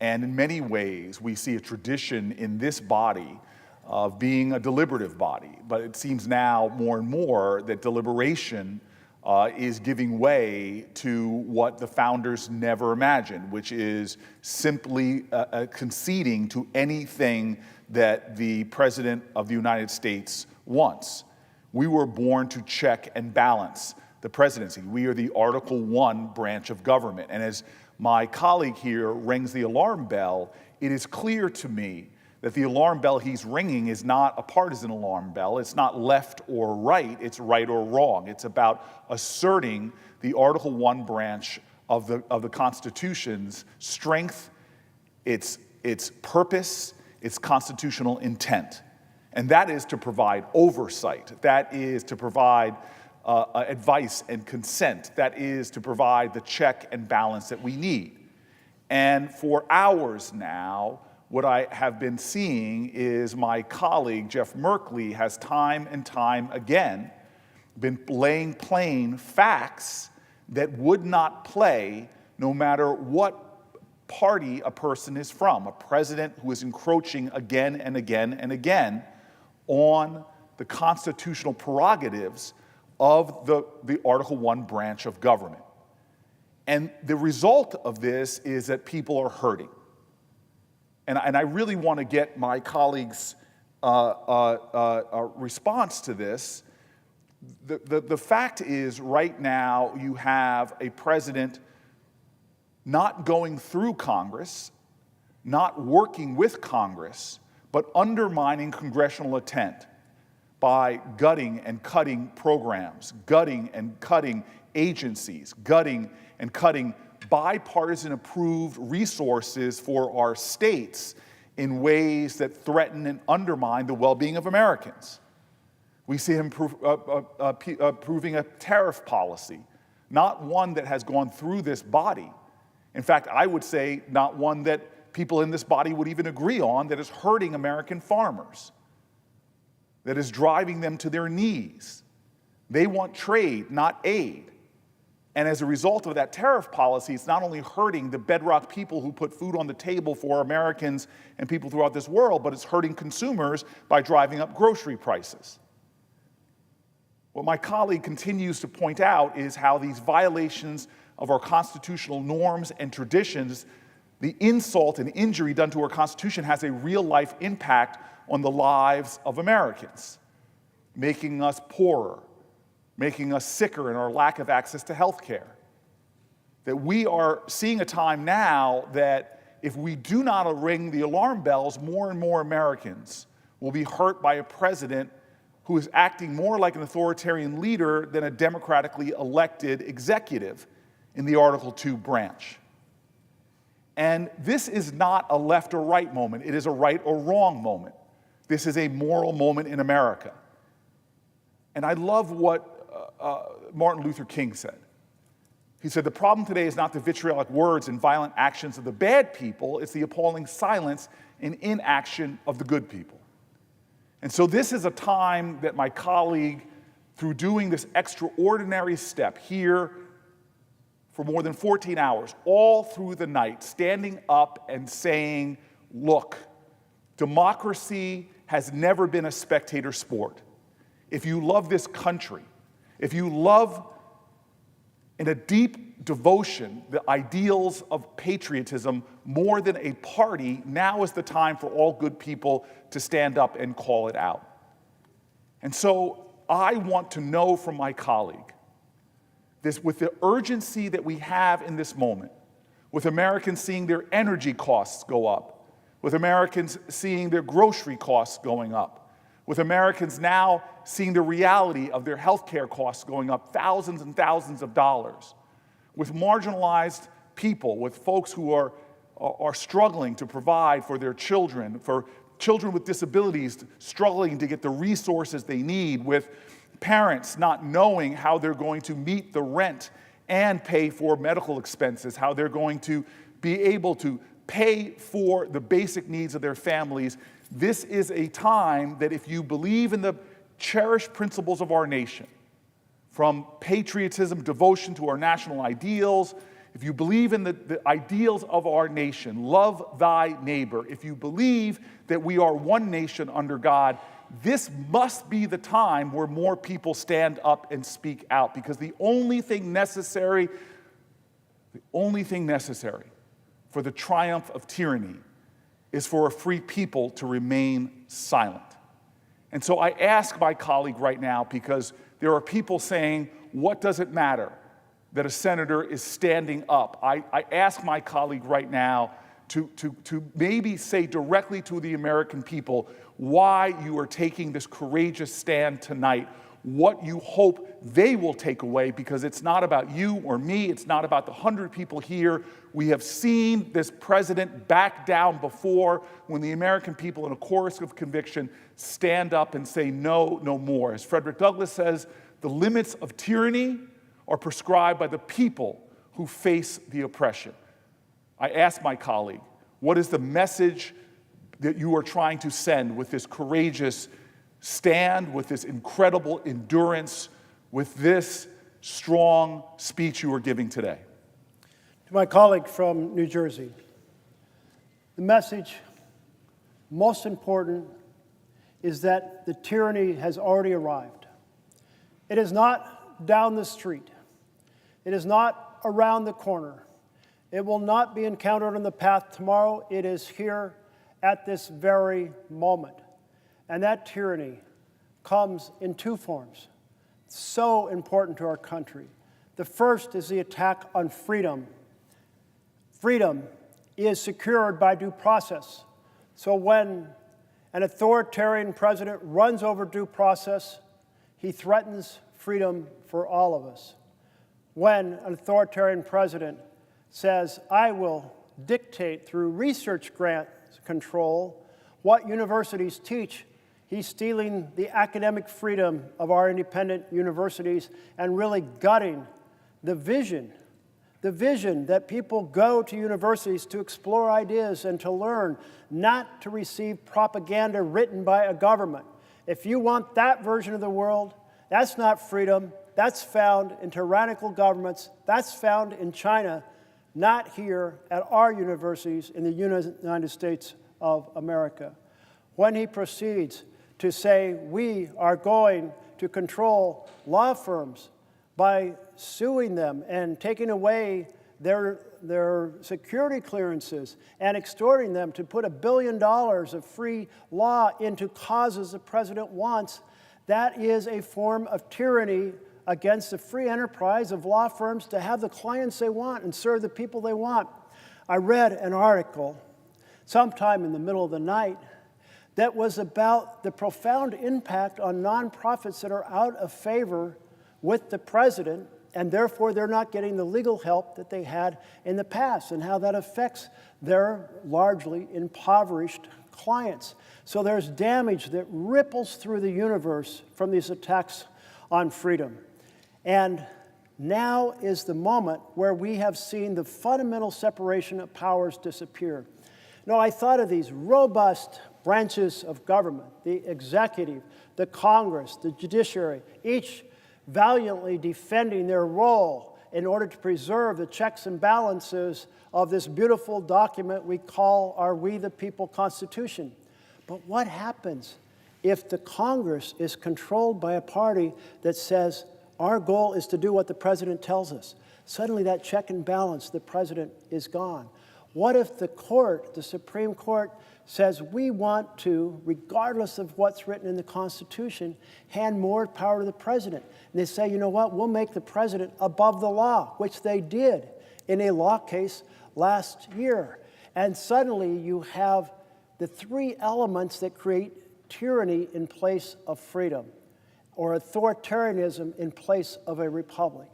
And in many ways, we see a tradition in this body of being a deliberative body, but it seems now more and more that deliberation is giving way to what the founders never imagined, which is simply conceding to anything that the President of the United States wants. We were born to check and balance the presidency. We are the Article I branch of government. And as my colleague here rings the alarm bell, it is clear to me that the alarm bell he's ringing is not a partisan alarm bell. It's not left or right, it's right or wrong. It's about asserting the Article I branch of the Constitution's strength, its purpose, its constitutional intent. And that is to provide oversight. That is to provide advice and consent. That is to provide the check and balance that we need. And for hours now, what I have been seeing is my colleague, Jeff Merkley, has time and time again been laying plain facts that would not play no matter what party a person is from. A president who is encroaching again and again and again on the constitutional prerogatives of the Article I branch of government. And the result of this is that people are hurting. And I really want to get my colleagues' response to this. The fact is, right now, you have a president not going through Congress, not working with Congress, but undermining congressional intent by gutting and cutting programs, gutting and cutting agencies, gutting and cutting bipartisan approved resources for our states in ways that threaten and undermine the well-being of Americans. We see him approving a tariff policy, not one that has gone through this body. In fact, I would say not one that people in this body would even agree on, that is hurting American farmers, that is driving them to their knees. They want trade, not aid. And as a result of that tariff policy, it's not only hurting the bedrock people who put food on the table for Americans and people throughout this world, but it's hurting consumers by driving up grocery prices. What my colleague continues to point out is how these violations of our constitutional norms and traditions, the insult and injury done to our Constitution, has a real-life impact on the lives of Americans, making us poorer, making us sicker in our lack of access to health care. That we are seeing a time now that if we do not ring the alarm bells, more and more Americans will be hurt by a president who is acting more like an authoritarian leader than a democratically elected executive in the Article II branch. And this is not a left or right moment. It is a right or wrong moment. This is a moral moment in America. And I love what Martin Luther King said. He said, the problem today is not the vitriolic words and violent actions of the bad people, it's the appalling silence and inaction of the good people. And so this is a time that my colleague, through doing this extraordinary step here for more than 14 hours, all through the night, standing up and saying, look, democracy has never been a spectator sport. If you love this country, if you love in a deep devotion the ideals of patriotism more than a party, now is the time for all good people to stand up and call it out. And so I want to know from my colleague, this, with the urgency that we have in this moment, with Americans seeing their energy costs go up, with Americans seeing their grocery costs going up, with Americans now seeing the reality of their health care costs going up thousands and thousands of dollars, with marginalized people, with folks who are struggling to provide for their children, for children with disabilities struggling to get the resources they need, with parents not knowing how they're going to meet the rent and pay for medical expenses, how they're going to be able to pay for the basic needs of their families. This is a time that if you believe in the cherished principles of our nation, from patriotism, devotion to our national ideals, if you believe in the ideals of our nation, love thy neighbor, if you believe that we are one nation under God, this must be the time where more people stand up and speak out, because the only thing necessary for the triumph of tyranny is for a free people to remain silent. And so I ask my colleague right now, because there are people saying, what does it matter that a senator is standing up? I ask my colleague right now to maybe say directly to the American people why you are taking this courageous stand tonight, what you hope they will take away, because it's not about you or me, it's not about the 100 people here. We have seen this president back down before when the American people, in a chorus of conviction, stand up and say no, no more. As Frederick Douglass says, the limits of tyranny are prescribed by the people who face the oppression. I ask my colleague, what is the message that you are trying to send with this courageous stand, with this incredible endurance, with this strong speech you are giving today? To my colleague from New Jersey, the message, most important, is that the tyranny has already arrived. It is not down the street. It is not around the corner. It will not be encountered on the path tomorrow. It is here at this very moment. And that tyranny comes in two forms, so important to our country. The first is the attack on freedom. Freedom is secured by due process. So when an authoritarian president runs over due process, he threatens freedom for all of us. When an authoritarian president says, I will dictate through research grant control what universities teach, he's stealing the academic freedom of our independent universities and really gutting the vision that people go to universities to explore ideas and to learn, not to receive propaganda written by a government. If you want that version of the world, that's not freedom. That's found in tyrannical governments. That's found in China, not here at our universities in the United States of America. When he proceeds to say we are going to control law firms by suing them and taking away their security clearances and extorting them to put $1 billion of free law into causes the president wants, that is a form of tyranny against the free enterprise of law firms to have the clients they want and serve the people they want. I read an article sometime in the middle of the night that was about the profound impact on nonprofits that are out of favor with the president, and therefore they're not getting the legal help that they had in the past, and how that affects their largely impoverished clients. So there's damage that ripples through the universe from these attacks on freedom. And Now is the moment where we have seen the fundamental separation of powers disappear. No, I thought of these robust branches of government, the executive, the Congress, the judiciary, each valiantly defending their role in order to preserve the checks and balances of this beautiful document we call our We the People Constitution. But what happens if the Congress is controlled by a party that says, our goal is to do what the president tells us? Suddenly that check and balance, the president, is gone. What if the court, the Supreme Court, says we want to, regardless of what's written in the Constitution, hand more power to the president? And they say, you know what, we'll make the president above the law, which they did in a law case last year. And suddenly you have the three elements that create tyranny in place of freedom, or authoritarianism in place of a republic.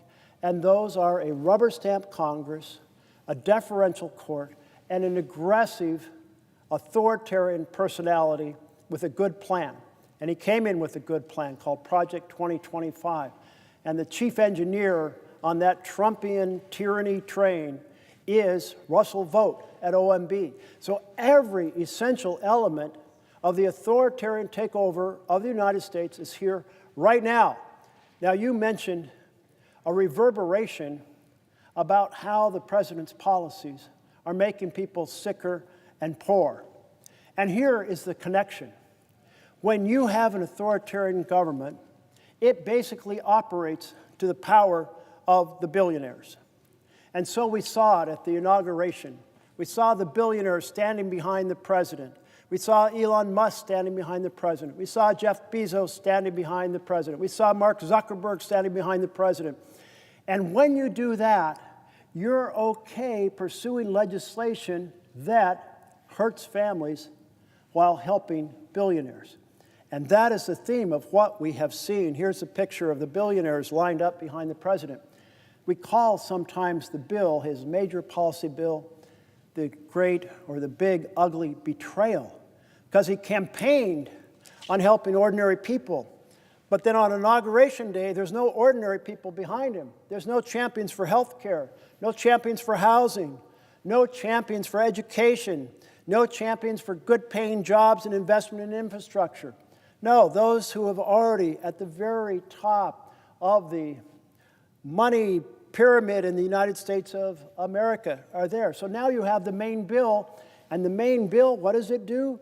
And those are a rubber stamp Congress, a deferential court, and an aggressive authoritarian personality with a good plan. And he came in with a good plan called Project 2025. And the chief engineer on that Trumpian tyranny train is Russell Vought at OMB. So every essential element of the authoritarian takeover of the United States is here right now. Now, you mentioned a reverberation about how the president's policies are making people sicker and poorer. And here is the connection. When you have an authoritarian government, it basically operates to the power of the billionaires. And so we saw it at the inauguration. We saw the billionaires standing behind the president. We saw Elon Musk standing behind the president. We saw Jeff Bezos standing behind the president. We saw Mark Zuckerberg standing behind the president. And when you do that, you're okay pursuing legislation that hurts families while helping billionaires. And that is the theme of what we have seen. Here's a picture of the billionaires lined up behind the president. We call sometimes the bill, his major policy bill, the great or the big ugly betrayal, because he campaigned on helping ordinary people. But then on Inauguration Day, there's no ordinary people behind him. There's no champions for health care, no champions for housing, no champions for education, no champions for good-paying jobs and investment in infrastructure. No, those who have already at the very top of the money pyramid in the United States of America are there. So now you have the main bill, and the main bill, what does it do?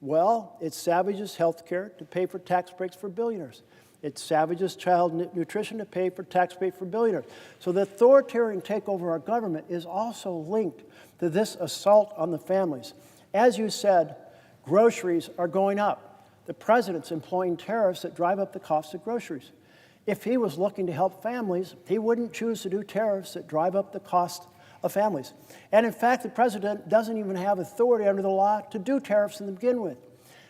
Well, it savages health care to pay for tax breaks for billionaires. It savages child nutrition to pay for tax breaks for billionaires. So the authoritarian takeover of our government is also linked to this assault on the families. As you said, groceries are going up. The president's employing tariffs that drive up the cost of groceries. If he was looking to help families, he wouldn't choose to do tariffs that drive up the cost of families. And in fact, the president doesn't even have authority under the law to do tariffs to begin with,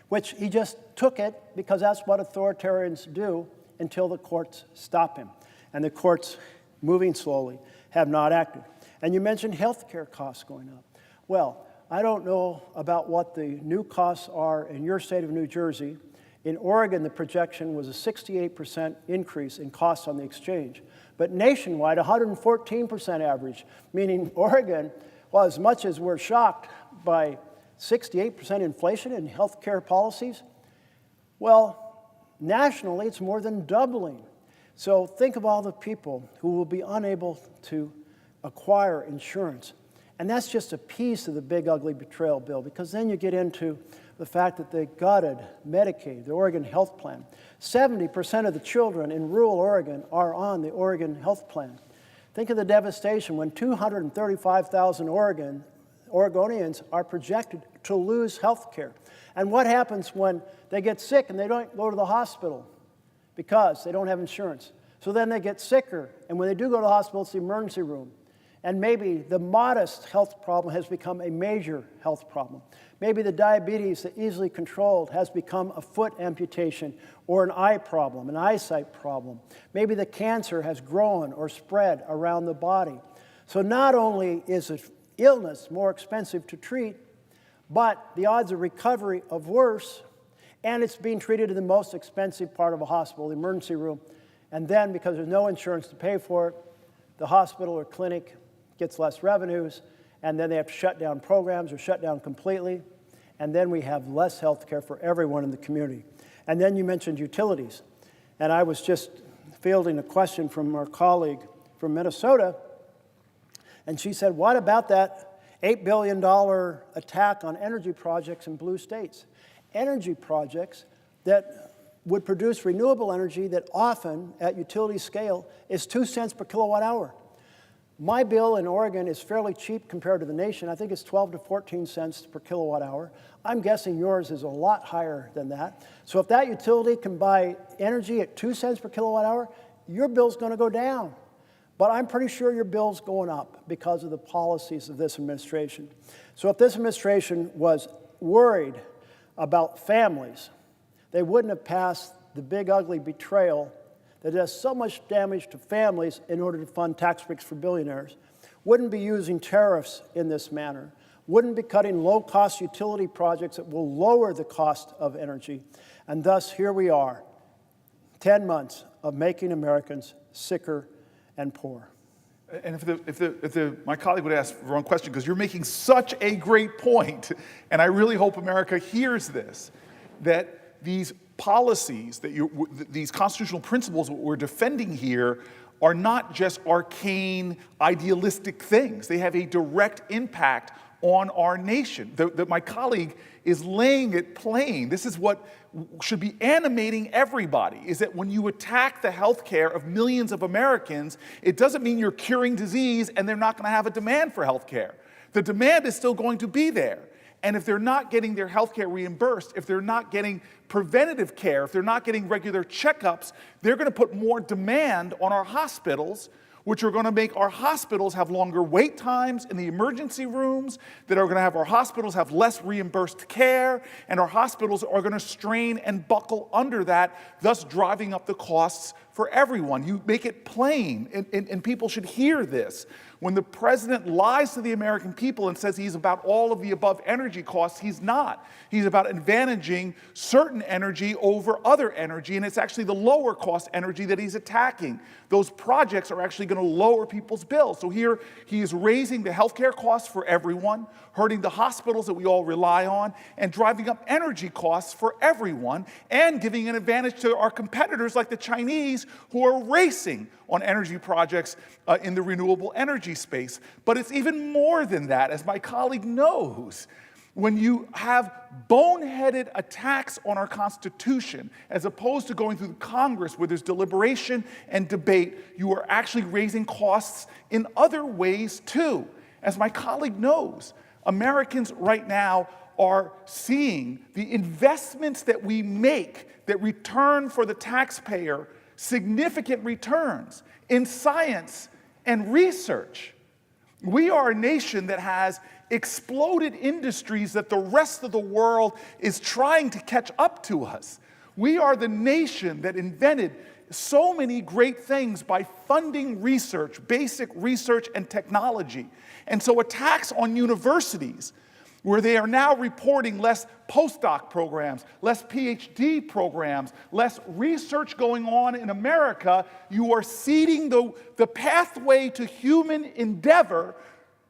which he just took it because that's what authoritarians do until the courts stop him. And the courts, moving slowly, have not acted. And you mentioned health care costs going up. Well, I don't know about what the new costs are in your state of New Jersey. In Oregon, the projection was a 68% increase in costs on the exchange. But nationwide, 114% average, meaning Oregon, well, as much as we're shocked by 68% inflation in health care policies, well, nationally, it's more than doubling. So think of all the people who will be unable to acquire insurance. And that's just a piece of the big, ugly betrayal bill, because then you get into the fact that they gutted Medicaid, the Oregon Health Plan. 70% of the children in rural Oregon are on the Oregon Health Plan. Think of the devastation when 235,000 Oregonians are projected to lose health care. And what happens when they get sick and they don't go to the hospital because they don't have insurance? So then they get sicker, and when they do go to the hospital, it's the emergency room. And maybe the modest health problem has become a major health problem. Maybe the diabetes that easily controlled has become a foot amputation or an eye problem, an eyesight problem. Maybe the cancer has grown or spread around the body. So not only is an illness more expensive to treat, but the odds of recovery are worse, and it's being treated in the most expensive part of a hospital, the emergency room. And then, because there's no insurance to pay for it, the hospital or clinic gets less revenues, and then they have to shut down programs or shut down completely, and then we have less health care for everyone in the community. And then you mentioned utilities, and I was just fielding a question from our colleague from Minnesota, and she said, what about that $8 billion attack on energy projects in blue states? Energy projects that would produce renewable energy that often, at utility scale, is 2 cents per kilowatt hour. My bill in Oregon is fairly cheap compared to the nation. I think it's 12 to 14 cents per kilowatt hour. I'm guessing yours is a lot higher than that. So if that utility can buy energy at 2 cents per kilowatt hour, your bill's going to go down. But I'm pretty sure your bill's going up because of the policies of this administration. So if this administration was worried about families, they wouldn't have passed the big ugly betrayal that does so much damage to families in order to fund tax breaks for billionaires, wouldn't be using tariffs in this manner, wouldn't be cutting low-cost utility projects that will lower the cost of energy. And thus, here we are, 10 months of making Americans sicker and poor. And if my colleague would ask the wrong question, because you're making such a great point, and I really hope America hears this, that these policies, these constitutional principles that we're defending here are not just arcane, idealistic things. They have a direct impact on our nation. That my colleague is laying it plain. This is what should be animating everybody, is that when you attack the health care of millions of Americans, it doesn't mean you're curing disease and they're not going to have a demand for health care. The demand is still going to be there. And if they're not getting their health care reimbursed, if they're not getting preventative care, if they're not getting regular checkups, they're going to put more demand on our hospitals, which are going to make our hospitals have longer wait times in the emergency rooms, that are going to have our hospitals have less reimbursed care, and our hospitals are going to strain and buckle under that, thus driving up the costs for everyone. You make it plain, and people should hear this. When the president lies to the American people and says he's about all of the above energy costs, he's not. He's about advantaging certain energy over other energy, and it's actually the lower cost energy that he's attacking. Those projects are actually going to lower people's bills. So here he is raising the healthcare costs for everyone, hurting the hospitals that we all rely on, and driving up energy costs for everyone, and giving an advantage to our competitors like the Chinese, who are racing on energy projects in the renewable energy space. But it's even more than that, as my colleague knows. When you have boneheaded attacks on our Constitution, as opposed to going through Congress where there's deliberation and debate, you are actually raising costs in other ways too. As my colleague knows, Americans right now are seeing the investments that we make that return for the taxpayer significant returns in science and research. We are a nation that has exploded industries that the rest of the world is trying to catch up to us. We are the nation that invented so many great things by funding research, basic research and technology. And so attacks on universities, where they are now reporting less postdoc programs, less PhD programs, less research going on in America, you are ceding the pathway to human endeavor.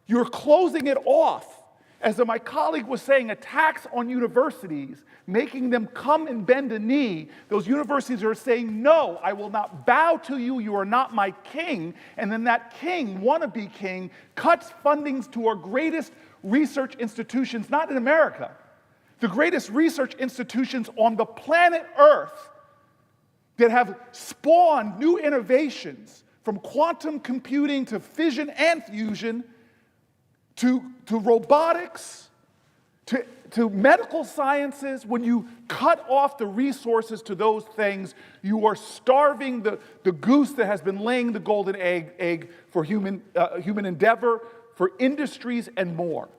You're closing it off. As my colleague was saying, attacks on universities, making them come and bend a knee. Those universities are saying, no, I will not bow to you, you are not my king. And then that king, wannabe king, cuts fundings to our greatest research institutions, not in America, the greatest research institutions on the planet Earth that have spawned new innovations, from quantum computing to fission and fusion, to robotics, to medical sciences. When you cut off the resources to those things, you are starving the goose that has been laying the golden egg for human endeavor, for industries and more.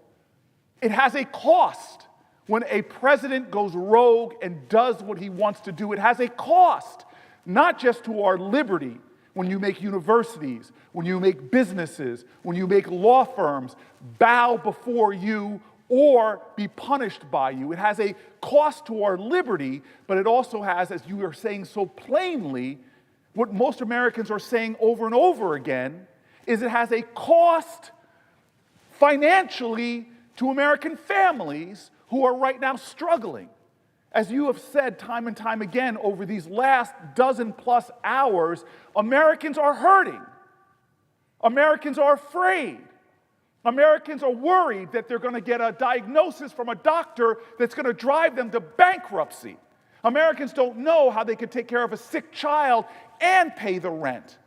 It has a cost when a president goes rogue and does what he wants to do. It has a cost, not just to our liberty, when you make universities, when you make businesses, when you make law firms bow before you or be punished by you. It has a cost to our liberty, but it also has, as you are saying so plainly, what most Americans are saying over and over again, is it has a cost financially to American families who are right now struggling. As you have said time and time again over these last dozen plus hours, Americans are hurting. Americans are afraid. Americans are worried that they're going to get a diagnosis from a doctor that's going to drive them to bankruptcy. Americans don't know how they could take care of a sick child and pay the rent.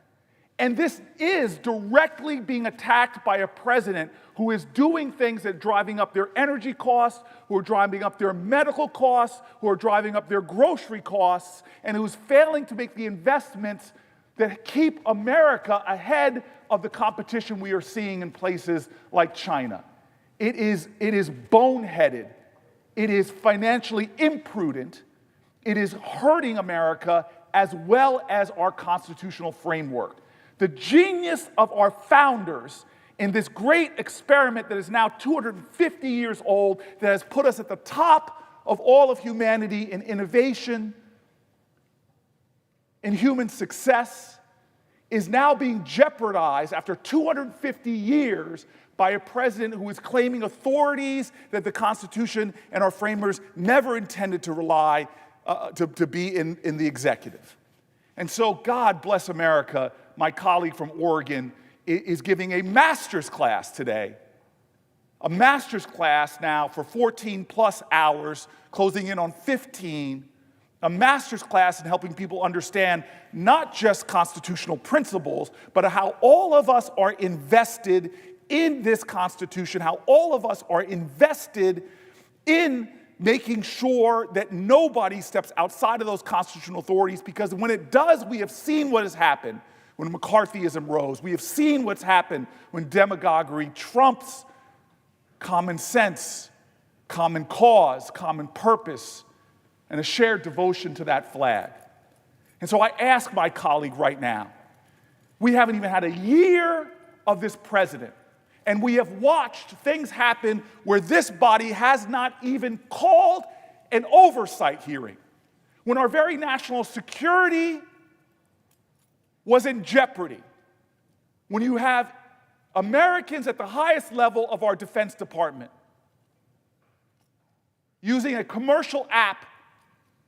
And this is directly being attacked by a president who is doing things that are driving up their energy costs, who are driving up their medical costs, who are driving up their grocery costs, and who's failing to make the investments that keep America ahead of the competition we are seeing in places like China. It is boneheaded. It is financially imprudent. It is hurting America as well as our constitutional framework. The genius of our founders in this great experiment that is now 250 years old, that has put us at the top of all of humanity in innovation, in human success, is now being jeopardized after 250 years by a president who is claiming authorities that the Constitution and our framers never intended to rely to be in the executive. And so, God bless America, my colleague from Oregon is giving a master's class today. A master's class now for 14 plus hours, closing in on 15. A master's class in helping people understand not just constitutional principles, but how all of us are invested in this Constitution, how all of us are invested in making sure that nobody steps outside of those constitutional authorities, because when it does, we have seen what has happened when McCarthyism rose. We have seen what's happened when demagoguery trumps common sense, common cause, common purpose, and a shared devotion to that flag. And so I ask my colleague right now, we haven't even had a year of this president, and we have watched things happen where this body has not even called an oversight hearing. When our very national security was in jeopardy. When you have Americans at the highest level of our Defense Department using a commercial app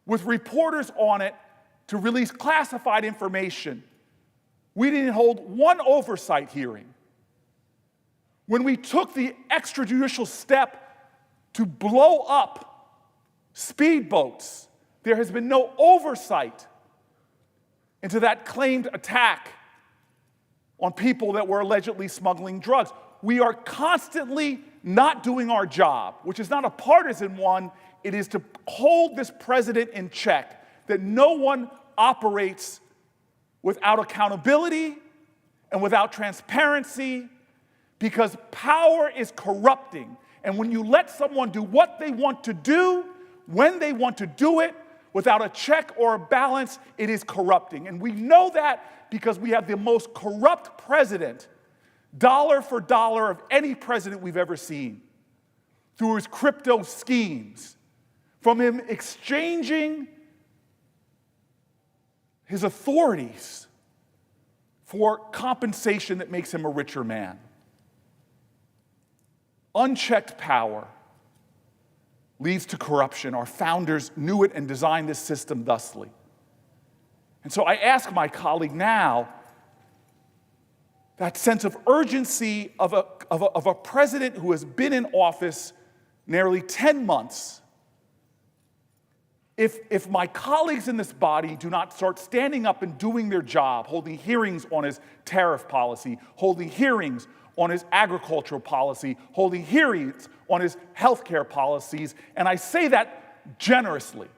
with reporters on it to release classified information, we didn't hold one oversight hearing. When we took the extrajudicial step to blow up speedboats, there has been no oversight into that claimed attack on people that were allegedly smuggling drugs. We are constantly not doing our job, which is not a partisan one. It is to hold this president in check, that no one operates without accountability and without transparency, because power is corrupting. And when you let someone do what they want to do, when they want to do it, without a check or a balance, it is corrupting. And we know that because we have the most corrupt president, dollar for dollar, of any president we've ever seen, through his crypto schemes, from him exchanging his authorities for compensation that makes him a richer man. Unchecked power leads to corruption. Our founders knew it and designed this system thusly. And so I ask my colleague now, that sense of urgency of a president who has been in office nearly 10 months, if my colleagues in this body do not start standing up and doing their job, holding hearings on his tariff policy, holding hearings on his agricultural policy, holding hearings on his healthcare policies, and I say that generously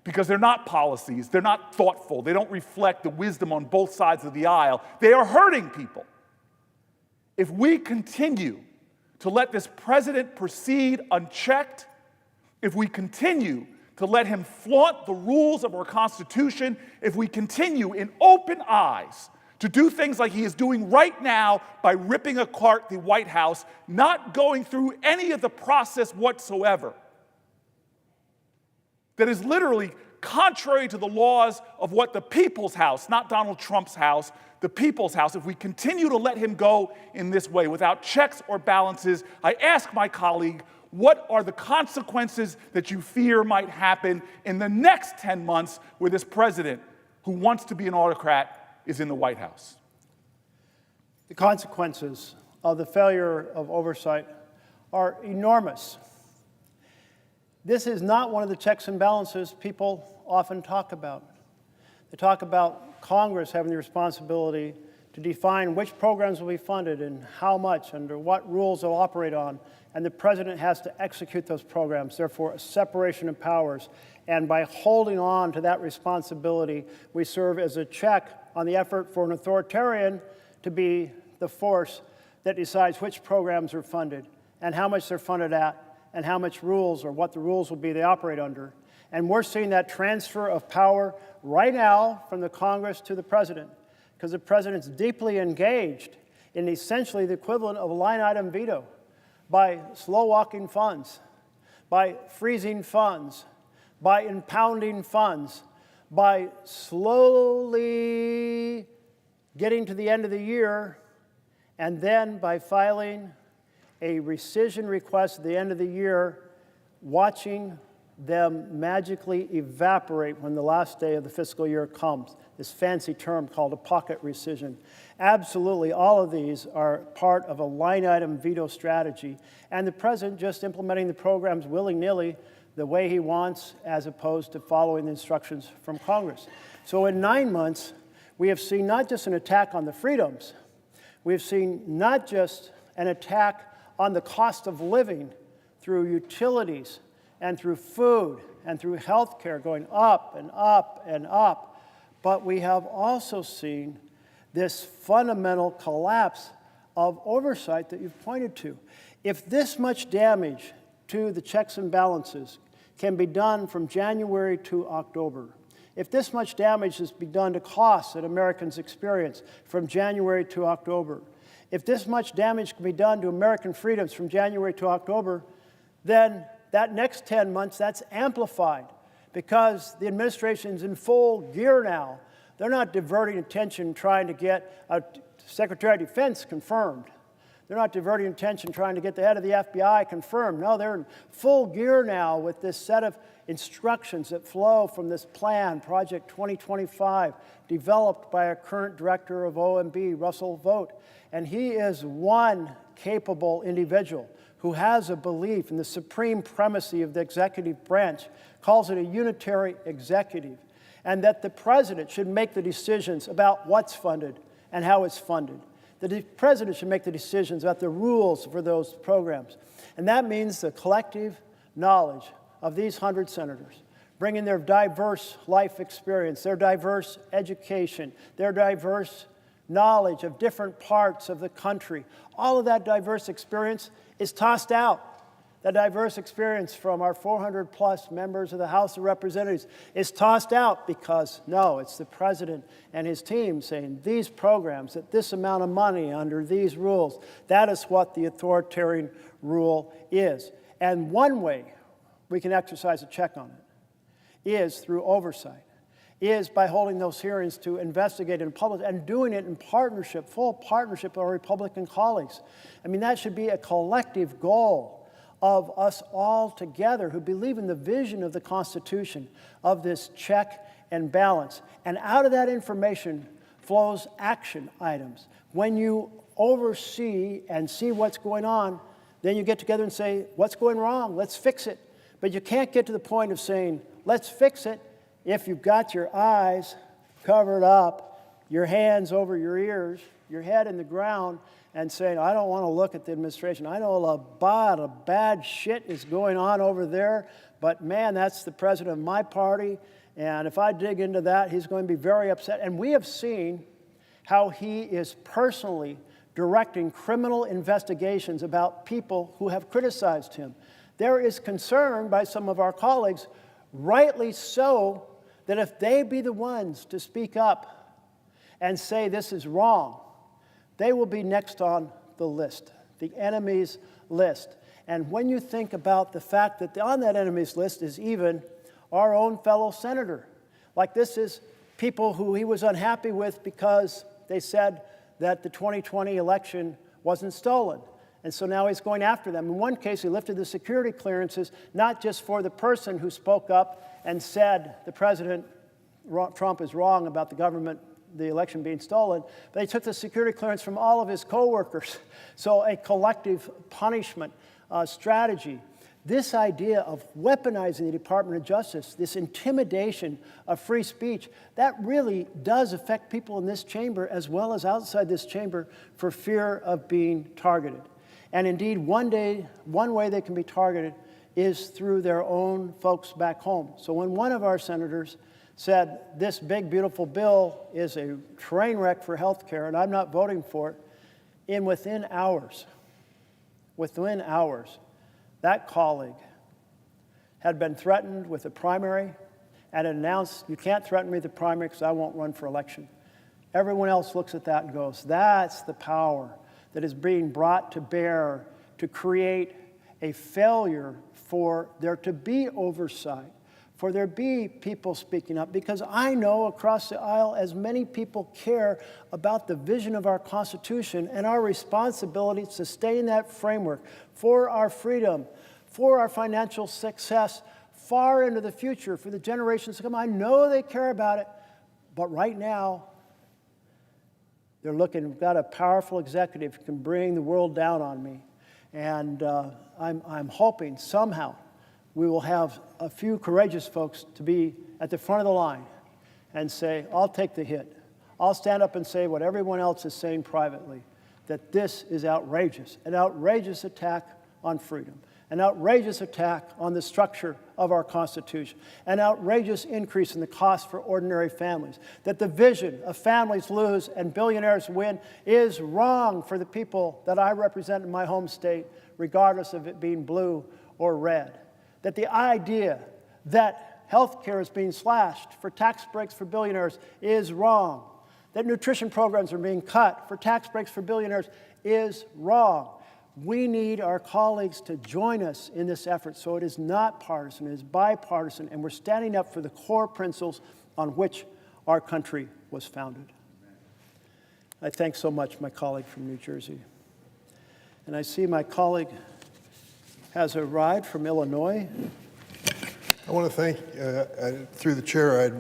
because they're not policies, they're not thoughtful, they don't reflect the wisdom on both sides of the aisle. They are hurting people. If we continue to let this president proceed unchecked, if we continue to let him flaunt the rules of our Constitution, if we continue in open eyes to do things like he is doing right now by ripping apart the White House, not going through any of the process whatsoever, that is literally contrary to the laws of what the people's house, not Donald Trump's house, the people's house, if we continue to let him go in this way without checks or balances, I ask my colleague, what are the consequences that you fear might happen in the next 10 months where this president, who wants to be an autocrat, is in the White House? The consequences of the failure of oversight are enormous. This is not one of the checks and balances people often talk about. They talk about Congress having the responsibility to define which programs will be funded and how much, under what rules they'll operate on, and the president has to execute those programs, therefore a separation of powers. And by holding on to that responsibility, we serve as a check on the effort for an authoritarian to be the force that decides which programs are funded and how much they're funded at and how much rules or what the rules will be they operate under. And we're seeing that transfer of power right now from the Congress to the president, because the president's deeply engaged in essentially the equivalent of a line item veto by slow-walking funds, by freezing funds, by impounding funds, by slowly getting to the end of the year, and then by filing a rescission request at the end of the year, watching them magically evaporate when the last day of the fiscal year comes. This fancy term called a pocket rescission. Absolutely, all of these are part of a line item veto strategy, and the president just implementing the programs willy-nilly the way he wants, as opposed to following the instructions from Congress. So in 9 months, we have seen not just an attack on the freedoms, we have seen not just an attack on the cost of living through utilities and through food and through health care going up and up and up, but we have also seen this fundamental collapse of oversight that you've pointed to. If this much damage to the checks and balances can be done from January to October, if this much damage is be done to costs that Americans experience from January to October, if this much damage can be done to American freedoms from January to October, then that next 10 months, that's amplified because the administration's in full gear now. They're not diverting attention trying to get a Secretary of Defense confirmed. They're not diverting attention trying to get the head of the FBI confirmed. No, they're in full gear now with this set of instructions that flow from this plan, Project 2025, developed by our current director of OMB, Russell Vogt. And he is one capable individual who has a belief in the supreme primacy of the executive branch, calls it a unitary executive, and that the president should make the decisions about what's funded and how it's funded. The president should make the decisions about the rules for those programs. And that means the collective knowledge of these 100 senators, bringing their diverse life experience, their diverse education, their diverse knowledge of different parts of the country. All of that diverse experience is tossed out. That diverse experience from our 400-plus members of the House of Representatives is tossed out because, no, it's the president and his team saying these programs at this amount of money under these rules, that is what the authoritarian rule is. And one way we can exercise a check on it is through oversight, is by holding those hearings to investigate in public and doing it in partnership, full partnership with our Republican colleagues. I mean, that should be a collective goal of us all together who believe in the vision of the Constitution, of this check and balance. And out of that information flows action items. When you oversee and see what's going on, then you get together and say, what's going wrong? Let's fix it. But you can't get to the point of saying, let's fix it, if you've got your eyes covered up, your hands over your ears, your head in the ground, and saying, I don't want to look at the administration. I know a lot of bad shit is going on over there, but man, that's the president of my party, and if I dig into that, he's going to be very upset. And we have seen how he is personally directing criminal investigations about people who have criticized him. There is concern by some of our colleagues, rightly so, that if they be the ones to speak up and say this is wrong, they will be next on the list, the enemy's list. And when you think about the fact that on that enemy's list is even our own fellow senator. Like this is people who he was unhappy with because they said that the 2020 election wasn't stolen. And so now he's going after them. In one case, he lifted the security clearances, not just for the person who spoke up and said the president, Trump, is wrong about the election being stolen, but he took the security clearance from all of his coworkers. So a collective punishment strategy. This idea of weaponizing the Department of Justice, this intimidation of free speech, that really does affect people in this chamber as well as outside this chamber for fear of being targeted. And indeed, one way they can be targeted is through their own folks back home. So when one of our senators said, this big, beautiful bill is a train wreck for health care, and I'm not voting for it, within hours, that colleague had been threatened with a primary and announced, you can't threaten me with the primary because I won't run for election. Everyone else looks at that and goes, that's the power that is being brought to bear to create a failure for there to be oversight, for there be people speaking up, because I know across the aisle as many people care about the vision of our Constitution and our responsibility to sustain that framework for our freedom, for our financial success far into the future, for the generations to come. I know they care about it, but right now, they're looking, we've got a powerful executive who can bring the world down on me. And I'm hoping somehow we will have a few courageous folks to be at the front of the line and say, I'll take the hit. I'll stand up and say what everyone else is saying privately, that this is outrageous, an outrageous attack on freedom, an outrageous attack on the structure of our Constitution, an outrageous increase in the cost for ordinary families, that the vision of families lose and billionaires win is wrong for the people that I represent in my home state, regardless of it being blue or red. That the idea that health care is being slashed for tax breaks for billionaires is wrong. That nutrition programs are being cut for tax breaks for billionaires is wrong. We need our colleagues to join us in this effort so it is not partisan, it is bipartisan, and we're standing up for the core principles on which our country was founded. I thank so much my colleague from New Jersey. And I see my colleague has arrived from Illinois. I want to thank, through the chair, I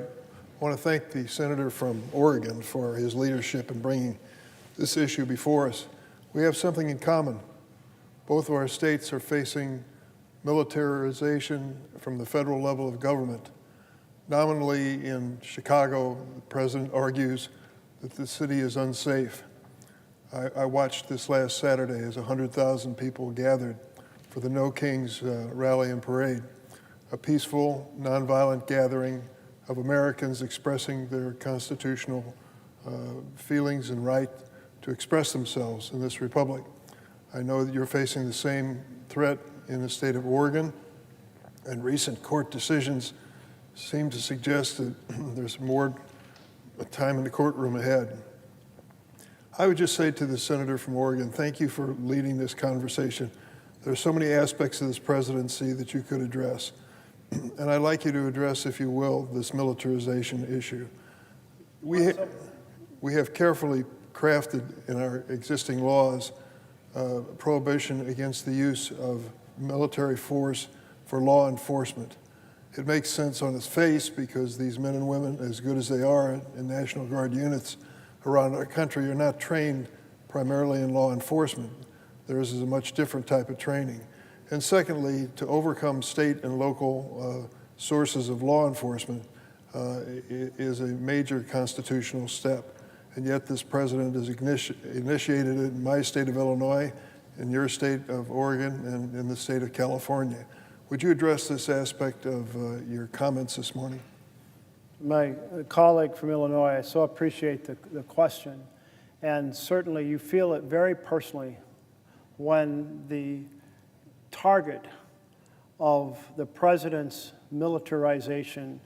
want to thank the senator from Oregon for his leadership in bringing this issue before us. We have something in common. Both of our states are facing militarization from the federal level of government. Nominally in Chicago, the president argues that the city is unsafe. I watched this last Saturday as 100,000 people gathered for the No Kings rally and parade, a peaceful, nonviolent gathering of Americans expressing their constitutional feelings and right to express themselves in this republic. I know that you're facing the same threat in the state of Oregon, and recent court decisions seem to suggest that there's more time in the courtroom ahead. I would just say to the senator from Oregon, thank you for leading this conversation. There are so many aspects of this presidency that you could address. And I'd like you to address, if you will, this militarization issue. We have carefully crafted in our existing laws prohibition against the use of military force for law enforcement. It makes sense on its face because these men and women, as good as they are in National Guard units around our country, are not trained primarily in law enforcement. Theirs is a much different type of training. And secondly, to overcome state and local sources of law enforcement is a major constitutional step. And yet this president has initiated it in my state of Illinois, in your state of Oregon, and in the state of California. Would you address this aspect of your comments this morning? My colleague from Illinois, I so appreciate the question. And certainly you feel it very personally when the target of the president's militarization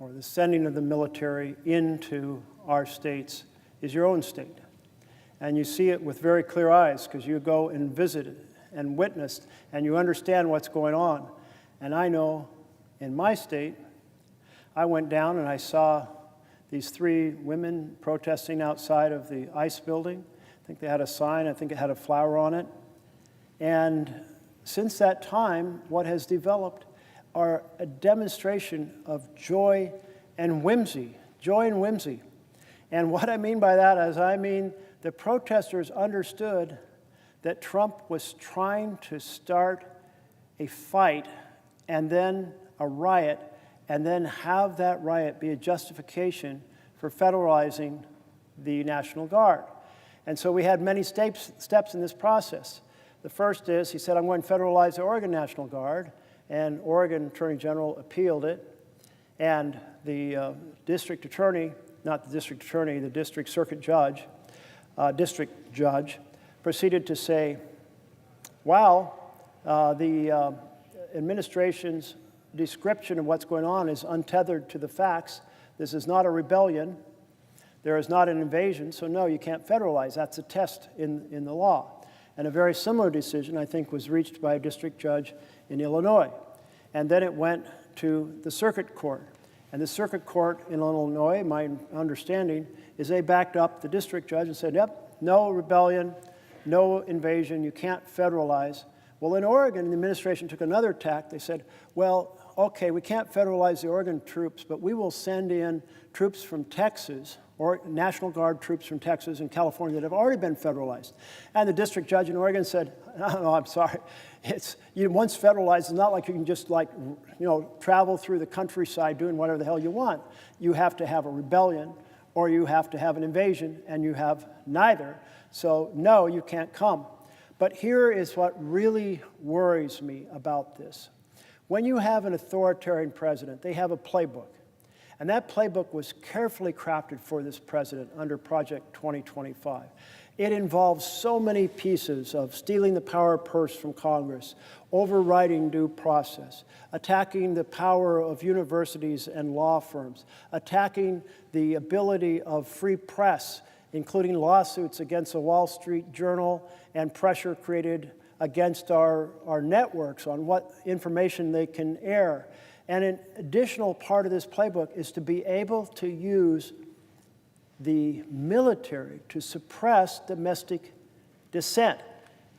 or the sending of the military into our states is your own state. And you see it with very clear eyes because you go and visit and witnessed and you understand what's going on. And I know in my state, I went down and I saw these 3 women protesting outside of the ICE building. I think they had a sign, I think it had a flower on it. And since that time, what has developed are a demonstration of joy and whimsy. Joy and whimsy. And what I mean by that is I mean the protesters understood that Trump was trying to start a fight and then a riot, and then have that riot be a justification for federalizing the National Guard. And so we had many steps in this process. The first is, he said, I'm going to federalize the Oregon National Guard, and Oregon Attorney General appealed it, and the district attorney, not the district attorney, the district circuit judge, district judge, proceeded to say, wow, the administration's description of what's going on is untethered to the facts. This is not a rebellion. There is not an invasion, so no, you can't federalize. That's a test in the law. And a very similar decision, I think, was reached by a district judge in Illinois. And then it went to the circuit court. And the circuit court in Illinois, my understanding, is they backed up the district judge and said, yep, no rebellion, no invasion, you can't federalize. Well, in Oregon, the administration took another tack. They said, well, okay, we can't federalize the Oregon troops, but we will send in troops from Texas, or National Guard troops from Texas and California that have already been federalized. And the district judge in Oregon said, no, I'm sorry. Once federalized, it's not like you can just travel through the countryside doing whatever the hell you want. You have to have a rebellion, or you have to have an invasion, and you have neither. So no, you can't come. But here is what really worries me about this. When you have an authoritarian president, they have a playbook. And that playbook was carefully crafted for this president under Project 2025. It involves so many pieces of stealing the power purse from Congress, overriding due process, attacking the power of universities and law firms, attacking the ability of free press, including lawsuits against the Wall Street Journal and pressure created against our networks on what information they can air. And an additional part of this playbook is to be able to use the military to suppress domestic dissent.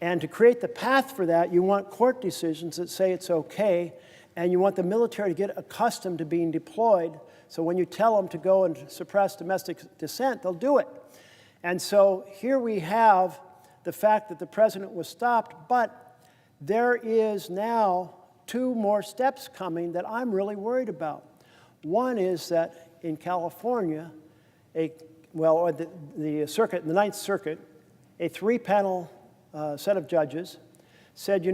And to create the path for that, you want court decisions that say it's okay, and you want the military to get accustomed to being deployed, so when you tell them to go and suppress domestic dissent, they'll do it. And so here we have the fact that the president was stopped, but there is now 2 more steps coming that I'm really worried about. One is that in California, the Ninth Circuit, a 3-panel set of judges said,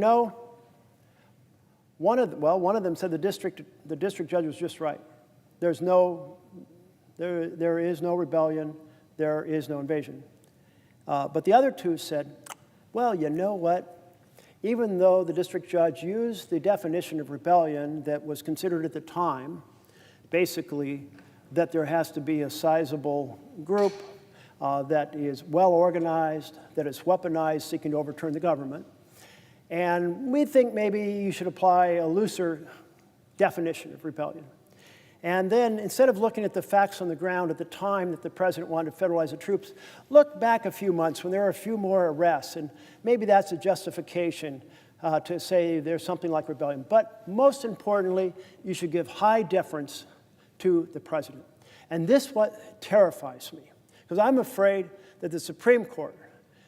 one of them said the district judge was just right. There is no rebellion, there is no invasion. But the other 2 said, well, you know what? Even though the district judge used the definition of rebellion that was considered at the time, basically that there has to be a sizable group that is well organized, that is weaponized, seeking to overturn the government. And we think maybe you should apply a looser definition of rebellion. And then, instead of looking at the facts on the ground at the time that the president wanted to federalize the troops, look back a few months when there were a few more arrests, and maybe that's a justification to say there's something like rebellion. But most importantly, you should give high deference to the president. And this is what terrifies me, because I'm afraid that the Supreme Court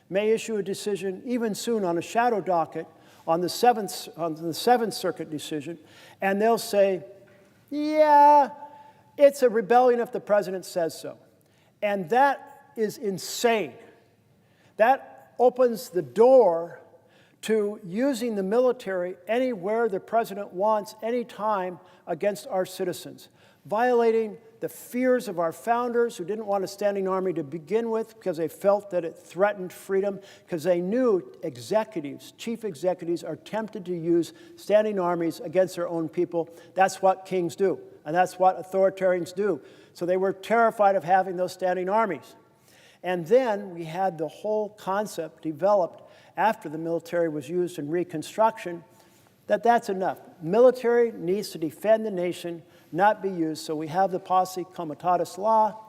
may issue a decision even soon on a shadow docket on the Seventh Circuit decision, and they'll say, yeah, it's a rebellion if the president says so. And that is insane. That opens the door to using the military anywhere the president wants, anytime, against our citizens, violating the fears of our founders who didn't want a standing army to begin with because they felt that it threatened freedom, because they knew executives, chief executives, are tempted to use standing armies against their own people. That's what kings do, and that's what authoritarians do. So they were terrified of having those standing armies. And then we had the whole concept developed after the military was used in Reconstruction that's enough. Military needs to defend the nation, not be used. So we have the Posse Comitatus Law,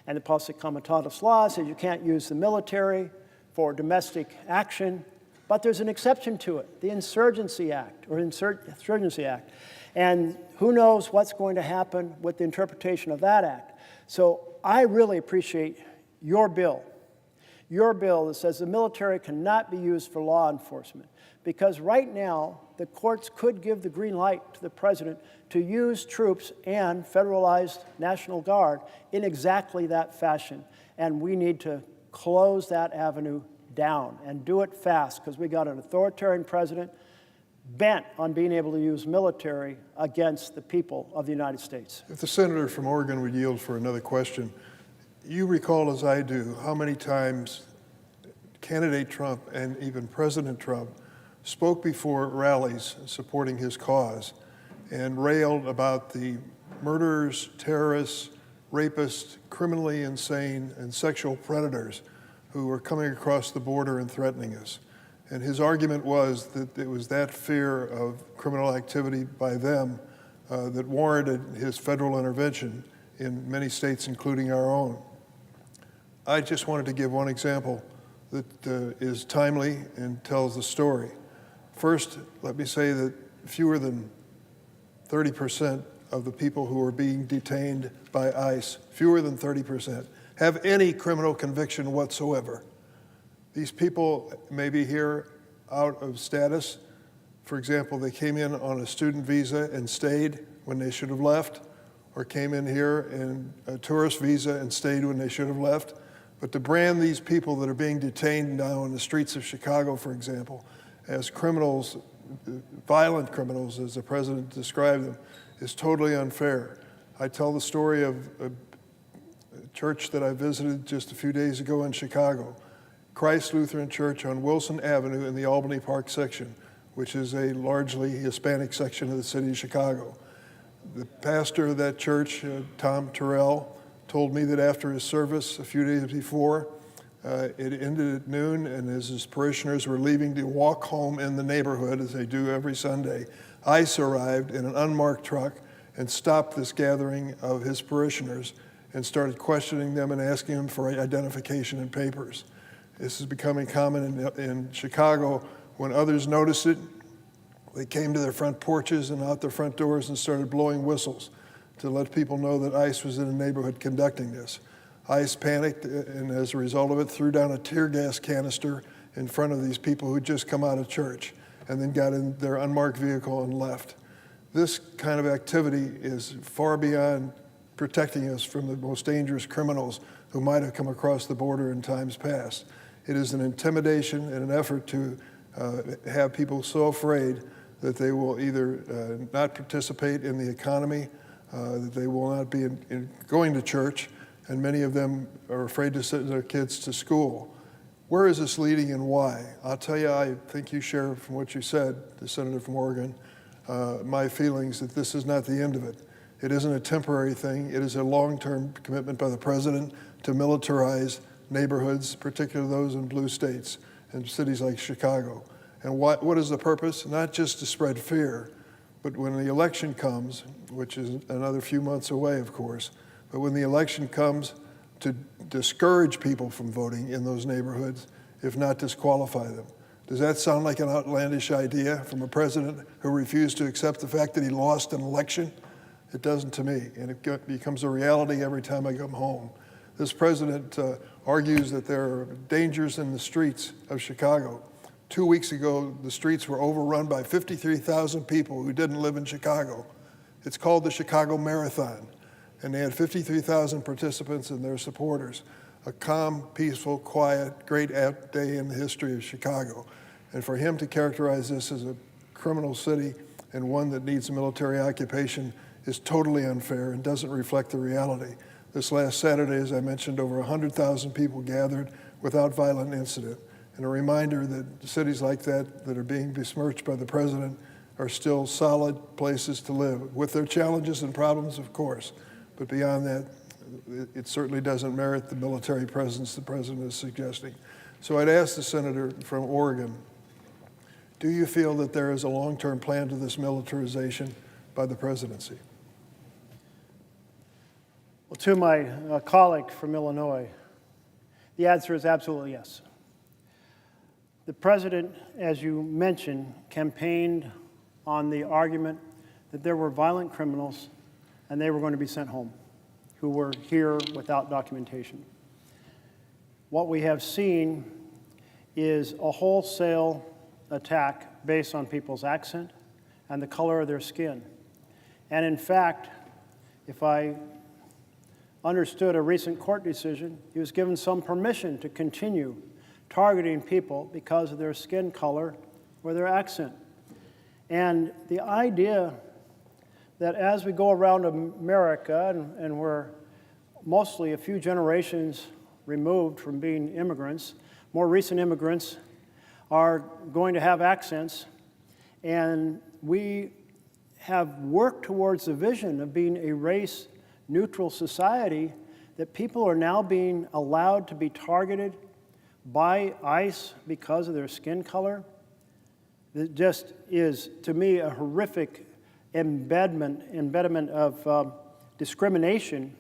and the Posse Comitatus Law says you can't use the military for domestic action, but there's an exception to it, the Insurgency Act, or Insurgency Act. And who knows what's going to happen with the interpretation of that act. So I really appreciate your bill that says the military cannot be used for law enforcement, because right now the courts could give the green light to the president to use troops and federalized National Guard in exactly that fashion. And we need to close that avenue down and do it fast, because we got an authoritarian president bent on being able to use military against the people of the United States. If the senator from Oregon would yield for another question, you recall as I do how many times candidate Trump and even President Trump spoke before rallies supporting his cause and railed about the murderers, terrorists, rapists, criminally insane, and sexual predators who were coming across the border and threatening us. And his argument was that it was that fear of criminal activity by them that warranted his federal intervention in many states, including our own. I just wanted to give one example that is timely and tells the story. First, let me say that fewer than 30% of the people who are being detained by ICE, fewer than 30%, have any criminal conviction whatsoever. These people may be here out of status. For example, they came in on a student visa and stayed when they should have left, or came in here in a tourist visa and stayed when they should have left. But to brand these people that are being detained now in the streets of Chicago, for example, as criminals, violent criminals, as the president described them, is totally unfair. I tell the story of a church that I visited just a few days ago in Chicago, Christ Lutheran Church on Wilson Avenue in the Albany Park section, which is a largely Hispanic section of the city of Chicago. The pastor of that church, Tom Terrell, told me that after his service a few days before, it ended at noon, and as his parishioners were leaving to walk home in the neighborhood, as they do every Sunday, ICE arrived in an unmarked truck and stopped this gathering of his parishioners and started questioning them and asking them for identification and papers. This is becoming common in Chicago. When others noticed it, they came to their front porches and out their front doors and started blowing whistles to let people know that ICE was in the neighborhood conducting this. ICE panicked and as a result of it threw down a tear gas canister in front of these people who'd just come out of church and then got in their unmarked vehicle and left. This kind of activity is far beyond protecting us from the most dangerous criminals who might have come across the border in times past. It is an intimidation and an effort to have people so afraid that they will either not participate in the economy, that they will not be going to church, and many of them are afraid to send their kids to school. Where is this leading and why? I'll tell you, I think you share from what you said, the senator from Oregon, my feelings that this is not the end of it. It isn't a temporary thing. It is a long-term commitment by the president to militarize neighborhoods, particularly those in blue states and cities like Chicago. And what is the purpose? Not just to spread fear, but when the election comes, which is another few months away, of course, but when the election comes, to discourage people from voting in those neighborhoods, if not disqualify them. Does that sound like an outlandish idea from a president who refused to accept the fact that he lost an election? It doesn't to me, and it becomes a reality every time I come home. This president argues that there are dangers in the streets of Chicago. 2 weeks ago, the streets were overrun by 53,000 people who didn't live in Chicago. It's called the Chicago Marathon, and they had 53,000 participants and their supporters. A calm, peaceful, quiet, great day in the history of Chicago. And for him to characterize this as a criminal city and one that needs a military occupation is totally unfair and doesn't reflect the reality. This last Saturday, as I mentioned, over 100,000 people gathered without violent incident. And a reminder that cities like that are being besmirched by the president are still solid places to live, with their challenges and problems, of course. But beyond that, it certainly doesn't merit the military presence the president is suggesting. So I'd ask the senator from Oregon, Do you feel that there is a long-term plan to this militarization by the presidency? Well, to my colleague from Illinois, the answer is absolutely yes. The president, as you mentioned, campaigned on the argument that there were violent criminals and they were going to be sent home, who were here without documentation. What we have seen is a wholesale attack based on people's accent and the color of their skin. And in fact, if I understood a recent court decision, he was given some permission to continue targeting people because of their skin color or their accent. And the idea that as we go around America, and we're mostly a few generations removed from being immigrants, more recent immigrants are going to have accents, and we have worked towards the vision of being a race-neutral society, that people are now being allowed to be targeted by ICE because of their skin color. It just is, to me, a horrific embedment of discrimination.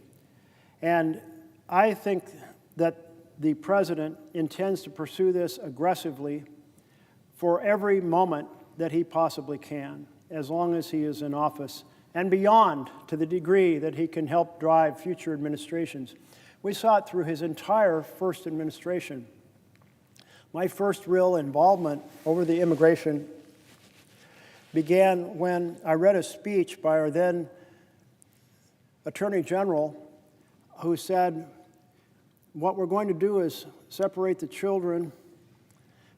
And I think that the president intends to pursue this aggressively for every moment that he possibly can, as long as he is in office, and beyond, to the degree that he can help drive future administrations. We saw it through his entire first administration. My first real involvement over the immigration began when I read a speech by our then Attorney General, who said, what we're going to do is separate the children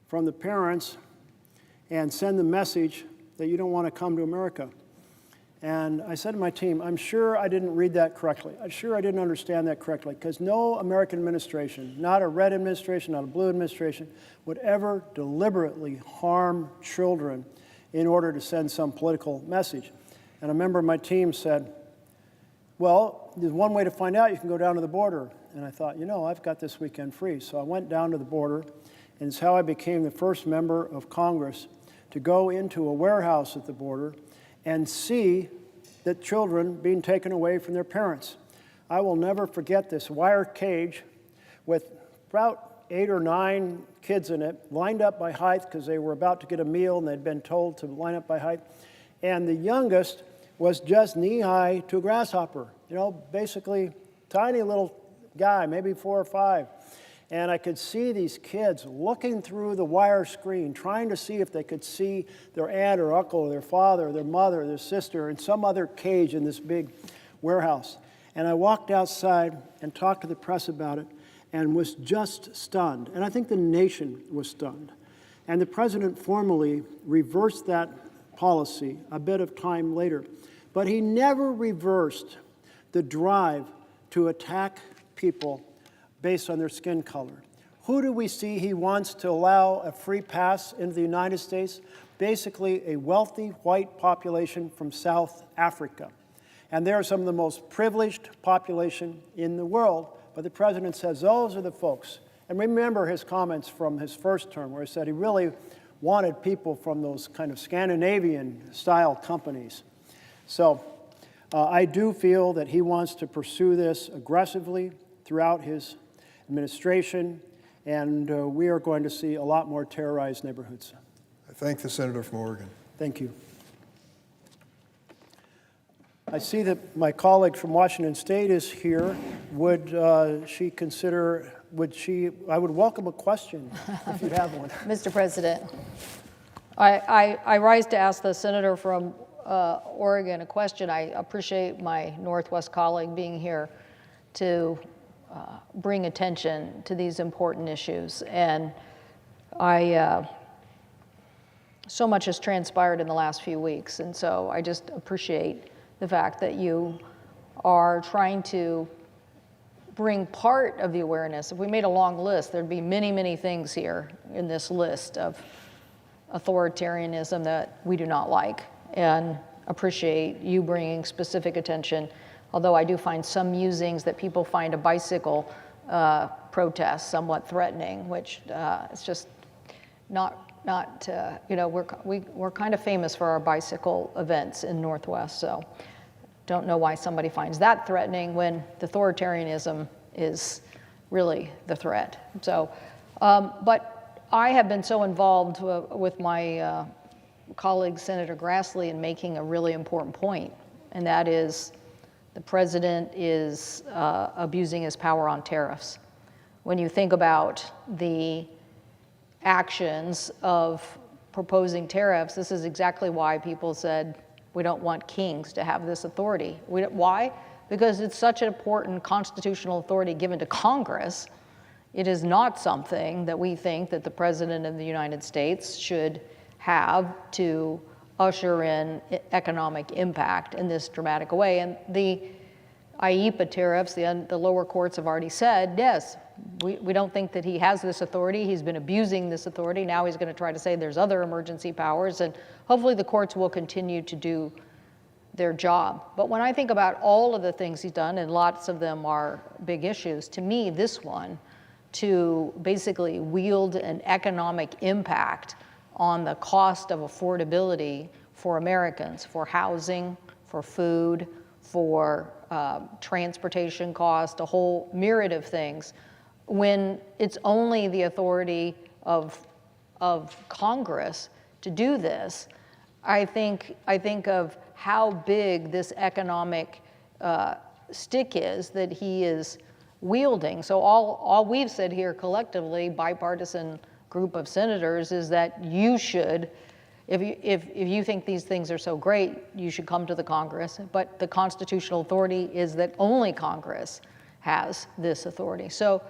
from the parents and send the message that you don't want to come to America. And I said to my team, I'm sure I didn't read that correctly. I'm sure I didn't understand that correctly, because no American administration, not a red administration, not a blue administration, would ever deliberately harm children in order to send some political message. And a member of my team said, well, there's one way to find out. You can go down to the border. And I thought, you know, I've got this weekend free. So I went down to the border, and it's how I became the first member of Congress to go into a warehouse at the border and see that children being taken away from their parents. I will never forget this wire cage with about 8 or 9 kids in it, lined up by height because they were about to get a meal and they'd been told to line up by height. And the youngest was just knee-high to a grasshopper, you know, basically tiny little guy, maybe 4 or 5. And I could see these kids looking through the wire screen, trying to see if they could see their aunt or uncle or their father or their mother or their sister in some other cage in this big warehouse. And I walked outside and talked to the press about it and was just stunned. And I think the nation was stunned. And the president formally reversed that policy a bit of time later. But he never reversed the drive to attack people based on their skin color. Who do we see he wants to allow a free pass into the United States? Basically, a wealthy white population from South Africa. And they're some of the most privileged population in the world. But the president says those are the folks. And remember his comments from his first term, where he said he really wanted people from those kind of Scandinavian-style companies. So I do feel that he wants to pursue this aggressively throughout his administration, and we are going to see a lot more terrorized neighborhoods. I thank the senator from Oregon. Thank you. I see that my colleague from Washington State is here. Would she consider, I would welcome a question if you have one. Mr. President, I rise to ask the senator from Oregon a question. I appreciate my Northwest colleague being here to bring attention to these important issues. And so much has transpired in the last few weeks, and so I just appreciate the fact that you are trying to bring part of the awareness. If we made a long list, there'd be many, many things here in this list of authoritarianism that we do not like, and appreciate you bringing specific attention. Although I do find some musings that people find a bicycle protest somewhat threatening, which it's just not you know, we're kind of famous for our bicycle events in Northwest, so don't know why somebody finds that threatening when the authoritarianism is really the threat. So, but I have been so involved with my colleague Senator Grassley in making a really important point, and that is the president is abusing his power on tariffs. When you think about the actions of proposing tariffs, this is exactly why people said we don't want kings to have this authority. Why? Because it's such an important constitutional authority given to Congress. It is not something that we think that the President of the United States should have to usher in economic impact in this dramatic way. And the IEEPA tariffs, the lower courts have already said, yes, we don't think that he has this authority. He's been abusing this authority. Now he's going to try to say there's other emergency powers, and hopefully the courts will continue to do their job. But when I think about all of the things he's done, and lots of them are big issues, to me, this one, to basically wield an economic impact on the cost of affordability for Americans, for housing, for food, for transportation cost, a whole myriad of things, when it's only the authority of Congress to do this. I think of how big this economic stick is that he is wielding. So all we've said here collectively, bipartisan group of senators, is that you should, if you think these things are so great, you should come to the Congress. But the constitutional authority is that only Congress has this authority. So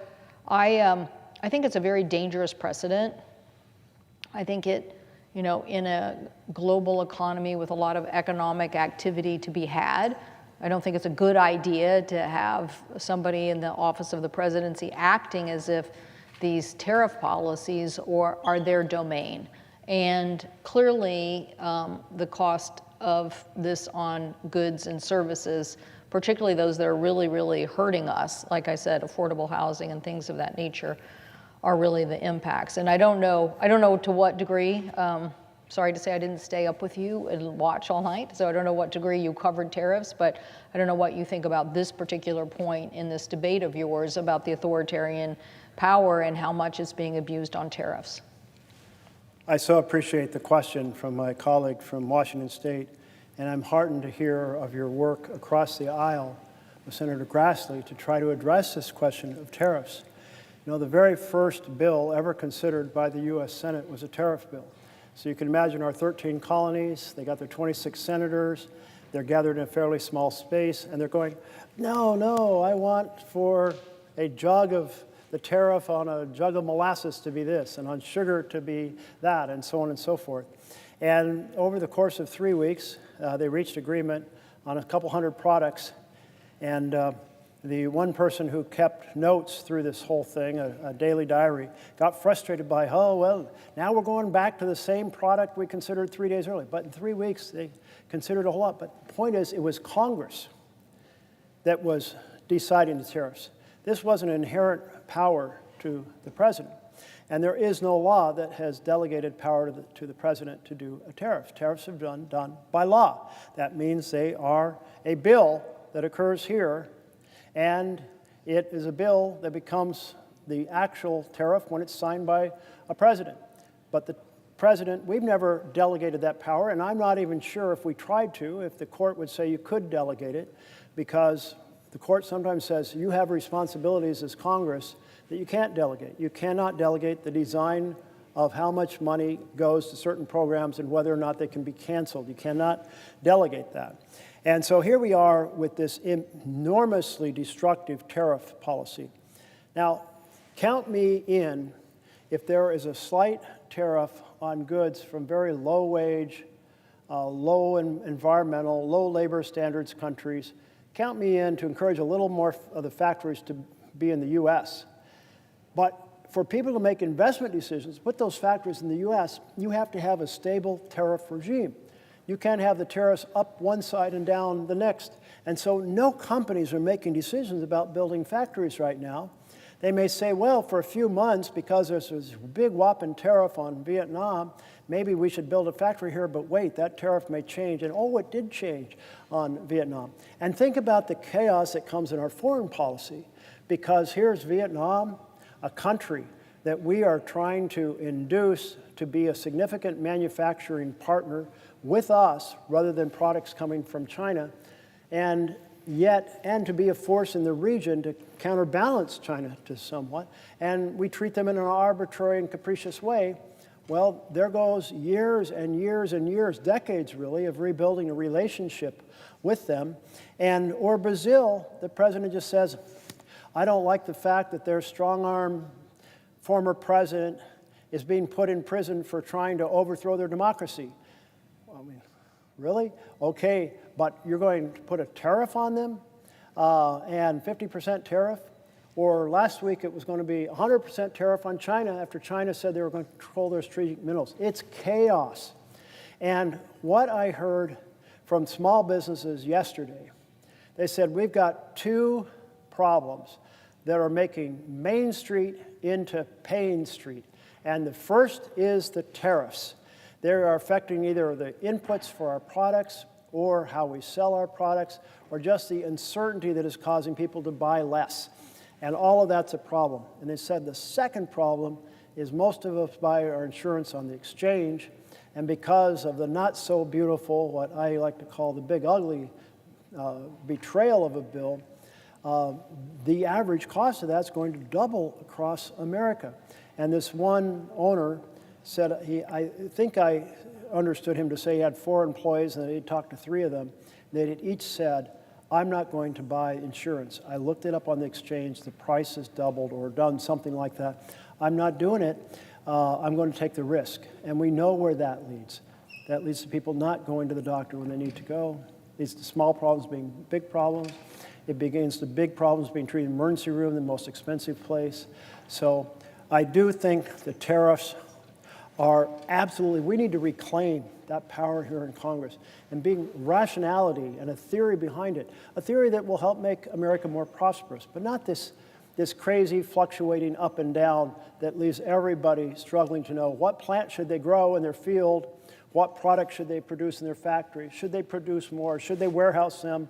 I think it's a very dangerous precedent. I think it, you know, in a global economy with a lot of economic activity to be had, I don't think it's a good idea to have somebody in the office of the presidency acting as if these tariff policies are their domain. And clearly, the cost of this on goods and services, particularly those that are really, really hurting us, like I said, affordable housing and things of that nature, are really the impacts. And I don't know to what degree, sorry to say I didn't stay up with you and watch all night, so I don't know what degree you covered tariffs, but I don't know what you think about this particular point in this debate of yours about the authoritarian power and how much is being abused on tariffs. I so appreciate the question from my colleague from Washington State, and I'm heartened to hear of your work across the aisle with Senator Grassley to try to address this question of tariffs. You know, the very first bill ever considered by the U.S. Senate was a tariff bill. So you can imagine our 13 colonies, they got their 26 senators, they're gathered in a fairly small space, and they're going, no, I want for a jug of the tariff on a jug of molasses to be this, and on sugar to be that, and so on and so forth. And over the course of 3 weeks, they reached agreement on a couple hundred products, and the one person who kept notes through this whole thing, a daily diary, got frustrated by, oh, well, now we're going back to the same product we considered 3 days earlier. But in 3 weeks, they considered a whole lot. But the point is, it was Congress that was deciding the tariffs. This was an inherent power to the president. And there is no law that has delegated power to the president to do a tariff. Tariffs have been done by law. That means they are a bill that occurs here, and it is a bill that becomes the actual tariff when it's signed by a president. But the president, we've never delegated that power, and I'm not even sure if we tried to, if the court would say you could delegate it, because the court sometimes says you have responsibilities as Congress that you can't delegate. You cannot delegate the design of how much money goes to certain programs and whether or not they can be canceled. You cannot delegate that. And so here we are with this enormously destructive tariff policy. Now, count me in if there is a slight tariff on goods from very low wage, low environmental, low labor standards countries. Count me in to encourage a little more of the factories to be in the U.S. But for people to make investment decisions, put those factories in the U.S., you have to have a stable tariff regime. You can't have the tariffs up one side and down the next. And so no companies are making decisions about building factories right now. They may say, well, for a few months, because there's this big whopping tariff on Vietnam, maybe we should build a factory here, but wait, that tariff may change. And oh, it did change on Vietnam. And think about the chaos that comes in our foreign policy, because here's Vietnam, a country that we are trying to induce to be a significant manufacturing partner with us rather than products coming from China, and to be a force in the region to counterbalance China to somewhat, and we treat them in an arbitrary and capricious way. Well, there goes years and years and years, decades really, of rebuilding a relationship with them. Or Brazil, the president just says, I don't like the fact that their strong-arm former president is being put in prison for trying to overthrow their democracy. I mean, really? Okay, but you're going to put a tariff on them and 50% tariff? Or last week it was going to be 100% tariff on China after China said they were going to control their strategic minerals. It's chaos. And what I heard from small businesses yesterday, they said we've got two problems that are making Main Street into Pain Street. And the first is the tariffs. They are affecting either the inputs for our products or how we sell our products, or just the uncertainty that is causing people to buy less. And all of that's a problem. And they said the second problem is most of us buy our insurance on the exchange, and because of the not so beautiful, what I like to call the big ugly betrayal of a bill, the average cost of that's going to double across America. And this one owner said, I think I understood him to say he had 4 employees and that he'd talked to 3 of them. They had each said, I'm not going to buy insurance. I looked it up on the exchange, the price has doubled or done something like that. I'm not doing it. I'm going to take the risk. And we know where that leads. That leads to people not going to the doctor when they need to go. It leads to small problems being big problems. It begins to big problems being treated in the emergency room, the most expensive place. So I do think the tariffs are absolutely, we need to reclaim that power here in Congress and being rationality and a theory behind it, a theory that will help make America more prosperous, but not this crazy fluctuating up and down that leaves everybody struggling to know what plant should they grow in their field, what product should they produce in their factory, should they produce more, should they warehouse them,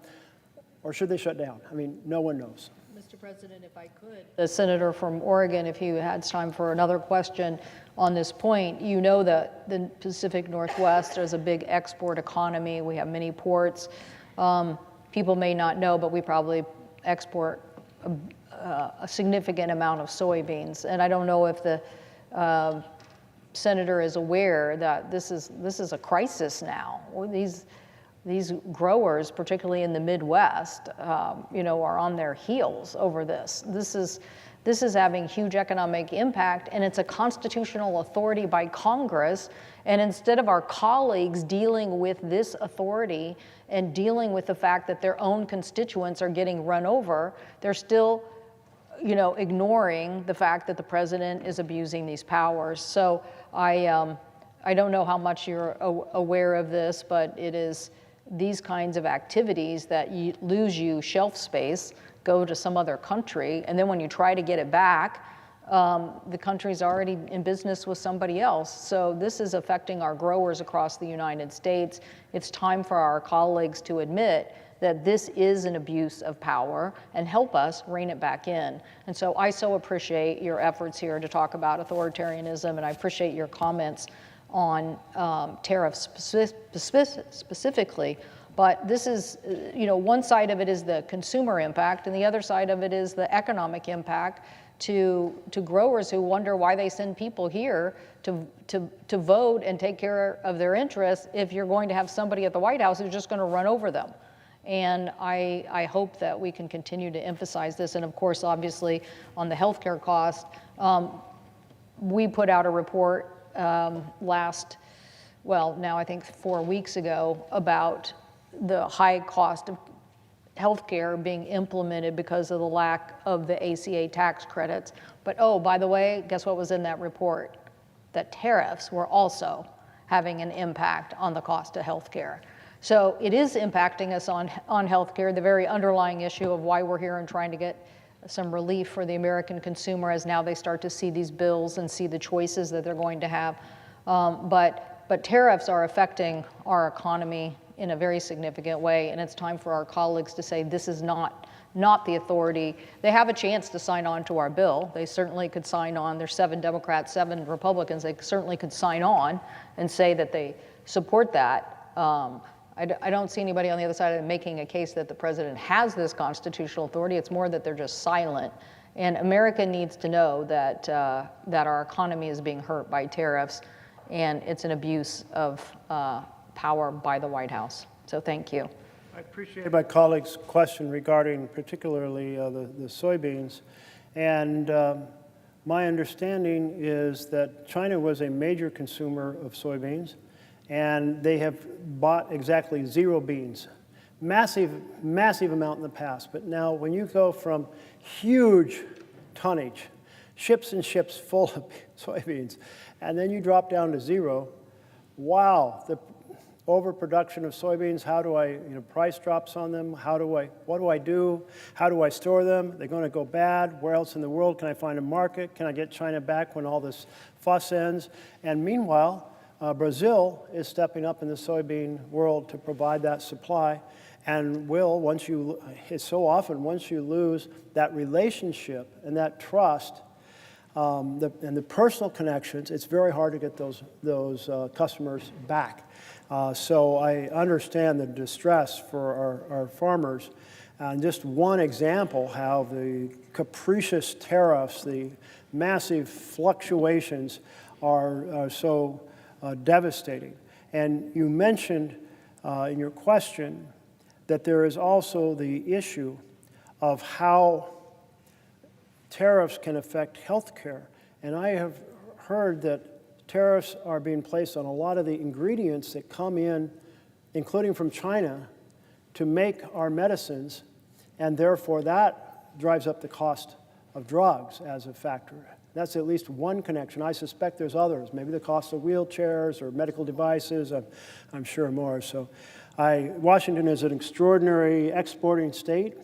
or should they shut down? I mean, no one knows. Mr. President, if I could. The senator from Oregon, if he had time for another question on this point, you know that the Pacific Northwest is a big export economy. We have many ports. People may not know, but we probably export a significant amount of soybeans. And I don't know if the senator is aware that this is a crisis now. These growers, particularly in the Midwest, are on their heels over this. This is having huge economic impact, and it's a constitutional authority by Congress. And instead of our colleagues dealing with this authority and dealing with the fact that their own constituents are getting run over, they're still, ignoring the fact that the president is abusing these powers. So I don't know how much you're aware of this, but it is these kinds of activities that lose you shelf space, go to some other country, and then when you try to get it back, the country's already in business with somebody else. So this is affecting our growers across the United States. It's time for our colleagues to admit that this is an abuse of power and help us rein it back in. And so I so appreciate your efforts here to talk about authoritarianism, and I appreciate your comments on tariffs specifically. But this is, one side of it is the consumer impact, and the other side of it is the economic impact to growers who wonder why they send people here to vote and take care of their interests if you're going to have somebody at the White House who's just going to run over them. And I hope that we can continue to emphasize this. And of course, obviously, on the healthcare cost, we put out a report now I think 4 weeks ago, about the high cost of healthcare being implemented because of the lack of the ACA tax credits. But by the way, guess what was in that report? That tariffs were also having an impact on the cost of healthcare. So it is impacting us on healthcare, the very underlying issue of why we're here and trying to get some relief for the American consumer as now they start to see these bills and see the choices that they're going to have. But tariffs are affecting our economy in a very significant way, and it's time for our colleagues to say this is not the authority. They have a chance to sign on to our bill. They certainly could sign on. There's 7 Democrats, 7 Republicans. They certainly could sign on and say that they support that. I don't see anybody on the other side of it making a case that the president has this constitutional authority. It's more that they're just silent. And America needs to know that, that our economy is being hurt by tariffs, and it's an abuse of power by the White House. So thank you. I appreciate my colleague's question regarding particularly the soybeans. And my understanding is that China was a major consumer of soybeans, and they have bought exactly 0 beans. Massive amount in the past. But now when you go from huge tonnage, ships and ships full of soybeans, and then you drop down to 0, wow, the overproduction of soybeans, how do I, price drops on them, what do I do, how do I store them, they're going to go bad, where else in the world can I find a market, can I get China back when all this fuss ends, and meanwhile, Brazil is stepping up in the soybean world to provide that supply, and once you lose that relationship and that trust, and the personal connections, it's very hard to get those customers back. So I understand the distress for our farmers. And just one example how the capricious tariffs, the massive fluctuations are so devastating. And you mentioned in your question that there is also the issue of how tariffs can affect health care. And I have heard that tariffs are being placed on a lot of the ingredients that come in, including from China, to make our medicines, and therefore that drives up the cost of drugs as a factor. That's at least one connection. I suspect there's others, maybe the cost of wheelchairs or medical devices, I'm sure more. So Washington is an extraordinary exporting state,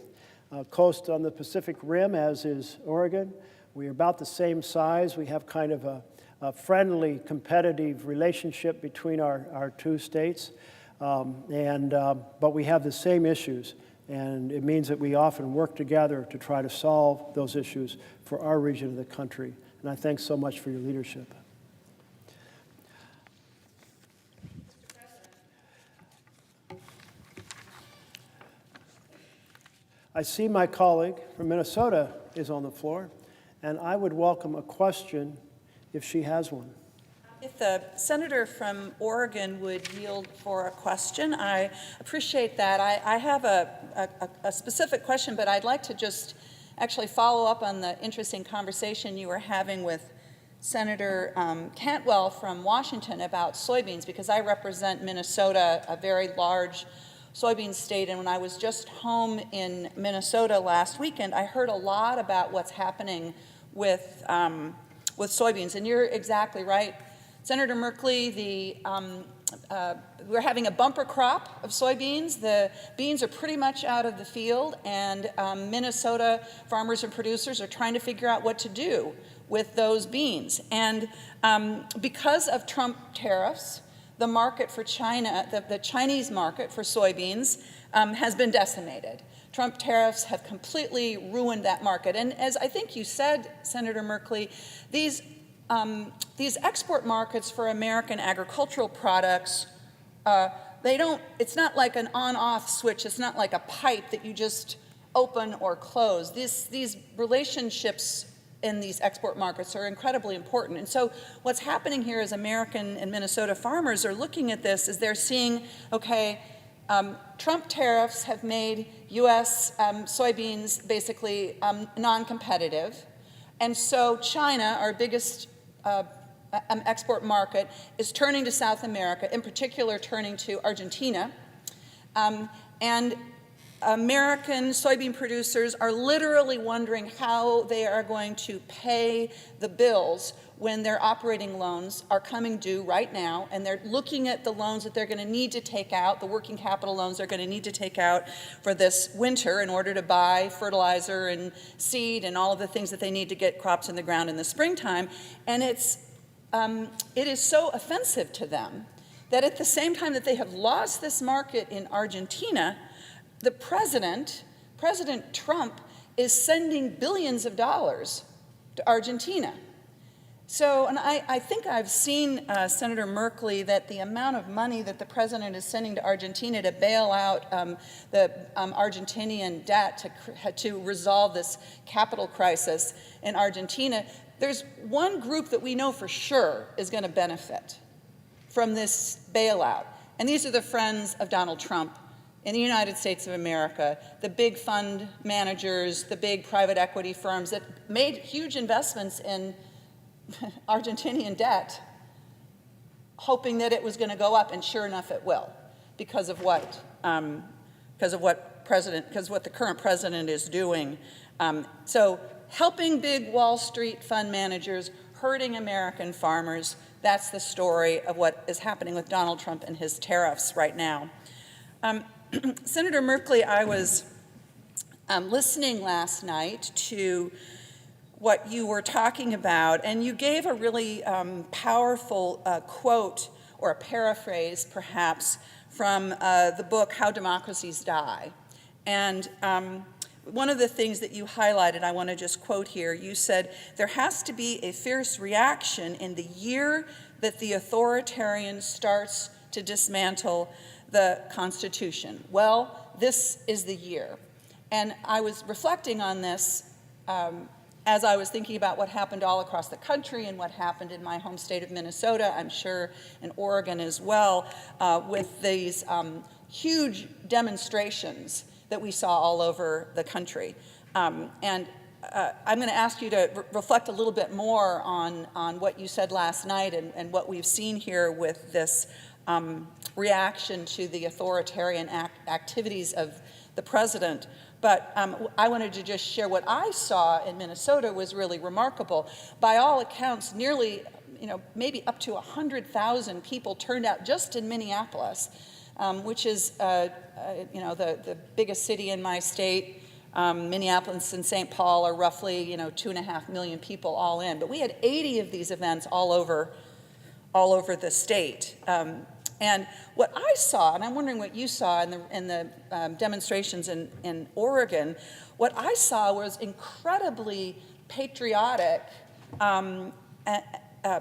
coast on the Pacific Rim, as is Oregon. We are about the same size. We have kind of a friendly, competitive relationship between our 2 states, but we have the same issues, and it means that we often work together to try to solve those issues for our region of the country. And I thank so much for your leadership. I see my colleague from Minnesota is on the floor, and I would welcome a question if she has one. If the senator from Oregon would yield for a question, I appreciate that. I have a specific question, but I'd like to just actually follow up on the interesting conversation you were having with Senator Cantwell from Washington about soybeans, because I represent Minnesota, a very large soybean state, and when I was just home in Minnesota last weekend, I heard a lot about what's happening with soybeans, and you're exactly right. Senator Merkley, we're having a bumper crop of soybeans. The beans are pretty much out of the field, and Minnesota farmers and producers are trying to figure out what to do with those beans. And because of Trump tariffs, the market for China, the Chinese market for soybeans has been decimated. Trump tariffs have completely ruined that market. And as I think you said, Senator Merkley, these export markets for American agricultural products, it's not like an on-off switch. It's not like a pipe that you just open or close. These relationships in these export markets are incredibly important. And so what's happening here is American and Minnesota farmers are looking at this as they're seeing, okay, Trump tariffs have made U.S. Soybeans basically non-competitive. And so China, our biggest export market, is turning to South America, in particular turning to Argentina. And American soybean producers are literally wondering how they are going to pay the bills when their operating loans are coming due right now, and they're looking at the loans that they're going to need to take out, the working capital loans they're going to need to take out for this winter in order to buy fertilizer and seed and all of the things that they need to get crops in the ground in the springtime. And it is so offensive to them that at the same time that they have lost this market in Argentina, the President Trump, is sending billions of dollars to Argentina. So, and I think I've seen, Senator Merkley, that the amount of money that the president is sending to Argentina to bail out the Argentinian debt to resolve this capital crisis in Argentina, there's one group that we know for sure is going to benefit from this bailout. And these are the friends of Donald Trump in the United States of America, the big fund managers, the big private equity firms that made huge investments in Argentinian debt, hoping that it was going to go up, and sure enough, it will, because of what the current president is doing. So, helping big Wall Street fund managers, hurting American farmers. That's the story of what is happening with Donald Trump and his tariffs right now. Senator Merkley, I was listening last night to what you were talking about, and you gave a really powerful quote, or a paraphrase perhaps, from the book How Democracies Die. And one of the things that you highlighted, I want to just quote here, you said, "There has to be a fierce reaction in the year that the authoritarian starts to dismantle the Constitution." Well, this is the year. And I was reflecting on this as I was thinking about what happened all across the country and what happened in my home state of Minnesota, I'm sure in Oregon as well, with these huge demonstrations that we saw all over the country. I'm going to ask you to reflect a little bit more on what you said last night and what we've seen here with this reaction to the authoritarian activities of the president. But I wanted to just share what I saw in Minnesota was really remarkable. By all accounts, nearly, maybe up to 100,000 people turned out just in Minneapolis, which is, the biggest city in my state. Minneapolis and St. Paul are roughly, 2.5 million people all in. But we had 80 of these events all over the state. And what I saw, and I'm wondering what you saw in the demonstrations in Oregon, what I saw was incredibly patriotic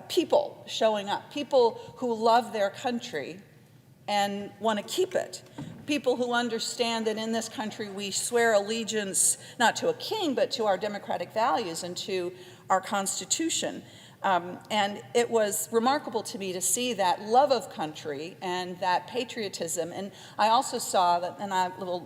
people showing up, people who love their country and want to keep it, people who understand that in this country we swear allegiance not to a king, but to our democratic values and to our Constitution. And it was remarkable to me to see that love of country and that patriotism. And I also saw that, and I will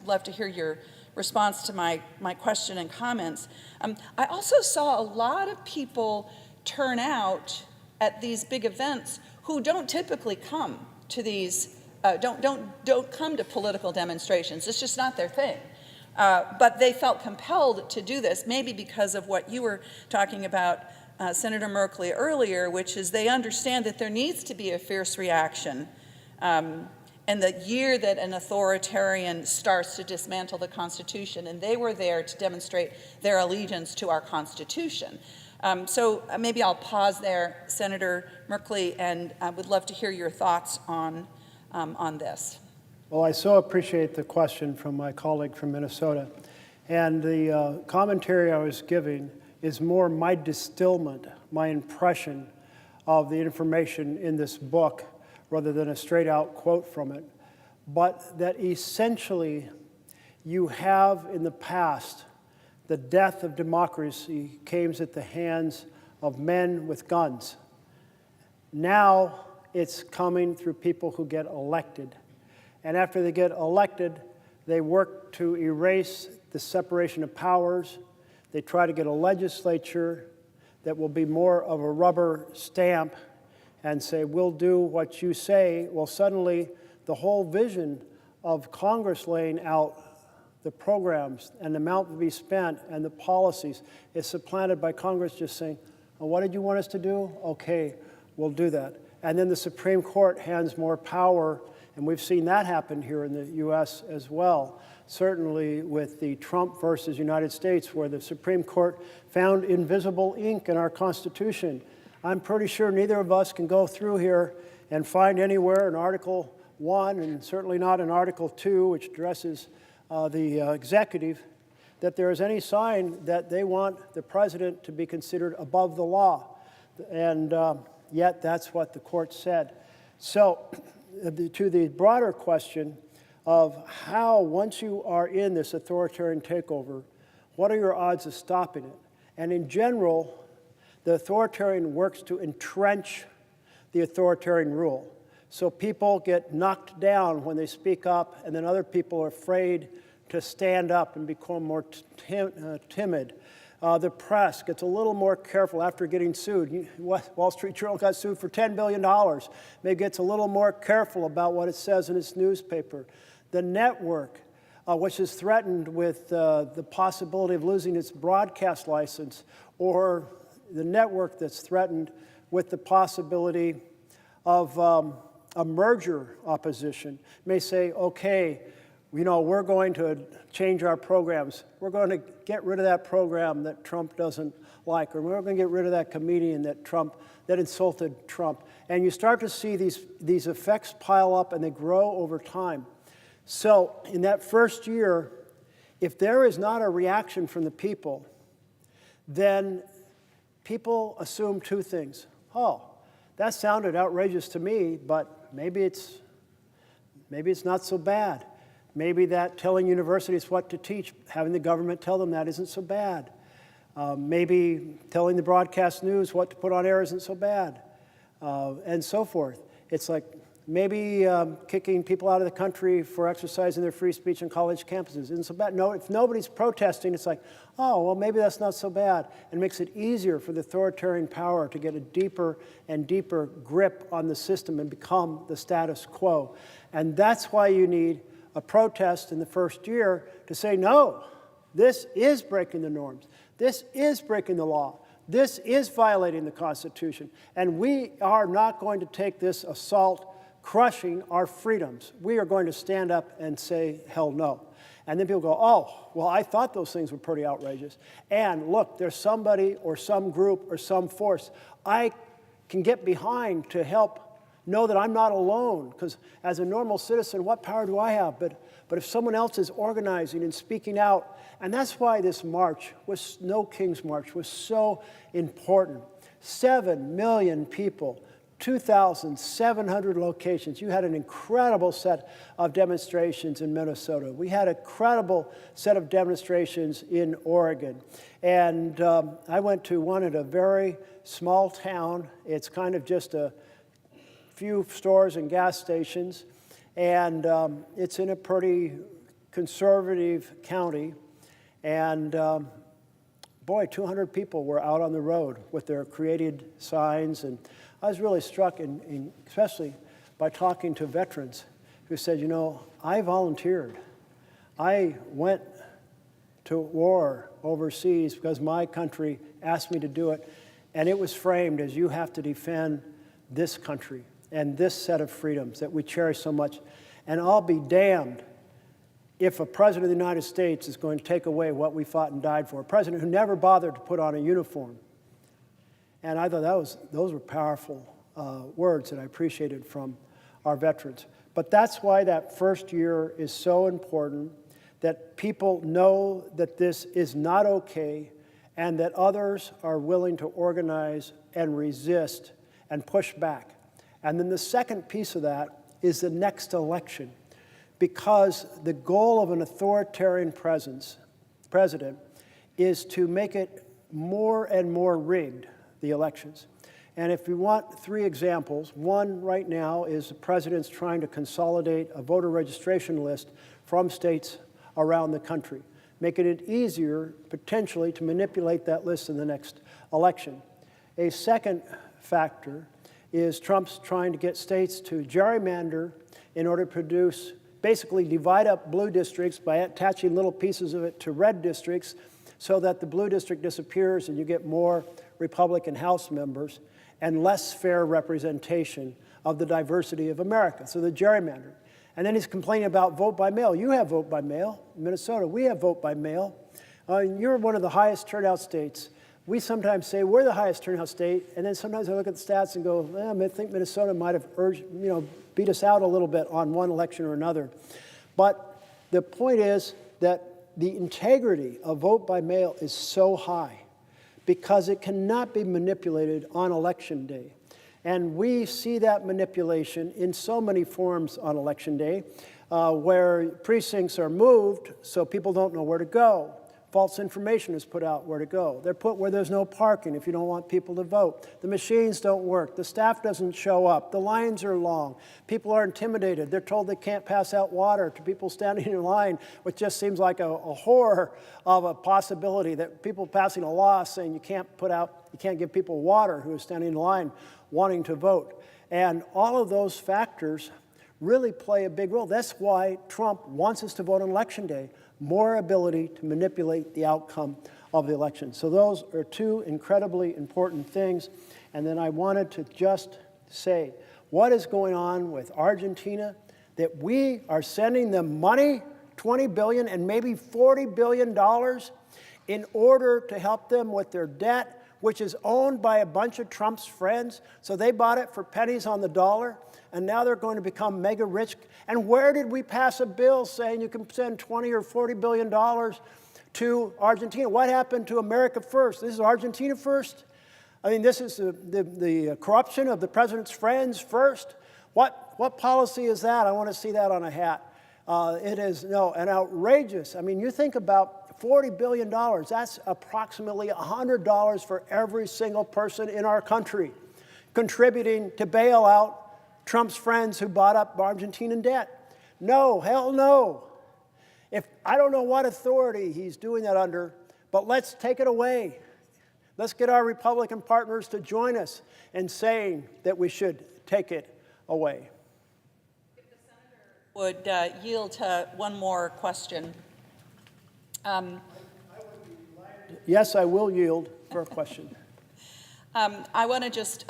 love to hear your response to my question and comments. I also saw a lot of people turn out at these big events who don't typically come to these, don't come to political demonstrations. It's just not their thing. But they felt compelled to do this, maybe because of what you were talking about, Senator Merkley, earlier, which is they understand that there needs to be a fierce reaction. And the year that an authoritarian starts to dismantle the Constitution, and they were there to demonstrate their allegiance to our Constitution. So maybe I'll pause there, Senator Merkley, and I would love to hear your thoughts on this. Well, I so appreciate the question from my colleague from Minnesota. And the commentary I was giving is more my distillment, my impression of the information in this book, rather than a straight-out quote from it. But that essentially you have in the past the death of democracy came at the hands of men with guns. Now it's coming through people who get elected. And after they get elected, they work to erase the separation of powers. They try to get a legislature that will be more of a rubber stamp and say, we'll do what you say. Well, suddenly the whole vision of Congress laying out the programs and the amount to be spent and the policies is supplanted by Congress just saying, What did you want us to do? Okay, we'll do that. And then the Supreme Court hands more power, and we've seen that happen here in the U.S. as well. Certainly with the Trump versus United States, where the Supreme Court found invisible ink in our Constitution. I'm pretty sure neither of us can go through here and find anywhere in Article 1, and certainly not in Article 2, which addresses the executive, that there is any sign that they want the president to be considered above the law. And yet that's what the court said. So to the broader question of how, once you are in this authoritarian takeover, what are your odds of stopping it? And in general, the authoritarian works to entrench the authoritarian rule. So people get knocked down when they speak up, and then other people are afraid to stand up and become more timid. The press gets a little more careful after getting sued. Wall Street Journal got sued for $10 billion. Maybe gets a little more careful about what it says in its newspaper. The network, which is threatened with the possibility of losing its broadcast license, or the network that's threatened with the possibility of a merger opposition, may say, okay, you know, we're going to change our programs. We're going to get rid of that program that Trump doesn't like, or we're going to get rid of that comedian that insulted Trump. And you start to see these effects pile up, and they grow over time. So in that first year, if there is not a reaction from the people, then people assume two things. Oh, that sounded outrageous to me, but maybe it's not so bad. Maybe that telling universities what to teach, having the government tell them that isn't so bad. Maybe telling the broadcast news what to put on air isn't so bad, and so forth. It's like maybe kicking people out of the country for exercising their free speech on college campuses isn't so bad. No, if nobody's protesting, it's like, oh, well, maybe that's not so bad. And it makes it easier for the authoritarian power to get a deeper and deeper grip on the system and become the status quo. And that's why you need a protest in the first year to say, no, this is breaking the norms. This is breaking the law. This is violating the Constitution. And we are not going to take this assault crushing our freedoms. We are going to stand up and say, hell no. And then people go, oh, well, I thought those things were pretty outrageous. And look, there's somebody or some group or some force I can get behind to help know that I'm not alone. Because as a normal citizen, what power do I have? But if someone else is organizing and speaking out, and that's why this march, No King's March, was so important. 7 million people, 2,700 locations. You had an incredible set of demonstrations in Minnesota. We had a credible set of demonstrations in Oregon. And I went to one at a very small town. It's kind of just a few stores and gas stations. And it's in a pretty conservative county. And boy, 200 people were out on the road with their created signs. And I was really struck, especially by talking to veterans who said, you know, I volunteered. I went to war overseas because my country asked me to do it. And it was framed as you have to defend this country and this set of freedoms that we cherish so much. And I'll be damned if a president of the United States is going to take away what we fought and died for, a president who never bothered to put on a uniform. And I thought those were powerful words that I appreciated from our veterans. But that's why that first year is so important, that people know that this is not okay and that others are willing to organize and resist and push back. And then the second piece of that is the next election, because the goal of an authoritarian president is to make it more and more rigged, the elections. And if we want 3 examples, one right now is the president's trying to consolidate a voter registration list from states around the country, making it easier potentially to manipulate that list in the next election. A second factor is Trump's trying to get states to gerrymander in order to produce, basically divide up blue districts by attaching little pieces of it to red districts so that the blue district disappears and you get more Republican House members and less fair representation of the diversity of America. So the gerrymandering. And then he's complaining about vote by mail. You have vote by mail. In Minnesota, we have vote by mail. You're one of the highest turnout states. We sometimes say we're the highest turnout state, and then sometimes I look at the stats and go, I think Minnesota might have beat us out a little bit on one election or another. But the point is that the integrity of vote by mail is so high because it cannot be manipulated on election day. And we see that manipulation in so many forms on election day, where precincts are moved so people don't know where to go. False information is put out where to go. They're put where there's no parking if you don't want people to vote. The machines don't work. The staff doesn't show up. The lines are long. People are intimidated. They're told they can't pass out water to people standing in line, which just seems like a horror of a possibility that people passing a law saying you can't give people water who are standing in line wanting to vote. And all of those factors really play a big role. That's why Trump wants us to vote on Election Day. More ability to manipulate the outcome of the election. So those are two incredibly important things. And then I wanted to just say, what is going on with Argentina? That we are sending them money, $20 billion and maybe $40 billion, in order to help them with their debt, which is owned by a bunch of Trump's friends. So they bought it for pennies on the dollar, and now they're going to become mega rich. And where did we pass a bill saying you can send $20 or $40 billion to Argentina? What happened to America First? This is Argentina first? I mean, this is the corruption of the president's friends first? What policy is that? I want to see that on a hat. It is an outrageous. I mean, you think about $40 billion. That's approximately $100 for every single person in our country contributing to bail out Trump's friends who bought up Argentinian debt. No, hell no. I don't know what authority he's doing that under, but let's take it away. Let's get our Republican partners to join us in saying that we should take it away. If the senator would yield to one more question. Yes, I will yield for a question. I want to just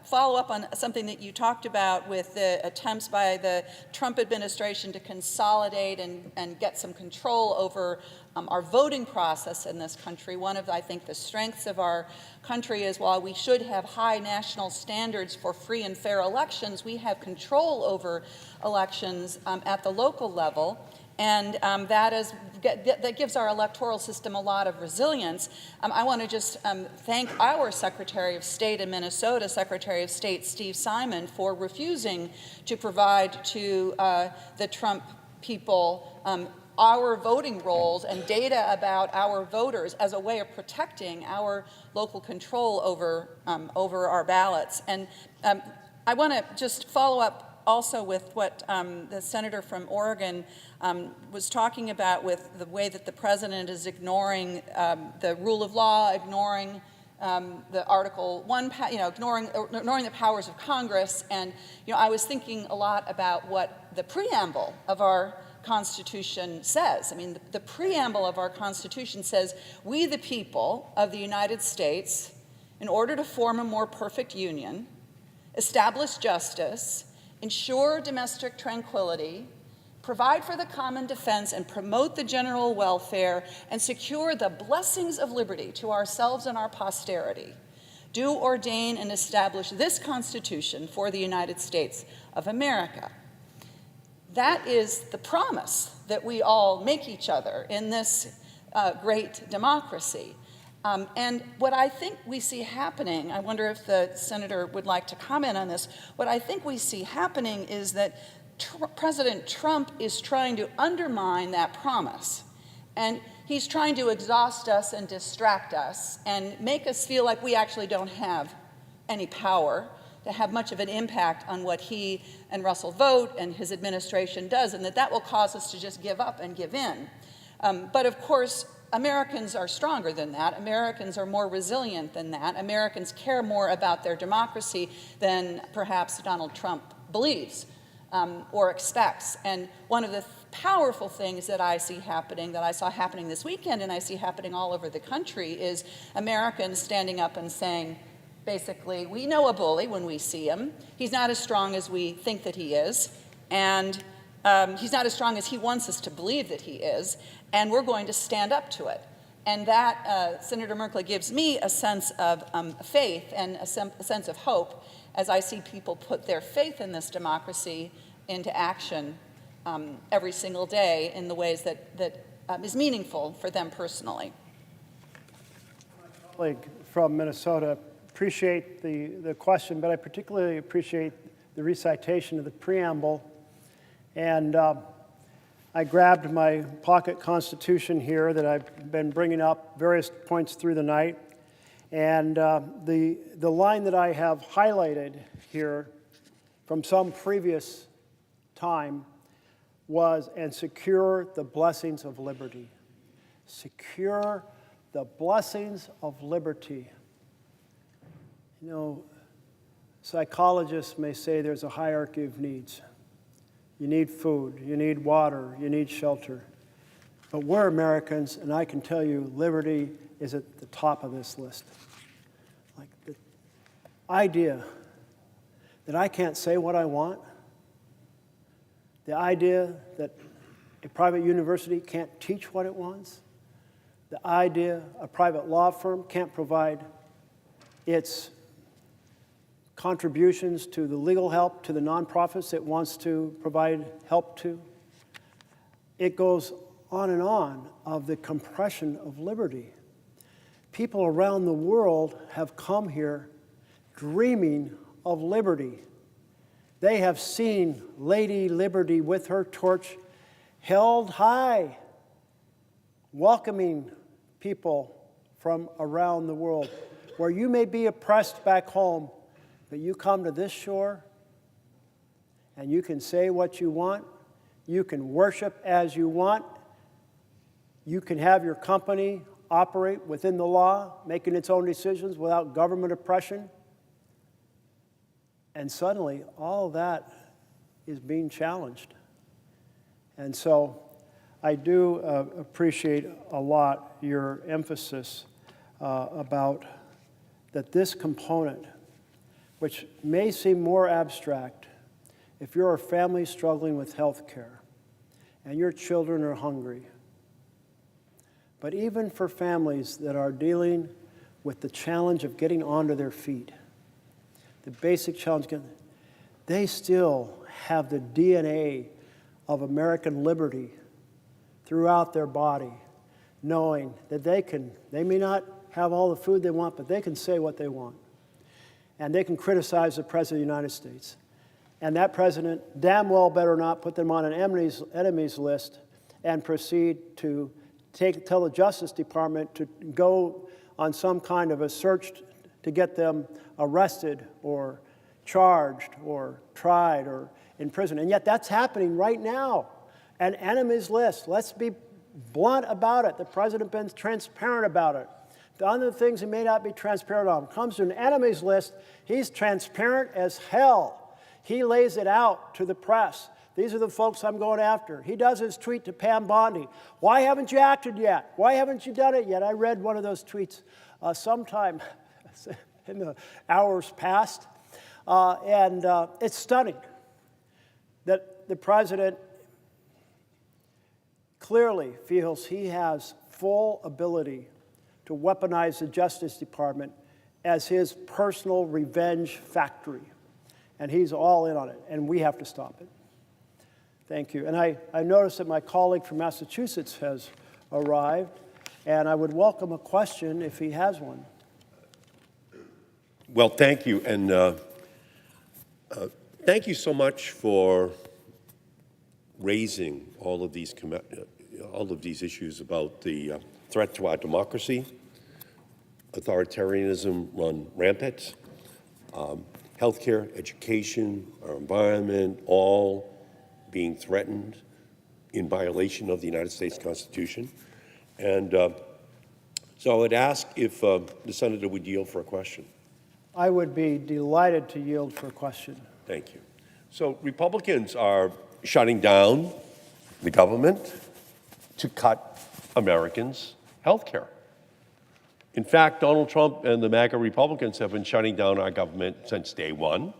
follow up on something that you talked about with the attempts by the Trump administration to consolidate and get some control over our voting process in this country. One of, I think, the strengths of our country is while we should have high national standards for free and fair elections, we have control over elections at the local level. And that gives our electoral system a lot of resilience. I want to just thank our Secretary of State in Minnesota, Secretary of State Steve Simon, for refusing to provide to the Trump people our voting rolls and data about our voters as a way of protecting our local control over our ballots. And I want to just follow up also with what the senator from Oregon was talking about, with the way that the president is ignoring the rule of law, ignoring the Article 1, ignoring the powers of Congress. And I was thinking a lot about what the preamble of our Constitution says. I mean, the preamble of our Constitution says, "We, the people of the United States, in order to form a more perfect union, establish justice, ensure domestic tranquility, provide for the common defense, and promote the general welfare, and secure the blessings of liberty to ourselves and our posterity, do ordain and establish this Constitution for the United States of America." That is the promise that we all make each other in this great democracy. And what I think we see happening, I wonder if the senator would like to comment on this, what I think we see happening is that President Trump is trying to undermine that promise. And he's trying to exhaust us and distract us and make us feel like we actually don't have any power to have much of an impact on what he and Russell Vought and his administration does, and that will cause us to just give up and give in. But of course, Americans are stronger than that. Americans are more resilient than that. Americans care more about their democracy than perhaps Donald Trump believes. or expects. And one of the powerful things that I see happening, that I saw happening this weekend and I see happening all over the country, is Americans standing up and saying, basically, we know a bully when we see him. He's not as strong as we think that he is, and he's not as strong as he wants us to believe that he is, and we're going to stand up to it. And that, Senator Merkley, gives me a sense of faith and a sense of hope as I see people put their faith in this democracy into action every single day in the ways that is meaningful for them personally. Colleague from Minnesota, appreciate the question, but I particularly appreciate the recitation of the preamble. And I grabbed my pocket constitution here that I've been bringing up various points through the night. And the line that I have highlighted here from some previous time was, and secure the blessings of liberty. Secure the blessings of liberty. You know, psychologists may say there's a hierarchy of needs. You need food, you need water, you need shelter. But we're Americans, and I can tell you liberty is at the top of this list. Like the idea that I can't say what I want, the idea that a private university can't teach what it wants, the idea a private law firm can't provide its contributions to the legal help to the nonprofits it wants to provide help to. It goes on and on of the compression of liberty. People around the world have come here dreaming of liberty. They have seen Lady Liberty with her torch held high, welcoming people from around the world. Where you may be oppressed back home, but you come to this shore and you can say what you want, you can worship as you want, you can have your company operate within the law, making its own decisions without government oppression. And suddenly, all of that is being challenged. And so I do appreciate a lot your emphasis about that this component, which may seem more abstract, if you're a family struggling with health care and your children are hungry, but even for families that are dealing with the challenge of getting onto their feet, the basic challenge, they still have the DNA of American liberty throughout their body, knowing that they may not have all the food they want, but they can say what they want. And they can criticize the President of the United States. And that president damn well better not put them on an enemies list and proceed to tell the Justice Department to go on some kind of a search to get them arrested or charged or tried or in prison. And yet that's happening right now. An enemies list. Let's be blunt about it. The president has been transparent about it. The other things he may not be transparent on. When it comes to an enemies list, he's transparent as hell. He lays it out to the press. These are the folks I'm going after. He does his tweet to Pam Bondi. Why haven't you acted yet? Why haven't you done it yet? I read one of those tweets sometime in the hours past. And it's stunning that the president clearly feels he has full ability to weaponize the Justice Department as his personal revenge factory. And he's all in on it, and we have to stop it. Thank you. And I noticed that my colleague from Massachusetts has arrived, and I would welcome a question if he has one. Well, thank you, and thank you so much for raising all of these issues about the threat to our democracy, authoritarianism run rampant, healthcare, education, our environment, all being threatened in violation of the United States Constitution. And so I would ask if the senator would yield for a question. I would be delighted to yield for a question. Thank you. So Republicans are shutting down the government to cut Americans' health care. In fact, Donald Trump and the MAGA Republicans have been shutting down our government since day one.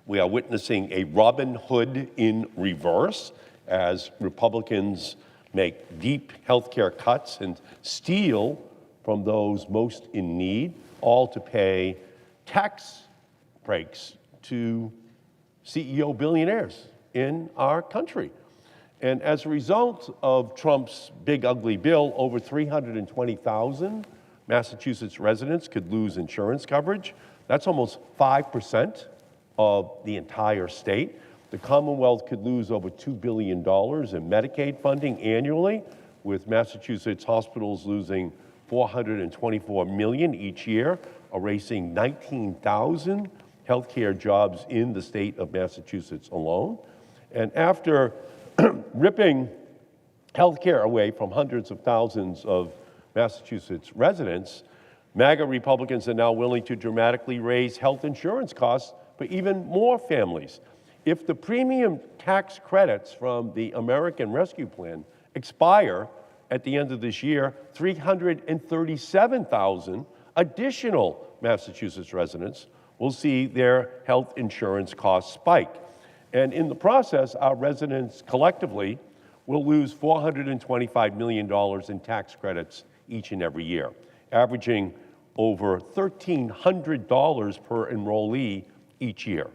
We are witnessing a Robin Hood in reverse as Republicans make deep health care cuts and steal from those most in need, all to pay tax breaks to CEO billionaires in our country. And as a result of Trump's big ugly bill, over 320,000 Massachusetts residents could lose insurance coverage. That's almost 5% of the entire state. The Commonwealth could lose over $2 billion in Medicaid funding annually, with Massachusetts hospitals losing $424 million each year, erasing 19,000 healthcare jobs in the state of Massachusetts alone. And after ripping healthcare away from hundreds of thousands of Massachusetts residents, MAGA Republicans are now willing to dramatically raise health insurance costs for even more families. If the premium tax credits from the American Rescue Plan expire at the end of this year, 337,000 additional Massachusetts residents will see their health insurance costs spike. And in the process, our residents collectively will lose $425 million in tax credits each and every year, averaging over $1,300 per enrollee each year.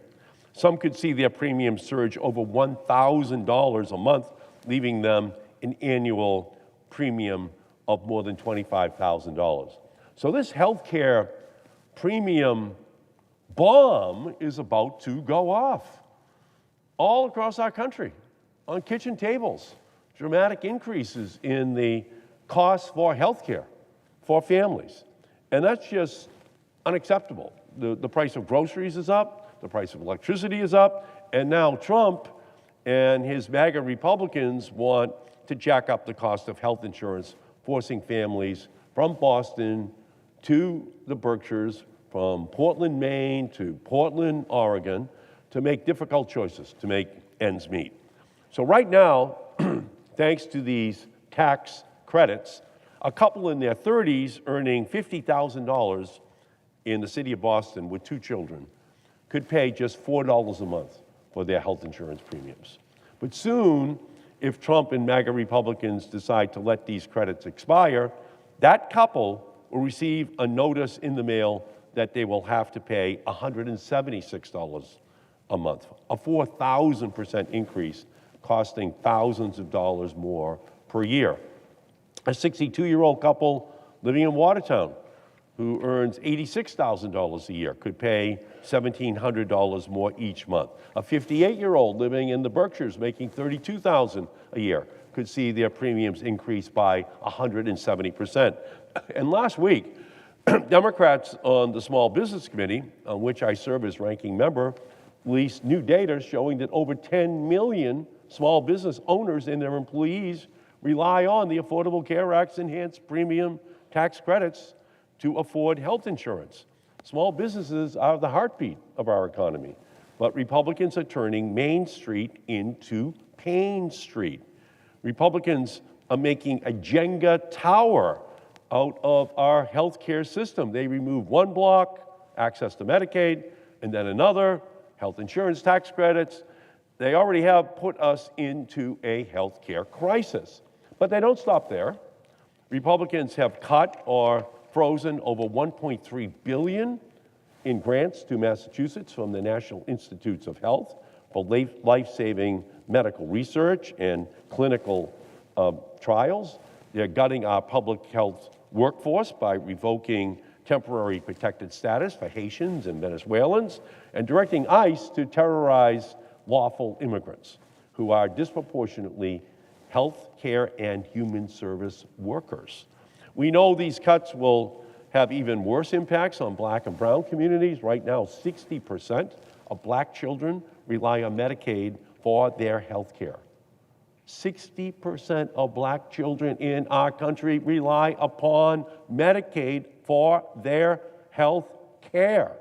Some could see their premiums surge over $1,000 a month, leaving them an annual premium of more than $25,000. So this healthcare premium bomb is about to go off all across our country, on kitchen tables. Dramatic increases in the cost for healthcare for families. And that's just unacceptable. The price of groceries is up, the price of electricity is up, and now Trump and his MAGA Republicans want to jack up the cost of health insurance, forcing families from Boston to the Berkshires, from Portland, Maine to Portland, Oregon, to make difficult choices to make ends meet. So right now, thanks to these tax credits, a couple in their 30s earning $50,000 in the city of Boston with 2 children could pay just $4 a month for their health insurance premiums. But soon, if Trump and MAGA Republicans decide to let these credits expire, that couple will receive a notice in the mail that they will have to pay $176 a month, a 4,000% increase, costing thousands of dollars more per year. A 62-year-old couple living in Watertown who earns $86,000 a year could pay $1,700 more each month. A 58-year-old living in the Berkshires making $32,000 a year could see their premiums increase by 170%. And last week, Democrats on the Small Business Committee, on which I serve as ranking member, released new data showing that over 10 million small business owners and their employees rely on the Affordable Care Act's enhanced premium tax credits to afford health insurance. Small businesses are the heartbeat of our economy, but Republicans are turning Main Street into Pain Street. Republicans are making a Jenga tower out of our healthcare system. They remove one block, access to Medicaid, and then another, health insurance tax credits. They already have put us into a healthcare crisis. But they don't stop there. Republicans have cut or frozen over $1.3 billion in grants to Massachusetts from the National Institutes of Health for life-saving medical research and clinical trials. They're gutting our public health workforce by revoking temporary protected status for Haitians and Venezuelans and directing ICE to terrorize lawful immigrants who are disproportionately health care and human service workers. We know these cuts will have even worse impacts on Black and brown communities. Right now, 60% of Black children rely on Medicaid for their health care. 60% of Black children in our country rely upon Medicaid for their health care.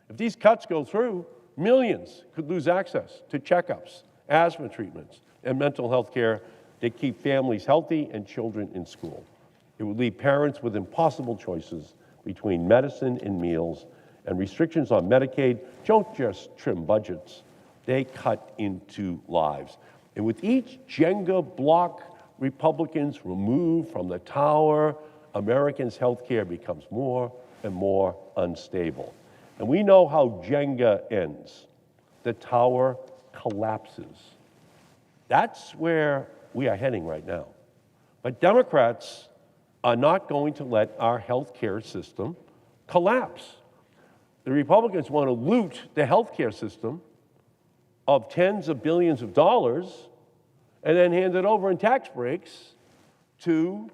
If these cuts go through, Millions could lose access to checkups, asthma treatments, and mental health care that keep families healthy and children in school. It would leave parents with impossible choices between medicine and meals, and restrictions on Medicaid don't just trim budgets, they cut into lives. And with each Jenga block Republicans remove from the tower, Americans' health care becomes more and more unstable. And we know how Jenga ends. The tower collapses. That's where we are heading right now. But Democrats are not going to let our health care system collapse. The Republicans want to loot the health care system of tens of billions of dollars and then hand it over in tax breaks to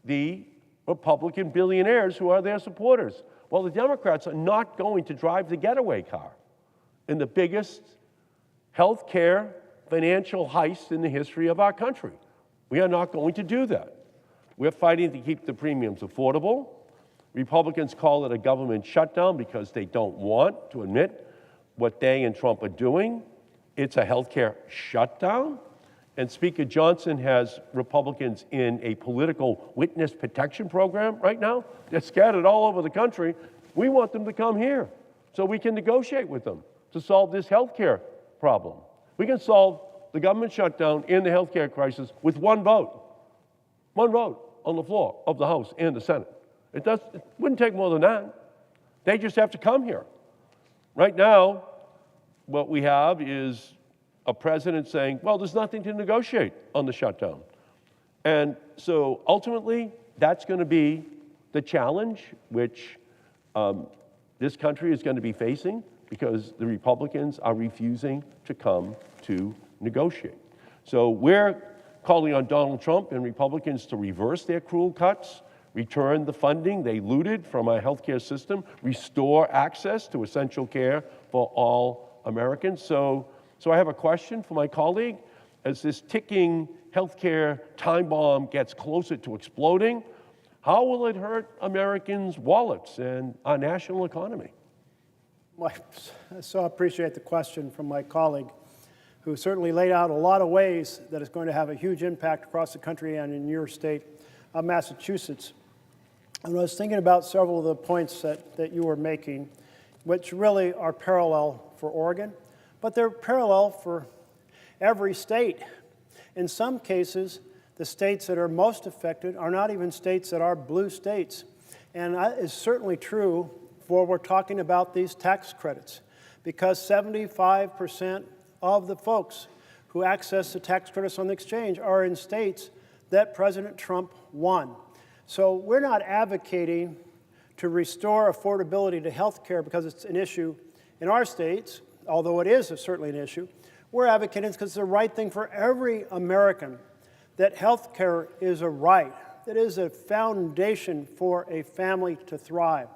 the Republican billionaires who are their supporters. Well, the Democrats are not going to drive the getaway car in the biggest health care financial heist in the history of our country. We are not going to do that. We're fighting to keep the premiums affordable. Republicans call it a government shutdown because they don't want to admit what they and Trump are doing. It's a healthcare shutdown. And Speaker Johnson has Republicans in a political witness protection program right now. They're scattered all over the country. We want them to come here so we can negotiate with them to solve this healthcare problem. We can solve the government shutdown and the healthcare crisis with one vote on the floor of the House and the Senate. It wouldn't take more than that. They just have to come here. Right now, what we have is a president saying, well, there's nothing to negotiate on the shutdown. And so ultimately, that's going to be the challenge which this country is going to be facing because the Republicans are refusing to come to negotiate. So we're calling on Donald Trump and Republicans to reverse their cruel cuts, return the funding they looted from our healthcare system, restore access to essential care for all Americans. So I have a question for my colleague. As this ticking healthcare time bomb gets closer to exploding, how will it hurt Americans' wallets and our national economy? Well, I so appreciate the question from my colleague, who certainly laid out a lot of ways that it's going to have a huge impact across the country and in your state of Massachusetts. And I was thinking about several of the points that you were making, which really are parallel for Oregon, but they're parallel for every state. In some cases, the states that are most affected are not even states that are blue states. And that is certainly true for we're talking about these tax credits, because 75% of the folks who access the tax credits on the exchange are in states that President Trump won. So we're not advocating to restore affordability to health care because it's an issue in our states, although it is certainly an issue. We're advocating because it's the right thing for every American, that health care is a right. It is a foundation for a family to thrive.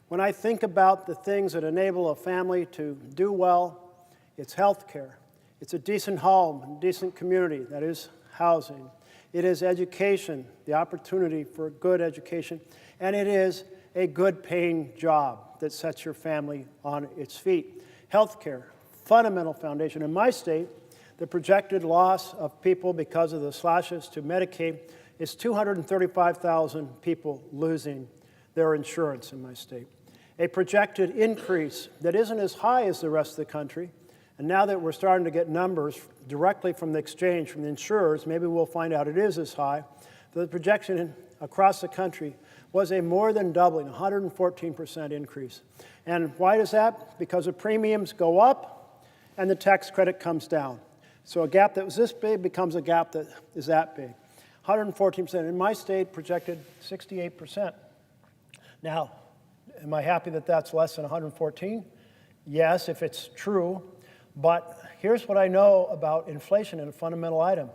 When I think about the things that enable a family to do well, it's health care. It's a decent home, a decent community, that is housing. It is education, the opportunity for good education, and it is a good paying job that sets your family on its feet. Health care, fundamental foundation. In my state, the projected loss of people because of the slashes to Medicaid is 235,000 people losing their insurance in my state. A projected increase that isn't as high as the rest of the country, and now that we're starting to get numbers directly from the exchange, from the insurers, maybe we'll find out it is as high. The projection across the country was a more than doubling, 114% increase. And why is that? Because the premiums go up and the tax credit comes down. So a gap that was this big becomes a gap that is that big. 114%. In my state, projected 68%. Now, am I happy that that's less than 114? Yes, if it's true. But here's what I know about inflation in a fundamental item.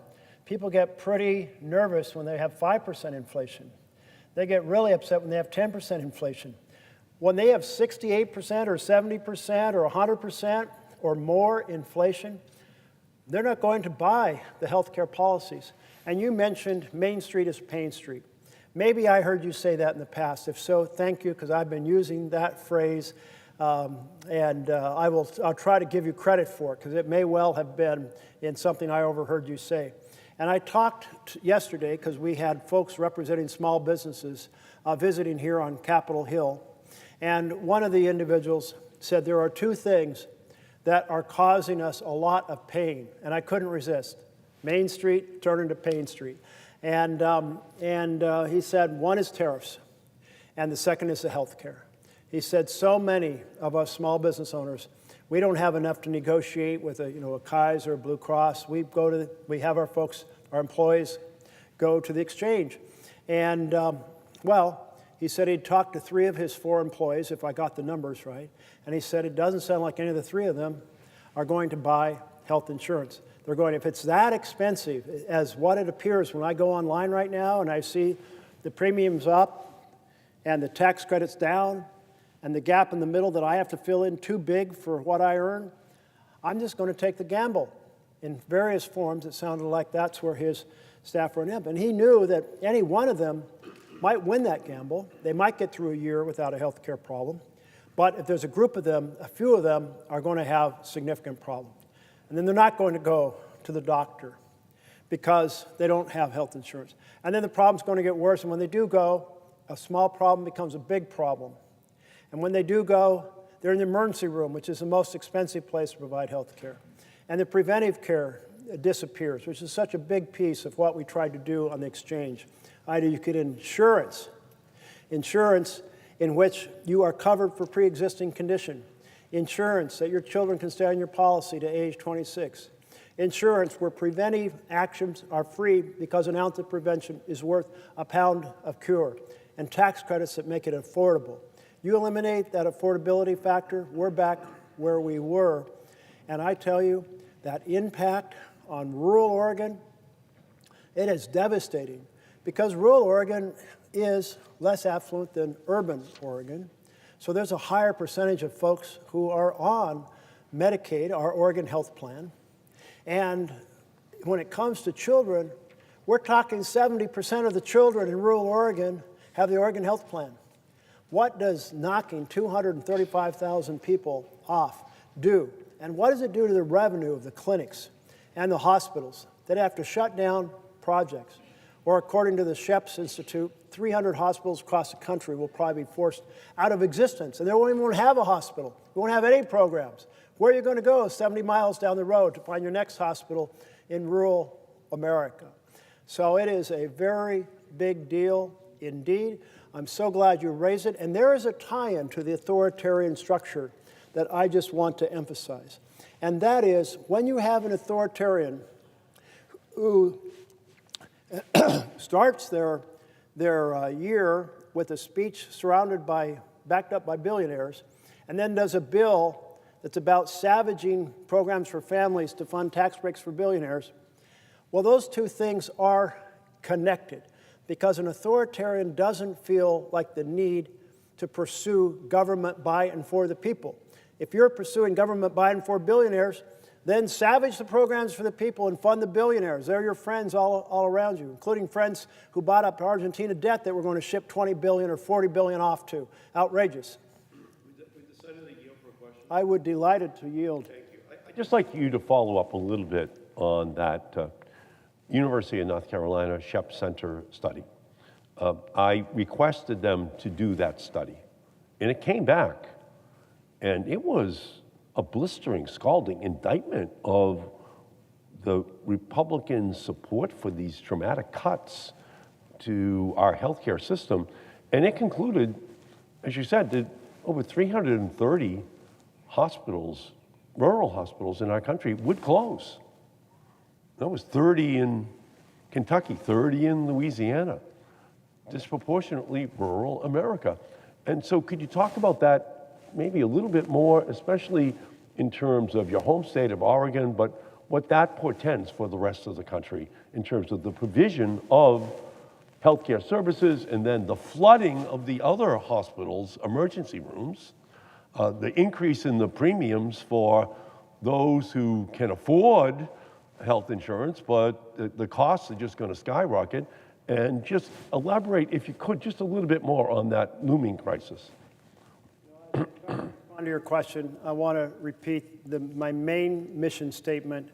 People get pretty nervous when they have 5% inflation. They get really upset when they have 10% inflation. When they have 68% or 70% or 100% or more inflation, they're not going to buy the healthcare policies. And you mentioned Main Street is Pain Street. Maybe I heard you say that in the past. If so, thank you, because I've been using that phrase I'll try to give you credit for it, because it may well have been in something I overheard you say. And I talked yesterday, because we had folks representing small businesses visiting here on Capitol Hill, and one of the individuals said there are two things that are causing us a lot of pain, and I couldn't resist. Main Street turned into Pain Street. And he said one is tariffs, and the second is the health care. He said so many of us small business owners, we don't have enough to negotiate with a Kaiser or Blue Cross. We have our folks, our employees, go to the exchange. And he said he'd talked to 3 of his 4 employees, if I got the numbers right, and he said it doesn't sound like any of the 3 of them are going to buy health insurance. They're going, if it's that expensive as what it appears when I go online right now and I see the premiums up and the tax credits down and the gap in the middle that I have to fill in too big for what I earn, I'm just going to take the gamble. In various forms, it sounded like that's where his staff were in. And he knew that any one of them might win that gamble. They might get through a year without a health care problem. But if there's a group of them, a few of them are going to have significant problems. And then they're not going to go to the doctor because they don't have health insurance. And then the problem's going to get worse. And when they do go, a small problem becomes a big problem. And when they do go, they're in the emergency room, which is the most expensive place to provide health care. And the preventive care disappears, which is such a big piece of what we tried to do on the exchange. Either you get insurance in which you are covered for pre-existing condition, insurance that your children can stay on your policy to age 26, insurance where preventive actions are free because an ounce of prevention is worth a pound of cure, and tax credits that make it affordable. You eliminate that affordability factor, we're back where we were. And I tell you, that impact on rural Oregon, it is devastating, because rural Oregon is less affluent than urban Oregon. So there's a higher percentage of folks who are on Medicaid, our Oregon health plan. And when it comes to children, we're talking 70% of the children in rural Oregon have the Oregon health plan. What does knocking 235,000 people off do? And what does it do to the revenue of the clinics and the hospitals that have to shut down projects? Or according to the Sheps Institute, 300 hospitals across the country will probably be forced out of existence, and they won't even have a hospital. They won't have any programs. Where are you going to go 70 miles down the road to find your next hospital in rural America? So it is a very big deal indeed. I'm so glad you raised it. And there is a tie-in to the authoritarian structure that I just want to emphasize. And that is, when you have an authoritarian who starts their year with a speech backed up by billionaires, and then does a bill that's about savaging programs for families to fund tax breaks for billionaires, well, those two things are connected, because an authoritarian doesn't feel like the need to pursue government by and for the people. If you're pursuing government by and for billionaires, then savage the programs for the people and fund the billionaires. They're your friends all around you, including friends who bought up Argentina debt that we're going to ship $20 billion or $40 billion off to. Outrageous. Would the Senator yield for a question? I would be delighted to yield. Thank you. I'd just like you to follow up a little bit on that University of North Carolina Shep Center study. I requested them to do that study, and it came back, and it was a blistering, scalding indictment of the Republican support for these dramatic cuts to our healthcare system. And it concluded, as you said, that over 330 hospitals, rural hospitals in our country would close. That was 30 in Kentucky, 30 in Louisiana, disproportionately rural America. And so could you talk about that maybe a little bit more, especially in terms of your home state of Oregon, but what that portends for the rest of the country in terms of the provision of healthcare services, and then the flooding of the other hospitals' emergency rooms, the increase in the premiums for those who can afford health insurance, but the costs are just going to skyrocket. And just elaborate, if you could, just a little bit more on that looming crisis. Trying To your question, I want to repeat my main mission statement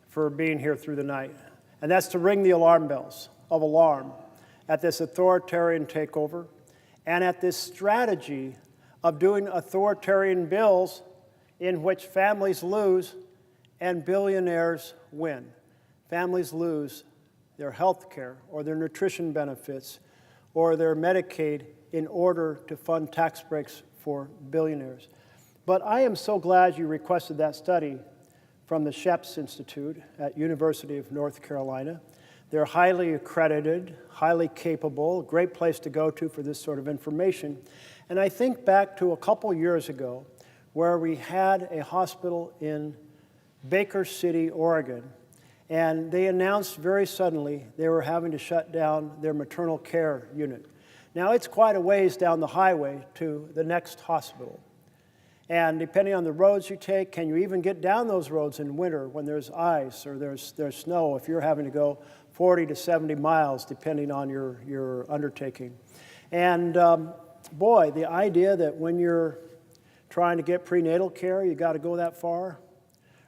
for being here through the night, and that's to ring the alarm bells of alarm at this authoritarian takeover and at this strategy of doing authoritarian bills in which families lose and billionaires win. Families lose their health care or their nutrition benefits or their Medicaid in order to fund tax breaks for billionaires. But I am so glad you requested that study from the Sheps Institute at University of North Carolina. They're highly accredited, highly capable, great place to go to for this sort of information. And I think back to a couple years ago where we had a hospital in Baker City, Oregon, and they announced very suddenly they were having to shut down their maternal care unit. Now, it's quite a ways down the highway to the next hospital. And depending on the roads you take, can you even get down those roads in winter when there's ice or there's snow if you're having to go 40 to 70 miles depending on your undertaking? And boy, the idea that when you're trying to get prenatal care, you got to go that far,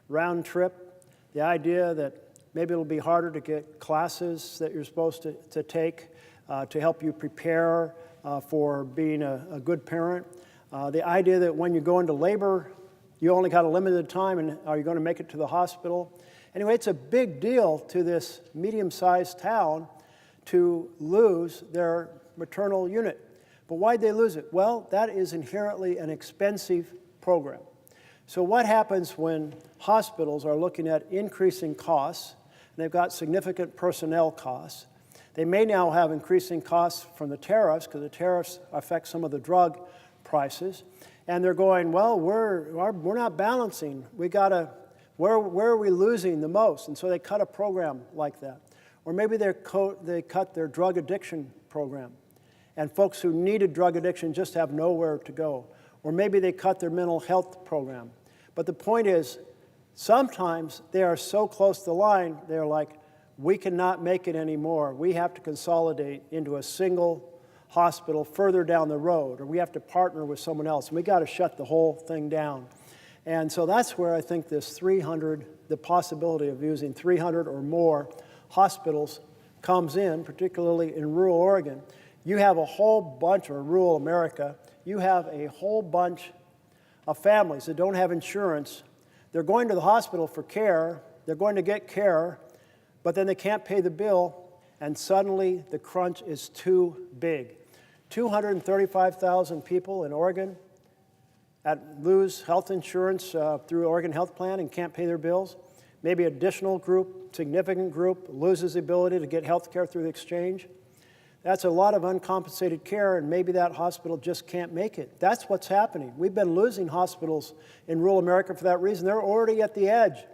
round trip, the idea that maybe it'll be harder to get classes that you're supposed to take to help you prepare for being a good parent. The idea that when you go into labor, you only got a limited time, and are you going to make it to the hospital? Anyway, it's a big deal to this medium-sized town to lose their maternal unit. But why'd they lose it? Well, that is inherently an expensive program. So what happens when hospitals are looking at increasing costs, and they've got significant personnel costs? They may now have increasing costs from the tariffs, because the tariffs affect some of the drug prices, and they're going, well, we're not balancing. We gotta, where are we losing the most? And so they cut a program like that. Or maybe they cut their drug addiction program, and folks who needed drug addiction just have nowhere to go. Or maybe they cut their mental health program. But the point is, sometimes they are so close to the line, they're like, we cannot make it anymore. We have to consolidate into a single hospital further down the road, or we have to partner with someone else, and we got to shut the whole thing down. And so that's where I think the possibility of using 300 or more hospitals comes in, particularly in rural Oregon. You have a whole bunch, or rural America, you have a whole bunch of families that don't have insurance. They're going to the hospital for care, they're going to get care, but then they can't pay the bill, and suddenly the crunch is too big. 235,000 people in Oregon lose health insurance through Oregon Health Plan and can't pay their bills. Maybe an additional group, significant group, loses the ability to get health care through the exchange. That's a lot of uncompensated care, and maybe that hospital just can't make it. That's what's happening. We've been losing hospitals in rural America for that reason. They're already at the edge.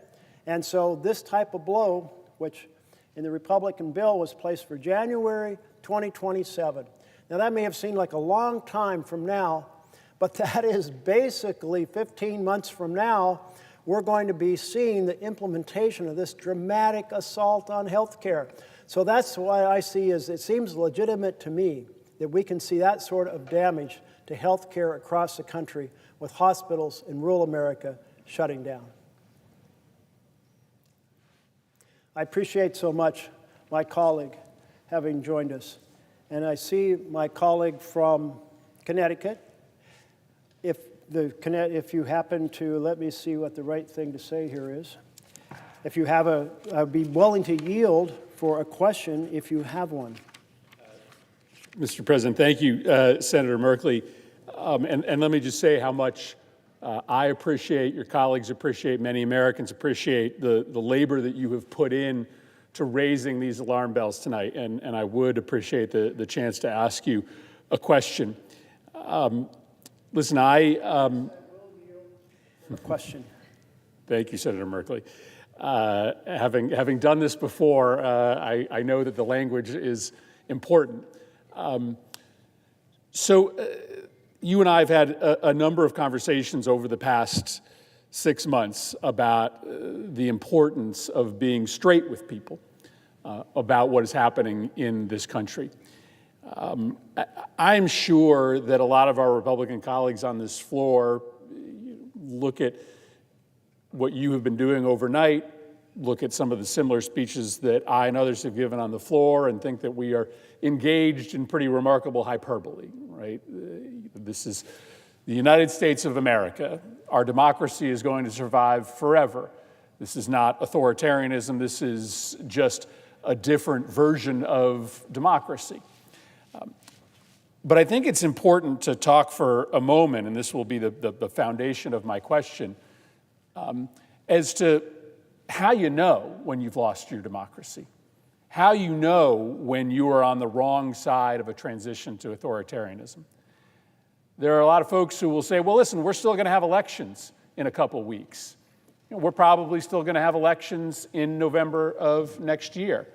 And so this type of blow, which in the Republican bill was placed for January 2027. Now, that may have seemed like a long time from now, but that is basically 15 months from now, we're going to be seeing the implementation of this dramatic assault on health care. So that's why I see it seems legitimate to me that we can see that sort of damage to health care across the country with hospitals in rural America shutting down. I appreciate so much my colleague having joined us. And I see my colleague from Connecticut. If you happen to, let me see what the right thing to say here is. If you have I'd be willing to yield for a question if you have one. Mr. President, thank you, Senator Merkley. And let me just say how much I appreciate, your colleagues appreciate, many Americans appreciate the labor that you have put in to raising these alarm bells tonight. And I would appreciate the chance to ask you a question. Listen, Question. Thank you, Senator Merkley. Having done this before, I know that the language is important. You and I have had a number of conversations over the past 6 months about the importance of being straight with people about what is happening in this country. I'm sure that a lot of our Republican colleagues on this floor, look at what you have been doing overnight, look at some of the similar speeches that I and others have given on the floor, and think that we are engaged in pretty remarkable hyperbole, right? This is the United States of America. Our democracy is going to survive forever. This is not authoritarianism. This is just a different version of democracy. But I think it's important to talk for a moment, and this will be the foundation of my question, as to how you know when you've lost your democracy, how you know when you are on the wrong side of a transition to authoritarianism. There are a lot of folks who will say, well, listen, we're still going to have elections in a couple weeks. We're probably still going to have elections in November of next year.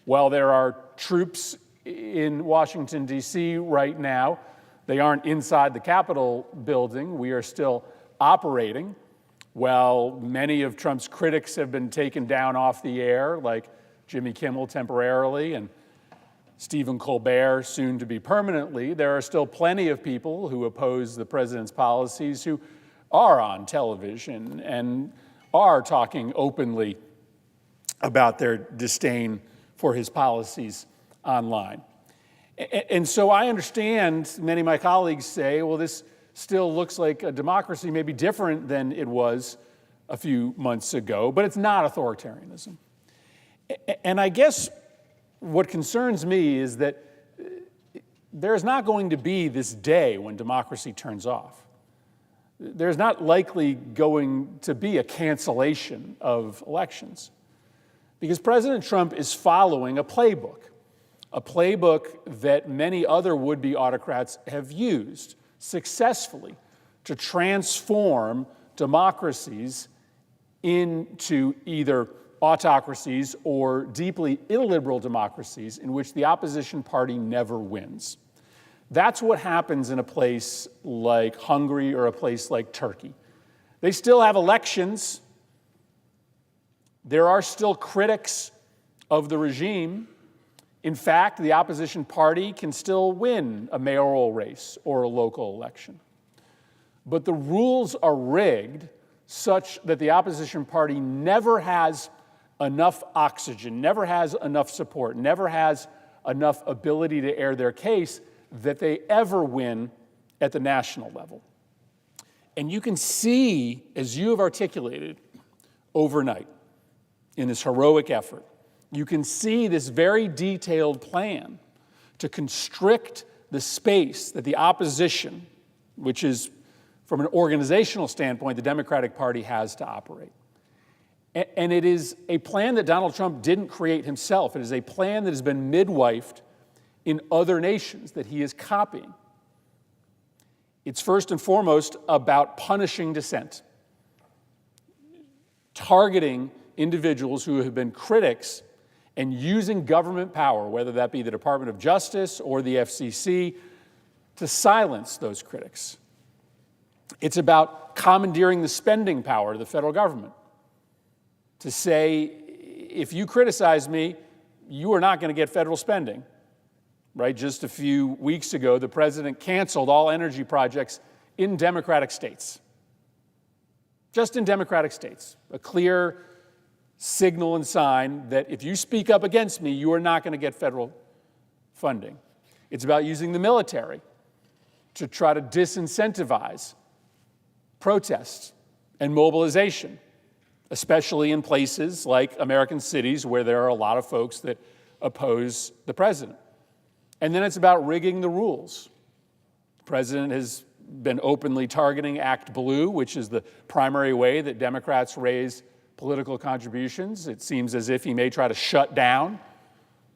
While there are troops in Washington, D.C. right now, they aren't inside the Capitol building. We are still operating. While many of Trump's critics have been taken down off the air, like Jimmy Kimmel temporarily and Stephen Colbert soon to be permanently, there are still plenty of people who oppose the president's policies who are on television and are talking openly about their disdain for his policies online. And so I understand many of my colleagues say, well, this still looks like a democracy, maybe different than it was a few months ago, but it's not authoritarianism. And I guess what concerns me is that there's not going to be this day when democracy turns off. There's not likely going to be a cancellation of elections because President Trump is following a playbook that many other would-be autocrats have used successfully to transform democracies into either autocracies or deeply illiberal democracies in which the opposition party never wins. That's what happens in a place like Hungary or a place like Turkey. They still have elections. There are still critics of the regime. In fact, the opposition party can still win a mayoral race or a local election. But the rules are rigged such that the opposition party never has enough oxygen, never has enough support, never has enough ability to air their case that they ever win at the national level. And you can see, as you have articulated overnight in this heroic effort, you can see this very detailed plan to constrict the space that the opposition, which is from an organizational standpoint, the Democratic Party has to operate. And it is a plan that Donald Trump didn't create himself. It is a plan that has been midwifed in other nations that he is copying. It's first and foremost about punishing dissent, targeting individuals who have been critics and using government power, whether that be the Department of Justice or the FCC, to silence those critics. It's about commandeering the spending power of the federal government to say, if you criticize me, you are not going to get federal spending. Right? Just a few weeks ago, the president canceled all energy projects in Democratic states. Just in Democratic states. A clear signal and sign that if you speak up against me, you are not going to get federal funding. It's about using the military to try to disincentivize protests and mobilization, especially in places like American cities where there are a lot of folks that oppose the president. And then it's about rigging the rules. The president has been openly targeting Act Blue, which is the primary way that Democrats raise political contributions. It seems as if he may try to shut down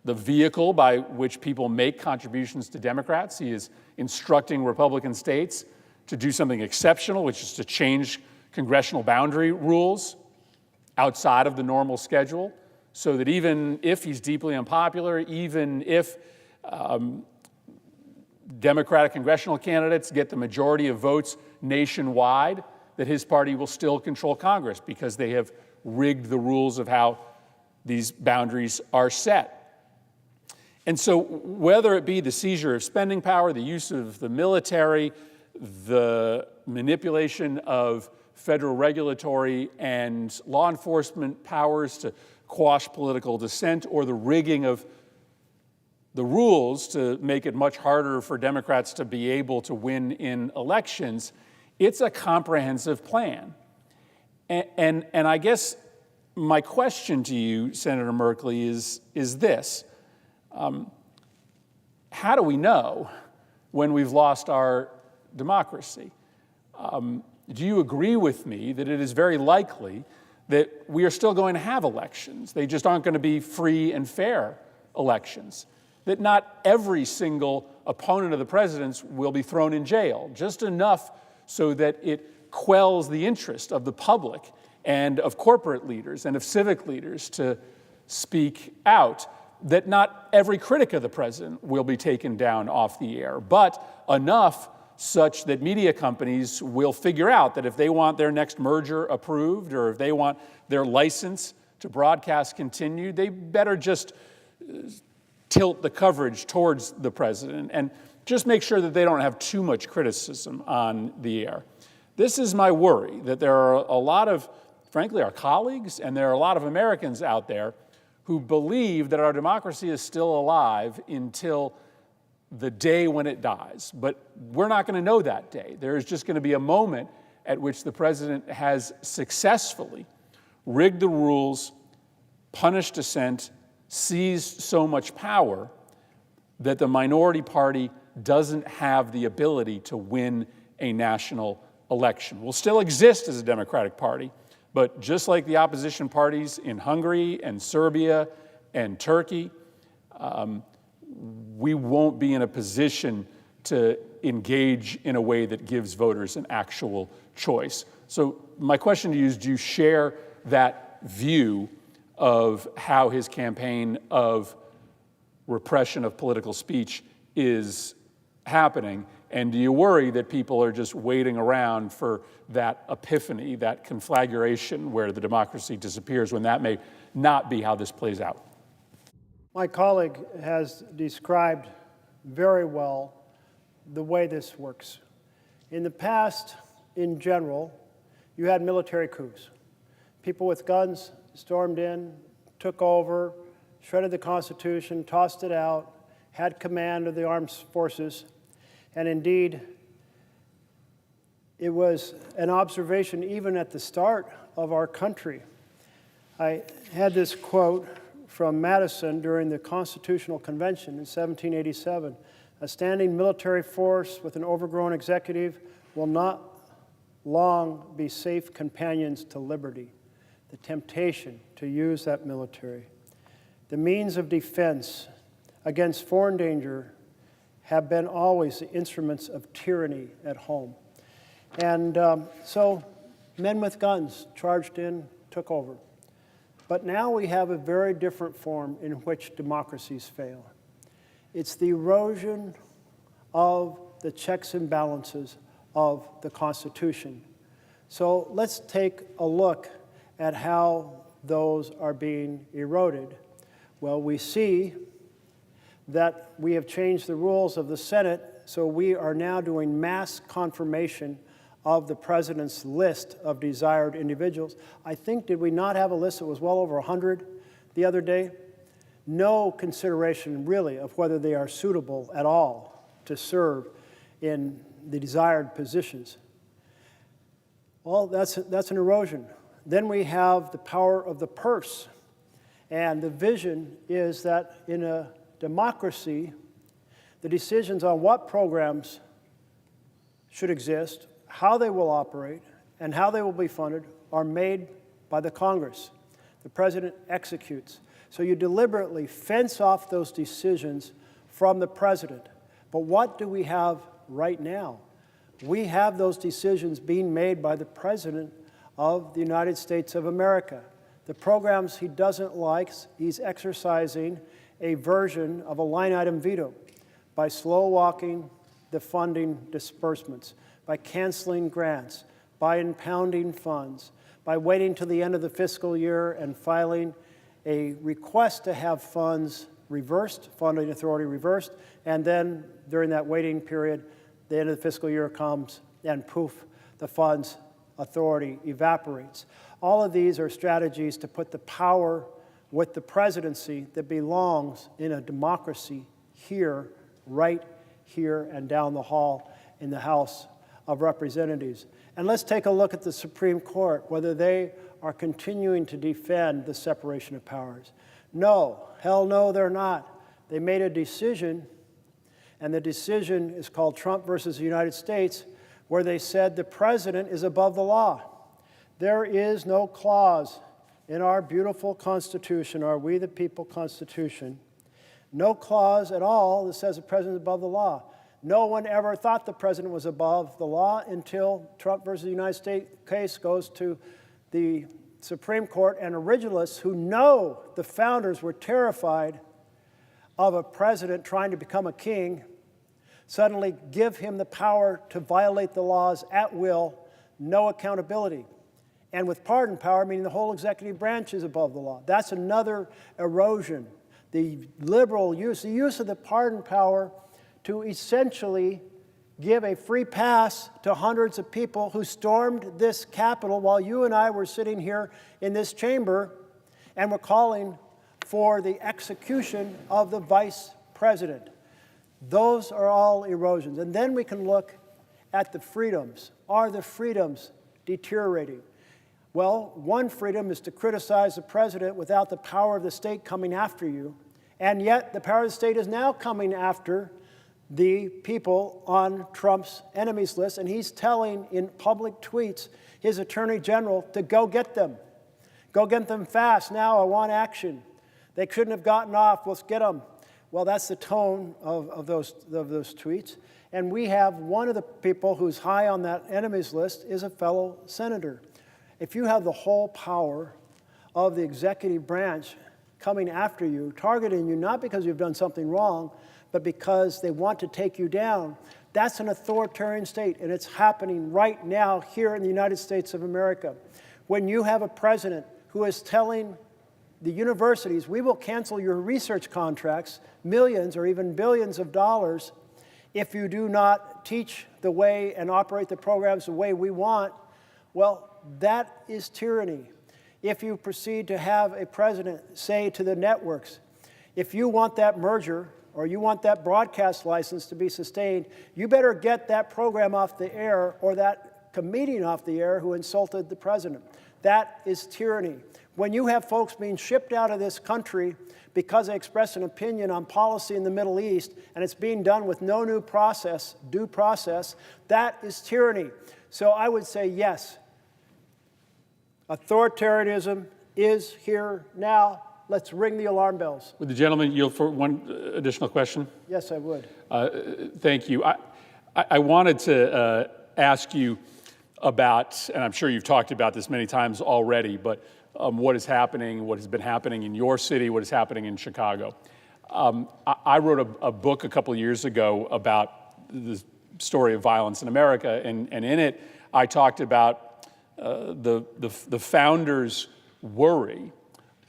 the vehicle by which people make contributions to Democrats. He is instructing Republican states to do something exceptional, which is to change congressional boundary rules outside of the normal schedule, so that even if he's deeply unpopular, even if Democratic congressional candidates get the majority of votes nationwide, that his party will still control Congress because they have rigged the rules of how these boundaries are set. And so whether it be the seizure of spending power, the use of the military, the manipulation of federal regulatory and law enforcement powers to quash political dissent, or the rigging of the rules to make it much harder for Democrats to be able to win in elections. It's a comprehensive plan. And I guess my question to you, Senator Merkley, is this. How do we know when we've lost our democracy? Do you agree with me that it is very likely that we are still going to have elections? They just aren't going to be free and fair elections. That not every single opponent of the president's will be thrown in jail, just enough so that it quells the interest of the public and of corporate leaders and of civic leaders to speak out. That not every critic of the president will be taken down off the air, but enough such that media companies will figure out that if they want their next merger approved or if they want their license to broadcast continued, they better just tilt the coverage towards the president and just make sure that they don't have too much criticism on the air. This is my worry, that there are a lot of, frankly, our colleagues, and there are a lot of Americans out there who believe that our democracy is still alive until the day when it dies. But we're not going to know that day. There is just going to be a moment at which the president has successfully rigged the rules, punished dissent, seized so much power that the minority party doesn't have the ability to win a national election. We'll still exist as a Democratic Party, but just like the opposition parties in Hungary and Serbia and Turkey, we won't be in a position to engage in a way that gives voters an actual choice. So my question to you is, do you share that view of how his campaign of repression of political speech is happening? And do you worry that people are just waiting around for that epiphany, that conflagration where the democracy disappears, when that may not be how this plays out? My colleague has described very well the way this works. In the past, in general, you had military coups. People with guns stormed in, took over, shredded the Constitution, tossed it out, had command of the armed forces, and indeed, it was an observation even at the start of our country. I had this quote from Madison during the Constitutional Convention in 1787. A standing military force with an overgrown executive will not long be safe companions to liberty. The temptation to use that military. The means of defense against foreign danger have been always the instruments of tyranny at home. And so men with guns charged in, took over. But now we have a very different form in which democracies fail. It's the erosion of the checks and balances of the Constitution. So let's take a look at how those are being eroded. Well, we see that we have changed the rules of the Senate, so we are now doing mass confirmation of the president's list of desired individuals. I think, did we not have a list that was well over 100 the other day? No consideration really of whether they are suitable at all to serve in the desired positions. Well, that's an erosion. Then we have the power of the purse. And the vision is that in a democracy, the decisions on what programs should exist, how they will operate, and how they will be funded are made by the Congress. The president executes. So you deliberately fence off those decisions from the president. But what do we have right now? We have those decisions being made by the president of the United States of America. The programs he doesn't like, he's exercising a version of a line item veto by slow walking the funding disbursements, by canceling grants, by impounding funds, by waiting till the end of the fiscal year and filing a request to have funds reversed, funding authority reversed, and then during that waiting period, the end of the fiscal year comes and poof, the funds authority evaporates. All of these are strategies to put the power with the presidency that belongs in a democracy here, right here, and down the hall in the House of Representatives. And let's take a look at the Supreme Court, whether they are continuing to defend the separation of powers. No, hell no, they're not. They made a decision, and the decision is called Trump versus the United States, where they said the president is above the law. There is no clause in our beautiful Constitution, our We the People Constitution, no clause at all that says the president is above the law. No one ever thought the president was above the law until Trump versus the United States case goes to the Supreme Court, and originalists who know the founders were terrified of a president trying to become a king suddenly give him the power to violate the laws at will, no accountability. And with pardon power, meaning the whole executive branch is above the law. That's another erosion. The liberal use, the use of the pardon power to essentially give a free pass to hundreds of people who stormed this Capitol while you and I were sitting here in this chamber and were calling for the execution of the vice president. Those are all erosions. And then we can look at the freedoms. Are the freedoms deteriorating? Well, one freedom is to criticize the president without the power of the state coming after you. And yet the power of the state is now coming after the people on Trump's enemies list, and he's telling in public tweets his attorney general to go get them. Go get them fast. Now I want action. They couldn't have gotten off. Let's get them. Well, that's the tone of those tweets. And we have one of the people who's high on that enemies list is a fellow senator. If you have the whole power of the executive branch coming after you, targeting you, not because you've done something wrong, but because they want to take you down, that's an authoritarian state, and it's happening right now here in the United States of America. When you have a president who is telling the universities, we will cancel your research contracts, millions or even billions of dollars, if you do not teach the way and operate the programs the way we want, well, that is tyranny. If you proceed to have a president say to the networks, if you want that merger or you want that broadcast license to be sustained, you better get that program off the air or that comedian off the air who insulted the president. That is tyranny. When you have folks being shipped out of this country because they express an opinion on policy in the Middle East, and it's being done with no due process, that is tyranny. So I would say yes, authoritarianism is here now. Let's ring the alarm bells. Would the gentleman yield for one additional question? Yes, I would. Thank you. I wanted to ask you about, and I'm sure you've talked about this many times already, but what is happening, what has been happening in your city, what is happening in Chicago. I wrote a book a couple of years ago about the story of violence in America, and in it I talked about the founders' worry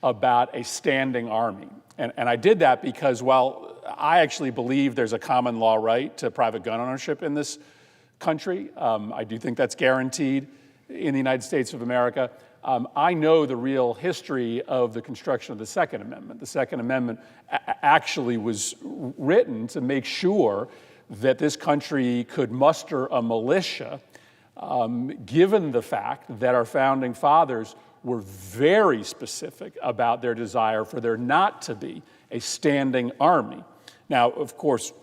about a standing army. And I did that because while I actually believe there's a common law right to private gun ownership in this country, I do think that's guaranteed in the United States of America. I know the real history of the construction of the Second Amendment. The Second Amendment actually was written to make sure that this country could muster a militia, given the fact that our founding fathers were very specific about their desire for there not to be a standing army. Now, of course,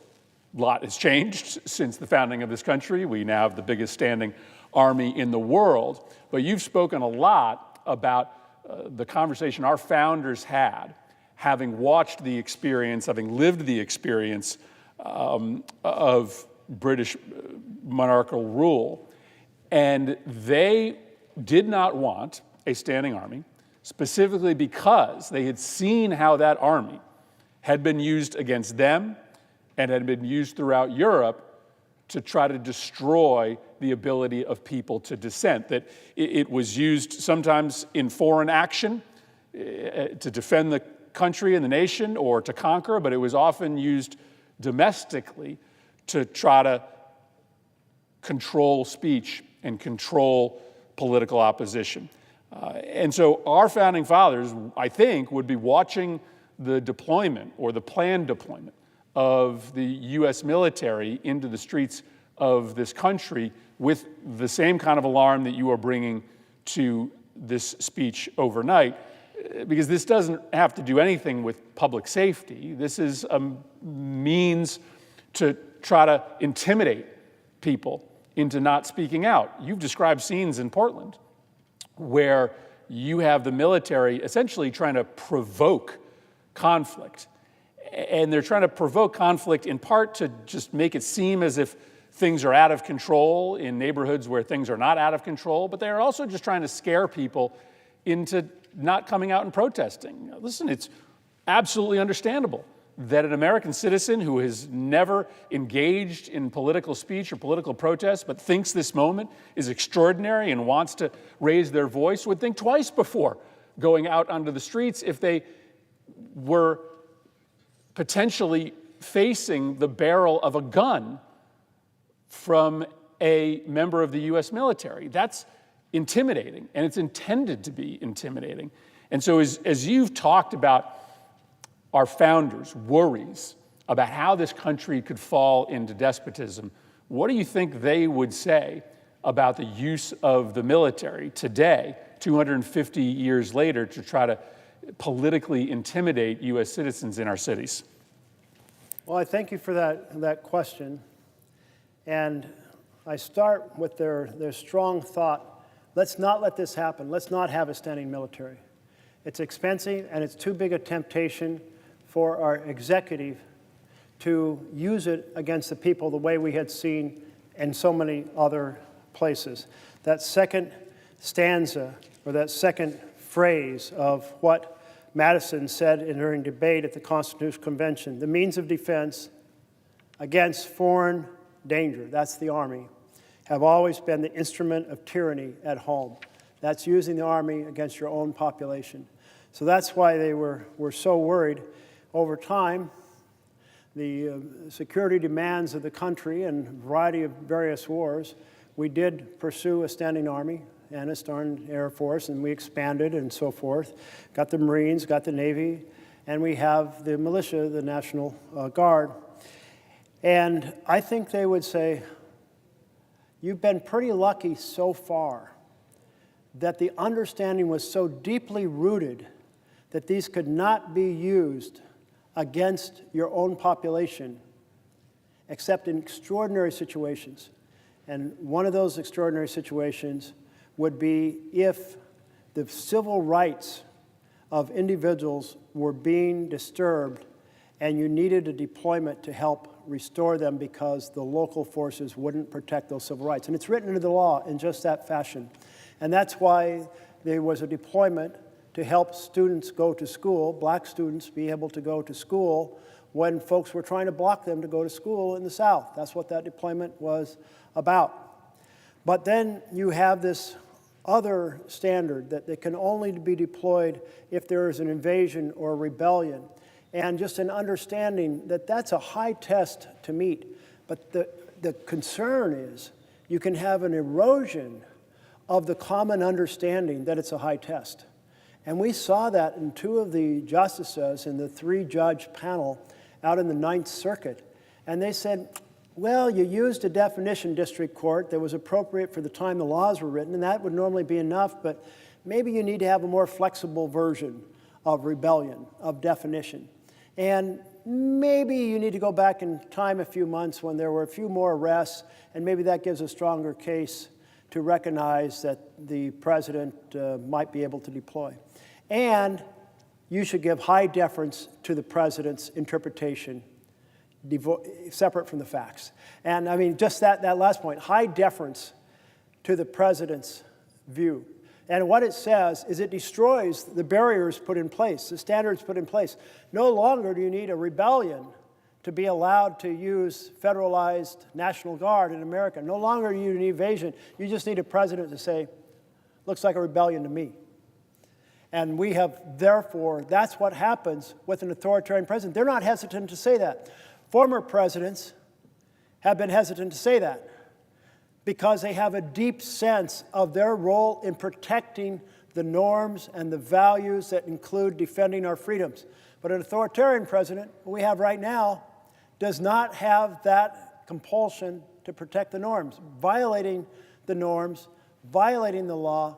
a lot has changed since the founding of this country. We now have the biggest standing army in the world. But you've spoken a lot about the conversation our founders had, having watched the experience, having lived the experience of British monarchical rule. And they did not want a standing army, specifically because they had seen how that army had been used against them and had been used throughout Europe to try to destroy the ability of people to dissent, that it was used sometimes in foreign action to defend the country and the nation or to conquer, but it was often used domestically to try to control speech and control political opposition. And so our founding fathers, I think, would be watching the deployment or the planned deployment of the U.S. military into the streets of this country with the same kind of alarm that you are bringing to this speech overnight, because this doesn't have to do anything with public safety. This is a means to try to intimidate people into not speaking out. You've described scenes in Portland where you have the military essentially trying to provoke conflict. And they're trying to provoke conflict in part to just make it seem as if things are out of control in neighborhoods where things are not out of control, but they're also just trying to scare people into not coming out and protesting. Listen, it's absolutely understandable that an American citizen who has never engaged in political speech or political protest but thinks this moment is extraordinary and wants to raise their voice would think twice before going out onto the streets if they were potentially facing the barrel of a gun from a member of the U.S. military. That's intimidating, and it's intended to be intimidating. And so as you've talked about our founders' worries about how this country could fall into despotism, what do you think they would say about the use of the military today, 250 years later, to try to politically intimidate U.S. citizens in our cities? Well, I thank you for that question. And I start with their strong thought, let's not let this happen. Let's not have a standing military. It's expensive, and it's too big a temptation for our executive to use it against the people the way we had seen in so many other places. That second stanza, or that second phrase of what Madison said during debate at the Constitutional Convention, the means of defense against foreign danger, that's the Army, have always been the instrument of tyranny at home. That's using the Army against your own population. So that's why they were so worried. Over time, the security demands of the country and a variety of various wars, we did pursue a standing Army and a standing Air Force, and we expanded and so forth. Got the Marines, got the Navy, and we have the militia, the National Guard. And I think they would say, you've been pretty lucky so far that the understanding was so deeply rooted that these could not be used against your own population, except in extraordinary situations. And one of those extraordinary situations would be if the civil rights of individuals were being disturbed and you needed a deployment to help restore them because the local forces wouldn't protect those civil rights. And it's written into the law in just that fashion. And that's why there was a deployment to help students go to school, black students be able to go to school when folks were trying to block them to go to school in the South. That's what that deployment was about. But then you have this other standard that it can only be deployed if there is an invasion or rebellion. And just an understanding that that's a high test to meet. But the concern is you can have an erosion of the common understanding that it's a high test. And we saw that in two of the justices in the three-judge panel out in the Ninth Circuit. And they said, well, you used a definition, district court, that was appropriate for the time the laws were written, and that would normally be enough, but maybe you need to have a more flexible version of rebellion, of definition. And maybe you need to go back in time a few months when there were a few more arrests, and maybe that gives a stronger case to recognize that the president might be able to deploy. And you should give high deference to the president's interpretation, separate from the facts. And I mean, just that last point, high deference to the president's view. And what it says is it destroys the barriers put in place, the standards put in place. No longer do you need a rebellion to be allowed to use federalized National Guard in America. No longer do you need evasion. You just need a president to say, looks like a rebellion to me. And we have, therefore, that's what happens with an authoritarian president. They're not hesitant to say that. Former presidents have been hesitant to say that. because they have a deep sense of their role in protecting the norms and the values that include defending our freedoms. But an authoritarian president, who we have right now, does not have that compulsion to protect the norms, violating the norms, violating the law,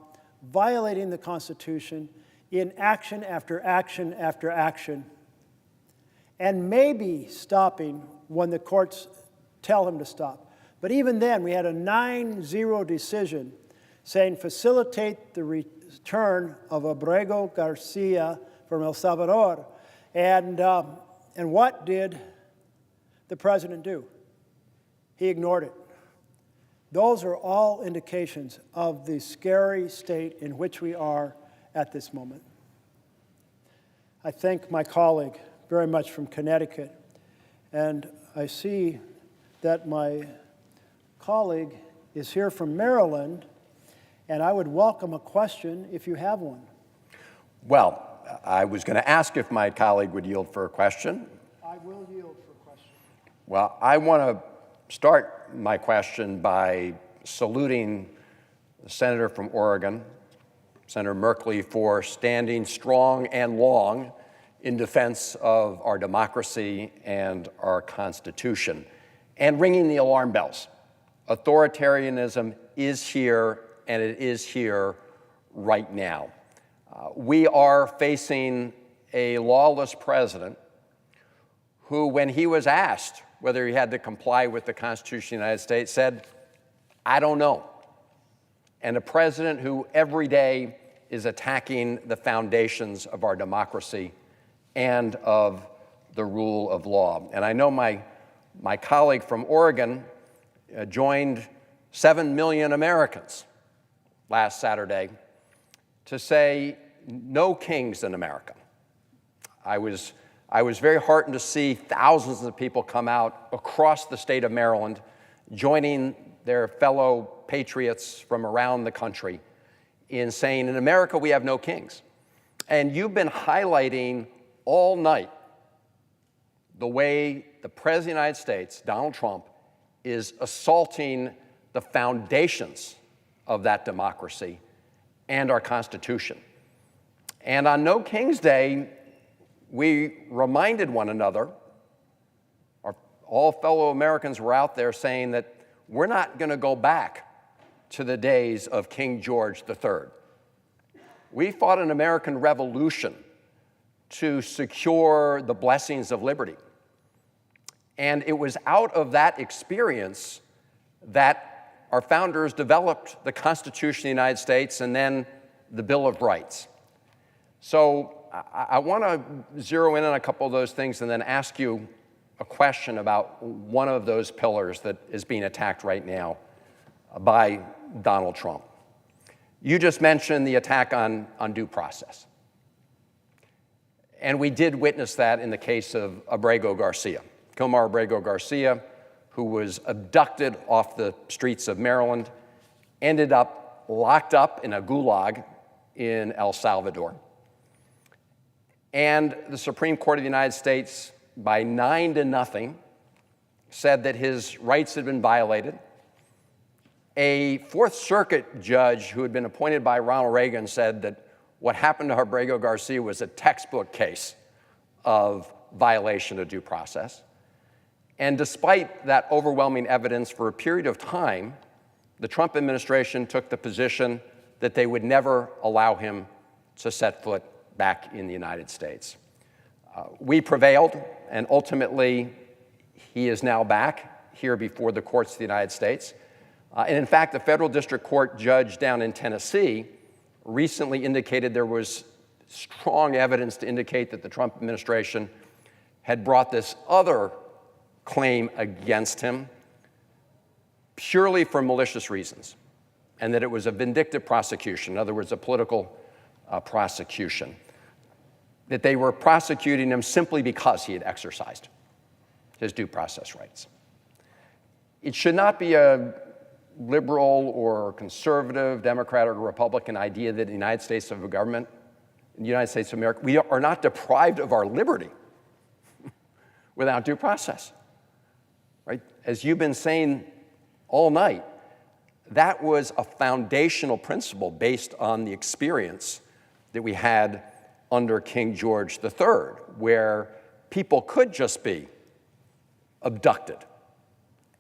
violating the Constitution in action after action after action, and maybe stopping when the courts tell him to stop. But even then, we had a 9-0 decision saying facilitate the return of Abrego Garcia from El Salvador. And what did the president do? He ignored it. Those are all indications of the scary state in which we are at this moment. I thank my colleague very much from Connecticut, and I see that my colleague is here from Maryland, and I would welcome a question if you have one. Well, I was going to ask if my colleague would yield for a question. I will yield for a question. Well, I want to start my question by saluting the senator from Oregon, Senator Merkley, for standing strong and long in defense of our democracy and our Constitution, and ringing the alarm bells. Authoritarianism is here, and it is here right now. We are facing a lawless president who, when he was asked whether he had to comply with the Constitution of the United States, said, "I don't know." And a president who every day is attacking the foundations of our democracy and of the rule of law. And I know my colleague from Oregon joined 7 million Americans last Saturday to say, "No kings in America." I was very heartened to see thousands of people come out across the state of Maryland, joining their fellow patriots from around the country in saying, in America, we have no kings. And you've been highlighting all night the way the President of the United States, Donald Trump, is assaulting the foundations of that democracy and our Constitution. And on No King's Day, we reminded one another, all fellow Americans were out there saying that we're not going to go back to the days of King George III. We fought an American Revolution to secure the blessings of liberty. And it was out of that experience that our founders developed the Constitution of the United States and then the Bill of Rights. So I want to zero in on a couple of those things and then ask you a question about one of those pillars that is being attacked right now by Donald Trump. You just mentioned the attack on due process. And we did witness that in the case of Abrego Garcia, Kilmar Abrego Garcia, who was abducted off the streets of Maryland, ended up locked up in a gulag in El Salvador. And the Supreme Court of the United States, by 9-0, said that his rights had been violated. A Fourth Circuit judge who had been appointed by Ronald Reagan said that what happened to Abrego Garcia was a textbook case of violation of due process. And despite that overwhelming evidence, for a period of time, the Trump administration took the position that they would never allow him to set foot back in the United States. We prevailed, and ultimately, he is now back here before the courts of the United States. And in fact, the federal district court judge down in Tennessee recently indicated there was strong evidence to indicate that the Trump administration had brought this other claim against him purely for malicious reasons, and that it was a vindictive prosecution, in other words, a political prosecution, that they were prosecuting him simply because he had exercised his due process rights. It should not be a liberal or conservative, Democrat or Republican idea that in the United States of government, in the United States of America, we are not deprived of our liberty without due process, right? As you've been saying all night, that was a foundational principle based on the experience that we had under King George III, where people could just be abducted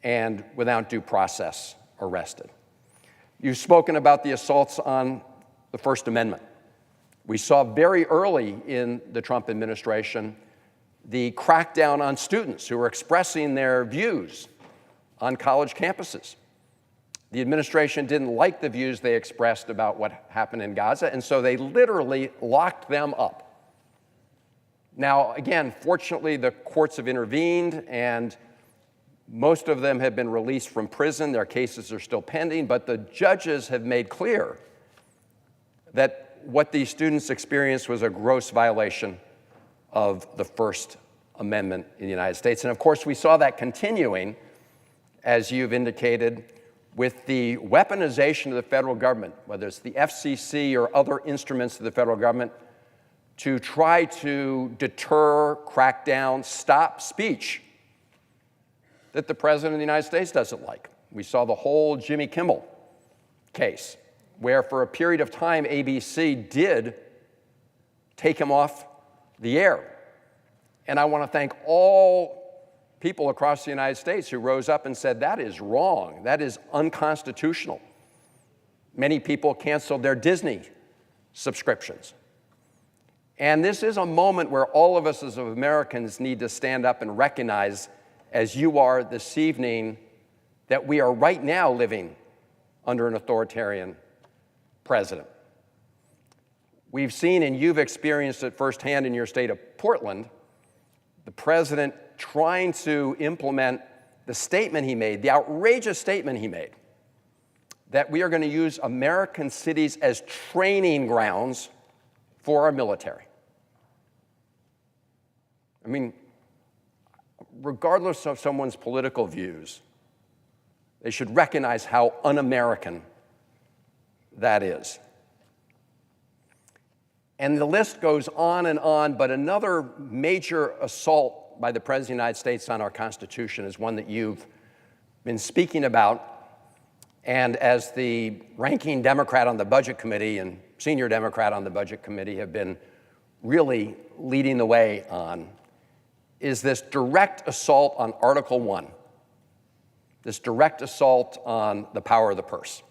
and without due process arrested. You've spoken about the assaults on the First Amendment. We saw very early in the Trump administration the crackdown on students who were expressing their views on college campuses. The administration didn't like the views they expressed about what happened in Gaza, and so they literally locked them up. Now, again, fortunately, the courts have intervened, and most of them have been released from prison. Their cases are still pending, but the judges have made clear that what these students experienced was a gross violation of the First Amendment in the United States. And of course, we saw that continuing, as you've indicated, with the weaponization of the federal government, whether it's the FCC or other instruments of the federal government, to try to deter, crack down, stop speech that the President of the United States doesn't like. We saw the whole Jimmy Kimmel case, where for a period of time, ABC did take him off the air. And I want to thank all people across the United States who rose up and said, that is wrong, that is unconstitutional. Many people canceled their Disney subscriptions. And this is a moment where all of us as Americans need to stand up and recognize, as you are this evening, that we are right now living under an authoritarian president. We've seen, and you've experienced it firsthand in your state of Portland, the president trying to implement the statement he made, the outrageous statement he made, that we are going to use American cities as training grounds for our military. I mean, regardless of someone's political views, they should recognize how un-American that is. And the list goes on, but another major assault by the President of the United States on our Constitution is one that you've been speaking about, and as the ranking Democrat on the Budget Committee and senior Democrat on the Budget Committee have been really leading the way on, is this direct assault on Article 1, this direct assault on the power of the purse.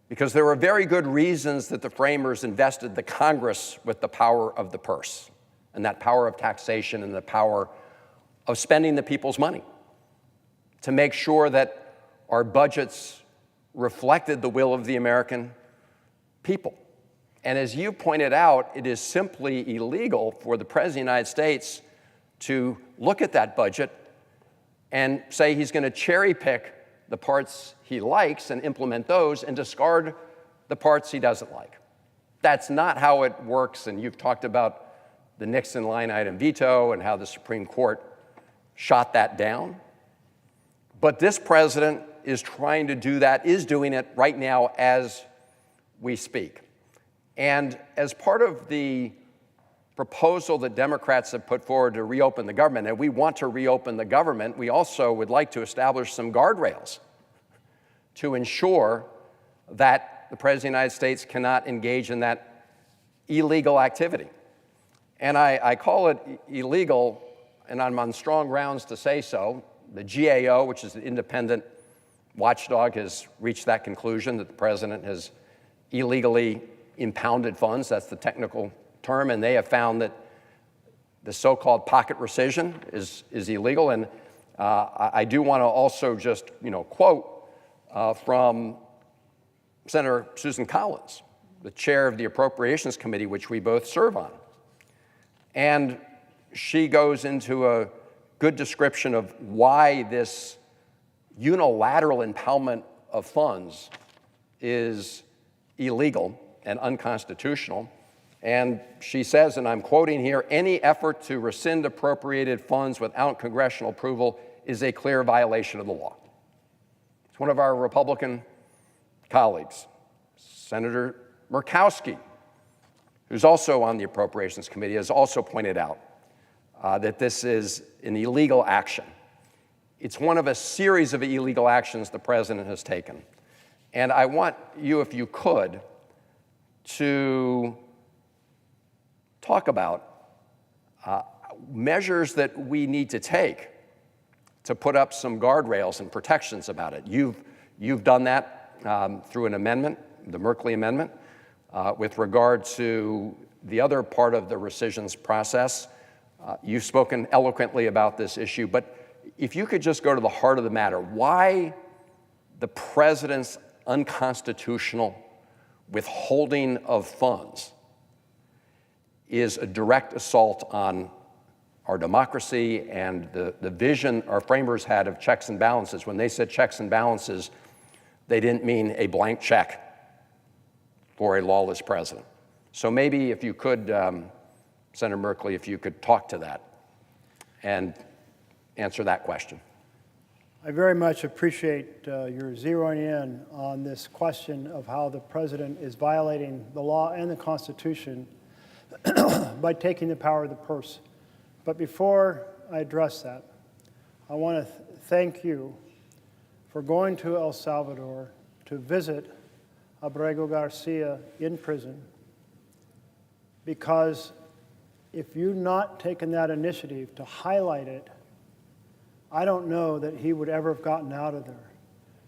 Because there were very good reasons that the framers invested the Congress with the power of the purse, and that power of taxation and the power of spending the people's money, to make sure that our budgets reflected the will of the American people. And as you pointed out, it is simply illegal for the President of the United States to look at that budget and say he's going to cherry pick the parts he likes and implement those and discard the parts he doesn't like. That's not how it works, and you've talked about the Nixon line item veto and how the Supreme Court shot that down. But this president is trying to do that, is doing it right now as we speak. And as part of the proposal that Democrats have put forward to reopen the government, and we want to reopen the government, we also would like to establish some guardrails to ensure that the President of the United States cannot engage in that illegal activity. And I call it illegal, and I'm on strong grounds to say so. The GAO, which is the independent watchdog, has reached that conclusion that the president has illegally impounded funds. That's the technical term, and they have found that the so-called pocket rescission is illegal. And I do want to also just quote from Senator Susan Collins, the chair of the Appropriations Committee, which we both serve on. And she goes into a good description of why this unilateral impoundment of funds is illegal and unconstitutional. And she says, and I'm quoting here, "Any effort to rescind appropriated funds without congressional approval is a clear violation of the law." It's one of our Republican colleagues, Senator Murkowski, who's also on the Appropriations Committee, has also pointed out that this is an illegal action. It's one of a series of illegal actions the president has taken. And I want you, if you could, to talk about measures that we need to take to put up some guardrails and protections about it. You've done that through an amendment, the Merkley Amendment, with regard to the other part of the rescissions process. You've spoken eloquently about this issue, but if you could just go to the heart of the matter, why the president's unconstitutional withholding of funds is a direct assault on our democracy and the vision our framers had of checks and balances. When they said checks and balances, they didn't mean a blank check for a lawless president. So maybe if you could, Senator Merkley, if you could talk to that and answer that question. I very much appreciate your zeroing in on this question of how the president is violating the law and the Constitution by taking the power of the purse. But before I address that, I want to thank you for going to El Salvador to visit Abrego Garcia in prison, because if you'd not taken that initiative to highlight it, I don't know that he would ever have gotten out of there.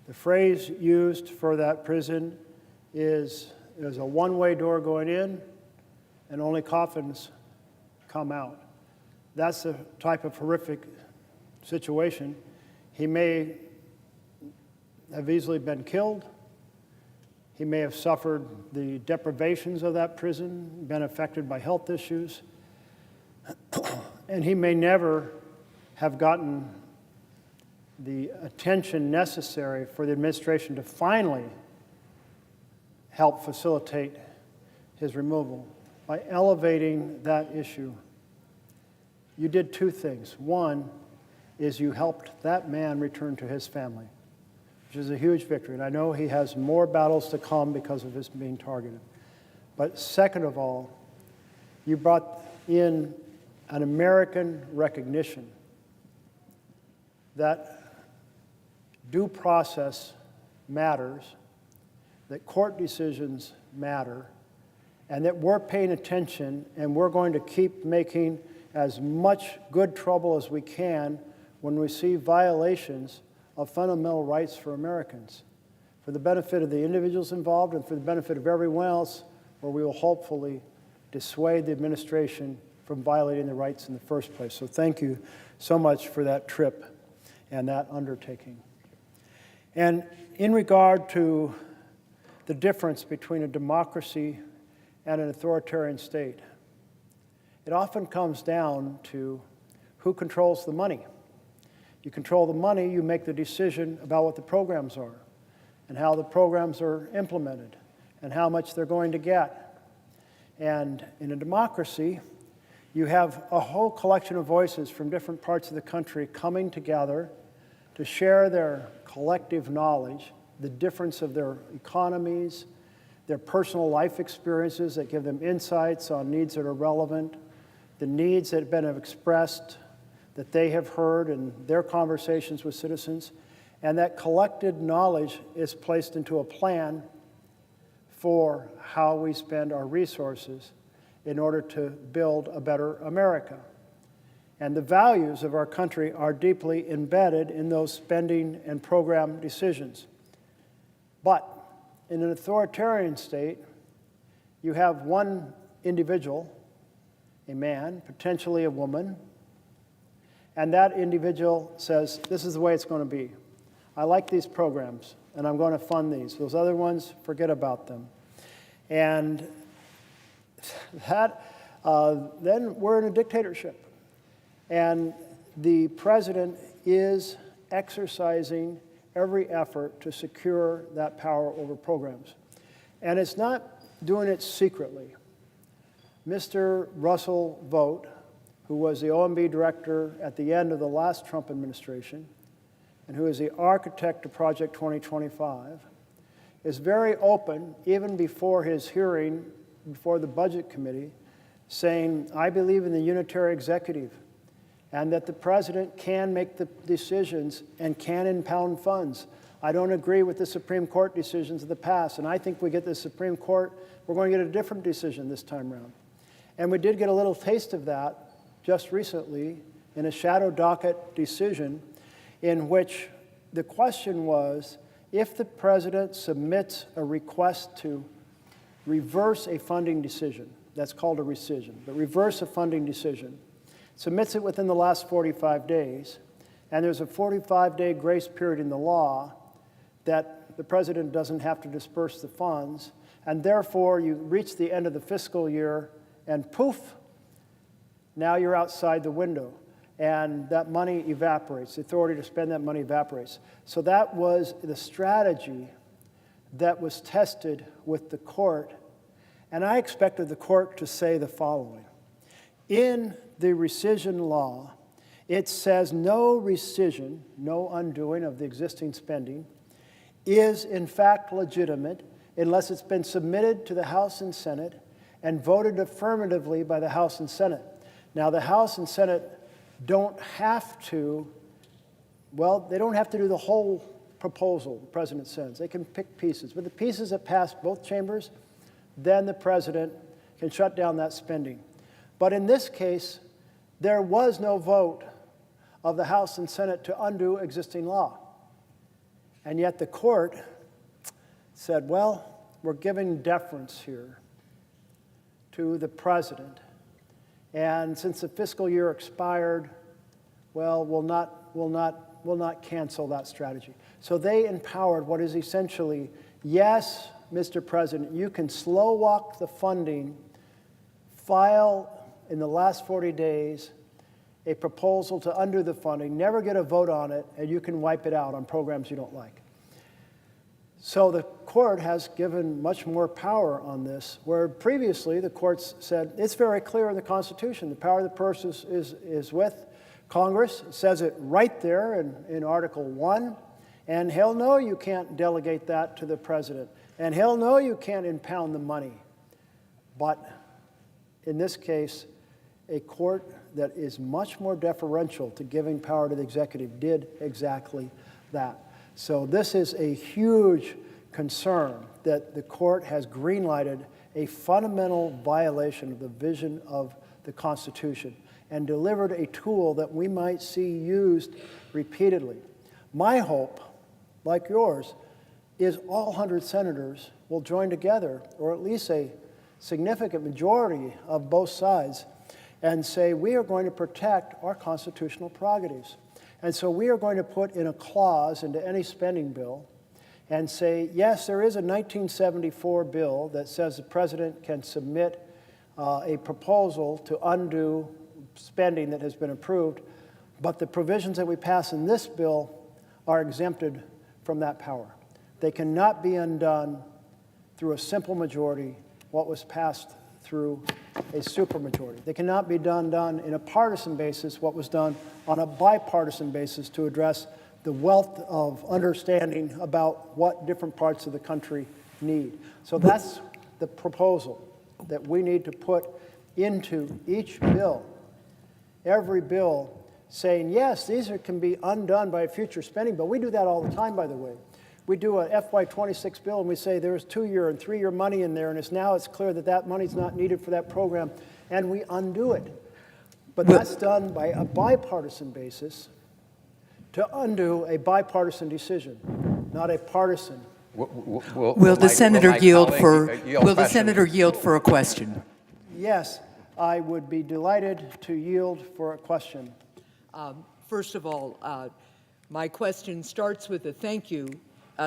The phrase used for that prison is, there's a one-way door going in and only coffins come out. That's the type of horrific situation. He may have easily been killed. He may have suffered the deprivations of that prison, been affected by health issues, and he may never have gotten the attention necessary for the administration to finally help facilitate his removal. By elevating that issue, you did two things. One is you helped that man return to his family, which is a huge victory. And I know he has more battles to come because of his being targeted. But second of all, you brought in an American recognition that due process matters, that court decisions matter, and that we're paying attention and we're going to keep making as much good trouble as we can when we see violations of fundamental rights for Americans, for the benefit of the individuals involved and for the benefit of everyone else, where we will hopefully dissuade the administration from violating the rights in the first place. So thank you so much for that trip and that undertaking. And in regard to the difference between a democracy and an authoritarian state, it often comes down to who controls the money. You control the money, you make the decision about what the programs are and how the programs are implemented and how much they're going to get. And in a democracy, you have a whole collection of voices from different parts of the country coming together to share their collective knowledge, the difference of their economies, their personal life experiences that give them insights on needs that are relevant, the needs that have been expressed that they have heard in their conversations with citizens, and that collected knowledge is placed into a plan for how we spend our resources in order to build a better America. And the values of our country are deeply embedded in those spending and program decisions. But in an authoritarian state, you have one individual, a man, potentially a woman, and that individual says, this is the way it's going to be. I like these programs, and I'm going to fund these. Those other ones, forget about them. And that, then we're in a dictatorship. And the president is exercising every effort to secure that power over programs. And it's not doing it secretly. Mr. Russell Vought, who was the OMB director at the end of the last Trump administration, and who is the architect of Project 2025, is very open, even before his hearing before the Budget Committee, saying, I believe in the unitary executive, and that the president can make the decisions and can impound funds. I don't agree with the Supreme Court decisions of the past, and I think we get the Supreme Court, we're going to get a different decision this time around. And we did get a little taste of that just recently in a shadow docket decision in which the question was, if the president submits a request to reverse a funding decision, that's called a rescission, but reverse a funding decision, submits it within the last 45 days, and there's a 45-day grace period in the law that the president doesn't have to disperse the funds, and therefore you reach the end of the fiscal year and poof, now you're outside the window. And that money evaporates. The authority to spend that money evaporates. So that was the strategy that was tested with the court. And I expected the court to say the following. In the rescission law, it says no rescission, no undoing of the existing spending, is in fact legitimate unless it's been submitted to the House and Senate and voted affirmatively by the House and Senate. Now, the House and Senate don't have to, well, they don't have to do the whole proposal the president sends. They can pick pieces. But the pieces that pass both chambers, then the president can shut down that spending. But in this case, there was no vote of the House and Senate to undo existing law. And yet the court said, well, we're giving deference here to the president. And since the fiscal year expired, well, we'll not cancel that strategy. So they empowered what is essentially, yes, Mr. President, you can slow walk the funding, file in the last 40 days a proposal to undo the funding, never get a vote on it, and you can wipe it out on programs you don't like. So the court has given much more power on this, where previously the courts said, it's very clear in the Constitution, the power of the purse is with Congress. It says it right there in Article 1, and hell no, you can't delegate that to the president. And hell no, you can't impound the money. But in this case, a court that is much more deferential to giving power to the executive did exactly that. So this is a huge concern that the court has greenlighted a fundamental violation of the vision of the Constitution and delivered a tool that we might see used repeatedly. My hope, like yours, is all 100 senators will join together, or at least a significant majority of both sides, and say we are going to protect our constitutional prerogatives. And so we are going to put in a clause into any spending bill and say, yes, there is a 1974 bill that says the president can submit a proposal to undo spending that has been approved, but the provisions that we pass in this bill are exempted from that power. They cannot be undone through a simple majority, what was passed through a supermajority. They cannot be done in a partisan basis, what was done on a bipartisan basis to address the wealth of understanding about what different parts of the country need. So that's the proposal that we need to put into each bill. Every bill saying, yes, these can be undone by a future spending bill. We do that all the time, by the way. We do a FY26 bill and we say there's 2-year and 3-year money in there, and it's clear that that money's not needed for that program, and we undo it. But that's done by a bipartisan basis to undo a bipartisan decision, not a partisan. Will the senator yield for a question? Yes, I would be delighted to yield for a question. First of all, my question starts with a thank you,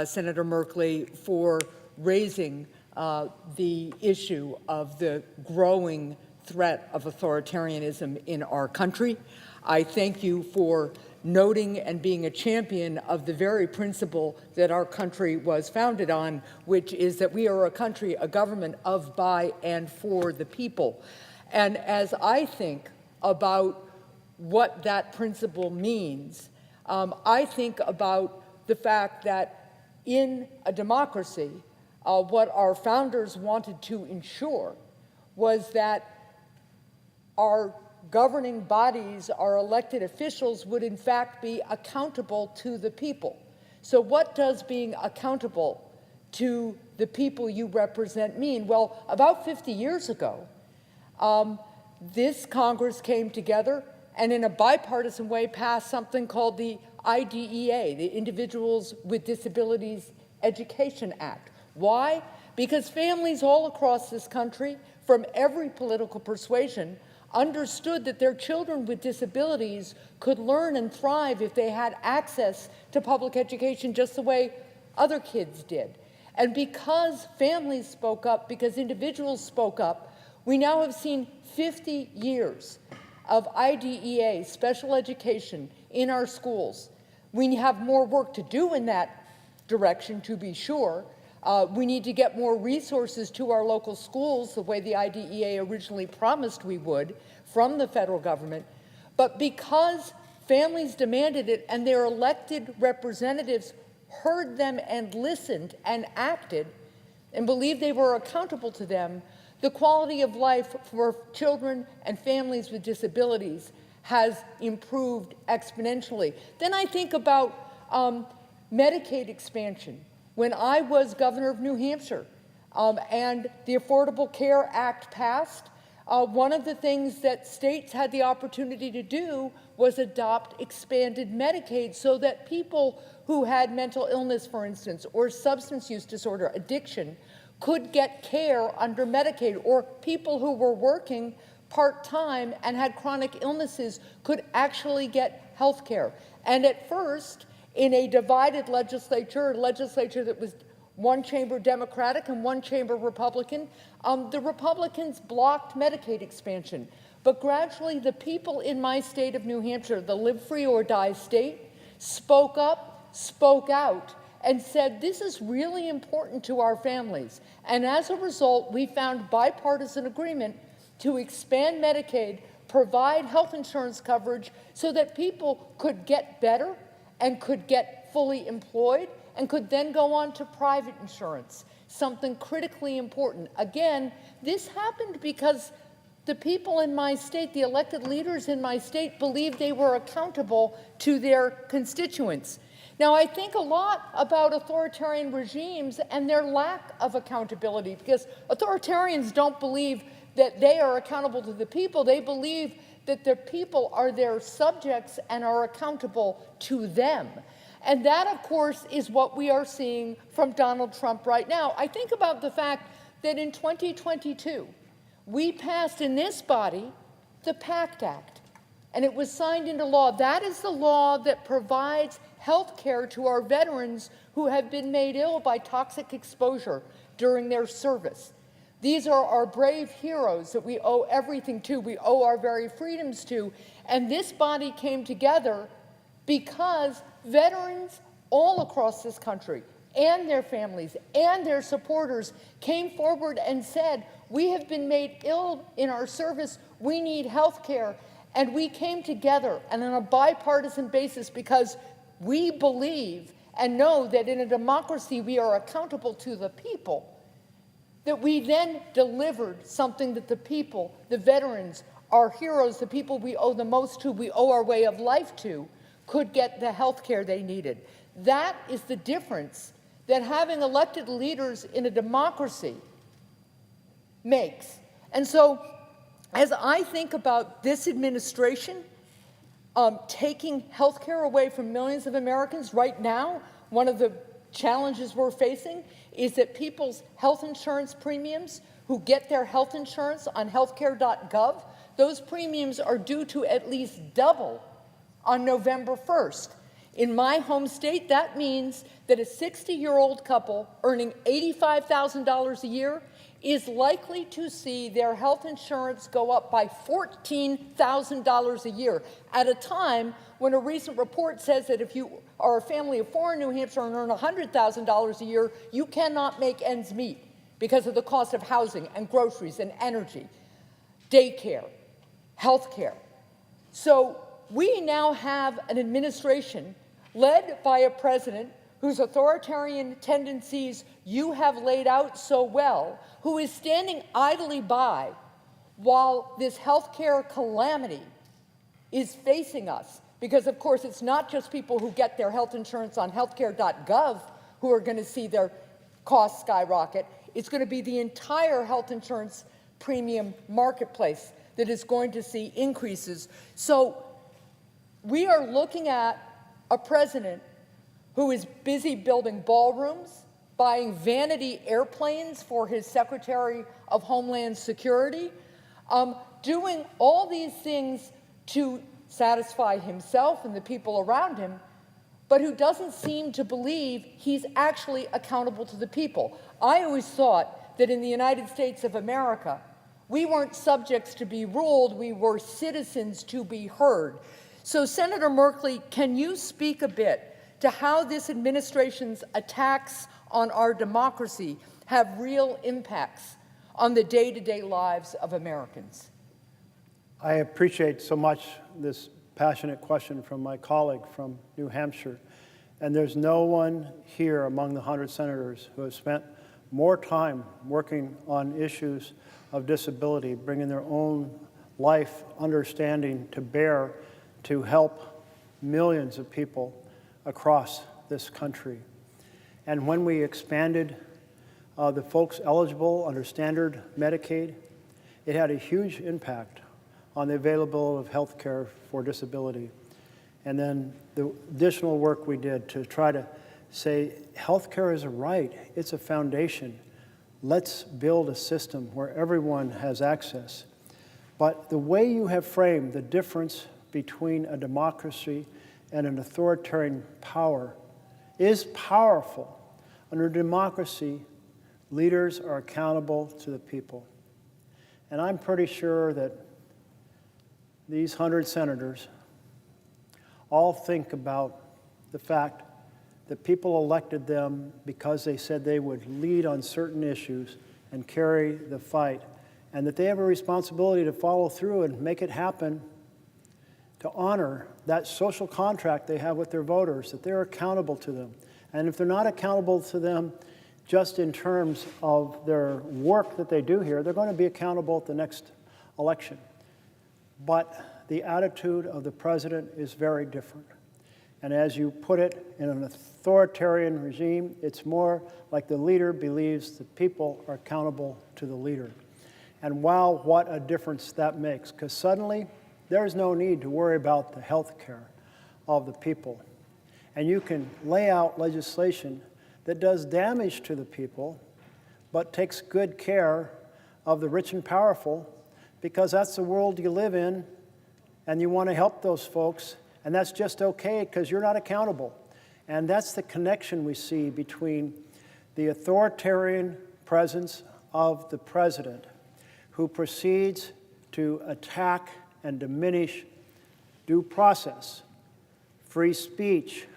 Senator Merkley, for raising the issue of the growing threat of authoritarianism in our country. I thank you for noting and being a champion of the very principle that our country was founded on, which is that we are a country, a government of, by, and for the people. And as I think about what that principle means, I think about the fact that in a democracy, what our founders wanted to ensure was that our governing bodies, our elected officials, would in fact be accountable to the people. So what does being accountable to the people you represent mean? Well, about 50 years ago, this Congress came together and in a bipartisan way passed something called the IDEA, the Individuals with Disabilities Education Act. Why? Because families all across this country, from every political persuasion, understood that their children with disabilities could learn and thrive if they had access to public education just the way other kids did. And because families spoke up, because individuals spoke up, we now have seen 50 years of IDEA, special education, in our schools. We have more work to do in that direction, to be sure. We need to get more resources to our local schools, the way the IDEA originally promised we would, from the federal government. But because families demanded it and their elected representatives heard them and listened and acted and believed they were accountable to them, the quality of life for children and families with disabilities has improved exponentially. Then I think about Medicaid expansion. When I was governor of New Hampshire and the Affordable Care Act passed, one of the things that states had the opportunity to do was adopt expanded Medicaid so that people who had mental illness, for instance, or substance use disorder, addiction, could get care under Medicaid, or people who were working part-time and had chronic illnesses could actually get health care. And at first, in a divided legislature, a legislature that was one chamber Democratic and one chamber Republican, the Republicans blocked Medicaid expansion. But gradually, the people in my state of New Hampshire, the live free or die state, spoke up, spoke out, and said, this is really important to our families. And as a result, we found bipartisan agreement to expand Medicaid, provide health insurance coverage so that people could get better and could get fully employed and could then go on to private insurance, something critically important. Again, this happened because the people in my state, the elected leaders in my state, believed they were accountable to their constituents. Now, I think a lot about authoritarian regimes and their lack of accountability, because authoritarians don't believe that they are accountable to the people. They believe that the people are their subjects and are accountable to them. And that, of course, is what we are seeing from Donald Trump right now. I think about the fact that in 2022, we passed in this body the PACT Act, and it was signed into law. That is the law that provides health care to our veterans who have been made ill by toxic exposure during their service. These are our brave heroes that we owe everything to, we owe our very freedoms to, and this body came together because veterans all across this country and their families and their supporters came forward and said, we have been made ill in our service, we need health care, and we came together and on a bipartisan basis because we believe and know that in a democracy we are accountable to the people, that we then delivered something that the people, the veterans, our heroes, the people we owe the most to, we owe our way of life to, could get the health care they needed. That is the difference that having elected leaders in a democracy makes. And so, as I think about this administration taking health care away from millions of Americans right now, one of the challenges we're facing is that people's health insurance premiums who get their health insurance on healthcare.gov, those premiums are due to at least double on November 1st. In my home state, that means that a 60-year-old couple earning $85,000 a year is likely to see their health insurance go up by $14,000 a year at a time when a recent report says that if you are a family of four in New Hampshire and earn $100,000 a year, you cannot make ends meet because of the cost of housing and groceries and energy, daycare, health care. So we now have an administration led by a president whose authoritarian tendencies you have laid out so well, who is standing idly by while this healthcare calamity is facing us, Because, of course, it's not just people who get their health insurance on healthcare.gov who are going to see their costs skyrocket. It's going to be the entire health insurance premium marketplace that is going to see increases. So we are looking at a president who is busy building ballrooms, buying vanity airplanes for his Secretary of Homeland Security, doing all these things to satisfy himself and the people around him, but who doesn't seem to believe he's actually accountable to the people. I always thought that in the United States of America, we weren't subjects to be ruled, we were citizens to be heard. So, Senator Merkley, can you speak a bit to how this administration's attacks on our democracy have real impacts on the day-to-day lives of Americans? I appreciate so much this passionate question from my colleague from New Hampshire. And there's no one here among the 100 senators who have spent more time working on issues of disability, bringing their own life understanding to bear to help millions of people across this country. And when we expanded the folks eligible under standard Medicaid, it had a huge impact on the availability of health care for disability. And then the additional work we did to try to say health care is a right, it's a foundation. Let's build a system where everyone has access. But the way you have framed the difference between a democracy and an authoritarian power is powerful. Under democracy, leaders are accountable to the people. And I'm pretty sure that these 100 senators all think about the fact that people elected them because they said they would lead on certain issues and carry the fight, and that they have a responsibility to follow through and make it happen, to honor that social contract they have with their voters, that they're accountable to them. And if they're not accountable to them just in terms of their work that they do here, they're going to be accountable at the next election. But the attitude of the president is very different. And as you put it, in an authoritarian regime, it's more like the leader believes the people are accountable to the leader. And wow, what a difference that makes, because suddenly there's no need to worry about the health care of the people. And you can lay out legislation that does damage to the people, but takes good care of the rich and powerful, because that's the world you live in, and you want to help those folks, and that's just okay because you're not accountable. And that's the connection we see between the authoritarian presence of the president, who proceeds to attack and diminish due process, free speech,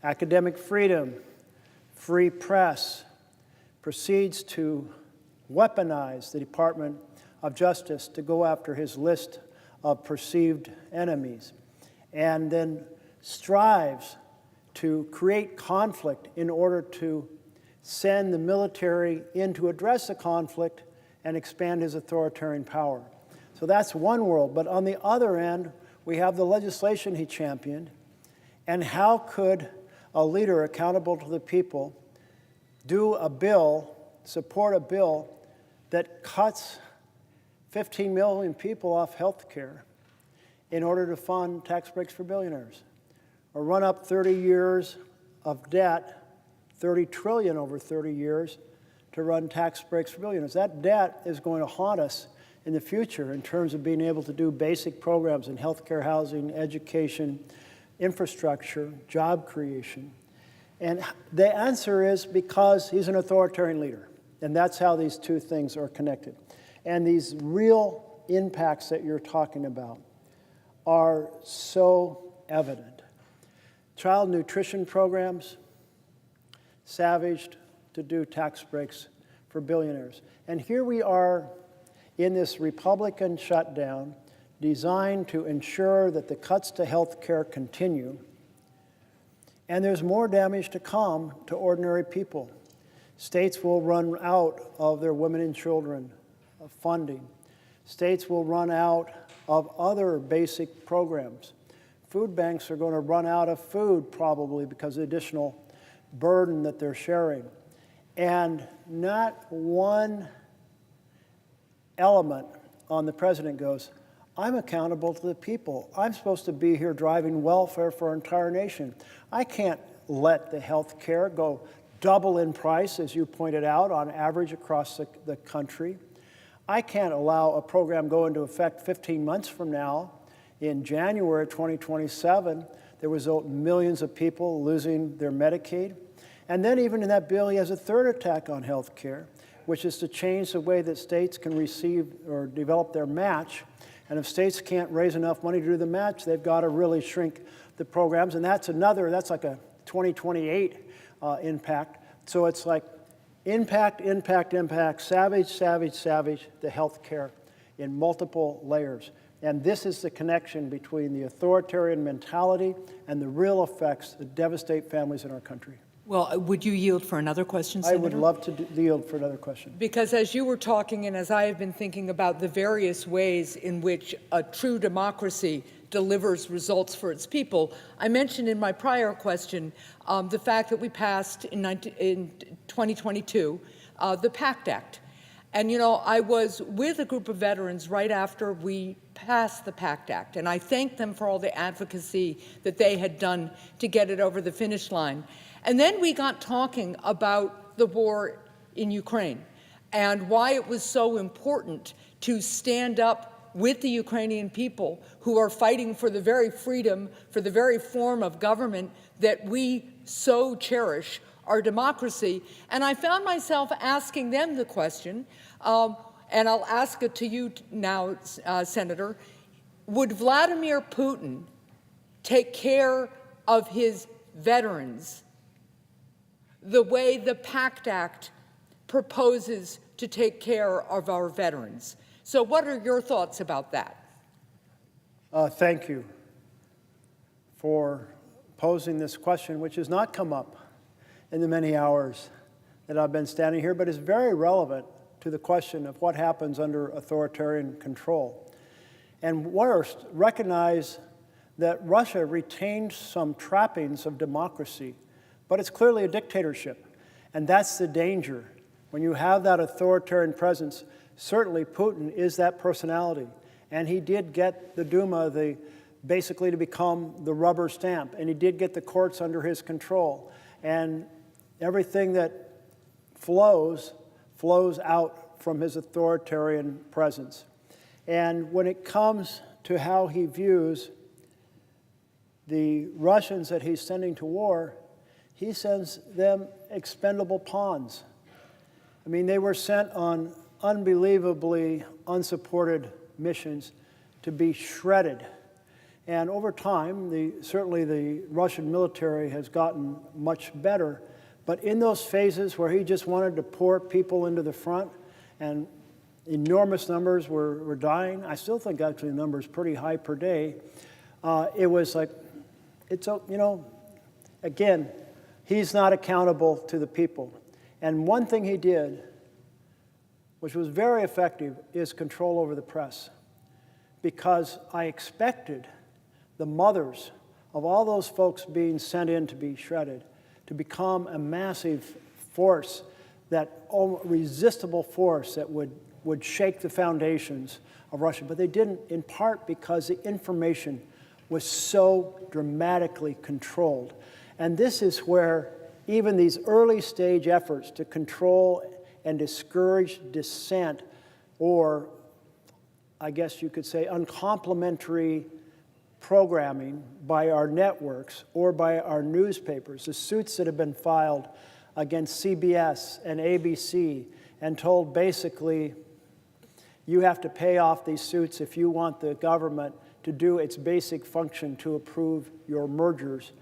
academic freedom, free press, proceeds to weaponize the Department of Justice to go after his list of perceived enemies, and then strives to create conflict in order to send the military in to address the conflict and expand his authoritarian power. So that's one world. But on the other end, we have the legislation he championed. And how could a leader accountable to the people do a bill, support a bill that cuts 15 million people off health care in order to fund tax breaks for billionaires, or run up 30 years of debt, 30 trillion over 30 years, to run tax breaks for billionaires? That debt is going to haunt us in the future in terms of being able to do basic programs in healthcare, housing, education, infrastructure, job creation. And the answer is because he's an authoritarian leader. And that's how these two things are connected. And these real impacts that you're talking about are so evident. Child nutrition programs, savaged to do tax breaks for billionaires. And here we are in this Republican shutdown designed to ensure that the cuts to health care continue. And there's more damage to come to ordinary people. States will run out of their women and children funding. States will run out of other basic programs. food banks are going to run out of food probably because of the additional burden that they're sharing. And not one element on the president goes, I'm accountable to the people. I'm supposed to be here driving welfare for our entire nation. I can't let the health care go double in price, as you pointed out, on average across the country. I can't allow a program go into effect 15 months from now. In January 2027, there was millions of people losing their Medicaid. And then even in that bill, he has a third attack on health care, which is to change the way that states can receive or develop their match. And if states can't raise enough money to do the match, they've got to really shrink the programs. And that's like a 2028 impact. So it's like impact, savage, the health care in multiple layers. And this is the connection between the authoritarian mentality and the real effects that devastate families in our country. Well, would you yield for another question, I Senator? would love to yield for another question. Because as you were talking and as I have been thinking about the various ways in which a true democracy delivers results for its people, I mentioned in my prior question the fact that we passed in 2022 the PACT Act. And, you know, I was with a group of veterans right after we passed the PACT Act, and I thanked them for all the advocacy that they had done to get it over the finish line. And then we got talking about the war in Ukraine and why it was so important to stand up with the Ukrainian people who are fighting for the very freedom, for the very form of government that we so cherish, our democracy. And I found myself asking them the question, and I'll ask it to you now, Senator, would Vladimir Putin take care of his veterans the way the PACT Act proposes to take care of our veterans? So what are your thoughts about that? Thank you for posing this question, which has not come up in the many hours that I've been standing here, but is very relevant to the question of what happens under authoritarian control. And first, recognize that Russia retained some trappings of democracy, but it's clearly a dictatorship. And that's the danger. When you have that authoritarian presence, certainly Putin is that personality. And he did get the Duma basically to become the rubber stamp. And he did get the courts under his control. And everything that flows out from his authoritarian presence. And when it comes to how he views the Russians that he's sending to war, he sends them expendable pawns. I mean, they were sent on unbelievably unsupported missions to be shredded. And over time, certainly the Russian military has gotten much better. But in those phases where he just wanted to pour people into the front and enormous numbers were dying, I still think actually the number is pretty high per day, it was like, again, he's not accountable to the people. And one thing he did, which was very effective, is control over the press. Because I expected the mothers of all those folks being sent in to be shredded to become a massive force, that resistible force that would shake the foundations of Russia. But they didn't, in part because the information was so dramatically controlled. And this is where even these early stage efforts to control and discourage dissent, or I guess you could say uncomplimentary programming by our networks or by our newspapers, the suits that have been filed against CBS and ABC and told basically you have to pay off these suits if you want the government to do its basic function to approve your mergers.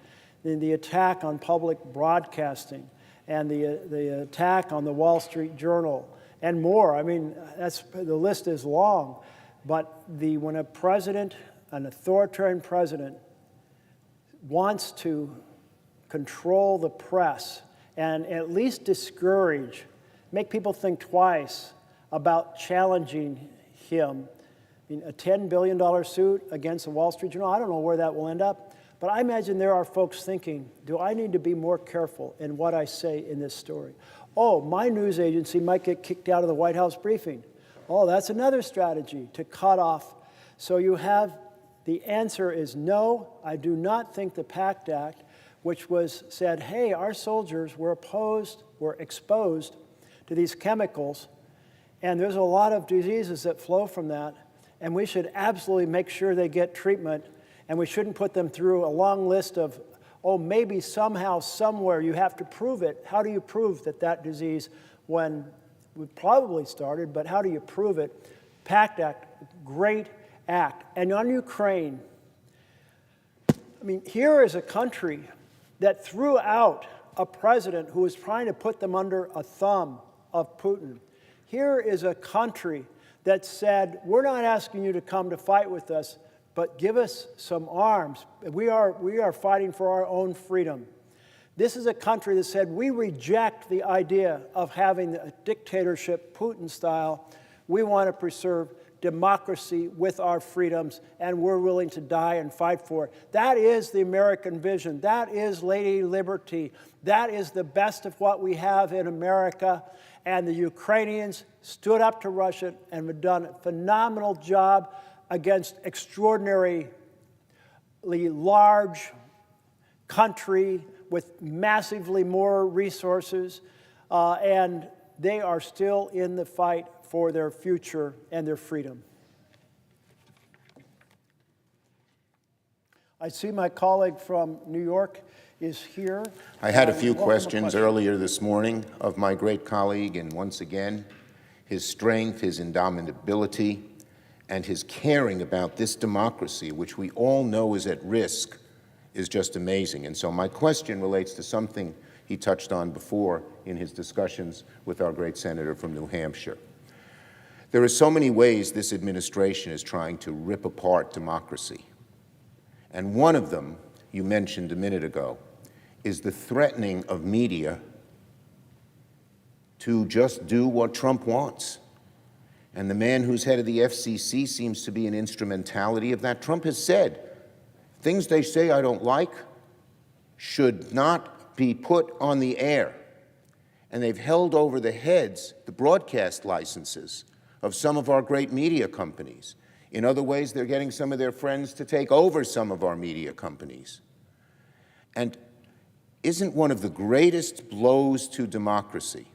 Then the attack on public broadcasting and the attack on the Wall Street Journal and more. I mean, the list is long. But when a president, an authoritarian president, wants to control the press and at least discourage, make people think twice about challenging him, I mean, a $10 billion suit against the Wall Street Journal, I don't know where that will end up, but I imagine there are folks thinking, do I need to be more careful in what I say in this story? Oh, my news agency might get kicked out of the White House briefing. Oh, that's another strategy to cut off. So you have, the answer is no, I do not think the PACT Act, which was said, hey, our soldiers were exposed to these chemicals, and there's a lot of diseases that flow from that, and we should absolutely make sure they get treatment, and we shouldn't put them through a long list of, oh, maybe somehow, somewhere you have to prove it. How do you prove that that disease, when we probably started, but how do you prove it? PACT Act, great act. And on Ukraine, I mean, here is a country that threw out a president who was trying to put them under a thumb of Putin. Here is a country that said, we're not asking you to come to fight with us, but give us some arms. We are fighting for our own freedom. This is a country that said, we reject the idea of having a dictatorship, Putin style. We want to preserve democracy with our freedoms, and we're willing to die and fight for it. That is the American vision. That is Lady Liberty. That is the best of what we have in America. And the Ukrainians stood up to Russia and have done a phenomenal job against extraordinarily large country with massively more resources, and they are still in the fight for their future and their freedom. I see my colleague from New York is here. I had a few questions earlier this morning of my great colleague, and once again, his strength, his indomitability, and his caring about this democracy, which we all know is at risk, is just amazing. And so my question relates to something he touched on before in his discussions with our great senator from New Hampshire. There are so many ways this administration is trying to rip apart democracy. And one of them, you mentioned a minute ago, is the threatening of media to just do what Trump wants. And the man who's head of the FCC seems to be an instrumentality of that. Trump has said, things they say I don't like should not be put on the air. And they've held over the heads the broadcast licenses of some of our great media companies. In other ways, they're getting some of their friends to take over some of our media companies. And isn't one of the greatest blows to democracy,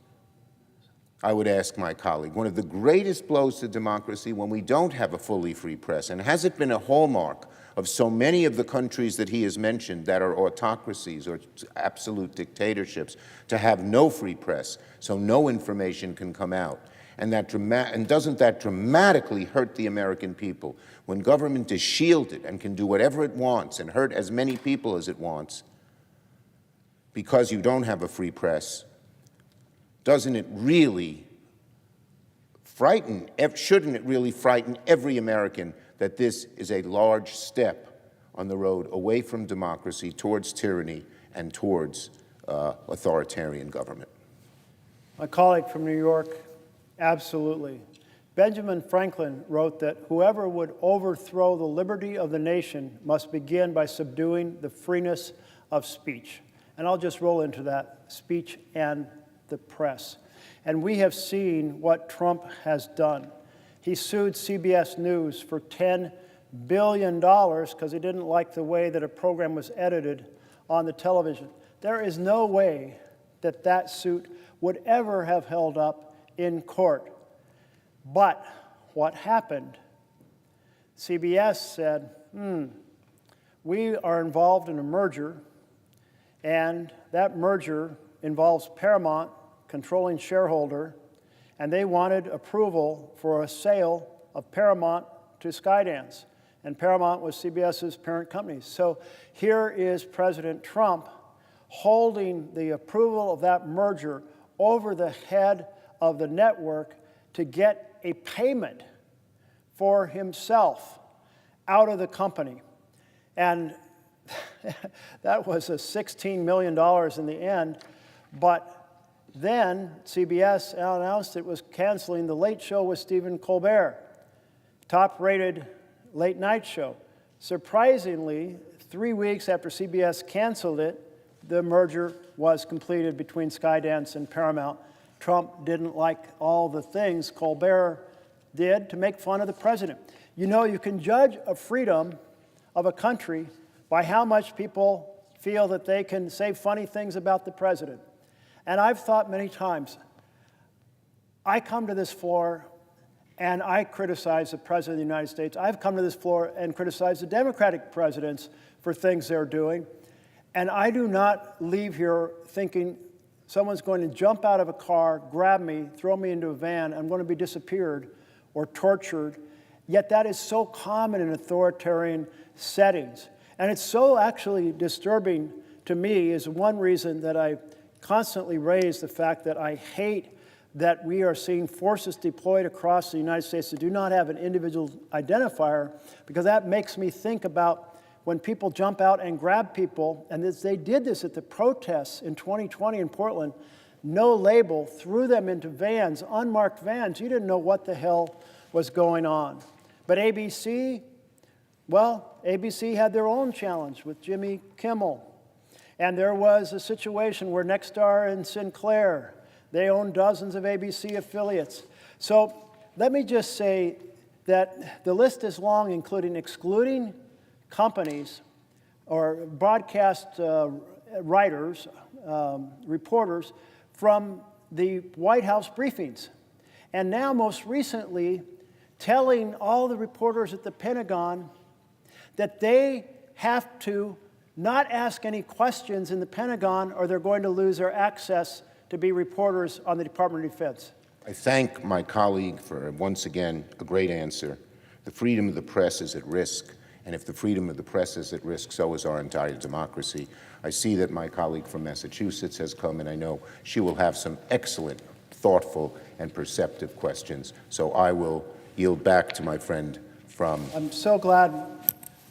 I would ask my colleague, one of the greatest blows to democracy when we don't have a fully free press? And has it been a hallmark of so many of the countries that he has mentioned that are autocracies or absolute dictatorships to have no free press, so no information can come out? And doesn't that dramatically hurt the American people when government is shielded and can do whatever it wants and hurt as many people as it wants because you don't have a free press? Doesn't it really shouldn't it really frighten every American that this is a large step on the road away from democracy towards tyranny and towards authoritarian government? My colleague from New York, absolutely. Benjamin Franklin wrote that whoever would overthrow the liberty of the nation must begin by subduing the freeness of speech. And I'll just roll into that, speech and the press. And we have seen what Trump has done. He sued CBS News for $10 billion because he didn't like the way that a program was edited on the television. There is no way that that suit would ever have held up in court. But what happened? CBS said, we are involved in a merger, and that merger involves Paramount, controlling shareholder, and they wanted approval for a sale of Paramount to Skydance. And Paramount was CBS's parent company. So here is President Trump holding the approval of that merger over the head of the network to get a payment for himself out of the company. And that was a $16 million in the end. But then CBS announced it was canceling The Late Show with Stephen Colbert. top-rated late night show. Surprisingly, 3 weeks after CBS canceled it, the merger was completed between Skydance and Paramount. Trump didn't like all the things Colbert did to make fun of the president. You know, you can judge a freedom of a country by how much people feel that they can say funny things about the president. And I've thought many times, I come to this floor and I criticize the President of the United States. I've come to this floor and criticized the Democratic presidents for things they're doing. And I do not leave here thinking someone's going to jump out of a car, grab me, throw me into a van, I'm going to be disappeared or tortured. Yet that is so common in authoritarian settings. And it's so actually disturbing to me is one reason that I constantly raise the fact that I hate that we are seeing forces deployed across the United States that do not have an individual identifier, because that makes me think about when people jump out and grab people, and they did this at the protests in 2020 in Portland, no label, threw them into vans, unmarked vans. You didn't know what the hell was going on. But ABC, well, ABC had their own challenge with Jimmy Kimmel. And there was a situation where Nexstar and Sinclair, they own dozens of ABC affiliates. So let me just say that the list is long, including excluding companies or broadcast writers, reporters from the White House briefings. And now, most recently, telling all the reporters at the Pentagon that they have to not ask any questions in the Pentagon or they're going to lose their access to be reporters on the Department of Defense. I thank my colleague for, once again, a great answer. The freedom of the press is at risk, and if the freedom of the press is at risk, so is our entire democracy. I see that my colleague from Massachusetts has come, and I know she will have some excellent, thoughtful, and perceptive questions. So I will yield back to my friend from... I'm so glad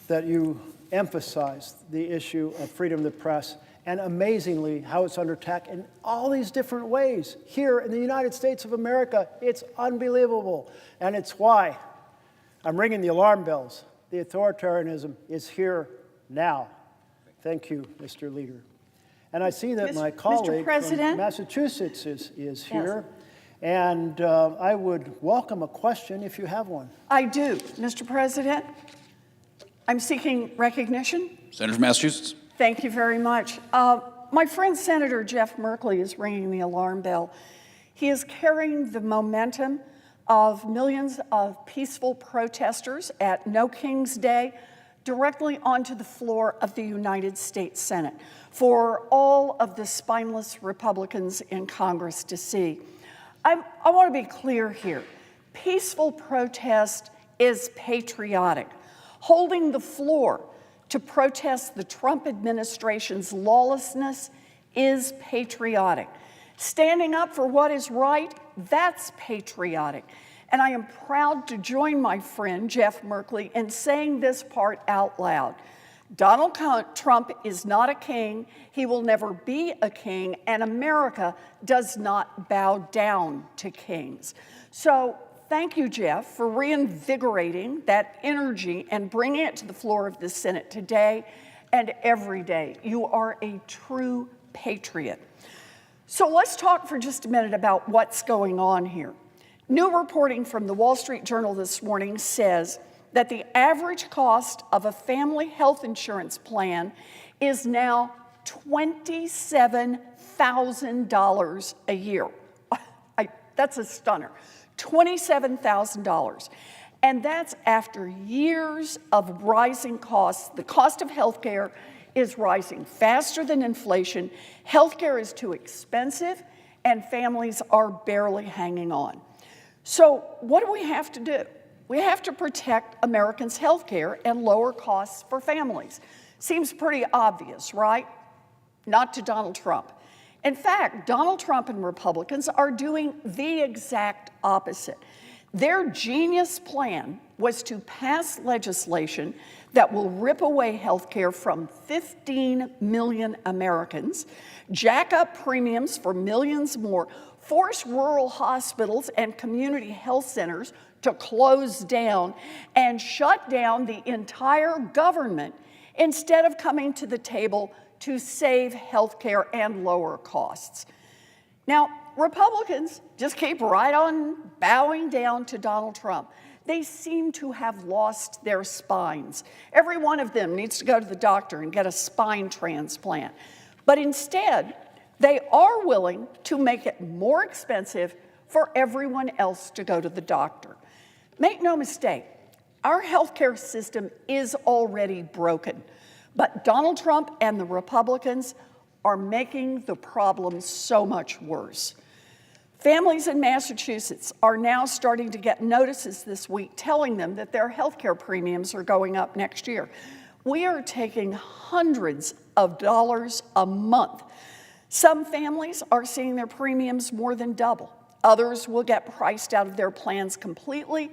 that you emphasized the issue of freedom of the press, and amazingly how it's under attack in all these different ways. Here in the United States of America, it's unbelievable. And it's why I'm ringing the alarm bells. The authoritarianism is here now. Thank you, Mr. Leader. And I see that my colleague from Massachusetts is here. Yes. And I would welcome a question if you have one. I do. Mr. President, I'm seeking recognition. Senator from Massachusetts. Thank you very much. My friend Senator Jeff Merkley is ringing the alarm bell. He is carrying the momentum of millions of peaceful protesters at No King's Day directly onto the floor of the United States Senate for all of the spineless Republicans in Congress to see. I want to be clear here. Peaceful protest is patriotic. Holding the floor to protest the Trump administration's lawlessness is patriotic. Standing up for what is right, that's patriotic. And I am proud to join my friend Jeff Merkley in saying this part out loud. Donald Trump is not a king, he will never be a king, and America does not bow down to kings. So thank you, Jeff, for reinvigorating that energy and bringing it to the floor of the Senate today and every day. You are a true patriot. So let's talk for just a minute about what's going on here. New reporting from the Wall Street Journal this morning says that the average cost of a family health insurance plan is now $27,000 a year. That's a stunner. $27,000. And that's after years of rising costs. The cost of healthcare is rising faster than inflation. Healthcare is too expensive, and families are barely hanging on. So what do we have to do? We have to protect Americans' health care and lower costs for families. Seems pretty obvious, right? Not to Donald Trump. In fact, Donald Trump and Republicans are doing the exact opposite. Their genius plan was to pass legislation that will rip away health care from 15 million Americans, jack up premiums for millions more, force rural hospitals and community health centers to close down and shut down the entire government instead of coming to the table to save health care and lower costs. Now, Republicans just keep right on bowing down to Donald Trump. They seem to have lost their spines. Every one of them needs to go to the doctor and get a spine transplant. But instead, they are willing to make it more expensive for everyone else to go to the doctor. Make no mistake, our healthcare system is already broken, but Donald Trump and the Republicans are making the problem so much worse. Families in Massachusetts are now starting to get notices this week telling them that their healthcare premiums are going up next year. We are taking hundreds of dollars a month. Some families are seeing their premiums more than double. Others will get priced out of their plans completely,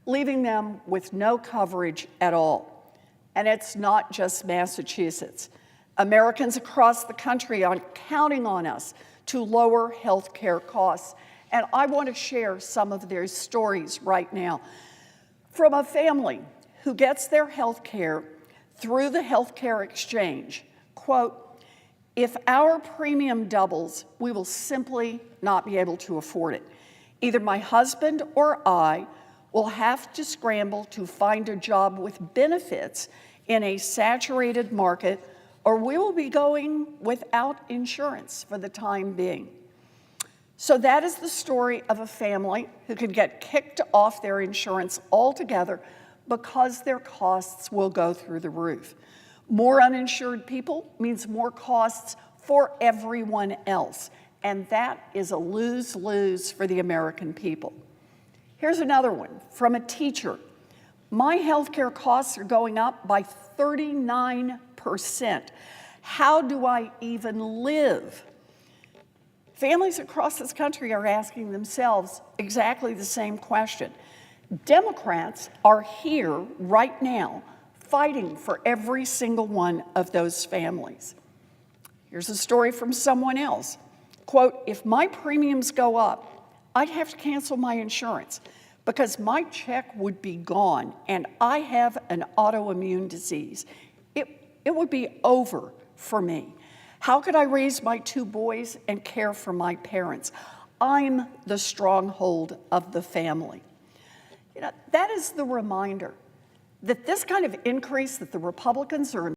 leaving them with no coverage at all. And it's not just Massachusetts. Americans across the country are counting on us to lower health care costs. And I want to share some of their stories right now. From a family who gets their health care through the health care exchange, quote, "If our premium doubles, we will simply not be able to afford it. Either my husband or I will have to scramble to find a job with benefits in a saturated market, or we will be going without insurance for the time being." So that is the story of a family who could get kicked off their insurance altogether because their costs will go through the roof. More uninsured people means more costs for everyone else, and that is a lose-lose for the American people. Here's another one from a teacher. "My healthcare costs are going up by 39%. How do I even live?" Families across this country are asking themselves exactly the same question. Democrats are here right now fighting for every single one of those families. Here's a story from someone else. Quote, "If my premiums go up, I'd have to cancel my insurance because my check would be gone and I have an autoimmune disease. It would be over for me. How could I raise my 2 boys and care for my parents? I'm the stronghold of the family." You know, that is the reminder that this kind of increase that the Republicans are